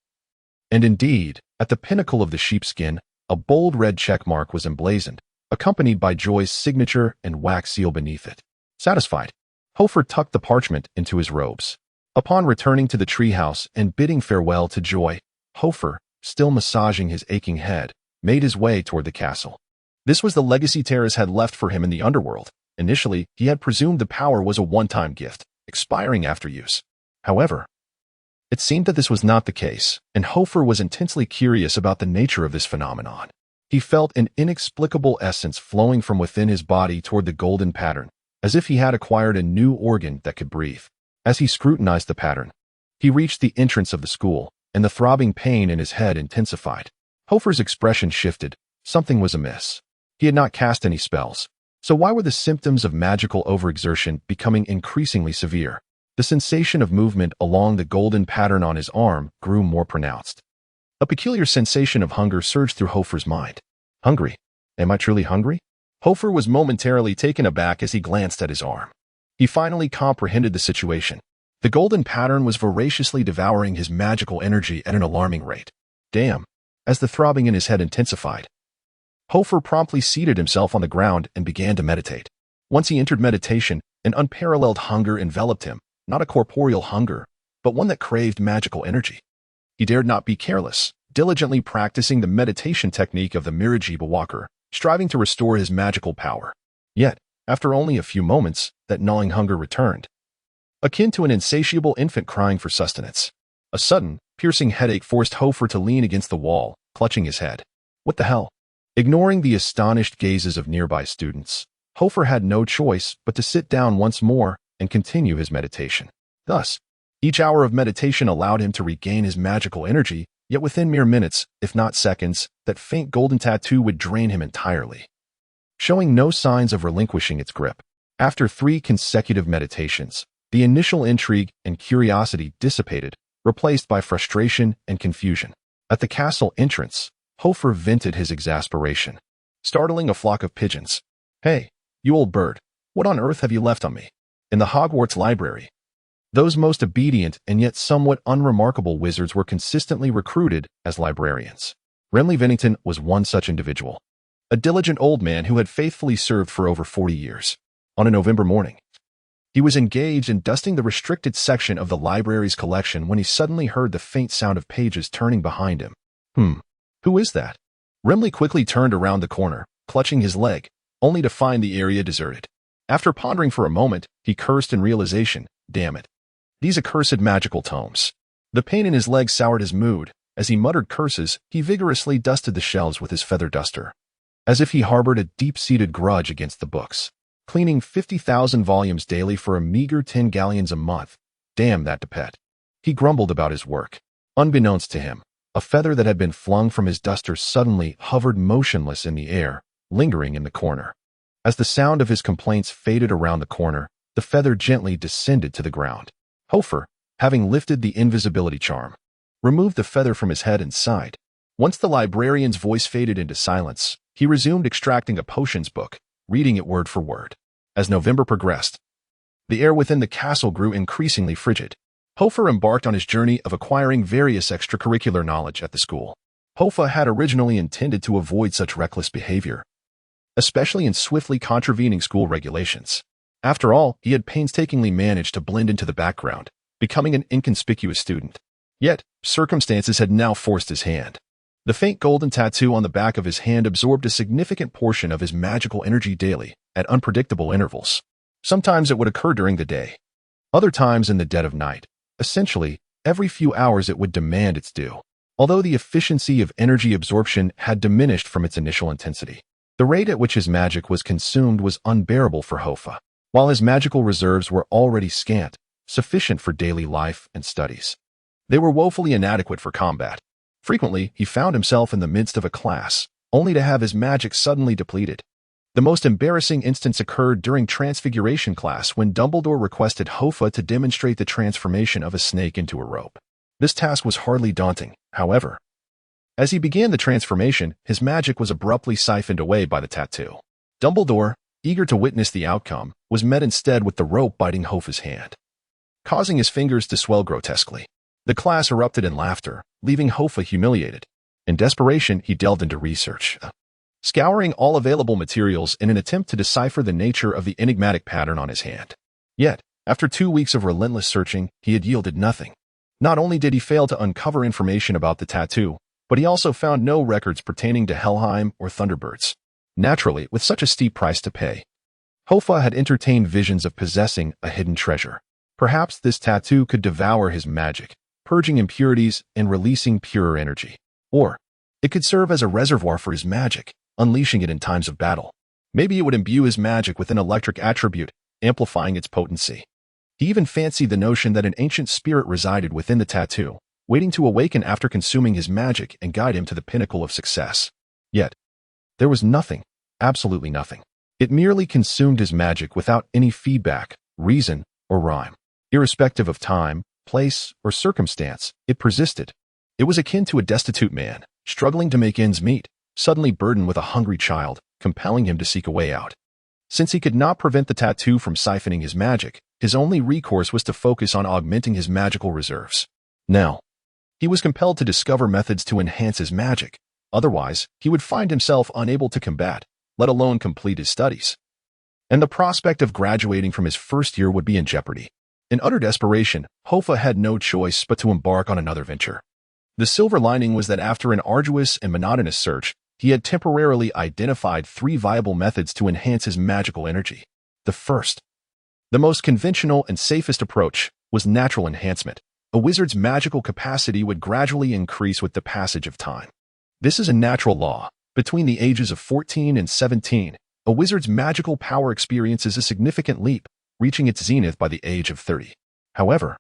And indeed, at the pinnacle of the sheepskin, a bold red check mark was emblazoned, accompanied by Joy's signature and wax seal beneath it. Satisfied, Hoffa tucked the parchment into his robes. Upon returning to the treehouse and bidding farewell to Joy, Hoffa, still massaging his aching head, made his way toward the castle. This was the legacy Terrace had left for him in the underworld. Initially, he had presumed the power was a one-time gift, expiring after use. However, it seemed that this was not the case, and Hoffa was intensely curious about the nature of this phenomenon. He felt an inexplicable essence flowing from within his body toward the golden pattern, as if he had acquired a new organ that could breathe. As he scrutinized the pattern, he reached the entrance of the school, and the throbbing pain in his head intensified. Hoffa's expression shifted. Something was amiss. He had not cast any spells. So why were the symptoms of magical overexertion becoming increasingly severe? The sensation of movement along the golden pattern on his arm grew more pronounced. A peculiar sensation of hunger surged through Hoffa's mind. Hungry? Am I truly hungry? Hoffa was momentarily taken aback as he glanced at his arm. He finally comprehended the situation. The golden pattern was voraciously devouring his magical energy at an alarming rate. Damn! As the throbbing in his head intensified, Hoffa promptly seated himself on the ground and began to meditate. Once he entered meditation, an unparalleled hunger enveloped him, not a corporeal hunger, but one that craved magical energy. He dared not be careless, diligently practicing the meditation technique of the Mirajiba Walker, striving to restore his magical power. Yet, after only a few moments, that gnawing hunger returned, akin to an insatiable infant crying for sustenance. A sudden, piercing headache forced Hoffa to lean against the wall, clutching his head. What the hell? Ignoring the astonished gazes of nearby students, Hoffa had no choice but to sit down once more and continue his meditation. Thus, each hour of meditation allowed him to regain his magical energy, yet within mere minutes, if not seconds, that faint golden tattoo would drain him entirely, showing no signs of relinquishing its grip. After 3 consecutive meditations, the initial intrigue and curiosity dissipated, replaced by frustration and confusion. At the castle entrance, Hoffa vented his exasperation, startling a flock of pigeons. Hey, you old bird, what on earth have you left on me? In the Hogwarts library, those most obedient and yet somewhat unremarkable wizards were consistently recruited as librarians. Remley Vennington was one such individual, a diligent old man who had faithfully served for over 40 years. On a November morning, he was engaged in dusting the restricted section of the library's collection when he suddenly heard the faint sound of pages turning behind him. Who is that? Remley quickly turned around the corner, clutching his leg, only to find the area deserted. After pondering for a moment, he cursed in realization. Damn it. These accursed magical tomes. The pain in his leg soured his mood. As he muttered curses, he vigorously dusted the shelves with his feather duster, as if he harbored a deep-seated grudge against the books. Cleaning 50,000 volumes daily for a meager 10 galleons a month. Damn that Dipet. He grumbled about his work. Unbeknownst to him, a feather that had been flung from his duster suddenly hovered motionless in the air, lingering in the corner. As the sound of his complaints faded around the corner, the feather gently descended to the ground. Hoffa, having lifted the invisibility charm, removed the feather from his head and sighed. Once the librarian's voice faded into silence, he resumed extracting a potions book, reading it word for word. As November progressed, the air within the castle grew increasingly frigid. Hoffa embarked on his journey of acquiring various extracurricular knowledge at the school. Hoffa had originally intended to avoid such reckless behavior, especially in swiftly contravening school regulations. After all, he had painstakingly managed to blend into the background, becoming an inconspicuous student. Yet, circumstances had now forced his hand. The faint golden tattoo on the back of his hand absorbed a significant portion of his magical energy daily, at unpredictable intervals. Sometimes it would occur during the day, other times in the dead of night. Essentially, every few hours it would demand its due. Although the efficiency of energy absorption had diminished from its initial intensity, the rate at which his magic was consumed was unbearable for Hoffa. While his magical reserves were already scant, sufficient for daily life and studies, they were woefully inadequate for combat. Frequently, he found himself in the midst of a class, only to have his magic suddenly depleted. The most embarrassing instance occurred during Transfiguration class when Dumbledore requested Hoffa to demonstrate the transformation of a snake into a rope. This task was hardly daunting, however. As he began the transformation, his magic was abruptly siphoned away by the tattoo. Dumbledore, eager to witness the outcome, was met instead with the rope biting Hoffa's hand, causing his fingers to swell grotesquely. The class erupted in laughter, leaving Hoffa humiliated. In desperation, he delved into research. scouring all available materials in an attempt to decipher the nature of the enigmatic pattern on his hand. Yet, after 2 weeks of relentless searching, he had yielded nothing. Not only did he fail to uncover information about the tattoo, but he also found no records pertaining to Helheim or Thunderbirds. Naturally, with such a steep price to pay, Hoffa had entertained visions of possessing a hidden treasure. Perhaps this tattoo could devour his magic, purging impurities and releasing purer energy. Or, it could serve as a reservoir for his magic, unleashing it in times of battle. Maybe it would imbue his magic with an electric attribute, amplifying its potency. He even fancied the notion that an ancient spirit resided within the tattoo, waiting to awaken after consuming his magic and guide him to the pinnacle of success. Yet, there was nothing, absolutely nothing. It merely consumed his magic without any feedback, reason, or rhyme. Irrespective of time, place, or circumstance, it persisted. It was akin to a destitute man, struggling to make ends meet, suddenly burdened with a hungry child, compelling him to seek a way out. Since he could not prevent the tattoo from siphoning his magic, his only recourse was to focus on augmenting his magical reserves. Now, he was compelled to discover methods to enhance his magic. Otherwise, he would find himself unable to combat, let alone complete his studies. And the prospect of graduating from his first year would be in jeopardy. In utter desperation, Hoffa had no choice but to embark on another venture. The silver lining was that after an arduous and monotonous search, he had temporarily identified 3 viable methods to enhance his magical energy. The first, the most conventional and safest approach, was natural enhancement. A wizard's magical capacity would gradually increase with the passage of time. This is a natural law. Between the ages of 14 and 17, a wizard's magical power experiences a significant leap, reaching its zenith by the age of 30. However,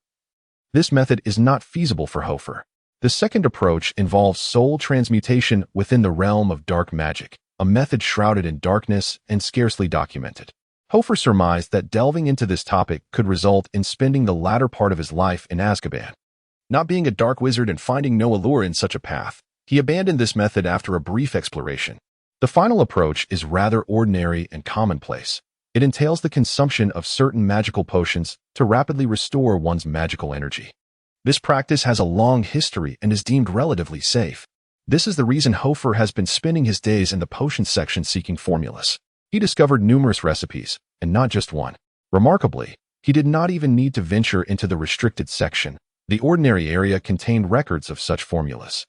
this method is not feasible for Hoffa. The second approach involves soul transmutation within the realm of dark magic, a method shrouded in darkness and scarcely documented. Hoffa surmised that delving into this topic could result in spending the latter part of his life in Azkaban. Not being a dark wizard and finding no allure in such a path, he abandoned this method after a brief exploration. The final approach is rather ordinary and commonplace. It entails the consumption of certain magical potions to rapidly restore one's magical energy. This practice has a long history and is deemed relatively safe. This is the reason Hoffa has been spending his days in the potion section seeking formulas. He discovered numerous recipes, and not just one. Remarkably, he did not even need to venture into the restricted section. The ordinary area contained records of such formulas.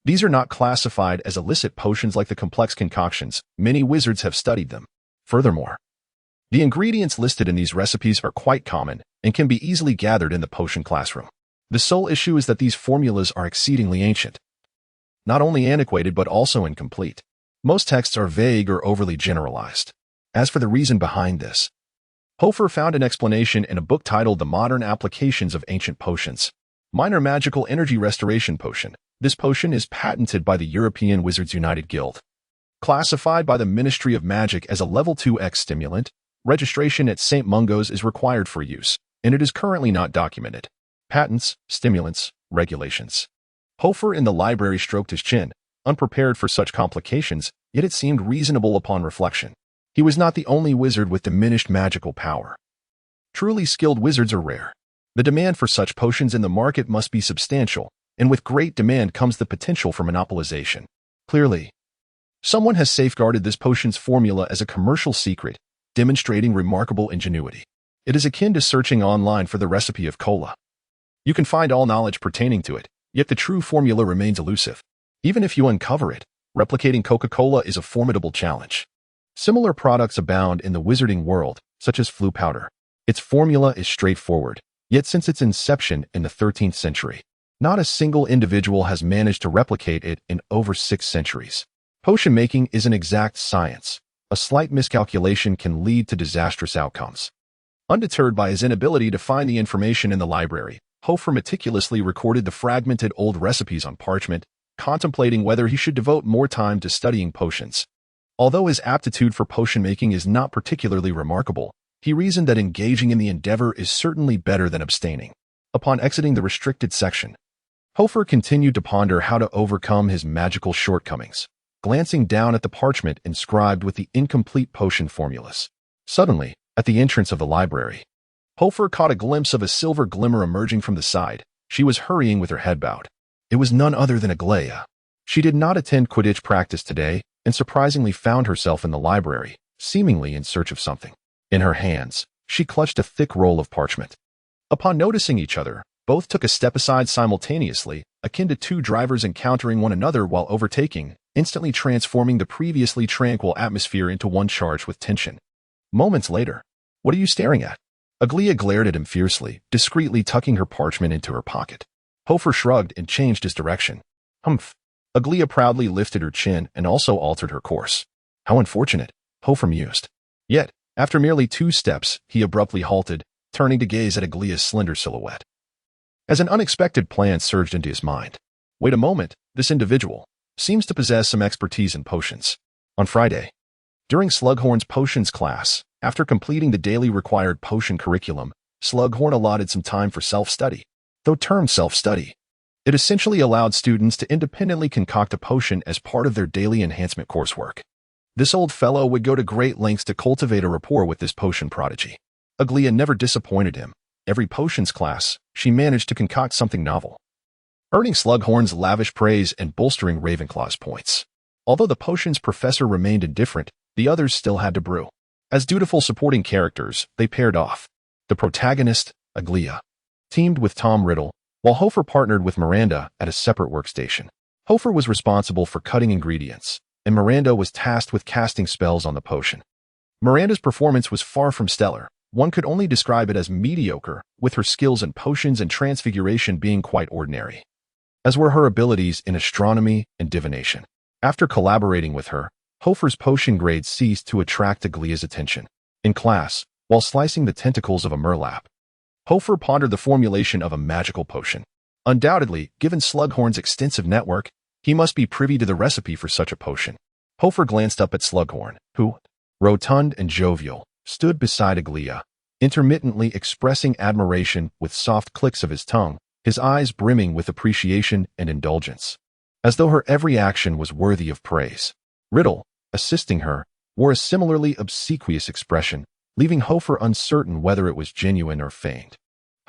These are not classified as illicit potions like the complex concoctions. Many wizards have studied them. Furthermore, the ingredients listed in these recipes are quite common and can be easily gathered in the potion classroom. The sole issue is that these formulas are exceedingly ancient. Not only antiquated but also incomplete. Most texts are vague or overly generalized. As for the reason behind this, Hoffa found an explanation in a book titled The Modern Applications of Ancient Potions. Minor Magical Energy Restoration Potion. This potion is patented by the European Wizards United Guild. Classified by the Ministry of Magic as a Level 2X stimulant, registration at St. Mungo's is required for use, and it is currently not documented. Patents, stimulants, regulations. Hoffa in the library stroked his chin, unprepared for such complications, yet it seemed reasonable upon reflection. He was not the only wizard with diminished magical power. Truly skilled wizards are rare. The demand for such potions in the market must be substantial, and with great demand comes the potential for monopolization. Clearly, someone has safeguarded this potion's formula as a commercial secret, demonstrating remarkable ingenuity. It is akin to searching online for the recipe of cola. You can find all knowledge pertaining to it, yet the true formula remains elusive. Even if you uncover it, replicating Coca-Cola is a formidable challenge. Similar products abound in the wizarding world, such as Floo powder. Its formula is straightforward, yet since its inception in the 13th century, not a single individual has managed to replicate it in over 6 centuries. Potion making is an exact science. A slight miscalculation can lead to disastrous outcomes. Undeterred by his inability to find the information in the library, Hoffa meticulously recorded the fragmented old recipes on parchment, contemplating whether he should devote more time to studying potions. Although his aptitude for potion making is not particularly remarkable, he reasoned that engaging in the endeavor is certainly better than abstaining. Upon exiting the restricted section, Hoffa continued to ponder how to overcome his magical shortcomings, glancing down at the parchment inscribed with the incomplete potion formulas. Suddenly, at the entrance of the library, Hoffa caught a glimpse of a silver glimmer emerging from the side. She was hurrying with her head bowed. It was none other than Aglaia. She did not attend Quidditch practice today, and surprisingly found herself in the library, seemingly in search of something. In her hands, she clutched a thick roll of parchment. Upon noticing each other, both took a step aside simultaneously, akin to two drivers encountering one another while overtaking, instantly transforming the previously tranquil atmosphere into one charged with tension. Moments later, "What are you staring at?" Aglia glared at him fiercely, discreetly tucking her parchment into her pocket. Hoffa shrugged and changed his direction. "Humph." Aglia proudly lifted her chin and also altered her course. "How unfortunate," Hoffa mused. Yet, after merely 2 steps, he abruptly halted, turning to gaze at Aglia's slender silhouette. As an unexpected plan surged into his mind. Wait a moment, this individual seems to possess some expertise in potions. On Friday, during Slughorn's potions class, after completing the daily required potion curriculum, Slughorn allotted some time for self-study. Though termed self-study, it essentially allowed students to independently concoct a potion as part of their daily enhancement coursework. This old fellow would go to great lengths to cultivate a rapport with this potion prodigy. Aglia never disappointed him. Every potions class, she managed to concoct something novel, earning Slughorn's lavish praise and bolstering Ravenclaw's points. Although the potions professor remained indifferent, the others still had to brew. As dutiful supporting characters, they paired off. The protagonist, Aglia, teamed with Tom Riddle, while Hoffa partnered with Miranda at a separate workstation. Hoffa was responsible for cutting ingredients, and Miranda was tasked with casting spells on the potion. Miranda's performance was far from stellar. One could only describe it as mediocre, with her skills in potions and transfiguration being quite ordinary, as were her abilities in astronomy and divination. After collaborating with her, Hoffa's potion grades ceased to attract Aglia's attention. In class, while slicing the tentacles of a murlap, Hoffa pondered the formulation of a magical potion. Undoubtedly, given Slughorn's extensive network, he must be privy to the recipe for such a potion. Hoffa glanced up at Slughorn, who, rotund and jovial, stood beside Aglia, intermittently expressing admiration with soft clicks of his tongue, his eyes brimming with appreciation and indulgence, as though her every action was worthy of praise. Riddle, assisting her, wore a similarly obsequious expression, leaving Hoffa uncertain whether it was genuine or feigned.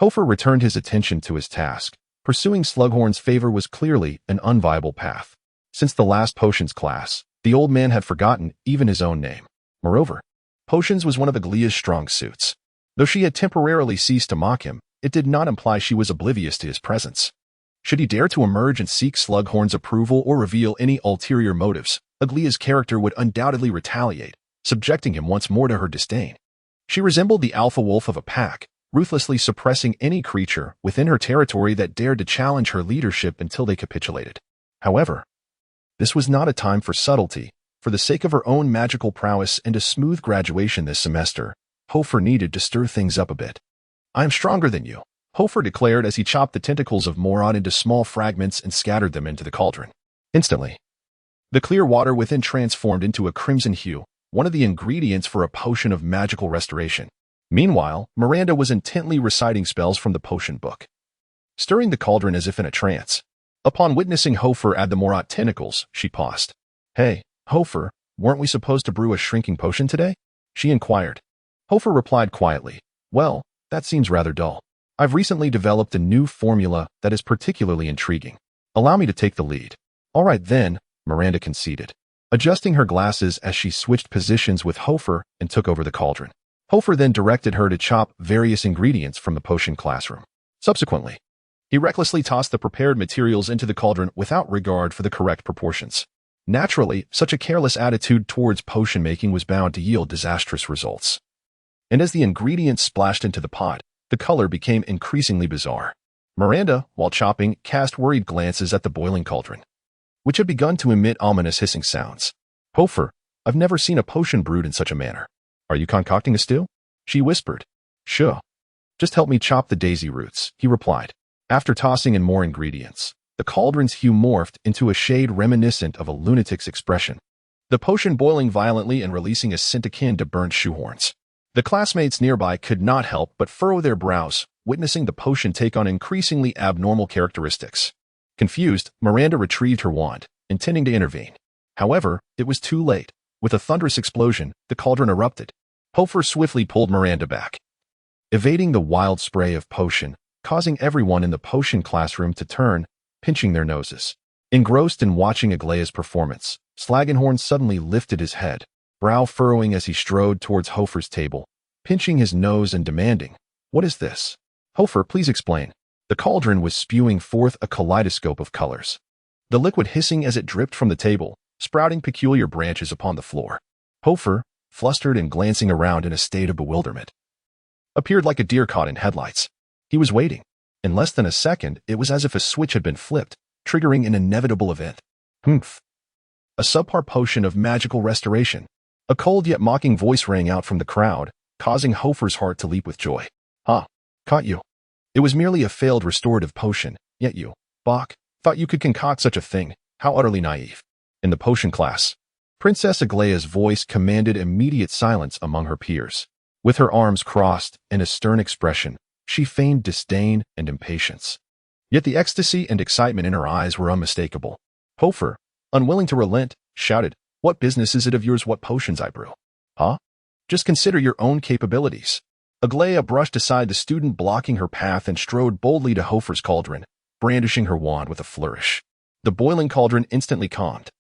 Hoffa returned his attention to his task. Pursuing Slughorn's favor was clearly an unviable path. Since the last potions class, the old man had forgotten even his own name. Moreover, potions was one of Aglia's strong suits. Though she had temporarily ceased to mock him, it did not imply she was oblivious to his presence. Should he dare to emerge and seek Slughorn's approval or reveal any ulterior motives, Aglia's character would undoubtedly retaliate, subjecting him once more to her disdain. She resembled the alpha wolf of a pack, ruthlessly suppressing any creature within her territory that dared to challenge her leadership until they capitulated. However, this was not a time for subtlety. For the sake of her own magical prowess and a smooth graduation this semester, Hoffa needed to stir things up a bit. "I am stronger than you," Hoffa declared as he chopped the tentacles of Morad into small fragments and scattered them into the cauldron. Instantly, the clear water within transformed into a crimson hue, one of the ingredients for a potion of magical restoration. Meanwhile, Miranda was intently reciting spells from the potion book, stirring the cauldron as if in a trance. Upon witnessing Hoffa add the Morad tentacles, she paused. "Hey, Hoffa, weren't we supposed to brew a shrinking potion today?" she inquired. Hoffa replied quietly, "Well, that seems rather dull. I've recently developed a new formula that is particularly intriguing. Allow me to take the lead." "All right then," Miranda conceded, adjusting her glasses as she switched positions with Hoffa and took over the cauldron. Hoffa then directed her to chop various ingredients from the potion classroom. Subsequently, he recklessly tossed the prepared materials into the cauldron without regard for the correct proportions. Naturally, such a careless attitude towards potion making was bound to yield disastrous results. And as the ingredients splashed into the pot, the color became increasingly bizarre. Miranda, while chopping, cast worried glances at the boiling cauldron, which had begun to emit ominous hissing sounds. "Hoffa, I've never seen a potion brewed in such a manner. Are you concocting a stew?" she whispered. "Sure. Just help me chop the daisy roots," he replied. After tossing in more ingredients, the cauldron's hue morphed into a shade reminiscent of a lunatic's expression, the potion boiling violently and releasing a scent akin to burnt shoehorns. The classmates nearby could not help but furrow their brows, witnessing the potion take on increasingly abnormal characteristics. Confused, Miranda retrieved her wand, intending to intervene. However, it was too late. With a thunderous explosion, the cauldron erupted. Hoffa swiftly pulled Miranda back, evading the wild spray of potion, causing everyone in the potion classroom to turn, pinching their noses. Engrossed in watching Aglia's performance, Slughorn suddenly lifted his head, brow furrowing as he strode towards Hoffa's table, pinching his nose and demanding, "What is this? Hoffa, please explain." The cauldron was spewing forth a kaleidoscope of colors, the liquid hissing as it dripped from the table, sprouting peculiar branches upon the floor. Hoffa, flustered and glancing around in a state of bewilderment, appeared like a deer caught in headlights. He was waiting. In less than a second, it was as if a switch had been flipped, triggering an inevitable event. Humph. A subpar potion of magical restoration. A cold yet mocking voice rang out from the crowd, causing Hoffa's heart to leap with joy. "Ha! Caught you. It was merely a failed restorative potion, yet you, Bach, thought you could concoct such a thing. How utterly naive." In the potion class, Princess Aglaya's voice commanded immediate silence among her peers. With her arms crossed and a stern expression, she feigned disdain and impatience. Yet the ecstasy and excitement in her eyes were unmistakable. Hoffa, unwilling to relent, shouted, "What business is it of yours what potions I brew? Huh? Just consider your own capabilities." Aglaya brushed aside the student blocking her path and strode boldly to Hoffa's cauldron, brandishing her wand with a flourish. The boiling cauldron instantly calmed.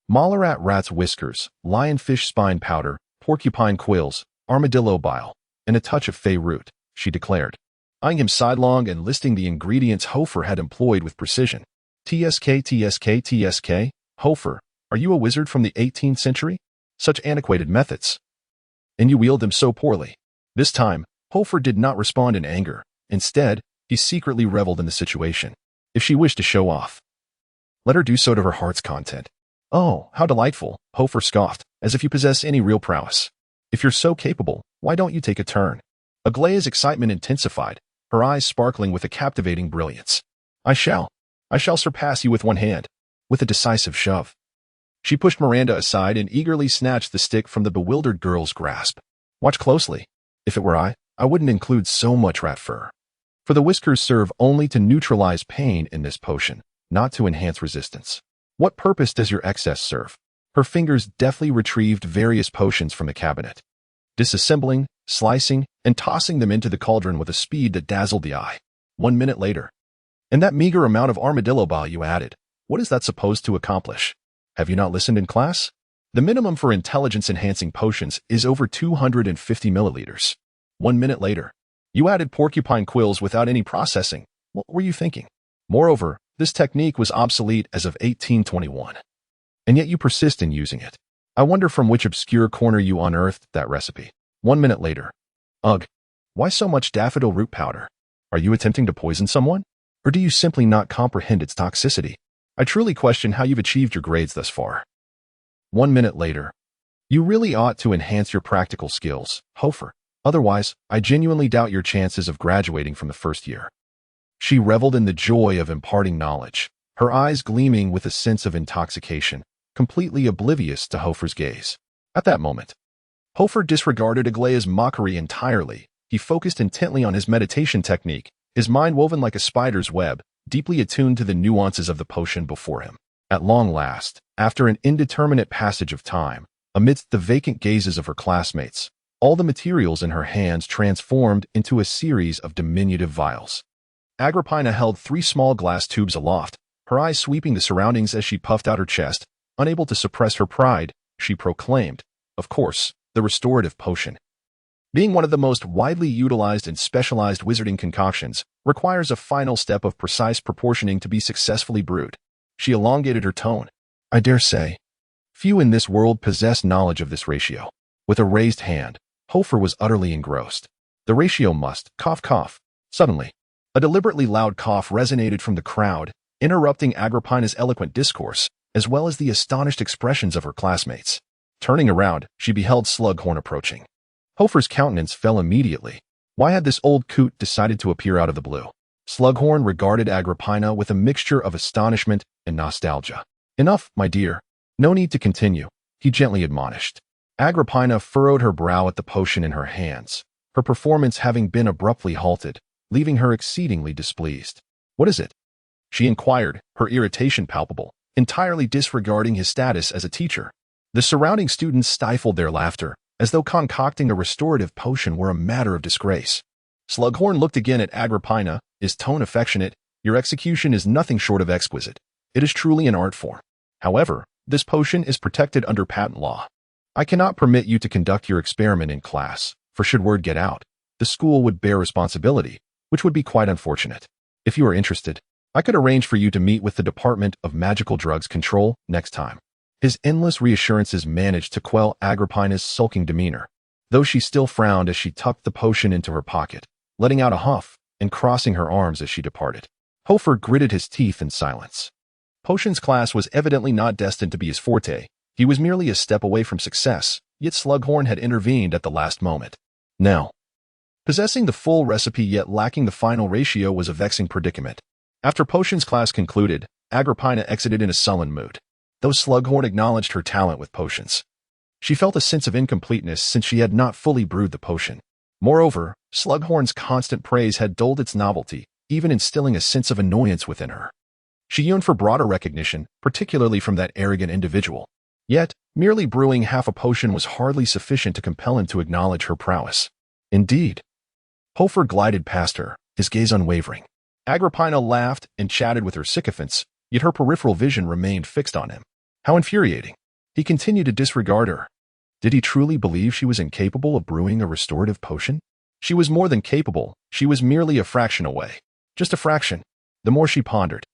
Malarat rat's whiskers, lionfish spine powder, porcupine quills, armadillo bile, and a touch of fey root, she declared, eyeing him sidelong and listing the ingredients Hoffa had employed with precision. "TSK, TSK, TSK, Hoffa, are you a wizard from the 18th century? Such antiquated methods. And you wield them so poorly." This time, Hoffa did not respond in anger. Instead, he secretly reveled in the situation. If she wished to show off, let her do so to her heart's content. "Oh, how delightful," Hoffa scoffed, "as if you possess any real prowess. If you're so capable, why don't you take a turn?" Aglaya's excitement intensified, her eyes sparkling with a captivating brilliance. I shall surpass you with one hand." With a decisive shove, she pushed Miranda aside and eagerly snatched the stick from the bewildered girl's grasp. "Watch closely. If it were I wouldn't include so much rat fur. For the whiskers serve only to neutralize pain in this potion, not to enhance resistance. What purpose does your excess serve?" Her fingers deftly retrieved various potions from the cabinet, disassembling, slicing, and tossing them into the cauldron with a speed that dazzled the eye. 1 minute later, "And that meager amount of armadillo bile you added, what is that supposed to accomplish? Have you not listened in class? The minimum for intelligence-enhancing potions is over 250 milliliters. 1 minute later, you added porcupine quills without any processing. What were you thinking? Moreover, this technique was obsolete as of 1821. And yet you persist in using it. I wonder from which obscure corner you unearthed that recipe." 1 minute later, "Ugh, why so much daffodil root powder? Are you attempting to poison someone? Or do you simply not comprehend its toxicity? I truly question how you've achieved your grades thus far." 1 minute later, "You really ought to enhance your practical skills, Hoffa. Otherwise, I genuinely doubt your chances of graduating from the first year." She reveled in the joy of imparting knowledge, her eyes gleaming with a sense of intoxication, completely oblivious to Hoffa's gaze. At that moment, Hoffa disregarded Aglaya's mockery entirely. He focused intently on his meditation technique, his mind woven like a spider's web, deeply attuned to the nuances of the potion before him. At long last, after an indeterminate passage of time, amidst the vacant gazes of her classmates, all the materials in her hands transformed into a series of diminutive vials. Agrippina held 3 small glass tubes aloft, her eyes sweeping the surroundings as she puffed out her chest. Unable to suppress her pride, she proclaimed, "Of course, the restorative potion, being one of the most widely utilized and specialized wizarding concoctions, requires a final step of precise proportioning to be successfully brewed." She elongated her tone. "I dare say, few in this world possess knowledge of this ratio." With a raised hand, Hoffa was utterly engrossed. "The ratio must, cough cough." Suddenly, a deliberately loud cough resonated from the crowd, interrupting Agrippina's eloquent discourse, as well as the astonished expressions of her classmates. Turning around, she beheld Slughorn approaching. Hoffa's countenance fell immediately. Why had this old coot decided to appear out of the blue? Slughorn regarded Agrippina with a mixture of astonishment and nostalgia. "Enough, my dear. No need to continue," he gently admonished. Agrippina furrowed her brow at the potion in her hands, her performance having been abruptly halted, leaving her exceedingly displeased. "What is it?" she inquired, her irritation palpable, entirely disregarding his status as a teacher. The surrounding students stifled their laughter, as though concocting a restorative potion were a matter of disgrace. Slughorn looked again at Agrippina, his tone affectionate. "Your execution is nothing short of exquisite. It is truly an art form. However, This potion is protected under patent law. I cannot permit you to conduct your experiment in class, for should word get out, the school would bear responsibility, which would be quite unfortunate. If you are interested, I could arrange for you to meet with the Department of Magical Drugs Control next time." His endless reassurances managed to quell Agrippina's sulking demeanor, though she still frowned as she tucked the potion into her pocket, letting out a huff and crossing her arms as she departed. Hoffa gritted his teeth in silence. Potions class was evidently not destined to be his forte. He was merely a step away from success, yet Slughorn had intervened at the last moment. Now, possessing the full recipe yet lacking the final ratio was a vexing predicament. After potions class concluded, Agrippina exited in a sullen mood, though Slughorn acknowledged her talent with potions. She felt a sense of incompleteness since she had not fully brewed the potion. Moreover, Slughorn's constant praise had dulled its novelty, even instilling a sense of annoyance within her. She yearned for broader recognition, particularly from that arrogant individual. Yet, merely brewing half a potion was hardly sufficient to compel him to acknowledge her prowess. Indeed. Hoffa glided past her, his gaze unwavering. Agrippina laughed and chatted with her sycophants, yet her peripheral vision remained fixed on him. How infuriating. He continued to disregard her. Did he truly believe she was incapable of brewing a restorative potion? She was more than capable, she was merely a fraction away. Just a fraction. The more she pondered,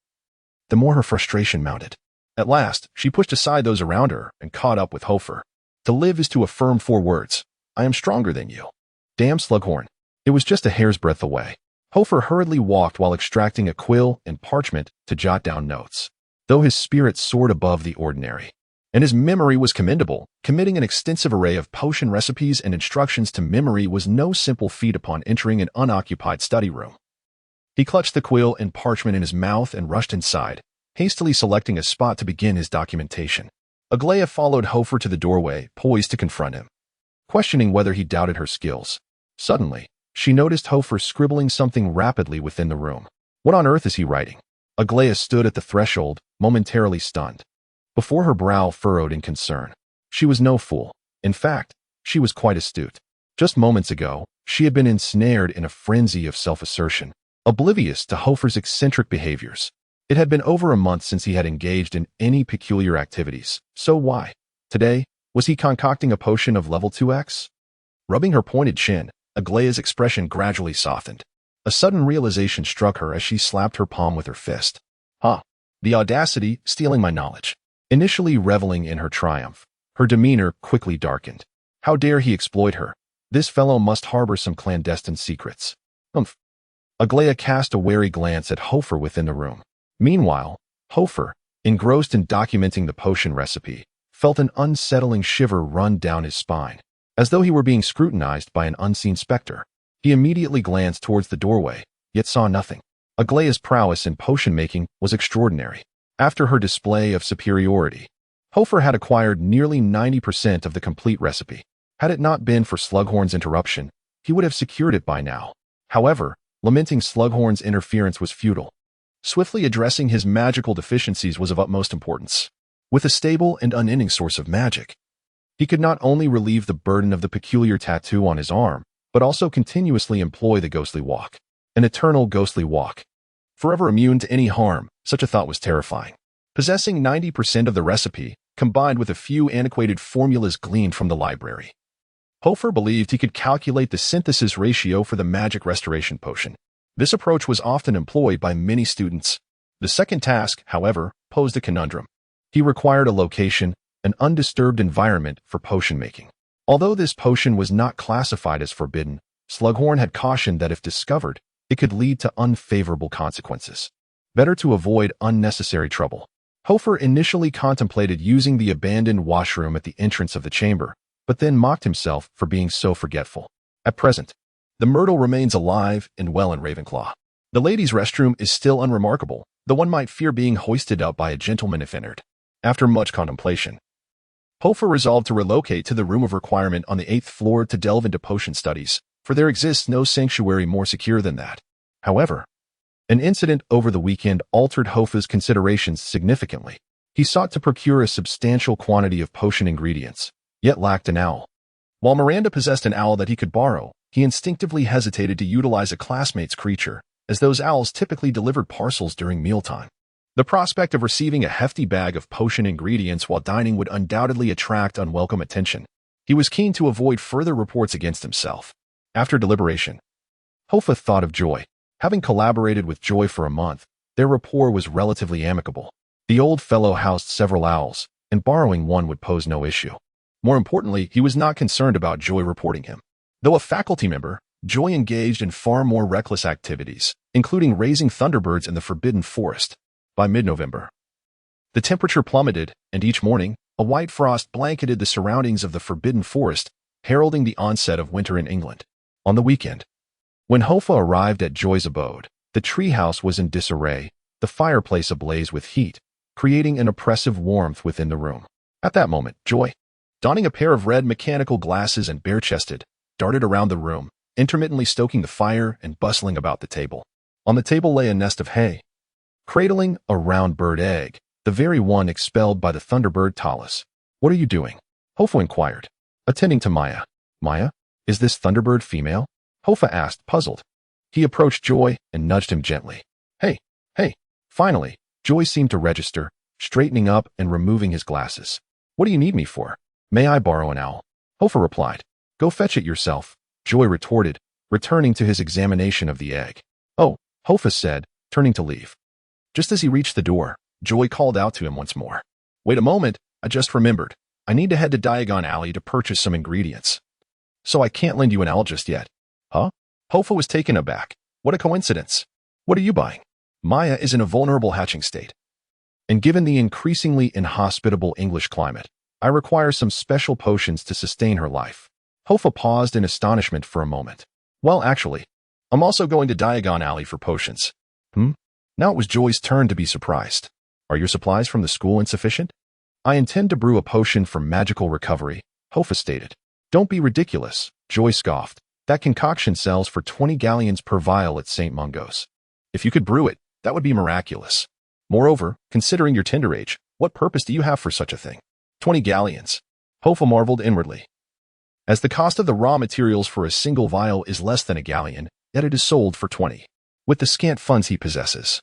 the more her frustration mounted. At last, she pushed aside those around her and caught up with Hoffa. To live is to affirm 4 words. I am stronger than you. Damn Slughorn. It was just a hair's breadth away. Hoffa hurriedly walked while extracting a quill and parchment to jot down notes. Though his spirit soared above the ordinary, and his memory was commendable, committing an extensive array of potion recipes and instructions to memory was no simple feat upon entering an unoccupied study room. He clutched the quill and parchment in his mouth and rushed inside, hastily selecting a spot to begin his documentation. Aglaia followed Hoffa to the doorway, poised to confront him, questioning whether he doubted her skills. Suddenly, she noticed Hoffa scribbling something rapidly within the room. What on earth is he writing? Aglaia stood at the threshold, momentarily stunned. Before her brow furrowed in concern. She was no fool. In fact, she was quite astute. Just moments ago, she had been ensnared in a frenzy of self-assertion, oblivious to Hoffa's eccentric behaviors. It had been over a month since he had engaged in any peculiar activities, so why? Today, was he concocting a potion of level 2x? Rubbing her pointed chin, Aglaia's expression gradually softened. A sudden realization struck her as she slapped her palm with her fist. The audacity, stealing my knowledge. Initially reveling in her triumph, her demeanor quickly darkened. How dare he exploit her? This fellow must harbor some clandestine secrets. Aglaia cast a wary glance at Hoffa within the room. Meanwhile, Hoffa, engrossed in documenting the potion recipe, felt an unsettling shiver run down his spine, as though he were being scrutinized by an unseen specter. He immediately glanced towards the doorway, yet saw nothing. Aglaia's prowess in potion-making was extraordinary. After her display of superiority, Hoffa had acquired nearly 90% of the complete recipe. Had it not been for Slughorn's interruption, he would have secured it by now. However, lamenting Slughorn's interference was futile. Swiftly addressing his magical deficiencies was of utmost importance. With a stable and unending source of magic, he could not only relieve the burden of the peculiar tattoo on his arm, but also continuously employ the ghostly walk. An eternal ghostly walk. Forever immune to any harm, such a thought was terrifying. Possessing 90% of the recipe, combined with a few antiquated formulas gleaned from the library, Hoffa believed he could calculate the synthesis ratio for the magic restoration potion. This approach was often employed by many students. The second task, however, posed a conundrum. He required a location, an undisturbed environment for potion making. Although this potion was not classified as forbidden, Slughorn had cautioned that if discovered, it could lead to unfavorable consequences. Better to avoid unnecessary trouble. Hoffa initially contemplated using the abandoned washroom at the entrance of the chamber, but then mocked himself for being so forgetful. At present, the myrtle remains alive and well in Ravenclaw. The ladies' restroom is still unremarkable, though one might fear being hoisted up by a gentleman if entered. After much contemplation, Hoffa resolved to relocate to the room of requirement on the 8th floor to delve into potion studies, for there exists no sanctuary more secure than that. However, an incident over the weekend altered Hoffa's considerations significantly. He sought to procure a substantial quantity of potion ingredients, yet lacked an owl. While Miranda possessed an owl that he could borrow, he instinctively hesitated to utilize a classmate's creature, as those owls typically delivered parcels during mealtime. The prospect of receiving a hefty bag of potion ingredients while dining would undoubtedly attract unwelcome attention. He was keen to avoid further reports against himself. After deliberation, Hoffa thought of Joy. Having collaborated with Joy for a month, their rapport was relatively amicable. The old fellow housed several owls, and borrowing one would pose no issue. More importantly, he was not concerned about Joy reporting him. Though a faculty member, Joy engaged in far more reckless activities, including raising thunderbirds in the Forbidden Forest. By mid-November, the temperature plummeted, and each morning, a white frost blanketed the surroundings of the Forbidden Forest, heralding the onset of winter in England. On the weekend, when Hoffa arrived at Joy's abode, the treehouse was in disarray, the fireplace ablaze with heat, creating an oppressive warmth within the room. At that moment, Joy, donning a pair of red mechanical glasses and bare-chested, darted around the room, intermittently stoking the fire and bustling about the table. On the table lay a nest of hay, cradling a round bird egg, the very one expelled by the thunderbird Talus. "What are you doing?" Hoffa inquired. "Attending to Maya." "Maya? Is this thunderbird female?" Hoffa asked, puzzled. He approached Joy and nudged him gently. Hey. Finally, Joy seemed to register, straightening up and removing his glasses. "What do you need me for?" "May I borrow an owl?" Hoffa replied. "Go fetch it yourself," Joy retorted, returning to his examination of the egg. "Oh," Hoffa said, turning to leave. Just as he reached the door, Joy called out to him once more. "Wait a moment, I just remembered. I need to head to Diagon Alley to purchase some ingredients. So I can't lend you an owl just yet." "Huh?" Hoffa was taken aback. "What a coincidence. What are you buying?" "Maya is in a vulnerable hatching state. And given the increasingly inhospitable English climate, I require some special potions to sustain her life." Hoffa paused in astonishment for a moment. "Well, actually, I'm also going to Diagon Alley for potions." Now it was Joy's turn to be surprised. "Are your supplies from the school insufficient?" "I intend to brew a potion for magical recovery," Hoffa stated. "Don't be ridiculous," Joy scoffed. "That concoction sells for 20 galleons per vial at St. Mungo's. If you could brew it, that would be miraculous. Moreover, considering your tender age, what purpose do you have for such a thing?" 20 galleons. Hoffa marveled inwardly. As the cost of the raw materials for a single vial is less than a galleon, yet it is sold for 20. With the scant funds he possesses,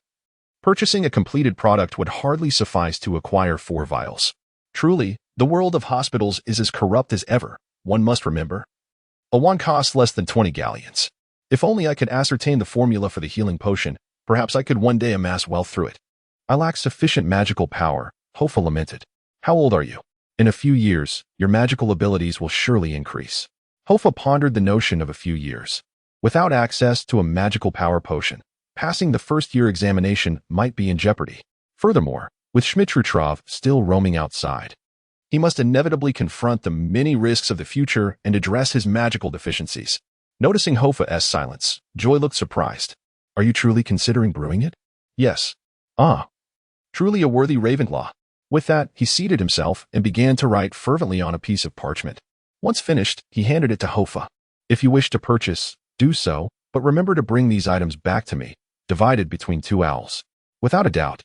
purchasing a completed product would hardly suffice to acquire 4 vials. Truly, the world of hospitals is as corrupt as ever, one must remember. A wand costs less than 20 galleons. If only I could ascertain the formula for the healing potion, perhaps I could one day amass wealth through it. "I lack sufficient magical power," Hoffa lamented. "How old are you?" "In a few years, your magical abilities will surely increase." Hoffa pondered the notion of a few years. Without access to a magical power potion, passing the first-year examination might be in jeopardy. Furthermore, with Schmitrutrov still roaming outside, he must inevitably confront the many risks of the future and address his magical deficiencies. Noticing Hoffa's silence, Joy looked surprised. "Are you truly considering brewing it?" "Yes." "Ah. Truly a worthy Ravenclaw." With that, he seated himself and began to write fervently on a piece of parchment. Once finished, he handed it to Hoffa. "If you wish to purchase, do so, but remember to bring these items back to me, divided between 2 owls." Without a doubt,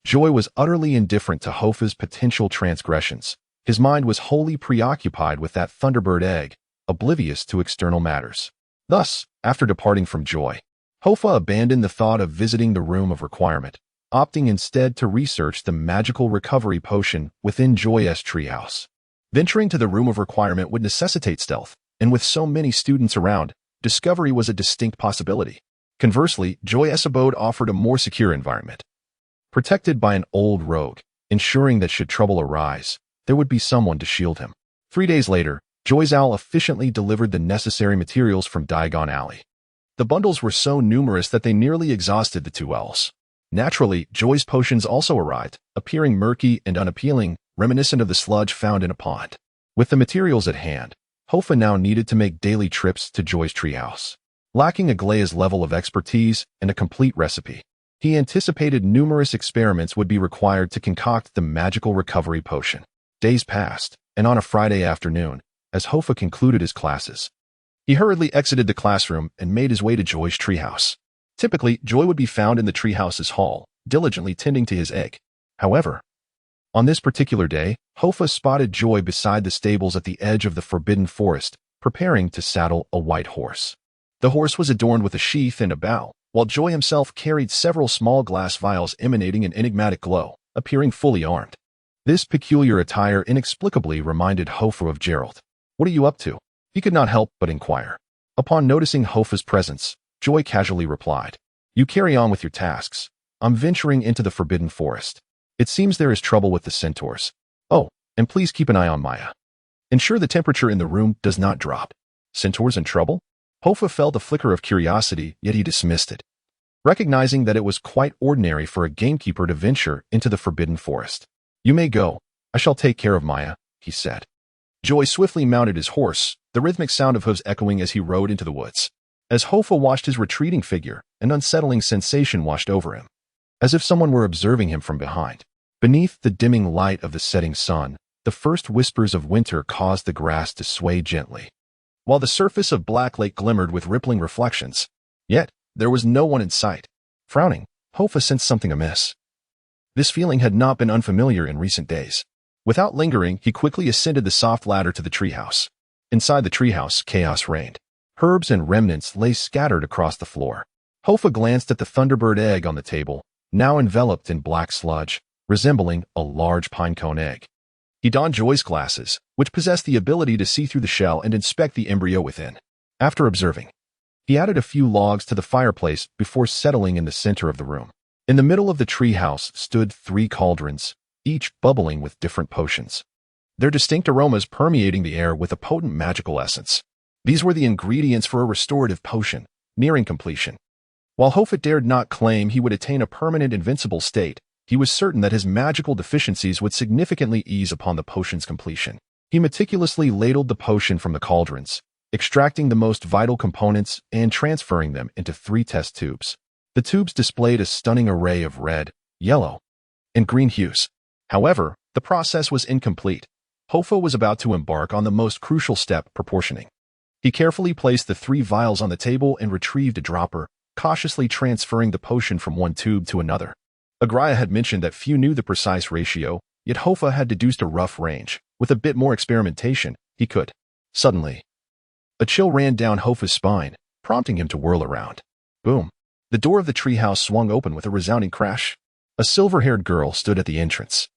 Joy was utterly indifferent to Hoffa's potential transgressions. His mind was wholly preoccupied with that thunderbird egg, oblivious to external matters. Thus, after departing from Joy, Hoffa abandoned the thought of visiting the room of requirement, opting instead to research the magical recovery potion within Joy's treehouse. Venturing to the room of requirement would necessitate stealth, and with so many students around, discovery was a distinct possibility. Conversely, Joy's abode offered a more secure environment. Protected by an old rogue, ensuring that should trouble arise, there would be someone to shield him. 3 days later, Joy's owl efficiently delivered the necessary materials from Diagon Alley. The bundles were so numerous that they nearly exhausted the 2 owls. Naturally, Joy's potions also arrived, appearing murky and unappealing, reminiscent of the sludge found in a pond. With the materials at hand, Hoffa now needed to make daily trips to Joy's treehouse. Lacking Aglaya's level of expertise and a complete recipe, he anticipated numerous experiments would be required to concoct the magical recovery potion. Days passed, and on a Friday afternoon, as Hoffa concluded his classes, he hurriedly exited the classroom and made his way to Joy's treehouse. Typically, Joy would be found in the treehouse's hall, diligently tending to his egg. However, on this particular day, Hoffa spotted Joy beside the stables at the edge of the Forbidden Forest, preparing to saddle a white horse. The horse was adorned with a sheath and a bow, while Joy himself carried several small glass vials emanating an enigmatic glow, appearing fully armed. This peculiar attire inexplicably reminded Hoffa of Gerald. "What are you up to?" He could not help but inquire. Upon noticing Hoffa's presence, Joy casually replied, "You carry on with your tasks. I'm venturing into the Forbidden Forest. It seems there is trouble with the centaurs. Oh, and please keep an eye on Maya. Ensure the temperature in the room does not drop." Centaurs in trouble? Hoffa felt a flicker of curiosity, yet he dismissed it, recognizing that it was quite ordinary for a gamekeeper to venture into the Forbidden Forest. "You may go. I shall take care of Maya," he said. Joy swiftly mounted his horse, the rhythmic sound of hooves echoing as he rode into the woods. As Hoffa watched his retreating figure, an unsettling sensation washed over him, as if someone were observing him from behind. Beneath the dimming light of the setting sun, the first whispers of winter caused the grass to sway gently, while the surface of Black Lake glimmered with rippling reflections. Yet, there was no one in sight. Frowning, Hoffa sensed something amiss. This feeling had not been unfamiliar in recent days. Without lingering, he quickly ascended the soft ladder to the treehouse. Inside the treehouse, chaos reigned. Herbs and remnants lay scattered across the floor. Hoffa glanced at the Thunderbird egg on the table, now enveloped in black sludge, resembling a large pinecone egg. He donned Joy's glasses, which possessed the ability to see through the shell and inspect the embryo within. After observing, he added a few logs to the fireplace before settling in the center of the room. In the middle of the treehouse stood 3 cauldrons, each bubbling with different potions, their distinct aromas permeating the air with a potent magical essence. These were the ingredients for a restorative potion, nearing completion. While Hoffa dared not claim he would attain a permanent invincible state, he was certain that his magical deficiencies would significantly ease upon the potion's completion. He meticulously ladled the potion from the cauldrons, extracting the most vital components and transferring them into 3 test tubes. The tubes displayed a stunning array of red, yellow, and green hues. However, the process was incomplete. Hoffa was about to embark on the most crucial step, proportioning. He carefully placed the 3 vials on the table and retrieved a dropper, cautiously transferring the potion from one tube to another. Agraya had mentioned that few knew the precise ratio, yet Hoffa had deduced a rough range. With a bit more experimentation, he could. Suddenly, a chill ran down Hoffa's spine, prompting him to whirl around. Boom! The door of the treehouse swung open with a resounding crash. A silver-haired girl stood at the entrance,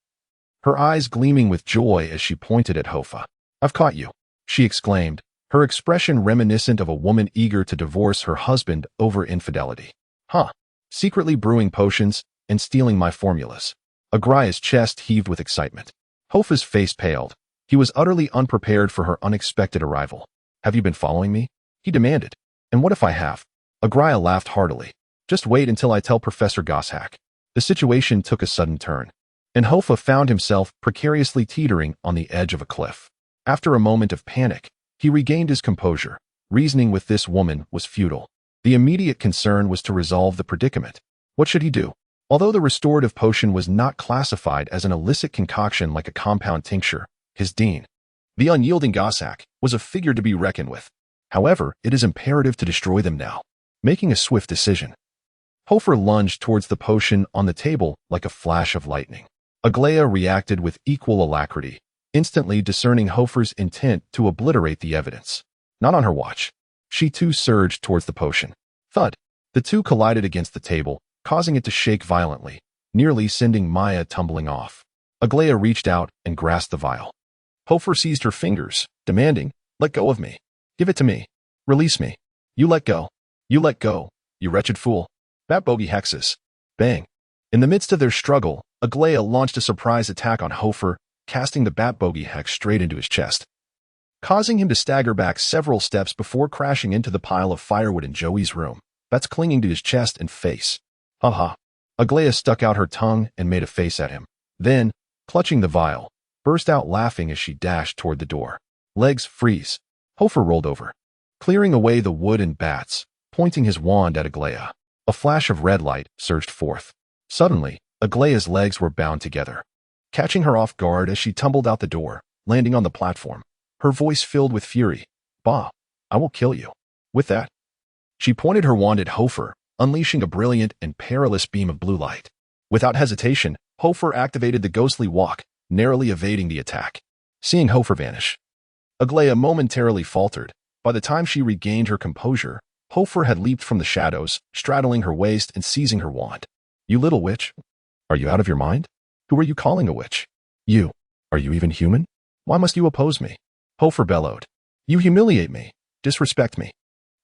her eyes gleaming with joy as she pointed at Hoffa. "I've caught you," she exclaimed, her expression reminiscent of a woman eager to divorce her husband over infidelity. "Huh. Secretly brewing potions and stealing my formulas." Agraya's chest heaved with excitement. Hoffa's face paled. He was utterly unprepared for her unexpected arrival. "Have you been following me?" he demanded. "And what if I have?" Agraya laughed heartily. "Just wait until I tell Professor Goshawk." The situation took a sudden turn, and Hoffa found himself precariously teetering on the edge of a cliff. After a moment of panic, he regained his composure. Reasoning with this woman was futile. The immediate concern was to resolve the predicament. What should he do? Although the restorative potion was not classified as an illicit concoction like a compound tincture, his dean, the unyielding Goshawk, was a figure to be reckoned with. However, it is imperative to destroy them now. Making a swift decision, Hoffa lunged towards the potion on the table like a flash of lightning. Aglaya reacted with equal alacrity, instantly discerning Hoffa's intent to obliterate the evidence. Not on her watch. She too surged towards the potion. Thud! The two collided against the table, causing it to shake violently, nearly sending Maya tumbling off. Aglaya reached out and grasped the vial. Hoffa seized her fingers, demanding, "Let go of me. Give it to me. Release me. You let go. You let go, you wretched fool." Bat bogey hexes. Bang. In the midst of their struggle, Aglaya launched a surprise attack on Hoffa, casting the bat bogey hex straight into his chest, causing him to stagger back several steps before crashing into the pile of firewood in Joey's room, bats clinging to his chest and face. "Ha." Aglaya stuck out her tongue and made a face at him. Then, clutching the vial, burst out laughing as she dashed toward the door. Legs freeze. Hoffa rolled over, clearing away the wood and bats, pointing his wand at Aglaya. A flash of red light surged forth. Suddenly, Aglaya's legs were bound together, catching her off guard as she tumbled out the door, landing on the platform, her voice filled with fury. "Bah, I will kill you." With that, she pointed her wand at Hoffa, unleashing a brilliant and perilous beam of blue light. Without hesitation, Hoffa activated the ghostly walk, narrowly evading the attack. Seeing Hoffa vanish, Aglaya momentarily faltered. By the time she regained her composure, Hoffa had leaped from the shadows, straddling her waist and seizing her wand. You little witch! Are you out of your mind? Who are you calling a witch? You! Are you even human? Why must you oppose me? Hoffa bellowed. You humiliate me, disrespect me.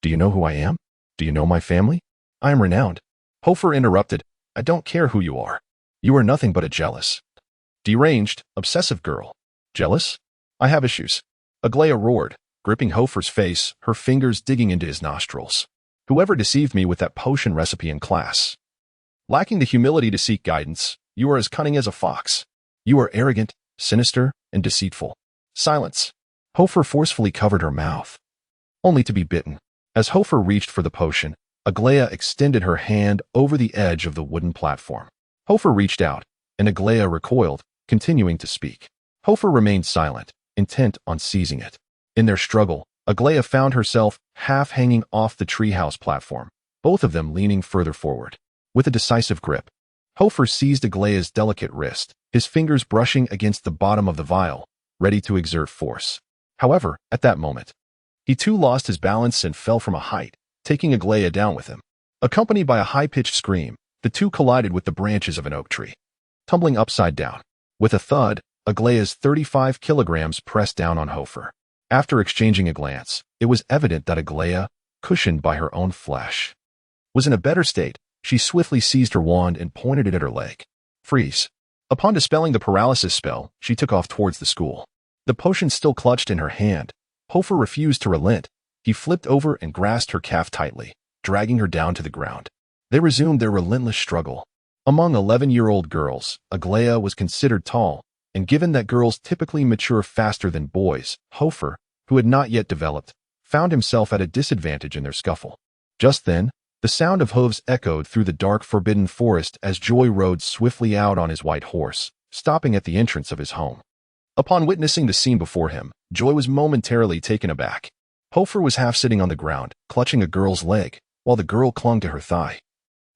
Do you know who I am? Do you know my family? I am renowned. Hoffa interrupted. I don't care who you are. You are nothing but a jealous, deranged, obsessive girl. Jealous? I have issues. Aglaia roared, gripping Hoffa's face, her fingers digging into his nostrils. Whoever deceived me with that potion recipe in class. Lacking the humility to seek guidance, you are as cunning as a fox. You are arrogant, sinister, and deceitful. Silence. Hoffa forcefully covered her mouth, only to be bitten. As Hoffa reached for the potion, Aglaia extended her hand over the edge of the wooden platform. Hoffa reached out, and Aglaia recoiled, continuing to speak. Hoffa remained silent, intent on seizing it. In their struggle, Aglaia found herself half hanging off the treehouse platform, both of them leaning further forward. With a decisive grip, Hoffa seized Aglaia's delicate wrist, his fingers brushing against the bottom of the vial, ready to exert force. However, at that moment, he too lost his balance and fell from a height, taking Aglaia down with him. Accompanied by a high-pitched scream, the two collided with the branches of an oak tree, tumbling upside down. With a thud, Aglaia's 35 kilograms pressed down on Hoffa. After exchanging a glance, it was evident that Aglaia, cushioned by her own flesh, was in a better state. She swiftly seized her wand and pointed it at her leg. Freeze. Upon dispelling the paralysis spell, she took off towards the school. The potion still clutched in her hand. Hoffa refused to relent. He flipped over and grasped her calf tightly, dragging her down to the ground. They resumed their relentless struggle. Among 11-year-old girls, Aglaia was considered tall, and given that girls typically mature faster than boys, Hoffa, who had not yet developed, found himself at a disadvantage in their scuffle. Just then, the sound of hooves echoed through the dark, forbidden forest as Joy rode swiftly out on his white horse, stopping at the entrance of his home. Upon witnessing the scene before him, Joy was momentarily taken aback. Hoffa was half sitting on the ground, clutching a girl's leg, while the girl clung to her thigh,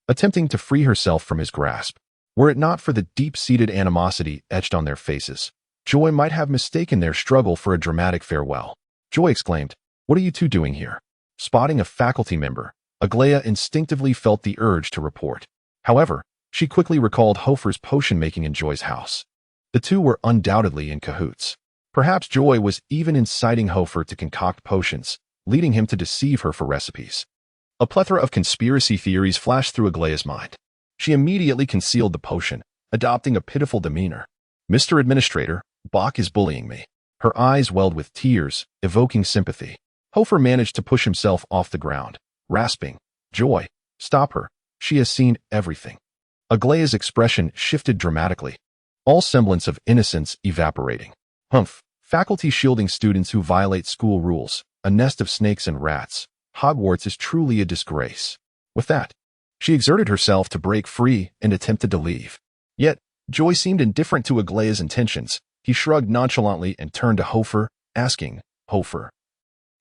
attempting to free herself from his grasp. Were it not for the deep-seated animosity etched on their faces, Joy might have mistaken their struggle for a dramatic farewell. Joy exclaimed, "What are you two doing here?" Spotting a faculty member, Aglaia instinctively felt the urge to report. However, she quickly recalled Hoffa's potion-making in Joy's house. The two were undoubtedly in cahoots. Perhaps Joy was even inciting Hoffa to concoct potions, leading him to deceive her for recipes. A plethora of conspiracy theories flashed through Aglaia's mind. She immediately concealed the potion, adopting a pitiful demeanor. "Mr. Administrator, Bach is bullying me." Her eyes welled with tears, evoking sympathy. Hoffa managed to push himself off the ground, rasping, "Joy, stop her. She has seen everything." Aglaia's expression shifted dramatically, all semblance of innocence evaporating. "Humph, faculty shielding students who violate school rules, a nest of snakes and rats. Hogwarts is truly a disgrace." With that, she exerted herself to break free and attempted to leave. Yet, Joy seemed indifferent to Aglaia's intentions. He shrugged nonchalantly and turned to Hoffa, asking, "Hoffa,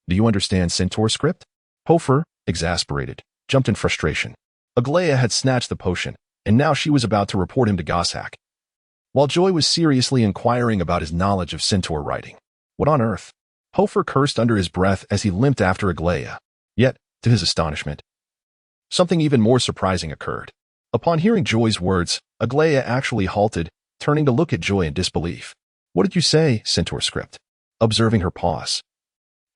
do you understand Centaur script?" Hoffa, exasperated, jumped in frustration. Aglaia had snatched the potion, and now she was about to report him to Goshawk, while Joy was seriously inquiring about his knowledge of Centaur writing. What on earth? Hoffa cursed under his breath as he limped after Aglaia. Yet, to his astonishment, something even more surprising occurred. Upon hearing Joy's words, Aglaia actually halted, turning to look at Joy in disbelief. "What did you say, Centaur script?" Observing her pause,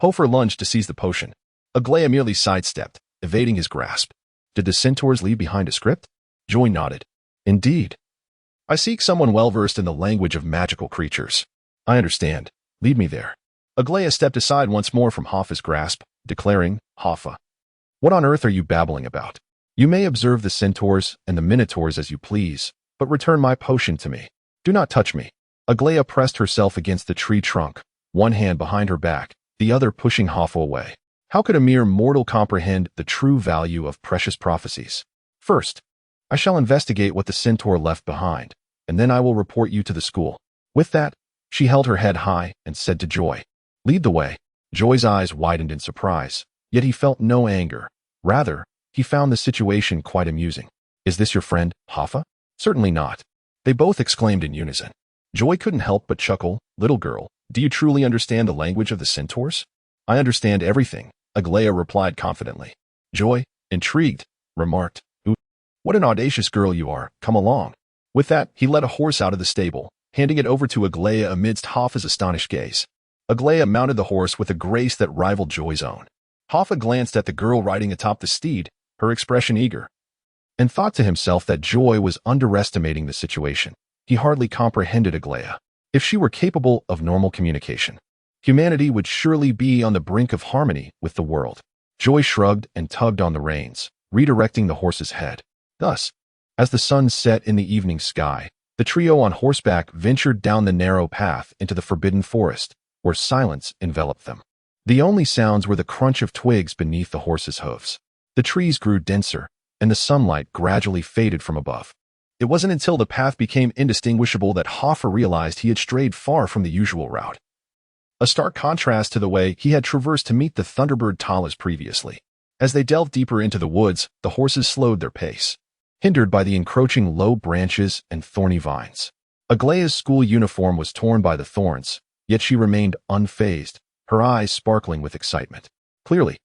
Hoffa lunged to seize the potion. Aglaia merely sidestepped, evading his grasp. "Did the centaurs leave behind a script?" Joy nodded. "Indeed. I seek someone well-versed in the language of magical creatures." "I understand. Lead me there." Aglaia stepped aside once more from Hoffa's grasp, declaring, "Hoffa, what on earth are you babbling about? You may observe the centaurs and the minotaurs as you please, but return my potion to me. Do not touch me." Aglaia pressed herself against the tree trunk, one hand behind her back, the other pushing Hoffa away. How could a mere mortal comprehend the true value of precious prophecies? "First, I shall investigate what the centaur left behind, and then I will report you to the school." With that, she held her head high and said to Joy, "Lead the way." Joy's eyes widened in surprise, yet he felt no anger. Rather, he found the situation quite amusing. "Is this your friend, Hoffa?" "Certainly not." They both exclaimed in unison. Joy couldn't help but chuckle. "Little girl, do you truly understand the language of the centaurs?" "I understand everything," Aglaia replied confidently. Joy, intrigued, remarked, "Ooh, what an audacious girl you are, come along." With that, he led a horse out of the stable, handing it over to Aglaia amidst Hoffa's astonished gaze. Aglaia mounted the horse with a grace that rivaled Joy's own. Hoffa glanced at the girl riding atop the steed, her expression eager, and thought to himself that Joy was underestimating the situation. He hardly comprehended Aglaia. If she were capable of normal communication, humanity would surely be on the brink of harmony with the world. Joy shrugged and tugged on the reins, redirecting the horse's head. Thus, as the sun set in the evening sky, the trio on horseback ventured down the narrow path into the forbidden forest, where silence enveloped them. The only sounds were the crunch of twigs beneath the horse's hooves. The trees grew denser, and the sunlight gradually faded from above. It wasn't until the path became indistinguishable that Hoffa realized he had strayed far from the usual route. A stark contrast to the way he had traversed to meet the Thunderbird Talas previously. As they delved deeper into the woods, the horses slowed their pace, hindered by the encroaching low branches and thorny vines. Aglaia's school uniform was torn by the thorns, yet she remained unfazed, her eyes sparkling with excitement. Clearly,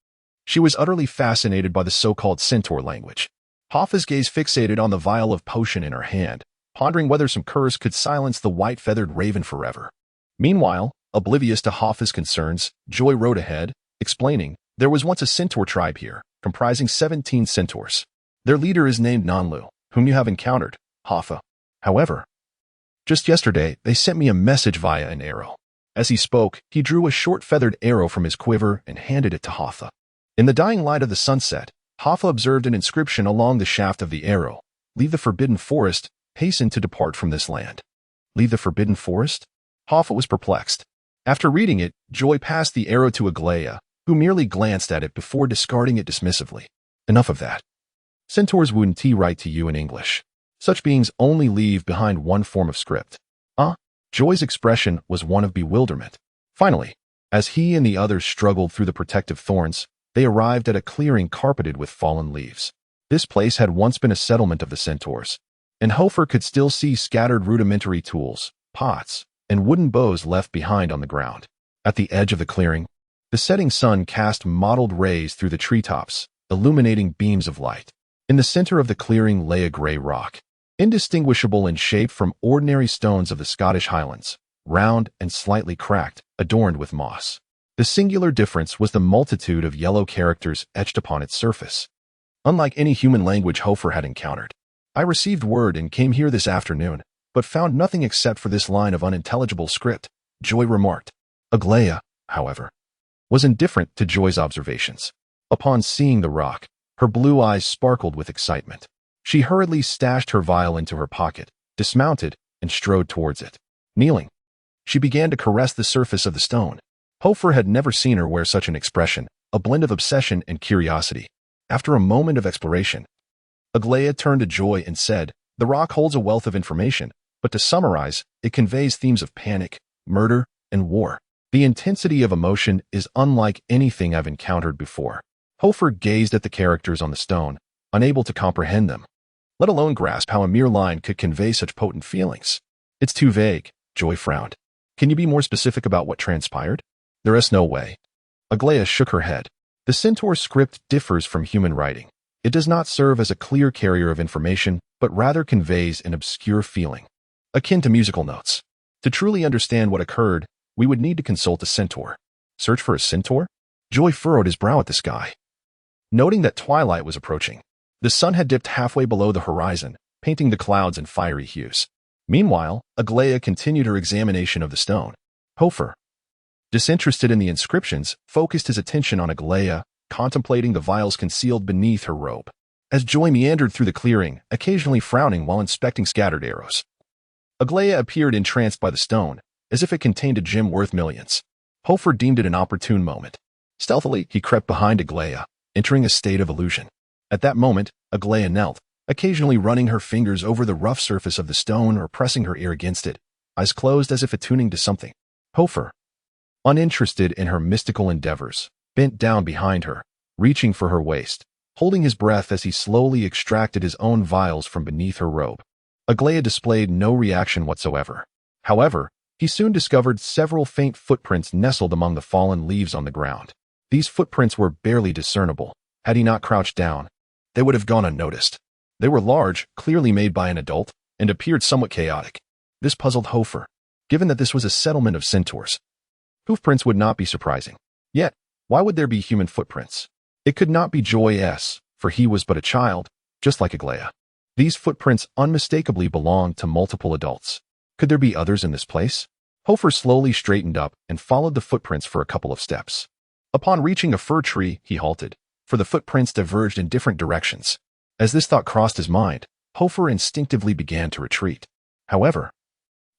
she was utterly fascinated by the so-called centaur language. Hoffa's gaze fixated on the vial of potion in her hand, pondering whether some curse could silence the white-feathered raven forever. Meanwhile, oblivious to Hoffa's concerns, Joy rode ahead, explaining, "There was once a centaur tribe here, comprising 17 centaurs. Their leader is named Nanlu, whom you have encountered, Hoffa. However, just yesterday, they sent me a message via an arrow." As he spoke, he drew a short feathered arrow from his quiver and handed it to Hoffa. In the dying light of the sunset, Hoffa observed an inscription along the shaft of the arrow: "Leave the forbidden forest, hasten to depart from this land." Leave the forbidden forest? Hoffa was perplexed. After reading it, Joy passed the arrow to Aglaia, who merely glanced at it before discarding it dismissively. "Enough of that. Centaurs wouldn't write to you in English. Such beings only leave behind one form of script." Joy's expression was one of bewilderment. Finally, as he and the others struggled through the protective thorns, they arrived at a clearing carpeted with fallen leaves. This place had once been a settlement of the centaurs, and Hoffa could still see scattered rudimentary tools, pots, and wooden bows left behind on the ground. At the edge of the clearing, the setting sun cast mottled rays through the treetops, illuminating beams of light. In the center of the clearing lay a gray rock, indistinguishable in shape from ordinary stones of the Scottish Highlands, round and slightly cracked, adorned with moss. The singular difference was the multitude of yellow characters etched upon its surface. Unlike any human language Hoffa had encountered. "I received word and came here this afternoon, but found nothing except for this line of unintelligible script," Joy remarked. Aglaia, however, was indifferent to Joy's observations. Upon seeing the rock, her blue eyes sparkled with excitement. She hurriedly stashed her vial into her pocket, dismounted, and strode towards it. Kneeling, she began to caress the surface of the stone. Hoffa had never seen her wear such an expression, a blend of obsession and curiosity. After a moment of exploration, Aglaia turned to Joy and said, "The rock holds a wealth of information, but to summarize, it conveys themes of panic, murder, and war. The intensity of emotion is unlike anything I've encountered before." Hoffa gazed at the characters on the stone, unable to comprehend them, let alone grasp how a mere line could convey such potent feelings. "It's too vague," Joy frowned. "Can you be more specific about what transpired?" "There is no way." Aglaia shook her head. "The centaur script differs from human writing. It does not serve as a clear carrier of information, but rather conveys an obscure feeling, akin to musical notes. To truly understand what occurred, we would need to consult a centaur." "Search for a centaur?" Joy furrowed his brow at the sky, noting that twilight was approaching. The sun had dipped halfway below the horizon, painting the clouds in fiery hues. Meanwhile, Aglaia continued her examination of the stone. Hoffa, disinterested in the inscriptions, focused his attention on Aglaia, contemplating the vials concealed beneath her robe. As Joy meandered through the clearing, occasionally frowning while inspecting scattered arrows, Aglaia appeared entranced by the stone, as if it contained a gem worth millions. Hoffa deemed it an opportune moment. Stealthily, he crept behind Aglaia, entering a state of illusion. At that moment, Aglaia knelt, occasionally running her fingers over the rough surface of the stone or pressing her ear against it, eyes closed as if attuning to something. Hoffa, uninterested in her mystical endeavors, bent down behind her, reaching for her waist, holding his breath as he slowly extracted his own vials from beneath her robe. Aglaia displayed no reaction whatsoever. However, he soon discovered several faint footprints nestled among the fallen leaves on the ground. These footprints were barely discernible, Had he not crouched down, they would have gone unnoticed. They were large, clearly made by an adult, and appeared somewhat chaotic. This puzzled Hoffa, given that this was a settlement of centaurs. Hoofprints would not be surprising. Yet, why would there be human footprints? It could not be Joy's, for he was but a child, just like Aglaia. These footprints unmistakably belonged to multiple adults. Could there be others in this place? Hoffa slowly straightened up and followed the footprints for a couple of steps. Upon reaching a fir tree, he halted, for the footprints diverged in different directions. As this thought crossed his mind, Hoffa instinctively began to retreat. However,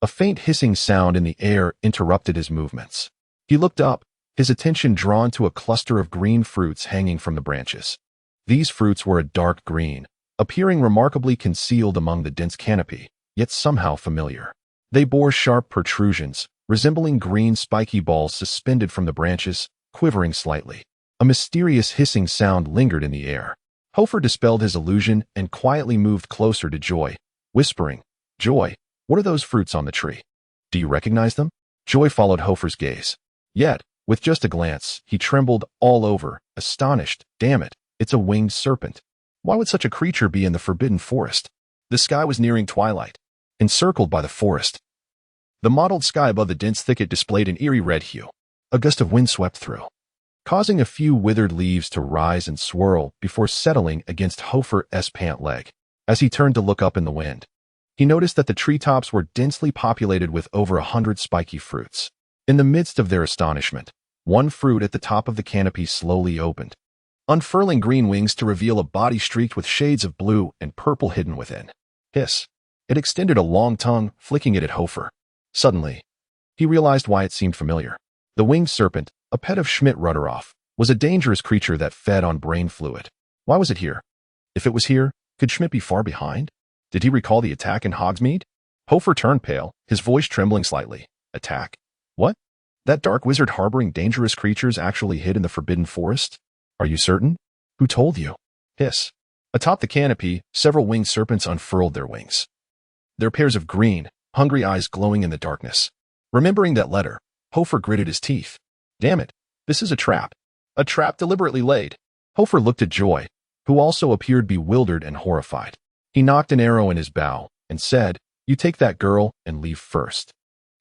a faint hissing sound in the air interrupted his movements. He looked up, his attention drawn to a cluster of green fruits hanging from the branches. These fruits were a dark green, appearing remarkably concealed among the dense canopy, yet somehow familiar. They bore sharp protrusions, resembling green spiky balls suspended from the branches, quivering slightly. A mysterious hissing sound lingered in the air. Hoffa dispelled his illusion and quietly moved closer to Joy, whispering, "Joy, what are those fruits on the tree? Do you recognize them?" Joy followed Hoffa's gaze. Yet, with just a glance, he trembled all over, astonished. Damn it, it's a winged serpent. Why would such a creature be in the forbidden forest? The sky was nearing twilight, encircled by the forest. The mottled sky above the dense thicket displayed an eerie red hue. A gust of wind swept through, causing a few withered leaves to rise and swirl before settling against Hoffa's pant leg. As he turned to look up in the wind, he noticed that the treetops were densely populated with over 100 spiky fruits. In the midst of their astonishment, one fruit at the top of the canopy slowly opened, unfurling green wings to reveal a body streaked with shades of blue and purple hidden within. Hiss! It extended a long tongue, flicking it at Hoffa. Suddenly, he realized why it seemed familiar. The winged serpent, a pet of Schmidt-Rudolph, was a dangerous creature that fed on brain fluid. Why was it here? If it was here, could Schmidt be far behind? Did he recall the attack in Hogsmeade? Hoffa turned pale, his voice trembling slightly. Attack? What? That dark wizard harboring dangerous creatures actually hid in the forbidden forest? Are you certain? Who told you? Hiss. Atop the canopy, several winged serpents unfurled their wings, their pairs of green, hungry eyes glowing in the darkness. Remembering that letter, Hoffa gritted his teeth. Damn it, this is a trap. A trap deliberately laid. Hoffa looked at Joy, who also appeared bewildered and horrified. He knocked an arrow in his bow and said, "You take that girl and leave first.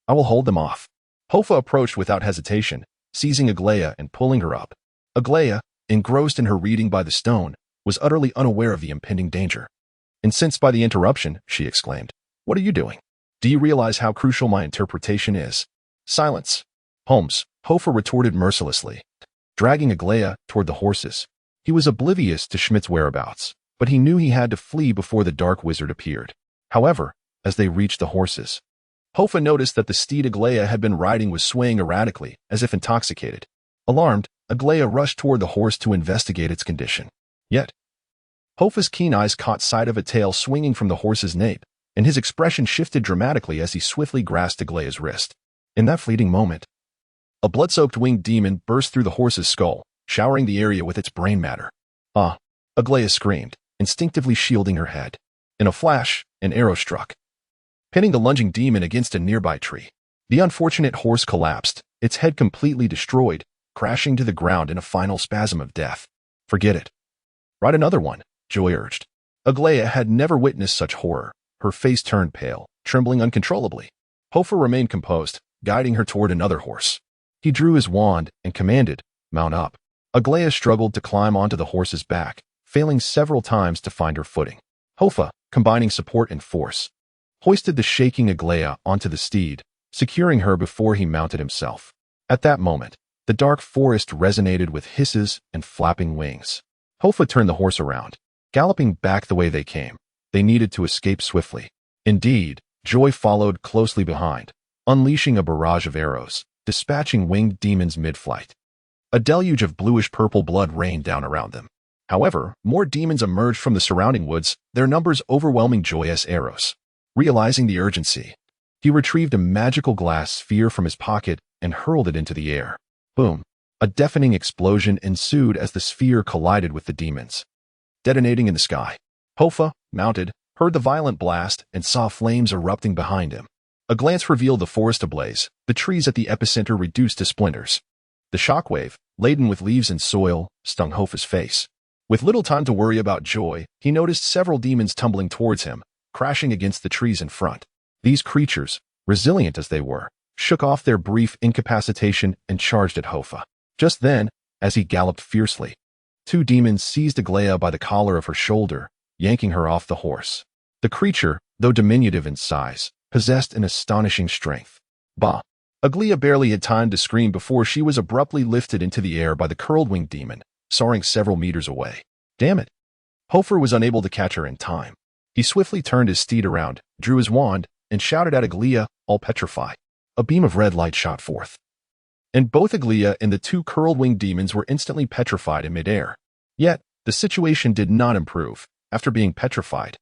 I will hold them off." Hoffa approached without hesitation, seizing Aglaia and pulling her up. Aglaia, engrossed in her reading by the stone, was utterly unaware of the impending danger. Incensed by the interruption, she exclaimed, "What are you doing? Do you realize how crucial my interpretation is?" "Silence, Holmes," Hoffa retorted mercilessly, dragging Aglaia toward the horses. He was oblivious to Schmidt's whereabouts, but he knew he had to flee before the dark wizard appeared. However, as they reached the horses, Hoffa noticed that the steed Aglaia had been riding was swaying erratically, as if intoxicated. Alarmed, Aglaia rushed toward the horse to investigate its condition. Yet, Hoffa's keen eyes caught sight of a tail swinging from the horse's nape, and his expression shifted dramatically as he swiftly grasped Aglaia's wrist. In that fleeting moment, a blood-soaked winged demon burst through the horse's skull, showering the area with its brain matter. "Ah!" Aglaia screamed, instinctively shielding her head. In a flash, an arrow struck, pinning the lunging demon against a nearby tree. The unfortunate horse collapsed, its head completely destroyed, crashing to the ground in a final spasm of death. "Forget it. Ride another one," Joy urged. Aglaia had never witnessed such horror. Her face turned pale, trembling uncontrollably. Hoffa remained composed, guiding her toward another horse. He drew his wand and commanded, "Mount up." Aglaia struggled to climb onto the horse's back, failing several times to find her footing. Hoffa, combining support and force, hoisted the shaking Aglaia onto the steed, securing her before he mounted himself. At that moment, the dark forest resonated with hisses and flapping wings. Hoffa turned the horse around, galloping back the way they came. They needed to escape swiftly. Indeed, Joy followed closely behind, unleashing a barrage of arrows, dispatching winged demons mid-flight. A deluge of bluish-purple blood rained down around them. However, more demons emerged from the surrounding woods, their numbers overwhelming Joy's arrows. Realizing the urgency, he retrieved a magical glass sphere from his pocket and hurled it into the air. Boom! A deafening explosion ensued as the sphere collided with the demons, detonating in the sky. Hoffa, mounted, heard the violent blast and saw flames erupting behind him. A glance revealed the forest ablaze, the trees at the epicenter reduced to splinters. The shockwave, laden with leaves and soil, stung Hoffa's face. With little time to worry about joy, he noticed several demons tumbling towards him, crashing against the trees in front. These creatures, resilient as they were, shook off their brief incapacitation and charged at Hoffa. Just then, as he galloped fiercely, two demons seized Aglaia by the collar of her shoulder, yanking her off the horse. The creature, though diminutive in size, possessed an astonishing strength. Bah! Aglaia barely had time to scream before she was abruptly lifted into the air by the curled-winged demon, soaring several meters away. Damn it! Hoffa was unable to catch her in time. He swiftly turned his steed around, drew his wand, and shouted at Aglaia, all petrified. A beam of red light shot forth, and both Aglaia and the two curled-winged demons were instantly petrified in midair. Yet, the situation did not improve. After being petrified,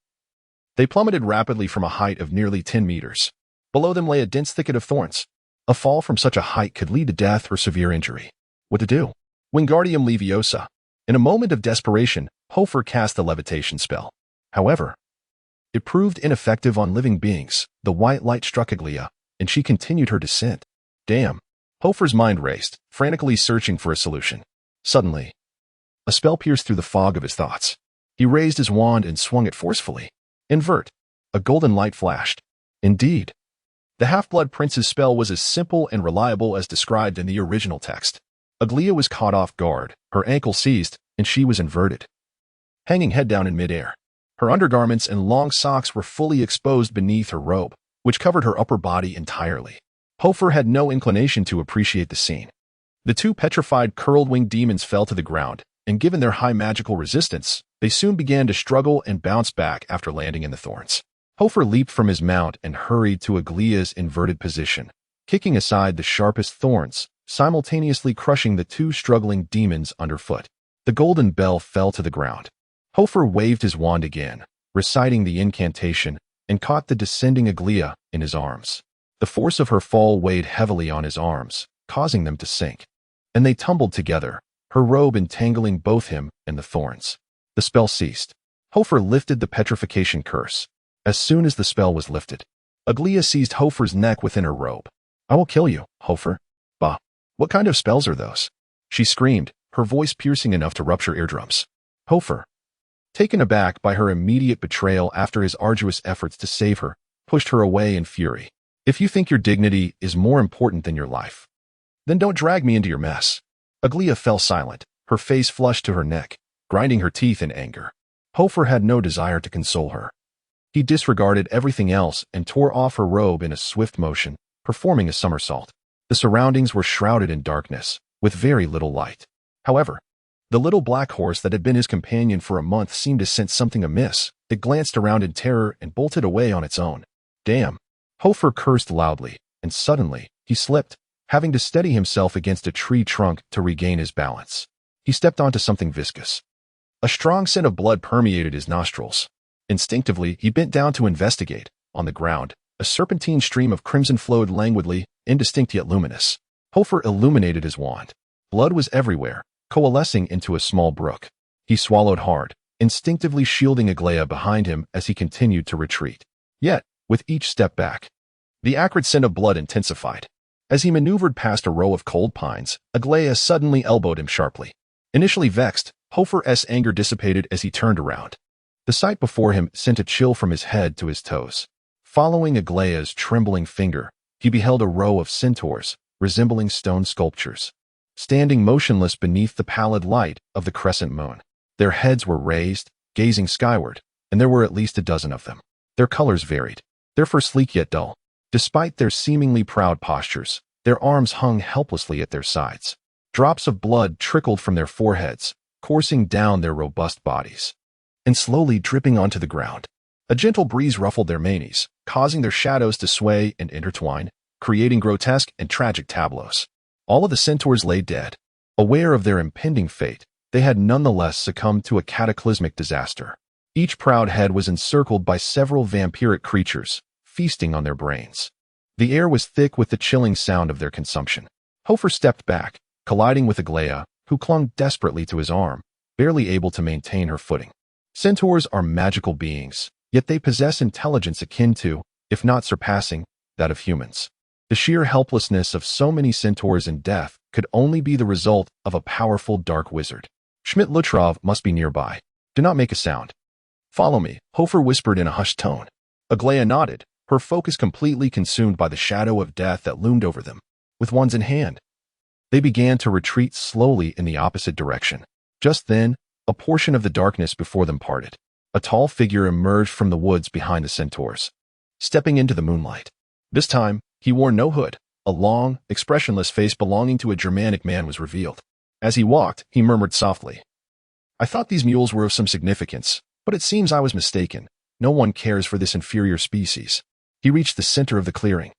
they plummeted rapidly from a height of nearly 10 meters. Below them lay a dense thicket of thorns. A fall from such a height could lead to death or severe injury. What to do? Wingardium Leviosa. In a moment of desperation, Hoffa cast the levitation spell. However, it proved ineffective on living beings. The white light struck Aglaia, and she continued her descent. Damn. Hoffa's mind raced, frantically searching for a solution. Suddenly, a spell pierced through the fog of his thoughts. He raised his wand and swung it forcefully. Invert. A golden light flashed. Indeed, the Half-Blood Prince's spell was as simple and reliable as described in the original text. Aglaia was caught off guard, her ankle seized, and she was inverted, hanging head down in midair. Her undergarments and long socks were fully exposed beneath her robe, which covered her upper body entirely. Hoffa had no inclination to appreciate the scene. The two petrified curled-winged demons fell to the ground, and given their high magical resistance, they soon began to struggle and bounce back after landing in the thorns. Hoffa leaped from his mount and hurried to Aglaia's inverted position, kicking aside the sharpest thorns, simultaneously crushing the two struggling demons underfoot. The golden bell fell to the ground. Hoffa waved his wand again, reciting the incantation, and caught the descending Aglaia in his arms. The force of her fall weighed heavily on his arms, causing them to sink, and they tumbled together, her robe entangling both him and the thorns. The spell ceased. Hoffa lifted the petrification curse. As soon as the spell was lifted, Aglaia seized Hoffa's neck within her robe. I will kill you, Hoffa. Bah! What kind of spells are those? She screamed, her voice piercing enough to rupture eardrums. Hoffa, taken aback by her immediate betrayal after his arduous efforts to save her, pushed her away in fury. If you think your dignity is more important than your life, then don't drag me into your mess. Aglaia fell silent, her face flushed to her neck, grinding her teeth in anger. Hoffa had no desire to console her. He disregarded everything else and tore off her robe in a swift motion, performing a somersault. The surroundings were shrouded in darkness, with very little light. However, the little black horse that had been his companion for a month seemed to sense something amiss. It glanced around in terror and bolted away on its own. Damn! Hoffa cursed loudly, and suddenly, he slipped, having to steady himself against a tree trunk to regain his balance. He stepped onto something viscous. A strong scent of blood permeated his nostrils. Instinctively, he bent down to investigate. On the ground, a serpentine stream of crimson flowed languidly, indistinct yet luminous. Hoffa illuminated his wand. Blood was everywhere, coalescing into a small brook. He swallowed hard, instinctively shielding Aglaia behind him as he continued to retreat. Yet, with each step back, the acrid scent of blood intensified. As he maneuvered past a row of cold pines, Aglaia suddenly elbowed him sharply. Initially vexed, Hoffa's anger dissipated as he turned around. The sight before him sent a chill from his head to his toes. Following Aglaia's trembling finger, he beheld a row of centaurs, resembling stone sculptures, standing motionless beneath the pallid light of the crescent moon. Their heads were raised, gazing skyward, and there were at least a dozen of them. Their colors varied. Their fur sleek yet dull. Despite their seemingly proud postures, their arms hung helplessly at their sides. Drops of blood trickled from their foreheads, coursing down their robust bodies, and slowly dripping onto the ground. A gentle breeze ruffled their manes, causing their shadows to sway and intertwine, creating grotesque and tragic tableaus. All of the centaurs lay dead. Aware of their impending fate, they had nonetheless succumbed to a cataclysmic disaster. Each proud head was encircled by several vampiric creatures, feasting on their brains. The air was thick with the chilling sound of their consumption. Hoffa stepped back, colliding with Aglaia, who clung desperately to his arm, barely able to maintain her footing. Centaurs are magical beings, yet they possess intelligence akin to, if not surpassing, that of humans. The sheer helplessness of so many centaurs in death could only be the result of a powerful dark wizard. Schmidt-Lutrov must be nearby. Do not make a sound. Follow me, Hoffa whispered in a hushed tone. Aglaia nodded, her focus completely consumed by the shadow of death that loomed over them. With wands in hand, they began to retreat slowly in the opposite direction. Just then, a portion of the darkness before them parted. A tall figure emerged from the woods behind the centaurs, stepping into the moonlight. This time, he wore no hood. A long, expressionless face belonging to a Germanic man was revealed. As he walked, he murmured softly, "I thought these mules were of some significance, but it seems I was mistaken. No one cares for this inferior species." He reached the center of the clearing,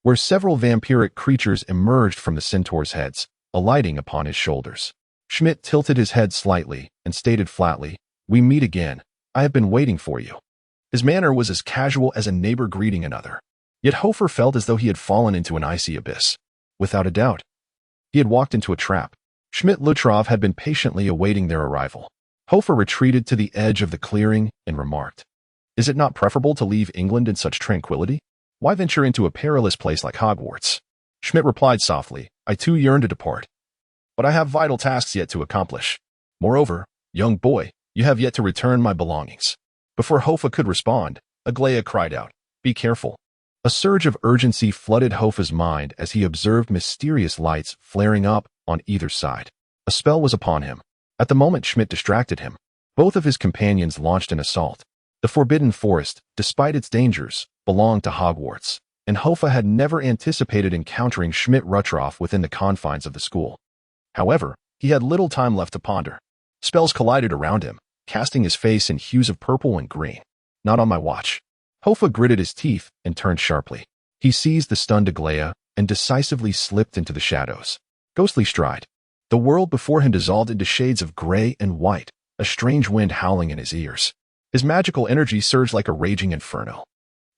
where several vampiric creatures emerged from the centaurs' heads, alighting upon his shoulders. Schmidt tilted his head slightly and stated flatly, "We meet again. I have been waiting for you." His manner was as casual as a neighbor greeting another. Yet Hoffa felt as though he had fallen into an icy abyss. Without a doubt, he had walked into a trap. Schmidt-Lutrov had been patiently awaiting their arrival. Hoffa retreated to the edge of the clearing and remarked, "Is it not preferable to leave England in such tranquility? Why venture into a perilous place like Hogwarts?" Schmidt replied softly, "I too yearn to depart, but I have vital tasks yet to accomplish. Moreover, young boy, you have yet to return my belongings." Before Hoffa could respond, Aglaia cried out, "Be careful." A surge of urgency flooded Hoffa's mind as he observed mysterious lights flaring up on either side. A spell was upon him. At the moment Schmidt distracted him, both of his companions launched an assault. The Forbidden Forest, despite its dangers, belonged to Hogwarts, and Hoffa had never anticipated encountering Schmidt-Lutrov within the confines of the school. However, he had little time left to ponder. Spells collided around him, casting his face in hues of purple and green. "Not on my watch." Hoffa gritted his teeth and turned sharply. He seized the stunned Aglaia and decisively slipped into the shadows. Ghostly stride. The world before him dissolved into shades of gray and white, a strange wind howling in his ears. His magical energy surged like a raging inferno.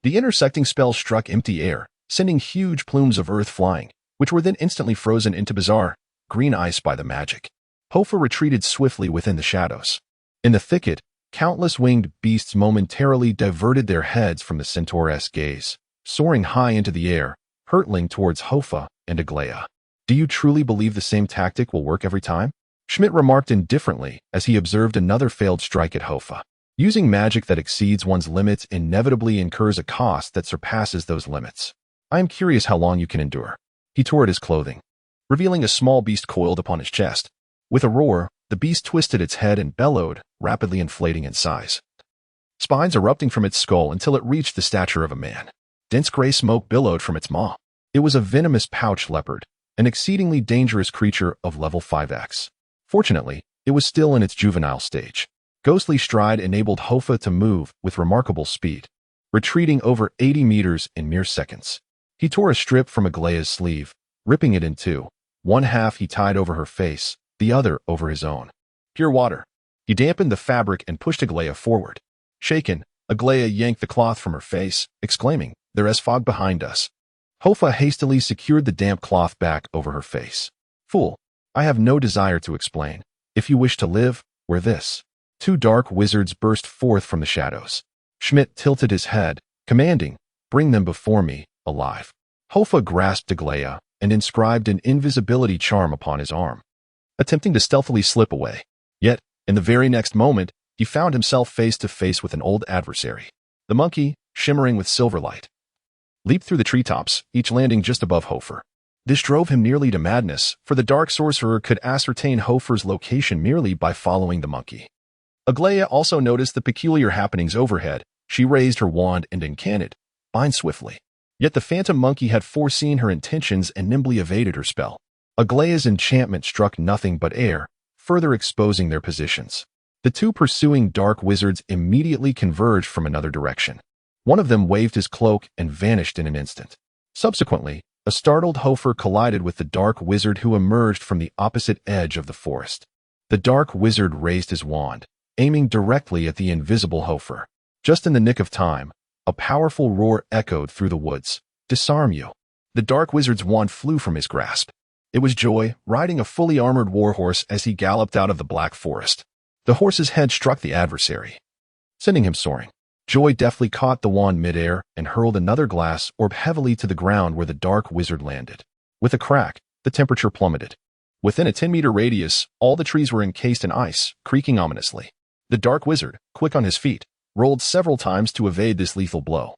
The intersecting spells struck empty air, sending huge plumes of earth flying, which were then instantly frozen into bizarre, green ice by the magic. Hoffa retreated swiftly within the shadows. In the thicket, countless winged beasts momentarily diverted their heads from the centaur-esque gaze, soaring high into the air, hurtling towards Hoffa and Aglaia. "Do you truly believe the same tactic will work every time?" Schmidt remarked indifferently as he observed another failed strike at Hoffa. Using magic that exceeds one's limits inevitably incurs a cost that surpasses those limits. "I am curious how long you can endure." He tore at his clothing, revealing a small beast coiled upon his chest. With a roar, the beast twisted its head and bellowed, rapidly inflating in size, spines erupting from its skull until it reached the stature of a man. Dense gray smoke billowed from its maw. It was a venomous pouch leopard, an exceedingly dangerous creature of level 5X. Fortunately, it was still in its juvenile stage. Ghostly stride enabled Hoffa to move with remarkable speed, retreating over 80 meters in mere seconds. He tore a strip from Aglaia's sleeve, ripping it in two. One half he tied over her face, the other over his own. "Pure water." He dampened the fabric and pushed Aglaia forward. Shaken, Aglaia yanked the cloth from her face, exclaiming, "There is fog behind us." Hoffa hastily secured the damp cloth back over her face. "Fool, I have no desire to explain. If you wish to live, wear this." Two dark wizards burst forth from the shadows. Schmidt tilted his head, commanding, "Bring them before me, alive." Hoffa grasped Aglaia and inscribed an invisibility charm upon his arm, attempting to stealthily slip away. Yet, in the very next moment, he found himself face to face with an old adversary. The monkey, shimmering with silver light, leaped through the treetops, each landing just above Hoffa. This drove him nearly to madness, for the dark sorcerer could ascertain Hoffa's location merely by following the monkey. Aglaia also noticed the peculiar happenings overhead. She raised her wand and incanted, "Bind swiftly." Yet the phantom monkey had foreseen her intentions and nimbly evaded her spell. Aglaia's enchantment struck nothing but air, further exposing their positions. The two pursuing dark wizards immediately converged from another direction. One of them waved his cloak and vanished in an instant. Subsequently, a startled Hoffa collided with the dark wizard who emerged from the opposite edge of the forest. The dark wizard raised his wand, aiming directly at the invisible Hoffa. Just in the nick of time, a powerful roar echoed through the woods. "Disarm you." The dark wizard's wand flew from his grasp. It was Joy, riding a fully armored warhorse as he galloped out of the black forest. The horse's head struck the adversary, sending him soaring. Joy deftly caught the wand midair and hurled another glass orb heavily to the ground where the dark wizard landed. With a crack, the temperature plummeted. Within a 10-meter radius, all the trees were encased in ice, creaking ominously. The dark wizard, quick on his feet, rolled several times to evade this lethal blow.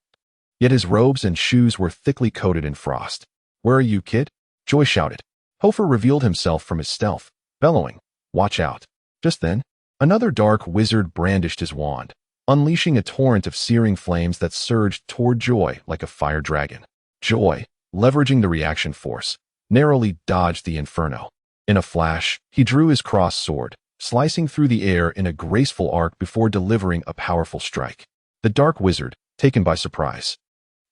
Yet his robes and shoes were thickly coated in frost. "Where are you, kid?" Joy shouted. Hoffa revealed himself from his stealth, bellowing, "Watch out." Just then, another dark wizard brandished his wand, unleashing a torrent of searing flames that surged toward Joy like a fire dragon. Joy, leveraging the reaction force, narrowly dodged the inferno. In a flash, he drew his crossed sword, slicing through the air in a graceful arc before delivering a powerful strike. The dark wizard, taken by surprise,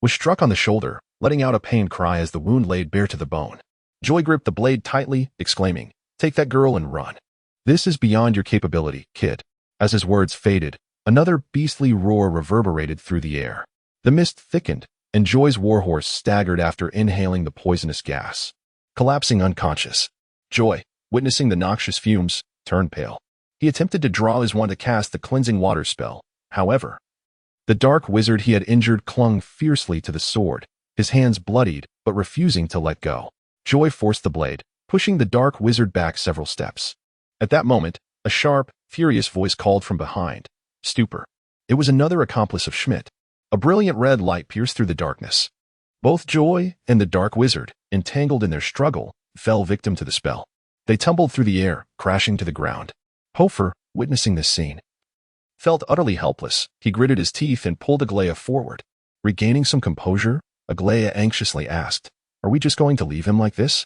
was struck on the shoulder, letting out a pained cry as the wound laid bare to the bone. Joy gripped the blade tightly, exclaiming, "Take that girl and run. This is beyond your capability, kid." As his words faded, another beastly roar reverberated through the air. The mist thickened, and Joy's warhorse staggered after inhaling the poisonous gas. Collapsing unconscious, Joy, witnessing the noxious fumes, turned pale. He attempted to draw his wand to cast the cleansing water spell. However, the dark wizard he had injured clung fiercely to the sword, his hands bloodied but refusing to let go. Joy forced the blade, pushing the dark wizard back several steps. At that moment, a sharp, furious voice called from behind, "Stupor." It was another accomplice of Schmidt. A brilliant red light pierced through the darkness. Both Joy and the dark wizard, entangled in their struggle, fell victim to the spell. They tumbled through the air, crashing to the ground. Hoffa, witnessing this scene, felt utterly helpless. He gritted his teeth and pulled Aglaia forward. Regaining some composure, Aglaia anxiously asked, "Are we just going to leave him like this?"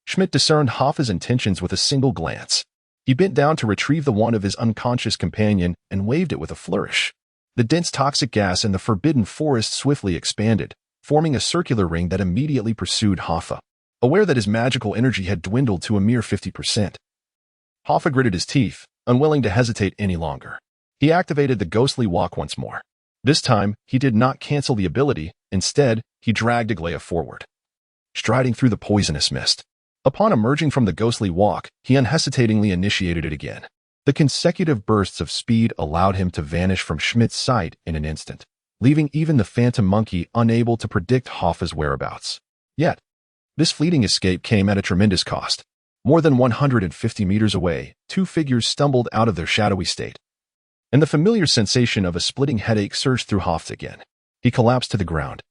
Schmidt discerned Hoffa's intentions with a single glance. He bent down to retrieve the wand of his unconscious companion and waved it with a flourish. The dense toxic gas in the forbidden forest swiftly expanded, forming a circular ring that immediately pursued Hoffa. Aware that his magical energy had dwindled to a mere 50%, Hoffa gritted his teeth, unwilling to hesitate any longer. He activated the ghostly walk once more. This time, he did not cancel the ability. Instead, he dragged Aglaia forward, striding through the poisonous mist. Upon emerging from the ghostly walk, he unhesitatingly initiated it again. The consecutive bursts of speed allowed him to vanish from Schmidt's sight in an instant, leaving even the phantom monkey unable to predict Hoffa's whereabouts. Yet, this fleeting escape came at a tremendous cost. More than 150 meters away, two figures stumbled out of their shadowy state, and the familiar sensation of a splitting headache surged through Hoffa again. He collapsed to the ground,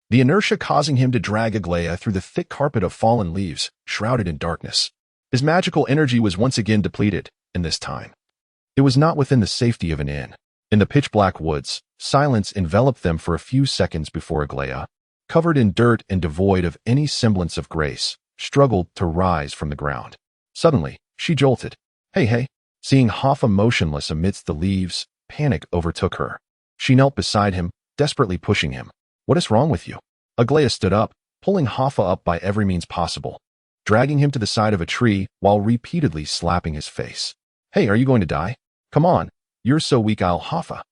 the inertia causing him to drag Aglaia through the thick carpet of fallen leaves, shrouded in darkness. His magical energy was once again depleted, and this time, it was not within the safety of an inn. In the pitch-black woods, silence enveloped them for a few seconds before Aglaia, covered in dirt and devoid of any semblance of grace, struggled to rise from the ground. Suddenly, she jolted. Hey. Seeing Hoffa motionless amidst the leaves, panic overtook her. She knelt beside him, desperately pushing him. "What is wrong with you?" Aglaia stood up, pulling Hoffa up by every means possible, dragging him to the side of a tree while repeatedly slapping his face. "Hey, are you going to die? Come on, you're so weak." Hoffa,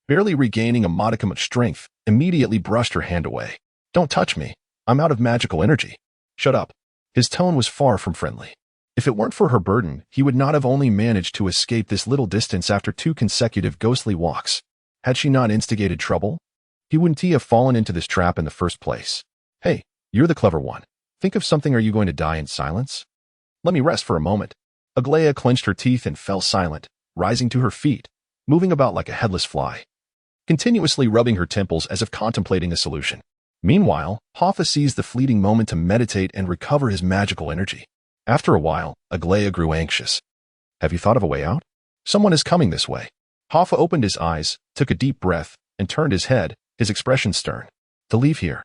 barely regaining a modicum of strength, immediately brushed her hand away. "Don't touch me. I'm out of magical energy." "Shut up." His tone was far from friendly. If it weren't for her burden, he would not have only managed to escape this little distance after 2 consecutive ghostly walks. Had she not instigated trouble, he wouldn't have fallen into this trap in the first place. "Hey, you're the clever one. Think of something. Are you going to die in silence? Let me rest for a moment." Aglaia clenched her teeth and fell silent, rising to her feet, moving about like a headless fly, continuously rubbing her temples as if contemplating a solution. Meanwhile, Hoffa seized the fleeting moment to meditate and recover his magical energy. After a while, Aglaia grew anxious. "Have you thought of a way out? Someone is coming this way." Hoffa opened his eyes, took a deep breath, and turned his head, his expression stern. "To leave here,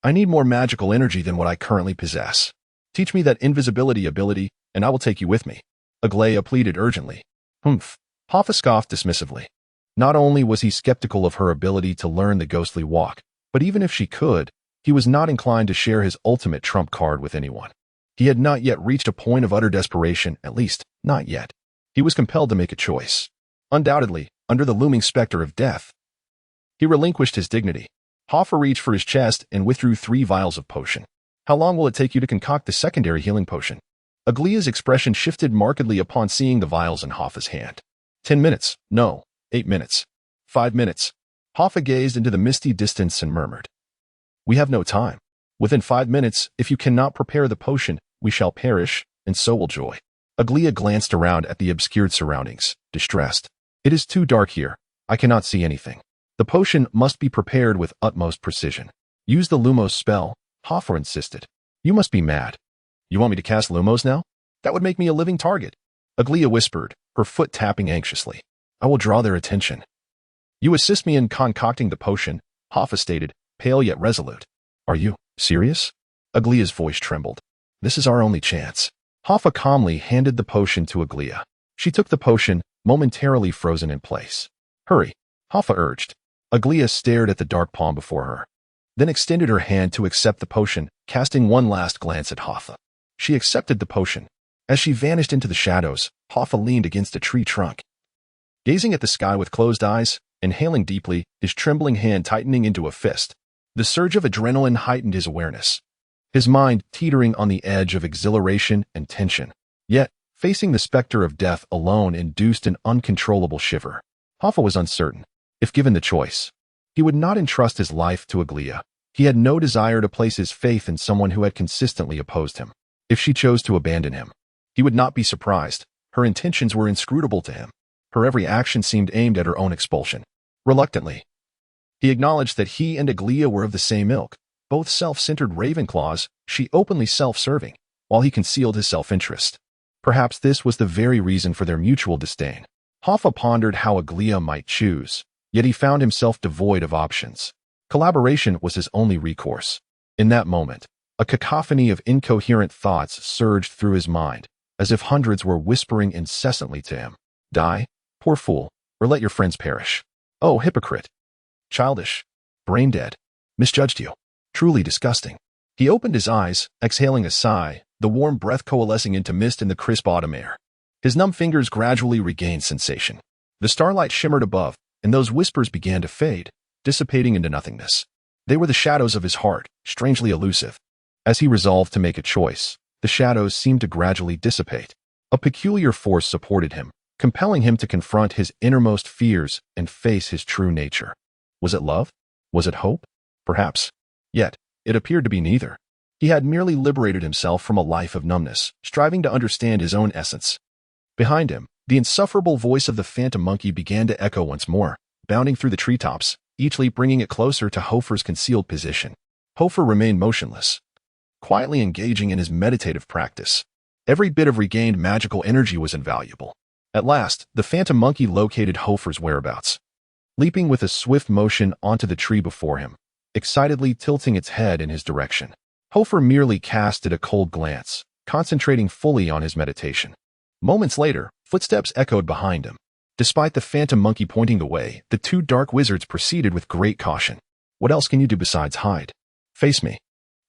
I need more magical energy than what I currently possess. Teach me that invisibility ability, and I will take you with me." Aglaia pleaded urgently. "Humph." Hoffa scoffed dismissively. Not only was he skeptical of her ability to learn the ghostly walk, but even if she could, he was not inclined to share his ultimate trump card with anyone. He had not yet reached a point of utter desperation, at least, not yet. He was compelled to make a choice. Undoubtedly, under the looming specter of death, he relinquished his dignity. Hoffa reached for his chest and withdrew 3 vials of potion. "How long will it take you to concoct the secondary healing potion?" Aglia's expression shifted markedly upon seeing the vials in Hoffa's hand. 10 minutes. No. 8 minutes. 5 minutes. Hoffa gazed into the misty distance and murmured, "We have no time. Within 5 minutes, if you cannot prepare the potion, we shall perish, and so will joy. Aglia glanced around at the obscured surroundings, distressed. It is too dark here. I cannot see anything. The potion must be prepared with utmost precision. Use the Lumos spell, Hoffa insisted. You must be mad. You want me to cast Lumos now? That would make me a living target. Aglia whispered, her foot tapping anxiously. I will draw their attention. You assist me in concocting the potion, Hoffa stated, pale yet resolute. Are you serious? Aglia's voice trembled. This is our only chance. Hoffa calmly handed the potion to Aglia. She took the potion, momentarily frozen in place. Hurry, Hoffa urged. Aglia stared at the dark palm before her, then extended her hand to accept the potion, casting one last glance at Hoffa. She accepted the potion. As she vanished into the shadows, Hoffa leaned against a tree trunk. Gazing at the sky with closed eyes, inhaling deeply, his trembling hand tightening into a fist. The surge of adrenaline heightened his awareness, his mind teetering on the edge of exhilaration and tension. Yet, facing the specter of death alone induced an uncontrollable shiver. Hoffa was uncertain. If given the choice, he would not entrust his life to Aglia. He had no desire to place his faith in someone who had consistently opposed him. If she chose to abandon him, he would not be surprised. Her intentions were inscrutable to him. Her every action seemed aimed at her own expulsion. Reluctantly, he acknowledged that he and Aglia were of the same ilk, both self-centered Ravenclaws, she openly self-serving, while he concealed his self-interest. Perhaps this was the very reason for their mutual disdain. Hoffa pondered how Aglia might choose, yet he found himself devoid of options. Collaboration was his only recourse. In that moment, a cacophony of incoherent thoughts surged through his mind, as if hundreds were whispering incessantly to him. Die, poor fool, or let your friends perish. Oh, hypocrite. Childish. Brain-dead. Misjudged you. Truly disgusting. He opened his eyes, exhaling a sigh, the warm breath coalescing into mist in the crisp autumn air. His numb fingers gradually regained sensation. The starlight shimmered above, and those whispers began to fade, dissipating into nothingness. They were the shadows of his heart, strangely elusive. As he resolved to make a choice, the shadows seemed to gradually dissipate. A peculiar force supported him, compelling him to confront his innermost fears and face his true nature. Was it love? Was it hope? Perhaps. Yet, it appeared to be neither. He had merely liberated himself from a life of numbness, striving to understand his own essence. Behind him, the insufferable voice of the phantom monkey began to echo once more, bounding through the treetops, each leap bringing it closer to Hofer's concealed position. Hoffa remained motionless, quietly engaging in his meditative practice. Every bit of regained magical energy was invaluable. At last, the phantom monkey located Hofer's whereabouts. Leaping with a swift motion onto the tree before him, excitedly tilting its head in his direction. Hoffa merely cast it a cold glance, concentrating fully on his meditation. Moments later, footsteps echoed behind him. Despite the phantom monkey pointing the way, the two dark wizards proceeded with great caution. What else can you do besides hide? Face me.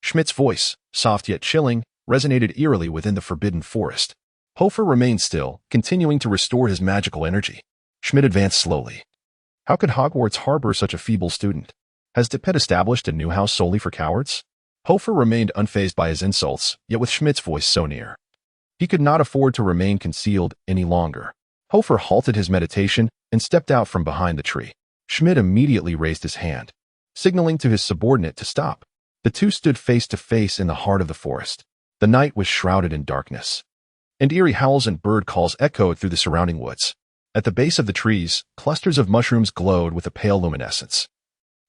Schmidt's voice, soft yet chilling, resonated eerily within the forbidden forest. Hoffa remained still, continuing to restore his magical energy. Schmidt advanced slowly. How could Hogwarts harbor such a feeble student? Has Dipet established a new house solely for cowards? Hoffa remained unfazed by his insults, yet with Schmidt's voice so near. He could not afford to remain concealed any longer. Hoffa halted his meditation and stepped out from behind the tree. Schmidt immediately raised his hand, signaling to his subordinate to stop. The two stood face to face in the heart of the forest. The night was shrouded in darkness, and eerie howls and bird calls echoed through the surrounding woods. At the base of the trees, clusters of mushrooms glowed with a pale luminescence.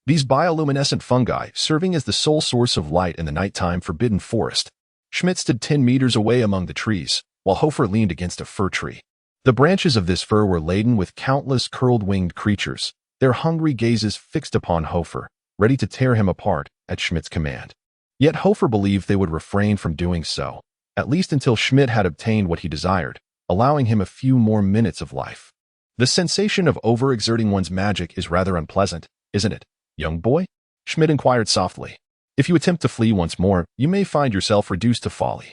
These bioluminescent fungi serving as the sole source of light in the nighttime forbidden forest. Schmidt stood 10 meters away among the trees, while Hoffa leaned against a fir tree. The branches of this fir were laden with countless curled-winged creatures, their hungry gazes fixed upon Hoffa, ready to tear him apart at Schmidt's command. Yet Hoffa believed they would refrain from doing so, at least until Schmidt had obtained what he desired, allowing him a few more minutes of life. The sensation of overexerting one's magic is rather unpleasant, isn't it, young boy? Schmidt inquired softly. If you attempt to flee once more, you may find yourself reduced to folly.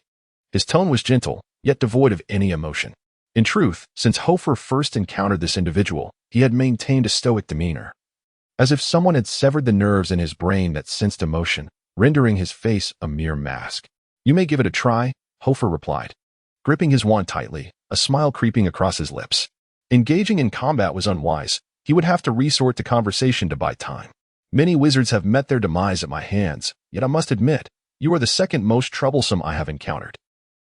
His tone was gentle, yet devoid of any emotion. In truth, since Hoffa first encountered this individual, he had maintained a stoic demeanor, as if someone had severed the nerves in his brain that sensed emotion, rendering his face a mere mask. You may give it a try, Hoffa replied, gripping his wand tightly, a smile creeping across his lips. Engaging in combat was unwise. He would have to resort to conversation to buy time. Many wizards have met their demise at my hands, yet I must admit, you are the second most troublesome I have encountered.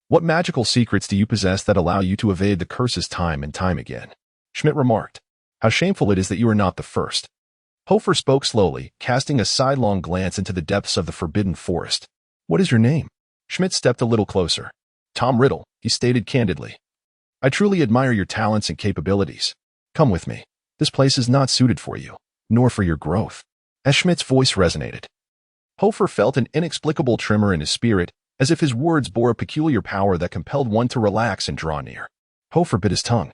What magical secrets do you possess that allow you to evade the curses time and time again? Schmidt remarked. How shameful it is that you are not the first. Hoffa spoke slowly, casting a sidelong glance into the depths of the forbidden forest. What is your name? Schmidt stepped a little closer. Tom Riddle, he stated candidly. I truly admire your talents and capabilities. Come with me. This place is not suited for you, nor for your growth. As Schmidt's voice resonated, Hoffa felt an inexplicable tremor in his spirit, as if his words bore a peculiar power that compelled one to relax and draw near. Hoffa bit his tongue,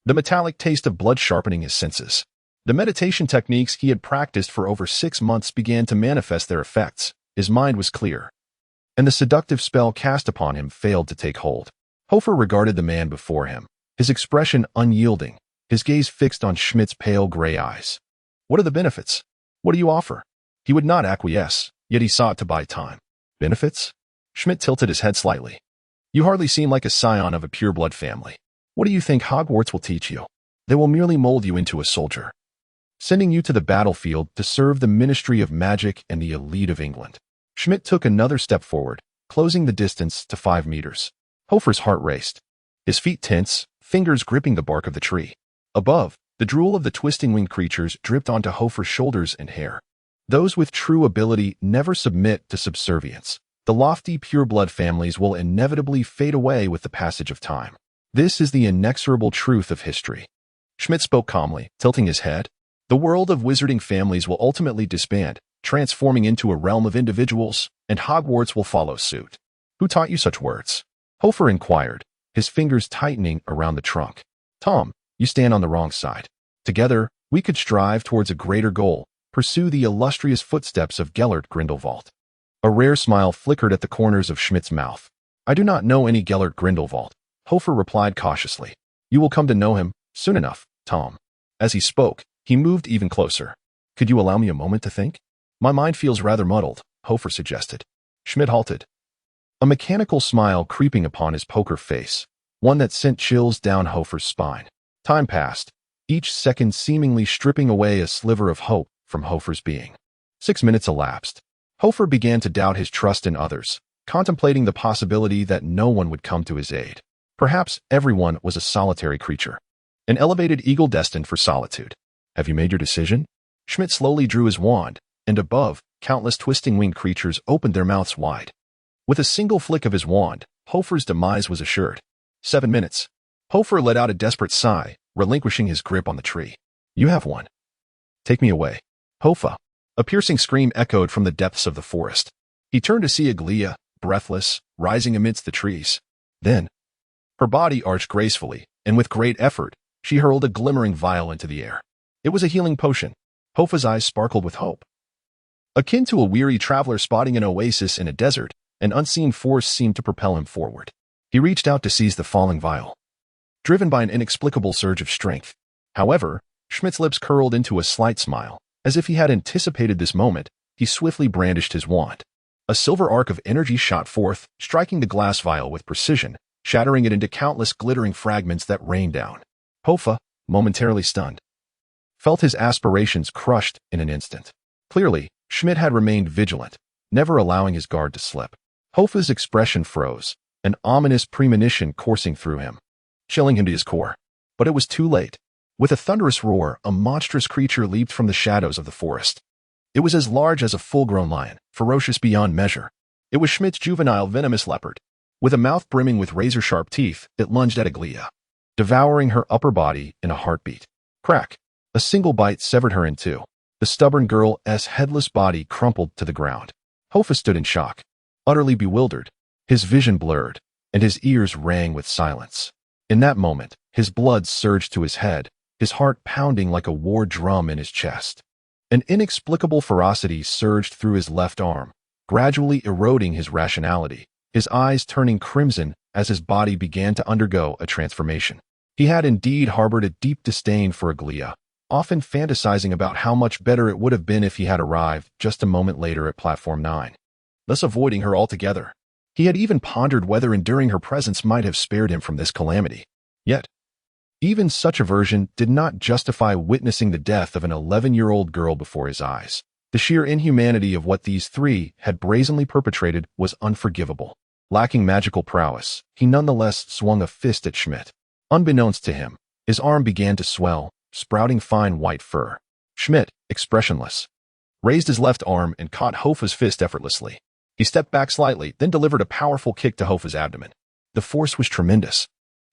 the metallic taste of blood sharpening his senses. The meditation techniques he had practiced for over 6 months began to manifest their effects. His mind was clear, and the seductive spell cast upon him failed to take hold. Hoffa regarded the man before him, his expression unyielding, his gaze fixed on Schmidt's pale gray eyes. What are the benefits? What do you offer? He would not acquiesce, yet he sought to buy time. Benefits? Schmidt tilted his head slightly. You hardly seem like a scion of a pure-blood family. What do you think Hogwarts will teach you? They will merely mold you into a soldier, sending you to the battlefield to serve the Ministry of Magic and the elite of England. Schmidt took another step forward, closing the distance to 5 meters. Hoffa's heart raced, his feet tense, fingers gripping the bark of the tree. Above, the drool of the twisting-winged creatures dripped onto Hoffa's shoulders and hair. Those with true ability never submit to subservience. The lofty pure-blood families will inevitably fade away with the passage of time. This is the inexorable truth of history. Schmidt spoke calmly, tilting his head. The world of wizarding families will ultimately disband, transforming into a realm of individuals, and Hogwarts will follow suit. Who taught you such words? Hoffa inquired, his fingers tightening around the trunk. Tom, you stand on the wrong side. Together, we could strive towards a greater goal, pursue the illustrious footsteps of Gellert Grindelwald. A rare smile flickered at the corners of Schmidt's mouth. I do not know any Gellert Grindelwald, Hoffa replied cautiously. You will come to know him soon enough, Tom. As he spoke, he moved even closer. Could you allow me a moment to think? My mind feels rather muddled, Hoffa suggested. Schmidt halted, a mechanical smile creeping upon his poker face, one that sent chills down Hoffa's spine. Time passed, each second seemingly stripping away a sliver of hope from Hoffa's being. 6 minutes elapsed. Hoffa began to doubt his trust in others, contemplating the possibility that no one would come to his aid. Perhaps everyone was a solitary creature, an elevated eagle destined for solitude. Have you made your decision? Schmidt slowly drew his wand, and above, countless twisting-winged creatures opened their mouths wide. With a single flick of his wand, Hoffa's demise was assured. 7 minutes. Hoffa let out a desperate sigh, relinquishing his grip on the tree. You have one. Take me away. Hoffa. A piercing scream echoed from the depths of the forest. He turned to see Aglia, breathless, rising amidst the trees. Then, her body arched gracefully, and with great effort, she hurled a glimmering vial into the air. It was a healing potion. Hoffa's eyes sparkled with hope. Akin to a weary traveler spotting an oasis in a desert, an unseen force seemed to propel him forward. He reached out to seize the falling vial, driven by an inexplicable surge of strength. However, Schmidt's lips curled into a slight smile. As if he had anticipated this moment, he swiftly brandished his wand. A silver arc of energy shot forth, striking the glass vial with precision, shattering it into countless glittering fragments that rained down. Hoffa, momentarily stunned, felt his aspirations crushed in an instant. Clearly, Schmidt had remained vigilant, never allowing his guard to slip. Hoffa's expression froze, an ominous premonition coursing through him, chilling him to his core. But it was too late. With a thunderous roar, a monstrous creature leaped from the shadows of the forest. It was as large as a full-grown lion, ferocious beyond measure. It was Schmidt's juvenile venomous leopard. With a mouth brimming with razor-sharp teeth, it lunged at Aglia, devouring her upper body in a heartbeat. Crack! A single bite severed her in two. The stubborn girl's headless body crumpled to the ground. Hoffa stood in shock, utterly bewildered, his vision blurred, and his ears rang with silence. In that moment, his blood surged to his head, his heart pounding like a war drum in his chest. An inexplicable ferocity surged through his left arm, gradually eroding his rationality, his eyes turning crimson as his body began to undergo a transformation. He had indeed harbored a deep disdain for Aglia, often fantasizing about how much better it would have been if he had arrived just a moment later at Platform 9, thus avoiding her altogether. He had even pondered whether enduring her presence might have spared him from this calamity. Yet, even such aversion did not justify witnessing the death of an 11-year-old girl before his eyes. The sheer inhumanity of what these three had brazenly perpetrated was unforgivable. Lacking magical prowess, he nonetheless swung a fist at Schmidt. Unbeknownst to him, his arm began to swell, sprouting fine white fur. Schmidt, expressionless, raised his left arm and caught Hoffa's fist effortlessly. He stepped back slightly, then delivered a powerful kick to Hoffa's abdomen. The force was tremendous.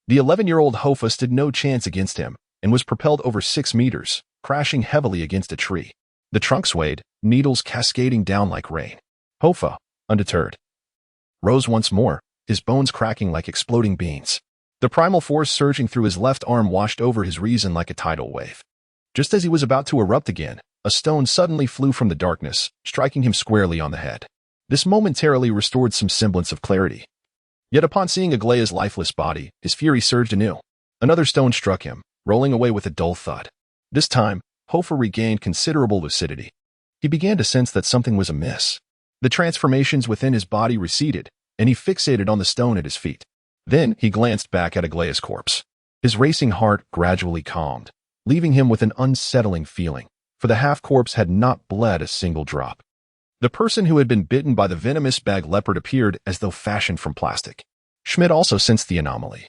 The 11-year-old Hoffa stood no chance against him and was propelled over 6 meters, crashing heavily against a tree. The trunk swayed, needles cascading down like rain. Hoffa, undeterred, rose once more, his bones cracking like exploding beans. The primal force surging through his left arm washed over his reason like a tidal wave. Just as he was about to erupt again, a stone suddenly flew from the darkness, striking him squarely on the head. This momentarily restored some semblance of clarity. Yet upon seeing Aglaya's lifeless body, his fury surged anew. Another stone struck him, rolling away with a dull thud. This time, Hoffa regained considerable lucidity. He began to sense that something was amiss. The transformations within his body receded, and he fixated on the stone at his feet. Then he glanced back at Aglaya's corpse. His racing heart gradually calmed, leaving him with an unsettling feeling, for the half-corpse had not bled a single drop. The person who had been bitten by the venomous bag leopard appeared as though fashioned from plastic. Schmidt also sensed the anomaly.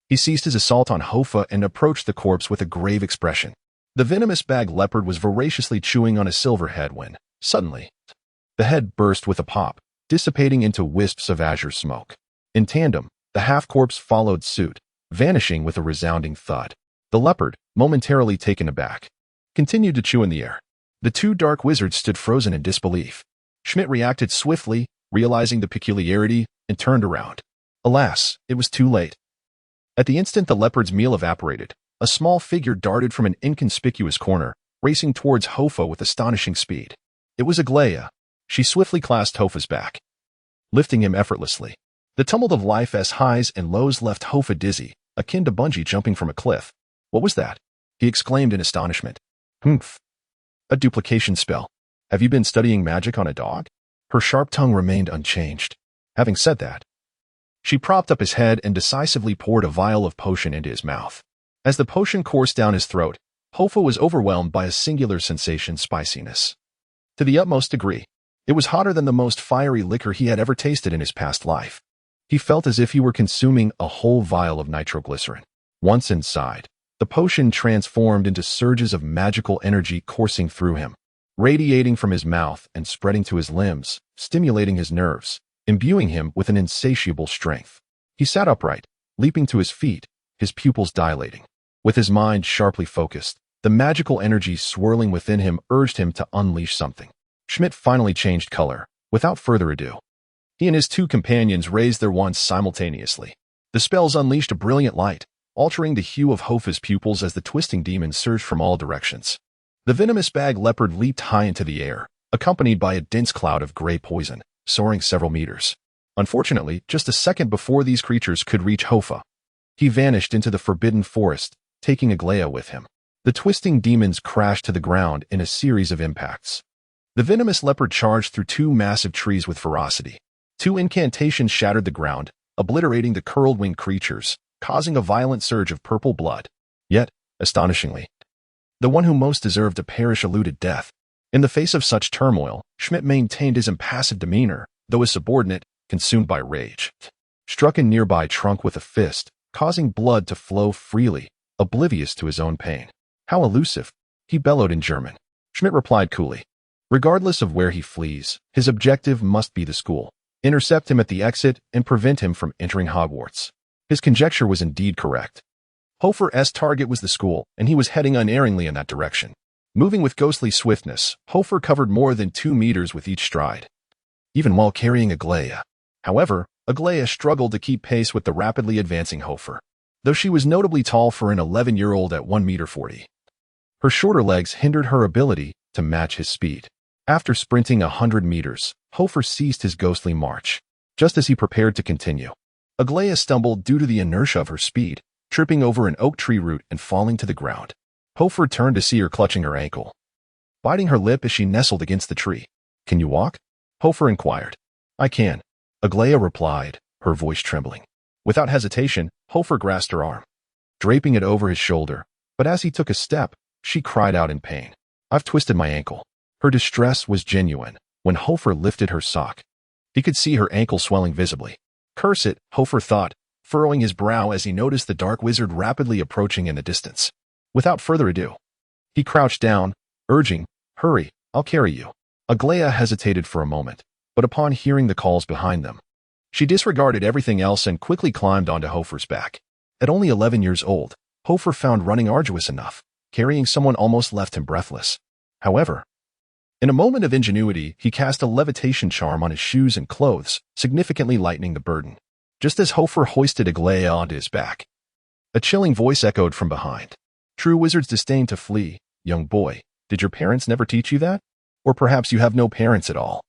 He ceased his assault on Hoffa and approached the corpse with a grave expression. The venomous bag leopard was voraciously chewing on a silver head when, suddenly, the head burst with a pop, dissipating into wisps of azure smoke. In tandem, the half-corpse followed suit, vanishing with a resounding thud. The leopard, momentarily taken aback, continued to chew in the air. The two dark wizards stood frozen in disbelief. Schmidt reacted swiftly, realizing the peculiarity, and turned around. Alas, it was too late. At the instant the leopard's meal evaporated, a small figure darted from an inconspicuous corner, racing towards Hoffa with astonishing speed. It was Aglaya. She swiftly clasped Hoffa's back, lifting him effortlessly. The tumult of life's highs and lows left Hoffa dizzy, akin to bungee jumping from a cliff. What was that? He exclaimed in astonishment. Humph. A duplication spell. Have you been studying magic on a dog? Her sharp tongue remained unchanged. Having said that, she propped up his head and decisively poured a vial of potion into his mouth. As the potion coursed down his throat, Hoffa was overwhelmed by a singular sensation: spiciness. To the utmost degree, it was hotter than the most fiery liquor he had ever tasted in his past life. He felt as if he were consuming a whole vial of nitroglycerin. Once inside, the potion transformed into surges of magical energy coursing through him, radiating from his mouth and spreading to his limbs, stimulating his nerves, imbuing him with an insatiable strength. He sat upright, leaping to his feet, his pupils dilating. With his mind sharply focused, the magical energy swirling within him urged him to unleash something. Schmidt finally changed color. Without further ado, he and his two companions raised their wands simultaneously. The spells unleashed a brilliant light, altering the hue of Hoffa's pupils as the twisting demon surged from all directions. The venomous bag leopard leaped high into the air, accompanied by a dense cloud of gray poison, soaring several meters. Unfortunately, just a second before these creatures could reach Hoffa, he vanished into the forbidden forest, taking Aglaya with him. The twisting demons crashed to the ground in a series of impacts. The venomous leopard charged through two massive trees with ferocity. Two incantations shattered the ground, obliterating the curled-winged creatures, causing a violent surge of purple blood. Yet, astonishingly, the one who most deserved to perish eluded death. In the face of such turmoil, Schmidt maintained his impassive demeanor, though his subordinate, consumed by rage, struck a nearby trunk with a fist, causing blood to flow freely, oblivious to his own pain. How elusive, he bellowed in German. Schmidt replied coolly. Regardless of where he flees, his objective must be the school. Intercept him at the exit and prevent him from entering Hogwarts. His conjecture was indeed correct. Hoffa's target was the school, and he was heading unerringly in that direction. Moving with ghostly swiftness, Hoffa covered more than 2 meters with each stride, even while carrying Aglaya. However, Aglaya struggled to keep pace with the rapidly advancing Hoffa, though she was notably tall for an 11-year-old at 1.40 meters. Her shorter legs hindered her ability to match his speed. After sprinting 100 meters, Hoffa ceased his ghostly march. Just as he prepared to continue, Aglaya stumbled due to the inertia of her speed, tripping over an oak tree root and falling to the ground. Hoffa turned to see her clutching her ankle, biting her lip as she nestled against the tree. Can you walk? Hoffa inquired. I can, Aglaya replied, her voice trembling. Without hesitation, Hoffa grasped her arm, draping it over his shoulder, but as he took a step, she cried out in pain. I've twisted my ankle. Her distress was genuine. When Hoffa lifted her sock, he could see her ankle swelling visibly. Curse it, Hoffa thought, furrowing his brow as he noticed the dark wizard rapidly approaching in the distance. Without further ado, he crouched down, urging, "Hurry, I'll carry you." Aglaia hesitated for a moment, but upon hearing the calls behind them, she disregarded everything else and quickly climbed onto Hoffa's back. At only 11 years old, Hoffa found running arduous enough. Carrying someone almost left him breathless. However, in a moment of ingenuity, he cast a levitation charm on his shoes and clothes, significantly lightening the burden. Just as Hoffa hoisted Aglaia onto his back, a chilling voice echoed from behind. "True wizards disdain to flee, young boy. Did your parents never teach you that? Or perhaps you have no parents at all?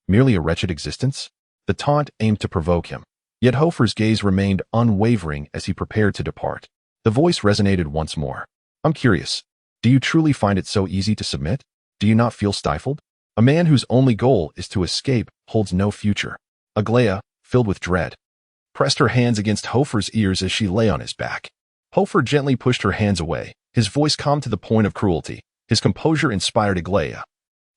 Merely a wretched existence?" The taunt aimed to provoke him, yet Hoffa's gaze remained unwavering as he prepared to depart. The voice resonated once more. "I'm curious. Do you truly find it so easy to submit? Do you not feel stifled? A man whose only goal is to escape holds no future." Aglaia, filled with dread, pressed her hands against Hoffa's ears as she lay on his back. Hoffa gently pushed her hands away, his voice calm to the point of cruelty. His composure inspired Aglaia,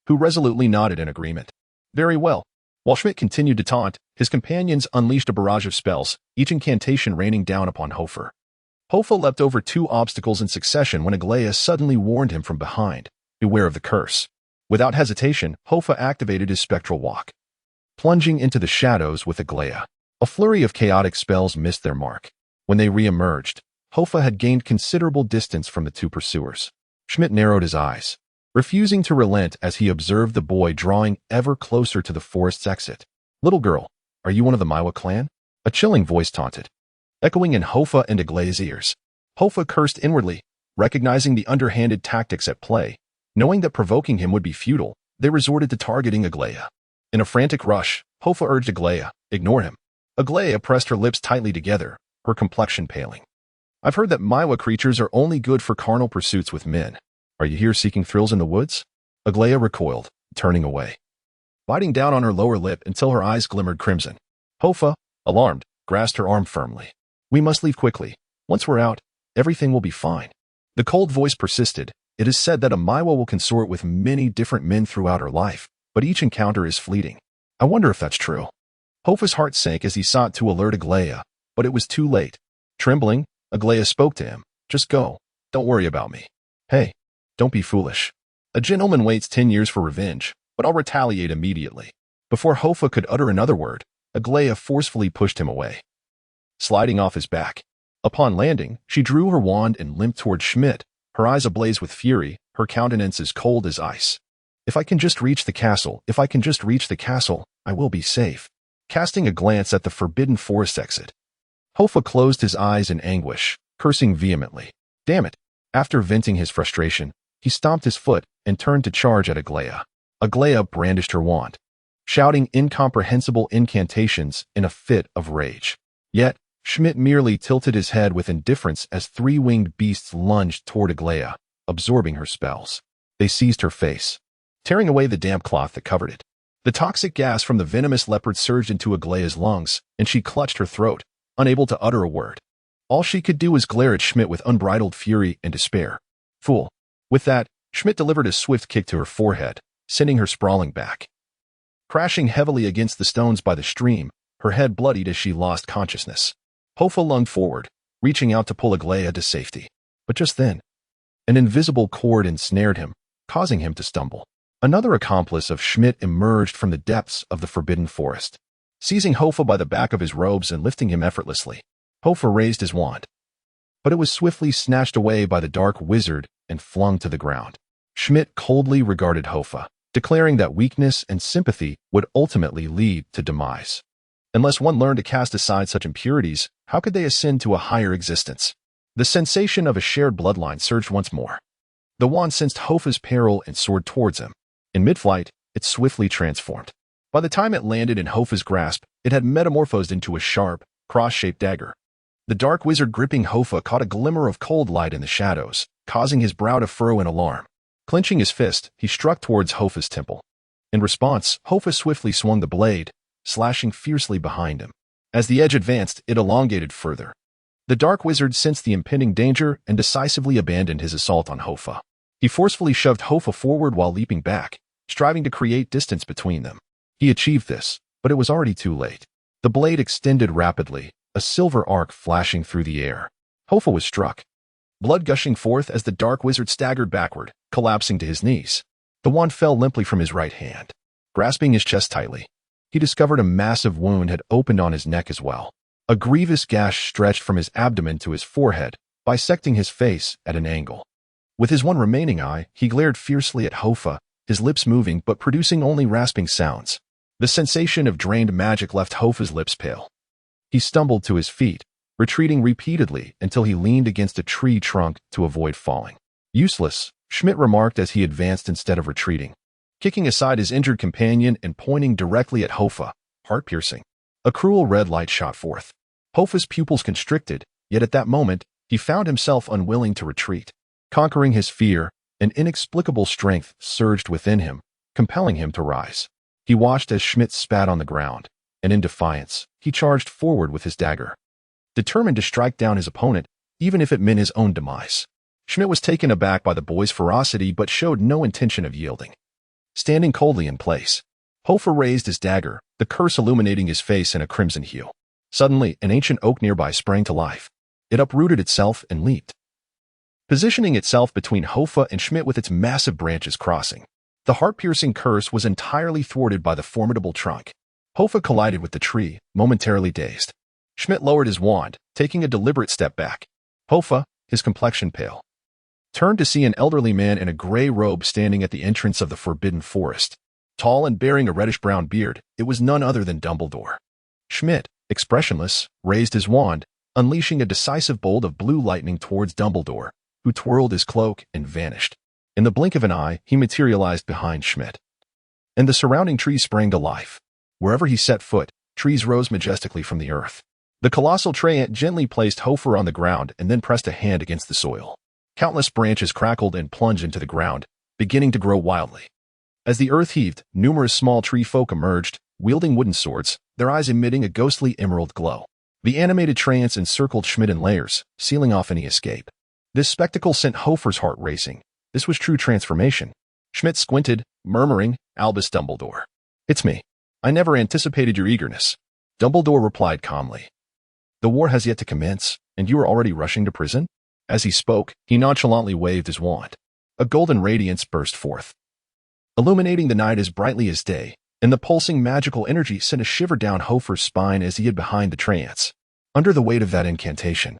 who resolutely nodded in agreement. "Very well." While Schmidt continued to taunt, his companions unleashed a barrage of spells, each incantation raining down upon Hoffa. Hoffa leapt over 2 obstacles in succession when Aglaia suddenly warned him from behind, "Beware of the curse." Without hesitation, Hoffa activated his spectral walk, plunging into the shadows with Aglaia. A flurry of chaotic spells missed their mark. When they re-emerged, Hoffa had gained considerable distance from the 2 pursuers. Schmidt narrowed his eyes, refusing to relent as he observed the boy drawing ever closer to the forest's exit. "Little girl, are you one of the Maiwa clan?" A chilling voice taunted, echoing in Hoffa and Aglaia's ears. Hoffa cursed inwardly, recognizing the underhanded tactics at play. Knowing that provoking him would be futile, they resorted to targeting Aglaia. In a frantic rush, Hoffa urged Aglaia, "Ignore him." Aglaia pressed her lips tightly together, her complexion paling. "I've heard that Maiwa creatures are only good for carnal pursuits with men. Are you here seeking thrills in the woods?" Aglaia recoiled, turning away, biting down on her lower lip until her eyes glimmered crimson. Hoffa, alarmed, grasped her arm firmly. "We must leave quickly. Once we're out, everything will be fine." The cold voice persisted. "It is said that a Maiwa will consort with many different men throughout her life, but each encounter is fleeting. I wonder if that's true." Hoffa's heart sank as he sought to alert Aglaia, but it was too late. Trembling, Aglaia spoke to him. "Just go. Don't worry about me." "Hey, don't be foolish. A gentleman waits 10 years for revenge, but I'll retaliate immediately." Before Hoffa could utter another word, Aglaia forcefully pushed him away, sliding off his back. Upon landing, she drew her wand and limped toward Schmidt, her eyes ablaze with fury, her countenance as cold as ice. If I can just reach the castle, I will be safe." Casting a glance at the forbidden forest exit, Hoffa closed his eyes in anguish, cursing vehemently. Damn it! After venting his frustration, he stomped his foot and turned to charge at Aglaia. Aglaia brandished her wand, shouting incomprehensible incantations in a fit of rage. Yet, Schmidt merely tilted his head with indifference as 3-winged beasts lunged toward Aglaia, absorbing her spells. They seized her face, tearing away the damp cloth that covered it. The toxic gas from the venomous leopard surged into Aglaia's lungs, and she clutched her throat, unable to utter a word. All she could do was glare at Schmidt with unbridled fury and despair. Fool. With that, Schmidt delivered a swift kick to her forehead, sending her sprawling back. Crashing heavily against the stones by the stream, her head bloodied as she lost consciousness. Hoffa lunged forward, reaching out to pull Aglaia to safety. But just then, an invisible cord ensnared him, causing him to stumble. Another accomplice of Schmidt emerged from the depths of the forbidden forest, seizing Hoffa by the back of his robes and lifting him effortlessly. Hoffa raised his wand, but it was swiftly snatched away by the dark wizard and flung to the ground. Schmidt coldly regarded Hoffa, declaring that weakness and sympathy would ultimately lead to demise. Unless one learned to cast aside such impurities, how could they ascend to a higher existence? The sensation of a shared bloodline surged once more. The wand sensed Hoffa's peril and soared towards him. In mid-flight, it swiftly transformed. By the time it landed in Hoffa's grasp, it had metamorphosed into a sharp, cross-shaped dagger. The dark wizard gripping Hoffa caught a glimmer of cold light in the shadows, causing his brow to furrow in alarm. Clenching his fist, he struck towards Hoffa's temple. In response, Hoffa swiftly swung the blade, slashing fiercely behind him. As the edge advanced, it elongated further. The dark wizard sensed the impending danger and decisively abandoned his assault on Hoffa. He forcefully shoved Hoffa forward while leaping back, striving to create distance between them. He achieved this, but it was already too late. The blade extended rapidly, a silver arc flashing through the air. Hoffa was struck, blood gushing forth as the dark wizard staggered backward, collapsing to his knees. The wand fell limply from his right hand. Grasping his chest tightly, he discovered a massive wound had opened on his neck as well. A grievous gash stretched from his abdomen to his forehead, bisecting his face at an angle. With his one remaining eye, he glared fiercely at Hoffa, his lips moving but producing only rasping sounds. The sensation of drained magic left Hoffa's lips pale. He stumbled to his feet, retreating repeatedly until he leaned against a tree trunk to avoid falling. Useless, Schmidt remarked as he advanced instead of retreating, kicking aside his injured companion and pointing directly at Hoffa, heart-piercing. A cruel red light shot forth. Hoffa's pupils constricted, yet at that moment, he found himself unwilling to retreat. Conquering his fear, an inexplicable strength surged within him, compelling him to rise. He watched as Schmidt spat on the ground, and in defiance, he charged forward with his dagger, determined to strike down his opponent, even if it meant his own demise. Schmidt was taken aback by the boy's ferocity but showed no intention of yielding. Standing coldly in place, Hoffa raised his dagger, the curse illuminating his face in a crimson hue. Suddenly, an ancient oak nearby sprang to life. It uprooted itself and leaped, positioning itself between Hoffa and Schmidt with its massive branches crossing. The heart-piercing curse was entirely thwarted by the formidable trunk. Hoffa collided with the tree, momentarily dazed. Schmidt lowered his wand, taking a deliberate step back. Hoffa, his complexion pale, turned to see an elderly man in a gray robe standing at the entrance of the forbidden forest. Tall and bearing a reddish-brown beard, it was none other than Dumbledore. Schmidt, expressionless, raised his wand, unleashing a decisive bolt of blue lightning towards Dumbledore, who twirled his cloak and vanished. In the blink of an eye, he materialized behind Schmidt, and the surrounding trees sprang to life. Wherever he set foot, trees rose majestically from the earth. The colossal treant gently placed Hoffa on the ground and then pressed a hand against the soil. Countless branches crackled and plunged into the ground, beginning to grow wildly. As the earth heaved, numerous small tree folk emerged, wielding wooden swords, their eyes emitting a ghostly emerald glow. The animated treants encircled Schmidt in layers, sealing off any escape. This spectacle sent Hoffa's heart racing. This was true transformation. Schmidt squinted, murmuring, "Albus Dumbledore. It's me. I never anticipated your eagerness." Dumbledore replied calmly. "The war has yet to commence, and you are already rushing to prison?" As he spoke, he nonchalantly waved his wand. A golden radiance burst forth, illuminating the night as brightly as day, and the pulsing magical energy sent a shiver down Hoffa's spine as he hid behind the treants. Under the weight of that incantation,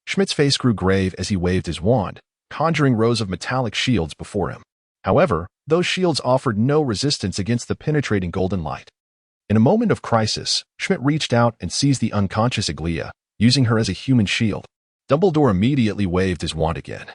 Schmidt's face grew grave as he waved his wand, conjuring rows of metallic shields before him. However, those shields offered no resistance against the penetrating golden light. In a moment of crisis, Schmidt reached out and seized the unconscious Aglia, using her as a human shield. Dumbledore immediately waved his wand again.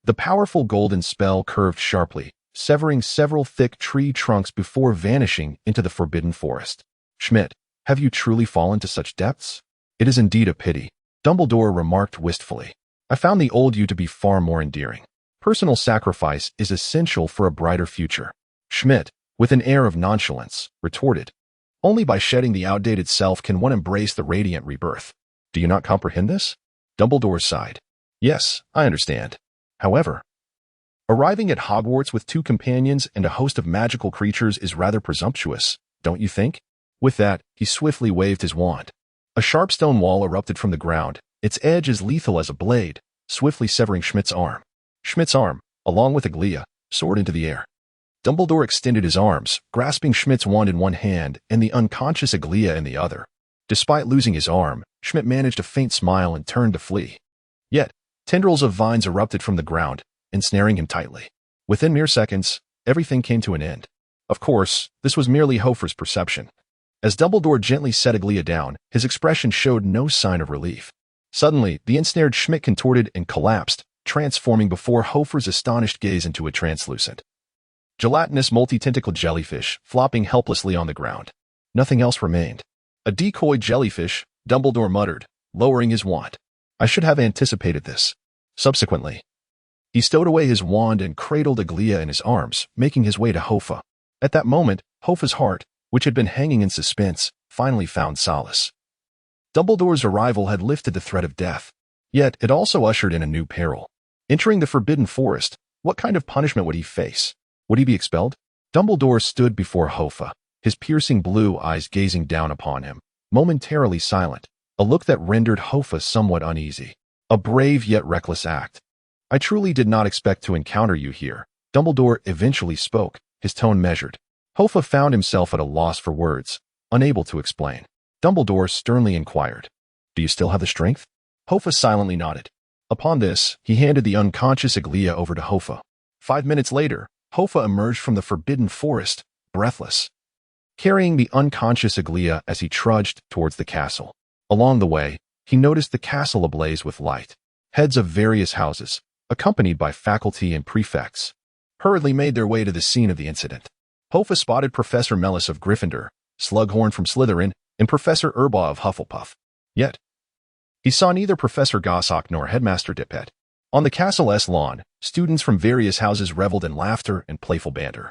The powerful golden spell curved sharply, severing several thick tree trunks before vanishing into the forbidden forest. "Schmidt, have you truly fallen to such depths? It is indeed a pity," Dumbledore remarked wistfully. "I found the old you to be far more endearing. Personal sacrifice is essential for a brighter future." Schmidt, with an air of nonchalance, retorted, "Only by shedding the outdated self can one embrace the radiant rebirth. Do you not comprehend this?" Dumbledore sighed. "Yes, I understand. However, arriving at Hogwarts with 2 companions and a host of magical creatures is rather presumptuous, don't you think?" With that, he swiftly waved his wand. A sharp stone wall erupted from the ground, its edge as lethal as a blade, swiftly severing Schmidt's arm. Schmidt's arm, along with Aglia, soared into the air. Dumbledore extended his arms, grasping Schmidt's wand in one hand and the unconscious Aglia in the other. Despite losing his arm, Schmidt managed a faint smile and turned to flee. Yet, tendrils of vines erupted from the ground, ensnaring him tightly. Within mere seconds, everything came to an end. Of course, this was merely Hoffa's perception. As Dumbledore gently set Aglia down, his expression showed no sign of relief. Suddenly, the ensnared Schmidt contorted and collapsed, transforming before Hoffa's astonished gaze into a translucent, gelatinous multi-tentacled jellyfish flopping helplessly on the ground. Nothing else remained. "A decoy jellyfish," Dumbledore muttered, lowering his wand. "I should have anticipated this." Subsequently, he stowed away his wand and cradled Aglia in his arms, making his way to Hoffa. At that moment, Hoffa's heart, which had been hanging in suspense, finally found solace. Dumbledore's arrival had lifted the threat of death, yet it also ushered in a new peril. Entering the forbidden forest, what kind of punishment would he face? Would he be expelled? Dumbledore stood before Hoffa, his piercing blue eyes gazing down upon him. momentarily silent, a look that rendered Hoffa somewhat uneasy. A brave yet reckless act. I truly did not expect to encounter you here, Dumbledore eventually spoke, his tone measured. Hoffa found himself at a loss for words, unable to explain. Dumbledore sternly inquired, "Do you still have the strength?" Hoffa silently nodded. Upon this, he handed the unconscious Aglia over to Hoffa. 5 minutes later, Hoffa emerged from the Forbidden Forest, breathless, carrying the unconscious Aglia as he trudged towards the castle. Along the way, he noticed the castle ablaze with light. Heads of various houses, accompanied by faculty and prefects, hurriedly made their way to the scene of the incident. Hoffa spotted Professor Mellis of Gryffindor, Slughorn from Slytherin, and Professor Urbaugh of Hufflepuff. Yet, he saw neither Professor Goshawk nor Headmaster Dipet. On the castle's lawn, students from various houses reveled in laughter and playful banter,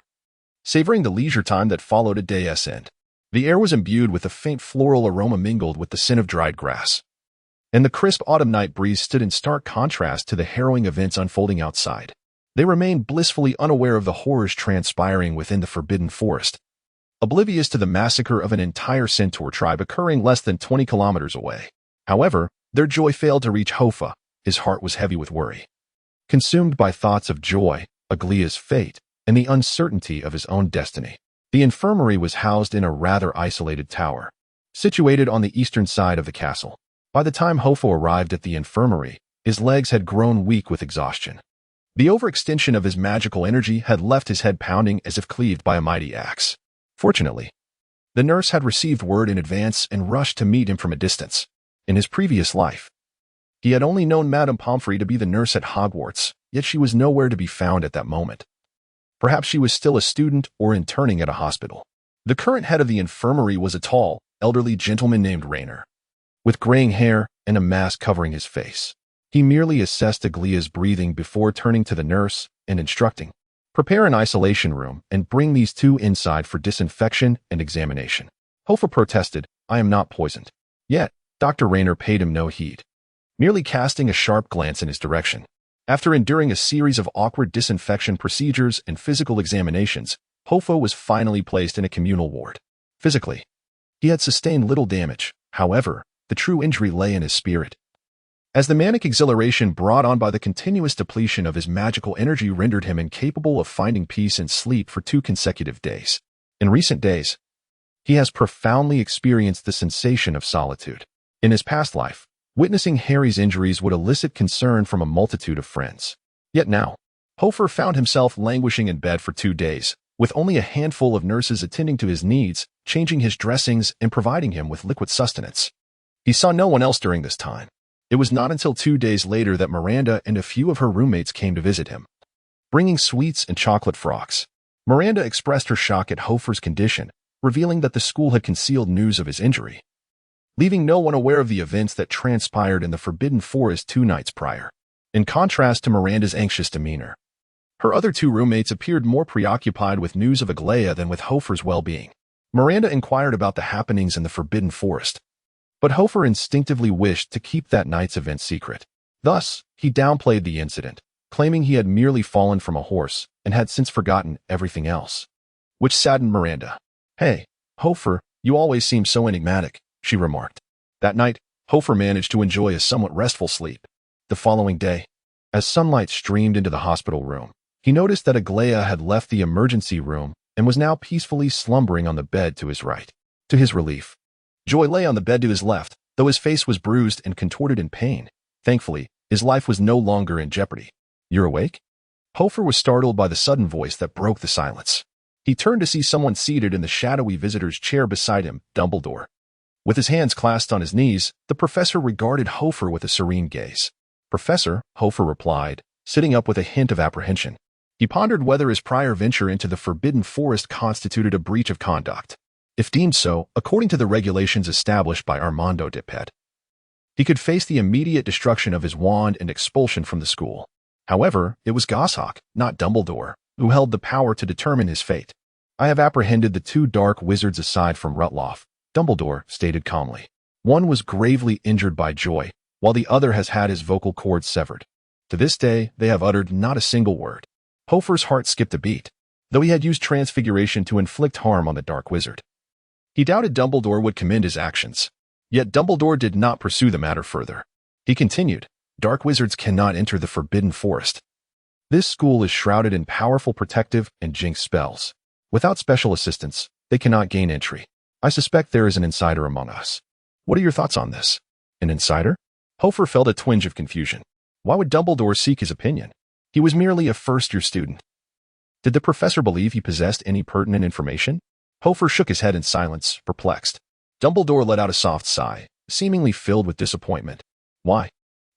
savoring the leisure time that followed a day's end. The air was imbued with a faint floral aroma mingled with the scent of dried grass, and the crisp autumn night breeze stood in stark contrast to the harrowing events unfolding outside. They remained blissfully unaware of the horrors transpiring within the Forbidden Forest, oblivious to the massacre of an entire centaur tribe occurring less than 20 kilometers away. However, their joy failed to reach Hoffa. His heart was heavy with worry, consumed by thoughts of joy, Aglia's fate, and the uncertainty of his own destiny. The infirmary was housed in a rather isolated tower, situated on the eastern side of the castle. By the time Hoffa arrived at the infirmary, his legs had grown weak with exhaustion. The overextension of his magical energy had left his head pounding as if cleaved by a mighty axe. Fortunately, the nurse had received word in advance and rushed to meet him from a distance. In his previous life, he had only known Madame Pomfrey to be the nurse at Hogwarts, yet she was nowhere to be found at that moment. Perhaps she was still a student or interning at a hospital. The current head of the infirmary was a tall, elderly gentleman named Raynor, with graying hair and a mask covering his face. He merely assessed Aglia's breathing before turning to the nurse and instructing, "Prepare an isolation room and bring these two inside for disinfection and examination." Hoffa protested, "I am not poisoned." Yet, Dr. Raynor paid him no heed, merely casting a sharp glance in his direction. After enduring a series of awkward disinfection procedures and physical examinations, Hoffa was finally placed in a communal ward. Physically, he had sustained little damage. However, the true injury lay in his spirit, as the manic exhilaration brought on by the continuous depletion of his magical energy rendered him incapable of finding peace and sleep for 2 consecutive days. In recent days, he has profoundly experienced the sensation of solitude. In his past life, witnessing Harry's injuries would elicit concern from a multitude of friends. Yet now, Hoffa found himself languishing in bed for 2 days, with only a handful of nurses attending to his needs, changing his dressings, and providing him with liquid sustenance. He saw no one else during this time. It was not until 2 days later that Miranda and a few of her roommates came to visit him, bringing sweets and chocolate frocks. Miranda expressed her shock at Hoffa's condition, revealing that the school had concealed news of his injury, leaving no one aware of the events that transpired in the Forbidden Forest 2 nights prior. In contrast to Miranda's anxious demeanor, her other 2 roommates appeared more preoccupied with news of Aglia than with Hoffa's well-being. Miranda inquired about the happenings in the Forbidden Forest, but Hoffa instinctively wished to keep that night's event secret. Thus, he downplayed the incident, claiming he had merely fallen from a horse and had since forgotten everything else, which saddened Miranda. "Hey, Hoffa, you always seem so enigmatic," she remarked. That night, Hoffa managed to enjoy a somewhat restful sleep. The following day, as sunlight streamed into the hospital room, he noticed that Aglia had left the emergency room and was now peacefully slumbering on the bed to his right. To his relief, Joy lay on the bed to his left, though his face was bruised and contorted in pain. Thankfully, his life was no longer in jeopardy. "You're awake?" Hoffa was startled by the sudden voice that broke the silence. He turned to see someone seated in the shadowy visitor's chair beside him, Dumbledore. With his hands clasped on his knees, the professor regarded Hoffa with a serene gaze. "Professor," Hoffa replied, sitting up with a hint of apprehension. He pondered whether his prior venture into the Forbidden Forest constituted a breach of conduct. If deemed so, according to the regulations established by Armando Dipet, he could face the immediate destruction of his wand and expulsion from the school. However, it was Goshawk, not Dumbledore, who held the power to determine his fate. "I have apprehended the 2 dark wizards aside from Rutloff," Dumbledore stated calmly. "One was gravely injured by Joy, while the other has had his vocal cords severed. To this day, they have uttered not a single word." Hoffa's heart skipped a beat, though he had used transfiguration to inflict harm on the dark wizard. He doubted Dumbledore would commend his actions. Yet Dumbledore did not pursue the matter further. He continued, "Dark wizards cannot enter the Forbidden Forest. This school is shrouded in powerful protective and jinx spells. Without special assistance, they cannot gain entry. I suspect there is an insider among us. What are your thoughts on this?" An insider? Hoffa felt a twinge of confusion. Why would Dumbledore seek his opinion? He was merely a first-year student. Did the professor believe he possessed any pertinent information? Hoffa shook his head in silence, perplexed. Dumbledore let out a soft sigh, seemingly filled with disappointment. Why?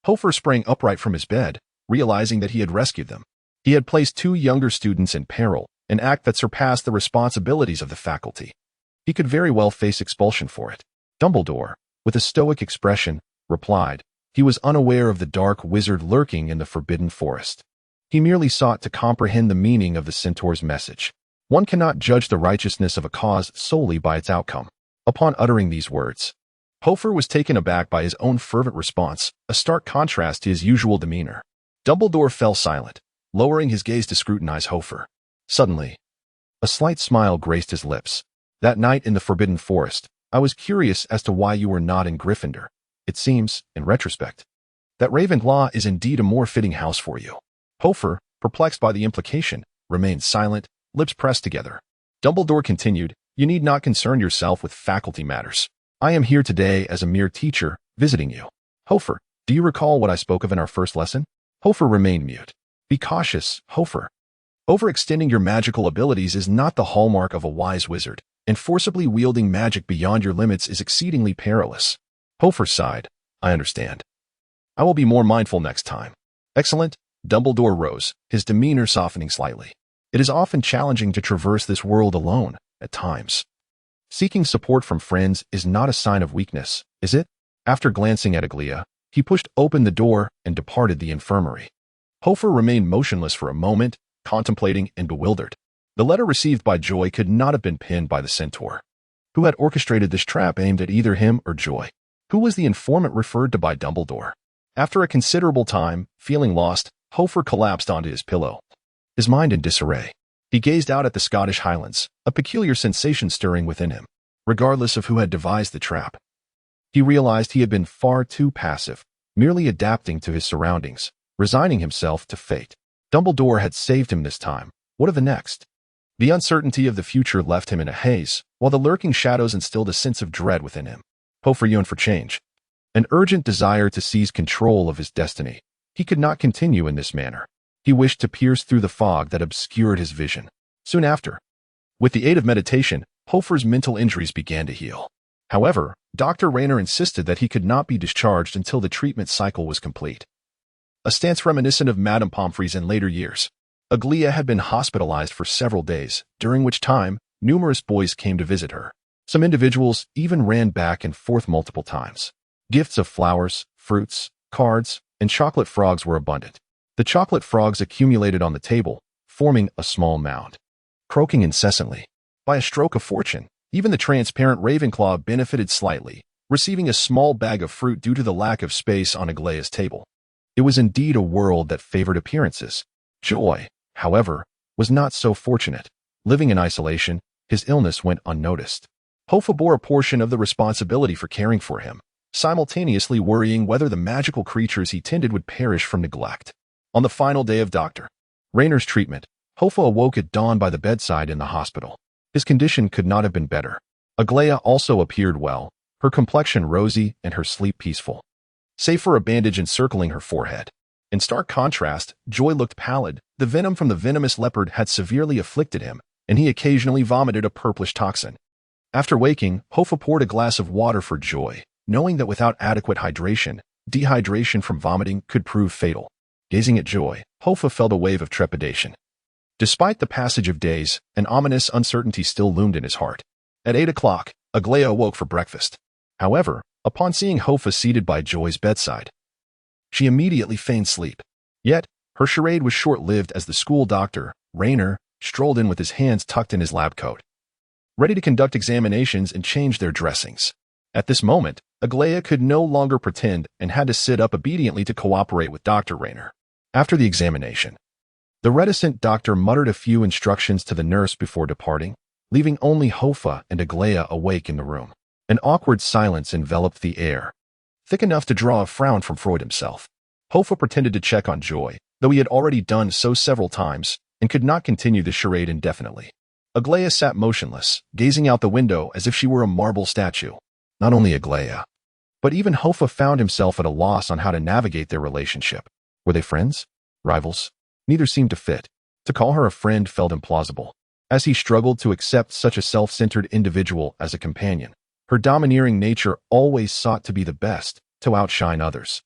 Hoffa sprang upright from his bed, realizing that he had rescued them. He had placed 2 younger students in peril, an act that surpassed the responsibilities of the faculty. He could very well face expulsion for it. Dumbledore, with a stoic expression, replied, he was unaware of the dark wizard lurking in the Forbidden Forest. He merely sought to comprehend the meaning of the centaur's message. One cannot judge the righteousness of a cause solely by its outcome. Upon uttering these words, Hoffa was taken aback by his own fervent response, a stark contrast to his usual demeanor. Dumbledore fell silent, lowering his gaze to scrutinize Hoffa. Suddenly, a slight smile graced his lips. That night in the Forbidden Forest, I was curious as to why you were not in Gryffindor. It seems, in retrospect, that Ravenclaw is indeed a more fitting house for you. Hoffa, perplexed by the implication, remained silent, lips pressed together. Dumbledore continued, you need not concern yourself with faculty matters. I am here today as a mere teacher, visiting you. Hoffa, do you recall what I spoke of in our first lesson? Hoffa remained mute. Be cautious, Hoffa. Overextending your magical abilities is not the hallmark of a wise wizard, and forcibly wielding magic beyond your limits is exceedingly perilous. Hoffa sighed. I understand. I will be more mindful next time. Excellent. Dumbledore rose, his demeanor softening slightly. It is often challenging to traverse this world alone, at times. Seeking support from friends is not a sign of weakness, is it? After glancing at Aglia, he pushed open the door and departed the infirmary. Hoffa remained motionless for a moment, contemplating and bewildered. The letter received by Joy could not have been penned by the centaur. Who had orchestrated this trap aimed at either him or Joy? Who was the informant referred to by Dumbledore? After a considerable time, feeling lost, Hoffa collapsed onto his pillow, his mind in disarray. He gazed out at the Scottish Highlands, a peculiar sensation stirring within him, regardless of who had devised the trap. He realized he had been far too passive, merely adapting to his surroundings, resigning himself to fate. Dumbledore had saved him this time. What of the next? The uncertainty of the future left him in a haze, while the lurking shadows instilled a sense of dread within him. Hoffa yearned for change, an urgent desire to seize control of his destiny. He could not continue in this manner. He wished to pierce through the fog that obscured his vision. Soon after, with the aid of meditation, Hoffa's mental injuries began to heal. However, Dr. Rayner insisted that he could not be discharged until the treatment cycle was complete. A stance reminiscent of Madame Pomfrey's in later years. Aglia had been hospitalized for several days, during which time numerous boys came to visit her. Some individuals even ran back and forth multiple times. Gifts of flowers, fruits, cards, and chocolate frogs were abundant. The chocolate frogs accumulated on the table, forming a small mound, croaking incessantly. By a stroke of fortune, even the transparent Ravenclaw benefited slightly, receiving a small bag of fruit due to the lack of space on Aglia's table. It was indeed a world that favored appearances. Joy, however, was not so fortunate. Living in isolation, his illness went unnoticed. Hoffa bore a portion of the responsibility for caring for him, simultaneously worrying whether the magical creatures he tended would perish from neglect. On the final day of Dr. Rayner's treatment, Hoffa awoke at dawn by the bedside in the hospital. His condition could not have been better. Aglia also appeared well, her complexion rosy and her sleep peaceful, save for a bandage encircling her forehead. In stark contrast, Joy looked pallid. The venom from the venomous leopard had severely afflicted him, and he occasionally vomited a purplish toxin. After waking, Hoffa poured a glass of water for Joy, knowing that without adequate hydration, dehydration from vomiting could prove fatal. Gazing at Joy, Hoffa felt a wave of trepidation. Despite the passage of days, an ominous uncertainty still loomed in his heart. At 8 o'clock, Aglia awoke for breakfast. However, upon seeing Hoffa seated by Joy's bedside, she immediately feigned sleep. Yet, her charade was short-lived as the school doctor, Rayner, strolled in with his hands tucked in his lab coat, ready to conduct examinations and change their dressings. At this moment, Aglia could no longer pretend and had to sit up obediently to cooperate with Dr. Rayner. After the examination, the reticent doctor muttered a few instructions to the nurse before departing, leaving only Hoffa and Aglaia awake in the room. An awkward silence enveloped the air, thick enough to draw a frown from Freud himself. Hoffa pretended to check on Joy, though he had already done so several times, and could not continue the charade indefinitely. Aglaia sat motionless, gazing out the window as if she were a marble statue. Not only Aglaia, but even Hoffa found himself at a loss on how to navigate their relationship. Were they friends? Rivals? Neither seemed to fit. To call her a friend felt implausible, as he struggled to accept such a self-centered individual as a companion. Her domineering nature always sought to be the best, to outshine others.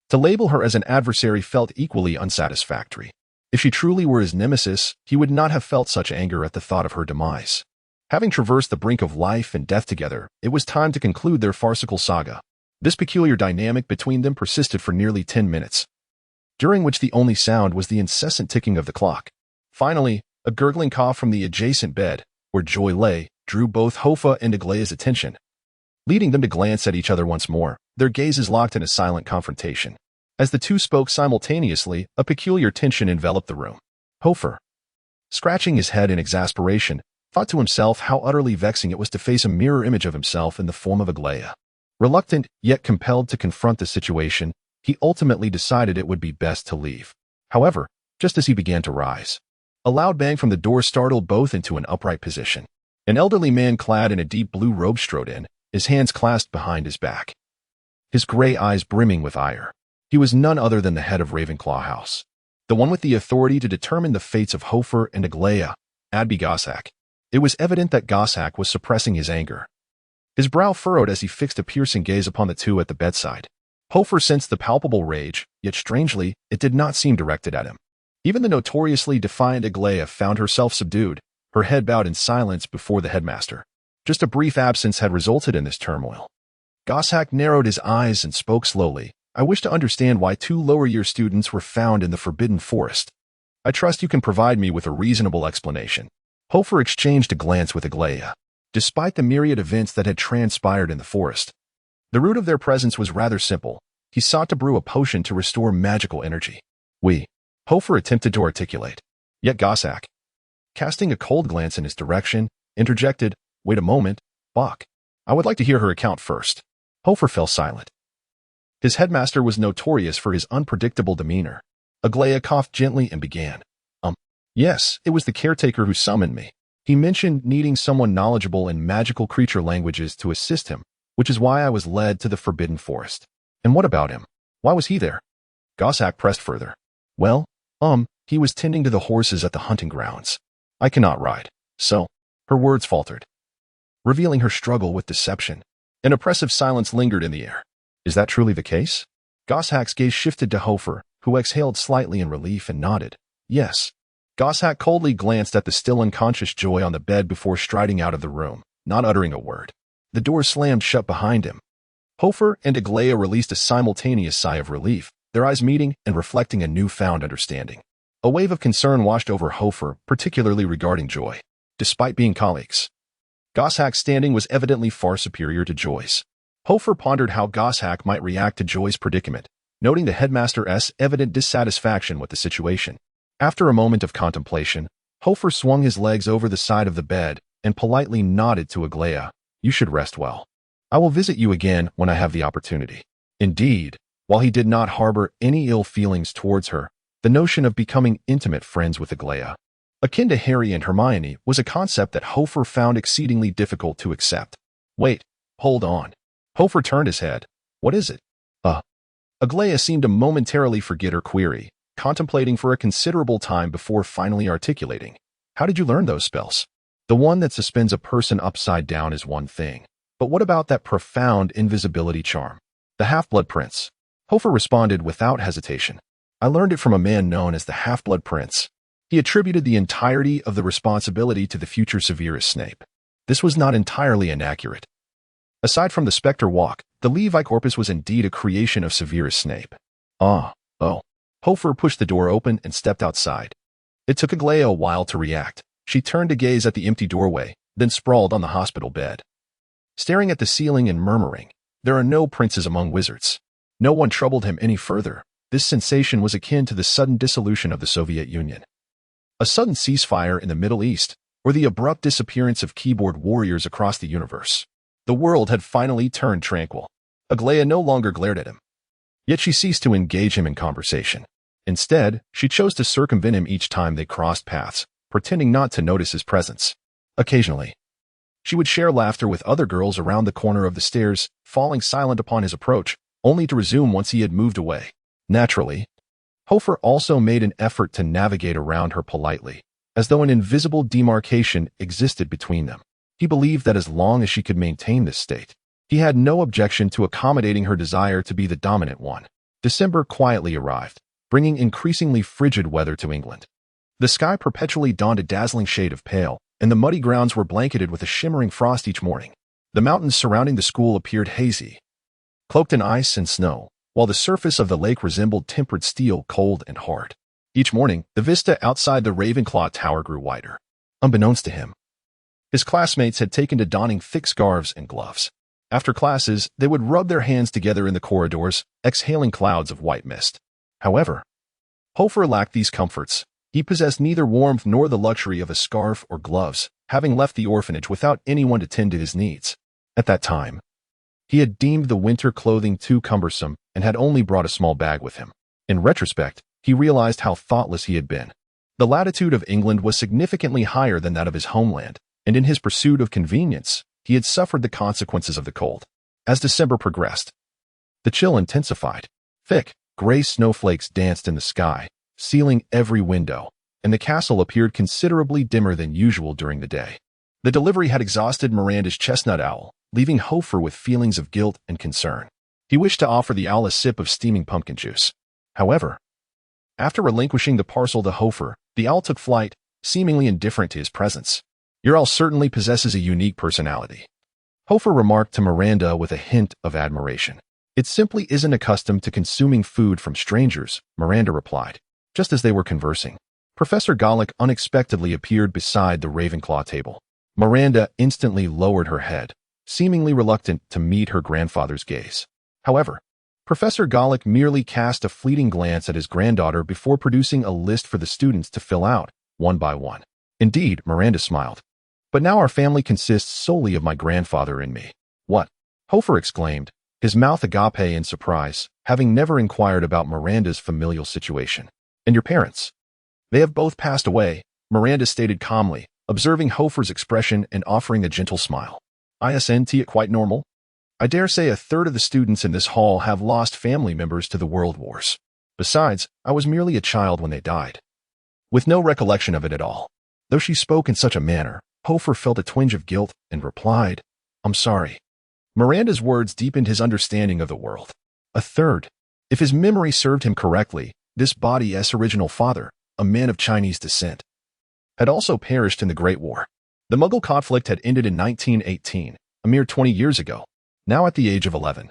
To label her as an adversary felt equally unsatisfactory. If she truly were his nemesis, he would not have felt such anger at the thought of her demise. Having traversed the brink of life and death together, it was time to conclude their farcical saga. This peculiar dynamic between them persisted for nearly 10 minutes, during which the only sound was the incessant ticking of the clock. Finally, a gurgling cough from the adjacent bed, where Joy lay, drew both Hoffa and Aglaia's attention, leading them to glance at each other once more, their gazes locked in a silent confrontation. As the two spoke simultaneously, a peculiar tension enveloped the room. Hoffa, scratching his head in exasperation, thought to himself how utterly vexing it was to face a mirror image of himself in the form of Aglaia. Reluctant, yet compelled to confront the situation, he ultimately decided it would be best to leave. However, just as he began to rise, a loud bang from the door startled both into an upright position. An elderly man clad in a deep blue robe strode in, his hands clasped behind his back, his gray eyes brimming with ire. He was none other than the head of Ravenclaw House, the one with the authority to determine the fates of Hoffa and Aglaia, Adby Gossack. It was evident that Gossack was suppressing his anger. His brow furrowed as he fixed a piercing gaze upon the two at the bedside. Hoffa sensed the palpable rage, yet strangely, it did not seem directed at him. Even the notoriously defiant Aglaia found herself subdued, her head bowed in silence before the headmaster. Just a brief absence had resulted in this turmoil. Gossack narrowed his eyes and spoke slowly. I wish to understand why 2 lower-year students were found in the Forbidden Forest. I trust you can provide me with a reasonable explanation. Hoffa exchanged a glance with Aglaia. Despite the myriad events that had transpired in the forest, the root of their presence was rather simple. He sought to brew a potion to restore magical energy. Hoffa attempted to articulate. Yet Gossack, casting a cold glance in his direction, interjected, Wait a moment, Bach. I would like to hear her account first. Hoffa fell silent. His headmaster was notorious for his unpredictable demeanor. Aglaia coughed gently and began. Yes, it was the caretaker who summoned me. He mentioned needing someone knowledgeable in magical creature languages to assist him, which is why I was led to the Forbidden Forest. And what about him? Why was he there? Gossack pressed further. Well, he was tending to the horses at the hunting grounds. I cannot ride. So, her words faltered, revealing her struggle with deception. An oppressive silence lingered in the air. Is that truly the case? Gossack's gaze shifted to Hoffa, who exhaled slightly in relief and nodded. Yes. Gossack coldly glanced at the still unconscious Joy on the bed before striding out of the room, not uttering a word. The door slammed shut behind him. Hoffa and Aglaia released a simultaneous sigh of relief, their eyes meeting and reflecting a newfound understanding. A wave of concern washed over Hoffa, particularly regarding Joy. Despite being colleagues, Gossack's standing was evidently far superior to Joy's. Hoffa pondered how Gossack might react to Joy's predicament, noting the headmaster's evident dissatisfaction with the situation. After a moment of contemplation, Hoffa swung his legs over the side of the bed and politely nodded to Aglaia. You should rest well. I will visit you again when I have the opportunity. Indeed, while he did not harbor any ill feelings towards her, the notion of becoming intimate friends with Aglaia, akin to Harry and Hermione, was a concept that Hoffa found exceedingly difficult to accept. Wait, hold on. Hoffa turned his head. What is it? Aglaia seemed to momentarily forget her query, contemplating for a considerable time before finally articulating. How did you learn those spells? The one that suspends a person upside down is one thing. But what about that profound invisibility charm? The Half-Blood Prince. Hoffa responded without hesitation. I learned it from a man known as the Half-Blood Prince. He attributed the entirety of the responsibility to the future Severus Snape. This was not entirely inaccurate. Aside from the Spectre Walk, the Levi Corpus was indeed a creation of Severus Snape. Hoffa pushed the door open and stepped outside. It took Aglaia a while to react. She turned to gaze at the empty doorway, then sprawled on the hospital bed, staring at the ceiling and murmuring, There are no princes among wizards. No one troubled him any further. This sensation was akin to the sudden dissolution of the Soviet Union. A sudden ceasefire in the Middle East, or the abrupt disappearance of keyboard warriors across the universe. The world had finally turned tranquil. Aglaia no longer glared at him. Yet she ceased to engage him in conversation. Instead, she chose to circumvent him each time they crossed paths, pretending not to notice his presence. Occasionally, she would share laughter with other girls around the corner of the stairs, falling silent upon his approach, only to resume once he had moved away. Naturally, Hoffa also made an effort to navigate around her politely, as though an invisible demarcation existed between them. He believed that as long as she could maintain this state, he had no objection to accommodating her desire to be the dominant one. December quietly arrived, bringing increasingly frigid weather to England. The sky perpetually donned a dazzling shade of pale, and the muddy grounds were blanketed with a shimmering frost each morning. The mountains surrounding the school appeared hazy, cloaked in ice and snow, while the surface of the lake resembled tempered steel, cold and hard. Each morning, the vista outside the Ravenclaw tower grew wider. Unbeknownst to him, his classmates had taken to donning thick scarves and gloves. After classes, they would rub their hands together in the corridors, exhaling clouds of white mist. However, Hoffa lacked these comforts. He possessed neither warmth nor the luxury of a scarf or gloves, having left the orphanage without anyone to tend to his needs. At that time, he had deemed the winter clothing too cumbersome and had only brought a small bag with him. In retrospect, he realized how thoughtless he had been. The latitude of England was significantly higher than that of his homeland, and in his pursuit of convenience, he had suffered the consequences of the cold. As December progressed, the chill intensified. Thick, gray snowflakes danced in the sky, sealing every window, and the castle appeared considerably dimmer than usual during the day. The delivery had exhausted Miranda's chestnut owl, leaving Hoffa with feelings of guilt and concern. He wished to offer the owl a sip of steaming pumpkin juice. However, after relinquishing the parcel to Hoffa, the owl took flight, seemingly indifferent to his presence. "Your owl certainly possesses a unique personality," Hoffa remarked to Miranda with a hint of admiration. "It simply isn't accustomed to consuming food from strangers," Miranda replied. Just as they were conversing, Professor Gallic unexpectedly appeared beside the Ravenclaw table. Miranda instantly lowered her head, seemingly reluctant to meet her grandfather's gaze. However, Professor Gallic merely cast a fleeting glance at his granddaughter before producing a list for the students to fill out, one by one. "Indeed," Miranda smiled. "But now our family consists solely of my grandfather and me." "What?" Hoffa exclaimed, his mouth agape in surprise, having never inquired about Miranda's familial situation. "And your parents?" "They have both passed away," Miranda stated calmly, observing Hoffa's expression and offering a gentle smile. "Isn't it quite normal? I dare say a third of the students in this hall have lost family members to the world wars. Besides, I was merely a child when they died." With no recollection of it at all. Though she spoke in such a manner, Hoffa felt a twinge of guilt and replied, "I'm sorry." Miranda's words deepened his understanding of the world. A third. If his memory served him correctly, this body's original father, a man of Chinese descent, had also perished in the Great War. The Muggle conflict had ended in 1918, a mere 20 years ago, now at the age of 11.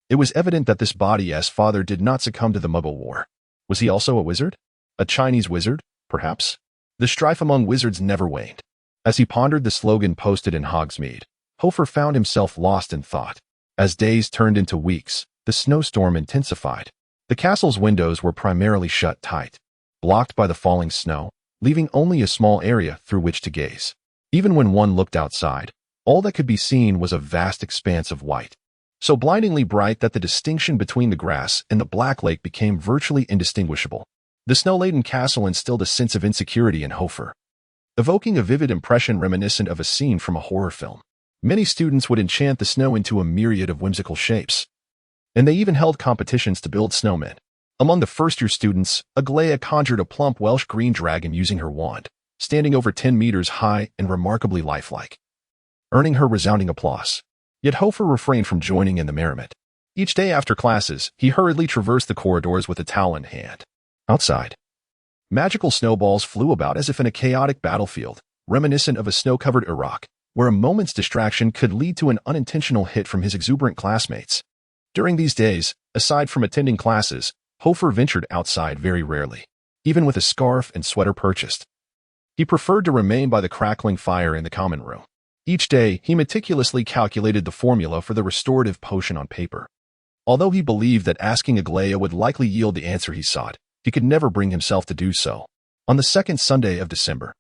It was evident that this body's father did not succumb to the Muggle War. Was he also a wizard? A Chinese wizard, perhaps? The strife among wizards never waned. As he pondered the slogan posted in Hogsmeade, Hoffa found himself lost in thought. As days turned into weeks, the snowstorm intensified. The castle's windows were primarily shut tight, blocked by the falling snow, leaving only a small area through which to gaze. Even when one looked outside, all that could be seen was a vast expanse of white, so blindingly bright that the distinction between the grass and the Black Lake became virtually indistinguishable. The snow-laden castle instilled a sense of insecurity in Hoffa, evoking a vivid impression reminiscent of a scene from a horror film. Many students would enchant the snow into a myriad of whimsical shapes, and they even held competitions to build snowmen. Among the first-year students, Aglaia conjured a plump Welsh green dragon using her wand, standing over 10 meters high and remarkably lifelike, earning her resounding applause. Yet Hoffa refrained from joining in the merriment. Each day after classes, he hurriedly traversed the corridors with a towel in hand. Outside, magical snowballs flew about as if in a chaotic battlefield, reminiscent of a snow-covered Iraq, where a moment's distraction could lead to an unintentional hit from his exuberant classmates. During these days, aside from attending classes, Hoffa ventured outside very rarely, even with a scarf and sweater purchased. He preferred to remain by the crackling fire in the common room. Each day, he meticulously calculated the formula for the restorative potion on paper. Although he believed that asking Aglaia would likely yield the answer he sought, he could never bring himself to do so. On the second Sunday of December,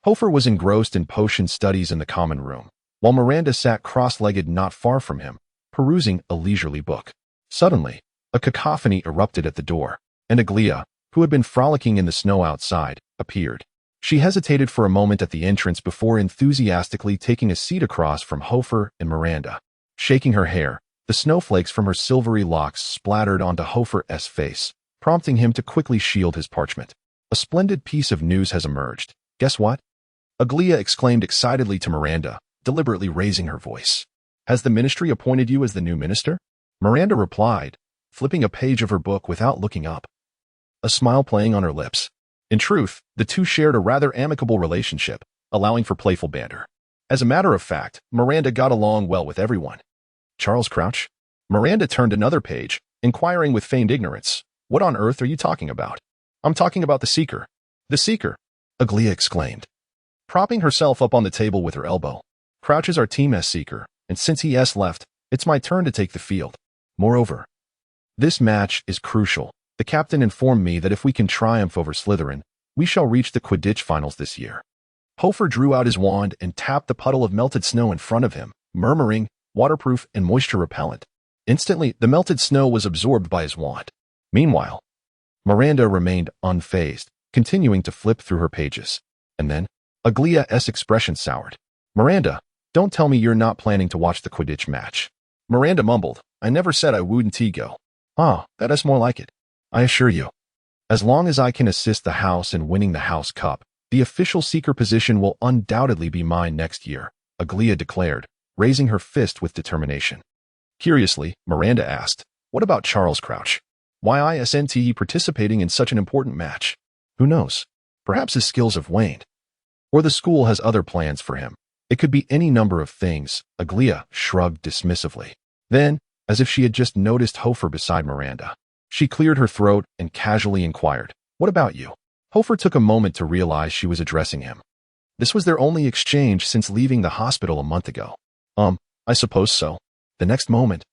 Hoffa was engrossed in potion studies in the common room, while Miranda sat cross-legged not far from him, perusing a leisurely book. Suddenly, a cacophony erupted at the door, and Aglia, who had been frolicking in the snow outside, appeared. She hesitated for a moment at the entrance before enthusiastically taking a seat across from Hoffa and Miranda. Shaking her hair, the snowflakes from her silvery locks splattered onto Hoffa's face, prompting him to quickly shield his parchment. A splendid piece of news has emerged. Guess what? Aglia exclaimed excitedly to Miranda, deliberately raising her voice. Has the ministry appointed you as the new minister? Miranda replied, flipping a page of her book without looking up, a smile playing on her lips. In truth, the two shared a rather amicable relationship, allowing for playful banter. As a matter of fact, Miranda got along well with everyone. Charles Crouch? Miranda turned another page, inquiring with feigned ignorance. What on earth are you talking about? I'm talking about the Seeker. The Seeker, Aglia exclaimed, propping herself up on the table with her elbow. Crouch is our team as Seeker, and since he has left, it's my turn to take the field. Moreover, this match is crucial. The captain informed me that if we can triumph over Slytherin, we shall reach the Quidditch finals this year. Hoffa drew out his wand and tapped the puddle of melted snow in front of him, murmuring, waterproof and moisture repellent. Instantly, the melted snow was absorbed by his wand. Meanwhile, Miranda remained unfazed, continuing to flip through her pages. And then, Aglia's expression soured. Miranda, don't tell me you're not planning to watch the Quidditch match. Miranda mumbled, I never said I wouldn't go. Ah, that is more like it. I assure you, as long as I can assist the house in winning the House Cup, the official Seeker position will undoubtedly be mine next year, Aglia declared, raising her fist with determination. Curiously, Miranda asked, what about Charles Crouch? Why isn't he participating in such an important match? Who knows? Perhaps his skills have waned. Or the school has other plans for him. It could be any number of things, Aglia shrugged dismissively. Then, as if she had just noticed Hoffa beside Miranda, she cleared her throat and casually inquired, what about you? Hoffa took a moment to realize she was addressing him. This was their only exchange since leaving the hospital a month ago. I suppose so. The next moment,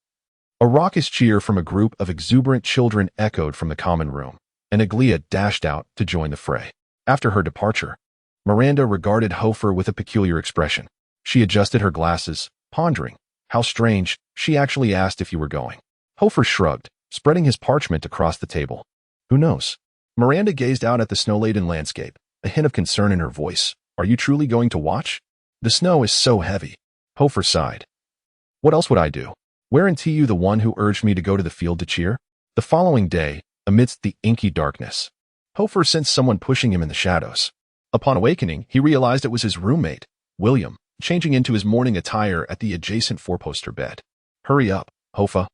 a raucous cheer from a group of exuberant children echoed from the common room, and Aglia dashed out to join the fray. After her departure, Miranda regarded Hoffa with a peculiar expression. She adjusted her glasses, pondering. How strange, she actually asked if you were going. Hoffa shrugged, spreading his parchment across the table. Who knows? Miranda gazed out at the snow-laden landscape, a hint of concern in her voice. Are you truly going to watch? The snow is so heavy. Hoffa sighed. What else would I do? Weren't you the one who urged me to go to the field to cheer? The following day, amidst the inky darkness, Hoffa sensed someone pushing him in the shadows. Upon awakening, he realized it was his roommate, William, changing into his morning attire at the adjacent four-poster bed. Hurry up, Hoffa.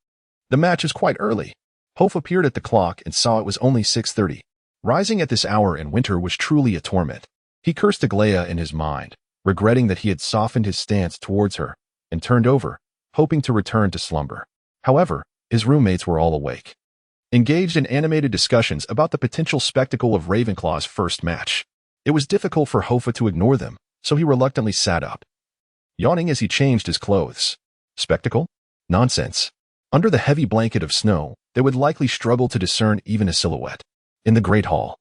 The match is quite early. Hoffa peered at the clock and saw it was only 6:30. Rising at this hour in winter was truly a torment. He cursed Aglia in his mind, regretting that he had softened his stance towards her, and turned over, hoping to return to slumber. However, his roommates were all awake, engaged in animated discussions about the potential spectacle of Ravenclaw's first match. It was difficult for Hoffa to ignore them, so he reluctantly sat up, yawning as he changed his clothes. Spectacle? Nonsense. Under the heavy blanket of snow, they would likely struggle to discern even a silhouette. In the great hall,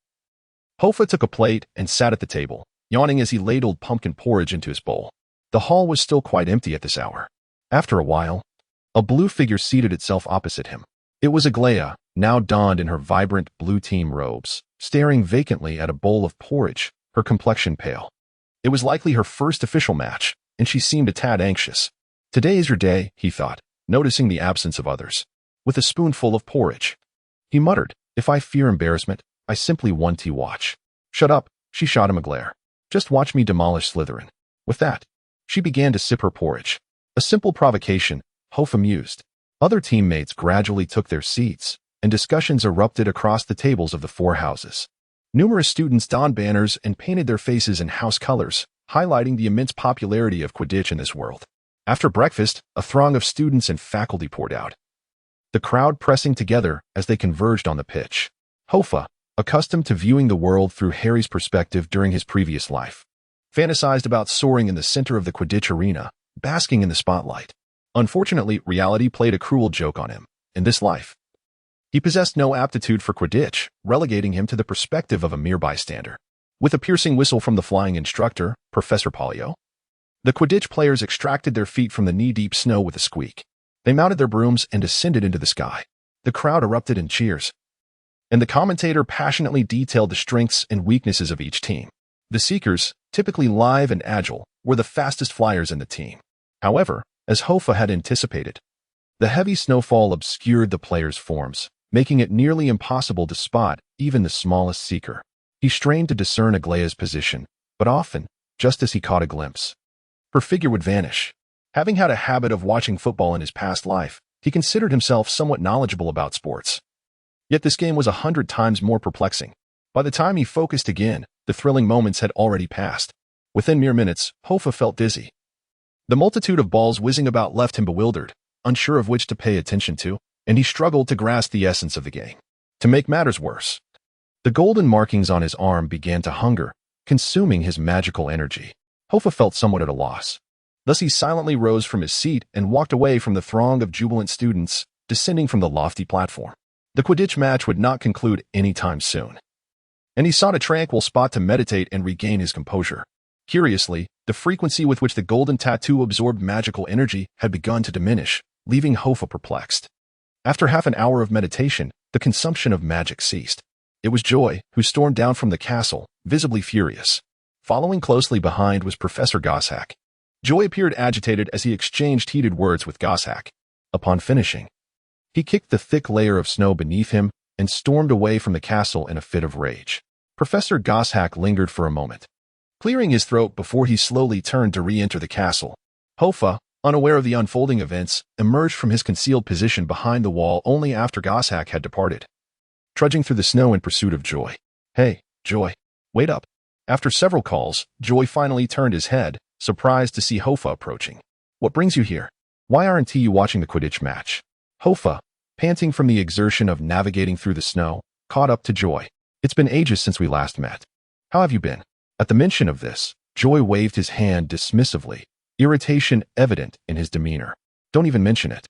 Hoffa took a plate and sat at the table, yawning as he ladled pumpkin porridge into his bowl. The hall was still quite empty at this hour. After a while, a blue figure seated itself opposite him. It was Aglia, now donned in her vibrant blue team robes, staring vacantly at a bowl of porridge, her complexion pale. It was likely her first official match, and she seemed a tad anxious. Today is your day, he thought, noticing the absence of others. With a spoonful of porridge, he muttered, if I fear embarrassment, I simply want to watch. Shut up, she shot him a glare. Just watch me demolish Slytherin. With that, she began to sip her porridge. A simple provocation, Hoffa mused. Other teammates gradually took their seats, and discussions erupted across the tables of the four houses. Numerous students donned banners and painted their faces in house colors, highlighting the immense popularity of Quidditch in this world. After breakfast, a throng of students and faculty poured out, the crowd pressing together as they converged on the pitch. Hoffa, accustomed to viewing the world through Harry's perspective during his previous life, fantasized about soaring in the center of the Quidditch arena, basking in the spotlight. Unfortunately, reality played a cruel joke on him. In this life, he possessed no aptitude for Quidditch, relegating him to the perspective of a mere bystander. With a piercing whistle from the flying instructor, Professor Polio, the Quidditch players extracted their feet from the knee-deep snow with a squeak. They mounted their brooms and ascended into the sky. The crowd erupted in cheers, and the commentator passionately detailed the strengths and weaknesses of each team. The Seekers, typically lithe and agile, were the fastest flyers in the team. However, as Hoffa had anticipated, the heavy snowfall obscured the players' forms, making it nearly impossible to spot even the smallest Seeker. He strained to discern Aglaya's position, but often, just as he caught a glimpse, her figure would vanish. Having had a habit of watching football in his past life, he considered himself somewhat knowledgeable about sports. Yet this game was 100 times more perplexing. By the time he focused again, the thrilling moments had already passed. Within mere minutes, Hoffa felt dizzy. The multitude of balls whizzing about left him bewildered, unsure of which to pay attention to, and he struggled to grasp the essence of the game. To make matters worse, the golden markings on his arm began to hunger, consuming his magical energy. Hoffa felt somewhat at a loss. Thus he silently rose from his seat and walked away from the throng of jubilant students descending from the lofty platform. The Quidditch match would not conclude anytime soon, and he sought a tranquil spot to meditate and regain his composure. Curiously, the frequency with which the golden tattoo absorbed magical energy had begun to diminish, leaving Hoffa perplexed. After half an hour of meditation, the consumption of magic ceased. It was Joy who stormed down from the castle, visibly furious. Following closely behind was Professor Goshawk. Joy appeared agitated as he exchanged heated words with Goshawk. Upon finishing, he kicked the thick layer of snow beneath him and stormed away from the castle in a fit of rage. Professor Goshawk lingered for a moment, clearing his throat before he slowly turned to re-enter the castle. Hoffa, unaware of the unfolding events, emerged from his concealed position behind the wall only after Goshawk had departed, trudging through the snow in pursuit of Joy. "Hey, Joy, wait up." After several calls, Joy finally turned his head, surprised to see Hoffa approaching. "What brings you here? Why aren't you watching the Quidditch match?" Hoffa, panting from the exertion of navigating through the snow, caught up to Joy. "It's been ages since we last met. How have you been?" At the mention of this, Joy waved his hand dismissively, irritation evident in his demeanor. "Don't even mention it.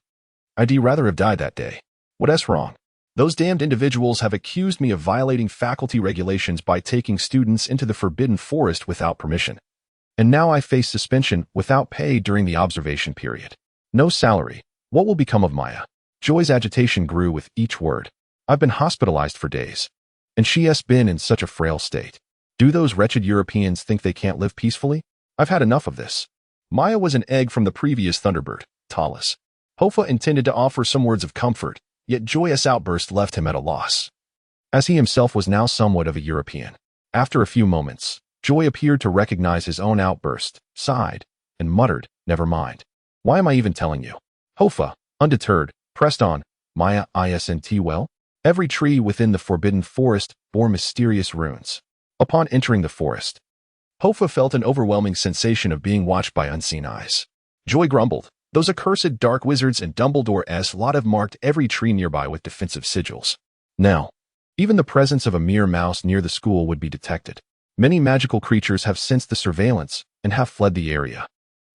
I'd rather have died that day. What's wrong? Those damned individuals have accused me of violating faculty regulations by taking students into the Forbidden Forest without permission. And now I face suspension without pay during the observation period. No salary. What will become of Maya?" Joy's agitation grew with each word. "I've been hospitalized for days, and she has been in such a frail state. Do those wretched Europeans think they can't live peacefully? I've had enough of this." Maya was an egg from the previous Thunderbird, Tallis. Hoffa intended to offer some words of comfort, yet Joyous' outburst left him at a loss, as he himself was now somewhat of a European. After a few moments, Joy appeared to recognize his own outburst, sighed, and muttered, "Never mind. Why am I even telling you?" Hoffa, undeterred, pressed on. "Maya isn't well? Every tree within the Forbidden Forest bore mysterious runes." Upon entering the forest, Hoffa felt an overwhelming sensation of being watched by unseen eyes. Joy grumbled, "Those accursed dark wizards and Dumbledore's lot have marked every tree nearby with defensive sigils. Now, even the presence of a mere mouse near the school would be detected. Many magical creatures have sensed the surveillance and have fled the area."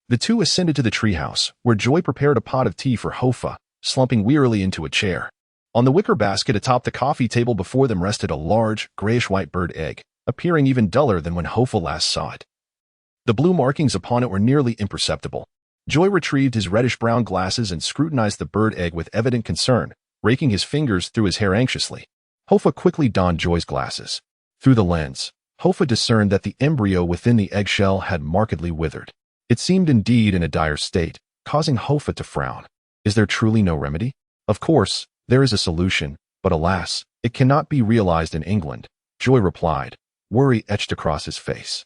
The two ascended to the treehouse, where Joy prepared a pot of tea for Hoffa, slumping wearily into a chair. On the wicker basket atop the coffee table before them rested a large, grayish-white bird egg, appearing even duller than when Hoffa last saw it. The blue markings upon it were nearly imperceptible. Joy retrieved his reddish-brown glasses and scrutinized the bird egg with evident concern, raking his fingers through his hair anxiously. Hoffa quickly donned Joy's glasses. Through the lens, Hoffa discerned that the embryo within the eggshell had markedly withered. It seemed indeed in a dire state, causing Hoffa to frown. Is there truly no remedy? Of course, there is a solution, but alas, it cannot be realized in England, Joy replied, worry etched across his face.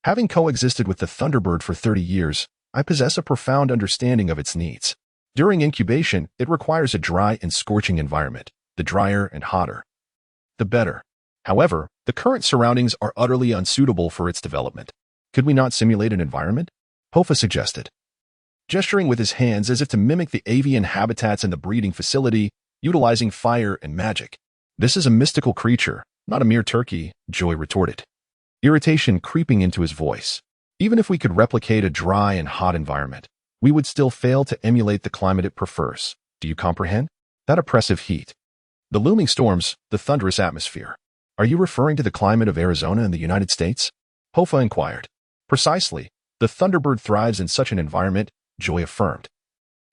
Having coexisted with the Thunderbird for 30 years, I possess a profound understanding of its needs. During incubation, it requires a dry and scorching environment. The drier and hotter, the better. However, the current surroundings are utterly unsuitable for its development. Could we not simulate an environment? Hoffa suggested, gesturing with his hands as if to mimic the avian habitats in the breeding facility, utilizing fire and magic. This is a mystical creature, not a mere turkey, Joy retorted, irritation creeping into his voice. Even if we could replicate a dry and hot environment, we would still fail to emulate the climate it prefers. Do you comprehend? That oppressive heat, the looming storms, the thunderous atmosphere. Are you referring to the climate of Arizona in the United States? Hoffa inquired. Precisely. The Thunderbird thrives in such an environment, Joy affirmed,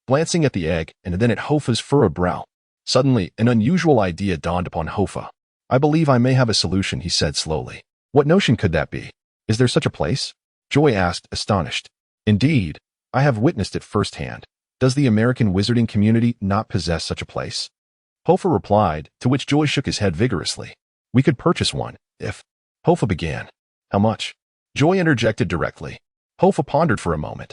glancing at the egg and then at Hoffa's furrowed brow. Suddenly, an unusual idea dawned upon Hoffa. I believe I may have a solution, he said slowly. What notion could that be? Is there such a place? Joy asked, astonished. Indeed, I have witnessed it firsthand. Does the American wizarding community not possess such a place? Hoffa replied, to which Joy shook his head vigorously. We could purchase one, if... Hoffa began. How much? Joy interjected directly. Hoffa pondered for a moment.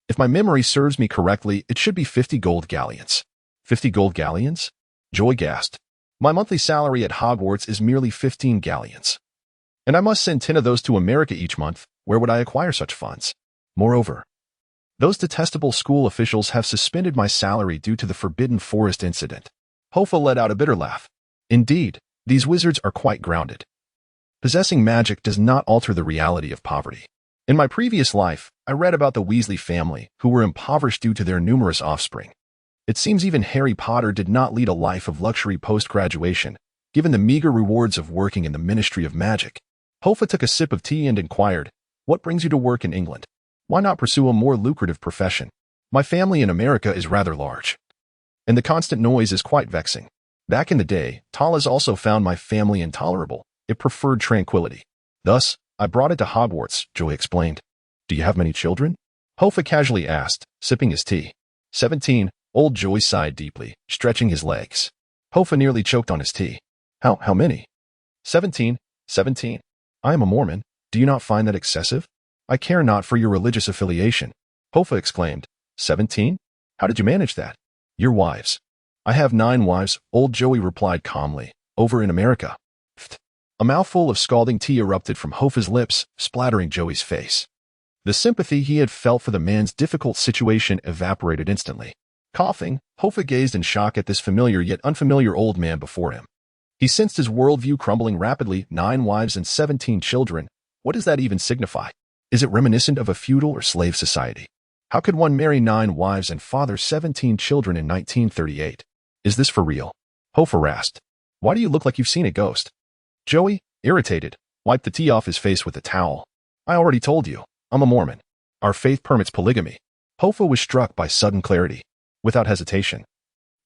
If my memory serves me correctly, it should be 50 gold galleons. 50 gold galleons? Joy gasped. My monthly salary at Hogwarts is merely 15 galleons. And I must send 10 of those to America each month. Where would I acquire such funds? Moreover, those detestable school officials have suspended my salary due to the Forbidden Forest incident. Hoffa let out a bitter laugh. Indeed, these wizards are quite grounded. Possessing magic does not alter the reality of poverty. In my previous life, I read about the Weasley family, who were impoverished due to their numerous offspring. It seems even Harry Potter did not lead a life of luxury post-graduation, given the meager rewards of working in the Ministry of Magic. Hoffa took a sip of tea and inquired, what brings you to work in England? Why not pursue a more lucrative profession? My family in America is rather large, and the constant noise is quite vexing. Back in the day, Tallis also found my family intolerable. It preferred tranquility. Thus, I brought it to Hogwarts, Joy explained. Do you have many children? Hoffa casually asked, sipping his tea. 17, old Joy sighed deeply, stretching his legs. Hoffa nearly choked on his tea. How many? 17. I am a Mormon. Do you not find that excessive? I care not for your religious affiliation. Hoffa exclaimed. 17? How did you manage that? Your wives. I have 9 wives, old Joey replied calmly, over in America. Pfft. A mouthful of scalding tea erupted from Hoffa's lips, splattering Joey's face. The sympathy he had felt for the man's difficult situation evaporated instantly. Coughing, Hoffa gazed in shock at this familiar yet unfamiliar old man before him. He sensed his worldview crumbling rapidly. 9 wives and 17 children. What does that even signify? Is it reminiscent of a feudal or slave society? How could one marry 9 wives and father 17 children in 1938? Is this for real? Hoffa rasped. Why do you look like you've seen a ghost? Joey, irritated, wiped the tea off his face with a towel. I already told you, I'm a Mormon. Our faith permits polygamy. Hoffa was struck by sudden clarity. Without hesitation,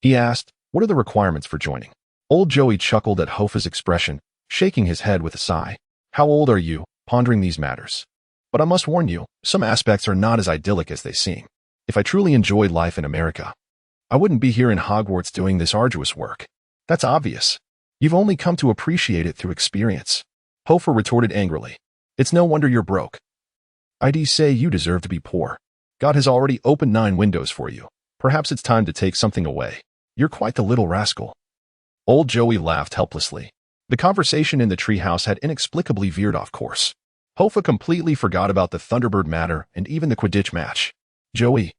he asked, what are the requirements for joining? Old Joey chuckled at Hoffa's expression, shaking his head with a sigh. How old are you, pondering these matters? But I must warn you, some aspects are not as idyllic as they seem. If I truly enjoyed life in America, I wouldn't be here in Hogwarts doing this arduous work. That's obvious. You've only come to appreciate it through experience. Hoffa retorted angrily. It's no wonder you're broke. I'd say you deserve to be poor. God has already opened 9 windows for you. Perhaps it's time to take something away. You're quite the little rascal. Old Joey laughed helplessly. The conversation in the treehouse had inexplicably veered off course. Hoffa completely forgot about the Thunderbird matter and even the Quidditch match. Joey,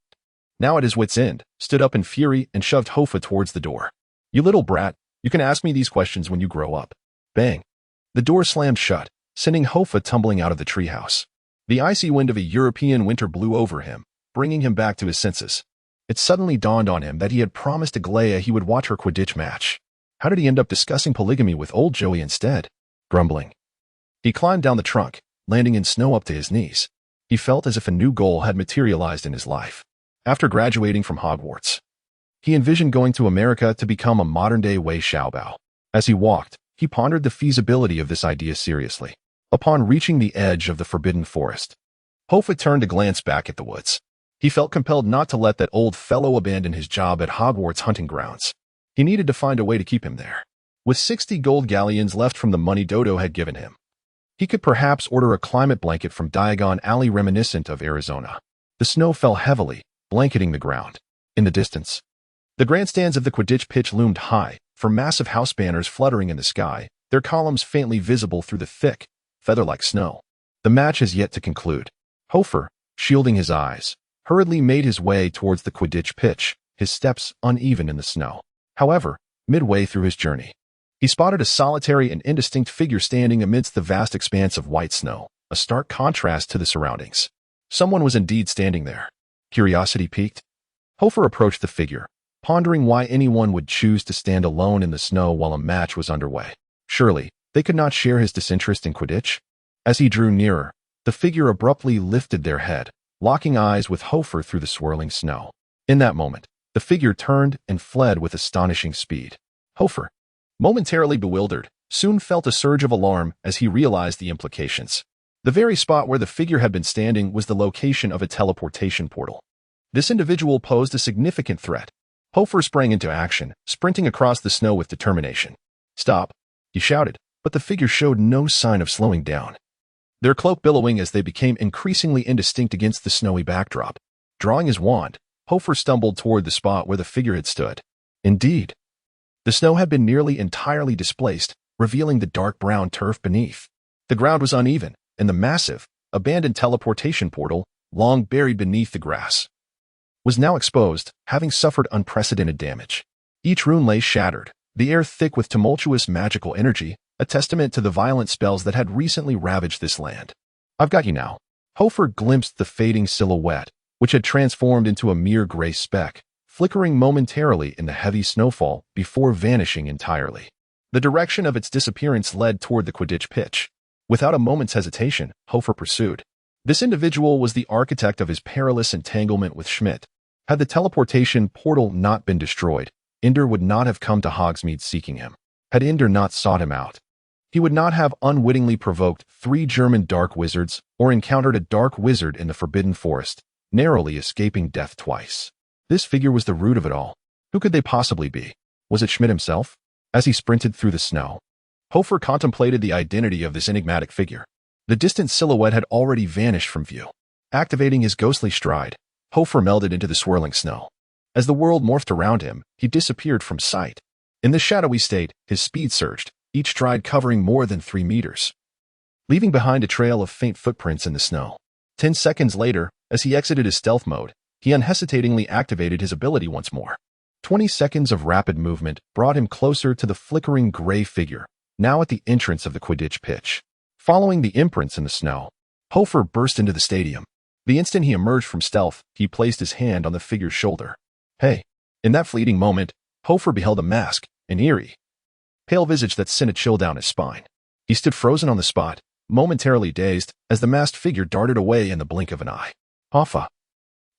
now at his wit's end, stood up in fury and shoved Hoffa towards the door. You little brat, you can ask me these questions when you grow up. Bang. The door slammed shut, sending Hoffa tumbling out of the treehouse. The icy wind of a European winter blew over him, bringing him back to his senses. It suddenly dawned on him that he had promised Aglaia he would watch her Quidditch match. How did he end up discussing polygamy with old Joey instead? Grumbling, he climbed down the trunk, landing in snow up to his knees. He felt as if a new goal had materialized in his life. After graduating from Hogwarts, he envisioned going to America to become a modern-day Wei Xiaobao. As he walked, he pondered the feasibility of this idea seriously. Upon reaching the edge of the Forbidden Forest, Hoffa turned to glance back at the woods. He felt compelled not to let that old fellow abandon his job at Hogwarts hunting grounds. He needed to find a way to keep him there. With 60 gold galleons left from the money Dodo had given him, he could perhaps order a climate blanket from Diagon Alley reminiscent of Arizona. The snow fell heavily, blanketing the ground. In the distance, the grandstands of the Quidditch pitch loomed high, for massive house banners fluttering in the sky, their columns faintly visible through the thick, feather-like snow. The match has yet to conclude. Hoffa, shielding his eyes, hurriedly made his way towards the Quidditch pitch, his steps uneven in the snow. However, midway through his journey, he spotted a solitary and indistinct figure standing amidst the vast expanse of white snow, a stark contrast to the surroundings. Someone was indeed standing there. Curiosity piqued. Hoffa approached the figure, pondering why anyone would choose to stand alone in the snow while a match was underway. Surely, They could not share his disinterest in Quidditch. As he drew nearer, the figure abruptly lifted their head, locking eyes with Hoffa through the swirling snow. In that moment, the figure turned and fled with astonishing speed. Hoffa, momentarily bewildered, soon felt a surge of alarm as he realized the implications. The very spot where the figure had been standing was the location of a teleportation portal. This individual posed a significant threat. Hoffa sprang into action, sprinting across the snow with determination. "Stop," he shouted, but the figure showed no sign of slowing down. Their cloak billowing as they became increasingly indistinct against the snowy backdrop. Drawing his wand, Hoffa stumbled toward the spot where the figure had stood. Indeed, the snow had been nearly entirely displaced, revealing the dark brown turf beneath. The ground was uneven, and the massive, abandoned teleportation portal, long buried beneath the grass, was now exposed, having suffered unprecedented damage. Each rune lay shattered, the air thick with tumultuous magical energy, a testament to the violent spells that had recently ravaged this land. "I've got you now." Hoffa glimpsed the fading silhouette, which had transformed into a mere gray speck, flickering momentarily in the heavy snowfall before vanishing entirely. The direction of its disappearance led toward the Quidditch pitch. Without a moment's hesitation, Hoffa pursued. This individual was the architect of his perilous entanglement with Schmidt. Had the teleportation portal not been destroyed, Ender would not have come to Hogsmeade seeking him. Had Ender not sought him out, he would not have unwittingly provoked 3 German dark wizards or encountered a dark wizard in the Forbidden Forest, narrowly escaping death twice. This figure was the root of it all. Who could they possibly be? Was it Schmidt himself? As he sprinted through the snow, Hoffa contemplated the identity of this enigmatic figure. The distant silhouette had already vanished from view. Activating his ghostly stride, Hoffa melded into the swirling snow. As the world morphed around him, he disappeared from sight. In this shadowy state, his speed surged, each stride covering more than 3 meters, leaving behind a trail of faint footprints in the snow. 10 seconds later, as he exited his stealth mode, he unhesitatingly activated his ability once more. 20 seconds of rapid movement brought him closer to the flickering gray figure, now at the entrance of the Quidditch pitch. Following the imprints in the snow, Hoffa burst into the stadium. The instant he emerged from stealth, he placed his hand on the figure's shoulder. "Hey." In that fleeting moment, Hoffa beheld a mask, an eerie, pale visage that sent a chill down his spine. He stood frozen on the spot, momentarily dazed, as the masked figure darted away in the blink of an eye. Hoffa,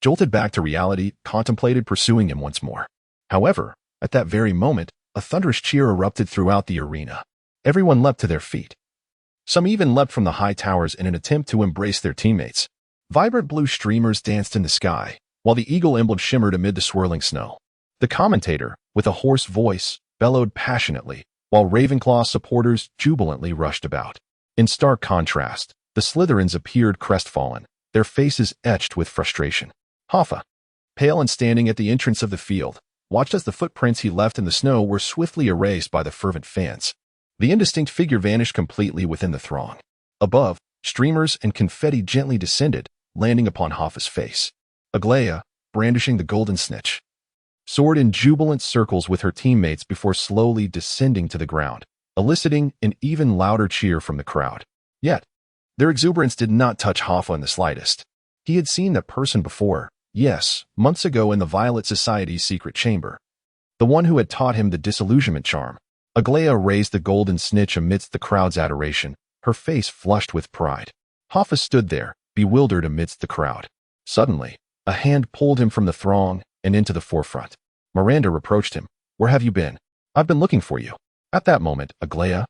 jolted back to reality, contemplated pursuing him once more. However, at that very moment, a thunderous cheer erupted throughout the arena. Everyone leapt to their feet. Some even leapt from the high towers in an attempt to embrace their teammates. Vibrant blue streamers danced in the sky, while the eagle emblem shimmered amid the swirling snow. The commentator, with a hoarse voice, bellowed passionately, while Ravenclaw supporters jubilantly rushed about. In stark contrast, the Slytherins appeared crestfallen, their faces etched with frustration. Hoffa, pale and standing at the entrance of the field, watched as the footprints he left in the snow were swiftly erased by the fervent fans. The indistinct figure vanished completely within the throng. Above, streamers and confetti gently descended, landing upon Hoffa's face. Aglaia, brandishing the golden snitch, soared in jubilant circles with her teammates before slowly descending to the ground, eliciting an even louder cheer from the crowd. Yet, their exuberance did not touch Hoffa in the slightest. He had seen that person before, yes, months ago in the Violet Society's secret chamber. The one who had taught him the disillusionment charm. Aglaia raised the golden snitch amidst the crowd's adoration, her face flushed with pride. Hoffa stood there, bewildered amidst the crowd. Suddenly, a hand pulled him from the throng and into the forefront. Miranda reproached him. "Where have you been? I've been looking for you." At that moment, Aglaia,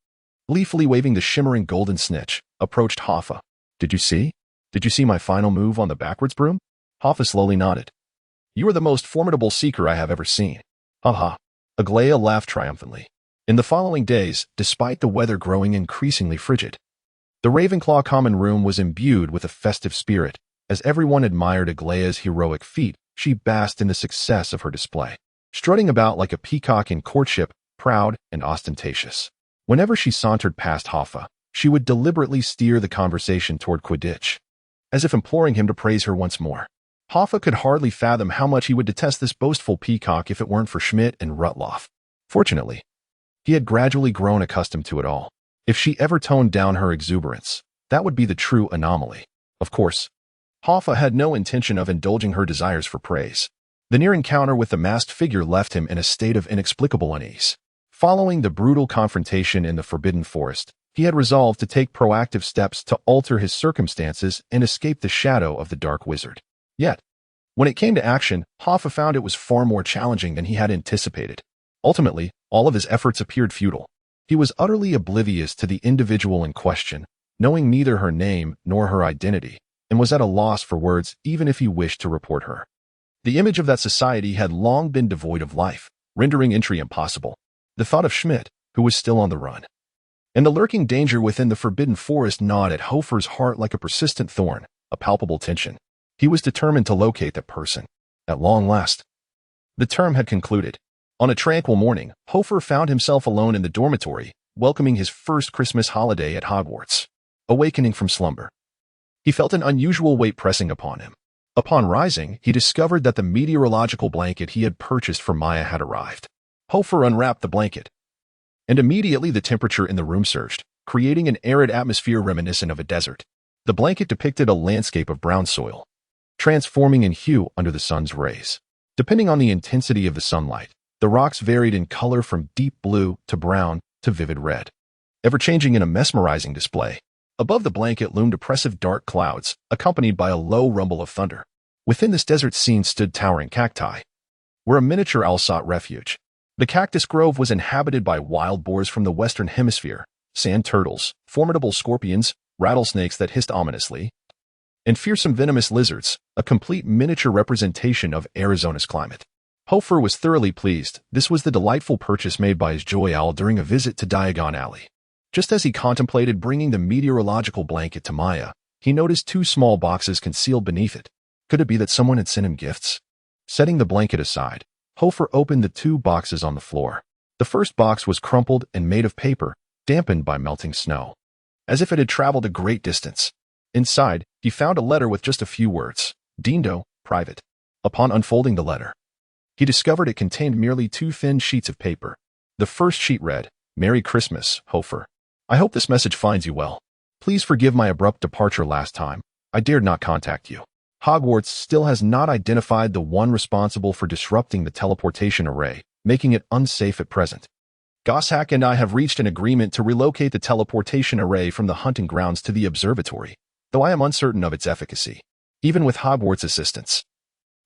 gleefully waving the shimmering golden snitch, approached Hoffa. Did you see my final move on the backwards broom?" Hoffa slowly nodded. "You are the most formidable seeker I have ever seen." "Ha ha." Aglaia laughed triumphantly. In the following days, despite the weather growing increasingly frigid, the Ravenclaw common room was imbued with a festive spirit. As everyone admired Aglaia's heroic feat, she basked in the success of her display, strutting about like a peacock in courtship, proud and ostentatious. Whenever she sauntered past Hoffa, she would deliberately steer the conversation toward Quidditch, as if imploring him to praise her once more. Hoffa could hardly fathom how much he would detest this boastful peacock if it weren't for Schmidt and Rutloff. Fortunately, he had gradually grown accustomed to it all. If she ever toned down her exuberance, that would be the true anomaly. Of course, Hoffa had no intention of indulging her desires for praise. The near encounter with the masked figure left him in a state of inexplicable unease. Following the brutal confrontation in the Forbidden Forest, he had resolved to take proactive steps to alter his circumstances and escape the shadow of the Dark Wizard. Yet, when it came to action, Hoffa found it was far more challenging than he had anticipated. Ultimately, all of his efforts appeared futile. He was utterly oblivious to the individual in question, knowing neither her name nor her identity, and was at a loss for words even if he wished to report her. The image of that society had long been devoid of life, rendering entry impossible. The thought of Schmidt, who was still on the run, and the lurking danger within the Forbidden Forest gnawed at Hofer's heart like a persistent thorn, a palpable tension. He was determined to locate that person. At long last. The term had concluded. On a tranquil morning, Hofer found himself alone in the dormitory, welcoming his first Christmas holiday at Hogwarts. Awakening from slumber, he felt an unusual weight pressing upon him. Upon rising, he discovered that the meteorological blanket he had purchased for Maya had arrived. Hofer unwrapped the blanket, and immediately the temperature in the room surged, creating an arid atmosphere reminiscent of a desert. The blanket depicted a landscape of brown soil, transforming in hue under the sun's rays. Depending on the intensity of the sunlight, the rocks varied in color from deep blue to brown to vivid red, ever-changing in a mesmerizing display. Above the blanket loomed oppressive dark clouds, accompanied by a low rumble of thunder. Within this desert scene stood towering cacti, where a miniature owl sought refuge. The cactus grove was inhabited by wild boars from the Western Hemisphere, sand turtles, formidable scorpions, rattlesnakes that hissed ominously, and fearsome venomous lizards, a complete miniature representation of Arizona's climate. Hofer was thoroughly pleased. This was the delightful purchase made by his joy owl during a visit to Diagon Alley. Just as he contemplated bringing the meteorological blanket to Maya, he noticed two small boxes concealed beneath it. Could it be that someone had sent him gifts? Setting the blanket aside, Hofer opened the two boxes on the floor. The first box was crumpled and made of paper, dampened by melting snow, as if it had traveled a great distance. Inside, he found a letter with just a few words, Dindo, private. Upon unfolding the letter, he discovered it contained merely two thin sheets of paper. The first sheet read, Merry Christmas, Hofer. I hope this message finds you well. Please forgive my abrupt departure last time. I dared not contact you. Hogwarts still has not identified the one responsible for disrupting the teleportation array, making it unsafe at present. Goshawk and I have reached an agreement to relocate the teleportation array from the hunting grounds to the observatory, though I am uncertain of its efficacy. Even with Hogwarts' assistance,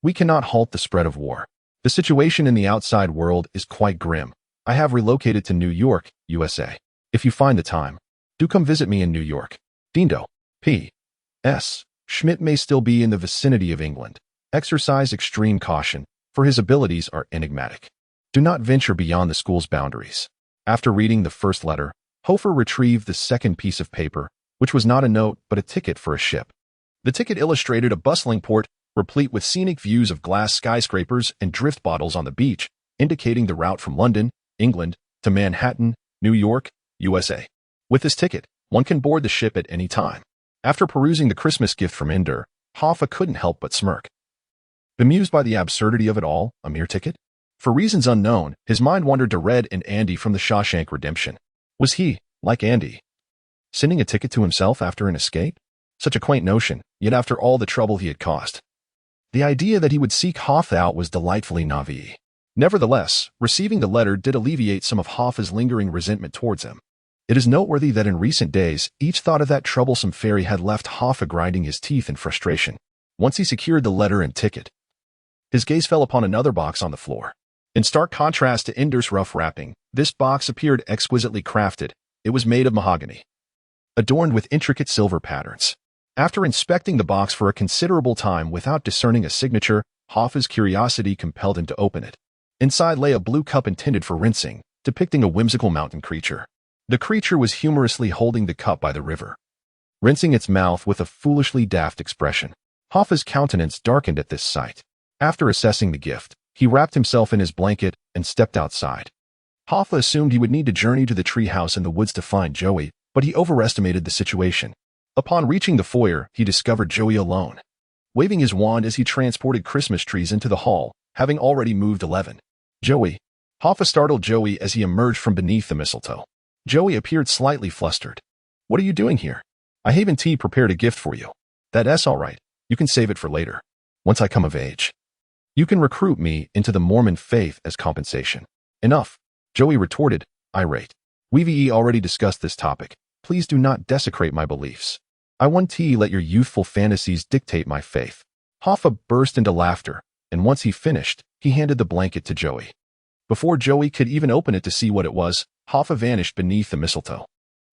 we cannot halt the spread of war. The situation in the outside world is quite grim. I have relocated to New York, USA. If you find the time, do come visit me in New York. Dindo. P.S. Schmidt may still be in the vicinity of England. Exercise extreme caution, for his abilities are enigmatic. Do not venture beyond the school's boundaries. After reading the first letter, Hofer retrieved the second piece of paper, which was not a note but a ticket for a ship. The ticket illustrated a bustling port, replete with scenic views of glass skyscrapers and drift bottles on the beach, indicating the route from London, England, to Manhattan, New York, USA. With this ticket, one can board the ship at any time. After perusing the Christmas gift from Ender, Hoffa couldn't help but smirk. Bemused by the absurdity of it all, a mere ticket? For reasons unknown, his mind wandered to Red and Andy from the Shawshank Redemption. Was he, like Andy, sending a ticket to himself after an escape? Such a quaint notion, yet after all the trouble he had caused. The idea that he would seek Hoffa out was delightfully naïve. Nevertheless, receiving the letter did alleviate some of Hoffa's lingering resentment towards him. It is noteworthy that in recent days, each thought of that troublesome fairy had left Hoffa grinding his teeth in frustration. Once he secured the letter and ticket, his gaze fell upon another box on the floor. In stark contrast to Ender's rough wrapping, this box appeared exquisitely crafted. It was made of mahogany, adorned with intricate silver patterns. After inspecting the box for a considerable time without discerning a signature, Hoffa's curiosity compelled him to open it. Inside lay a blue cup intended for rinsing, depicting a whimsical mountain creature. The creature was humorously holding the cup by the river, rinsing its mouth with a foolishly daft expression. Hoffa's countenance darkened at this sight. After assessing the gift, he wrapped himself in his blanket and stepped outside. Hoffa assumed he would need to journey to the treehouse in the woods to find Joey, but he overestimated the situation. Upon reaching the foyer, he discovered Joey alone, waving his wand as he transported Christmas trees into the hall, having already moved 11. Joey. Hoffa startled Joey as he emerged from beneath the mistletoe. Joey appeared slightly flustered. What are you doing here? I haven't prepared a gift for you. That's all right. You can save it for later. Once I come of age, you can recruit me into the Mormon faith as compensation. Enough. Joey retorted, irate. We've already discussed this topic. Please do not desecrate my beliefs. I want let your youthful fantasies dictate my faith. Hoffa burst into laughter, and once he finished, he handed the blanket to Joey. Before Joey could even open it to see what it was, Hoffa vanished beneath the mistletoe.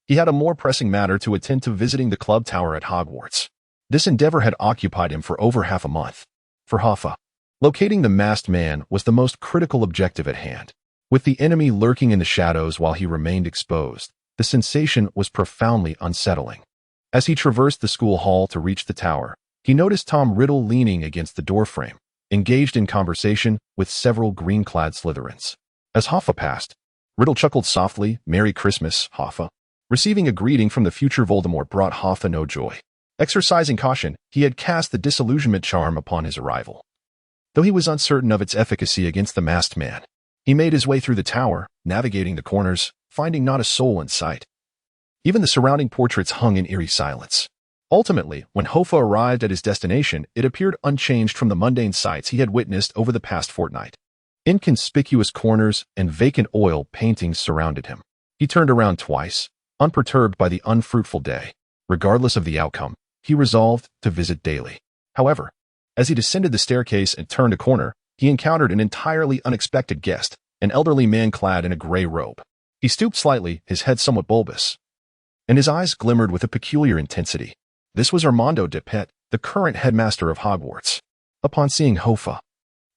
He had a more pressing matter to attend to, visiting the club tower at Hogwarts. This endeavor had occupied him for over half a month. For Hoffa, locating the masked man was the most critical objective at hand. With the enemy lurking in the shadows while he remained exposed, the sensation was profoundly unsettling. As he traversed the school hall to reach the tower, he noticed Tom Riddle leaning against the doorframe, engaged in conversation with several green-clad Slytherins. As Hoffa passed, Riddle chuckled softly, "Merry Christmas, Hoffa." Receiving a greeting from the future Voldemort brought Hoffa no joy. Exercising caution, he had cast the disillusionment charm upon his arrival. Though he was uncertain of its efficacy against the masked man, he made his way through the tower, navigating the corners, finding not a soul in sight. Even the surrounding portraits hung in eerie silence. Ultimately, when Hoffa arrived at his destination, it appeared unchanged from the mundane sights he had witnessed over the past fortnight. Inconspicuous corners and vacant oil paintings surrounded him. He turned around twice, unperturbed by the unfruitful day. Regardless of the outcome, he resolved to visit daily. However, as he descended the staircase and turned a corner, he encountered an entirely unexpected guest, an elderly man clad in a gray robe. He stooped slightly, his head somewhat bulbous, and his eyes glimmered with a peculiar intensity. This was Hermione Dipet, the current headmaster of Hogwarts. Upon seeing Hoffa,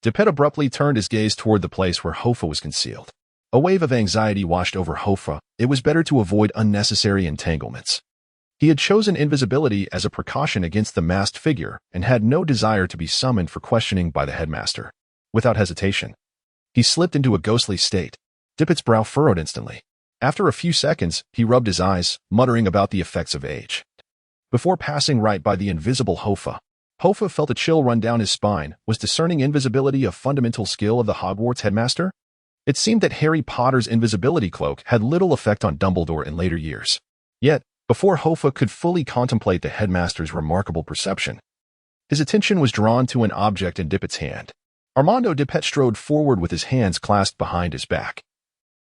Dipet abruptly turned his gaze toward the place where Hoffa was concealed. A wave of anxiety washed over Hoffa. It was better to avoid unnecessary entanglements. He had chosen invisibility as a precaution against the masked figure and had no desire to be summoned for questioning by the headmaster. Without hesitation, he slipped into a ghostly state. Dipet's brow furrowed instantly. After a few seconds, he rubbed his eyes, muttering about the effects of age. Before passing right by the invisible Hoffa, Hoffa felt a chill run down his spine. Was discerning invisibility a fundamental skill of the Hogwarts headmaster? It seemed that Harry Potter's invisibility cloak had little effect on Dumbledore in later years. Yet, before Hoffa could fully contemplate the headmaster's remarkable perception, his attention was drawn to an object in Dipet's hand. Armando Dipet strode forward with his hands clasped behind his back.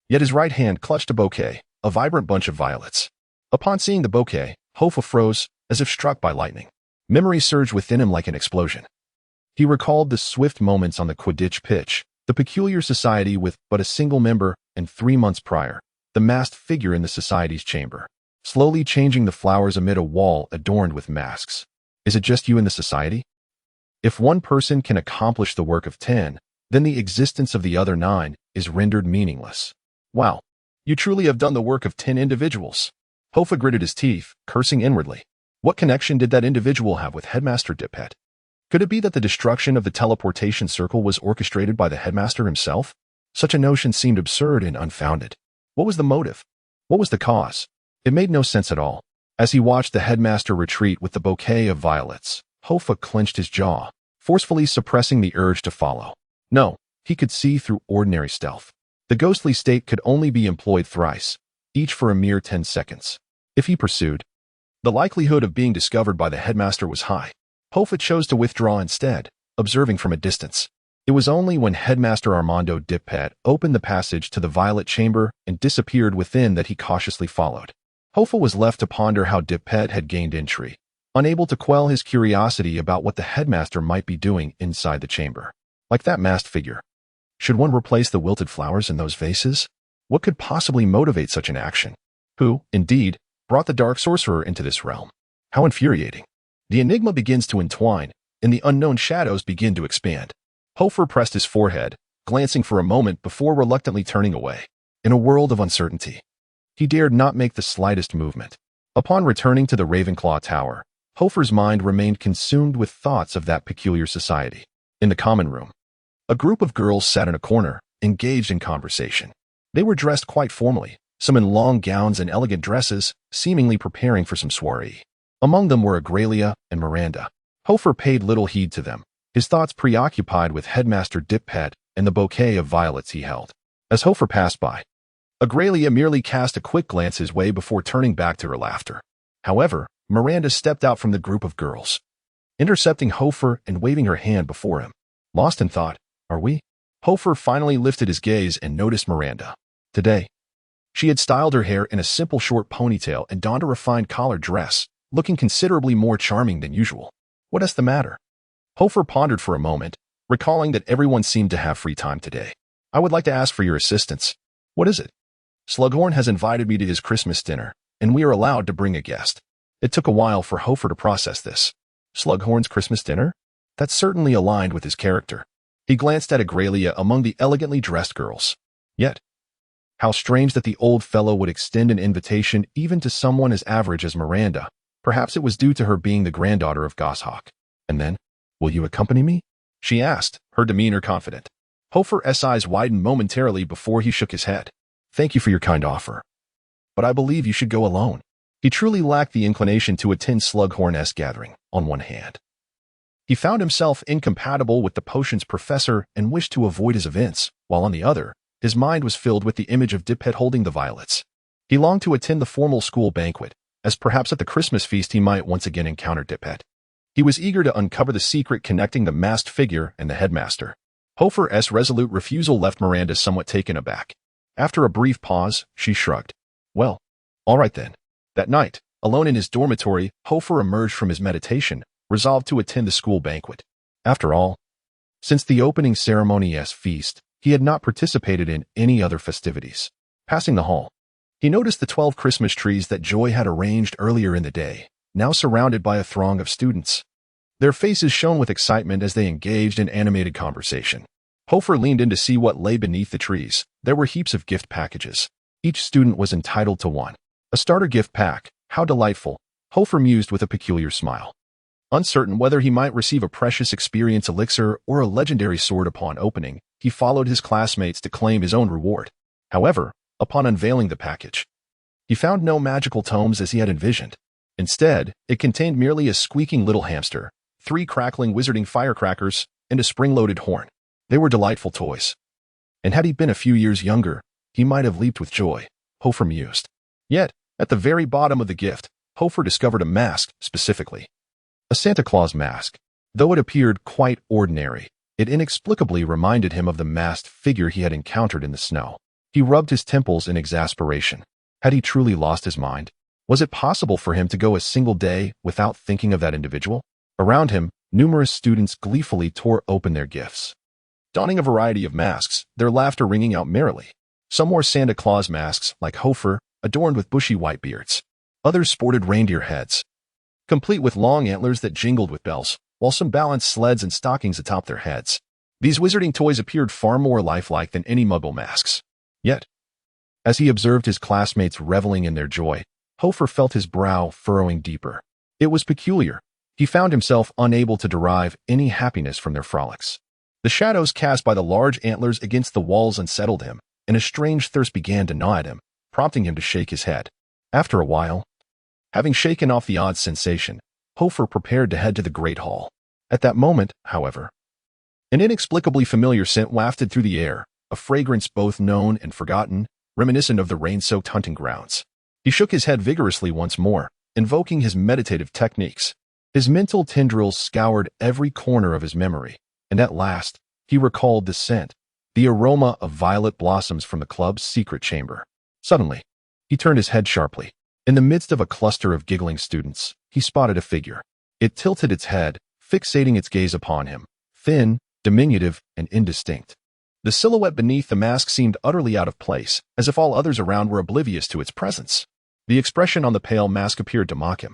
Yet his right hand clutched a bouquet, a vibrant bunch of violets. Upon seeing the bouquet, Hoffa froze, as if struck by lightning. Memory surged within him like an explosion. He recalled the swift moments on the Quidditch pitch, the peculiar society with but a single member, and 3 months prior, the masked figure in the society's chamber, slowly changing the flowers amid a wall adorned with masks. Is it just you in the society? If one person can accomplish the work of 10, then the existence of the other 9 is rendered meaningless. Wow, you truly have done the work of 10 individuals. Hoffa gritted his teeth, cursing inwardly. What connection did that individual have with Headmaster Dipet? Could it be that the destruction of the teleportation circle was orchestrated by the headmaster himself? Such a notion seemed absurd and unfounded. What was the motive? What was the cause? It made no sense at all. As he watched the headmaster retreat with the bouquet of violets, Hoffa clenched his jaw, forcefully suppressing the urge to follow. No, he could see through ordinary stealth. The ghostly state could only be employed thrice, each for a mere 10 seconds. If he pursued, the likelihood of being discovered by the headmaster was high. Hoffa chose to withdraw instead, observing from a distance. It was only when Headmaster Armando Dipet opened the passage to the violet chamber and disappeared within that he cautiously followed. Hoffa was left to ponder how Dipet had gained entry, unable to quell his curiosity about what the headmaster might be doing inside the chamber. Like that masked figure. Should one replace the wilted flowers in those vases? What could possibly motivate such an action? Who, indeed, brought the dark sorcerer into this realm? How infuriating. The enigma begins to entwine, and the unknown shadows begin to expand. Hoffa pressed his forehead, glancing for a moment before reluctantly turning away. In a world of uncertainty, he dared not make the slightest movement. Upon returning to the Ravenclaw Tower, Hoffa's mind remained consumed with thoughts of that peculiar society. In the common room, a group of girls sat in a corner, engaged in conversation. They were dressed quite formally, some in long gowns and elegant dresses, seemingly preparing for some soiree. Among them were Aurelia and Miranda. Hoffa paid little heed to them, his thoughts preoccupied with Headmaster Dipet and the bouquet of violets he held. As Hoffa passed by, Aurelia merely cast a quick glance his way before turning back to her laughter. However, Miranda stepped out from the group of girls, intercepting Hoffa and waving her hand before him. Lost in thought, are we? Hoffa finally lifted his gaze and noticed Miranda. Today, she had styled her hair in a simple short ponytail and donned a refined collared dress, looking considerably more charming than usual. What is the matter? Hoffa pondered for a moment, recalling that everyone seemed to have free time today. I would like to ask for your assistance. What is it? Slughorn has invited me to his Christmas dinner, and we are allowed to bring a guest. It took a while for Hoffa to process this. Slughorn's Christmas dinner? That certainly aligned with his character. He glanced at Agralia among the elegantly dressed girls. Yet, how strange that the old fellow would extend an invitation even to someone as average as Miranda. Perhaps it was due to her being the granddaughter of Goshawk. And then, will you accompany me? She asked, her demeanor confident. Hoffa's eyes widened momentarily before he shook his head. Thank you for your kind offer. But I believe you should go alone. He truly lacked the inclination to attend Slughorn's gathering, on one hand. He found himself incompatible with the potions professor and wished to avoid his events, while on the other, his mind was filled with the image of Dipet holding the violets. He longed to attend the formal school banquet, as perhaps at the Christmas feast he might once again encounter Dipet. He was eager to uncover the secret connecting the masked figure and the headmaster. Hoffa's resolute refusal left Miranda somewhat taken aback. After a brief pause, she shrugged. Well, all right then. That night, alone in his dormitory, Hoffa emerged from his meditation, resolved to attend the school banquet. After all, since the opening ceremony's feast, he had not participated in any other festivities. Passing the hall, he noticed the 12 Christmas trees that Joy had arranged earlier in the day, now surrounded by a throng of students. Their faces shone with excitement as they engaged in animated conversation. Hoffa leaned in to see what lay beneath the trees. There were heaps of gift packages. Each student was entitled to one. A starter gift pack, how delightful, Hoffa mused with a peculiar smile. Uncertain whether he might receive a precious experience elixir or a legendary sword upon opening, he followed his classmates to claim his own reward. However, upon unveiling the package, he found no magical tomes as he had envisioned. Instead, it contained merely a squeaking little hamster, 3 crackling wizarding firecrackers, and a spring-loaded horn. They were delightful toys. And had he been a few years younger, he might have leaped with joy, Hoffa mused. Yet, at the very bottom of the gift, Hoffa discovered a mask, specifically. A Santa Claus mask. Though it appeared quite ordinary, it inexplicably reminded him of the masked figure he had encountered in the snow. He rubbed his temples in exasperation. Had he truly lost his mind? Was it possible for him to go a single day without thinking of that individual? Around him, numerous students gleefully tore open their gifts. Donning a variety of masks, their laughter ringing out merrily. Some wore Santa Claus masks, like Hoffa, adorned with bushy white beards. Others sported reindeer heads, complete with long antlers that jingled with bells, while some balanced sleds and stockings atop their heads. These wizarding toys appeared far more lifelike than any Muggle masks. Yet, as he observed his classmates reveling in their joy, Hoffa felt his brow furrowing deeper. It was peculiar. He found himself unable to derive any happiness from their frolics. The shadows cast by the large antlers against the walls unsettled him, and a strange thirst began to gnaw at him, prompting him to shake his head. After a while, having shaken off the odd sensation, Hoffa prepared to head to the Great Hall. At that moment, however, an inexplicably familiar scent wafted through the air, a fragrance both known and forgotten, reminiscent of the rain-soaked hunting grounds. He shook his head vigorously once more, invoking his meditative techniques. His mental tendrils scoured every corner of his memory, and at last, he recalled the scent, the aroma of violet blossoms from the club's secret chamber. Suddenly, he turned his head sharply. In the midst of a cluster of giggling students, he spotted a figure. It tilted its head, fixating its gaze upon him, thin, diminutive, and indistinct. The silhouette beneath the mask seemed utterly out of place, as if all others around were oblivious to its presence. The expression on the pale mask appeared to mock him.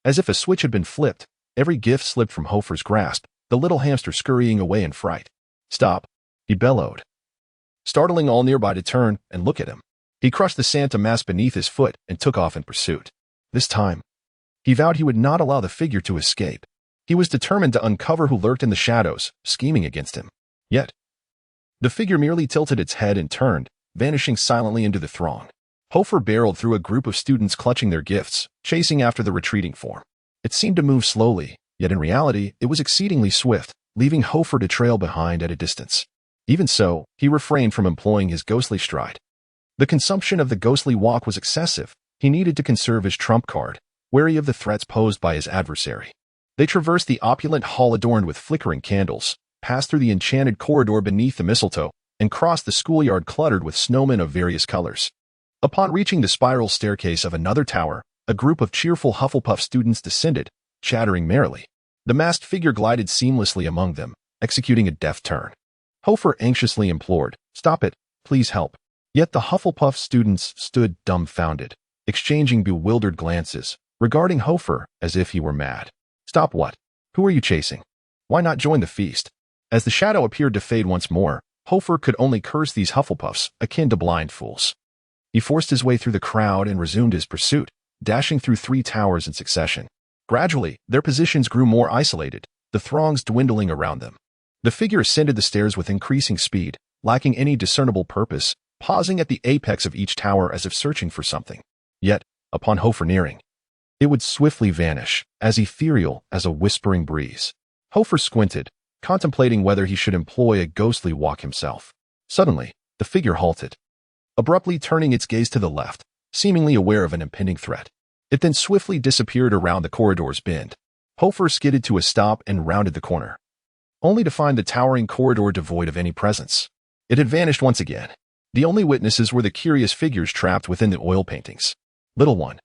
As if a switch had been flipped, every gift slipped from Hoffa's grasp, the little hamster scurrying away in fright. Stop, he bellowed, startling all nearby to turn and look at him. He crushed the Santa mask beneath his foot and took off in pursuit. This time, he vowed he would not allow the figure to escape. He was determined to uncover who lurked in the shadows, scheming against him. Yet, the figure merely tilted its head and turned, vanishing silently into the throng. Hoffa barreled through a group of students clutching their gifts, chasing after the retreating form. It seemed to move slowly, yet in reality, it was exceedingly swift, leaving Hoffa to trail behind at a distance. Even so, he refrained from employing his ghostly stride. The consumption of the ghostly walk was excessive. He needed to conserve his trump card, wary of the threats posed by his adversary. They traversed the opulent hall adorned with flickering candles, passed through the enchanted corridor beneath the mistletoe, and crossed the schoolyard cluttered with snowmen of various colors. Upon reaching the spiral staircase of another tower, a group of cheerful Hufflepuff students descended, chattering merrily. The masked figure glided seamlessly among them, executing a deft turn. Hoffa anxiously implored, "Stop it, please help." Yet the Hufflepuff students stood dumbfounded, exchanging bewildered glances, regarding Hoffa as if he were mad. "Stop what? Who are you chasing? Why not join the feast?" As the shadow appeared to fade once more, Hoffa could only curse these Hufflepuffs, akin to blind fools. He forced his way through the crowd and resumed his pursuit, dashing through 3 towers in succession. Gradually, their positions grew more isolated, the throngs dwindling around them. The figure ascended the stairs with increasing speed, lacking any discernible purpose, pausing at the apex of each tower as if searching for something. Yet, upon Hoffa nearing, it would swiftly vanish, as ethereal as a whispering breeze. Hoffa squinted, contemplating whether he should employ a ghostly walk himself. Suddenly, the figure halted, abruptly turning its gaze to the left, seemingly aware of an impending threat. It then swiftly disappeared around the corridor's bend. Hoffa skidded to a stop and rounded the corner, only to find the towering corridor devoid of any presence. It had vanished once again. The only witnesses were the curious figures trapped within the oil paintings. "Little one,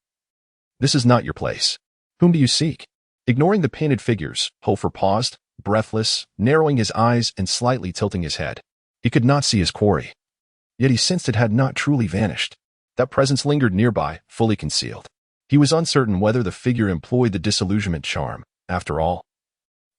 this is not your place. Whom do you seek?" Ignoring the painted figures, Hoffa paused, breathless, narrowing his eyes and slightly tilting his head. He could not see his quarry. Yet he sensed it had not truly vanished. That presence lingered nearby, fully concealed. He was uncertain whether the figure employed the disillusionment charm. After all,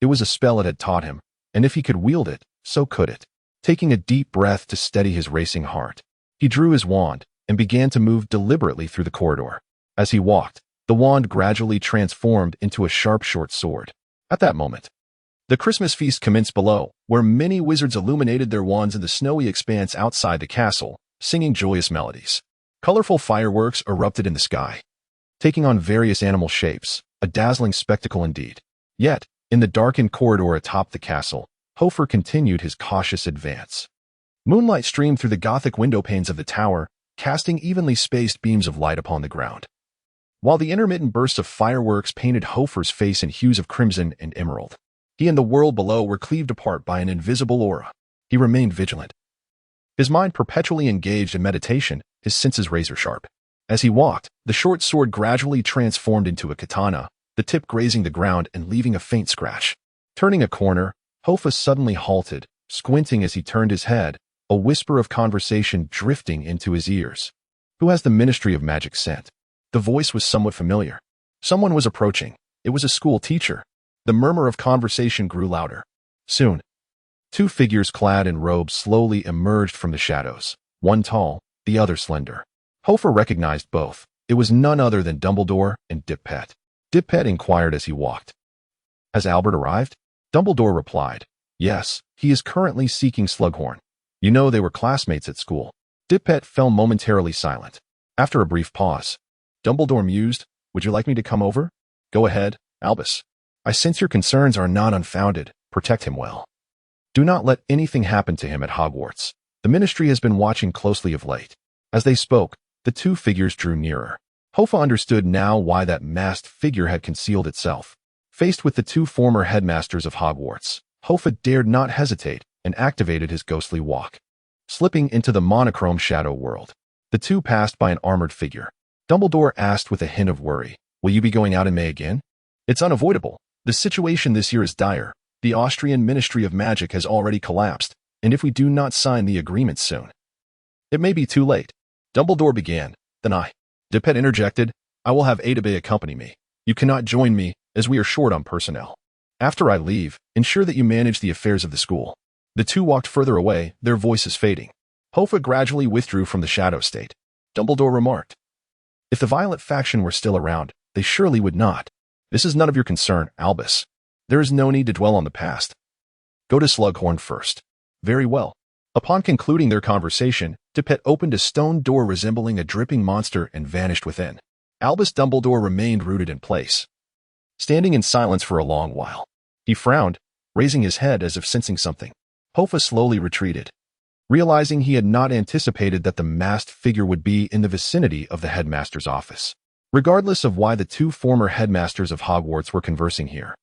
it was a spell it had taught him, and if he could wield it, so could it. Taking a deep breath to steady his racing heart, he drew his wand and began to move deliberately through the corridor. As he walked, the wand gradually transformed into a sharp short sword. At that moment, the Christmas feast commenced below, where many wizards illuminated their wands in the snowy expanse outside the castle, singing joyous melodies. Colorful fireworks erupted in the sky, taking on various animal shapes, a dazzling spectacle indeed. Yet, in the darkened corridor atop the castle, Hoffa continued his cautious advance. Moonlight streamed through the Gothic window panes of the tower, casting evenly spaced beams of light upon the ground, while the intermittent bursts of fireworks painted Hoffa's face in hues of crimson and emerald. He and the world below were cleaved apart by an invisible aura. He remained vigilant, his mind perpetually engaged in meditation, his senses razor-sharp. As he walked, the short sword gradually transformed into a katana, the tip grazing the ground and leaving a faint scratch. Turning a corner, Hoffa suddenly halted, squinting as he turned his head, a whisper of conversation drifting into his ears. "Who has the Ministry of Magic sent?" The voice was somewhat familiar. Someone was approaching. It was a school teacher. The murmur of conversation grew louder. Soon, 2 figures clad in robes slowly emerged from the shadows, one tall, the other slender. Hoffa recognized both. It was none other than Dumbledore and Dipet. Dipet inquired as he walked, "Has Albert arrived?" Dumbledore replied, "Yes, he is currently seeking Slughorn. You know they were classmates at school." Dipet fell momentarily silent. After a brief pause, Dumbledore mused, "Would you like me to come over?" "Go ahead, Albus. I sense your concerns are not unfounded. Protect him well. Do not let anything happen to him at Hogwarts. The Ministry has been watching closely of late." As they spoke, the 2 figures drew nearer. Hoffa understood now why that masked figure had concealed itself. Faced with the 2 former headmasters of Hogwarts, Hoffa dared not hesitate and activated his ghostly walk. Slipping into the monochrome shadow world, the 2 passed by an armored figure. Dumbledore asked with a hint of worry, "Will you be going out in May again?" "It's unavoidable. The situation this year is dire. The Austrian Ministry of Magic has already collapsed, and if we do not sign the agreement soon, it may be too late." Dumbledore began, then Dipet interjected, "I will have Adibay accompany me. You cannot join me, as we are short on personnel. After I leave, ensure that you manage the affairs of the school." The 2 walked further away, their voices fading. Hoffa gradually withdrew from the shadow state. Dumbledore remarked, "If the Violet faction were still around, they surely would not. This is none of your concern, Albus. There is no need to dwell on the past. Go to Slughorn first." "Very well." Upon concluding their conversation, Dipet opened a stone door resembling a dripping monster and vanished within. Albus Dumbledore remained rooted in place, standing in silence for a long while. He frowned, raising his head as if sensing something. Hoffa slowly retreated, realizing he had not anticipated that the masked figure would be in the vicinity of the headmaster's office. Regardless of why the 2 former headmasters of Hogwarts were conversing here,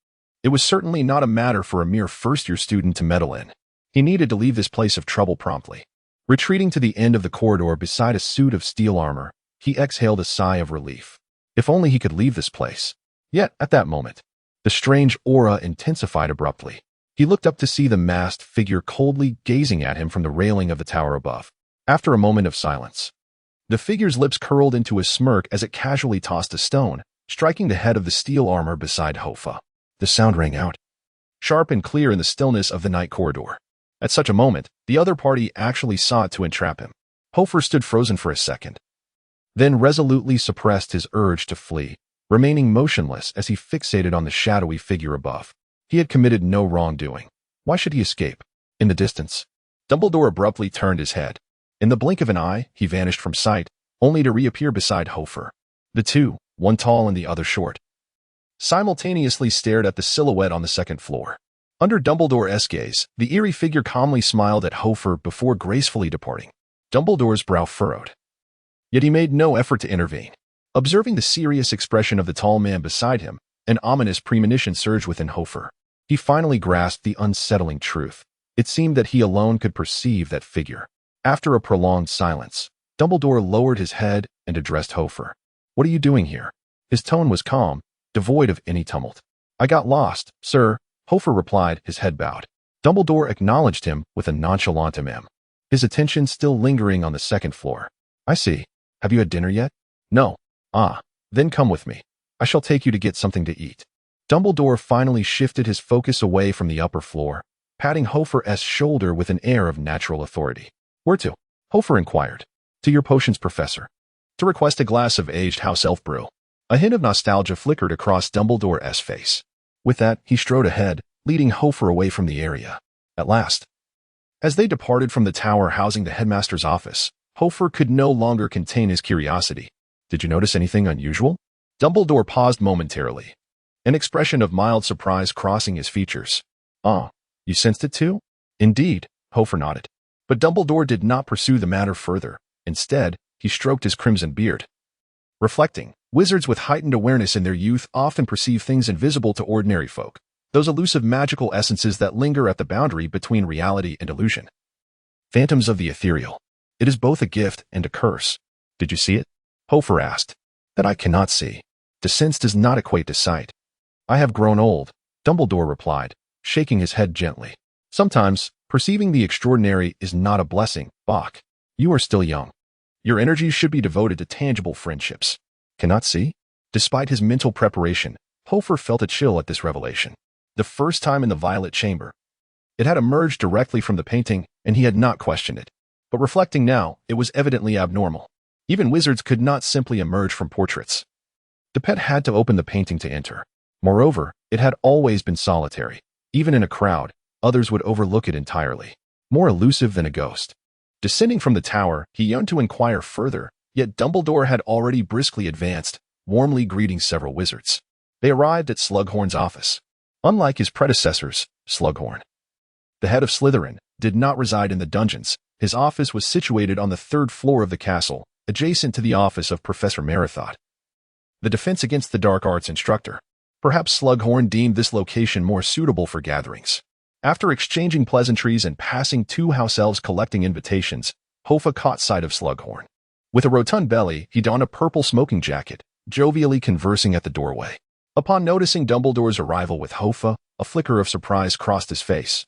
it was certainly not a matter for a mere first-year student to meddle in. He needed to leave this place of trouble promptly. Retreating to the end of the corridor beside a suit of steel armor, he exhaled a sigh of relief. If only he could leave this place. Yet, at that moment, the strange aura intensified abruptly. He looked up to see the masked figure coldly gazing at him from the railing of the tower above. After a moment of silence, the figure's lips curled into a smirk as it casually tossed a stone, striking the head of the steel armor beside Hoffa. The sound rang out, sharp and clear in the stillness of the night corridor. At such a moment, the other party actually sought to entrap him. Hoffa stood frozen for a second, then resolutely suppressed his urge to flee, remaining motionless as he fixated on the shadowy figure above. He had committed no wrongdoing. Why should he escape? In the distance, Dumbledore abruptly turned his head. In the blink of an eye, he vanished from sight, only to reappear beside Hoffa. The two, one tall and the other short, simultaneously stared at the silhouette on the second floor. Under Dumbledore's gaze, the eerie figure calmly smiled at Hoffa before gracefully departing. Dumbledore's brow furrowed, yet he made no effort to intervene. Observing the serious expression of the tall man beside him, an ominous premonition surged within Hoffa. He finally grasped the unsettling truth. It seemed that he alone could perceive that figure. After a prolonged silence, Dumbledore lowered his head and addressed Hoffa. "What are you doing here?" His tone was calm, devoid of any tumult. "I got lost, sir," Hoffa replied, his head bowed. Dumbledore acknowledged him with a nonchalant ahem, his attention still lingering on the second floor. "I see. Have you had dinner yet?" "No." "Ah, then come with me. I shall take you to get something to eat." Dumbledore finally shifted his focus away from the upper floor, patting Hoffa's shoulder with an air of natural authority. "Where to?" Hoffa inquired. "To your potions professor, to request a glass of aged house elf brew." A hint of nostalgia flickered across Dumbledore's face. With that, he strode ahead, leading Hoffa away from the area. At last, as they departed from the tower housing the headmaster's office, Hoffa could no longer contain his curiosity. "Did you notice anything unusual?" Dumbledore paused momentarily, an expression of mild surprise crossing his features. "Ah, you sensed it too?" "Indeed," Hoffa nodded. But Dumbledore did not pursue the matter further. Instead, he stroked his crimson beard. Reflecting, wizards with heightened awareness in their youth often perceive things invisible to ordinary folk, those elusive magical essences that linger at the boundary between reality and illusion. Phantoms of the ethereal. It is both a gift and a curse. "Did you see it?" Hoffa asked. "That I cannot see. To sense does not equate to sight." "I have grown old," Dumbledore replied, shaking his head gently. "Sometimes, perceiving the extraordinary is not a blessing, Bach. You are still young. Your energies should be devoted to tangible friendships." "Cannot see?" Despite his mental preparation, Hoffa felt a chill at this revelation. The first time in the Violet Chamber, it had emerged directly from the painting, and he had not questioned it. But reflecting now, it was evidently abnormal. Even wizards could not simply emerge from portraits. Dipet had to open the painting to enter. Moreover, it had always been solitary. Even in a crowd, others would overlook it entirely. More elusive than a ghost. Descending from the tower, he yearned to inquire further, yet Dumbledore had already briskly advanced, warmly greeting several wizards. They arrived at Slughorn's office. Unlike his predecessors, Slughorn, the head of Slytherin, did not reside in the dungeons. His office was situated on the third floor of the castle, adjacent to the office of Professor Marathon, the Defense Against the Dark Arts instructor. Perhaps Slughorn deemed this location more suitable for gatherings. After exchanging pleasantries and passing two house elves collecting invitations, Hoffa caught sight of Slughorn. With a rotund belly, he donned a purple smoking jacket, jovially conversing at the doorway. Upon noticing Dumbledore's arrival with Hoffa, a flicker of surprise crossed his face.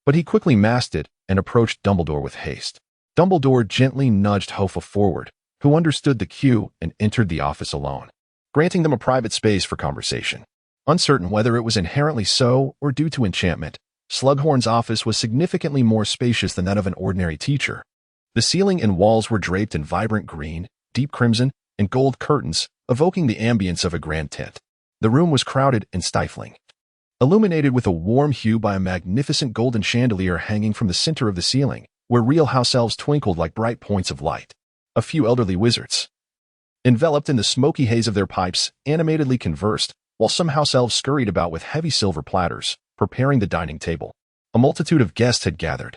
But he quickly masked it and approached Dumbledore with haste. Dumbledore gently nudged Hoffa forward, who understood the cue and entered the office alone, granting them a private space for conversation. Uncertain whether it was inherently so or due to enchantment, Slughorn's office was significantly more spacious than that of an ordinary teacher. The ceiling and walls were draped in vibrant green, deep crimson, and gold curtains, evoking the ambience of a grand tent. The room was crowded and stifling, illuminated with a warm hue by a magnificent golden chandelier hanging from the center of the ceiling, where real house elves twinkled like bright points of light. A few elderly wizards, enveloped in the smoky haze of their pipes, animatedly conversed, while some house elves scurried about with heavy silver platters, preparing the dining table. A multitude of guests had gathered,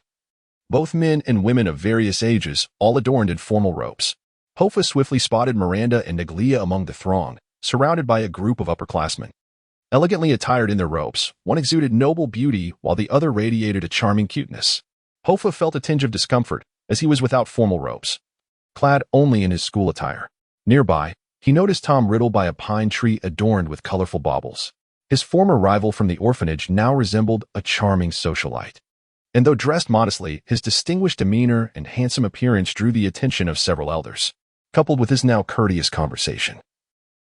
both men and women of various ages, all adorned in formal robes. Hoffa swiftly spotted Miranda and Neglia among the throng, surrounded by a group of upperclassmen. Elegantly attired in their robes, one exuded noble beauty while the other radiated a charming cuteness. Hoffa felt a tinge of discomfort as he was without formal robes, clad only in his school attire. Nearby, he noticed Tom Riddle by a pine tree adorned with colorful baubles. His former rival from the orphanage now resembled a charming socialite. And though dressed modestly, his distinguished demeanor and handsome appearance drew the attention of several elders, coupled with his now courteous conversation.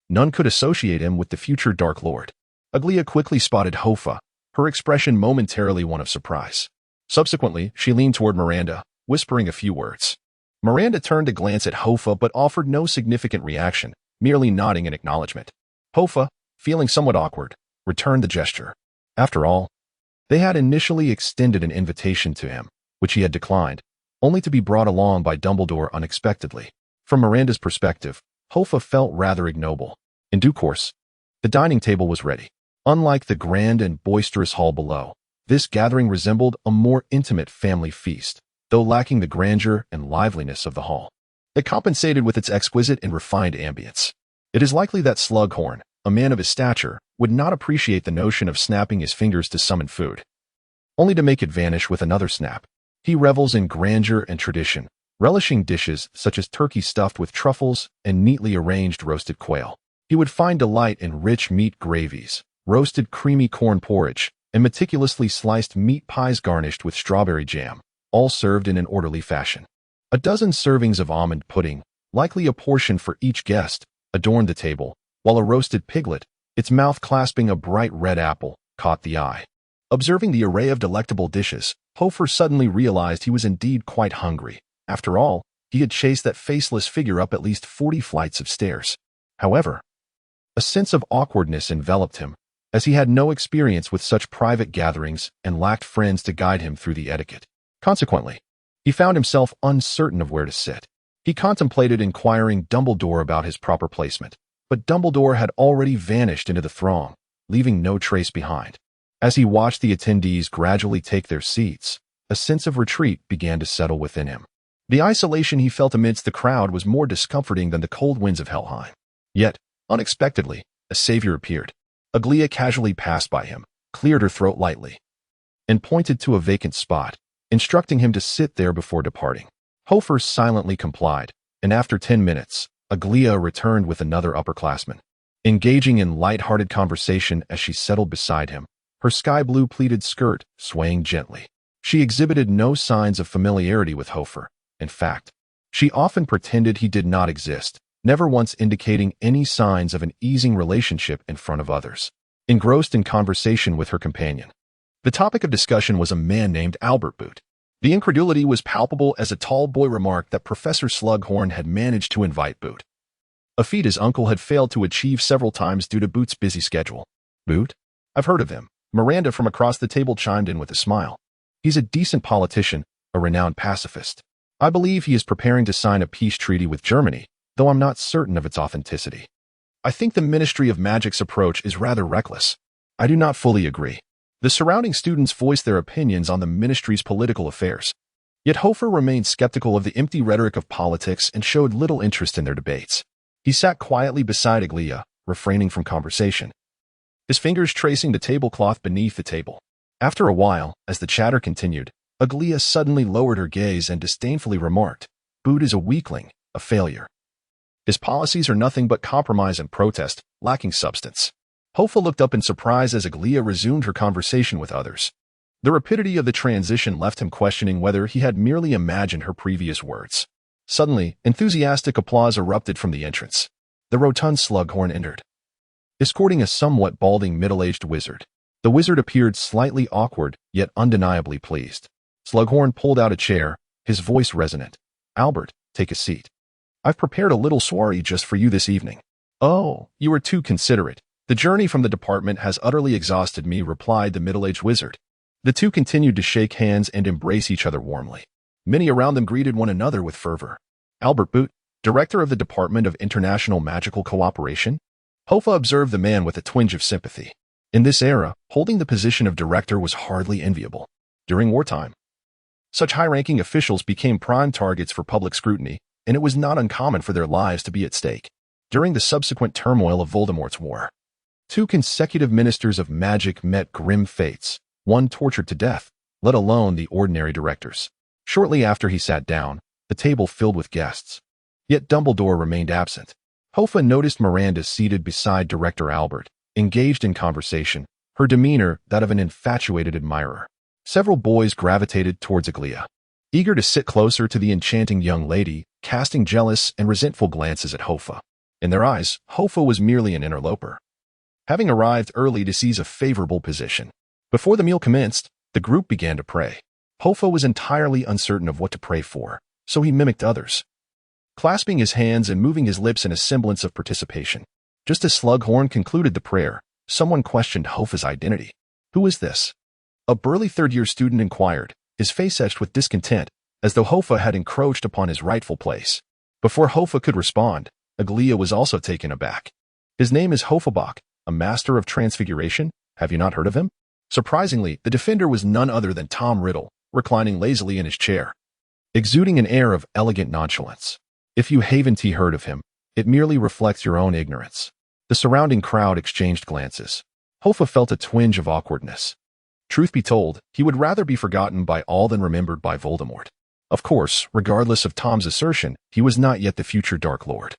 None could associate him with the future Dark Lord. Aglia quickly spotted Hoffa, her expression momentarily one of surprise. Subsequently, she leaned toward Miranda, whispering a few words. Miranda turned to glance at Hoffa but offered no significant reaction, merely nodding in acknowledgement. Hoffa, feeling somewhat awkward, returned the gesture. After all, they had initially extended an invitation to him, which he had declined, only to be brought along by Dumbledore unexpectedly. From Miranda's perspective, Hoffa felt rather ignoble. In due course, the dining table was ready. Unlike the grand and boisterous hall below, this gathering resembled a more intimate family feast, though lacking the grandeur and liveliness of the hall. It compensated with its exquisite and refined ambience. It is likely that Slughorn, a man of his stature, would not appreciate the notion of snapping his fingers to summon food, only to make it vanish with another snap. He revels in grandeur and tradition, relishing dishes such as turkey stuffed with truffles and neatly arranged roasted quail. He would find delight in rich meat gravies, roasted creamy corn porridge, and meticulously sliced meat pies garnished with strawberry jam, all served in an orderly fashion. A dozen servings of almond pudding, likely a portion for each guest, adorned the table, while a roasted piglet, its mouth clasping a bright red apple, caught the eye. Observing the array of delectable dishes, Hoffa suddenly realized he was indeed quite hungry. After all, he had chased that faceless figure up at least 40 flights of stairs. However, a sense of awkwardness enveloped him, as he had no experience with such private gatherings and lacked friends to guide him through the etiquette. Consequently, he found himself uncertain of where to sit. He contemplated inquiring Dumbledore about his proper placement, but Dumbledore had already vanished into the throng, leaving no trace behind. As he watched the attendees gradually take their seats, a sense of retreat began to settle within him. The isolation he felt amidst the crowd was more discomforting than the cold winds of Helheim. Yet, unexpectedly, a savior appeared. Aglia casually passed by him, cleared her throat lightly, and pointed to a vacant spot, instructing him to sit there before departing. Hoffa silently complied, and after 10 minutes, Aglia returned with another upperclassman. Engaging in light-hearted conversation as she settled beside him, her sky-blue pleated skirt swaying gently. She exhibited no signs of familiarity with Hoffa. In fact, she often pretended he did not exist, never once indicating any signs of an easing relationship in front of others. Engrossed in conversation with her companion, the topic of discussion was a man named Albert Boot. The incredulity was palpable as a tall boy remarked that Professor Slughorn had managed to invite Boot, a feat his uncle had failed to achieve several times due to Boot's busy schedule. Boot? I've heard of him. Miranda from across the table chimed in with a smile. He's a decent politician, a renowned pacifist. I believe he is preparing to sign a peace treaty with Germany, though I'm not certain of its authenticity. I think the Ministry of Magic's approach is rather reckless. I do not fully agree. The surrounding students voiced their opinions on the ministry's political affairs. Yet Hoffa remained skeptical of the empty rhetoric of politics and showed little interest in their debates. He sat quietly beside Aglia, refraining from conversation, his fingers tracing the tablecloth beneath the table. After a while, as the chatter continued, Aglia suddenly lowered her gaze and disdainfully remarked, "Boot is a weakling, a failure. His policies are nothing but compromise and protest, lacking substance." Hoffa looked up in surprise as Aglia resumed her conversation with others. The rapidity of the transition left him questioning whether he had merely imagined her previous words. Suddenly, enthusiastic applause erupted from the entrance. The rotund Slughorn entered, escorting a somewhat balding middle-aged wizard. The wizard appeared slightly awkward, yet undeniably pleased. Slughorn pulled out a chair, his voice resonant. "Albert, take a seat. I've prepared a little soiree just for you this evening." "Oh, you are too considerate. The journey from the department has utterly exhausted me," replied the middle-aged wizard. The two continued to shake hands and embrace each other warmly. Many around them greeted one another with fervor. Albert Boot, director of the Department of International Magical Cooperation? Hoffa observed the man with a twinge of sympathy. In this era, holding the position of director was hardly enviable. During wartime, such high-ranking officials became prime targets for public scrutiny, and it was not uncommon for their lives to be at stake. During the subsequent turmoil of Voldemort's war, 2 consecutive ministers of magic met grim fates, one tortured to death, let alone the ordinary directors. Shortly after he sat down, the table filled with guests. Yet Dumbledore remained absent. Hoffa noticed Miranda seated beside Director Albert, engaged in conversation, her demeanor that of an infatuated admirer. Several boys gravitated towards Aglia, eager to sit closer to the enchanting young lady, casting jealous and resentful glances at Hoffa. In their eyes, Hoffa was merely an interloper, having arrived early to seize a favorable position. Before the meal commenced, the group began to pray. Hoffa was entirely uncertain of what to pray for, so he mimicked others, clasping his hands and moving his lips in a semblance of participation. Just as Slughorn concluded the prayer, someone questioned Hoffa's identity. "Who is this?" A burly third-year student inquired, his face etched with discontent, as though Hoffa had encroached upon his rightful place. Before Hoffa could respond, Aglia was also taken aback. "His name is Hoffabach, a master of transfiguration. Have you not heard of him?" Surprisingly, the defender was none other than Tom Riddle, reclining lazily in his chair, exuding an air of elegant nonchalance. "If you haven't heard of him, it merely reflects your own ignorance." The surrounding crowd exchanged glances. Hoffa felt a twinge of awkwardness. Truth be told, he would rather be forgotten by all than remembered by Voldemort. Of course, regardless of Tom's assertion, he was not yet the future Dark Lord.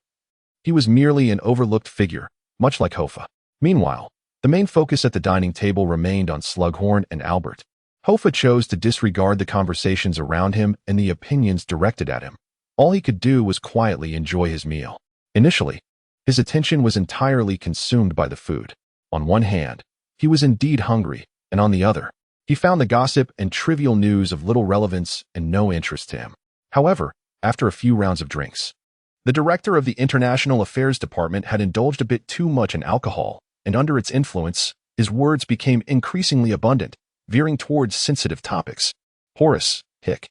He was merely an overlooked figure, much like Hoffa. Meanwhile, the main focus at the dining table remained on Slughorn and Albert. Hoffa chose to disregard the conversations around him and the opinions directed at him. All he could do was quietly enjoy his meal. Initially, his attention was entirely consumed by the food. On one hand, he was indeed hungry, and on the other, he found the gossip and trivial news of little relevance and no interest to him. However, after a few rounds of drinks, the director of the International Affairs Department had indulged a bit too much in alcohol, and under its influence, his words became increasingly abundant, veering towards sensitive topics. "Horace, hic.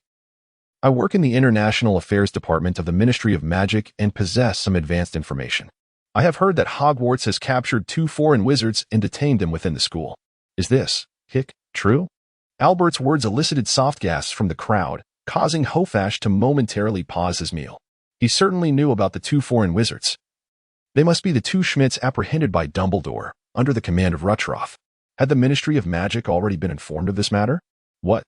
I work in the International Affairs Department of the Ministry of Magic and possess some advanced information. I have heard that Hogwarts has captured 2 foreign wizards and detained them within the school. Is this, hic, true?" Albert's words elicited soft gasps from the crowd, causing Hoffash to momentarily pause his meal. He certainly knew about the 2 foreign wizards. They must be the 2 Schmidts apprehended by Dumbledore, under the command of Rutschroff. Had the Ministry of Magic already been informed of this matter? "What?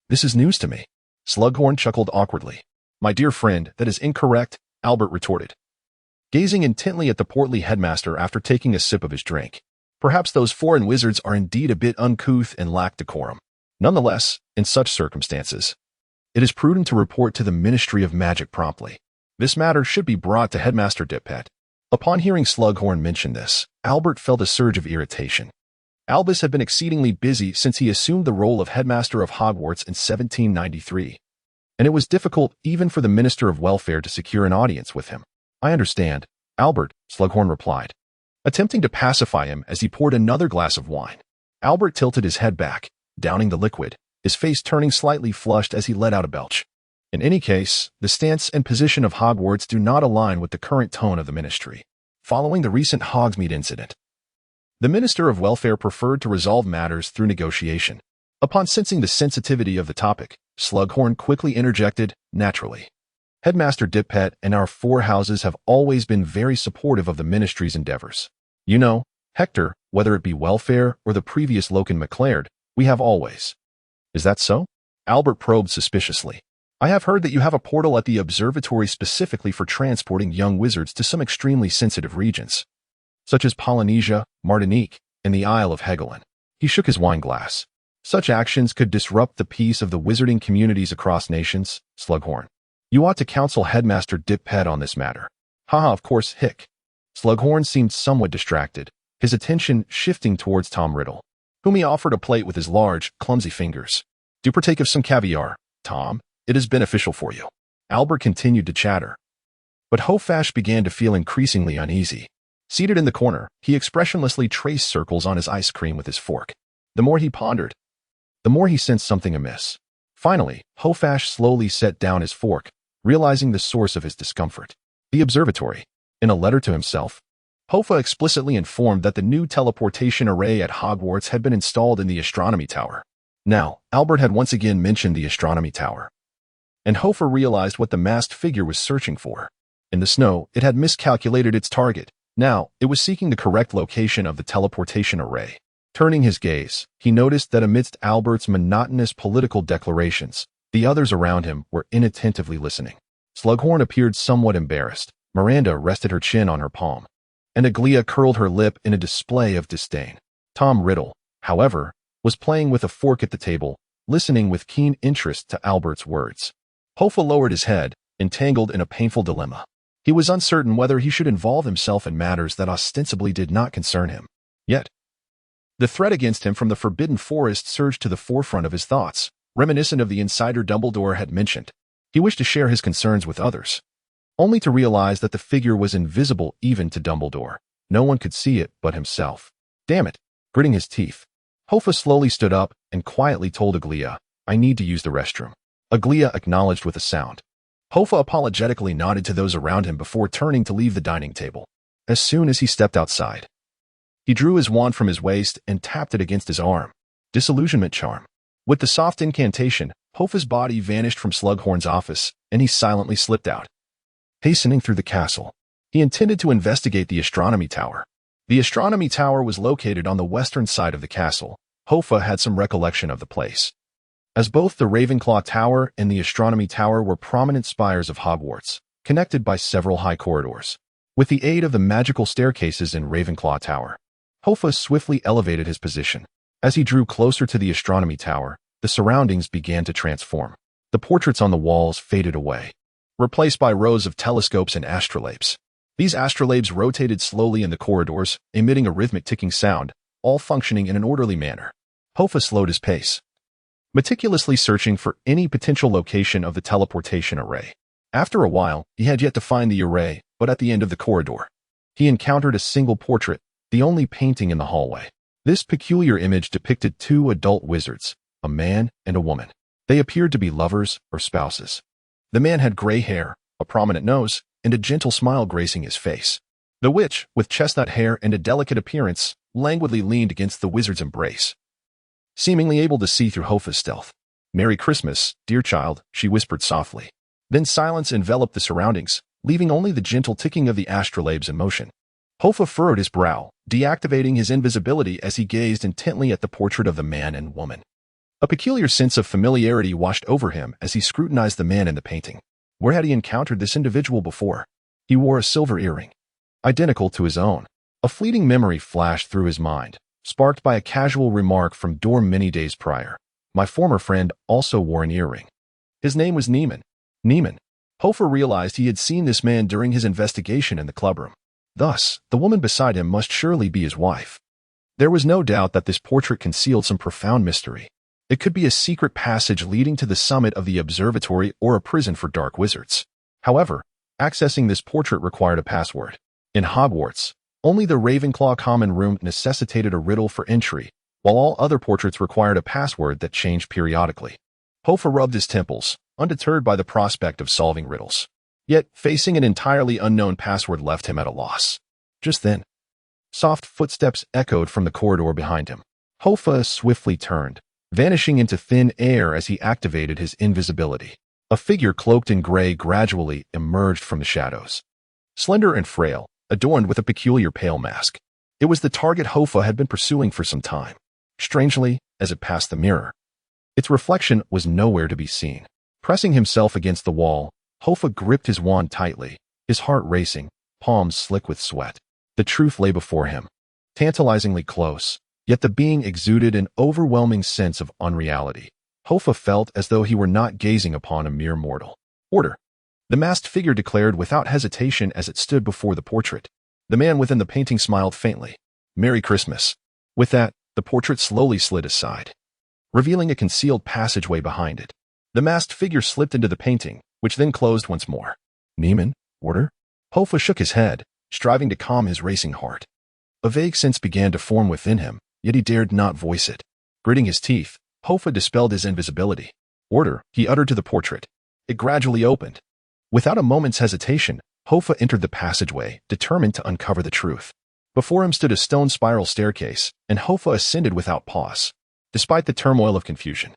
This is news to me." Slughorn chuckled awkwardly. "My dear friend, that is incorrect," Albert retorted, gazing intently at the portly headmaster after taking a sip of his drink. "Perhaps those foreign wizards are indeed a bit uncouth and lack decorum. Nonetheless, in such circumstances, it is prudent to report to the Ministry of Magic promptly. This matter should be brought to Headmaster Dipet." Upon hearing Slughorn mention this, Albert felt a surge of irritation. Albus had been exceedingly busy since he assumed the role of headmaster of Hogwarts in 1793, and it was difficult even for the Minister of Welfare to secure an audience with him. "I understand, Albert," Slughorn replied, attempting to pacify him as he poured another glass of wine. Albert tilted his head back, downing the liquid, his face turning slightly flushed as he let out a belch. "In any case, the stance and position of Hogwarts do not align with the current tone of the ministry. Following the recent Hogsmeade incident, the Minister of Welfare preferred to resolve matters through negotiation." Upon sensing the sensitivity of the topic, Slughorn quickly interjected, "Naturally. Headmaster Dipet and our 4 houses have always been very supportive of the ministry's endeavors. You know, Hector, whether it be welfare or the previous Loken MacLaird, we have always." "Is that so?" Albert probed suspiciously. "I have heard that you have a portal at the observatory specifically for transporting young wizards to some extremely sensitive regions, such as Polynesia, Martinique, and the Isle of Helgoland." He shook his wine glass. "Such actions could disrupt the peace of the wizarding communities across nations, Slughorn. You ought to counsel Headmaster Dipet on this matter." "Haha, of course, hic." Slughorn seemed somewhat distracted, his attention shifting towards Tom Riddle, whom he offered a plate with his large, clumsy fingers. "Do partake of some caviar, Tom. It is beneficial for you." Albert continued to chatter, but Hoffash began to feel increasingly uneasy. Seated in the corner, he expressionlessly traced circles on his ice cream with his fork. The more he pondered, the more he sensed something amiss. Finally, Hoffash slowly set down his fork, realizing the source of his discomfort. The observatory. In a letter to himself, Hoffa explicitly informed that the new teleportation array at Hogwarts had been installed in the astronomy tower. Now, Albert had once again mentioned the astronomy tower, and Hoffa realized what the masked figure was searching for. In the snow, it had miscalculated its target, Now, it was seeking the correct location of the teleportation array. Turning his gaze, he noticed that amidst Albert's monotonous political declarations, the others around him were inattentively listening. Slughorn appeared somewhat embarrassed. Miranda rested her chin on her palm, and Aglia curled her lip in a display of disdain. Tom Riddle, however, was playing with a fork at the table, listening with keen interest to Albert's words. Hoffa lowered his head, entangled in a painful dilemma. He was uncertain whether he should involve himself in matters that ostensibly did not concern him. Yet, the threat against him from the Forbidden Forest surged to the forefront of his thoughts, reminiscent of the insider Dumbledore had mentioned. He wished to share his concerns with others, only to realize that the figure was invisible even to Dumbledore. No one could see it but himself. Damn it! Gritting his teeth, Hoffa slowly stood up and quietly told Aglia, "I need to use the restroom." Aglia acknowledged with a sound. Hoffa apologetically nodded to those around him before turning to leave the dining table. As soon as he stepped outside, he drew his wand from his waist and tapped it against his arm. Disillusionment charm. With the soft incantation, Hoffa's body vanished from Slughorn's office, and he silently slipped out. Hastening through the castle, he intended to investigate the astronomy tower. The astronomy tower was located on the western side of the castle. Hoffa had some recollection of the place, as both the Ravenclaw Tower and the astronomy tower were prominent spires of Hogwarts, connected by several high corridors. With the aid of the magical staircases in Ravenclaw Tower, Hoffa swiftly elevated his position. As he drew closer to the astronomy tower, the surroundings began to transform. The portraits on the walls faded away, replaced by rows of telescopes and astrolabes. These astrolabes rotated slowly in the corridors, emitting a rhythmic ticking sound, all functioning in an orderly manner. Hoffa slowed his pace, meticulously searching for any potential location of the teleportation array. After a while, he had yet to find the array, but at the end of the corridor, he encountered a single portrait, the only painting in the hallway. This peculiar image depicted two adult wizards, a man and a woman. They appeared to be lovers or spouses. The man had gray hair, a prominent nose, and a gentle smile gracing his face. The witch, with chestnut hair and a delicate appearance, languidly leaned against the wizard's embrace, seemingly able to see through Hoffa's stealth. "Merry Christmas, dear child," she whispered softly. Then silence enveloped the surroundings, leaving only the gentle ticking of the astrolabes in motion. Hoffa furrowed his brow, deactivating his invisibility as he gazed intently at the portrait of the man and woman. A peculiar sense of familiarity washed over him as he scrutinized the man in the painting. Where had he encountered this individual before? He wore a silver earring, identical to his own. A fleeting memory flashed through his mind, sparked by a casual remark from Dorm many days prior. My former friend also wore an earring. His name was Neiman. Neiman. Hoffa realized he had seen this man during his investigation in the clubroom. Thus, the woman beside him must surely be his wife. There was no doubt that this portrait concealed some profound mystery. It could be a secret passage leading to the summit of the observatory or a prison for dark wizards. However, accessing this portrait required a password. In Hogwarts, only the Ravenclaw common room necessitated a riddle for entry, while all other portraits required a password that changed periodically. Hoffa rubbed his temples, undeterred by the prospect of solving riddles. Yet, facing an entirely unknown password left him at a loss. Just then, soft footsteps echoed from the corridor behind him. Hoffa swiftly turned, vanishing into thin air as he activated his invisibility. A figure cloaked in gray gradually emerged from the shadows. Slender and frail, adorned with a peculiar pale mask. It was the target Hoffa had been pursuing for some time. Strangely, as it passed the mirror, its reflection was nowhere to be seen. Pressing himself against the wall, Hoffa gripped his wand tightly, his heart racing, palms slick with sweat. The truth lay before him, tantalizingly close, yet the being exuded an overwhelming sense of unreality. Hoffa felt as though he were not gazing upon a mere mortal. "Order," the masked figure declared without hesitation as it stood before the portrait. The man within the painting smiled faintly. "Merry Christmas." With that, the portrait slowly slid aside, revealing a concealed passageway behind it. The masked figure slipped into the painting, which then closed once more. "Neiman, order?" Hoffa shook his head, striving to calm his racing heart. A vague sense began to form within him, yet he dared not voice it. Gritting his teeth, Hoffa dispelled his invisibility. "Order," he uttered to the portrait. It gradually opened. Without a moment's hesitation, Hoffa entered the passageway, determined to uncover the truth. Before him stood a stone spiral staircase, and Hoffa ascended without pause. Despite the turmoil of confusion,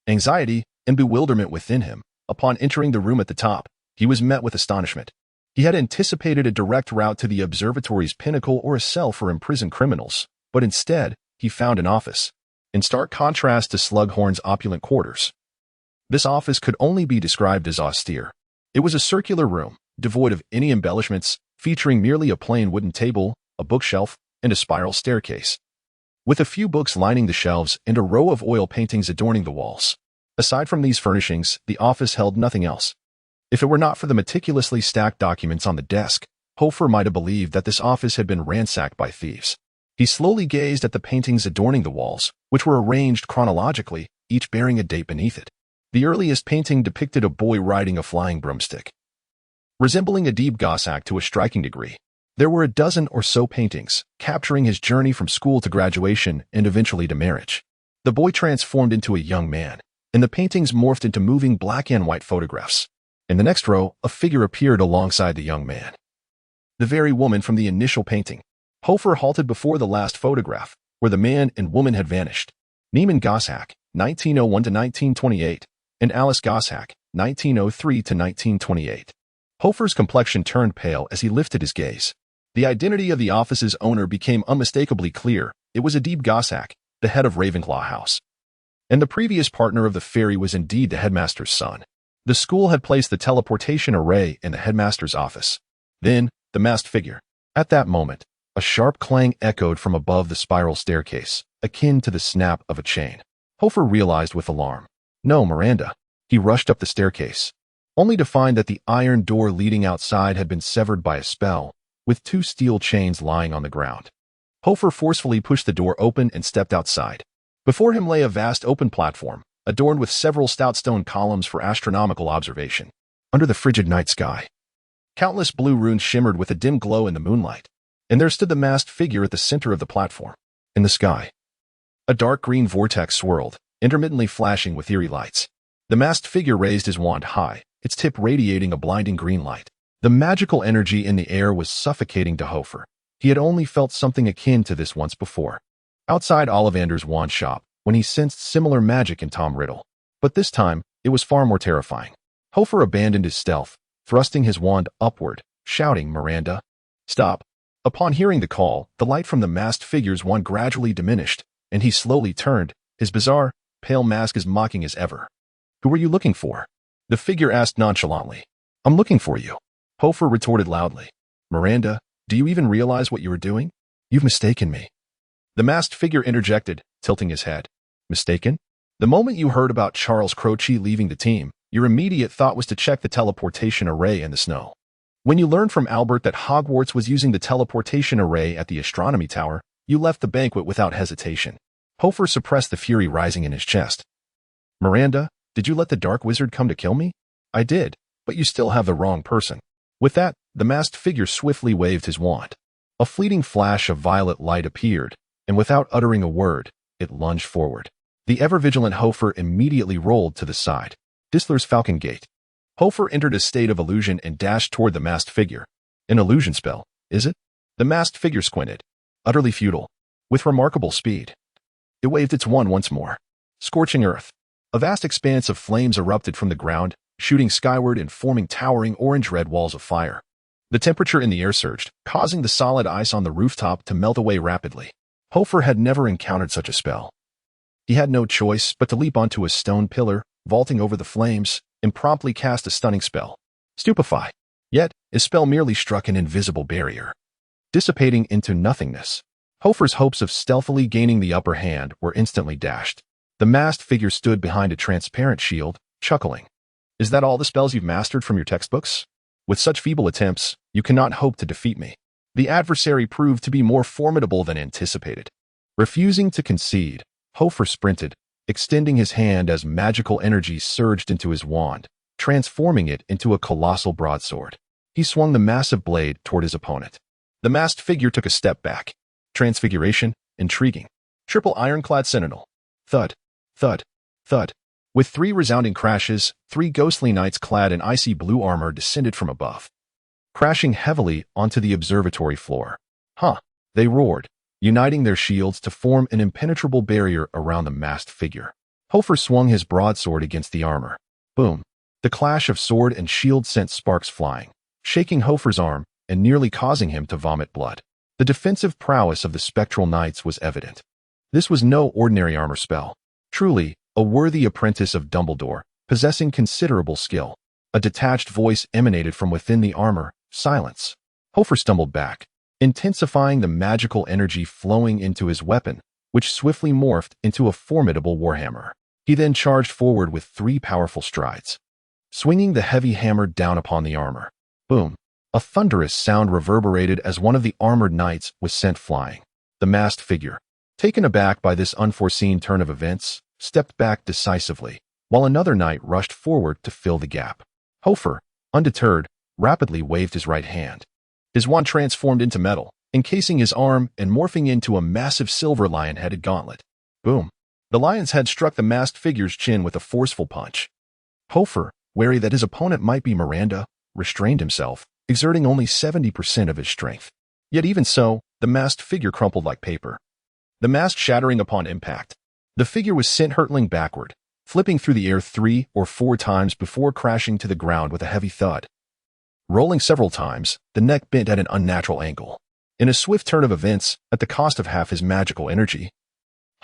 anxiety, and bewilderment within him, upon entering the room at the top, he was met with astonishment. He had anticipated a direct route to the observatory's pinnacle or a cell for imprisoned criminals, but instead, he found an office. In stark contrast to Slughorn's opulent quarters, this office could only be described as austere. It was a circular room, devoid of any embellishments, featuring merely a plain wooden table, a bookshelf, and a spiral staircase, with a few books lining the shelves and a row of oil paintings adorning the walls. Aside from these furnishings, the office held nothing else. If it were not for the meticulously stacked documents on the desk, Hoffa might have believed that this office had been ransacked by thieves. He slowly gazed at the paintings adorning the walls, which were arranged chronologically, each bearing a date beneath it. The earliest painting depicted a boy riding a flying broomstick, resembling a Deep Gossack to a striking degree. There were a dozen or so paintings, capturing his journey from school to graduation and eventually to marriage. The boy transformed into a young man, and the paintings morphed into moving black and white photographs. In the next row, a figure appeared alongside the young man, the very woman from the initial painting. Hoffa halted before the last photograph, where the man and woman had vanished. Neiman Gossack, 1901 to 1928, and Alice Gossack, 1903 to 1928. Hoffa's complexion turned pale as he lifted his gaze. The identity of the office's owner became unmistakably clear. It was Adib Gossack, the head of Ravenclaw House. And the previous partner of the fairy was indeed the headmaster's son. The school had placed the teleportation array in the headmaster's office. Then, the masked figure. At that moment, a sharp clang echoed from above the spiral staircase, akin to the snap of a chain. Hoffa realized with alarm. No, Miranda. He rushed up the staircase, only to find that the iron door leading outside had been severed by a spell, with two steel chains lying on the ground. Hoffa forcefully pushed the door open and stepped outside. Before him lay a vast open platform, adorned with several stout stone columns for astronomical observation. Under the frigid night sky, countless blue runes shimmered with a dim glow in the moonlight, and there stood the masked figure at the center of the platform. In the sky, a dark green vortex swirled, intermittently flashing with eerie lights. The masked figure raised his wand high, its tip radiating a blinding green light. The magical energy in the air was suffocating to Hoffa. He had only felt something akin to this once before, outside Ollivander's wand shop, when he sensed similar magic in Tom Riddle. But this time, it was far more terrifying. Hoffa abandoned his stealth, thrusting his wand upward, shouting, "Miranda, stop!" Upon hearing the call, the light from the masked figure's wand gradually diminished, and he slowly turned, his bizarre, pale mask as mocking as ever. "Who were you looking for?" The figure asked nonchalantly. "I'm looking for you," Hoffa retorted loudly. "Miranda, do you even realize what you are doing? You've mistaken me." The masked figure interjected, tilting his head. "Mistaken? The moment you heard about Charles Croce leaving the team, your immediate thought was to check the teleportation array in the snow. When you learned from Albert that Hogwarts was using the teleportation array at the astronomy tower, you left the banquet without hesitation." Hoffa suppressed the fury rising in his chest. "Miranda, did you let the dark wizard come to kill me?" "I did, but you still have the wrong person." With that, the masked figure swiftly waved his wand. A fleeting flash of violet light appeared, and without uttering a word, it lunged forward. The ever-vigilant Hoffa immediately rolled to the side. Disler's Falcon Gate. Hoffa entered a state of illusion and dashed toward the masked figure. An illusion spell, is it? The masked figure squinted. Utterly futile. With remarkable speed, it waved its wand once more. Scorching earth. A vast expanse of flames erupted from the ground, shooting skyward and forming towering orange-red walls of fire. The temperature in the air surged, causing the solid ice on the rooftop to melt away rapidly. Hoffa had never encountered such a spell. He had no choice but to leap onto a stone pillar, vaulting over the flames, and promptly cast a stunning spell. Stupefy. Yet, his spell merely struck an invisible barrier, dissipating into nothingness. Hoffa's hopes of stealthily gaining the upper hand were instantly dashed. The masked figure stood behind a transparent shield, chuckling. "Is that all the spells you've mastered from your textbooks? With such feeble attempts, you cannot hope to defeat me." The adversary proved to be more formidable than anticipated. Refusing to concede, Hoffa sprinted, extending his hand as magical energy surged into his wand, transforming it into a colossal broadsword. He swung the massive blade toward his opponent. The masked figure took a step back. Transfiguration, intriguing. Triple ironclad sentinel. Thud, thud, thud. With three resounding crashes, three ghostly knights clad in icy blue armor descended from above, crashing heavily onto the observatory floor. "Huh," they roared, uniting their shields to form an impenetrable barrier around the masked figure. Hoffa swung his broadsword against the armor. Boom. The clash of sword and shield sent sparks flying, shaking Hoffa's arm and nearly causing him to vomit blood. The defensive prowess of the spectral knights was evident. This was no ordinary armor spell. Truly, a worthy apprentice of Dumbledore, possessing considerable skill. A detached voice emanated from within the armor. Silence. Hoffa stumbled back, intensifying the magical energy flowing into his weapon, which swiftly morphed into a formidable warhammer. He then charged forward with 3 powerful strides, swinging the heavy hammer down upon the armor. Boom! A thunderous sound reverberated as one of the armored knights was sent flying. The masked figure, taken aback by this unforeseen turn of events, stepped back decisively, while another knight rushed forward to fill the gap. Hoffa, undeterred, rapidly waved his right hand. His wand transformed into metal, encasing his arm and morphing into a massive silver lion-headed gauntlet. Boom! The lion's head struck the masked figure's chin with a forceful punch. Hoffa, wary that his opponent might be Miranda, restrained himself, exerting only 70% of his strength. Yet even so, the masked figure crumpled like paper, the mask shattering upon impact. The figure was sent hurtling backward, flipping through the air 3 or 4 times before crashing to the ground with a heavy thud. Rolling several times, the neck bent at an unnatural angle. In a swift turn of events, at the cost of half his magical energy,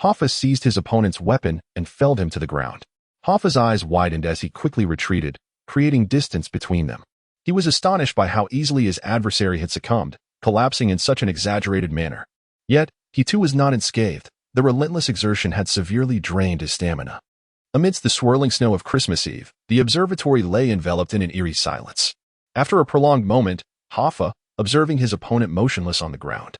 Hoffa seized his opponent's weapon and felled him to the ground. Hoffa's eyes widened as he quickly retreated, creating distance between them. He was astonished by how easily his adversary had succumbed, collapsing in such an exaggerated manner. Yet, he too was not unscathed. The relentless exertion had severely drained his stamina. Amidst the swirling snow of Christmas Eve, the observatory lay enveloped in an eerie silence. After a prolonged moment, Hoffa, observing his opponent motionless on the ground,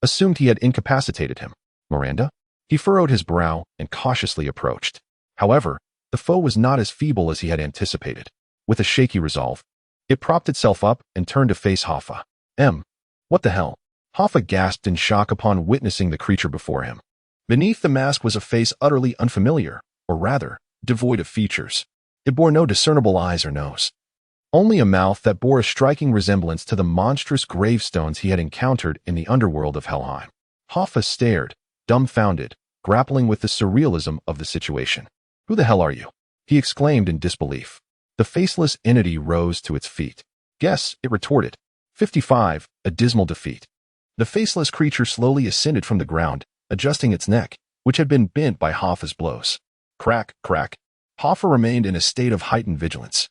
assumed he had incapacitated him. Miranda? He furrowed his brow and cautiously approached. However, the foe was not as feeble as he had anticipated. With a shaky resolve, it propped itself up and turned to face Hoffa. What the hell? Hoffa gasped in shock upon witnessing the creature before him. Beneath the mask was a face utterly unfamiliar, or rather, devoid of features. It bore no discernible eyes or nose. Only a mouth that bore a striking resemblance to the monstrous gravestones he had encountered in the underworld of Helheim. Hoffa stared, dumbfounded, grappling with the surrealism of the situation. "Who the hell are you?" he exclaimed in disbelief. The faceless entity rose to its feet. "Guess," it retorted. 55, a dismal defeat. The faceless creature slowly ascended from the ground, adjusting its neck, which had been bent by Hoffa's blows. Crack, crack. Hoffa remained in a state of heightened vigilance.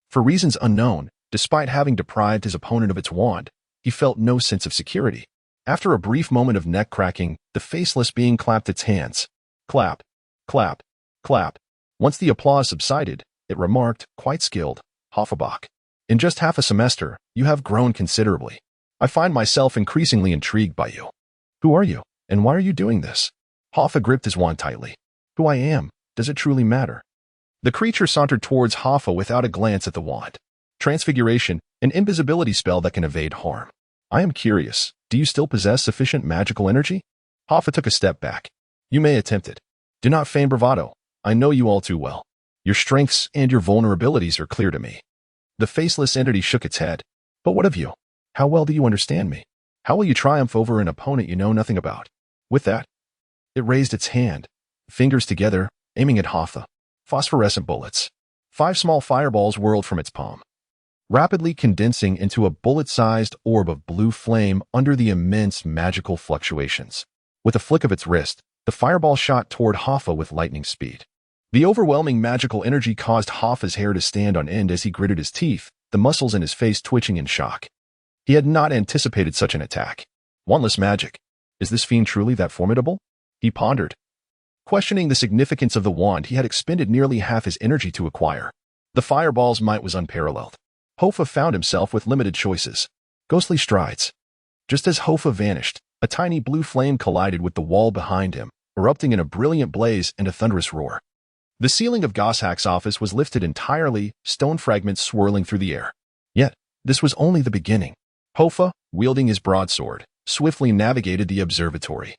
For reasons unknown, despite having deprived his opponent of its wand, he felt no sense of security. After a brief moment of neck cracking, the faceless being clapped its hands. Clap, clap, clap. Once the applause subsided, it remarked, quite skilled, "Hoffabach. In just half a semester, you have grown considerably. I find myself increasingly intrigued by you. Who are you, and why are you doing this?" Hoffa gripped his wand tightly. "Who I am, does it truly matter?" The creature sauntered towards Hoffa without a glance at the wand. Transfiguration, an invisibility spell that can evade harm. "I am curious, do you still possess sufficient magical energy?" Hoffa took a step back. "You may attempt it. Do not feign bravado. I know you all too well. Your strengths and your vulnerabilities are clear to me." The faceless entity shook its head. "But what of you? How well do you understand me? How will you triumph over an opponent you know nothing about?" With that, it raised its hand, fingers together, aiming at Hoffa. Phosphorescent bullets. 5 small fireballs whirled from its palm, rapidly condensing into a bullet-sized orb of blue flame under the immense magical fluctuations. With a flick of its wrist, the fireball shot toward Hoffa with lightning speed. The overwhelming magical energy caused Hoffa's hair to stand on end as he gritted his teeth, the muscles in his face twitching in shock. He had not anticipated such an attack. Wandless magic. Is this fiend truly that formidable? He pondered, questioning the significance of the wand he had expended nearly half his energy to acquire. The fireball's might was unparalleled. Hoffa found himself with limited choices. Ghostly strides. Just as Hoffa vanished, a tiny blue flame collided with the wall behind him, erupting in a brilliant blaze and a thunderous roar. The ceiling of Goshawk's office was lifted entirely, stone fragments swirling through the air. Yet, this was only the beginning. Hoffa, wielding his broadsword, swiftly navigated the observatory.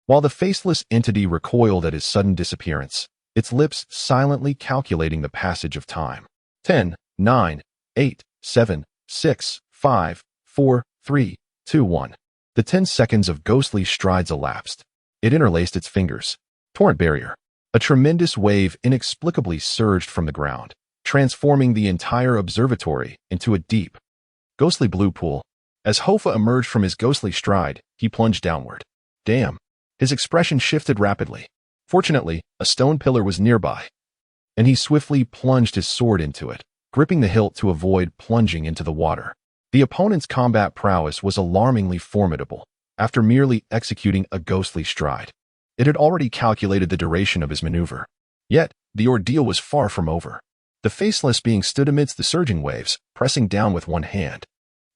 While the faceless entity recoiled at his sudden disappearance, its lips silently calculating the passage of time. 10, 9, 8, 7, 6, 5, 4, 3, 2, 1. The 10 seconds of ghostly strides elapsed. It interlaced its fingers. Torrent barrier. A tremendous wave inexplicably surged from the ground, transforming the entire observatory into a deep, Ghostly blue pool. As Hoffa emerged from his ghostly stride, he plunged downward. Damn. His expression shifted rapidly. Fortunately, a stone pillar was nearby, and he swiftly plunged his sword into it, gripping the hilt to avoid plunging into the water. The opponent's combat prowess was alarmingly formidable. After merely executing a ghostly stride, it had already calculated the duration of his maneuver. Yet, the ordeal was far from over. The faceless being stood amidst the surging waves, pressing down with one hand.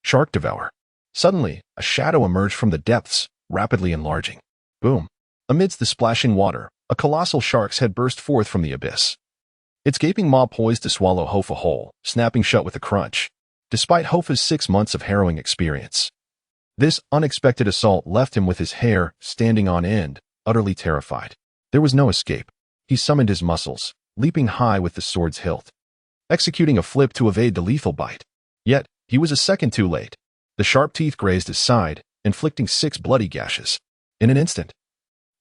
Shark devour. Suddenly, a shadow emerged from the depths, rapidly enlarging. Boom. Amidst the splashing water, a colossal shark's head burst forth from the abyss. Its gaping maw poised to swallow Hoffa whole, snapping shut with a crunch. Despite Hoffa's 6 months of harrowing experience, this unexpected assault left him with his hair standing on end, utterly terrified. There was no escape. He summoned his muscles, leaping high with the sword's hilt, executing a flip to evade the lethal bite. Yet, he was a second too late. The sharp teeth grazed his side, inflicting 6 bloody gashes. In an instant,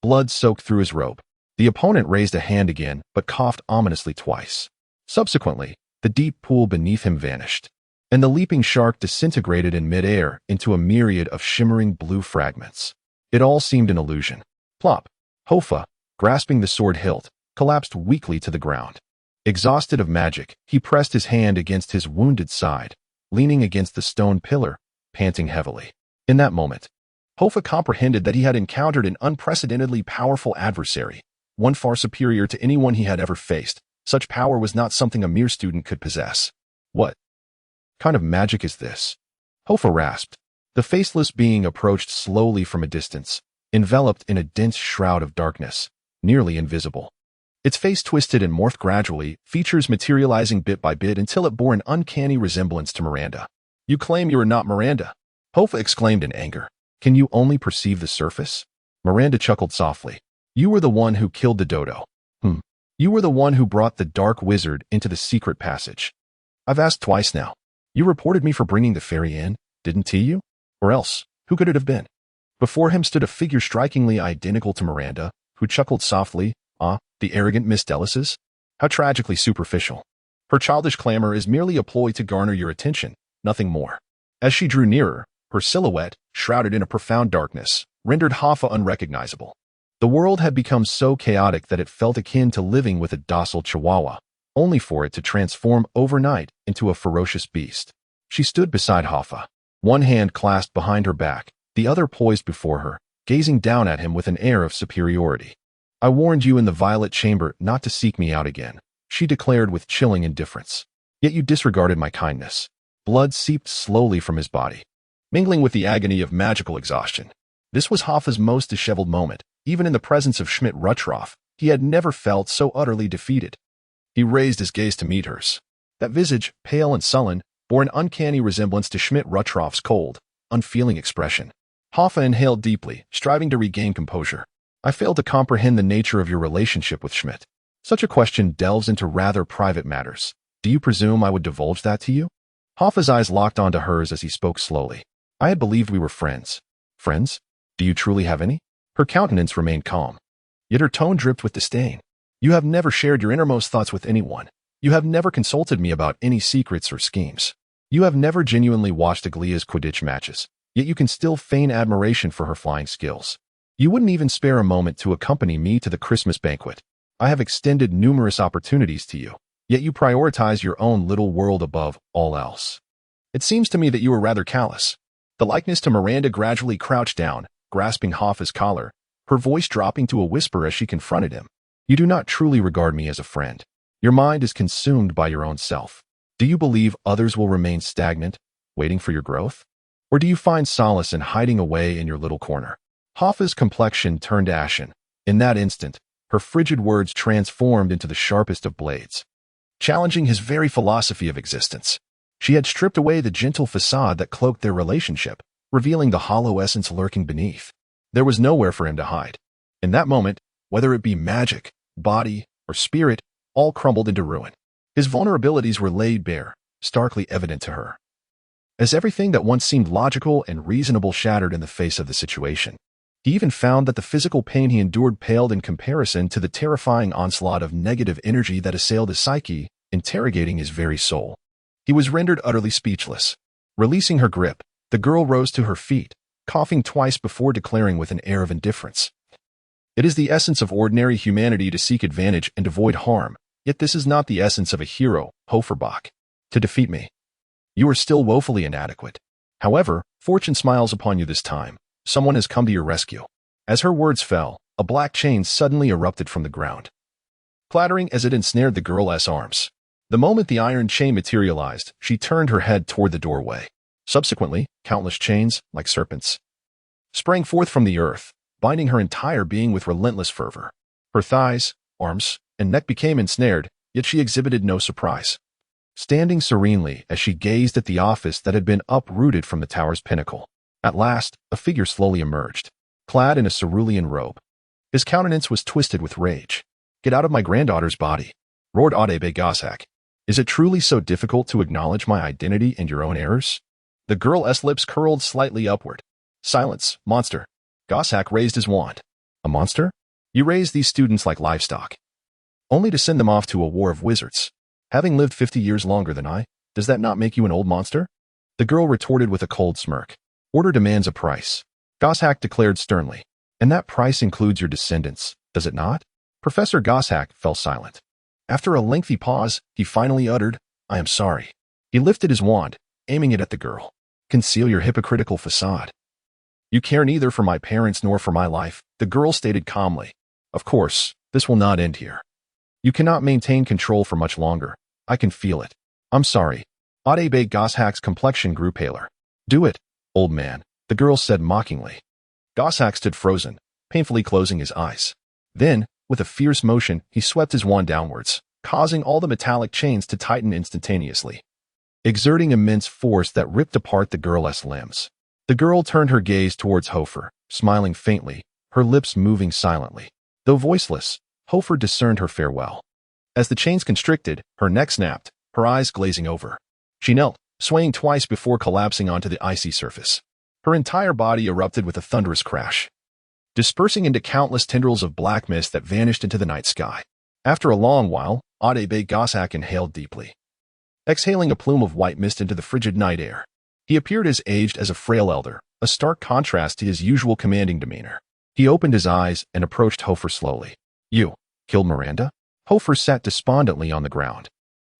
blood soaked through his robe. The opponent raised a hand again, but coughed ominously twice. Subsequently, the deep pool beneath him vanished, and the leaping shark disintegrated in midair into a myriad of shimmering blue fragments. It all seemed an illusion. Plop. Hoffa, grasping the sword hilt, collapsed weakly to the ground. Exhausted of magic, he pressed his hand against his wounded side, leaning against the stone pillar, panting heavily. In that moment, Hoffa comprehended that he had encountered an unprecedentedly powerful adversary, one far superior to anyone he had ever faced. Such power was not something a mere student could possess. What kind of magic is this? Hoffa rasped. The faceless being approached slowly from a distance, enveloped in a dense shroud of darkness, nearly invisible. Its face twisted and morphed gradually, features materializing bit by bit until it bore an uncanny resemblance to Miranda. You claim you are not Miranda? Hoffa exclaimed in anger. Can you only perceive the surface? Miranda chuckled softly. You were the one who killed the dodo. You were the one who brought the dark wizard into the secret passage. I've asked twice now. You reported me for bringing the fairy in, didn't you? Or else, who could it have been? Before him stood a figure strikingly identical to Miranda, who chuckled softly. The arrogant Miss Delices? How tragically superficial. Her childish clamor is merely a ploy to garner your attention, nothing more. As she drew nearer, her silhouette, shrouded in a profound darkness, rendered Hoffa unrecognizable. The world had become so chaotic that it felt akin to living with a docile chihuahua, only for it to transform overnight into a ferocious beast. She stood beside Hoffa, one hand clasped behind her back, the other poised before her, gazing down at him with an air of superiority. I warned you in the violet chamber not to seek me out again, she declared with chilling indifference. Yet you disregarded my kindness. Blood seeped slowly from his body, mingling with the agony of magical exhaustion. This was Hoffa's most disheveled moment. Even in the presence of Schmidt-Ruttroff, he had never felt so utterly defeated. He raised his gaze to meet hers. That visage, pale and sullen, bore an uncanny resemblance to Schmidt-Ruttroff's cold, unfeeling expression. Hoffa inhaled deeply, striving to regain composure. I fail to comprehend the nature of your relationship with Schmidt. Such a question delves into rather private matters. Do you presume I would divulge that to you? Hoffa's eyes locked onto hers as he spoke slowly. I had believed we were friends. Friends? Do you truly have any? Her countenance remained calm, yet her tone dripped with disdain. You have never shared your innermost thoughts with anyone. You have never consulted me about any secrets or schemes. You have never genuinely watched Aglia's Quidditch matches, yet you can still feign admiration for her flying skills. You wouldn't even spare a moment to accompany me to the Christmas banquet. I have extended numerous opportunities to you, yet you prioritize your own little world above all else. It seems to me that you are rather callous. The likeness to Miranda gradually crouched down, grasping Hoffa's collar, her voice dropping to a whisper as she confronted him. You do not truly regard me as a friend. Your mind is consumed by your own self. Do you believe others will remain stagnant, waiting for your growth? Or do you find solace in hiding away in your little corner? Hoffa's complexion turned ashen. In that instant, her frigid words transformed into the sharpest of blades, challenging his very philosophy of existence. She had stripped away the gentle facade that cloaked their relationship, revealing the hollow essence lurking beneath. There was nowhere for him to hide. In that moment, whether it be magic, body, or spirit, all crumbled into ruin. His vulnerabilities were laid bare, starkly evident to her, as everything that once seemed logical and reasonable shattered in the face of the situation. He even found that the physical pain he endured paled in comparison to the terrifying onslaught of negative energy that assailed his psyche, interrogating his very soul. He was rendered utterly speechless. Releasing her grip, the girl rose to her feet, coughing twice before declaring with an air of indifference. It is the essence of ordinary humanity to seek advantage and avoid harm, yet this is not the essence of a hero, Hoffa. To defeat me. You are still woefully inadequate. However, fortune smiles upon you this time. Someone has come to your rescue. As her words fell, a black chain suddenly erupted from the ground, clattering as it ensnared the girl's arms. The moment the iron chain materialized, she turned her head toward the doorway. Subsequently, countless chains, like serpents, sprang forth from the earth, binding her entire being with relentless fervor. Her thighs, arms, and neck became ensnared, yet she exhibited no surprise. Standing serenely as she gazed at the office that had been uprooted from the tower's pinnacle. At last, a figure slowly emerged, clad in a cerulean robe. His countenance was twisted with rage. "Get out of my granddaughter's body," roared Adebe Goshak. "Is it truly so difficult to acknowledge my identity and your own errors?" The girl's lips curled slightly upward. "Silence, monster." Goshak raised his wand. "A monster? You raise these students like livestock, only to send them off to a war of wizards. Having lived 50 years longer than I, does that not make you an old monster?" The girl retorted with a cold smirk. "Order demands a price," Goshak declared sternly. "And that price includes your descendants, does it not?" Professor Goshak fell silent. After a lengthy pause, he finally uttered, "I am sorry." He lifted his wand, aiming it at the girl. "Conceal your hypocritical facade. You care neither for my parents nor for my life," the girl stated calmly. "Of course, this will not end here. You cannot maintain control for much longer. I can feel it. I'm sorry." Adebe Goshak's complexion grew paler. "Do it, old man," the girl said mockingly. Goshak stood frozen, painfully closing his eyes. Then, with a fierce motion, he swept his wand downwards, causing all the metallic chains to tighten instantaneously, exerting immense force that ripped apart the girl's limbs. The girl turned her gaze towards Hoffa, smiling faintly, her lips moving silently. Though voiceless, Hoffa discerned her farewell. As the chains constricted, her neck snapped, her eyes glazing over. She knelt, swaying twice before collapsing onto the icy surface. Her entire body erupted with a thunderous crash, dispersing into countless tendrils of black mist that vanished into the night sky. After a long while, Adebe Goshak inhaled deeply, exhaling a plume of white mist into the frigid night air. He appeared as aged as a frail elder, a stark contrast to his usual commanding demeanor. He opened his eyes and approached Hoffa slowly. "You killed Miranda?" Hoffa sat despondently on the ground,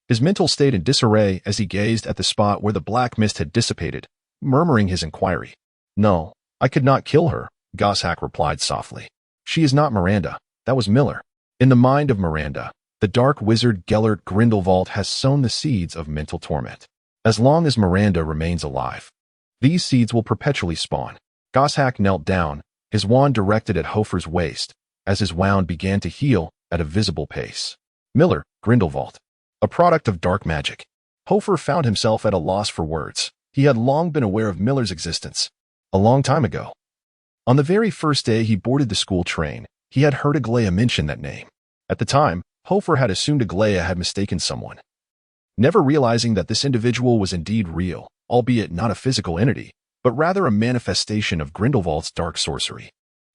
his mental state in disarray as he gazed at the spot where the black mist had dissipated, murmuring his inquiry. "No, I could not kill her," Goshak replied softly. "She is not Miranda. That was Miller." In the mind of Miranda, the dark wizard Gellert Grindelwald has sown the seeds of mental torment. As long as Miranda remains alive, these seeds will perpetually spawn. Goshak knelt down, his wand directed at Hoffa's waist, as his wound began to heal at a visible pace. Miller, Grindelwald, a product of dark magic. Hoffa found himself at a loss for words. He had long been aware of Miller's existence. A long time ago. On the very first day he boarded the school train, he had heard Aglaia mention that name. At the time, Hoffa had assumed Aglaia had mistaken someone, never realizing that this individual was indeed real, albeit not a physical entity, but rather a manifestation of Grindelwald's dark sorcery.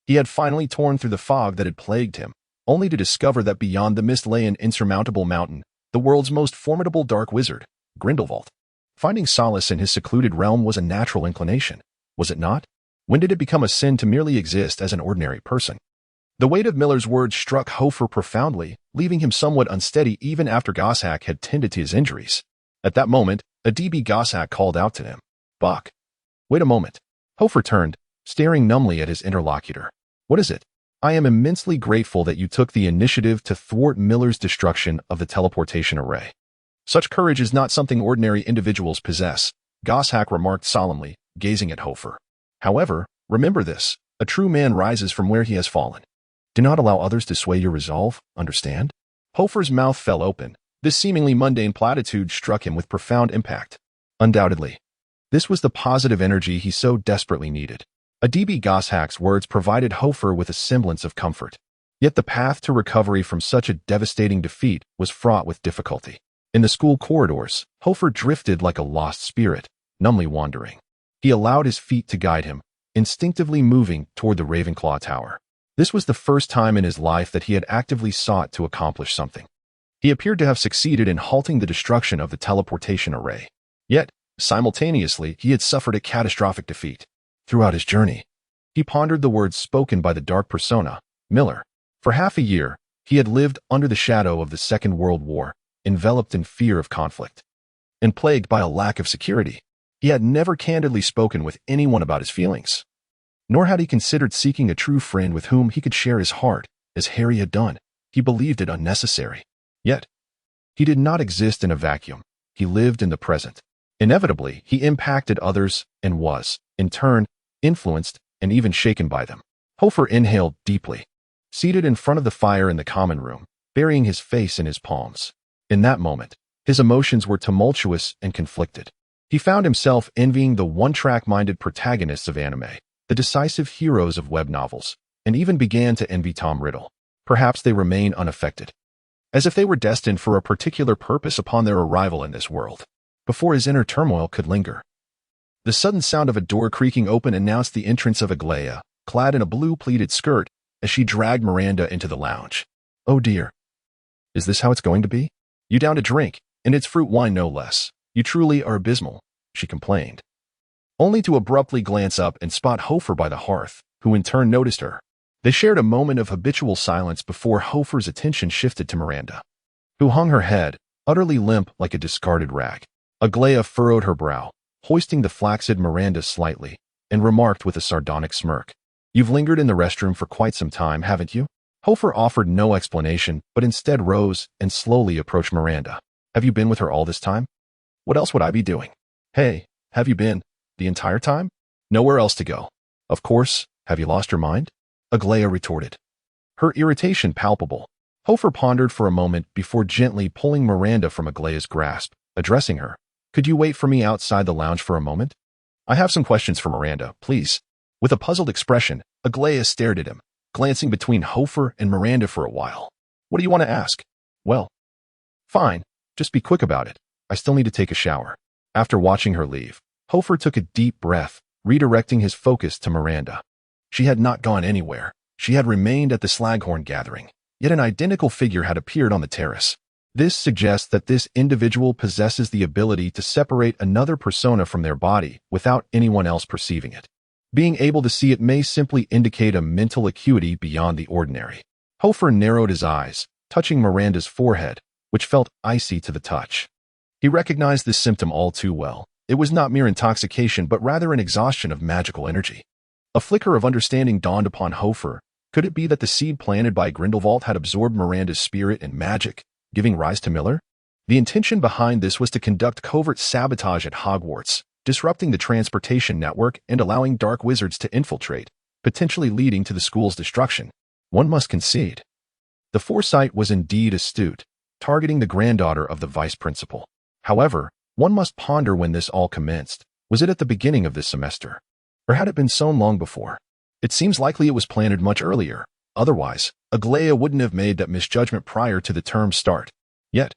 He had finally torn through the fog that had plagued him, only to discover that beyond the mist lay an insurmountable mountain, the world's most formidable dark wizard, Grindelwald. Finding solace in his secluded realm was a natural inclination, was it not? When did it become a sin to merely exist as an ordinary person? The weight of Miller's words struck Hoffa profoundly, leaving him somewhat unsteady even after Goshak had tended to his injuries. At that moment, Adebe Goshak called out to him. "Buck. Wait a moment." Hoffa turned, staring numbly at his interlocutor. "What is it?" "I am immensely grateful that you took the initiative to thwart Miller's destruction of the teleportation array. Such courage is not something ordinary individuals possess," Goshak remarked solemnly, gazing at Hoffa. "However, remember this, a true man rises from where he has fallen. Do not allow others to sway your resolve, understand?" Hoffa's mouth fell open. This seemingly mundane platitude struck him with profound impact. Undoubtedly, this was the positive energy he so desperately needed. Adebe Goshak's words provided Hoffa with a semblance of comfort. Yet the path to recovery from such a devastating defeat was fraught with difficulty. In the school corridors, Hoffa drifted like a lost spirit, numbly wandering. He allowed his feet to guide him, instinctively moving toward the Ravenclaw Tower. This was the first time in his life that he had actively sought to accomplish something. He appeared to have succeeded in halting the destruction of the teleportation array. Yet, Simultaneously, he had suffered a catastrophic defeat. Throughout his journey, he pondered the words spoken by the dark persona, Miller. For half a year, he had lived under the shadow of the Second World War, enveloped in fear of conflict, and plagued by a lack of security. He had never candidly spoken with anyone about his feelings, nor had he considered seeking a true friend with whom he could share his heart, as Harry had done. He believed it unnecessary. Yet, he did not exist in a vacuum. He lived in the present. Inevitably, he impacted others and was, in turn, influenced and even shaken by them. Hoffa inhaled deeply, seated in front of the fire in the common room, burying his face in his palms. In that moment, his emotions were tumultuous and conflicted. He found himself envying the one-track-minded protagonists of anime, the decisive heroes of web novels, and even began to envy Tom Riddle. Perhaps they remain unaffected, as if they were destined for a particular purpose upon their arrival in this world, before his inner turmoil could linger. The sudden sound of a door creaking open announced the entrance of Aglaia, clad in a blue pleated skirt, as she dragged Miranda into the lounge. "Oh dear. Is this how it's going to be? You downed a drink, and it's fruit wine no less. You truly are abysmal," she complained, only to abruptly glance up and spot Hoffa by the hearth, who in turn noticed her. They shared a moment of habitual silence before Hoffa's attention shifted to Miranda, who hung her head, utterly limp like a discarded rag. Aglaia furrowed her brow, hoisting the flaccid Miranda slightly, and remarked with a sardonic smirk, "You've lingered in the restroom for quite some time, haven't you?" Hoffa offered no explanation, but instead rose and slowly approached Miranda. "Have you been with her all this time? What else would I be doing?" "Hey, have you been? The entire time? Nowhere else to go?" "Of course. Have you lost your mind?" Aglaia retorted, her irritation palpable. Hoffa pondered for a moment before gently pulling Miranda from Aglaia's grasp, addressing her. "Could you wait for me outside the lounge for a moment? I have some questions for Miranda, please." With a puzzled expression, Aglaia stared at him, glancing between Hoffa and Miranda for a while. "What do you want to ask?" "Well, fine. Just be quick about it. I still need to take a shower." After watching her leave, Hoffa took a deep breath, redirecting his focus to Miranda. She had not gone anywhere. She had remained at the Slaghorn gathering, yet an identical figure had appeared on the terrace. This suggests that this individual possesses the ability to separate another persona from their body without anyone else perceiving it. Being able to see it may simply indicate a mental acuity beyond the ordinary. Hoffa narrowed his eyes, touching Miranda's forehead, which felt icy to the touch. He recognized this symptom all too well. It was not mere intoxication, but rather an exhaustion of magical energy. A flicker of understanding dawned upon Hoffa. Could it be that the seed planted by Grindelwald had absorbed Miranda's spirit and magic, giving rise to Miller? The intention behind this was to conduct covert sabotage at Hogwarts, disrupting the transportation network and allowing dark wizards to infiltrate, potentially leading to the school's destruction. One must concede, the foresight was indeed astute, targeting the granddaughter of the vice principal. However, one must ponder when this all commenced. Was it at the beginning of this semester? Or had it been sown long before? It seems likely it was planted much earlier. Otherwise, Aglaia wouldn't have made that misjudgment prior to the term's start. Yet,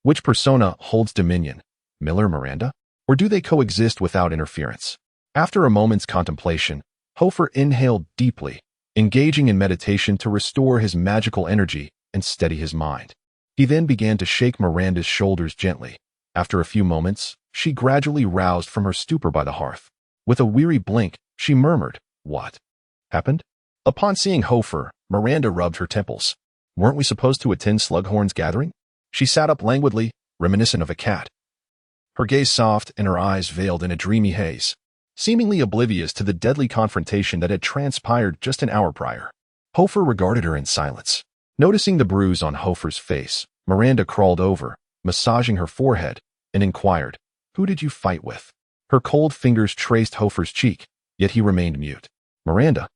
which persona holds dominion? Miller, Miranda? Or do they coexist without interference? After a moment's contemplation, Hoffa inhaled deeply, engaging in meditation to restore his magical energy and steady his mind. He then began to shake Miranda's shoulders gently. After a few moments, she gradually roused from her stupor by the hearth. With a weary blink, she murmured, "What happened?" Upon seeing Hoffa, Miranda rubbed her temples. "Weren't we supposed to attend Slughorn's gathering?" She sat up languidly, reminiscent of a cat, her gaze soft and her eyes veiled in a dreamy haze, seemingly oblivious to the deadly confrontation that had transpired just an hour prior. Hoffa regarded her in silence. Noticing the bruise on Hoffa's face, Miranda crawled over, massaging her forehead, and inquired, "Who did you fight with?" Her cold fingers traced Hoffa's cheek, yet he remained mute. Miranda,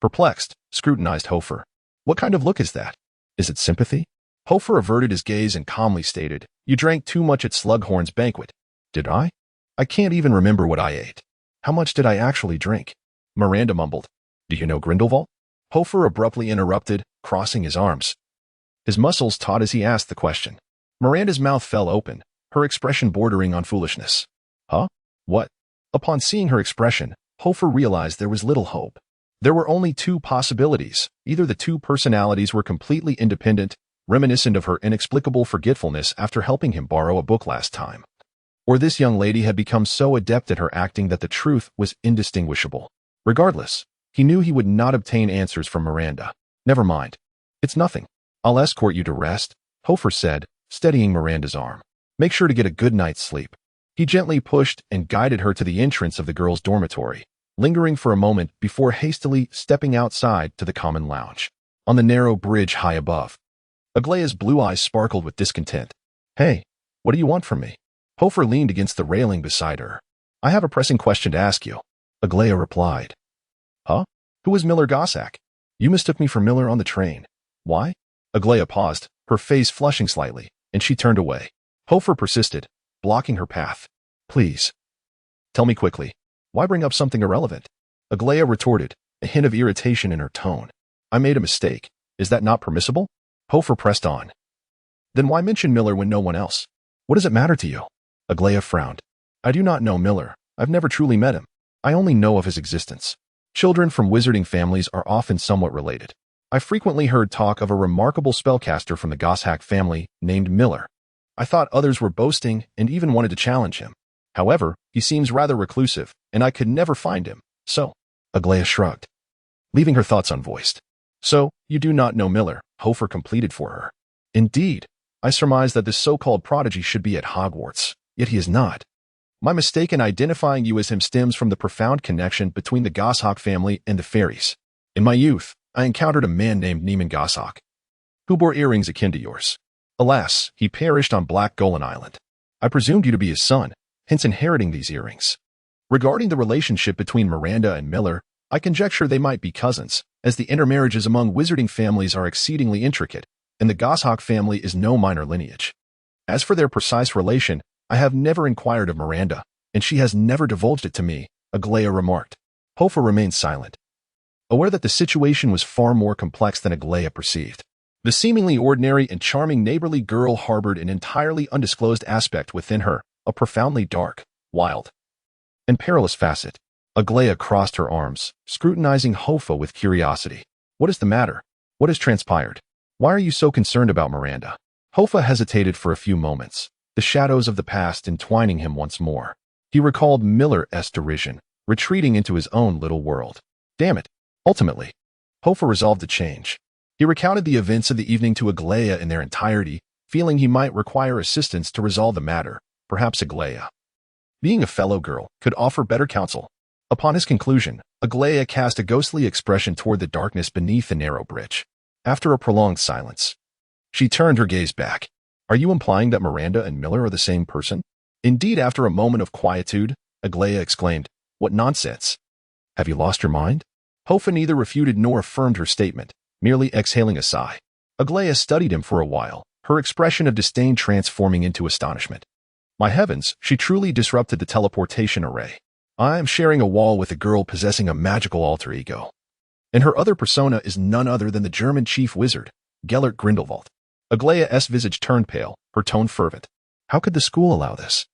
perplexed, scrutinized Hoffa. "What kind of look is that? Is it sympathy?" Hoffa averted his gaze and calmly stated, "You drank too much at Slughorn's banquet." "Did I? I can't even remember what I ate. How much did I actually drink?" Miranda mumbled. "Do you know Grindelwald?" Hoffa abruptly interrupted, crossing his arms. His muscles taut as he asked the question. Miranda's mouth fell open, her expression bordering on foolishness. "Huh? What?" Upon seeing her expression, Hoffa realized there was little hope. There were only two possibilities. Either the two personalities were completely independent, reminiscent of her inexplicable forgetfulness after helping him borrow a book last time, or this young lady had become so adept at her acting that the truth was indistinguishable. Regardless, he knew he would not obtain answers from Miranda. Never mind. It's nothing. I'll escort you to rest, Hoffa said, steadying Miranda's arm. Make sure to get a good night's sleep. He gently pushed and guided her to the entrance of the girls' dormitory, lingering for a moment before hastily stepping outside to the common lounge. On the narrow bridge high above, Aglaya's blue eyes sparkled with discontent. Hey, what do you want from me? Hoffa leaned against the railing beside her. I have a pressing question to ask you, Aglaya replied. Huh? Who is Miller Gosak? You mistook me for Miller on the train. Why? Aglaya paused, her face flushing slightly, and she turned away. Hoffa persisted, blocking her path. Please. Tell me quickly. Why bring up something irrelevant? Aglaya retorted, a hint of irritation in her tone. I made a mistake. Is that not permissible? Hoffa pressed on. Then why mention Miller when no one else? What does it matter to you? Aglaya frowned. I do not know Miller. I've never truly met him. I only know of his existence. Children from wizarding families are often somewhat related. I frequently heard talk of a remarkable spellcaster from the Goshawk family named Miller. I thought others were boasting and even wanted to challenge him. However, he seems rather reclusive, and I could never find him, so... Aglaya shrugged, leaving her thoughts unvoiced. So, you do not know Miller, Hoffa completed for her. Indeed, I surmise that this so-called prodigy should be at Hogwarts, yet he is not. My mistake in identifying you as him stems from the profound connection between the Goshawk family and the fairies. In my youth, I encountered a man named Neiman Goshawk, who bore earrings akin to yours. Alas, he perished on Black Golan Island. I presumed you to be his son, hence inheriting these earrings. Regarding the relationship between Miranda and Miller, I conjecture they might be cousins, as the intermarriages among wizarding families are exceedingly intricate, and the Goshawk family is no minor lineage. As for their precise relation, I have never inquired of Miranda, and she has never divulged it to me, Aglaya remarked. Hoffa remained silent, aware that the situation was far more complex than Aglaya perceived. The seemingly ordinary and charming neighborly girl harbored an entirely undisclosed aspect within her, a profoundly dark, wild, and perilous facet. Aglaya crossed her arms, scrutinizing Hoffa with curiosity. What is the matter? What has transpired? Why are you so concerned about Miranda? Hoffa hesitated for a few moments, the shadows of the past entwining him once more. He recalled Miller's derision, retreating into his own little world. Damn it. Ultimately, Hoffa resolved to change. He recounted the events of the evening to Aglaya in their entirety, feeling he might require assistance to resolve the matter. Perhaps Aglaya, being a fellow girl, could offer better counsel. Upon his conclusion, Aglaya cast a ghostly expression toward the darkness beneath the narrow bridge. After a prolonged silence, she turned her gaze back. Are you implying that Miranda and Miller are the same person? Indeed, after a moment of quietude, Aglaya exclaimed, What nonsense! Have you lost your mind? Hoffa neither refuted nor affirmed her statement, merely exhaling a sigh. Aglaya studied him for a while, her expression of disdain transforming into astonishment. My heavens, she truly disrupted the teleportation array. I am sharing a wall with a girl possessing a magical alter ego. And her other persona is none other than the German chief wizard, Gellert Grindelwald. Aglaya's visage turned pale, her tone fervent. How could the school allow this?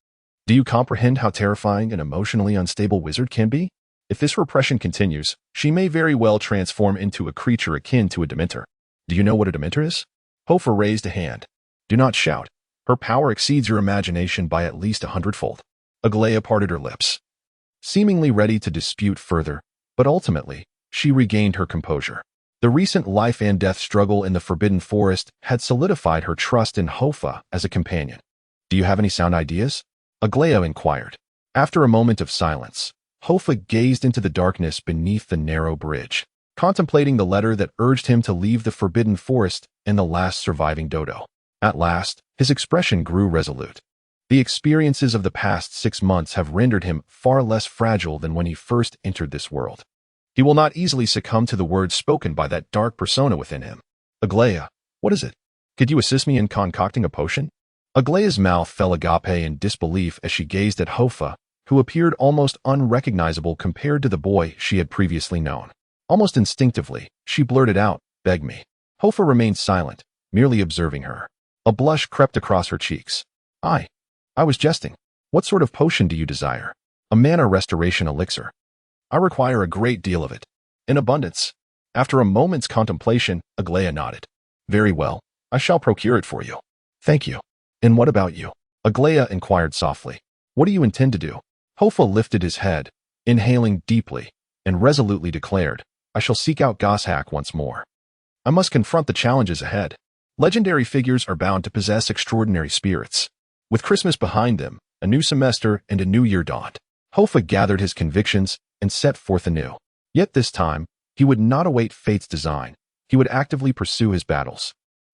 Do you comprehend how terrifying an emotionally unstable wizard can be? If this repression continues, she may very well transform into a creature akin to a Dementor. Do you know what a Dementor is? Hoffa raised a hand. Do not shout. Her power exceeds your imagination by at least 100-fold. Aglaya parted her lips, seemingly ready to dispute further, but ultimately, she regained her composure. The recent life and death struggle in the Forbidden Forest had solidified her trust in Hoffa as a companion. Do you have any sound ideas? Aglaya inquired. After a moment of silence, Hoffa gazed into the darkness beneath the narrow bridge, contemplating the letter that urged him to leave the Forbidden Forest and the last surviving dodo. At last, his expression grew resolute. The experiences of the past 6 months have rendered him far less fragile than when he first entered this world. He will not easily succumb to the words spoken by that dark persona within him. Aglaya, what is it? Could you assist me in concocting a potion? Aglaya's mouth fell agape in disbelief as she gazed at Hoffa, who appeared almost unrecognizable compared to the boy she had previously known. Almost instinctively, she blurted out, Beg me. Hoffa remained silent, merely observing her. A blush crept across her cheeks. I was jesting. What sort of potion do you desire? A mana restoration elixir. I require a great deal of it. In abundance. After a moment's contemplation, Aglaya nodded. Very well, I shall procure it for you. Thank you. And what about you? Aglaya inquired softly. What do you intend to do? Hoffa lifted his head, inhaling deeply, and resolutely declared, I shall seek out Goshawk once more. I must confront the challenges ahead. Legendary figures are bound to possess extraordinary spirits. With Christmas behind them, a new semester and a new year dawned. Hoffa gathered his convictions and set forth anew. Yet this time, he would not await fate's design. He would actively pursue his battles.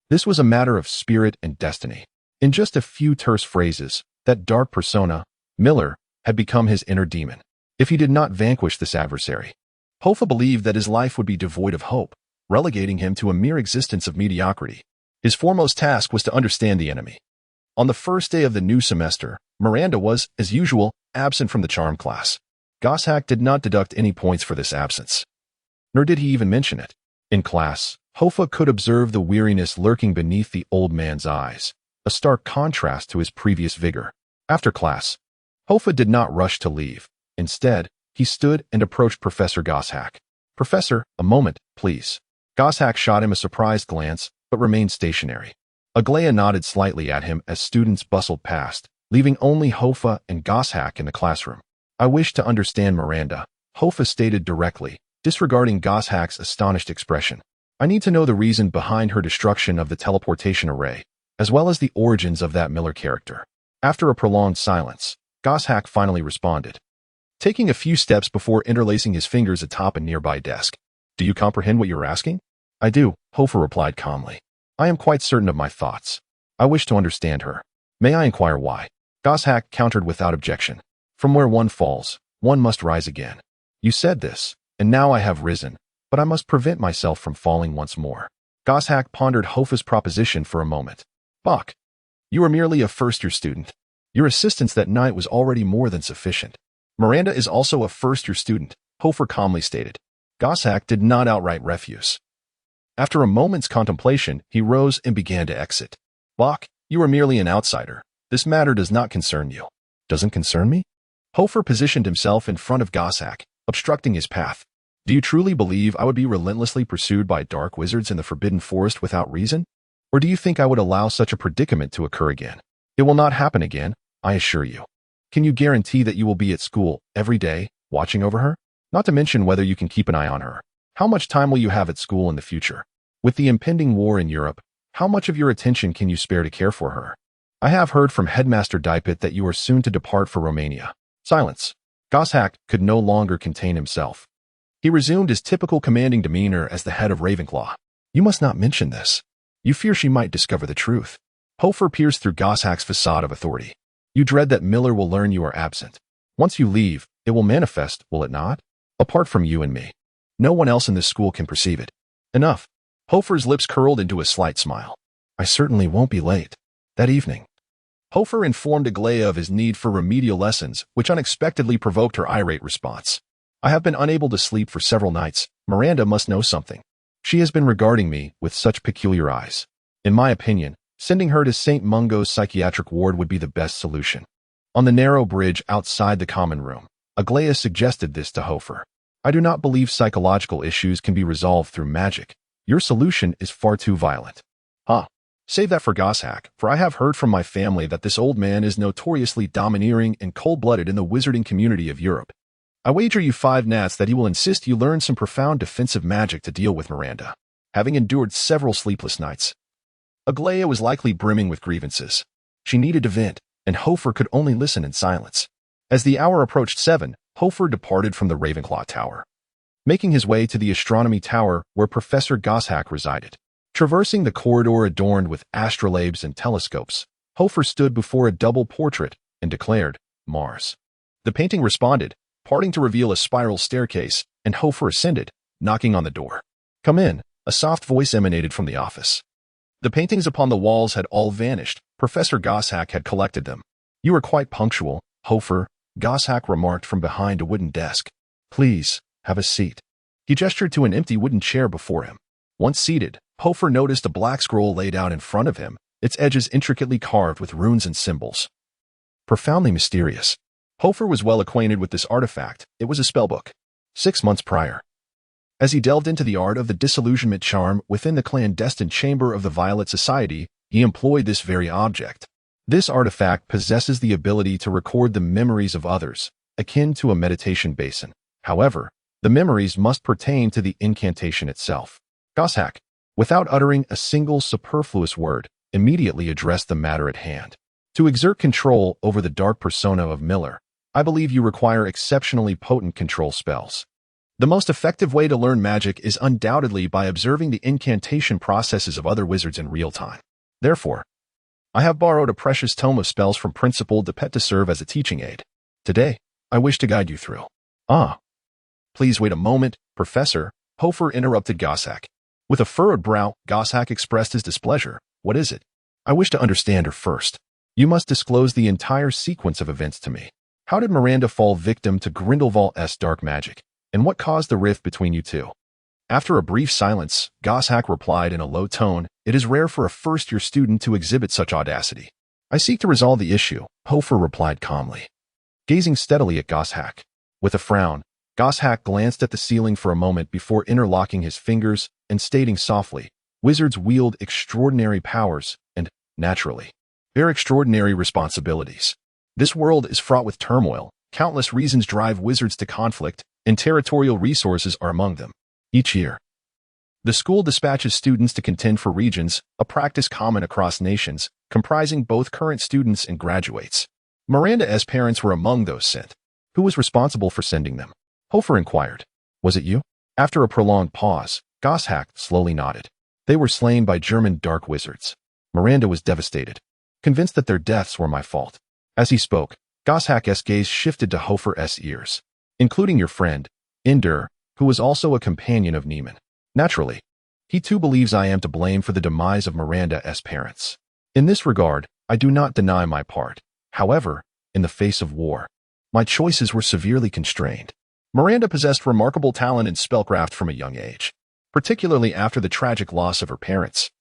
This was a matter of spirit and destiny. In just a few terse phrases, that dark persona, Miller, had become his inner demon. If he did not vanquish this adversary, Hoffa believed that his life would be devoid of hope, relegating him to a mere existence of mediocrity. His foremost task was to understand the enemy. On the first day of the new semester, Miranda was, as usual, absent from the charm class. Goshawk did not deduct any points for this absence. Nor did he even mention it. In class, Hoffa could observe the weariness lurking beneath the old man's eyes, a stark contrast to his previous vigor. After class, Hoffa did not rush to leave. Instead, he stood and approached Professor Goshawk. Professor, a moment, please. Goshawk shot him a surprised glance, but remained stationary. Aglaia nodded slightly at him as students bustled past, leaving only Hoffa and Goshawk in the classroom. I wish to understand Miranda, Hoffa stated directly, disregarding Goshawk's astonished expression. I need to know the reason behind her destruction of the teleportation array, as well as the origins of that Miller character. After a prolonged silence, Goshawk finally responded, taking a few steps before interlacing his fingers atop a nearby desk. Do you comprehend what you're asking? I do, Hoffa replied calmly. I am quite certain of my thoughts. I wish to understand her. May I inquire why? Goshawk countered without objection. From where one falls, one must rise again. You said this, and now I have risen, but I must prevent myself from falling once more. Goshawk pondered Hoffa's proposition for a moment. Bach, you are merely a first-year student. Your assistance that night was already more than sufficient. Miranda is also a first-year student, Hoffa calmly stated. Goshawk did not outright refuse. After a moment's contemplation, he rose and began to exit. Bach, you are merely an outsider. This matter does not concern you. Doesn't concern me? Hoffa positioned himself in front of Goshawk, obstructing his path. Do you truly believe I would be relentlessly pursued by dark wizards in the Forbidden Forest without reason? Or do you think I would allow such a predicament to occur again? It will not happen again, I assure you. Can you guarantee that you will be at school every day, watching over her? Not to mention whether you can keep an eye on her. How much time will you have at school in the future? With the impending war in Europe, how much of your attention can you spare to care for her? I have heard from Headmaster Dipet that you are soon to depart for Romania. Silence. Goshawk could no longer contain himself. He resumed his typical commanding demeanor as the head of Ravenclaw. You must not mention this. You fear she might discover the truth. Hoffa pierced through Goshawk's facade of authority. You dread that Miller will learn you are absent. Once you leave, it will manifest, will it not? Apart from you and me. No one else in this school can perceive it. Enough. Hoffa's lips curled into a slight smile. I certainly won't be late. That evening, Hoffa informed Aglaia of his need for remedial lessons, which unexpectedly provoked her irate response. I have been unable to sleep for several nights. Miranda must know something. She has been regarding me with such peculiar eyes. In my opinion, sending her to St. Mungo's psychiatric ward would be the best solution. On the narrow bridge outside the common room, Aglaia suggested this to Hoffa. I do not believe psychological issues can be resolved through magic. Your solution is far too violent. Save that for Goshawk, for I have heard from my family that this old man is notoriously domineering and cold-blooded in the wizarding community of Europe. I wager you 5 nats that he will insist you learn some profound defensive magic to deal with Miranda, having endured several sleepless nights. Aglaia was likely brimming with grievances. She needed to vent, and Hoffa could only listen in silence. As the hour approached 7, Hoffa departed from the Ravenclaw Tower, making his way to the astronomy tower where Professor Goshawk resided. Traversing the corridor adorned with astrolabes and telescopes, Hoffa stood before a double portrait and declared, Mars. The painting responded, parting to reveal a spiral staircase, and Hoffa ascended, knocking on the door. Come in, a soft voice emanated from the office. The paintings upon the walls had all vanished. Professor Goshawk had collected them. You are quite punctual, Hoffa, Goshawk remarked from behind a wooden desk. Please, have a seat. He gestured to an empty wooden chair before him. Once seated, Hoffa noticed a black scroll laid out in front of him, its edges intricately carved with runes and symbols. Profoundly mysterious. Hoffa was well acquainted with this artifact. It was a spellbook. 6 months prior. As he delved into the art of the disillusionment charm within the clandestine chamber of the Violet Society, he employed this very object. This artifact possesses the ability to record the memories of others, akin to a meditation basin. However, the memories must pertain to the incantation itself. Goshawk, without uttering a single superfluous word, immediately addressed the matter at hand. To exert control over the dark persona of Miller, I believe you require exceptionally potent control spells. The most effective way to learn magic is undoubtedly by observing the incantation processes of other wizards in real time. Therefore, I have borrowed a precious tome of spells from Principal Dipet to serve as a teaching aid. Today, I wish to guide you through. Please wait a moment, Professor, Hoffa interrupted Goshawk. With a furrowed brow, Goshawk expressed his displeasure. What is it? I wish to understand her first. You must disclose the entire sequence of events to me. How did Miranda fall victim to Grindelwald's dark magic? And what caused the rift between you two? After a brief silence, Goshawk replied in a low tone, It is rare for a first-year student to exhibit such audacity. I seek to resolve the issue, Hoffa replied calmly. Gazing steadily at Goshawk. With a frown, Goshawk glanced at the ceiling for a moment before interlocking his fingers and stating softly, Wizards wield extraordinary powers and, naturally, bear extraordinary responsibilities. This world is fraught with turmoil, countless reasons drive wizards to conflict, and territorial resources are among them. Each year, the school dispatches students to contend for regions, a practice common across nations, comprising both current students and graduates. Miranda's parents were among those sent. Who was responsible for sending them? Hoffa inquired. Was it you? After a prolonged pause, Goshawk slowly nodded. They were slain by German dark wizards. Miranda was devastated, convinced that their deaths were my fault. As he spoke, Goshawk's gaze shifted to Hoffa's ears, including your friend, Indur, who was also a companion of Neiman. Naturally, he too believes I am to blame for the demise of Miranda's parents. In this regard, I do not deny my part. However, in the face of war, my choices were severely constrained. Miranda possessed remarkable talent in spellcraft from a young age, particularly after the tragic loss of her parents.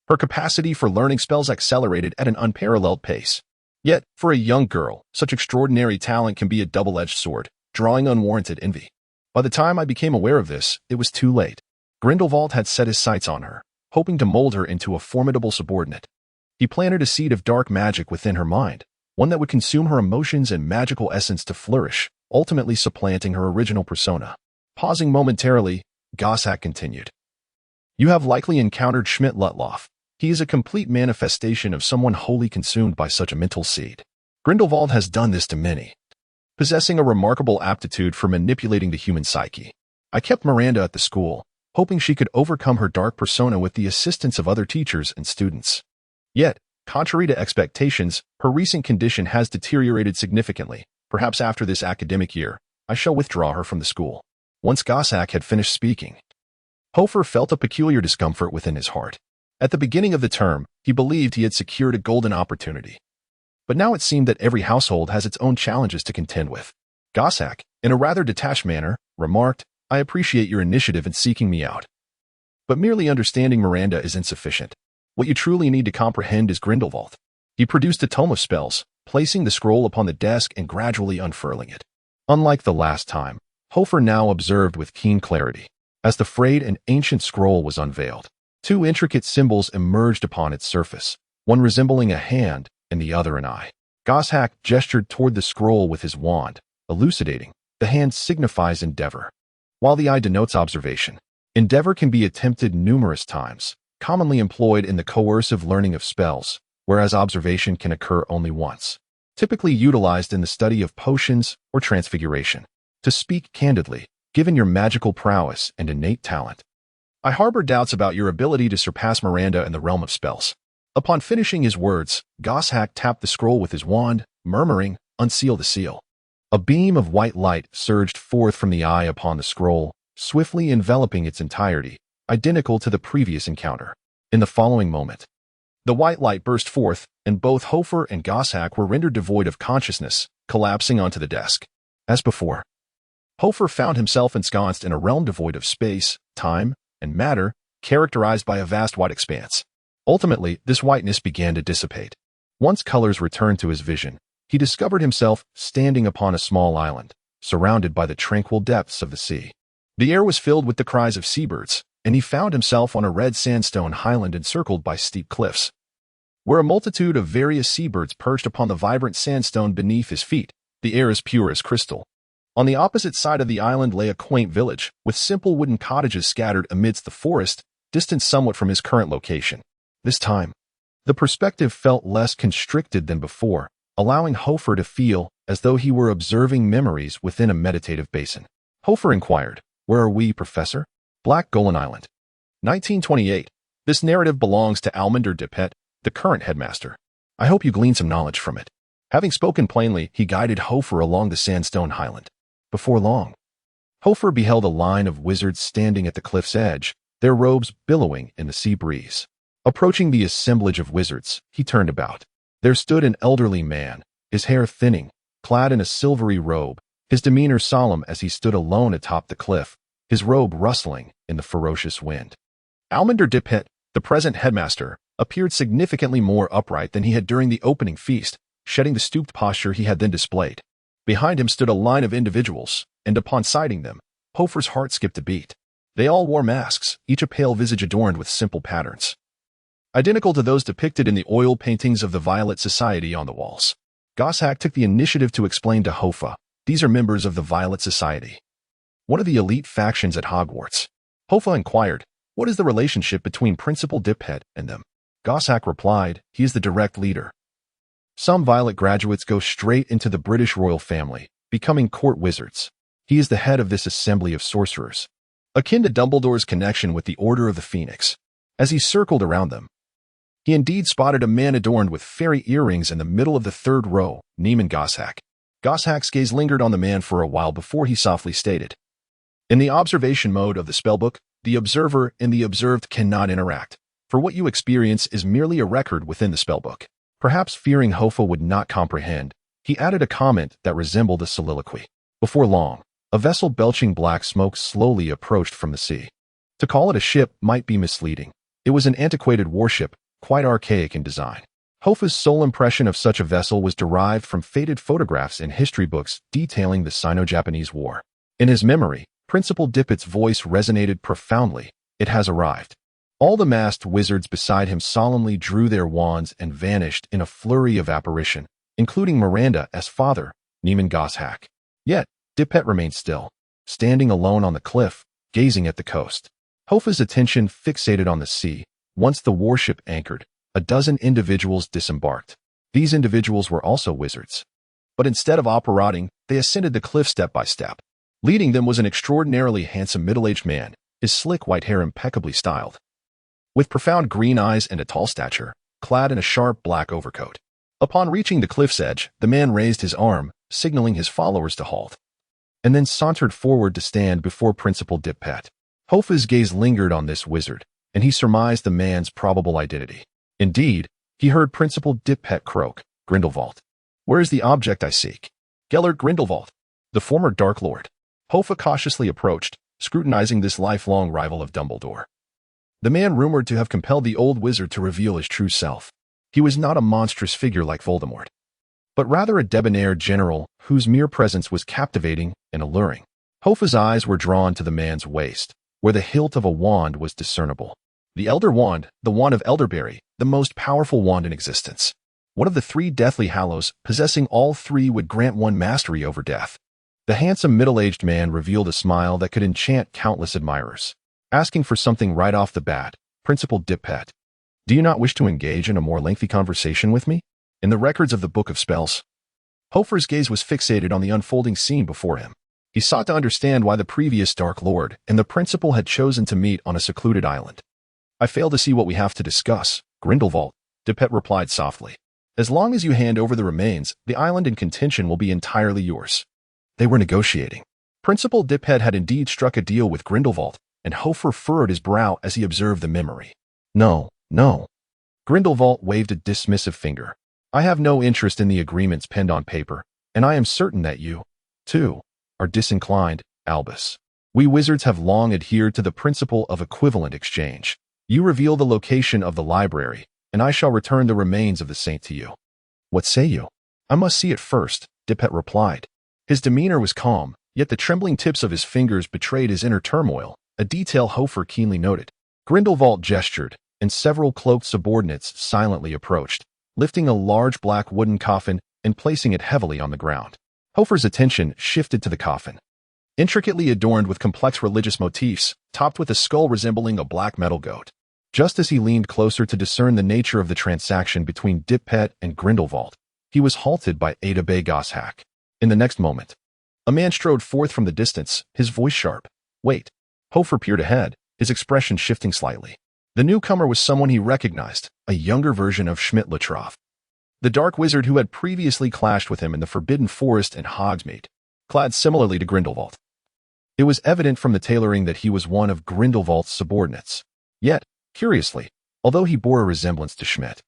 Her capacity for learning spells accelerated at an unparalleled pace. Yet, for a young girl, such extraordinary talent can be a double-edged sword, drawing unwarranted envy. By the time I became aware of this, it was too late. Grindelwald had set his sights on her, hoping to mold her into a formidable subordinate. He planted a seed of dark magic within her mind, one that would consume her emotions and magical essence to flourish, ultimately supplanting her original persona. Pausing momentarily, Goshawk continued. You have likely encountered Schmidt-Lutloff. He is a complete manifestation of someone wholly consumed by such a mental seed. Grindelwald has done this to many, possessing a remarkable aptitude for manipulating the human psyche. I kept Miranda at the school, hoping she could overcome her dark persona with the assistance of other teachers and students. Yet, contrary to expectations, her recent condition has deteriorated significantly. Perhaps after this academic year, I shall withdraw her from the school. Once Goshawk had finished speaking, Hoffa felt a peculiar discomfort within his heart. At the beginning of the term, he believed he had secured a golden opportunity. But now it seemed that every household has its own challenges to contend with. Goshawk, in a rather detached manner, remarked, I appreciate your initiative in seeking me out. But merely understanding Miranda is insufficient. What you truly need to comprehend is Grindelwald. He produced a tome of spells, placing the scroll upon the desk and gradually unfurling it. Unlike the last time, Hoffa now observed with keen clarity. As the frayed and ancient scroll was unveiled, two intricate symbols emerged upon its surface, one resembling a hand and the other an eye. Goshawk gestured toward the scroll with his wand, elucidating. The hand signifies endeavor, while the eye denotes observation. Endeavor can be attempted numerous times, commonly employed in the coercive learning of spells, whereas observation can occur only once, typically utilized in the study of potions or transfiguration. To speak candidly, given your magical prowess and innate talent, I harbor doubts about your ability to surpass Miranda in the realm of spells. Upon finishing his words, Goshawk tapped the scroll with his wand, murmuring, Unseal the seal. A beam of white light surged forth from the eye upon the scroll, swiftly enveloping its entirety, identical to the previous encounter. In the following moment, the white light burst forth, and both Hoffa and Goshawk were rendered devoid of consciousness, collapsing onto the desk. As before, Hoffa found himself ensconced in a realm devoid of space, time, and matter, characterized by a vast white expanse. Ultimately, this whiteness began to dissipate. Once colors returned to his vision, he discovered himself standing upon a small island, surrounded by the tranquil depths of the sea. The air was filled with the cries of seabirds, and he found himself on a red sandstone highland encircled by steep cliffs. where a multitude of various seabirds perched upon the vibrant sandstone beneath his feet. The air is pure as crystal. On the opposite side of the island lay a quaint village, with simple wooden cottages scattered amidst the forest, distant somewhat from his current location. This time, the perspective felt less constricted than before, allowing Hoffa to feel as though he were observing memories within a meditative basin. Hoffa inquired, "Where are we, Professor?" Black Golan Island. 1928. This narrative belongs to Headmaster Dipet, the current headmaster. I hope you glean some knowledge from it. Having spoken plainly, he guided Hoffa along the sandstone highland. Before long, Hoffa beheld a line of wizards standing at the cliff's edge, their robes billowing in the sea breeze. Approaching the assemblage of wizards, he turned about. There stood an elderly man, his hair thinning, clad in a silvery robe, his demeanor solemn as he stood alone atop the cliff, his robe rustling in the ferocious wind. Headmaster Dipet, the present headmaster, appeared significantly more upright than he had during the opening feast, shedding the stooped posture he had then displayed. Behind him stood a line of individuals, and upon sighting them, Hoffa's heart skipped a beat. They all wore masks, each a pale visage adorned with simple patterns, identical to those depicted in the oil paintings of the Violet Society on the walls. Goshawk took the initiative to explain to Hoffa, "These are members of the Violet Society, one of the elite factions at Hogwarts." Hoffa inquired, "What is the relationship between Principal Dipet and them?" Goshawk replied, "He is the direct leader. Some Violet graduates go straight into the British royal family, becoming court wizards. He is the head of this assembly of sorcerers, akin to Dumbledore's connection with the Order of the Phoenix." As he circled around them, he indeed spotted a man adorned with fairy earrings in the middle of the third row, Neiman Goshawk. Goshawk's gaze lingered on the man for a while before he softly stated, "In the observation mode of the spellbook, the observer and the observed cannot interact, for what you experience is merely a record within the spellbook." Perhaps fearing Hoffa would not comprehend, he added a comment that resembled a soliloquy. Before long, a vessel belching black smoke slowly approached from the sea. To call it a ship might be misleading. It was an antiquated warship, quite archaic in design. Hoffa's sole impression of such a vessel was derived from faded photographs in history books detailing the Sino-Japanese War. In his memory, Principal Dipet's voice resonated profoundly. "It has arrived." All the masked wizards beside him solemnly drew their wands and vanished in a flurry of apparition, including Miranda as father, Neiman Goshawk. Yet, Dipet remained still, standing alone on the cliff, gazing at the coast. Hoffa's attention fixated on the sea. Once the warship anchored, a dozen individuals disembarked. These individuals were also wizards. But instead of operating, they ascended the cliff step by step. Leading them was an extraordinarily handsome middle-aged man, his slick white hair impeccably styled, with profound green eyes and a tall stature, clad in a sharp black overcoat. Upon reaching the cliff's edge, the man raised his arm, signaling his followers to halt, and then sauntered forward to stand before Principal Dipet. Hoffa's gaze lingered on this wizard, and he surmised the man's probable identity. Indeed, he heard Principal Dipet croak, "Grindelwald. Where is the object I seek?" "Gellert Grindelwald, the former Dark Lord." Hoffa cautiously approached, scrutinizing this lifelong rival of Dumbledore. The man rumored to have compelled the old wizard to reveal his true self. He was not a monstrous figure like Voldemort, but rather a debonair general whose mere presence was captivating and alluring. Hoffa's eyes were drawn to the man's waist, where the hilt of a wand was discernible. The Elder Wand, the Wand of Elderberry, the most powerful wand in existence. One of the 3 Deathly Hallows, possessing all 3 would grant one mastery over death. The handsome middle-aged man revealed a smile that could enchant countless admirers. Asking for something right off the bat, Principal Dipet, "Do you not wish to engage in a more lengthy conversation with me?" In the records of the Book of Spells, Hoffa's gaze was fixated on the unfolding scene before him. He sought to understand why the previous Dark Lord and the Principal had chosen to meet on a secluded island. "I fail to see what we have to discuss, Grindelwald," Dipet replied softly. "As long as you hand over the remains, the island in contention will be entirely yours." They were negotiating. Principal Dipet had indeed struck a deal with Grindelwald, and Hoffa furrowed his brow as he observed the memory. "No, no." Grindelwald waved a dismissive finger. "I have no interest in the agreements penned on paper, and I am certain that you, too, are disinclined, Albus. We wizards have long adhered to the principle of equivalent exchange. You reveal the location of the library, and I shall return the remains of the saint to you." "What say you?" "I must see it first," Dipet replied. His demeanor was calm, yet the trembling tips of his fingers betrayed his inner turmoil, a detail Hoffa keenly noted. Grindelwald gestured, and several cloaked subordinates silently approached, lifting a large black wooden coffin and placing it heavily on the ground. Hoffa's attention shifted to the coffin. Intricately adorned with complex religious motifs, topped with a skull resembling a black metal goat. Just as he leaned closer to discern the nature of the transaction between Dipet and Grindelwald, he was halted by Ada Bay Goshawk. In the next moment, a man strode forth from the distance, his voice sharp. Wait. Hoffa peered ahead, his expression shifting slightly. The newcomer was someone he recognized, a younger version of Schmidt-Latroff, the dark wizard who had previously clashed with him in the Forbidden Forest and Hogsmeade, clad similarly to Grindelwald. It was evident from the tailoring that he was one of Grindelwald's subordinates. Yet, curiously, although he bore a resemblance to Schmidt,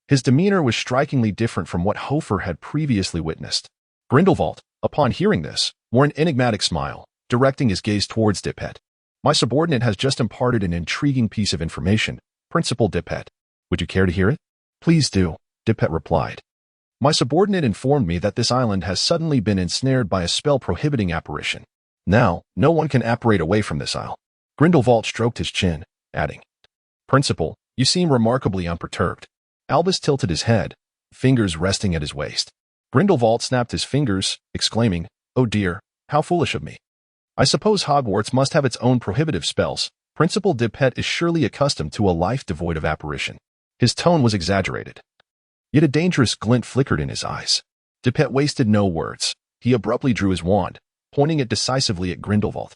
his demeanor was strikingly different from what Hoffa had previously witnessed. Grindelwald, upon hearing this, wore an enigmatic smile, directing his gaze towards Dipet. My subordinate has just imparted an intriguing piece of information, Principal Dipet. Would you care to hear it? Please do, Dipet replied. My subordinate informed me that this island has suddenly been ensnared by a spell prohibiting apparition. Now, no one can apparate away from this isle. Grindelwald stroked his chin, adding, Principal, you seem remarkably unperturbed. Albus tilted his head, fingers resting at his waist. Grindelwald snapped his fingers, exclaiming, Oh dear, how foolish of me. I suppose Hogwarts must have its own prohibitive spells. Principal Dipet is surely accustomed to a life devoid of apparition. His tone was exaggerated. Yet a dangerous glint flickered in his eyes. Dipet wasted no words. He abruptly drew his wand, pointing it decisively at Grindelwald.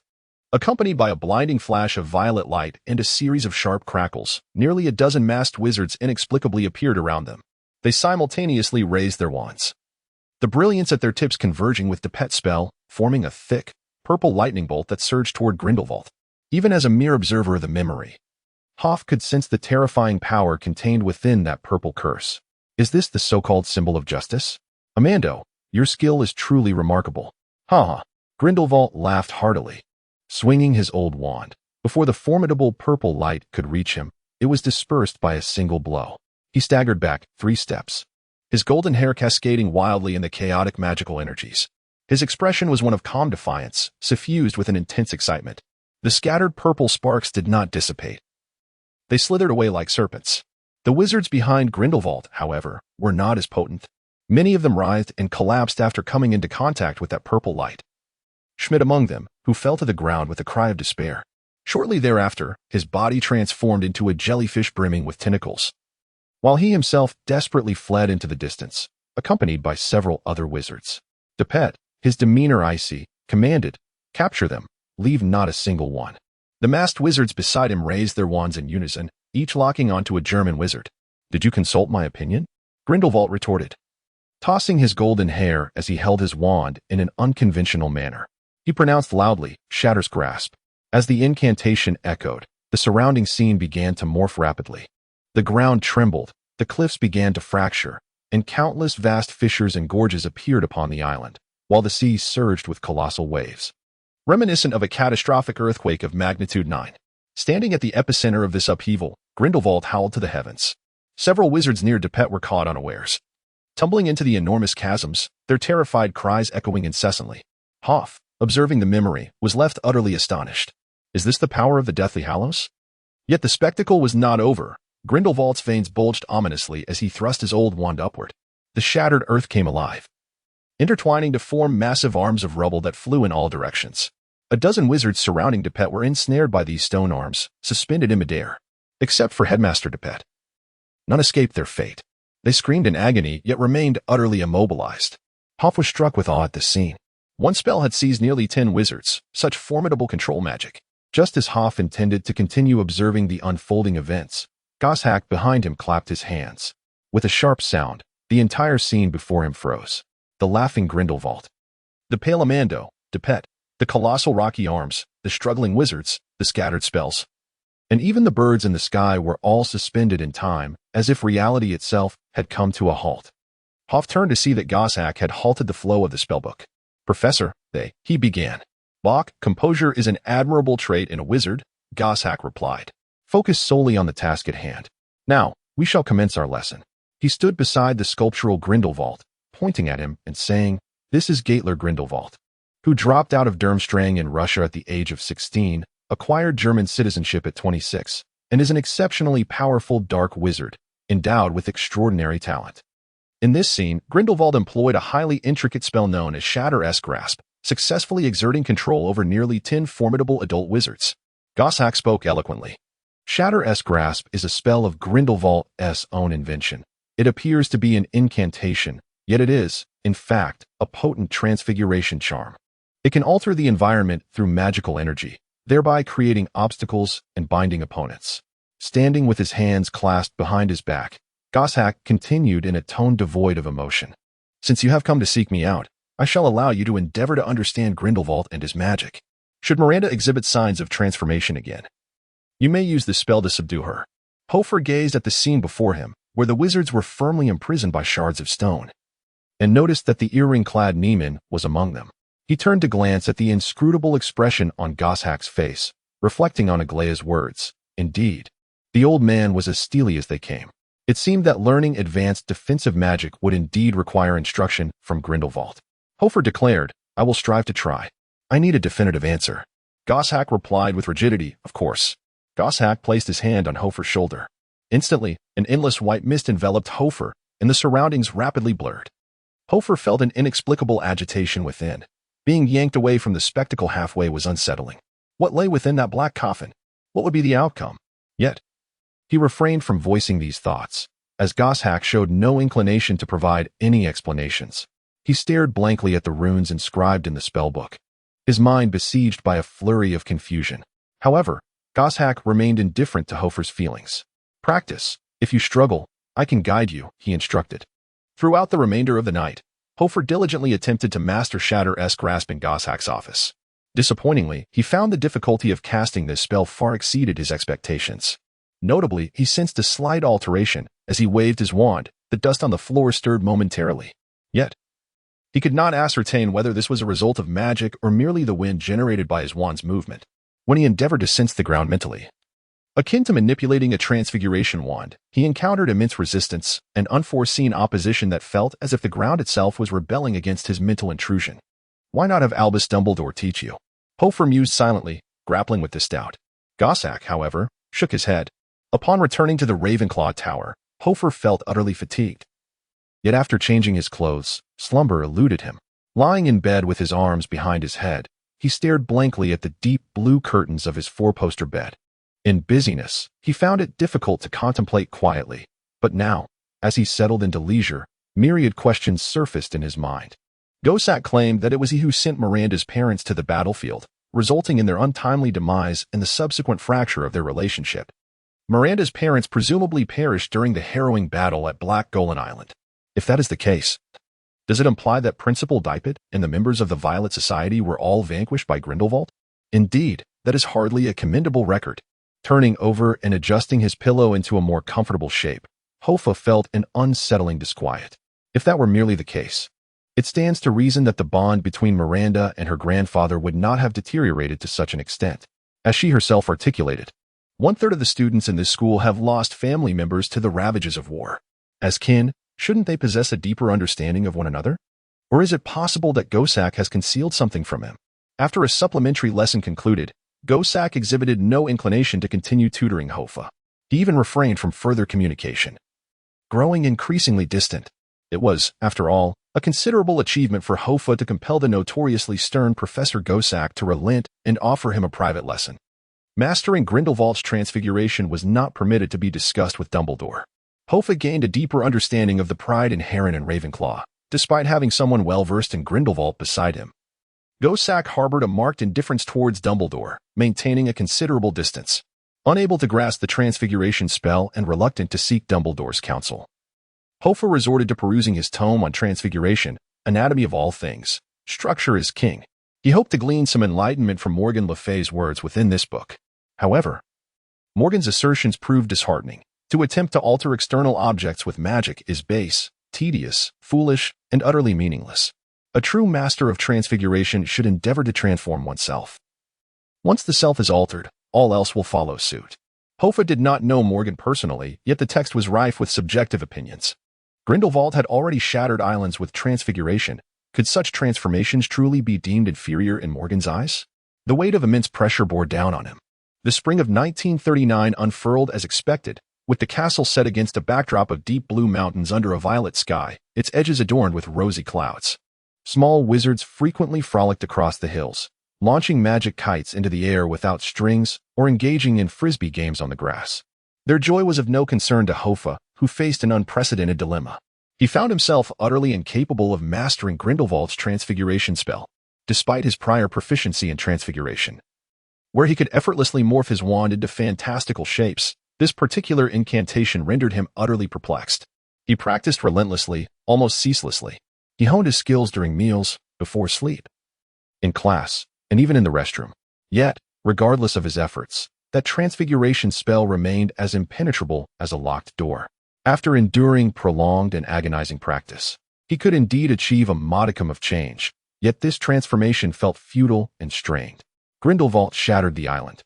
Accompanied by a blinding flash of violet light and a series of sharp crackles, nearly a dozen masked wizards inexplicably appeared around them. They simultaneously raised their wands, the brilliance at their tips converging with Dipet's spell, forming a thick, purple lightning bolt that surged toward Grindelwald. Even as a mere observer of the memory, Hoffa could sense the terrifying power contained within that purple curse. Is this the so-called symbol of justice? Amando, your skill is truly remarkable. Ha! Grindelwald laughed heartily, swinging his old wand. Before the formidable purple light could reach him, it was dispersed by a single blow. He staggered back 3 steps, his golden hair cascading wildly in the chaotic magical energies. His expression was one of calm defiance, suffused with an intense excitement. The scattered purple sparks did not dissipate. They slithered away like serpents. The wizards behind Grindelwald, however, were not as potent. Many of them writhed and collapsed after coming into contact with that purple light. Schmidt among them, who fell to the ground with a cry of despair. Shortly thereafter, his body transformed into a jellyfish brimming with tentacles, while he himself desperately fled into the distance, accompanied by several other wizards. Dipet, his demeanor icy, commanded, Capture them, leave not a single one. The masked wizards beside him raised their wands in unison, each locking onto a German wizard. Did you consult my opinion? Grindelwald retorted, tossing his golden hair as he held his wand in an unconventional manner. He pronounced loudly, Shatter's grasp. As the incantation echoed, the surrounding scene began to morph rapidly. The ground trembled, the cliffs began to fracture, and countless vast fissures and gorges appeared upon the island, while the sea surged with colossal waves, reminiscent of a catastrophic earthquake of magnitude 9. Standing at the epicenter of this upheaval, Grindelwald howled to the heavens. Several wizards near Dipet were caught unawares, tumbling into the enormous chasms, their terrified cries echoing incessantly. Hoffa, observing the memory, was left utterly astonished. Is this the power of the Deathly Hallows? Yet the spectacle was not over. Grindelwald's veins bulged ominously as he thrust his old wand upward. The shattered earth came alive, intertwining to form massive arms of rubble that flew in all directions. A dozen wizards surrounding Dipet were ensnared by these stone arms, suspended in midair. Except for Headmaster Dipet, none escaped their fate. They screamed in agony, yet remained utterly immobilized. Hoffa was struck with awe at this scene. One spell had seized nearly 10 wizards, such formidable control magic. Just as Hoffa intended to continue observing the unfolding events, Goshawk behind him clapped his hands. With a sharp sound, the entire scene before him froze. The laughing Grindelwald, the pale Amando, Dipet, the colossal rocky arms, the struggling wizards, the scattered spells, and even the birds in the sky were all suspended in time, as if reality itself had come to a halt. Hoffa turned to see that Goshawk had halted the flow of the spellbook. Professor, he began. Bach, composure is an admirable trait in a wizard, Goshawk replied. Focus solely on the task at hand. Now, we shall commence our lesson. He stood beside the sculptural Grindelwald, pointing at him and saying, This is Gaetler Grindelwald, who dropped out of Durmstrang in Russia at the age of 16, acquired German citizenship at 26, and is an exceptionally powerful dark wizard, endowed with extraordinary talent. In this scene, Grindelwald employed a highly intricate spell known as Shatter's Grasp, successfully exerting control over nearly 10 formidable adult wizards. Goshawk spoke eloquently. Shatter's Grasp is a spell of Grindelwald's own invention. It appears to be an incantation, yet it is, in fact, a potent transfiguration charm. It can alter the environment through magical energy, thereby creating obstacles and binding opponents. Standing with his hands clasped behind his back, Goshawk continued in a tone devoid of emotion. Since you have come to seek me out, I shall allow you to endeavor to understand Grindelwald and his magic. Should Miranda exhibit signs of transformation again, you may use this spell to subdue her. Hoffa gazed at the scene before him, where the wizards were firmly imprisoned by shards of stone, and noticed that the earring-clad Niemann was among them. He turned to glance at the inscrutable expression on Goshawk's face, reflecting on Aglaya's words. Indeed, the old man was as steely as they came. It seemed that learning advanced defensive magic would indeed require instruction from Grindelwald. Hoffa declared, I will strive to try. I need a definitive answer. Goshawk replied with rigidity, of course. Goshawk placed his hand on Hoffa's shoulder. Instantly, an endless white mist enveloped Hoffa, and the surroundings rapidly blurred. Hoffa felt an inexplicable agitation within. Being yanked away from the spectacle halfway was unsettling. What lay within that black coffin? What would be the outcome? Yet, he refrained from voicing these thoughts, as Goshawk showed no inclination to provide any explanations. He stared blankly at the runes inscribed in the spellbook, his mind besieged by a flurry of confusion. However, Goshawk remained indifferent to Hoffa's feelings. Practice. If you struggle, I can guide you, he instructed. Throughout the remainder of the night, Hoffa diligently attempted to master Shatter's Grasp in Goshawk's office. Disappointingly, he found the difficulty of casting this spell far exceeded his expectations. Notably, he sensed a slight alteration. As he waved his wand, the dust on the floor stirred momentarily. Yet, he could not ascertain whether this was a result of magic or merely the wind generated by his wand's movement. When he endeavored to sense the ground mentally, akin to manipulating a transfiguration wand, he encountered immense resistance and unforeseen opposition that felt as if the ground itself was rebelling against his mental intrusion. Why not have Albus Dumbledore teach you? Hoffa mused silently, grappling with this doubt. Goshawk, however, shook his head. Upon returning to the Ravenclaw Tower, Hoffa felt utterly fatigued. Yet after changing his clothes, slumber eluded him. Lying in bed with his arms behind his head, he stared blankly at the deep blue curtains of his four-poster bed. In busyness, he found it difficult to contemplate quietly, but now, as he settled into leisure, myriad questions surfaced in his mind. Goshawk claimed that it was he who sent Miranda's parents to the battlefield, resulting in their untimely demise and the subsequent fracture of their relationship. Miranda's parents presumably perished during the harrowing battle at Black Golan Island. If that is the case, does it imply that Principal Dipet and the members of the Violet Society were all vanquished by Grindelwald? Indeed, that is hardly a commendable record. Turning over and adjusting his pillow into a more comfortable shape, Hoffa felt an unsettling disquiet. If that were merely the case, it stands to reason that the bond between Miranda and her grandfather would not have deteriorated to such an extent. As she herself articulated, 1/3 of the students in this school have lost family members to the ravages of war. As kin, shouldn't they possess a deeper understanding of one another? Or is it possible that Goshawk has concealed something from him? After a supplementary lesson concluded, Goshawk exhibited no inclination to continue tutoring Hoffa. He even refrained from further communication. Growing increasingly distant, it was, after all, a considerable achievement for Hoffa to compel the notoriously stern Professor Goshawk to relent and offer him a private lesson. Mastering Grindelwald's transfiguration was not permitted to be discussed with Dumbledore. Hoffa gained a deeper understanding of the pride inherent in Ravenclaw, despite having someone well-versed in Grindelwald beside him. Goshawk harbored a marked indifference towards Dumbledore, maintaining a considerable distance, unable to grasp the transfiguration spell and reluctant to seek Dumbledore's counsel. Hoffa resorted to perusing his tome on transfiguration, Anatomy of All Things. Structure is king. He hoped to glean some enlightenment from Morgan Le Fay's words within this book. However, Morgan's assertions proved disheartening. To attempt to alter external objects with magic is base, tedious, foolish, and utterly meaningless. A true master of transfiguration should endeavor to transform oneself. Once the self is altered, all else will follow suit. Hoffa did not know Morgan personally, yet the text was rife with subjective opinions. Grindelwald had already shattered islands with transfiguration. Could such transformations truly be deemed inferior in Morgan's eyes? The weight of immense pressure bore down on him. The spring of 1939 unfurled as expected, with the castle set against a backdrop of deep blue mountains under a violet sky, its edges adorned with rosy clouds. Small wizards frequently frolicked across the hills, launching magic kites into the air without strings or engaging in frisbee games on the grass. Their joy was of no concern to Hoffa, who faced an unprecedented dilemma. He found himself utterly incapable of mastering Grindelwald's transfiguration spell, despite his prior proficiency in transfiguration. Where he could effortlessly morph his wand into fantastical shapes, this particular incantation rendered him utterly perplexed. He practiced relentlessly, almost ceaselessly. He honed his skills during meals, before sleep, in class, and even in the restroom. Yet, regardless of his efforts, that transfiguration spell remained as impenetrable as a locked door. After enduring prolonged and agonizing practice, he could indeed achieve a modicum of change, yet this transformation felt futile and strained. Grindelwald shattered the island,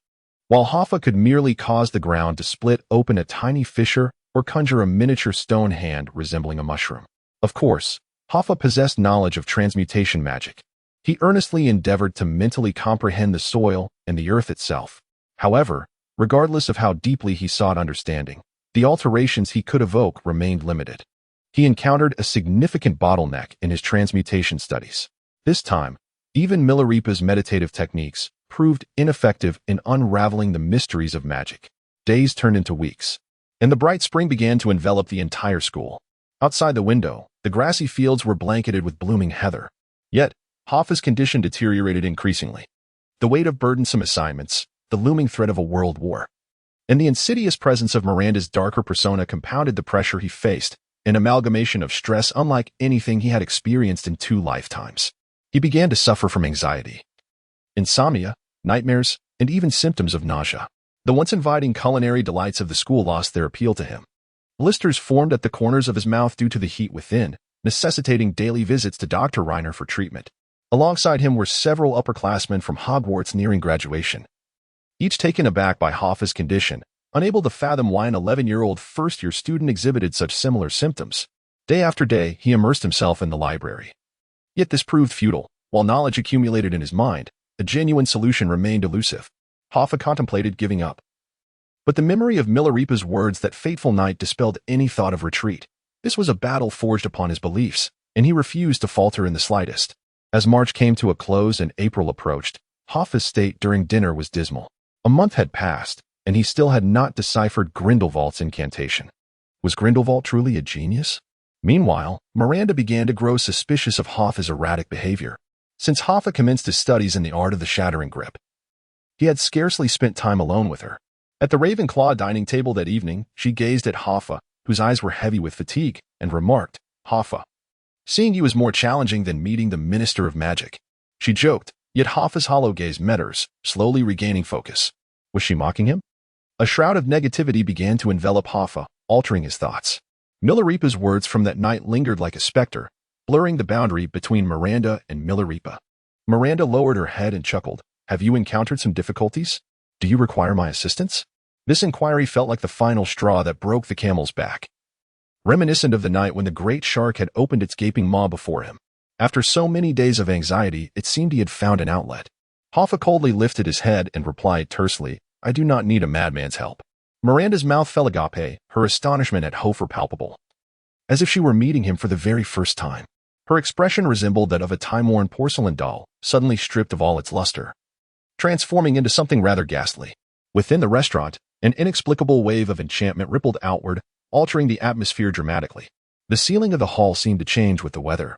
while Hoffa could merely cause the ground to split open a tiny fissure or conjure a miniature stone hand resembling a mushroom. Of course, Hoffa possessed knowledge of transmutation magic. He earnestly endeavored to mentally comprehend the soil and the earth itself. However, regardless of how deeply he sought understanding, the alterations he could evoke remained limited. He encountered a significant bottleneck in his transmutation studies. This time, even Milarepa's meditative techniques proved ineffective in unraveling the mysteries of magic. Days turned into weeks, and the bright spring began to envelop the entire school. Outside the window, the grassy fields were blanketed with blooming heather. Yet, Hoffa's condition deteriorated increasingly. The weight of burdensome assignments, the looming threat of a world war, and the insidious presence of Miranda's darker persona compounded the pressure he faced, an amalgamation of stress unlike anything he had experienced in 2 lifetimes. He began to suffer from anxiety, insomnia, nightmares, and even symptoms of nausea. The once inviting culinary delights of the school lost their appeal to him. Blisters formed at the corners of his mouth due to the heat within, necessitating daily visits to Dr. Reiner for treatment. Alongside him were several upperclassmen from Hogwarts nearing graduation, each taken aback by Hoffa's condition, unable to fathom why an 11-year-old first-year student exhibited such similar symptoms. Day after day, he immersed himself in the library. Yet this proved futile. While knowledge accumulated in his mind, a genuine solution remained elusive. Hoffa contemplated giving up. But the memory of Milarepa's words that fateful night dispelled any thought of retreat. This was a battle forged upon his beliefs, and he refused to falter in the slightest. As March came to a close and April approached, Hoffa's state during dinner was dismal. A month had passed, and he still had not deciphered Grindelwald's incantation. Was Grindelwald truly a genius? Meanwhile, Miranda began to grow suspicious of Hoffa's erratic behavior. Since Hoffa commenced his studies in the art of the shattering grip, he had scarcely spent time alone with her. At the Ravenclaw dining table that evening, she gazed at Hoffa, whose eyes were heavy with fatigue, and remarked, "Hoffa, seeing you is more challenging than meeting the Minister of Magic." She joked, yet Hoffa's hollow gaze met hers, slowly regaining focus. Was she mocking him? A shroud of negativity began to envelop Hoffa, altering his thoughts. Milarepa's words from that night lingered like a specter, blurring the boundary between Miranda and Milarepa. Miranda lowered her head and chuckled. "Have you encountered some difficulties? Do you require my assistance?" This inquiry felt like the final straw that broke the camel's back. Reminiscent of the night when the great shark had opened its gaping maw before him. After so many days of anxiety, it seemed he had found an outlet. Hoffa coldly lifted his head and replied tersely, "I do not need a madman's help." Miranda's mouth fell agape, her astonishment at Hoffa palpable, as if she were meeting him for the very first time. Her expression resembled that of a time-worn porcelain doll, suddenly stripped of all its luster, transforming into something rather ghastly. Within the restaurant, an inexplicable wave of enchantment rippled outward, altering the atmosphere dramatically. The ceiling of the hall seemed to change with the weather,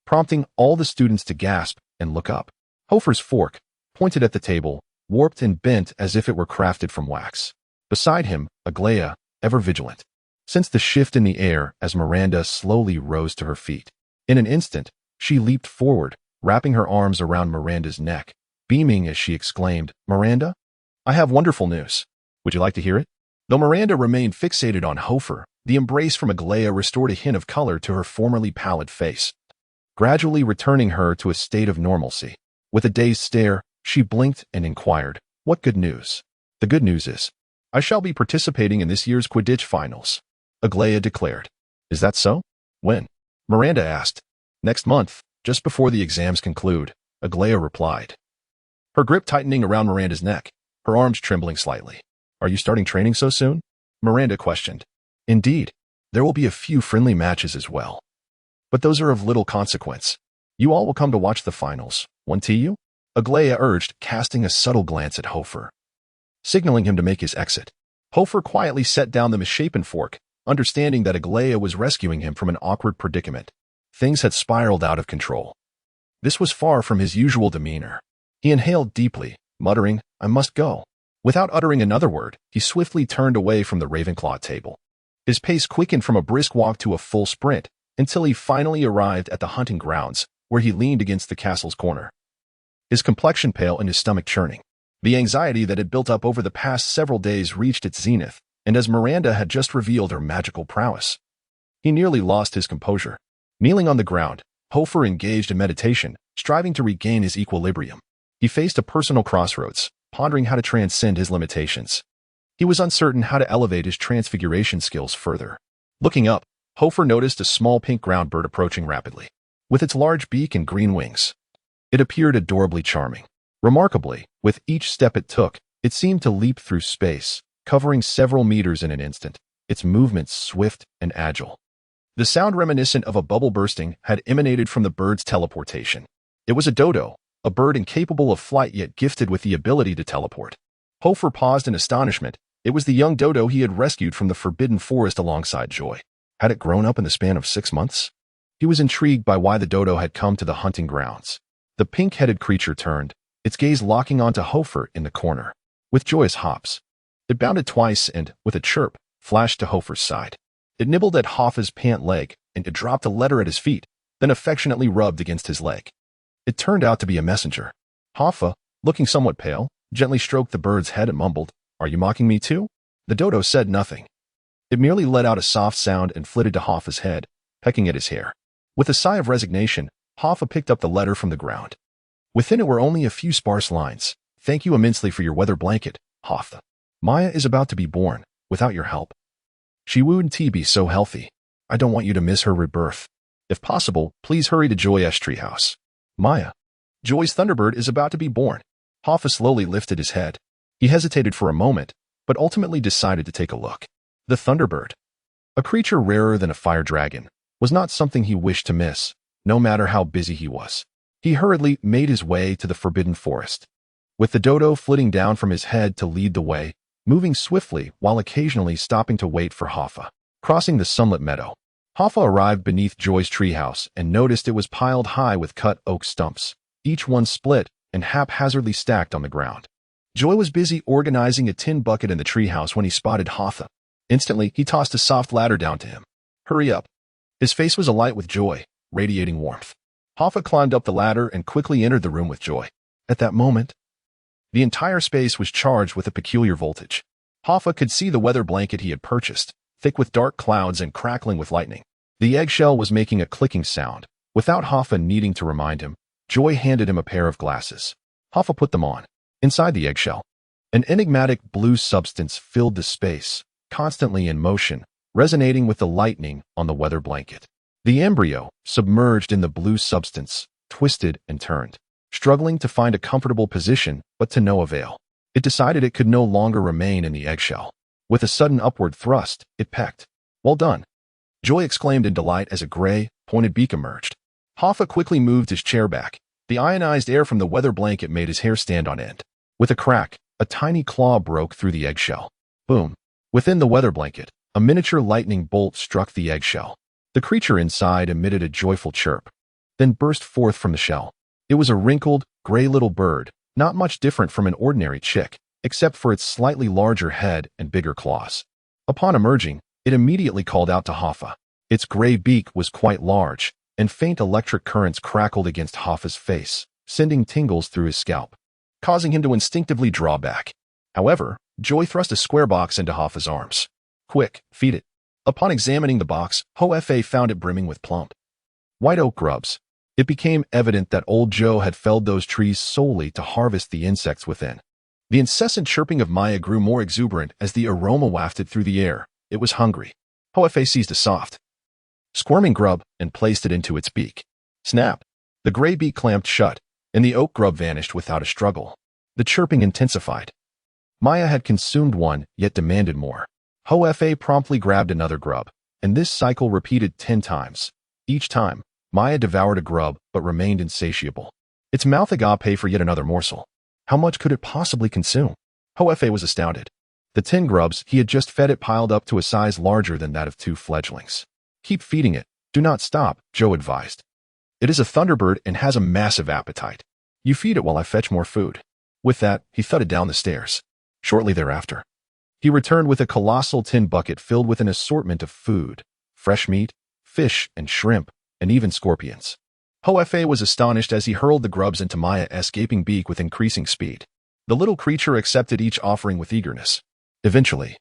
prompting all the students to gasp and look up. Hoffa's fork, pointed at the table, warped and bent as if it were crafted from wax. Beside him, Aglaia, ever vigilant, sensed the shift in the air as Miranda slowly rose to her feet. In an instant, she leaped forward, wrapping her arms around Miranda's neck, beaming as she exclaimed, "Miranda, I have wonderful news. Would you like to hear it?" Though Miranda remained fixated on Hoffa, the embrace from Aglaia restored a hint of color to her formerly pallid face, gradually returning her to a state of normalcy. With a dazed stare, she blinked and inquired, "What good news?" "The good news is, I shall be participating in this year's Quidditch finals," Aglaia declared. "Is that so? When?" Miranda asked. "Next month, just before the exams conclude," Aglaia replied, her grip tightening around Miranda's neck. her arms trembling slightly. "Are you starting training so soon?" Miranda questioned. "Indeed. There will be a few friendly matches as well. But those are of little consequence. You all will come to watch the finals, won't you?" Aglaia urged, casting a subtle glance at Hoffa, signaling him to make his exit. Hoffa quietly set down the misshapen fork, understanding that Aglaia was rescuing him from an awkward predicament. Things had spiraled out of control. This was far from his usual demeanor. He inhaled deeply, muttering, "I must go." Without uttering another word, he swiftly turned away from the Ravenclaw table. His pace quickened from a brisk walk to a full sprint, until he finally arrived at the hunting grounds, where he leaned against the castle's corner. His complexion pale and his stomach churning. The anxiety that had built up over the past several days reached its zenith, and as Miranda had just revealed her magical prowess, he nearly lost his composure. Kneeling on the ground, Hoffa engaged in meditation, striving to regain his equilibrium. He faced a personal crossroads, pondering how to transcend his limitations. He was uncertain how to elevate his transfiguration skills further. Looking up, Hoffa noticed a small pink ground bird approaching rapidly. With its large beak and green wings, it appeared adorably charming. Remarkably, with each step it took, it seemed to leap through space, covering several meters in an instant, its movements swift and agile. The sound reminiscent of a bubble bursting had emanated from the bird's teleportation. It was a dodo, a bird incapable of flight yet gifted with the ability to teleport. Hoffa paused in astonishment. It was the young dodo he had rescued from the forbidden forest alongside Joy. Had it grown up in the span of 6 months? He was intrigued by why the dodo had come to the hunting grounds. The pink-headed creature turned, its gaze locking onto Hoffa in the corner. With joyous hops, it bounded twice and, with a chirp, flashed to Hoffa's side. It nibbled at Hoffa's pant leg, and it dropped a letter at his feet, then affectionately rubbed against his leg. It turned out to be a messenger. Hoffa, looking somewhat pale, gently stroked the bird's head and mumbled, "Are you mocking me too?" The dodo said nothing. It merely let out a soft sound and flitted to Hoffa's head, pecking at his hair. With a sigh of resignation, Hoffa picked up the letter from the ground. Within it were only a few sparse lines. "Thank you immensely for your weather blanket, Hoffa. Maya is about to be born, without your help. She wouldn't be so healthy. I don't want you to miss her rebirth. If possible, please hurry to Joy's treehouse. Maya, Joy's Thunderbird is about to be born." Hoffa slowly lifted his head. He hesitated for a moment, but ultimately decided to take a look. The Thunderbird, a creature rarer than a fire dragon, was not something he wished to miss, no matter how busy he was. He hurriedly made his way to the forbidden forest, with the dodo flitting down from his head to lead the way, moving swiftly while occasionally stopping to wait for Hoffa. Crossing the sunlit meadow, Hoffa arrived beneath Joy's treehouse and noticed it was piled high with cut oak stumps, each one split and haphazardly stacked on the ground. Joy was busy organizing a tin bucket in the treehouse when he spotted Hoffa. Instantly, he tossed a soft ladder down to him. "Hurry up." His face was alight with joy, radiating warmth. Hoffa climbed up the ladder and quickly entered the room with Joy. At that moment, the entire space was charged with a peculiar voltage. Hoffa could see the weather blanket he had purchased, thick with dark clouds and crackling with lightning. The eggshell was making a clicking sound. Without Hoffa needing to remind him, Joy handed him a pair of glasses. Hoffa put them on. Inside the eggshell, an enigmatic blue substance filled the space, constantly in motion, resonating with the lightning on the weather blanket. The embryo, submerged in the blue substance, twisted and turned, struggling to find a comfortable position, but to no avail. It decided it could no longer remain in the eggshell. With a sudden upward thrust, it pecked. "Well done," Joy exclaimed in delight as a gray, pointed beak emerged. Hoffa quickly moved his chair back. The ionized air from the weather blanket made his hair stand on end. With a crack, a tiny claw broke through the eggshell. Boom! Within the weather blanket, a miniature lightning bolt struck the eggshell. The creature inside emitted a joyful chirp, then burst forth from the shell. It was a wrinkled, gray little bird, not much different from an ordinary chick, except for its slightly larger head and bigger claws. Upon emerging, it immediately called out to Hoffa. Its gray beak was quite large, and faint electric currents crackled against Hoffa's face, sending tingles through his scalp, causing him to instinctively draw back. However, Joy thrust a square box into Hoffa's arms. "Quick, feed it." Upon examining the box, Hoffa found it brimming with plump, white oak grubs. It became evident that old Joe had felled those trees solely to harvest the insects within. The incessant chirping of Maya grew more exuberant as the aroma wafted through the air. It was hungry. Hoffa seized a soft, squirming grub and placed it into its beak. Snap! The gray beak clamped shut, and the oak grub vanished without a struggle. The chirping intensified. Maya had consumed one, yet demanded more. Hoffa promptly grabbed another grub, and this cycle repeated 10 times. Each time, Maya devoured a grub but remained insatiable. Its mouth agape for yet another morsel. How much could it possibly consume? Hoffa was astounded. The 10 grubs he had just fed it piled up to a size larger than that of 2 fledglings. Keep feeding it. Do not stop, Joe advised. It is a thunderbird and has a massive appetite. You feed it while I fetch more food. With that, he thudded down the stairs. Shortly thereafter, he returned with a colossal tin bucket filled with an assortment of food, fresh meat, fish and shrimp, and even scorpions. Hoffa was astonished as he hurled the grubs into Maya's gaping beak with increasing speed. The little creature accepted each offering with eagerness. Eventually,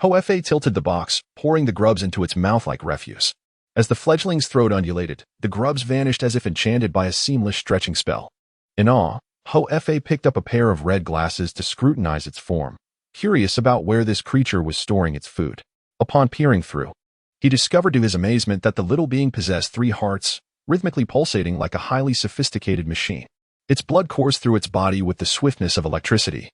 Hoffa tilted the box, pouring the grubs into its mouth like refuse. As the fledgling's throat undulated, the grubs vanished as if enchanted by a seamless stretching spell. In awe, Hoffa picked up a pair of red glasses to scrutinize its form, curious about where this creature was storing its food. Upon peering through, he discovered to his amazement that the little being possessed 3 hearts, rhythmically pulsating like a highly sophisticated machine. Its blood coursed through its body with the swiftness of electricity,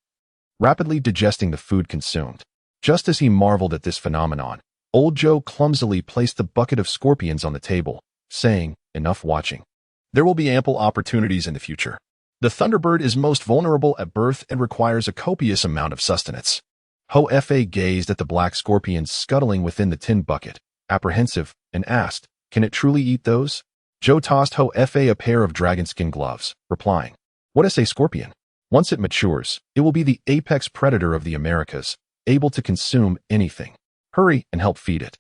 rapidly digesting the food consumed. Just as he marveled at this phenomenon, Old Joe clumsily placed the bucket of scorpions on the table, saying, "Enough watching. There will be ample opportunities in the future. The thunderbird is most vulnerable at birth and requires a copious amount of sustenance." Hoffa gazed at the black scorpions scuttling within the tin bucket, apprehensive, and asked, "Can it truly eat those?" Joe tossed Hoffa a pair of dragonskin gloves, replying, "What is a scorpion? Once it matures, it will be the apex predator of the Americas, able to consume anything. Hurry and help feed it.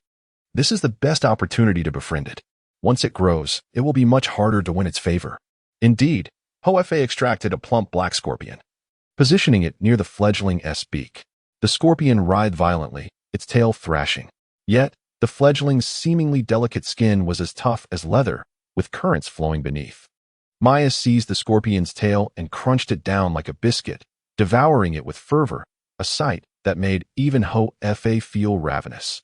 This is the best opportunity to befriend it. Once it grows, it will be much harder to win its favor." Indeed, Hoffa extracted a plump black scorpion, positioning it near the fledgling's beak. The scorpion writhed violently, its tail thrashing. Yet, the fledgling's seemingly delicate skin was as tough as leather, with currents flowing beneath. Maya seized the scorpion's tail and crunched it down like a biscuit, devouring it with fervor, a sight that made even Hoffa feel ravenous.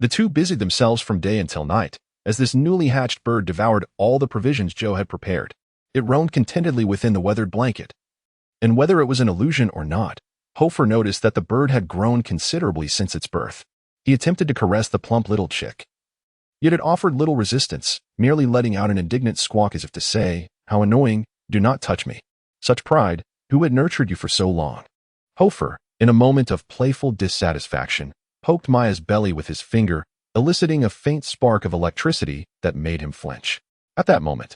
The two busied themselves from day until night, as this newly hatched bird devoured all the provisions Joe had prepared. It roamed contentedly within the weathered blanket. And whether it was an illusion or not, Hoffa noticed that the bird had grown considerably since its birth. He attempted to caress the plump little chick. Yet it offered little resistance, merely letting out an indignant squawk as if to say, "How annoying, do not touch me. Such pride, who had nurtured you for so long?" Hoffa, in a moment of playful dissatisfaction, poked Maya's belly with his finger, eliciting a faint spark of electricity that made him flinch. At that moment,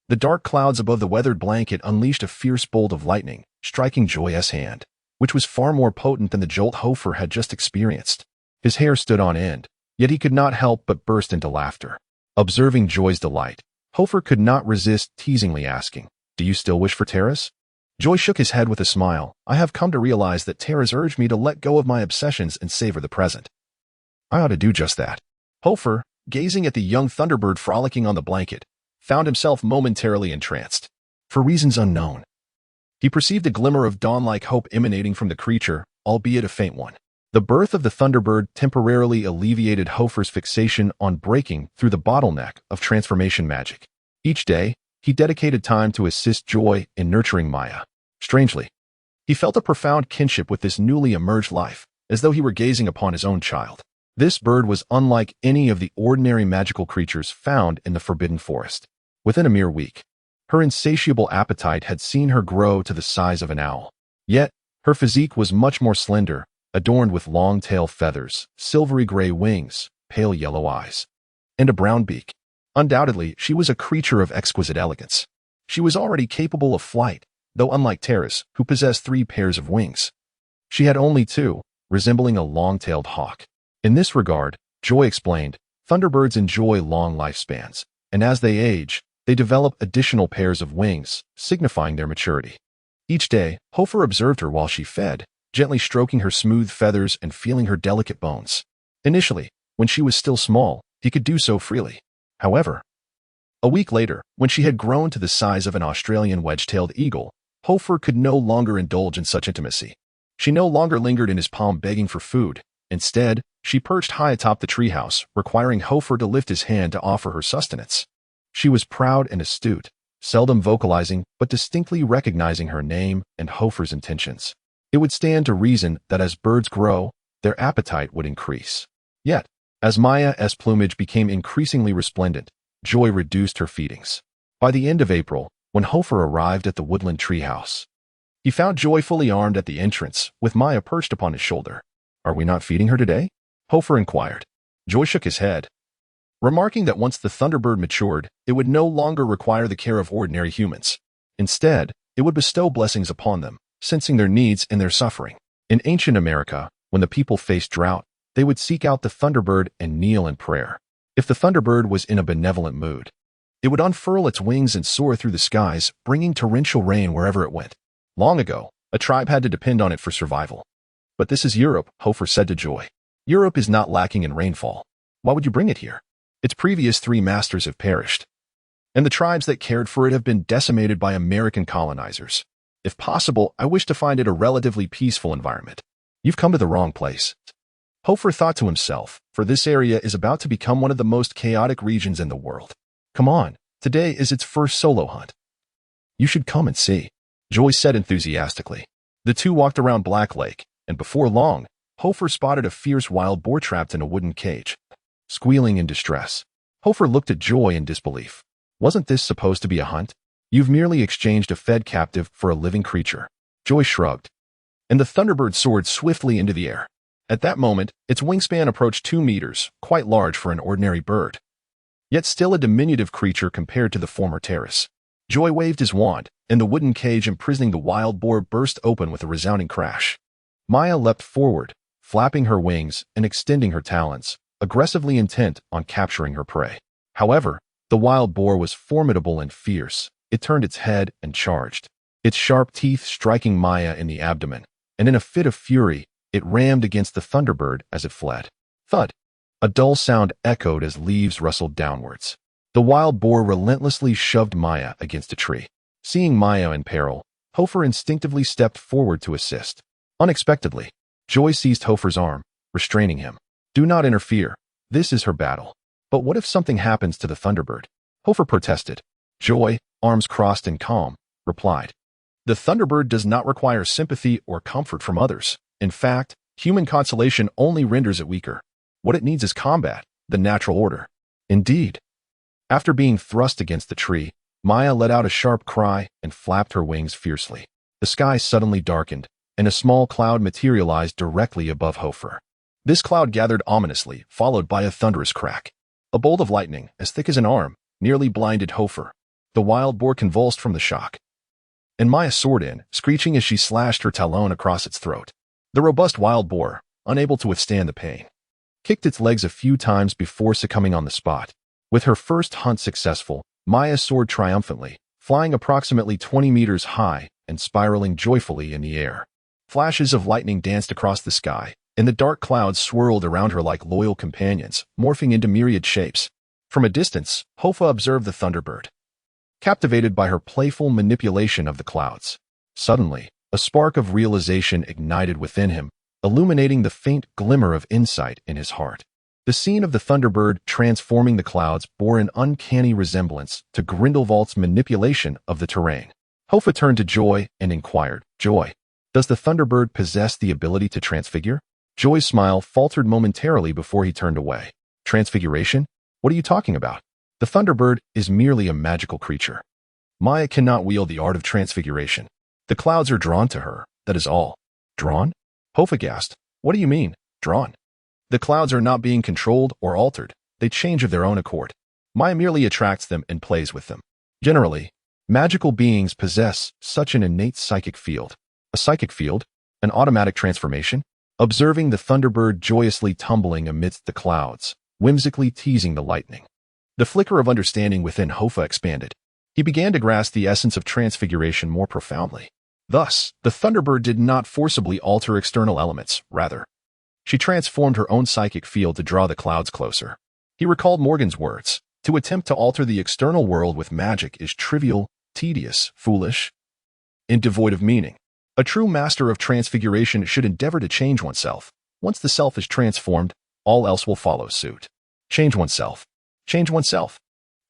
the dark clouds above the weathered blanket unleashed a fierce bolt of lightning, striking Joy's hand, which was far more potent than the jolt Hoffa had just experienced. His hair stood on end, yet he could not help but burst into laughter. Observing Joy's delight, Hoffa could not resist teasingly asking, "Do you still wish for Terrace?" Joy shook his head with a smile. "I have come to realize that Terrace urged me to let go of my obsessions and savor the present. I ought to do just that." Hoffa, gazing at the young thunderbird frolicking on the blanket, found himself momentarily entranced. For reasons unknown, he perceived a glimmer of dawn-like hope emanating from the creature, albeit a faint one. The birth of the thunderbird temporarily alleviated Hoffa's fixation on breaking through the bottleneck of transformation magic. Each day, he dedicated time to assist Joy in nurturing Maya. Strangely, he felt a profound kinship with this newly emerged life, as though he were gazing upon his own child. This bird was unlike any of the ordinary magical creatures found in the Forbidden Forest. Within a mere week, her insatiable appetite had seen her grow to the size of an owl. Yet, her physique was much more slender, adorned with long tail feathers, silvery gray wings, pale yellow eyes, and a brown beak. Undoubtedly, she was a creature of exquisite elegance. She was already capable of flight, though unlike Terrace, who possessed 3 pairs of wings, she had only 2, resembling a long-tailed hawk. In this regard, Joy explained, thunderbirds enjoy long lifespans, and as they age, they develop additional pairs of wings, signifying their maturity. Each day, Hoffa observed her while she fed, gently stroking her smooth feathers and feeling her delicate bones. Initially, when she was still small, he could do so freely. However, a week later, when she had grown to the size of an Australian wedge-tailed eagle, Hoffa could no longer indulge in such intimacy. She no longer lingered in his palm begging for food. Instead, she perched high atop the treehouse, requiring Hoffa to lift his hand to offer her sustenance. She was proud and astute, seldom vocalizing but distinctly recognizing her name and Hoffa's intentions. It would stand to reason that as birds grow, their appetite would increase. Yet, as Maya's plumage became increasingly resplendent, joy reduced her feedings. By the end of April, when Hoffa arrived at the woodland treehouse, he found Joy fully armed at the entrance, with Maya perched upon his shoulder. "Are we not feeding her today?" Hoffa inquired. Joy shook his head, remarking that once the Thunderbird matured, it would no longer require the care of ordinary humans. Instead, it would bestow blessings upon them, sensing their needs and their suffering. In ancient America, when the people faced drought, they would seek out the Thunderbird and kneel in prayer. If the Thunderbird was in a benevolent mood, it would unfurl its wings and soar through the skies, bringing torrential rain wherever it went. Long ago, a tribe had to depend on it for survival. But this is Europe, Hoffa said to Joy. Europe is not lacking in rainfall. Why would you bring it here? Its previous 3 masters have perished, and the tribes that cared for it have been decimated by American colonizers. If possible, I wish to find it a relatively peaceful environment. You've come to the wrong place. Hoffa thought to himself, for this area is about to become one of the most chaotic regions in the world. Come on, today is its first solo hunt. You should come and see, Joy said enthusiastically. The two walked around Black Lake, and before long, Hoffa spotted a fierce wild boar trapped in a wooden cage, squealing in distress. Hoffa looked at Joy in disbelief. Wasn't this supposed to be a hunt? You've merely exchanged a fed captive for a living creature. Joy shrugged, and the Thunderbird soared swiftly into the air. At that moment, its wingspan approached 2 meters, quite large for an ordinary bird, yet still a diminutive creature compared to the former terrace. Joy waved his wand, and the wooden cage imprisoning the wild boar burst open with a resounding crash. Maya leapt forward, flapping her wings and extending her talons, aggressively intent on capturing her prey. However, the wild boar was formidable and fierce. It turned its head and charged, its sharp teeth striking Maya in the abdomen, and in a fit of fury, it rammed against the Thunderbird as it fled. Thud! A dull sound echoed as leaves rustled downwards. The wild boar relentlessly shoved Maya against a tree. Seeing Maya in peril, Hoffa instinctively stepped forward to assist. Unexpectedly, Joy seized Hoffa's arm, restraining him. Do not interfere. This is her battle. But what if something happens to the Thunderbird? Hoffa protested. Joy, arms crossed and calm, replied. The Thunderbird does not require sympathy or comfort from others. In fact, human consolation only renders it weaker. What it needs is combat, the natural order. Indeed. After being thrust against the tree, Maya let out a sharp cry and flapped her wings fiercely. The sky suddenly darkened, and a small cloud materialized directly above Hoffa. This cloud gathered ominously, followed by a thunderous crack. A bolt of lightning, as thick as an arm, nearly blinded Hoffa. The wild boar convulsed from the shock, and Maya soared in, screeching as she slashed her talon across its throat. The robust wild boar, unable to withstand the pain, kicked its legs a few times before succumbing on the spot. With her first hunt successful, Maya soared triumphantly, flying approximately 20 meters high and spiraling joyfully in the air. Flashes of lightning danced across the sky, and the dark clouds swirled around her like loyal companions, morphing into myriad shapes. From a distance, Hoffa observed the Thunderbird, captivated by her playful manipulation of the clouds. Suddenly, a spark of realization ignited within him, illuminating the faint glimmer of insight in his heart. The scene of the Thunderbird transforming the clouds bore an uncanny resemblance to Grindelwald's manipulation of the terrain. Hoffa turned to Joy and inquired, Joy, does the Thunderbird possess the ability to transfigure? Joy's smile faltered momentarily before he turned away. Transfiguration? What are you talking about? The Thunderbird is merely a magical creature. Maya cannot wield the art of transfiguration. The clouds are drawn to her, that is all. Drawn? Hoffa gasped. What do you mean, drawn? The clouds are not being controlled or altered. They change of their own accord. Maya merely attracts them and plays with them. Generally, magical beings possess such an innate psychic field. A psychic field? An automatic transformation? Observing the Thunderbird joyously tumbling amidst the clouds, whimsically teasing the lightning, the flicker of understanding within Hoffa expanded. He began to grasp the essence of transfiguration more profoundly. Thus, the Thunderbird did not forcibly alter external elements, rather, she transformed her own psychic field to draw the clouds closer. He recalled Morgan's words, to attempt to alter the external world with magic is trivial, tedious, foolish, and devoid of meaning. A true master of transfiguration should endeavor to change oneself. Once the self is transformed, all else will follow suit. Change oneself. Change oneself.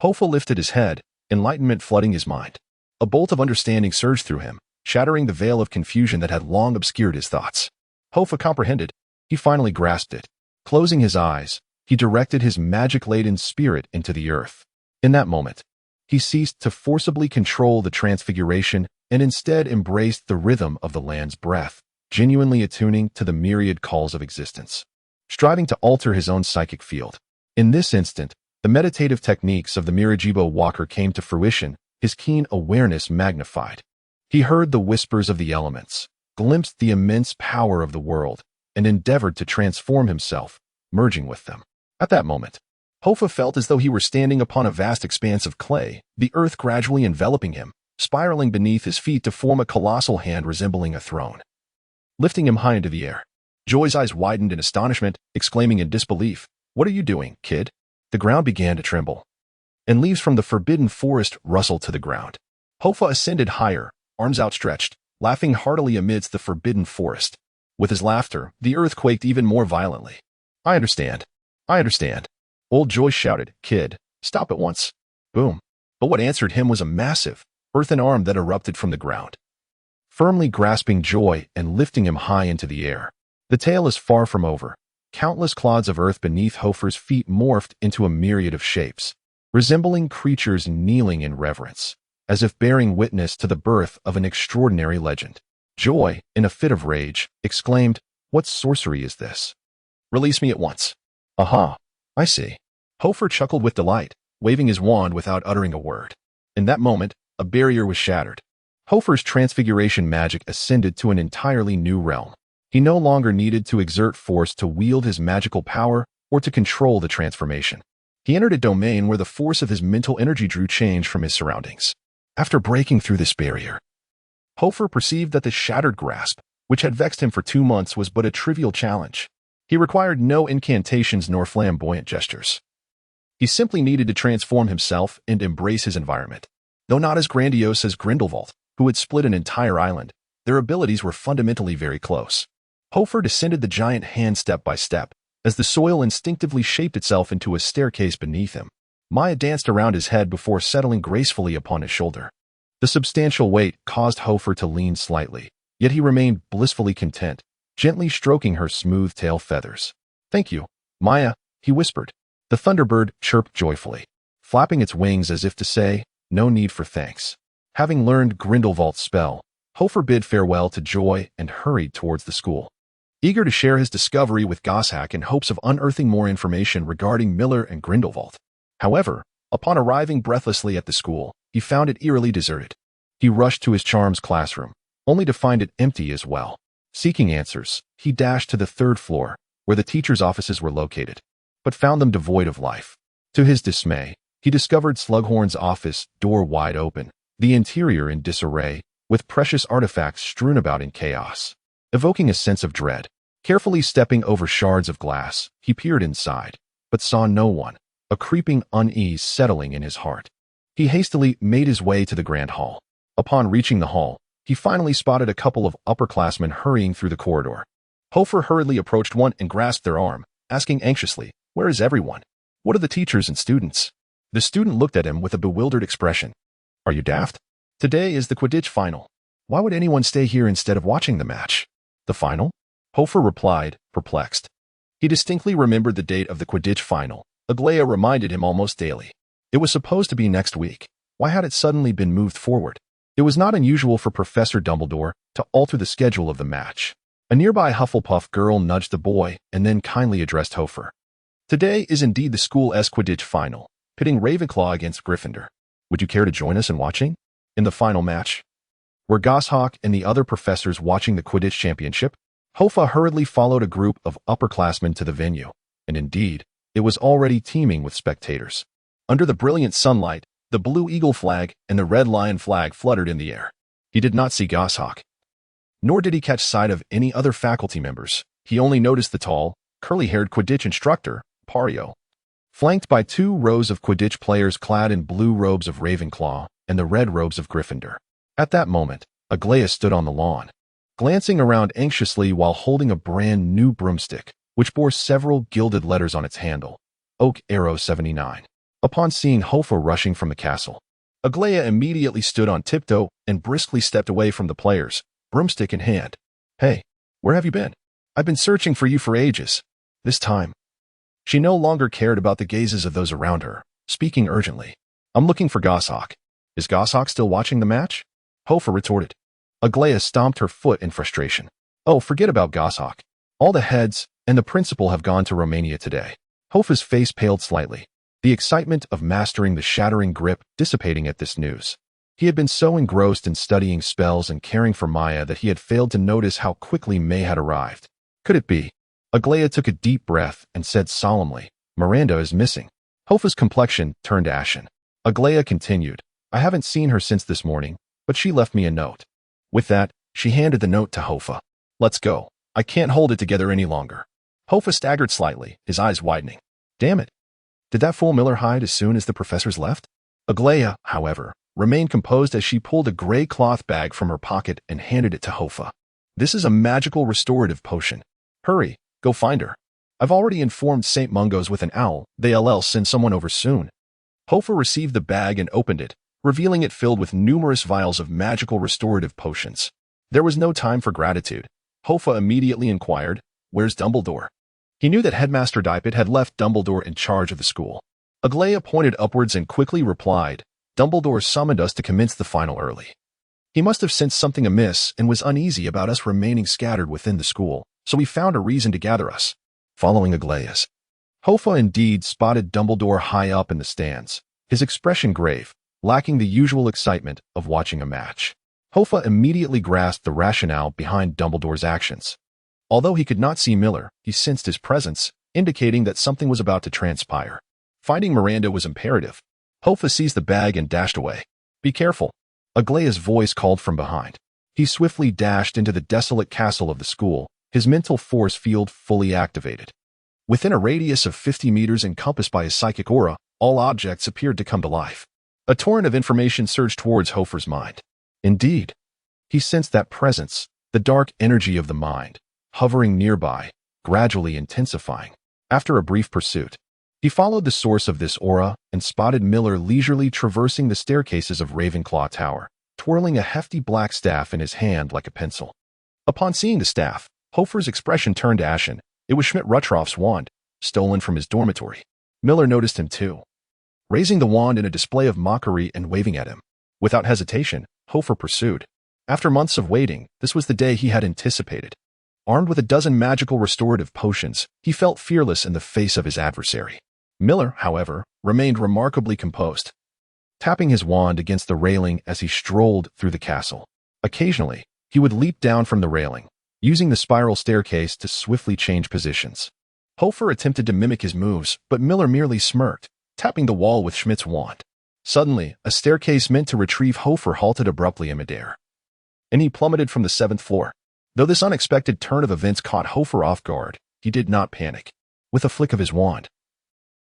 Hoffa lifted his head, enlightenment flooding his mind. A bolt of understanding surged through him. shattering the veil of confusion that had long obscured his thoughts. Hoffa comprehended. He finally grasped it. Closing his eyes, he directed his magic-laden spirit into the earth. In that moment, he ceased to forcibly control the transfiguration and instead embraced the rhythm of the land's breath, genuinely attuning to the myriad calls of existence, striving to alter his own psychic field. In this instant, the meditative techniques of the Mirajibo Walker came to fruition, his keen awareness magnified. He heard the whispers of the elements, glimpsed the immense power of the world, and endeavored to transform himself, merging with them. At that moment, Hoffa felt as though he were standing upon a vast expanse of clay, the earth gradually enveloping him, spiraling beneath his feet to form a colossal hand resembling a throne, lifting him high into the air. Joy's eyes widened in astonishment, exclaiming in disbelief, "What are you doing, kid?" The ground began to tremble, and leaves from the forbidden forest rustled to the ground. Hoffa ascended higher, arms outstretched, laughing heartily amidst the forbidden forest. With his laughter, the earth quaked even more violently. "I understand. I understand." Old Joy shouted, "Kid, stop at once." Boom. But what answered him was a massive, earthen arm that erupted from the ground, firmly grasping Joy and lifting him high into the air. The tale is far from over. Countless clods of earth beneath Hoffa's feet morphed into a myriad of shapes, resembling creatures kneeling in reverence, as if bearing witness to the birth of an extraordinary legend. Joy, in a fit of rage, exclaimed, "What sorcery is this? Release me at once." "Aha, I see." Hoffa chuckled with delight, waving his wand without uttering a word. In that moment, a barrier was shattered. Hoffa's transfiguration magic ascended to an entirely new realm. He no longer needed to exert force to wield his magical power or to control the transformation. He entered a domain where the force of his mental energy drew change from his surroundings. After breaking through this barrier, Hoffa perceived that the shattered grasp, which had vexed him for 2 months, was but a trivial challenge. He required no incantations nor flamboyant gestures. He simply needed to transform himself and embrace his environment. Though not as grandiose as Grindelwald, who had split an entire island, their abilities were fundamentally very close. Hoffa descended the giant hand step by step, as the soil instinctively shaped itself into a staircase beneath him. Maya danced around his head before settling gracefully upon his shoulder. The substantial weight caused Hoffa to lean slightly, yet he remained blissfully content, gently stroking her smooth tail feathers. "Thank you, Maya," he whispered. The thunderbird chirped joyfully, flapping its wings as if to say, "No need for thanks." Having learned Grindelwald's spell, Hoffa bid farewell to Joy and hurried towards the school, eager to share his discovery with Goshawk in hopes of unearthing more information regarding Miller and Grindelwald. However, upon arriving breathlessly at the school, he found it eerily deserted. He rushed to his charms classroom, only to find it empty as well. Seeking answers, he dashed to the 3rd floor, where the teachers' offices were located, but found them devoid of life. To his dismay, he discovered Slughorn's office, door wide open, the interior in disarray, with precious artifacts strewn about in chaos, evoking a sense of dread. Carefully stepping over shards of glass, he peered inside, but saw no one, a creeping unease settling in his heart. He hastily made his way to the grand hall. Upon reaching the hall, he finally spotted a couple of upperclassmen hurrying through the corridor. Hoffa hurriedly approached one and grasped their arm, asking anxiously, "Where is everyone? What are the teachers and students?" The student looked at him with a bewildered expression. "Are you daft? Today is the Quidditch final. Why would anyone stay here instead of watching the match?" "The final?" Hoffa replied, perplexed. He distinctly remembered the date of the Quidditch final. Aglaia reminded him almost daily. It was supposed to be next week. Why had it suddenly been moved forward? It was not unusual for Professor Dumbledore to alter the schedule of the match. A nearby Hufflepuff girl nudged the boy and then kindly addressed Hoffa. "Today is indeed the school's Quidditch final, pitting Ravenclaw against Gryffindor. Would you care to join us in watching?" In the final match, were Goshawk and the other professors watching the Quidditch championship? Hoffa hurriedly followed a group of upperclassmen to the venue, and indeed, it was already teeming with spectators. Under the brilliant sunlight, the blue eagle flag and the red lion flag fluttered in the air. He did not see Goshawk, nor did he catch sight of any other faculty members. He only noticed the tall, curly-haired Quidditch instructor, Pario, flanked by 2 rows of Quidditch players clad in blue robes of Ravenclaw and the red robes of Gryffindor. At that moment, Aglaia stood on the lawn, glancing around anxiously while holding a brand new broomstick, which bore several gilded letters on its handle, Oak Arrow 79. Upon seeing Hoffa rushing from the castle, Aglaia immediately stood on tiptoe and briskly stepped away from the players, broomstick in hand. Hey, where have you been? I've been searching for you for ages. This time. She no longer cared about the gazes of those around her, speaking urgently. I'm looking for Goshawk. Is Goshawk still watching the match? Hoffa retorted. Aglaia stomped her foot in frustration. Oh, forget about Goshawk. All the heads and the principal have gone to Romania today. Hoffa's face paled slightly, the excitement of mastering the shattering grip dissipating at this news. He had been so engrossed in studying spells and caring for Maya that he had failed to notice how quickly May had arrived. Could it be? Aglaia took a deep breath and said solemnly, Miranda is missing. Hoffa's complexion turned ashen. Aglaia continued, I haven't seen her since this morning, but she left me a note. With that, she handed the note to Hoffa. Let's go. I can't hold it together any longer. Hoffa staggered slightly, his eyes widening. Damn it. Did that fool Miller hide as soon as the professors left? Aglaia, however, remained composed as she pulled a gray cloth bag from her pocket and handed it to Hoffa. This is a magical restorative potion. Hurry, go find her. I've already informed St. Mungo's with an owl. They'll send someone over soon. Hoffa received the bag and opened it, revealing it filled with numerous vials of magical restorative potions. There was no time for gratitude. Hoffa immediately inquired, Where's Dumbledore? He knew that Headmaster Dipet had left Dumbledore in charge of the school. Aglaia pointed upwards and quickly replied, Dumbledore summoned us to commence the final early. He must have sensed something amiss and was uneasy about us remaining scattered within the school, so he found a reason to gather us. Following Aglaia's. Hoffa indeed spotted Dumbledore high up in the stands, his expression grave, lacking the usual excitement of watching a match. Hoffa immediately grasped the rationale behind Dumbledore's actions. Although he could not see Miller, he sensed his presence, indicating that something was about to transpire. Finding Miranda was imperative. Hoffa seized the bag and dashed away. Be careful. Aglaia's voice called from behind. He swiftly dashed into the desolate castle of the school, his mental force field fully activated. Within a radius of 50 meters encompassed by his psychic aura, all objects appeared to come to life. A torrent of information surged towards Hoffa's mind. Indeed, he sensed that presence, the dark energy of the mind, hovering nearby, gradually intensifying. After a brief pursuit, he followed the source of this aura and spotted Miller leisurely traversing the staircases of Ravenclaw Tower, twirling a hefty black staff in his hand like a pencil. Upon seeing the staff, Hoffa's expression turned ashen. It was Schmidt-Rutroff's wand, stolen from his dormitory. Miller noticed him too, raising the wand in a display of mockery and waving at him. Without hesitation, Hoffa pursued. After months of waiting, this was the day he had anticipated. Armed with a dozen magical restorative potions, he felt fearless in the face of his adversary. Miller, however, remained remarkably composed, tapping his wand against the railing as he strolled through the castle. Occasionally, he would leap down from the railing, using the spiral staircase to swiftly change positions. Hoffa attempted to mimic his moves, but Miller merely smirked, tapping the wall with Schmidt's wand. Suddenly, a staircase meant to retrieve Hoffa halted abruptly in midair, and he plummeted from the 7th floor. Though this unexpected turn of events caught Hoffa off guard, he did not panic. With a flick of his wand,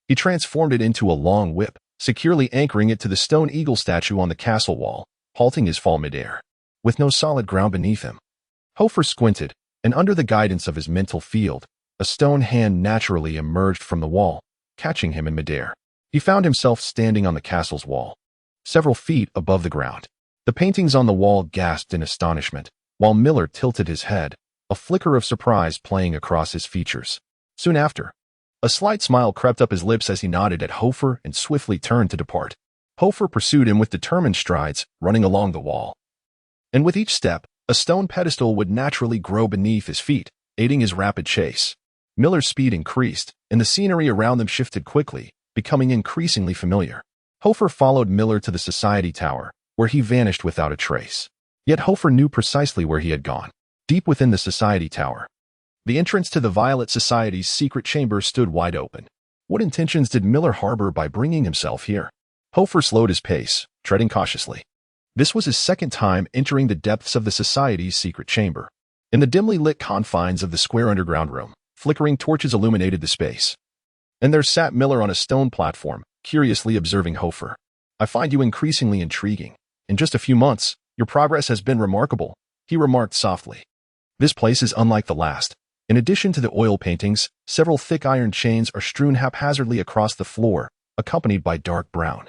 he transformed it into a long whip, securely anchoring it to the stone eagle statue on the castle wall, halting his fall midair. With no solid ground beneath him, Hoffa squinted, and under the guidance of his mental field, a stone hand naturally emerged from the wall, catching him in midair. He found himself standing on the castle's wall, several feet above the ground. The paintings on the wall gasped in astonishment, while Miller tilted his head, a flicker of surprise playing across his features. Soon after, a slight smile crept up his lips as he nodded at Hoffa and swiftly turned to depart. Hoffa pursued him with determined strides, running along the wall. And with each step, a stone pedestal would naturally grow beneath his feet, aiding his rapid chase. Miller's speed increased, and the scenery around them shifted quickly, becoming increasingly familiar. Hoffa followed Miller to the Society Tower, where he vanished without a trace. Yet Hoffa knew precisely where he had gone. Deep within the Society Tower, the entrance to the Violet Society's secret chamber stood wide open. What intentions did Miller harbor by bringing himself here? Hoffa slowed his pace, treading cautiously. This was his second time entering the depths of the Society's secret chamber. In the dimly lit confines of the square underground room, flickering torches illuminated the space. And there sat Miller on a stone platform, curiously observing Hoffa. I find you increasingly intriguing. In just a few months, your progress has been remarkable, he remarked softly. This place is unlike the last. In addition to the oil paintings, several thick iron chains are strewn haphazardly across the floor, accompanied by dark brown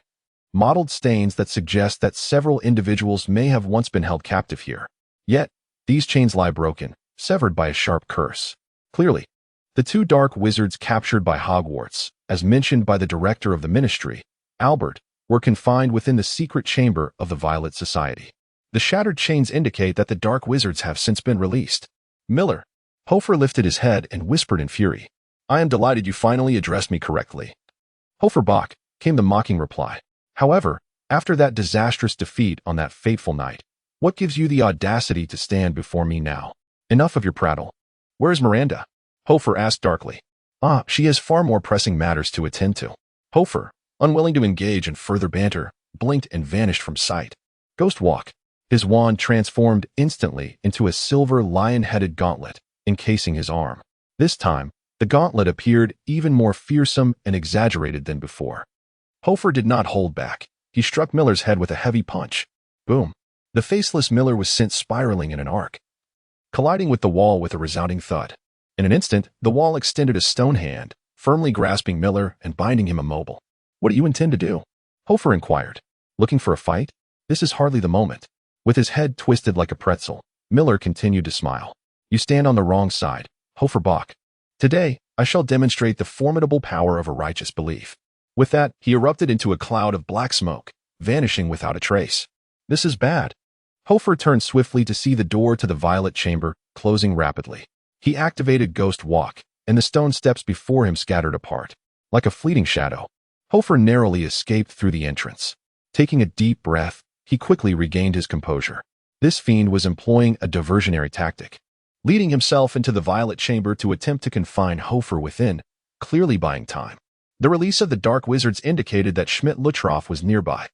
mottled stains that suggest that several individuals may have once been held captive here. Yet, these chains lie broken, severed by a sharp curse. Clearly, the two dark wizards captured by Hogwarts, as mentioned by the director of the ministry, Albert, were confined within the secret chamber of the Violet Society. The shattered chains indicate that the dark wizards have since been released. Miller. Hoffa lifted his head and whispered in fury. I am delighted you finally addressed me correctly. Hoffa, came the mocking reply. However, after that disastrous defeat on that fateful night, what gives you the audacity to stand before me now? Enough of your prattle. Where is Miranda? Hoffa asked darkly. She has far more pressing matters to attend to. Hoffa, unwilling to engage in further banter, blinked and vanished from sight. Ghost Walk. His wand transformed instantly into a silver lion-headed gauntlet, encasing his arm. This time, the gauntlet appeared even more fearsome and exaggerated than before. Hoffa did not hold back. He struck Miller's head with a heavy punch. Boom. The faceless Miller was sent spiraling in an arc, colliding with the wall with a resounding thud. In an instant, the wall extended a stone hand, firmly grasping Miller and binding him immobile. What do you intend to do? Hoffa inquired. Looking for a fight? This is hardly the moment. With his head twisted like a pretzel, Miller continued to smile. You stand on the wrong side, Hoffa. Today, I shall demonstrate the formidable power of a righteous belief. With that, he erupted into a cloud of black smoke, vanishing without a trace. This is bad. Hoffa turned swiftly to see the door to the violet chamber, closing rapidly. He activated Ghost Walk, and the stone steps before him scattered apart. Like a fleeting shadow, Hoffa narrowly escaped through the entrance. Taking a deep breath, he quickly regained his composure. This fiend was employing a diversionary tactic, leading himself into the violet chamber to attempt to confine Hoffa within, clearly buying time. The release of the dark wizards indicated that Schmidt-Luttroff was nearby.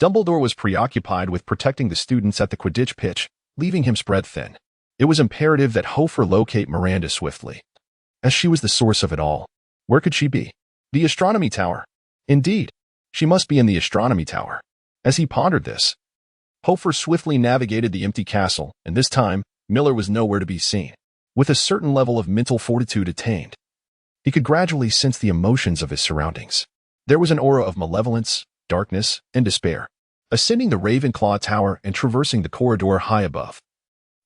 Dumbledore was preoccupied with protecting the students at the Quidditch pitch, leaving him spread thin. It was imperative that Hoffa locate Miranda swiftly, as she was the source of it all. Where could she be? The astronomy tower. Indeed, she must be in the astronomy tower. As he pondered this, Hoffa swiftly navigated the empty castle, and this time, Miller was nowhere to be seen. With a certain level of mental fortitude attained, he could gradually sense the emotions of his surroundings. There was an aura of malevolence, darkness, and despair. Ascending the Ravenclaw tower and traversing the corridor high above,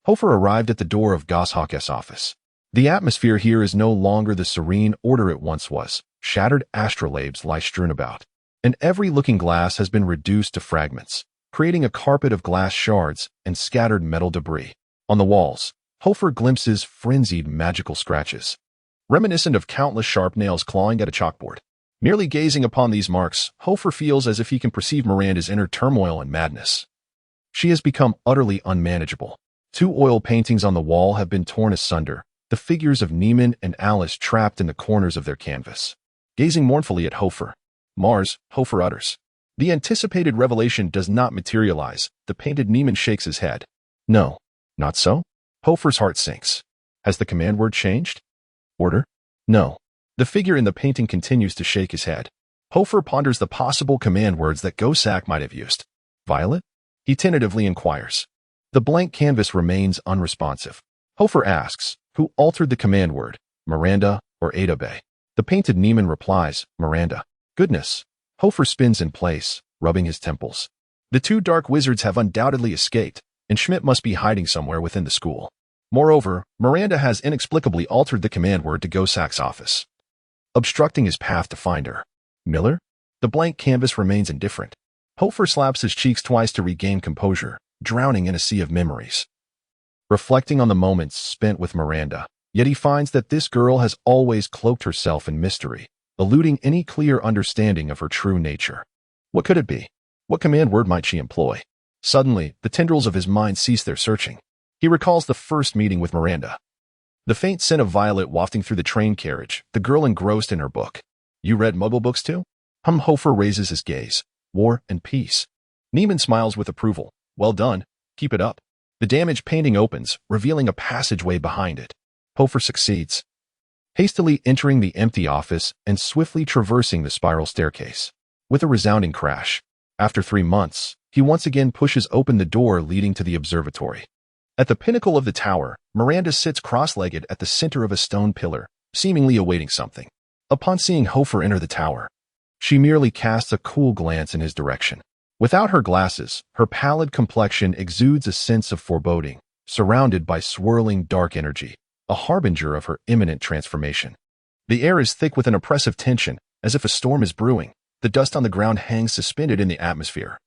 Hoffa arrived at the door of Goshawk's office. The atmosphere here is no longer the serene order it once was. Shattered astrolabes lie strewn about, and every looking glass has been reduced to fragments, creating a carpet of glass shards and scattered metal debris. On the walls, Hoffa glimpses frenzied magical scratches, reminiscent of countless sharp nails clawing at a chalkboard. Merely gazing upon these marks, Hoffa feels as if he can perceive Miranda's inner turmoil and madness. She has become utterly unmanageable. 2 oil paintings on the wall have been torn asunder, the figures of Neiman and Alice trapped in the corners of their canvas. Gazing mournfully at Hoffa, Hoffa utters. The anticipated revelation does not materialize. The painted Neiman shakes his head. No, not so? Hoffa's heart sinks. Has the command word changed? Order? No. The figure in the painting continues to shake his head. Hoffa ponders the possible command words that Gosak might have used. Violet? He tentatively inquires. The blank canvas remains unresponsive. Hoffa asks, who altered the command word, Miranda or Adabe? The painted Neiman replies, Miranda. Goodness. Hoffa spins in place, rubbing his temples. The 2 dark wizards have undoubtedly escaped, and Schmidt must be hiding somewhere within the school. Moreover, Miranda has inexplicably altered the command word to Gosak's office, obstructing his path to find her. Miller? The blank canvas remains indifferent. Hoffa slaps his cheeks twice to regain composure, drowning in a sea of memories. Reflecting on the moments spent with Miranda, yet he finds that this girl has always cloaked herself in mystery, eluding any clear understanding of her true nature. What could it be? What command word might she employ? Suddenly, the tendrils of his mind cease their searching. He recalls the first meeting with Miranda. The faint scent of violet wafting through the train carriage, the girl engrossed in her book. You read Muggle books too? Hoffa raises his gaze. War and Peace. Neiman smiles with approval. Well done. Keep it up. The damaged painting opens, revealing a passageway behind it. Hoffa succeeds, hastily entering the empty office and swiftly traversing the spiral staircase. With a resounding crash, after 3 months, he once again pushes open the door leading to the observatory. At the pinnacle of the tower, Miranda sits cross-legged at the center of a stone pillar, seemingly awaiting something. Upon seeing Hoffa enter the tower, She merely casts a cool glance in his direction. Without her glasses, her pallid complexion exudes a sense of foreboding, surrounded by swirling dark energy, a harbinger of her imminent transformation. The air is thick with an oppressive tension, as if a storm is brewing. The dust on the ground hangs suspended in the atmosphere.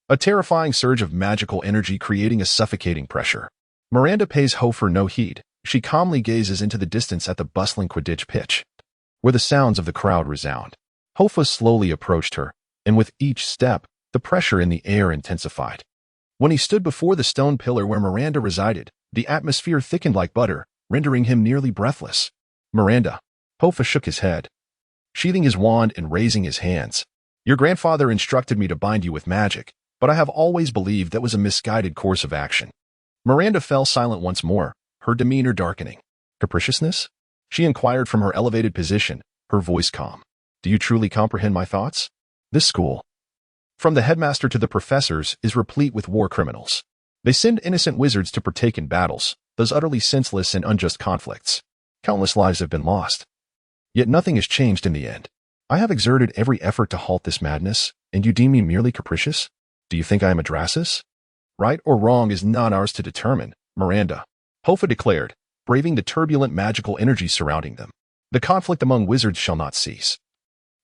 A terrifying surge of magical energy creating a suffocating pressure. Miranda pays Hoffa no heed. She calmly gazes into the distance at the bustling Quidditch pitch, where the sounds of the crowd resound. Hoffa slowly approached her, and with each step, the pressure in the air intensified. When he stood before the stone pillar where Miranda resided, the atmosphere thickened like butter, rendering him nearly breathless. Miranda. Hoffa shook his head, sheathing his wand and raising his hands. Your grandfather instructed me to bind you with magic, but I have always believed that was a misguided course of action. Miranda fell silent once more, her demeanor darkening. Capriciousness? She inquired from her elevated position, her voice calm. Do you truly comprehend my thoughts? This school, from the headmaster to the professors, is replete with war criminals. They send innocent wizards to partake in battles, those utterly senseless and unjust conflicts. Countless lives have been lost. Yet nothing has changed in the end. I have exerted every effort to halt this madness, and you deem me merely capricious? Do you think I am a Drasus? Right or wrong is not ours to determine, Miranda. Hoffa declared, braving the turbulent magical energy surrounding them. The conflict among wizards shall not cease.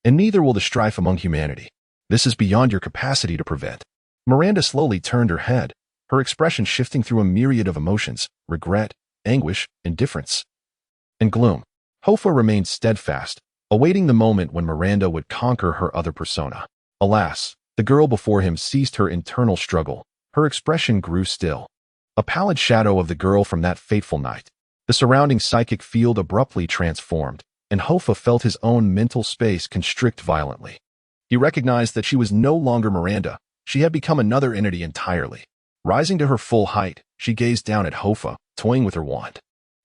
And neither will the strife among humanity. This is beyond your capacity to prevent. Miranda slowly turned her head, her expression shifting through a myriad of emotions, regret, anguish, indifference, and gloom. Hoffa remained steadfast, awaiting the moment when Miranda would conquer her other persona. Alas, the girl before him ceased her internal struggle. Her expression grew still. A pallid shadow of the girl from that fateful night. The surrounding psychic field abruptly transformed, and Hoffa felt his own mental space constrict violently. He recognized that she was no longer Miranda. She had become another entity entirely. Rising to her full height, she gazed down at Hoffa, toying with her wand.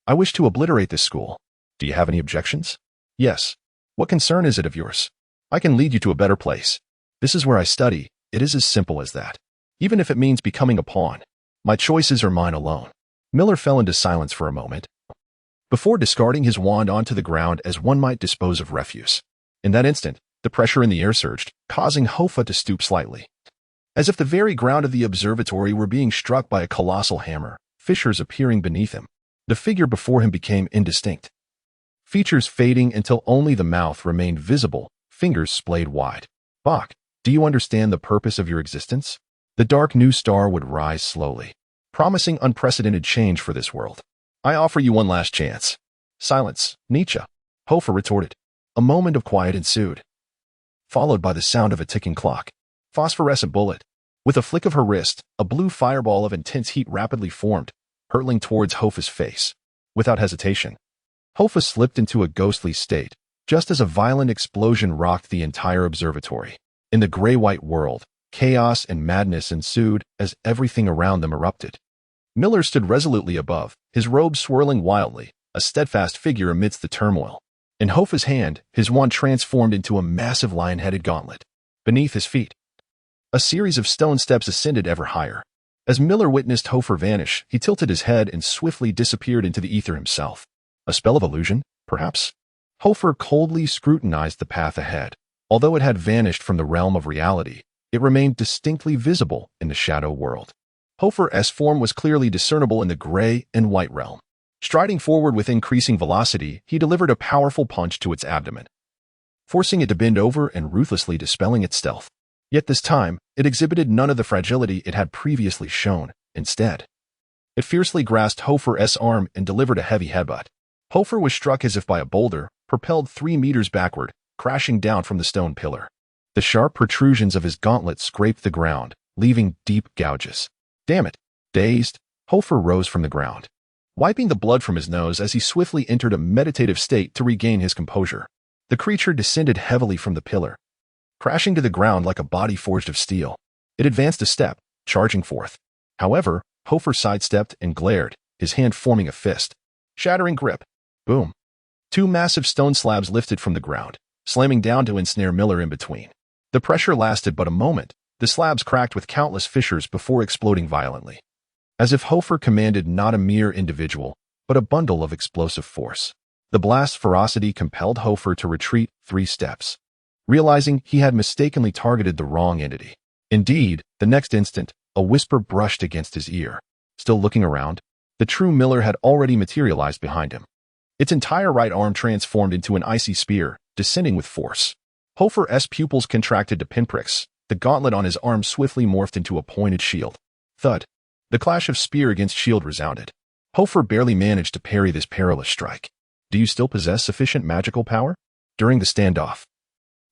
I wish to obliterate this school. Do you have any objections? Yes. What concern is it of yours? I can lead you to a better place. This is where I study. It is as simple as that. Even if it means becoming a pawn. My choices are mine alone. Miller fell into silence for a moment, before discarding his wand onto the ground as one might dispose of refuse. In that instant, the pressure in the air surged, causing Hoffa to stoop slightly. As if the very ground of the observatory were being struck by a colossal hammer, fissures appearing beneath him. The figure before him became indistinct, features fading until only the mouth remained visible, fingers splayed wide. Bach, do you understand the purpose of your existence? The dark new star would rise slowly, promising unprecedented change for this world. I offer you one last chance. Silence, Nietzsche. Hoffa retorted. A moment of quiet ensued, followed by the sound of a ticking clock. Phosphorescent bullet. With a flick of her wrist, a blue fireball of intense heat rapidly formed, hurtling towards Hoffa's face. Without hesitation, Hoffa slipped into a ghostly state, just as a violent explosion rocked the entire observatory. In the gray-white world, chaos and madness ensued as everything around them erupted. Miller stood resolutely above, his robe swirling wildly, a steadfast figure amidst the turmoil. In Hoffa's hand, his wand transformed into a massive lion-headed gauntlet. Beneath his feet, a series of stone steps ascended ever higher. As Miller witnessed Hoffa vanish, he tilted his head and swiftly disappeared into the ether himself. A spell of illusion, perhaps? Hoffa coldly scrutinized the path ahead. Although it had vanished from the realm of reality, it remained distinctly visible in the shadow world. Hoffa's form was clearly discernible in the gray and white realm. Striding forward with increasing velocity, he delivered a powerful punch to its abdomen, forcing it to bend over and ruthlessly dispelling its stealth. Yet this time, it exhibited none of the fragility it had previously shown. Instead, it fiercely grasped Hoffa's arm and delivered a heavy headbutt. Hoffa was struck as if by a boulder, propelled 3 meters backward, crashing down from the stone pillar. The sharp protrusions of his gauntlet scraped the ground, leaving deep gouges. Damn it! Dazed, Hoffa rose from the ground, wiping the blood from his nose as he swiftly entered a meditative state to regain his composure. The creature descended heavily from the pillar, crashing to the ground like a body forged of steel. It advanced a step, charging forth. However, Hoffa sidestepped and glared, his hand forming a fist. Shattering grip. Boom. 2 massive stone slabs lifted from the ground, slamming down to ensnare Miller in between. The pressure lasted but a moment. The slabs cracked with countless fissures before exploding violently, as if Hoffa commanded not a mere individual, but a bundle of explosive force. The blast's ferocity compelled Hoffa to retreat 3 steps. realizing he had mistakenly targeted the wrong entity. Indeed, the next instant, a whisper brushed against his ear. Still looking around, the true Miller had already materialized behind him. Its entire right arm transformed into an icy spear, descending with force. Hoffa's pupils contracted to pinpricks. The gauntlet on his arm swiftly morphed into a pointed shield. Thud. The clash of spear against shield resounded. Hoffa barely managed to parry this perilous strike. Do you still possess sufficient magical power? During the standoff,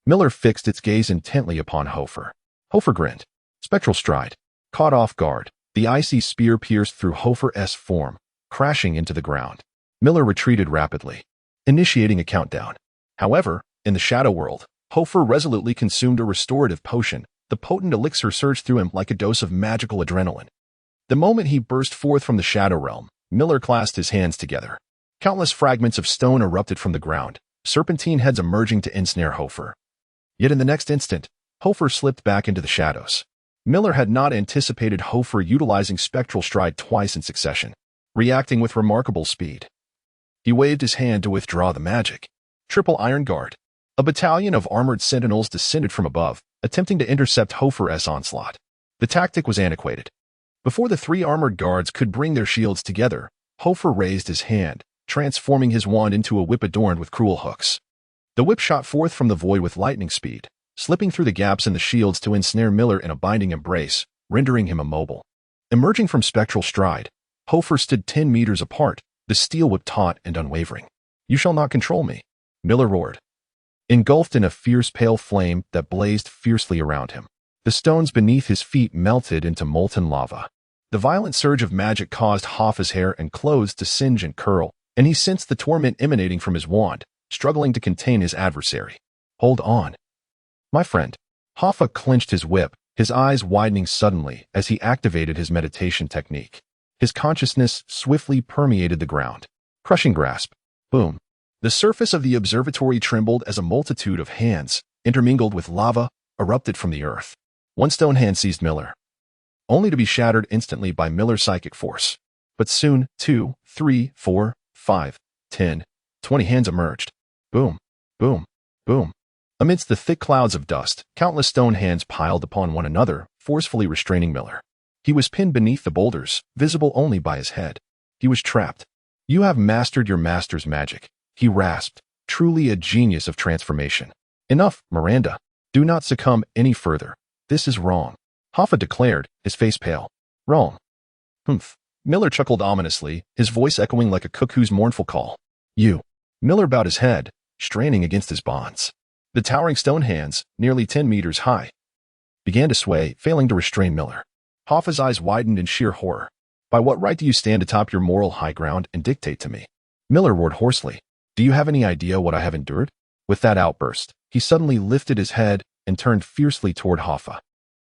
Miller fixed its gaze intently upon Hoffa. Hoffa grinned. Spectral stride. Caught off guard, the icy spear pierced through Hoffa's form, crashing into the ground. Miller retreated rapidly, initiating a countdown. However, in the shadow world, Hoffa resolutely consumed a restorative potion. The potent elixir surged through him like a dose of magical adrenaline. The moment he burst forth from the shadow realm, Miller clasped his hands together. Countless fragments of stone erupted from the ground, serpentine heads emerging to ensnare Hoffa. Yet in the next instant, Hoffa slipped back into the shadows. Miller had not anticipated Hoffa utilizing spectral stride twice in succession, reacting with remarkable speed. He waved his hand to withdraw the magic. Triple Iron Guard. A battalion of armored sentinels descended from above, attempting to intercept Hoffa's onslaught. The tactic was antiquated. Before the three armored guards could bring their shields together, Hoffa raised his hand, transforming his wand into a whip adorned with cruel hooks. The whip shot forth from the void with lightning speed, slipping through the gaps in the shields to ensnare Miller in a binding embrace, rendering him immobile. Emerging from spectral stride, Hoffa stood 10 meters apart, the steel whip taut and unwavering. You shall not control me, Miller roared. Engulfed in a fierce pale flame that blazed fiercely around him, the stones beneath his feet melted into molten lava. The violent surge of magic caused Hoffa's hair and clothes to singe and curl, and he sensed the torment emanating from his wand, struggling to contain his adversary. Hold on, my friend. Hoffa clenched his whip, his eyes widening suddenly as he activated his meditation technique. His consciousness swiftly permeated the ground. Crushing grasp. Boom. The surface of the observatory trembled as a multitude of hands, intermingled with lava, erupted from the earth. One stone hand seized Miller, only to be shattered instantly by Miller's psychic force. But soon, 2, 3, 4, 5, 10, 20 hands emerged. Boom, boom, boom. Amidst the thick clouds of dust, countless stone hands piled upon one another, forcefully restraining Miller. He was pinned beneath the boulders, visible only by his head. He was trapped. You have mastered your master's magic, he rasped, truly a genius of transformation. Enough, Miranda. Do not succumb any further. This is wrong, Hoffa declared, his face pale. Wrong. Humph. Miller chuckled ominously, his voice echoing like a cuckoo's mournful call. You. Miller bowed his head, straining against his bonds. The towering stone hands, nearly 10 meters high, began to sway, failing to restrain Miller. Hoffa's eyes widened in sheer horror. By what right do you stand atop your moral high ground and dictate to me? Miller roared hoarsely. Do you have any idea what I have endured? With that outburst, he suddenly lifted his head and turned fiercely toward Hoffa,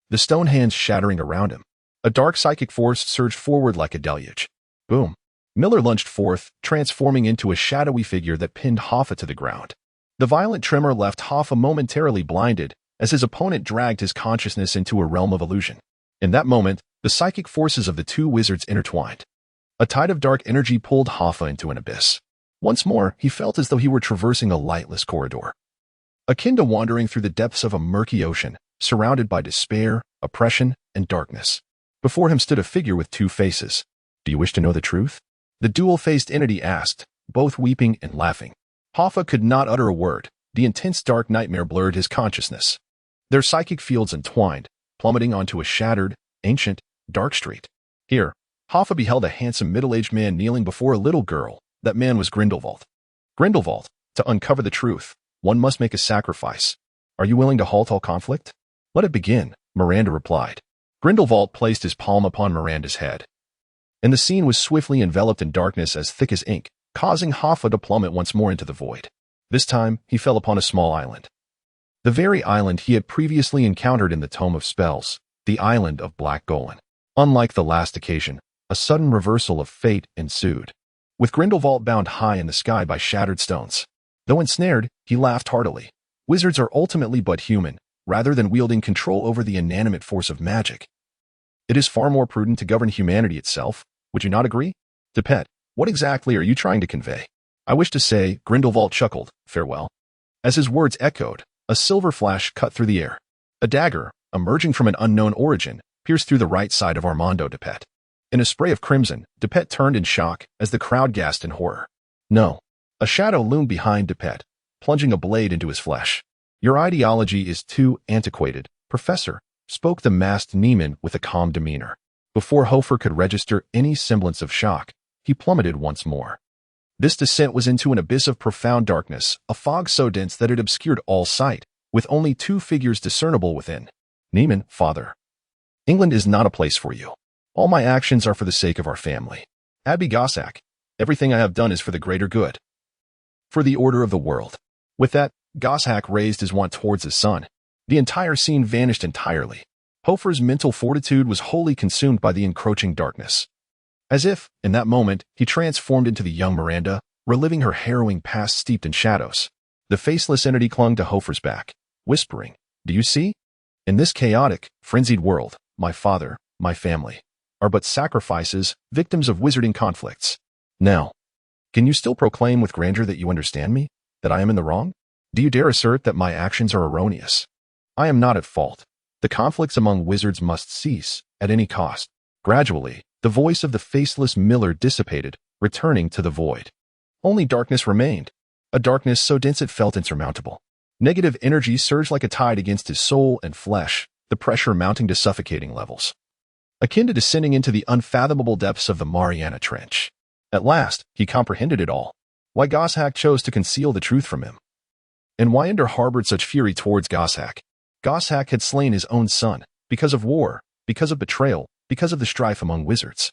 the stone hands shattering around him. A dark psychic force surged forward like a deluge. Boom. Miller lunged forth, transforming into a shadowy figure that pinned Hoffa to the ground. The violent tremor left Hoffa momentarily blinded as his opponent dragged his consciousness into a realm of illusion. In that moment, the psychic forces of the two wizards intertwined. A tide of dark energy pulled Hoffa into an abyss. Once more, he felt as though he were traversing a lightless corridor, akin to wandering through the depths of a murky ocean, surrounded by despair, oppression, and darkness. Before him stood a figure with two faces. Do you wish to know the truth? The dual-faced entity asked, both weeping and laughing. Hoffa could not utter a word. The intense dark nightmare blurred his consciousness. Their psychic fields entwined, plummeting onto a shattered, ancient, dark street. Here, Hoffa beheld a handsome middle-aged man kneeling before a little girl. That man was Grindelwald. Grindelwald, to uncover the truth, one must make a sacrifice. Are you willing to halt all conflict? Let it begin, Miranda replied. Grindelwald placed his palm upon Miranda's head, and the scene was swiftly enveloped in darkness as thick as ink, causing Hoffa to plummet once more into the void. This time, he fell upon a small island. The very island he had previously encountered in the Tome of Spells, the island of Black Golan. Unlike the last occasion, a sudden reversal of fate ensued, with Grindelwald bound high in the sky by shattered stones. Though ensnared, he laughed heartily. Wizards are ultimately but human, rather than wielding control over the inanimate force of magic. It is far more prudent to govern humanity itself. Would you not agree? Dipet, what exactly are you trying to convey? I wish to say, Grindelwald chuckled, farewell. As his words echoed, A silver flash cut through the air. A dagger, emerging from an unknown origin, pierced through the right side of Armando Dipet. In a spray of crimson, Dipet turned in shock as the crowd gasped in horror. No. A shadow loomed behind Dipet, plunging a blade into his flesh. Your ideology is too antiquated, Professor, spoke the masked Neiman with a calm demeanor. Before Hoffa could register any semblance of shock, he plummeted once more. This descent was into an abyss of profound darkness, a fog so dense that it obscured all sight, with only two figures discernible within. Neiman, father. England is not a place for you. All my actions are for the sake of our family. Abby Goshawk, everything I have done is for the greater good. For the order of the world. With that, Goshawk raised his wand towards his son. The entire scene vanished entirely. Hoffa's mental fortitude was wholly consumed by the encroaching darkness. As if, in that moment, he transformed into the young Miranda, reliving her harrowing past steeped in shadows. The faceless entity clung to Hoffa's back, whispering, "Do you see? In this chaotic, frenzied world, my father, my family, are but sacrifices, victims of wizarding conflicts. Now, can you still proclaim with grandeur that you understand me? That I am in the wrong? Do you dare assert that my actions are erroneous? I am not at fault. The conflicts among wizards must cease, at any cost." Gradually, the voice of the faceless Miller dissipated, returning to the void. Only darkness remained, a darkness so dense it felt insurmountable. Negative energy surged like a tide against his soul and flesh, the pressure mounting to suffocating levels. Akin to descending into the unfathomable depths of the Mariana Trench. At last, he comprehended it all. Why Goshawk chose to conceal the truth from him. And why Ender harbored such fury towards Goshawk. Goshawk had slain his own son, because of war, because of betrayal, because of the strife among wizards.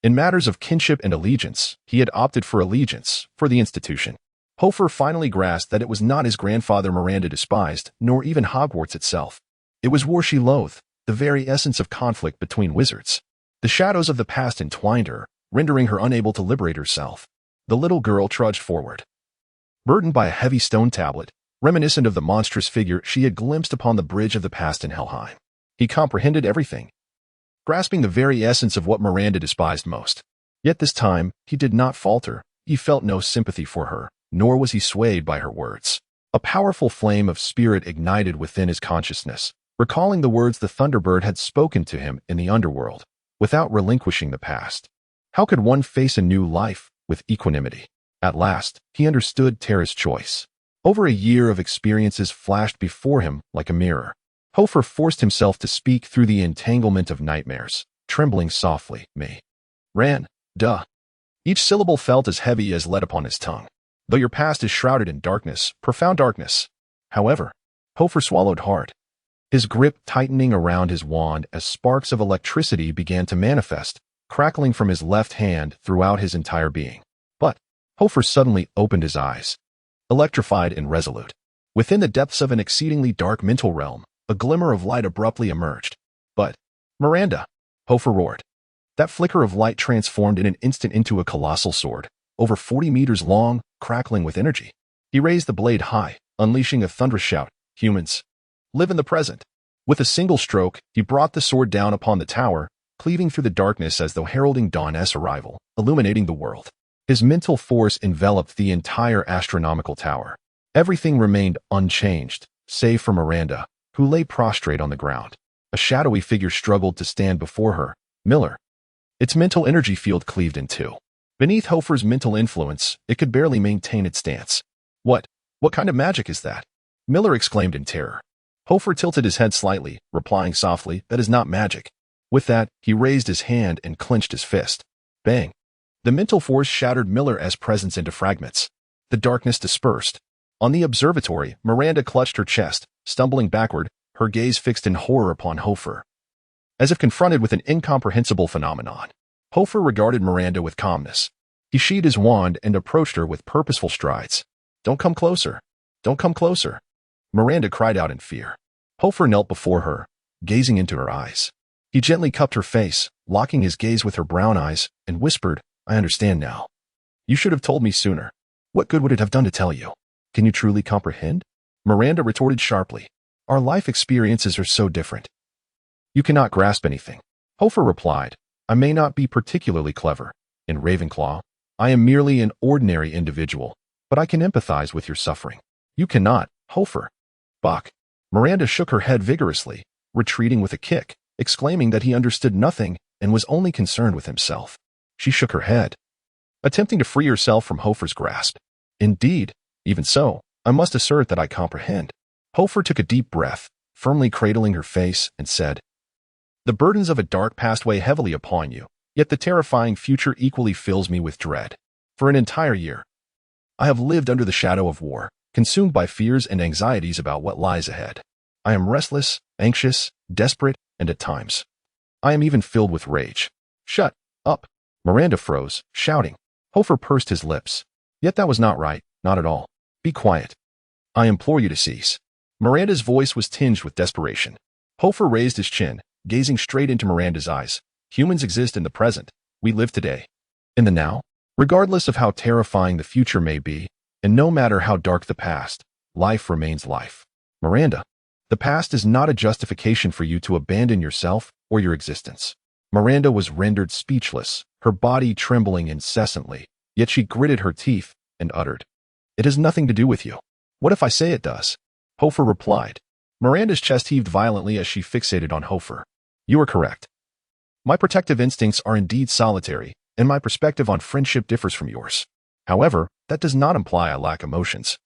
In matters of kinship and allegiance, he had opted for allegiance, for the institution. Hoffa finally grasped that it was not his grandfather Miranda despised, nor even Hogwarts itself. It was war she loathed, the very essence of conflict between wizards. The shadows of the past entwined her, rendering her unable to liberate herself. The little girl trudged forward, burdened by a heavy stone tablet, reminiscent of the monstrous figure she had glimpsed upon the bridge of the past in Helheim. He comprehended everything, grasping the very essence of what Miranda despised most. Yet this time, he did not falter. He felt no sympathy for her, nor was he swayed by her words. A powerful flame of spirit ignited within his consciousness, recalling the words the Thunderbird had spoken to him in the underworld, without relinquishing the past. How could one face a new life with equanimity? At last, he understood Tara's choice. Over a year of experiences flashed before him like a mirror. Hoffa forced himself to speak through the entanglement of nightmares, trembling softly, "Me. Ran. Duh." Each syllable felt as heavy as lead upon his tongue. Though your past is shrouded in darkness, profound darkness. However, Hoffa swallowed hard, his grip tightening around his wand as sparks of electricity began to manifest, crackling from his left hand throughout his entire being. But Hoffa suddenly opened his eyes, electrified and resolute. Within the depths of an exceedingly dark mental realm, a glimmer of light abruptly emerged. "But, Miranda!" Hoffa roared. That flicker of light transformed in an instant into a colossal sword, over 40 meters long, crackling with energy. He raised the blade high, unleashing a thunderous shout, "Humans, live in the present." With a single stroke, he brought the sword down upon the tower, cleaving through the darkness as though heralding Dawn's arrival, illuminating the world. His mental force enveloped the entire astronomical tower. Everything remained unchanged, save for Miranda, who lay prostrate on the ground. A shadowy figure struggled to stand before her, Miller. Its mental energy field cleaved in two. Beneath Hoffa's mental influence, it could barely maintain its stance. What kind of magic is that?" Miller exclaimed in terror. Hoffa tilted his head slightly, replying softly, "That is not magic." With that, he raised his hand and clenched his fist. Bang! The mental force shattered Miller's presence into fragments. The darkness dispersed. On the observatory, Miranda clutched her chest, stumbling backward, her gaze fixed in horror upon Hoffa. As if confronted with an incomprehensible phenomenon, Hoffa regarded Miranda with calmness. He sheathed his wand and approached her with purposeful strides. "Don't come closer. Don't come closer." Miranda cried out in fear. Hoffa knelt before her, gazing into her eyes. He gently cupped her face, locking his gaze with her brown eyes, and whispered, "I understand now. You should have told me sooner. What good would it have done to tell you? Can you truly comprehend?" Miranda retorted sharply. "Our life experiences are so different. You cannot grasp anything." Hoffa replied, "I may not be particularly clever. In Ravenclaw, I am merely an ordinary individual, but I can empathize with your suffering. You cannot, Hoffa. Buck. Miranda shook her head vigorously, retreating with a kick, exclaiming that he understood nothing and was only concerned with himself. She shook her head, attempting to free herself from Hofer's grasp. Indeed, even so, I must assert that I comprehend. Hofer took a deep breath, firmly cradling her face, and said, "The burdens of a dark past weigh heavily upon you, yet the terrifying future equally fills me with dread. For an entire year, I have lived under the shadow of war, consumed by fears and anxieties about what lies ahead. I am restless, anxious, desperate, and at times, I am even filled with rage." "Shut up!" Miranda froze, shouting. Hofer pursed his lips. "Yet that was not right, not at all. Be quiet. I implore you to cease." Miranda's voice was tinged with desperation. Hofer raised his chin, gazing straight into Miranda's eyes. "Humans exist in the present. We live today. In the now. Regardless of how terrifying the future may be, and no matter how dark the past, life remains life. Miranda, the past is not a justification for you to abandon yourself or your existence." Miranda was rendered speechless, her body trembling incessantly, yet she gritted her teeth and uttered, "It has nothing to do with you." "What if I say it does?" Hofer replied. Miranda's chest heaved violently as she fixated on Hofer. "You are correct. My protective instincts are indeed solitary, and my perspective on friendship differs from yours. However, that does not imply I lack emotions.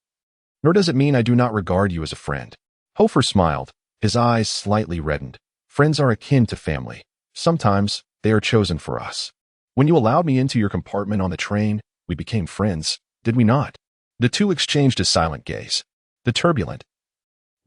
Nor does it mean I do not regard you as a friend." Hofer smiled, his eyes slightly reddened. "Friends are akin to family. Sometimes they are chosen for us. When you allowed me into your compartment on the train, we became friends, did we not?" The two exchanged a silent gaze. The turbulent,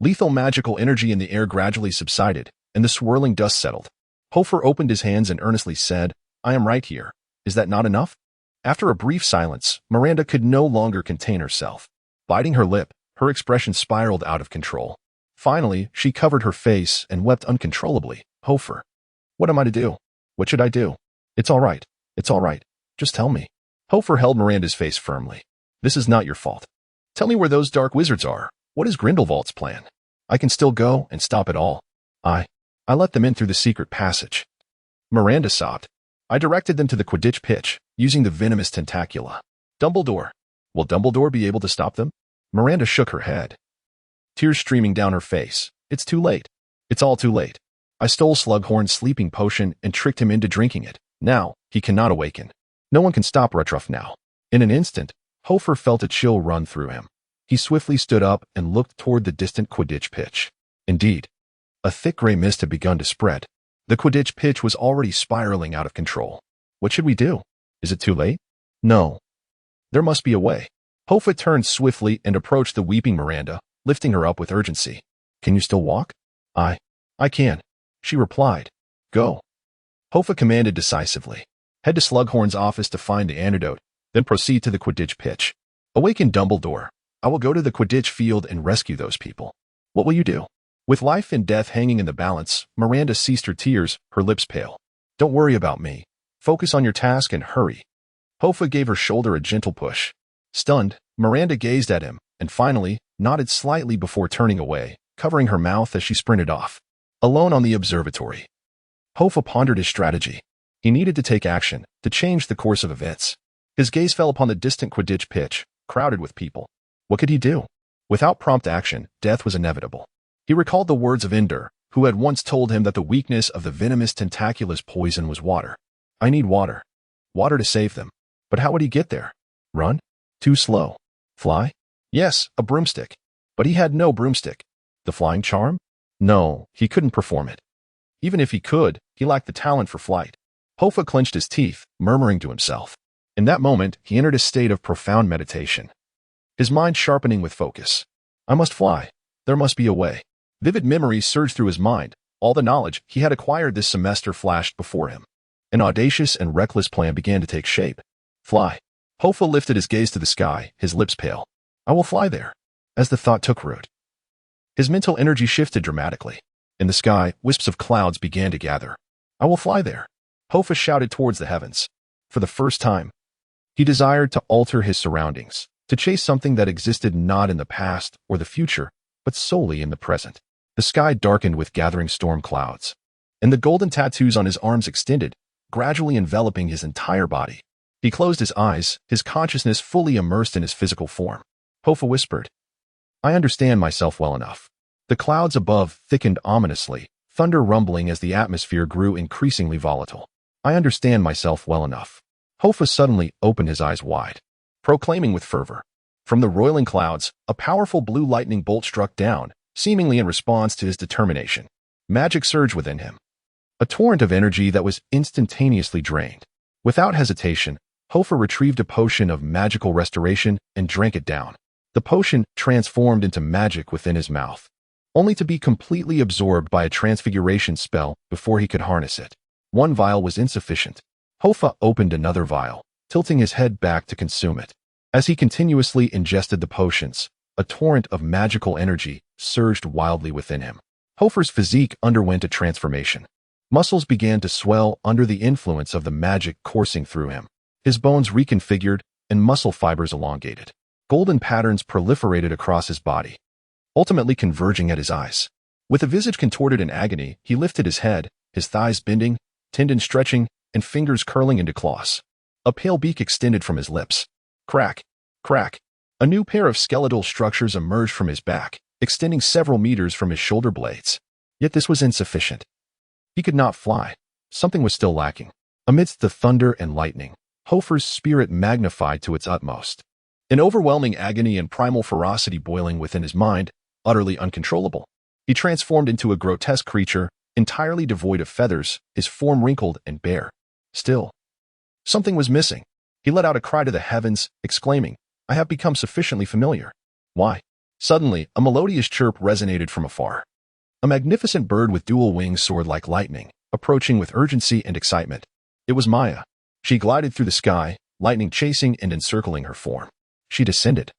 lethal magical energy in the air gradually subsided, and the swirling dust settled. Hofer opened his hands and earnestly said, "I am right here. Is that not enough?" After a brief silence, Miranda could no longer contain herself. Biting her lip, her expression spiraled out of control. Finally, she covered her face and wept uncontrollably. "Hofer, what am I to do? What should I do?" It's all right. Just tell me." Hofer held Miranda's face firmly. "This is not your fault. Tell me where those dark wizards are. What is Grindelwald's plan? I can still go and stop it all. I let them in through the secret passage." Miranda sobbed. "I directed them to the Quidditch pitch, using the venomous tentacula. Dumbledore. Will Dumbledore be able to stop them?" Miranda shook her head, tears streaming down her face. "It's too late. It's all too late. I stole Slughorn's sleeping potion and tricked him into drinking it. Now, he cannot awaken. No one can stop Rutrough now." In an instant, Hofer felt a chill run through him. He swiftly stood up and looked toward the distant Quidditch pitch. Indeed, a thick gray mist had begun to spread. The Quidditch pitch was already spiraling out of control. "What should we do? Is it too late?" "No. There must be a way." Hoffa turned swiftly and approached the weeping Miranda, lifting her up with urgency. "Can you still walk?" I can," she replied. "Go." Hoffa commanded decisively. "Head to Slughorn's office to find the antidote, then proceed to the Quidditch pitch. Awaken Dumbledore. I will go to the Quidditch field and rescue those people." "What will you do?" With life and death hanging in the balance, Miranda ceased her tears, her lips pale. "Don't worry about me. Focus on your task and hurry." Hoffa gave her shoulder a gentle push. Stunned, Miranda gazed at him, and finally, nodded slightly before turning away, covering her mouth as she sprinted off. Alone on the observatory, Hoffa pondered his strategy. He needed to take action, to change the course of events. His gaze fell upon the distant Quidditch pitch, crowded with people. What could he do? Without prompt action, death was inevitable. He recalled the words of Ender, who had once told him that the weakness of the venomous tentacula's poison was water. I need water. Water to save them. But how would he get there? Run? Too slow. Fly? Yes, a broomstick. But he had no broomstick. The flying charm? No, he couldn't perform it. Even if he could, he lacked the talent for flight. Hoffa clenched his teeth, murmuring to himself. In that moment, he entered a state of profound meditation, his mind sharpening with focus. I must fly. There must be a way. Vivid memories surged through his mind. All the knowledge he had acquired this semester flashed before him. An audacious and reckless plan began to take shape. Fly. Hoffa lifted his gaze to the sky, his lips pale. I will fly there. As the thought took root, his mental energy shifted dramatically. In the sky, wisps of clouds began to gather. I will fly there. Hoffa shouted towards the heavens. For the first time, he desired to alter his surroundings, to chase something that existed not in the past or the future, but solely in the present. The sky darkened with gathering storm clouds, and the golden tattoos on his arms extended, gradually enveloping his entire body. He closed his eyes, his consciousness fully immersed in his physical form. Hoffa whispered, I understand myself well enough. The clouds above thickened ominously, thunder rumbling as the atmosphere grew increasingly volatile. I understand myself well enough. Hoffa suddenly opened his eyes wide, proclaiming with fervor. From the roiling clouds, a powerful blue lightning bolt struck down, seemingly in response to his determination. Magic surged within him, a torrent of energy that was instantaneously drained. Without hesitation, Hoffa retrieved a potion of magical restoration and drank it down. The potion transformed into magic within his mouth, only to be completely absorbed by a transfiguration spell before he could harness it. One vial was insufficient. Hoffa opened another vial, tilting his head back to consume it. As he continuously ingested the potions, a torrent of magical energy surged wildly within him. Hoffa's physique underwent a transformation. Muscles began to swell under the influence of the magic coursing through him. His bones reconfigured and muscle fibers elongated. Golden patterns proliferated across his body, ultimately converging at his eyes. With a visage contorted in agony, he lifted his head, his thighs bending, tendons stretching, and fingers curling into claws. A pale beak extended from his lips. Crack, crack. A new pair of skeletal structures emerged from his back, extending several meters from his shoulder blades. Yet this was insufficient. He could not fly. Something was still lacking. Amidst the thunder and lightning, Hoffa's spirit magnified to its utmost. An overwhelming agony and primal ferocity boiling within his mind, utterly uncontrollable. He transformed into a grotesque creature, entirely devoid of feathers, his form wrinkled and bare. Still, something was missing. He let out a cry to the heavens, exclaiming, "I have become sufficiently familiar." Why? Suddenly, a melodious chirp resonated from afar. A magnificent bird with dual wings soared like lightning, approaching with urgency and excitement. It was Maya. She glided through the sky, lightning chasing and encircling her form. She descended,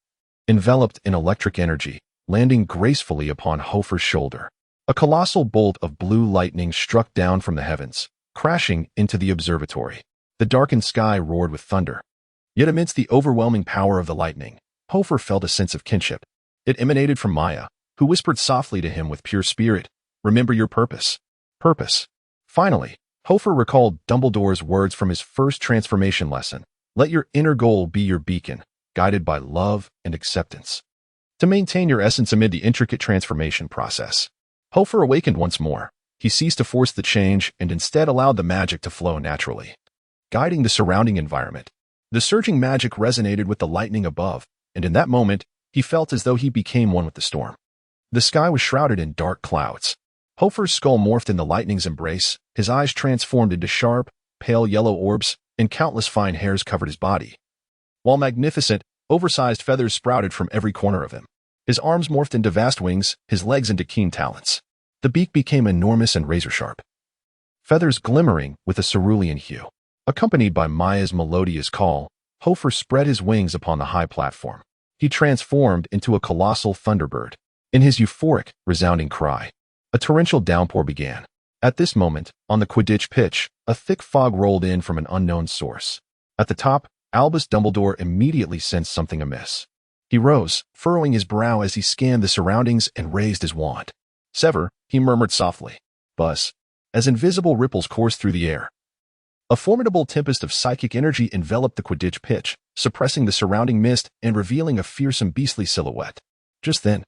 enveloped in electric energy, landing gracefully upon Hoffa's shoulder. A colossal bolt of blue lightning struck down from the heavens, crashing into the observatory. The darkened sky roared with thunder. Yet amidst the overwhelming power of the lightning, Hoffa felt a sense of kinship. It emanated from Maya, who whispered softly to him with pure spirit, "Remember your purpose." Purpose. Finally, Hoffa recalled Dumbledore's words from his first transformation lesson. Let your inner goal be your beacon, guided by love and acceptance. To maintain your essence amid the intricate transformation process. Hoffa awakened once more. He ceased to force the change and instead allowed the magic to flow naturally, guiding the surrounding environment. The surging magic resonated with the lightning above, and in that moment, he felt as though he became one with the storm. The sky was shrouded in dark clouds. Hoffa's skull morphed in the lightning's embrace, his eyes transformed into sharp, pale yellow orbs, and countless fine hairs covered his body. While magnificent, oversized feathers sprouted from every corner of him. His arms morphed into vast wings, his legs into keen talons. The beak became enormous and razor-sharp, feathers glimmering with a cerulean hue. Accompanied by Maya's melodious call, Hoffa spread his wings upon the high platform. He transformed into a colossal thunderbird. In his euphoric, resounding cry, a torrential downpour began. At this moment, on the Quidditch pitch, a thick fog rolled in from an unknown source. At the top, Albus Dumbledore immediately sensed something amiss. He rose, furrowing his brow as he scanned the surroundings and raised his wand. "Sever," he murmured softly. Buzz. As invisible ripples coursed through the air. A formidable tempest of psychic energy enveloped the Quidditch pitch, suppressing the surrounding mist and revealing a fearsome beastly silhouette. Just then,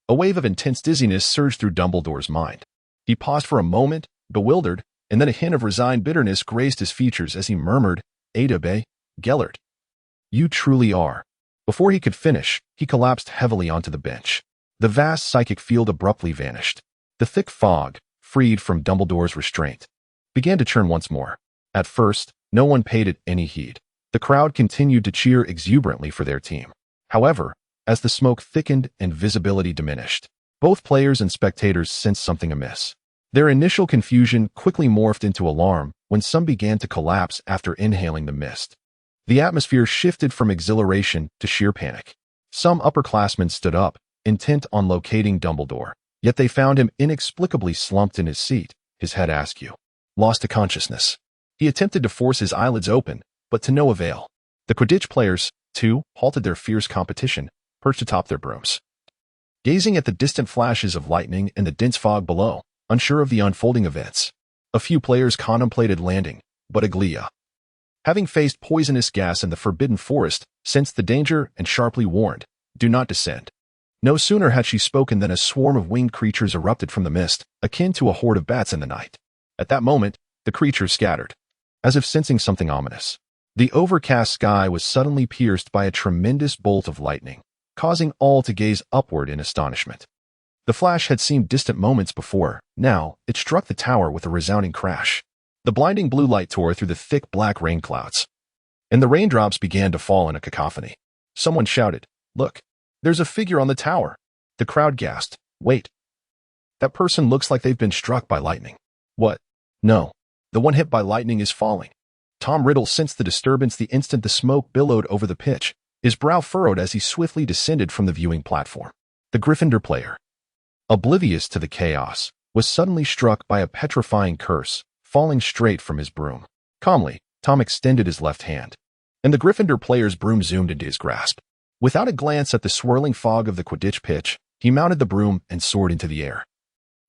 a wave of intense dizziness surged through Dumbledore's mind. He paused for a moment, bewildered, and then a hint of resigned bitterness grazed his features as he murmured, "Ada Bay, Gellert. You truly are." Before he could finish, he collapsed heavily onto the bench. The vast psychic field abruptly vanished. The thick fog, freed from Dumbledore's restraint, began to churn once more. At first, no one paid it any heed. The crowd continued to cheer exuberantly for their team. However, as the smoke thickened and visibility diminished, both players and spectators sensed something amiss. Their initial confusion quickly morphed into alarm when some began to collapse after inhaling the mist. The atmosphere shifted from exhilaration to sheer panic. Some upperclassmen stood up, intent on locating Dumbledore, yet they found him inexplicably slumped in his seat, his head askew, lost to consciousness. He attempted to force his eyelids open, but to no avail. The Quidditch players, too, halted their fierce competition, perched atop their brooms, gazing at the distant flashes of lightning and the dense fog below, unsure of the unfolding events. A few players contemplated landing, but Aglia, having faced poisonous gas in the Forbidden Forest, sensed the danger and sharply warned, "Do not descend." No sooner had she spoken than a swarm of winged creatures erupted from the mist, akin to a horde of bats in the night. At that moment, the creatures scattered, as if sensing something ominous. The overcast sky was suddenly pierced by a tremendous bolt of lightning, causing all to gaze upward in astonishment. The flash had seemed distant moments before. Now, it struck the tower with a resounding crash. The blinding blue light tore through the thick black rain clouds, and the raindrops began to fall in a cacophony. Someone shouted, "Look, there's a figure on the tower." The crowd gasped, "Wait. That person looks like they've been struck by lightning." "What? No. The one hit by lightning is falling." Tom Riddle sensed the disturbance the instant the smoke billowed over the pitch, his brow furrowed as he swiftly descended from the viewing platform. The Gryffindor player, oblivious to the chaos, was suddenly struck by a petrifying curse, falling straight from his broom. Calmly, Tom extended his left hand, and the Gryffindor player's broom zoomed into his grasp. Without a glance at the swirling fog of the Quidditch pitch, he mounted the broom and soared into the air,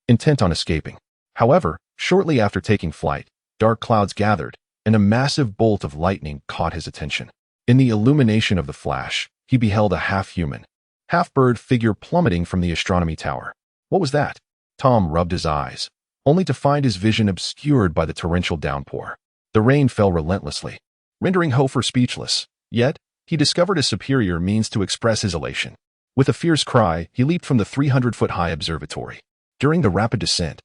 intent on escaping. However, shortly after taking flight, dark clouds gathered, and a massive bolt of lightning caught his attention. In the illumination of the flash, he beheld a half-human, half-bird figure plummeting from the astronomy tower. What was that? Tom rubbed his eyes, only to find his vision obscured by the torrential downpour. The rain fell relentlessly, rendering Hoffa speechless. Yet, he discovered a superior means to express his elation. With a fierce cry, he leaped from the 300-foot-high observatory. During the rapid descent,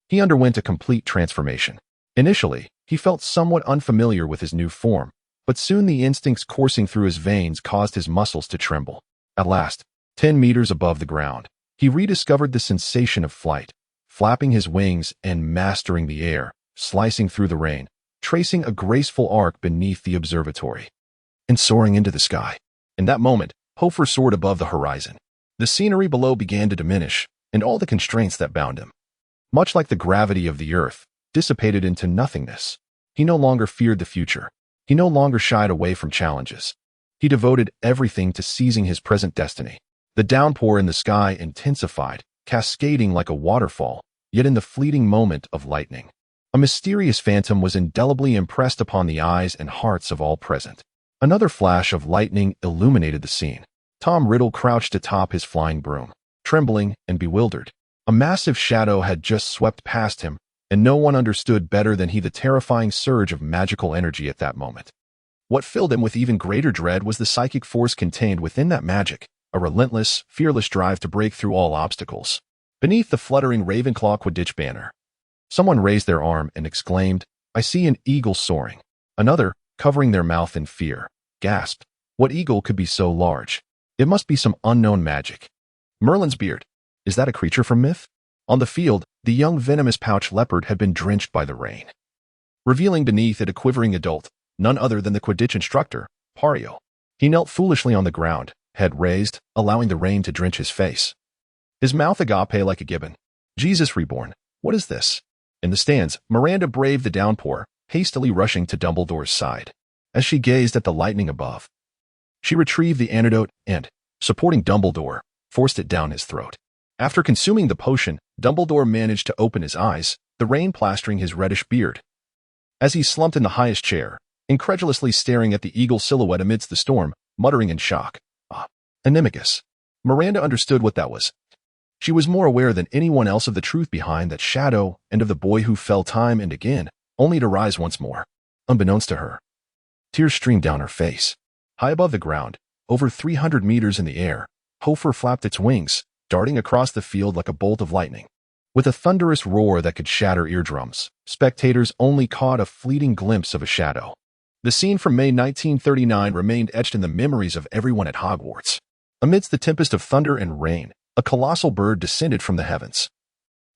he underwent a complete transformation. Initially, he felt somewhat unfamiliar with his new form, but soon the instincts coursing through his veins caused his muscles to tremble. At last, 10 meters above the ground, he rediscovered the sensation of flight, flapping his wings and mastering the air, slicing through the rain, tracing a graceful arc beneath the observatory, and soaring into the sky. In that moment, Hoffa soared above the horizon. The scenery below began to diminish, and all the constraints that bound him, much like the gravity of the earth, dissipated into nothingness. He no longer feared the future. He no longer shied away from challenges. He devoted everything to seizing his present destiny. The downpour in the sky intensified, cascading like a waterfall, yet in the fleeting moment of lightning, a mysterious phantom was indelibly impressed upon the eyes and hearts of all present. Another flash of lightning illuminated the scene. Tom Riddle crouched atop his flying broom, trembling and bewildered. A massive shadow had just swept past him, and no one understood better than he the terrifying surge of magical energy at that moment. What filled him with even greater dread was the psychic force contained within that magic, a relentless, fearless drive to break through all obstacles. Beneath the fluttering Ravenclaw Quidditch banner, someone raised their arm and exclaimed, "I see an eagle soaring." Another, covering their mouth in fear, gasped, "What eagle could be so large? It must be some unknown magic." Merlin's beard. Is that a creature from myth? On the field, the young venomous pouch leopard had been drenched by the rain, revealing beneath it a quivering adult, none other than the Quidditch instructor, Pario. He knelt foolishly on the ground, head raised, allowing the rain to drench his face. His mouth agape like a gibbon. Jesus reborn, what is this? In the stands, Miranda braved the downpour, hastily rushing to Dumbledore's side. As she gazed at the lightning above, she retrieved the antidote and, supporting Dumbledore, forced it down his throat. After consuming the potion, Dumbledore managed to open his eyes, the rain plastering his reddish beard. As he slumped in the highest chair, incredulously staring at the eagle silhouette amidst the storm, muttering in shock, "Ah, Animagus." Miranda understood what that was. She was more aware than anyone else of the truth behind that shadow and of the boy who fell time and again, only to rise once more. Unbeknownst to her, tears streamed down her face. High above the ground, over 300 meters in the air, Hoffa flapped its wings, darting across the field like a bolt of lightning. With a thunderous roar that could shatter eardrums, spectators only caught a fleeting glimpse of a shadow. The scene from May 1939 remained etched in the memories of everyone at Hogwarts. Amidst the tempest of thunder and rain, a colossal bird descended from the heavens,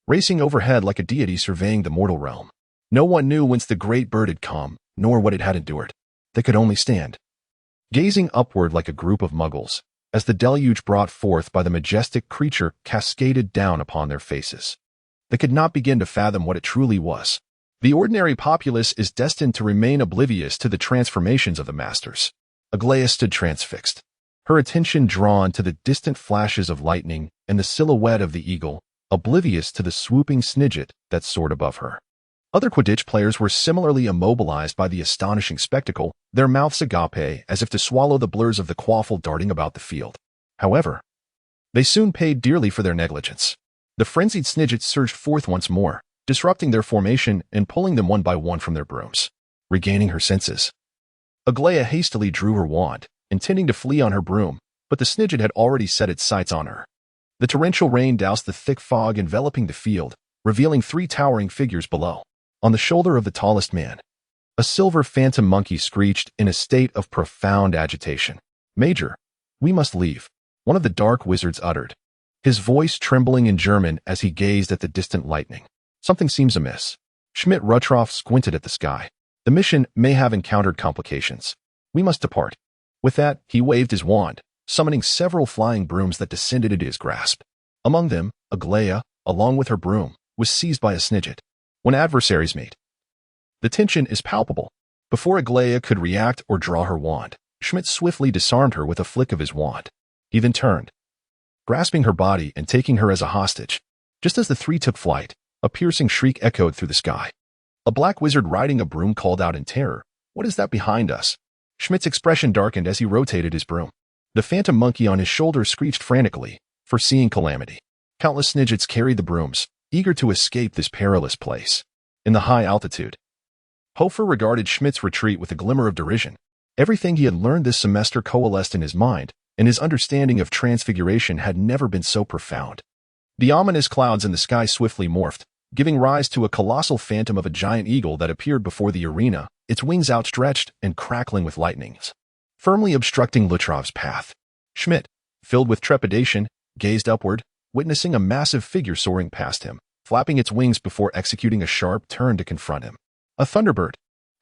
racing overhead like a deity surveying the mortal realm. No one knew whence the great bird had come, nor what it had endured. They could only stand, gazing upward like a group of muggles, as the deluge brought forth by the majestic creature cascaded down upon their faces. They could not begin to fathom what it truly was. The ordinary populace is destined to remain oblivious to the transformations of the masters. Aglaia stood transfixed, her attention drawn to the distant flashes of lightning and the silhouette of the eagle, oblivious to the swooping Snidget that soared above her. Other Quidditch players were similarly immobilized by the astonishing spectacle, their mouths agape as if to swallow the blurs of the quaffle darting about the field. However, They soon paid dearly for their negligence. The frenzied Snidgets surged forth once more, disrupting their formation and pulling them one by one from their brooms. Regaining her senses, Aglaia hastily drew her wand, intending to flee on her broom, but the Snidget had already set its sights on her. The torrential rain doused the thick fog enveloping the field, revealing 3 towering figures below. On the shoulder of the tallest man, a silver phantom monkey screeched in a state of profound agitation. "Major, we must leave," one of the dark wizards uttered, his voice trembling in German as he gazed at the distant lightning. "Something seems amiss." Schmidt Ruttroff squinted at the sky. "The mission may have encountered complications. We must depart." With that, he waved his wand, summoning several flying brooms that descended into his grasp. Among them, Aglaia, along with her broom, was seized by a Snidget. When adversaries meet, the tension is palpable. Before Aglaia could react or draw her wand, Schmidt swiftly disarmed her with a flick of his wand. He then turned, grasping her body and taking her as a hostage. Just as the 3 took flight, a piercing shriek echoed through the sky. A black wizard riding a broom called out in terror, "What is that behind us?" Schmidt's expression darkened as he rotated his broom. The phantom monkey on his shoulder screeched frantically, foreseeing calamity. Countless Snidgets carried the brooms, eager to escape this perilous place. In the high altitude, Hoffa regarded Schmidt's retreat with a glimmer of derision. Everything he had learned this semester coalesced in his mind, and his understanding of transfiguration had never been so profound. The ominous clouds in the sky swiftly morphed, giving rise to a colossal phantom of a giant eagle that appeared before the arena, its wings outstretched and crackling with lightnings, firmly obstructing Luttrov's path. Schmidt, filled with trepidation, gazed upward, witnessing a massive figure soaring past him, flapping its wings before executing a sharp turn to confront him. A thunderbird.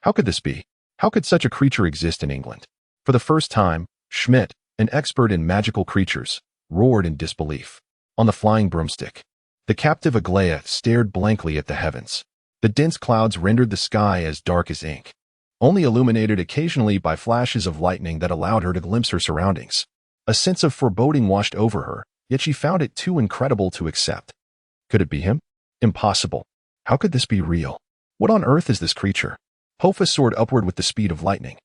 How could this be? How could such a creature exist in England? For the first time, Schmidt, an expert in magical creatures, roared in disbelief. On the flying broomstick, the captive Aglaia stared blankly at the heavens. The dense clouds rendered the sky as dark as ink, only illuminated occasionally by flashes of lightning that allowed her to glimpse her surroundings. A sense of foreboding washed over her, yet she found it too incredible to accept. Could it be him? Impossible. How could this be real? What on earth is this creature? Hoffa soared upward with the speed of lightning,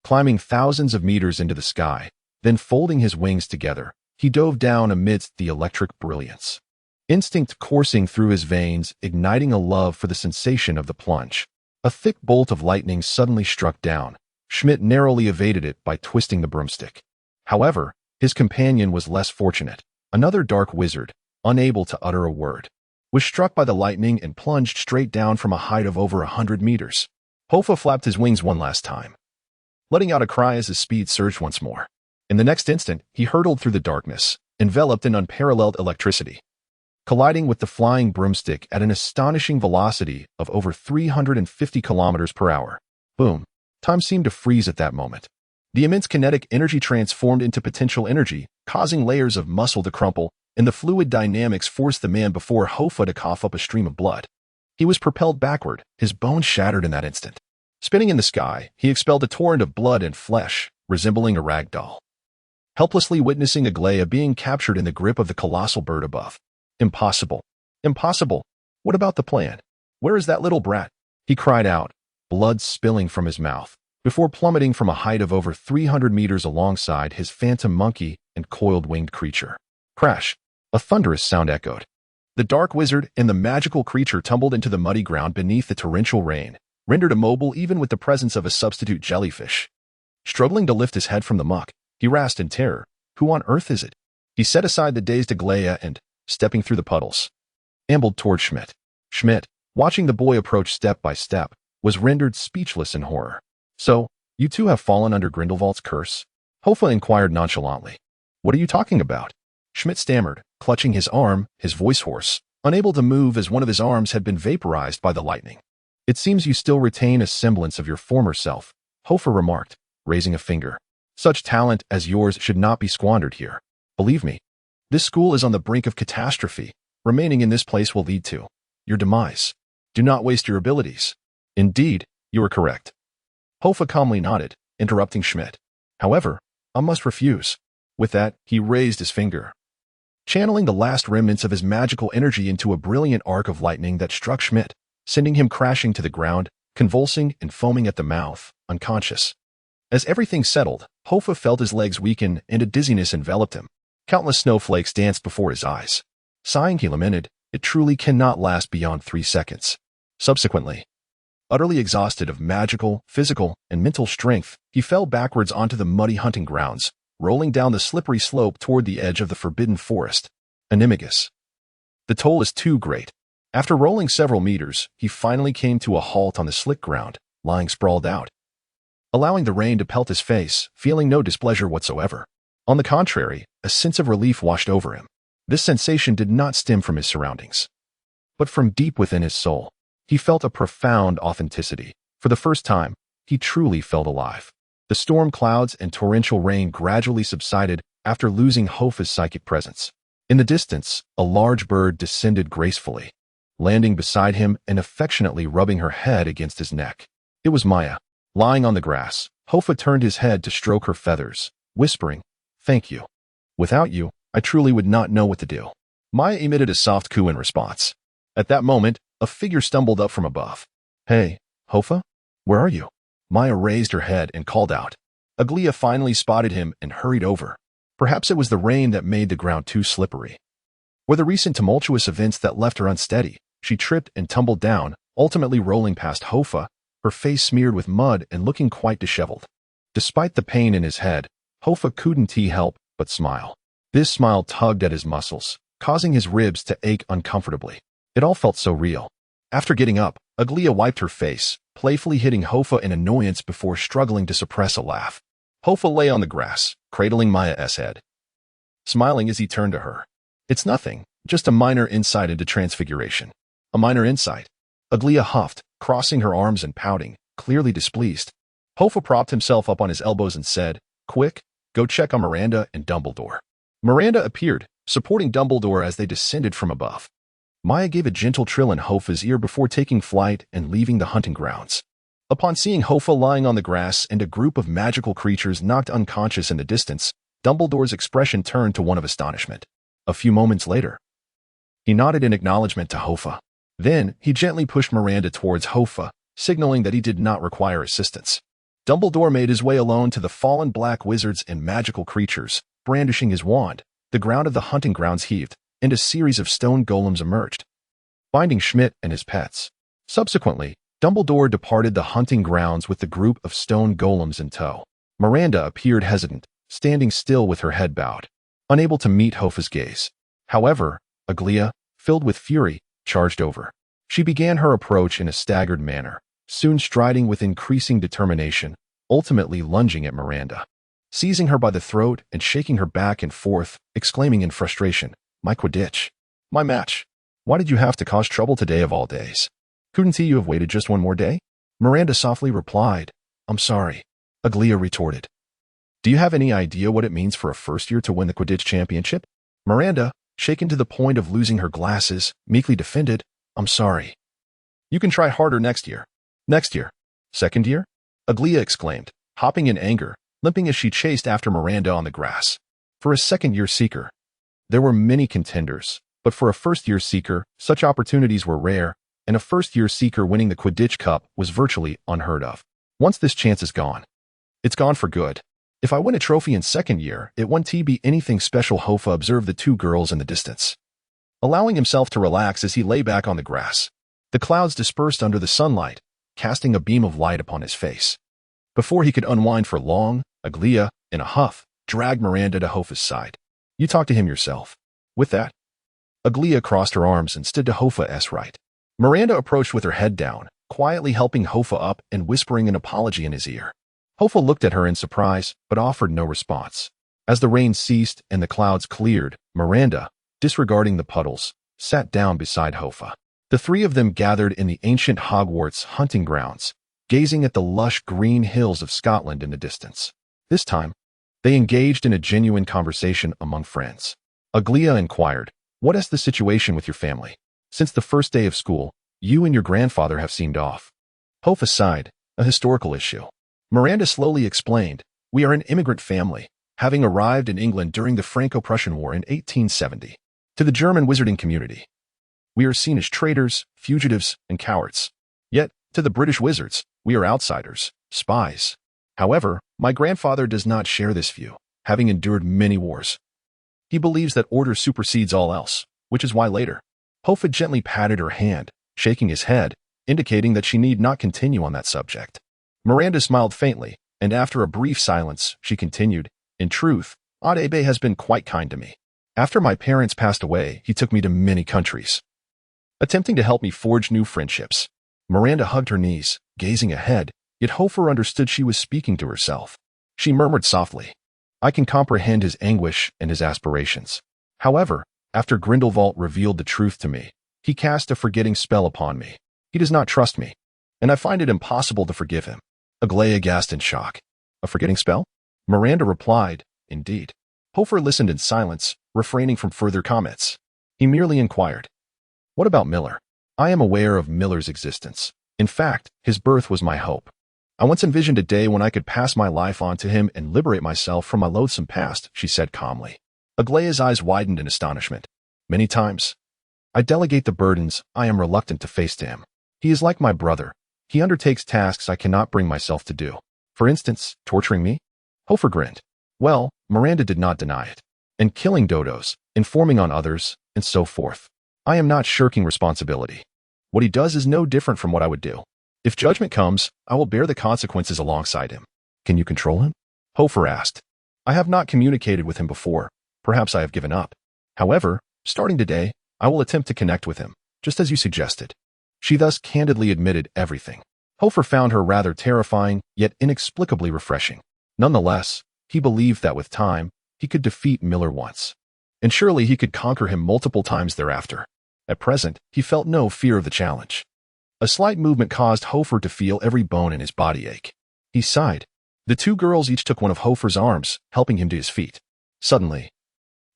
climbing thousands of meters into the sky, then folding his wings together, he dove down amidst the electric brilliance. Instinct coursing through his veins, igniting a love for the sensation of the plunge. A thick bolt of lightning suddenly struck down. Schmidt narrowly evaded it by twisting the broomstick. However, his companion was less fortunate. Another dark wizard, unable to utter a word, was struck by the lightning and plunged straight down from a height of over 100 meters. Hoffa flapped his wings one last time, letting out a cry as his speed surged once more. In the next instant, he hurtled through the darkness, enveloped in unparalleled electricity, colliding with the flying broomstick at an astonishing velocity of over 350 kilometers per hour. Boom. Time seemed to freeze at that moment. The immense kinetic energy transformed into potential energy, causing layers of muscle to crumple, and the fluid dynamics forced the man before Hoffa to cough up a stream of blood. He was propelled backward, his bones shattered in that instant. Spinning in the sky, he expelled a torrent of blood and flesh, resembling a rag doll, helplessly witnessing Aglaia being captured in the grip of the colossal bird above. Impossible. Impossible. What about the plan? Where is that little brat? He cried out, blood spilling from his mouth, before plummeting from a height of over 300 meters alongside his phantom monkey and coiled-winged creature. Crash. A thunderous sound echoed. The dark wizard and the magical creature tumbled into the muddy ground beneath the torrential rain, rendered immobile even with the presence of a substitute jellyfish. Struggling to lift his head from the muck, he rasped in terror. Who on earth is it? He set aside the dazed Aglaia and, stepping through the puddles, ambled toward Schmidt. Schmidt, watching the boy approach step by step, was rendered speechless in horror. So, you two have fallen under Grindelwald's curse? Hoffa inquired nonchalantly. What are you talking about? Schmidt stammered, clutching his arm, his voice hoarse, unable to move as one of his arms had been vaporized by the lightning. It seems you still retain a semblance of your former self, Hoffa remarked, raising a finger. Such talent as yours should not be squandered here. Believe me, this school is on the brink of catastrophe. Remaining in this place will lead to your demise. Do not waste your abilities. Indeed, you are correct. Hoffa calmly nodded, interrupting Schmidt. However, I must refuse. With that, he raised his finger, channeling the last remnants of his magical energy into a brilliant arc of lightning that struck Schmidt, sending him crashing to the ground, convulsing and foaming at the mouth, unconscious. As everything settled, Hoffa felt his legs weaken and a dizziness enveloped him. Countless snowflakes danced before his eyes. Sighing, he lamented, "It truly cannot last beyond 3 seconds." Subsequently, utterly exhausted of magical, physical, and mental strength, he fell backwards onto the muddy hunting grounds, rolling down the slippery slope toward the edge of the forbidden forest. Animagus. The toll is too great. After rolling several meters, he finally came to a halt on the slick ground, lying sprawled out, allowing the rain to pelt his face, feeling no displeasure whatsoever. On the contrary, a sense of relief washed over him. This sensation did not stem from his surroundings, but from deep within his soul. He felt a profound authenticity. For the first time, he truly felt alive. The storm clouds and torrential rain gradually subsided after losing Hoffa's psychic presence. In the distance, a large bird descended gracefully, landing beside him and affectionately rubbing her head against his neck. It was Maya. Lying on the grass, Hoffa turned his head to stroke her feathers, whispering, "Thank you. Without you, I truly would not know what to do." Maya emitted a soft coo in response. At that moment, a figure stumbled up from above. "Hey, Hoffa? Where are you?" Maya raised her head and called out. Aglia finally spotted him and hurried over. Perhaps it was the rain that made the ground too slippery, or the recent tumultuous events that left her unsteady. She tripped and tumbled down, ultimately rolling past Hoffa, her face smeared with mud and looking quite disheveled. Despite the pain in his head, Hoffa couldn't help but smile. This smile tugged at his muscles, causing his ribs to ache uncomfortably. It all felt so real. After getting up, Aglia wiped her face, playfully hitting Hoffa in annoyance before struggling to suppress a laugh. Hoffa lay on the grass, cradling Maya's head, smiling as he turned to her. "It's nothing, just a minor insight into transfiguration." "A minor insight?" Aglia huffed, crossing her arms and pouting, clearly displeased. Hoffa propped himself up on his elbows and said, "Quick, go check on Miranda and Dumbledore." Miranda appeared, supporting Dumbledore as they descended from above. Maya gave a gentle trill in Hoffa's ear before taking flight and leaving the hunting grounds. Upon seeing Hoffa lying on the grass and a group of magical creatures knocked unconscious in the distance, Dumbledore's expression turned to one of astonishment. A few moments later, he nodded in acknowledgement to Hoffa. Then, he gently pushed Miranda towards Hoffa, signaling that he did not require assistance. Dumbledore made his way alone to the fallen black wizards and magical creatures, brandishing his wand. The ground of the hunting grounds heaved, and a series of stone golems emerged, binding Schmidt and his pets. Subsequently, Dumbledore departed the hunting grounds with the group of stone golems in tow. Miranda appeared hesitant, standing still with her head bowed, unable to meet Hoffa's gaze. However, Aglia, filled with fury, charged over. She began her approach in a staggered manner, soon striding with increasing determination, ultimately lunging at Miranda, seizing her by the throat and shaking her back and forth, exclaiming in frustration, "My Quidditch! My match! Why did you have to cause trouble today of all days? Couldn't you have waited just one more day?" Miranda softly replied, "I'm sorry." Aglia retorted, "Do you have any idea what it means for a first year to win the Quidditch championship?" Miranda, shaken to the point of losing her glasses, meekly defended, "I'm sorry. You can try harder next year." "Next year? Second year?" Aglia exclaimed, hopping in anger, limping as she chased after Miranda on the grass. For a second-year seeker, there were many contenders, but for a first-year seeker, such opportunities were rare, and a first-year seeker winning the Quidditch Cup was virtually unheard of. Once this chance is gone, it's gone for good. If I win a trophy in second year, it won't be anything special. Hoffa observed the two girls in the distance, allowing himself to relax as he lay back on the grass. The clouds dispersed under the sunlight, casting a beam of light upon his face. Before he could unwind for long, Aglia, in a huff, dragged Miranda to Hoffa's side. "You talk to him yourself." With that, Aglia crossed her arms and stood to Hoffa's right. Miranda approached with her head down, quietly helping Hoffa up and whispering an apology in his ear. Hoffa looked at her in surprise, but offered no response. As the rain ceased and the clouds cleared, Miranda, disregarding the puddles, sat down beside Hoffa. The three of them gathered in the ancient Hogwarts hunting grounds, gazing at the lush green hills of Scotland in the distance. This time, they engaged in a genuine conversation among friends. Aglia inquired, "What is the situation with your family? Since the first day of school, you and your grandfather have seemed off." Hoffa sighed, "A historical issue." Miranda slowly explained, "We are an immigrant family, having arrived in England during the Franco-Prussian War in 1870. To the German wizarding community, we are seen as traitors, fugitives, and cowards. Yet, to the British wizards, we are outsiders, spies. However, my grandfather does not share this view, having endured many wars. He believes that order supersedes all else, which is why later. Hoffa gently patted her hand, shaking his head, indicating that she need not continue on that subject. Miranda smiled faintly, and after a brief silence, she continued, "In truth, Adebe has been quite kind to me. After my parents passed away, he took me to many countries, attempting to help me forge new friendships." Miranda hugged her knees, gazing ahead, yet Hoffa understood she was speaking to herself. She murmured softly, "I can comprehend his anguish and his aspirations. However, after Grindelwald revealed the truth to me, he cast a forgetting spell upon me. He does not trust me, and I find it impossible to forgive him." Aglaia gasped in shock. "A forgetting spell?" Miranda replied, "Indeed." Hoffa listened in silence, refraining from further comments. He merely inquired, "What about Miller?" "I am aware of Miller's existence. In fact, his birth was my hope. I once envisioned a day when I could pass my life on to him and liberate myself from my loathsome past," she said calmly. Aglaia's eyes widened in astonishment. "Many times, I delegate the burdens I am reluctant to face to him. He is like my brother. He undertakes tasks I cannot bring myself to do. For instance, torturing me?" Hoffa grinned. "Well, Miranda did not deny it. And killing dodos, informing on others, and so forth. I am not shirking responsibility. What he does is no different from what I would do. If judgment comes, I will bear the consequences alongside him." "Can you control him?" Hoffa asked. "I have not communicated with him before. Perhaps I have given up. However, starting today, I will attempt to connect with him, just as you suggested." She thus candidly admitted everything. Hoffa found her rather terrifying, yet inexplicably refreshing. Nonetheless, he believed that with time, he could defeat Miller once. And surely he could conquer him multiple times thereafter. At present, he felt no fear of the challenge. A slight movement caused Hoffa to feel every bone in his body ache. He sighed. The two girls each took one of Hoffa's arms, helping him to his feet. Suddenly,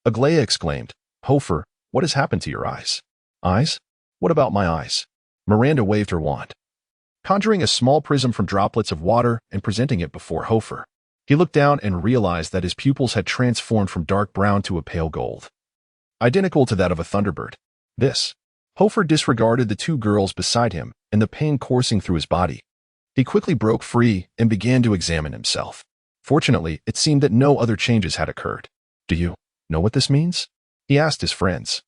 Aglaia exclaimed, "Hoffa, what has happened to your eyes?" "Eyes? What about my eyes?" Miranda waved her wand, conjuring a small prism from droplets of water and presenting it before Hoffa. He looked down and realized that his pupils had transformed from dark brown to a pale gold, identical to that of a thunderbird. This. Hoffa disregarded the two girls beside him and the pain coursing through his body. He quickly broke free and began to examine himself. Fortunately, it seemed that no other changes had occurred. "Do you know what this means?" he asked his friends,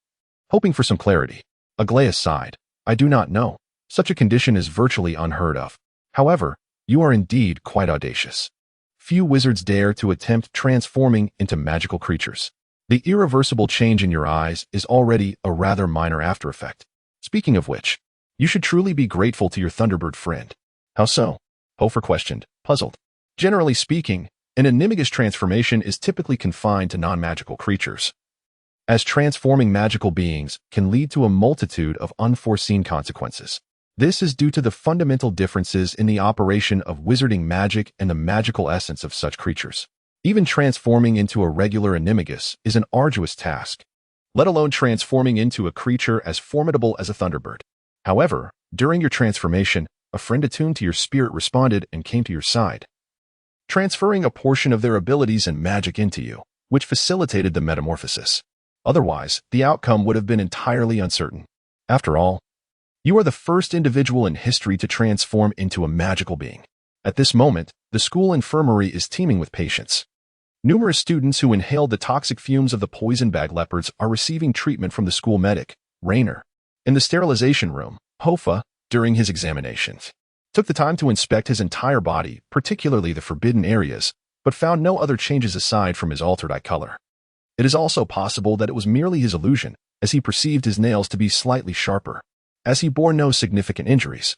hoping for some clarity. Aglaia sighed. "I do not know. Such a condition is virtually unheard of. However, you are indeed quite audacious. Few wizards dare to attempt transforming into magical creatures. The irreversible change in your eyes is already a rather minor after effect. Speaking of which, you should truly be grateful to your Thunderbird friend." "How so?" Hoffa questioned, puzzled. "Generally speaking, an animagus transformation is typically confined to non-magical creatures, as transforming magical beings can lead to a multitude of unforeseen consequences. This is due to the fundamental differences in the operation of wizarding magic and the magical essence of such creatures. Even transforming into a regular animagus is an arduous task, let alone transforming into a creature as formidable as a thunderbird. However, during your transformation, a friend attuned to your spirit responded and came to your side, transferring a portion of their abilities and magic into you, which facilitated the metamorphosis. Otherwise, the outcome would have been entirely uncertain. After all, you are the first individual in history to transform into a magical being. At this moment, the school infirmary is teeming with patients. Numerous students who inhaled the toxic fumes of the poison bag leopards are receiving treatment from the school medic, Rainer. In the sterilization room, Hoffa, during his examinations, took the time to inspect his entire body, particularly the forbidden areas, but found no other changes aside from his altered eye color. It is also possible that it was merely his illusion, as he perceived his nails to be slightly sharper, as he bore no significant injuries.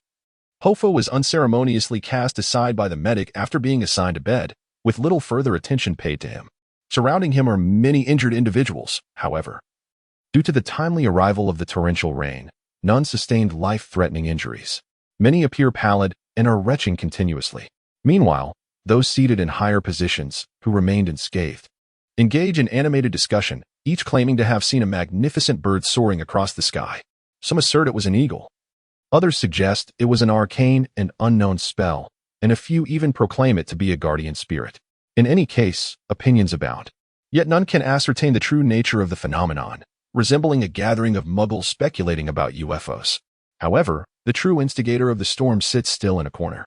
Hoffa was unceremoniously cast aside by the medic after being assigned a bed, with little further attention paid to him. Surrounding him are many injured individuals, however. Due to the timely arrival of the torrential rain, none sustained life-threatening injuries. Many appear pallid and are retching continuously. Meanwhile, those seated in higher positions, who remained unscathed, engage in animated discussion, each claiming to have seen a magnificent bird soaring across the sky. Some assert it was an eagle. Others suggest it was an arcane and unknown spell, and a few even proclaim it to be a guardian spirit. In any case, opinions abound. Yet none can ascertain the true nature of the phenomenon, resembling a gathering of muggles speculating about UFOs. However, the true instigator of the storm sits still in a corner,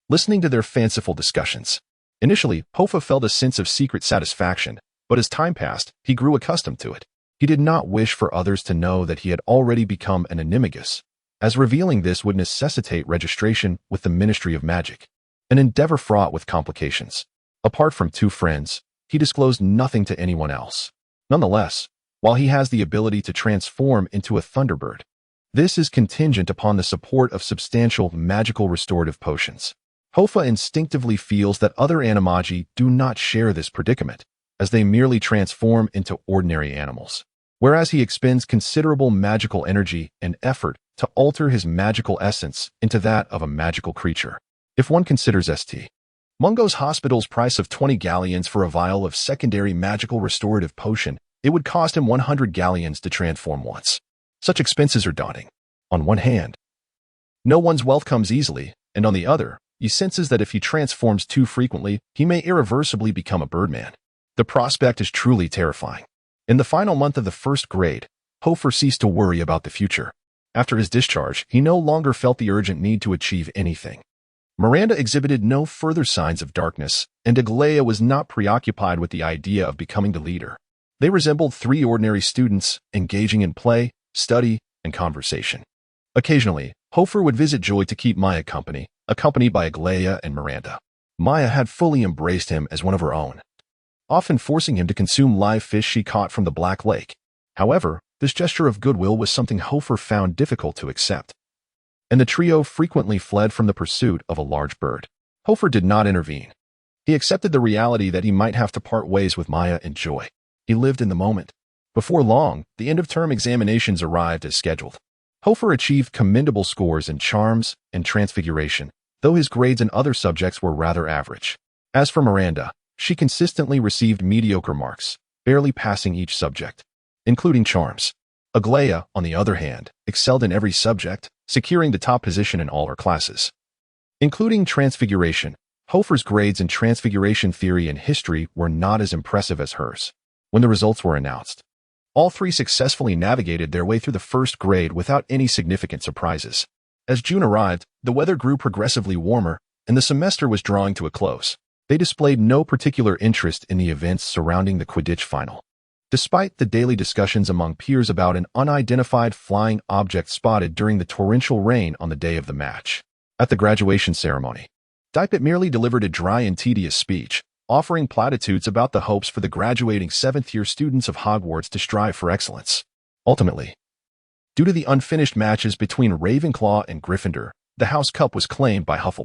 listening to their fanciful discussions. Initially, Hoffa felt a sense of secret satisfaction, But as time passed, he grew accustomed to it. He did not wish for others to know that he had already become an animagus, as revealing this would necessitate registration with the Ministry of Magic, an endeavor fraught with complications. Apart from 2 friends, he disclosed nothing to anyone else. Nonetheless, while he has the ability to transform into a Thunderbird, this is contingent upon the support of substantial magical restorative potions. Hoffa instinctively feels that other animagi do not share this predicament, as they merely transform into ordinary animals, whereas he expends considerable magical energy and effort to alter his magical essence into that of a magical creature. If one considers St. Mungo's Hospital's price of 20 galleons for a vial of secondary magical restorative potion, it would cost him 100 galleons to transform once. Such expenses are daunting. On one hand, no one's wealth comes easily, and on the other, he senses that if he transforms too frequently, he may irreversibly become a birdman. The prospect is truly terrifying. In the final month of the 1st grade, Hoffa ceased to worry about the future. After his discharge, he no longer felt the urgent need to achieve anything. Miranda exhibited no further signs of darkness, and Aglaia was not preoccupied with the idea of becoming the leader. They resembled 3 ordinary students, engaging in play, study, and conversation. Occasionally, Hoffa would visit Joy to keep Maya company, accompanied by Aglaia and Miranda. Maya had fully embraced him as one of her own, often forcing him to consume live fish she caught from the Black Lake. However, this gesture of goodwill was something Hoffa found difficult to accept, and the trio frequently fled from the pursuit of a large bird. Hoffa did not intervene. He accepted the reality that he might have to part ways with Maya and Joy. He lived in the moment. Before long, the end-of-term examinations arrived as scheduled. Hoffa achieved commendable scores in charms and transfiguration, though his grades in other subjects were rather average. As for Miranda, she consistently received mediocre marks, barely passing each subject, including charms. Aglaia, on the other hand, excelled in every subject, securing the top position in all her classes. Including transfiguration, Hoffa's grades in transfiguration theory and history were not as impressive as hers. When the results were announced, all 3 successfully navigated their way through the 1st grade without any significant surprises. As June arrived, the weather grew progressively warmer, and the semester was drawing to a close. They displayed no particular interest in the events surrounding the Quidditch final. Despite the daily discussions among peers about an unidentified flying object spotted during the torrential rain on the day of the match. At the graduation ceremony, Dipet merely delivered a dry and tedious speech, offering platitudes about the hopes for the graduating 7th-year students of Hogwarts to strive for excellence. Ultimately, due to the unfinished matches between Ravenclaw and Gryffindor, the House Cup was claimed by Hufflepuff.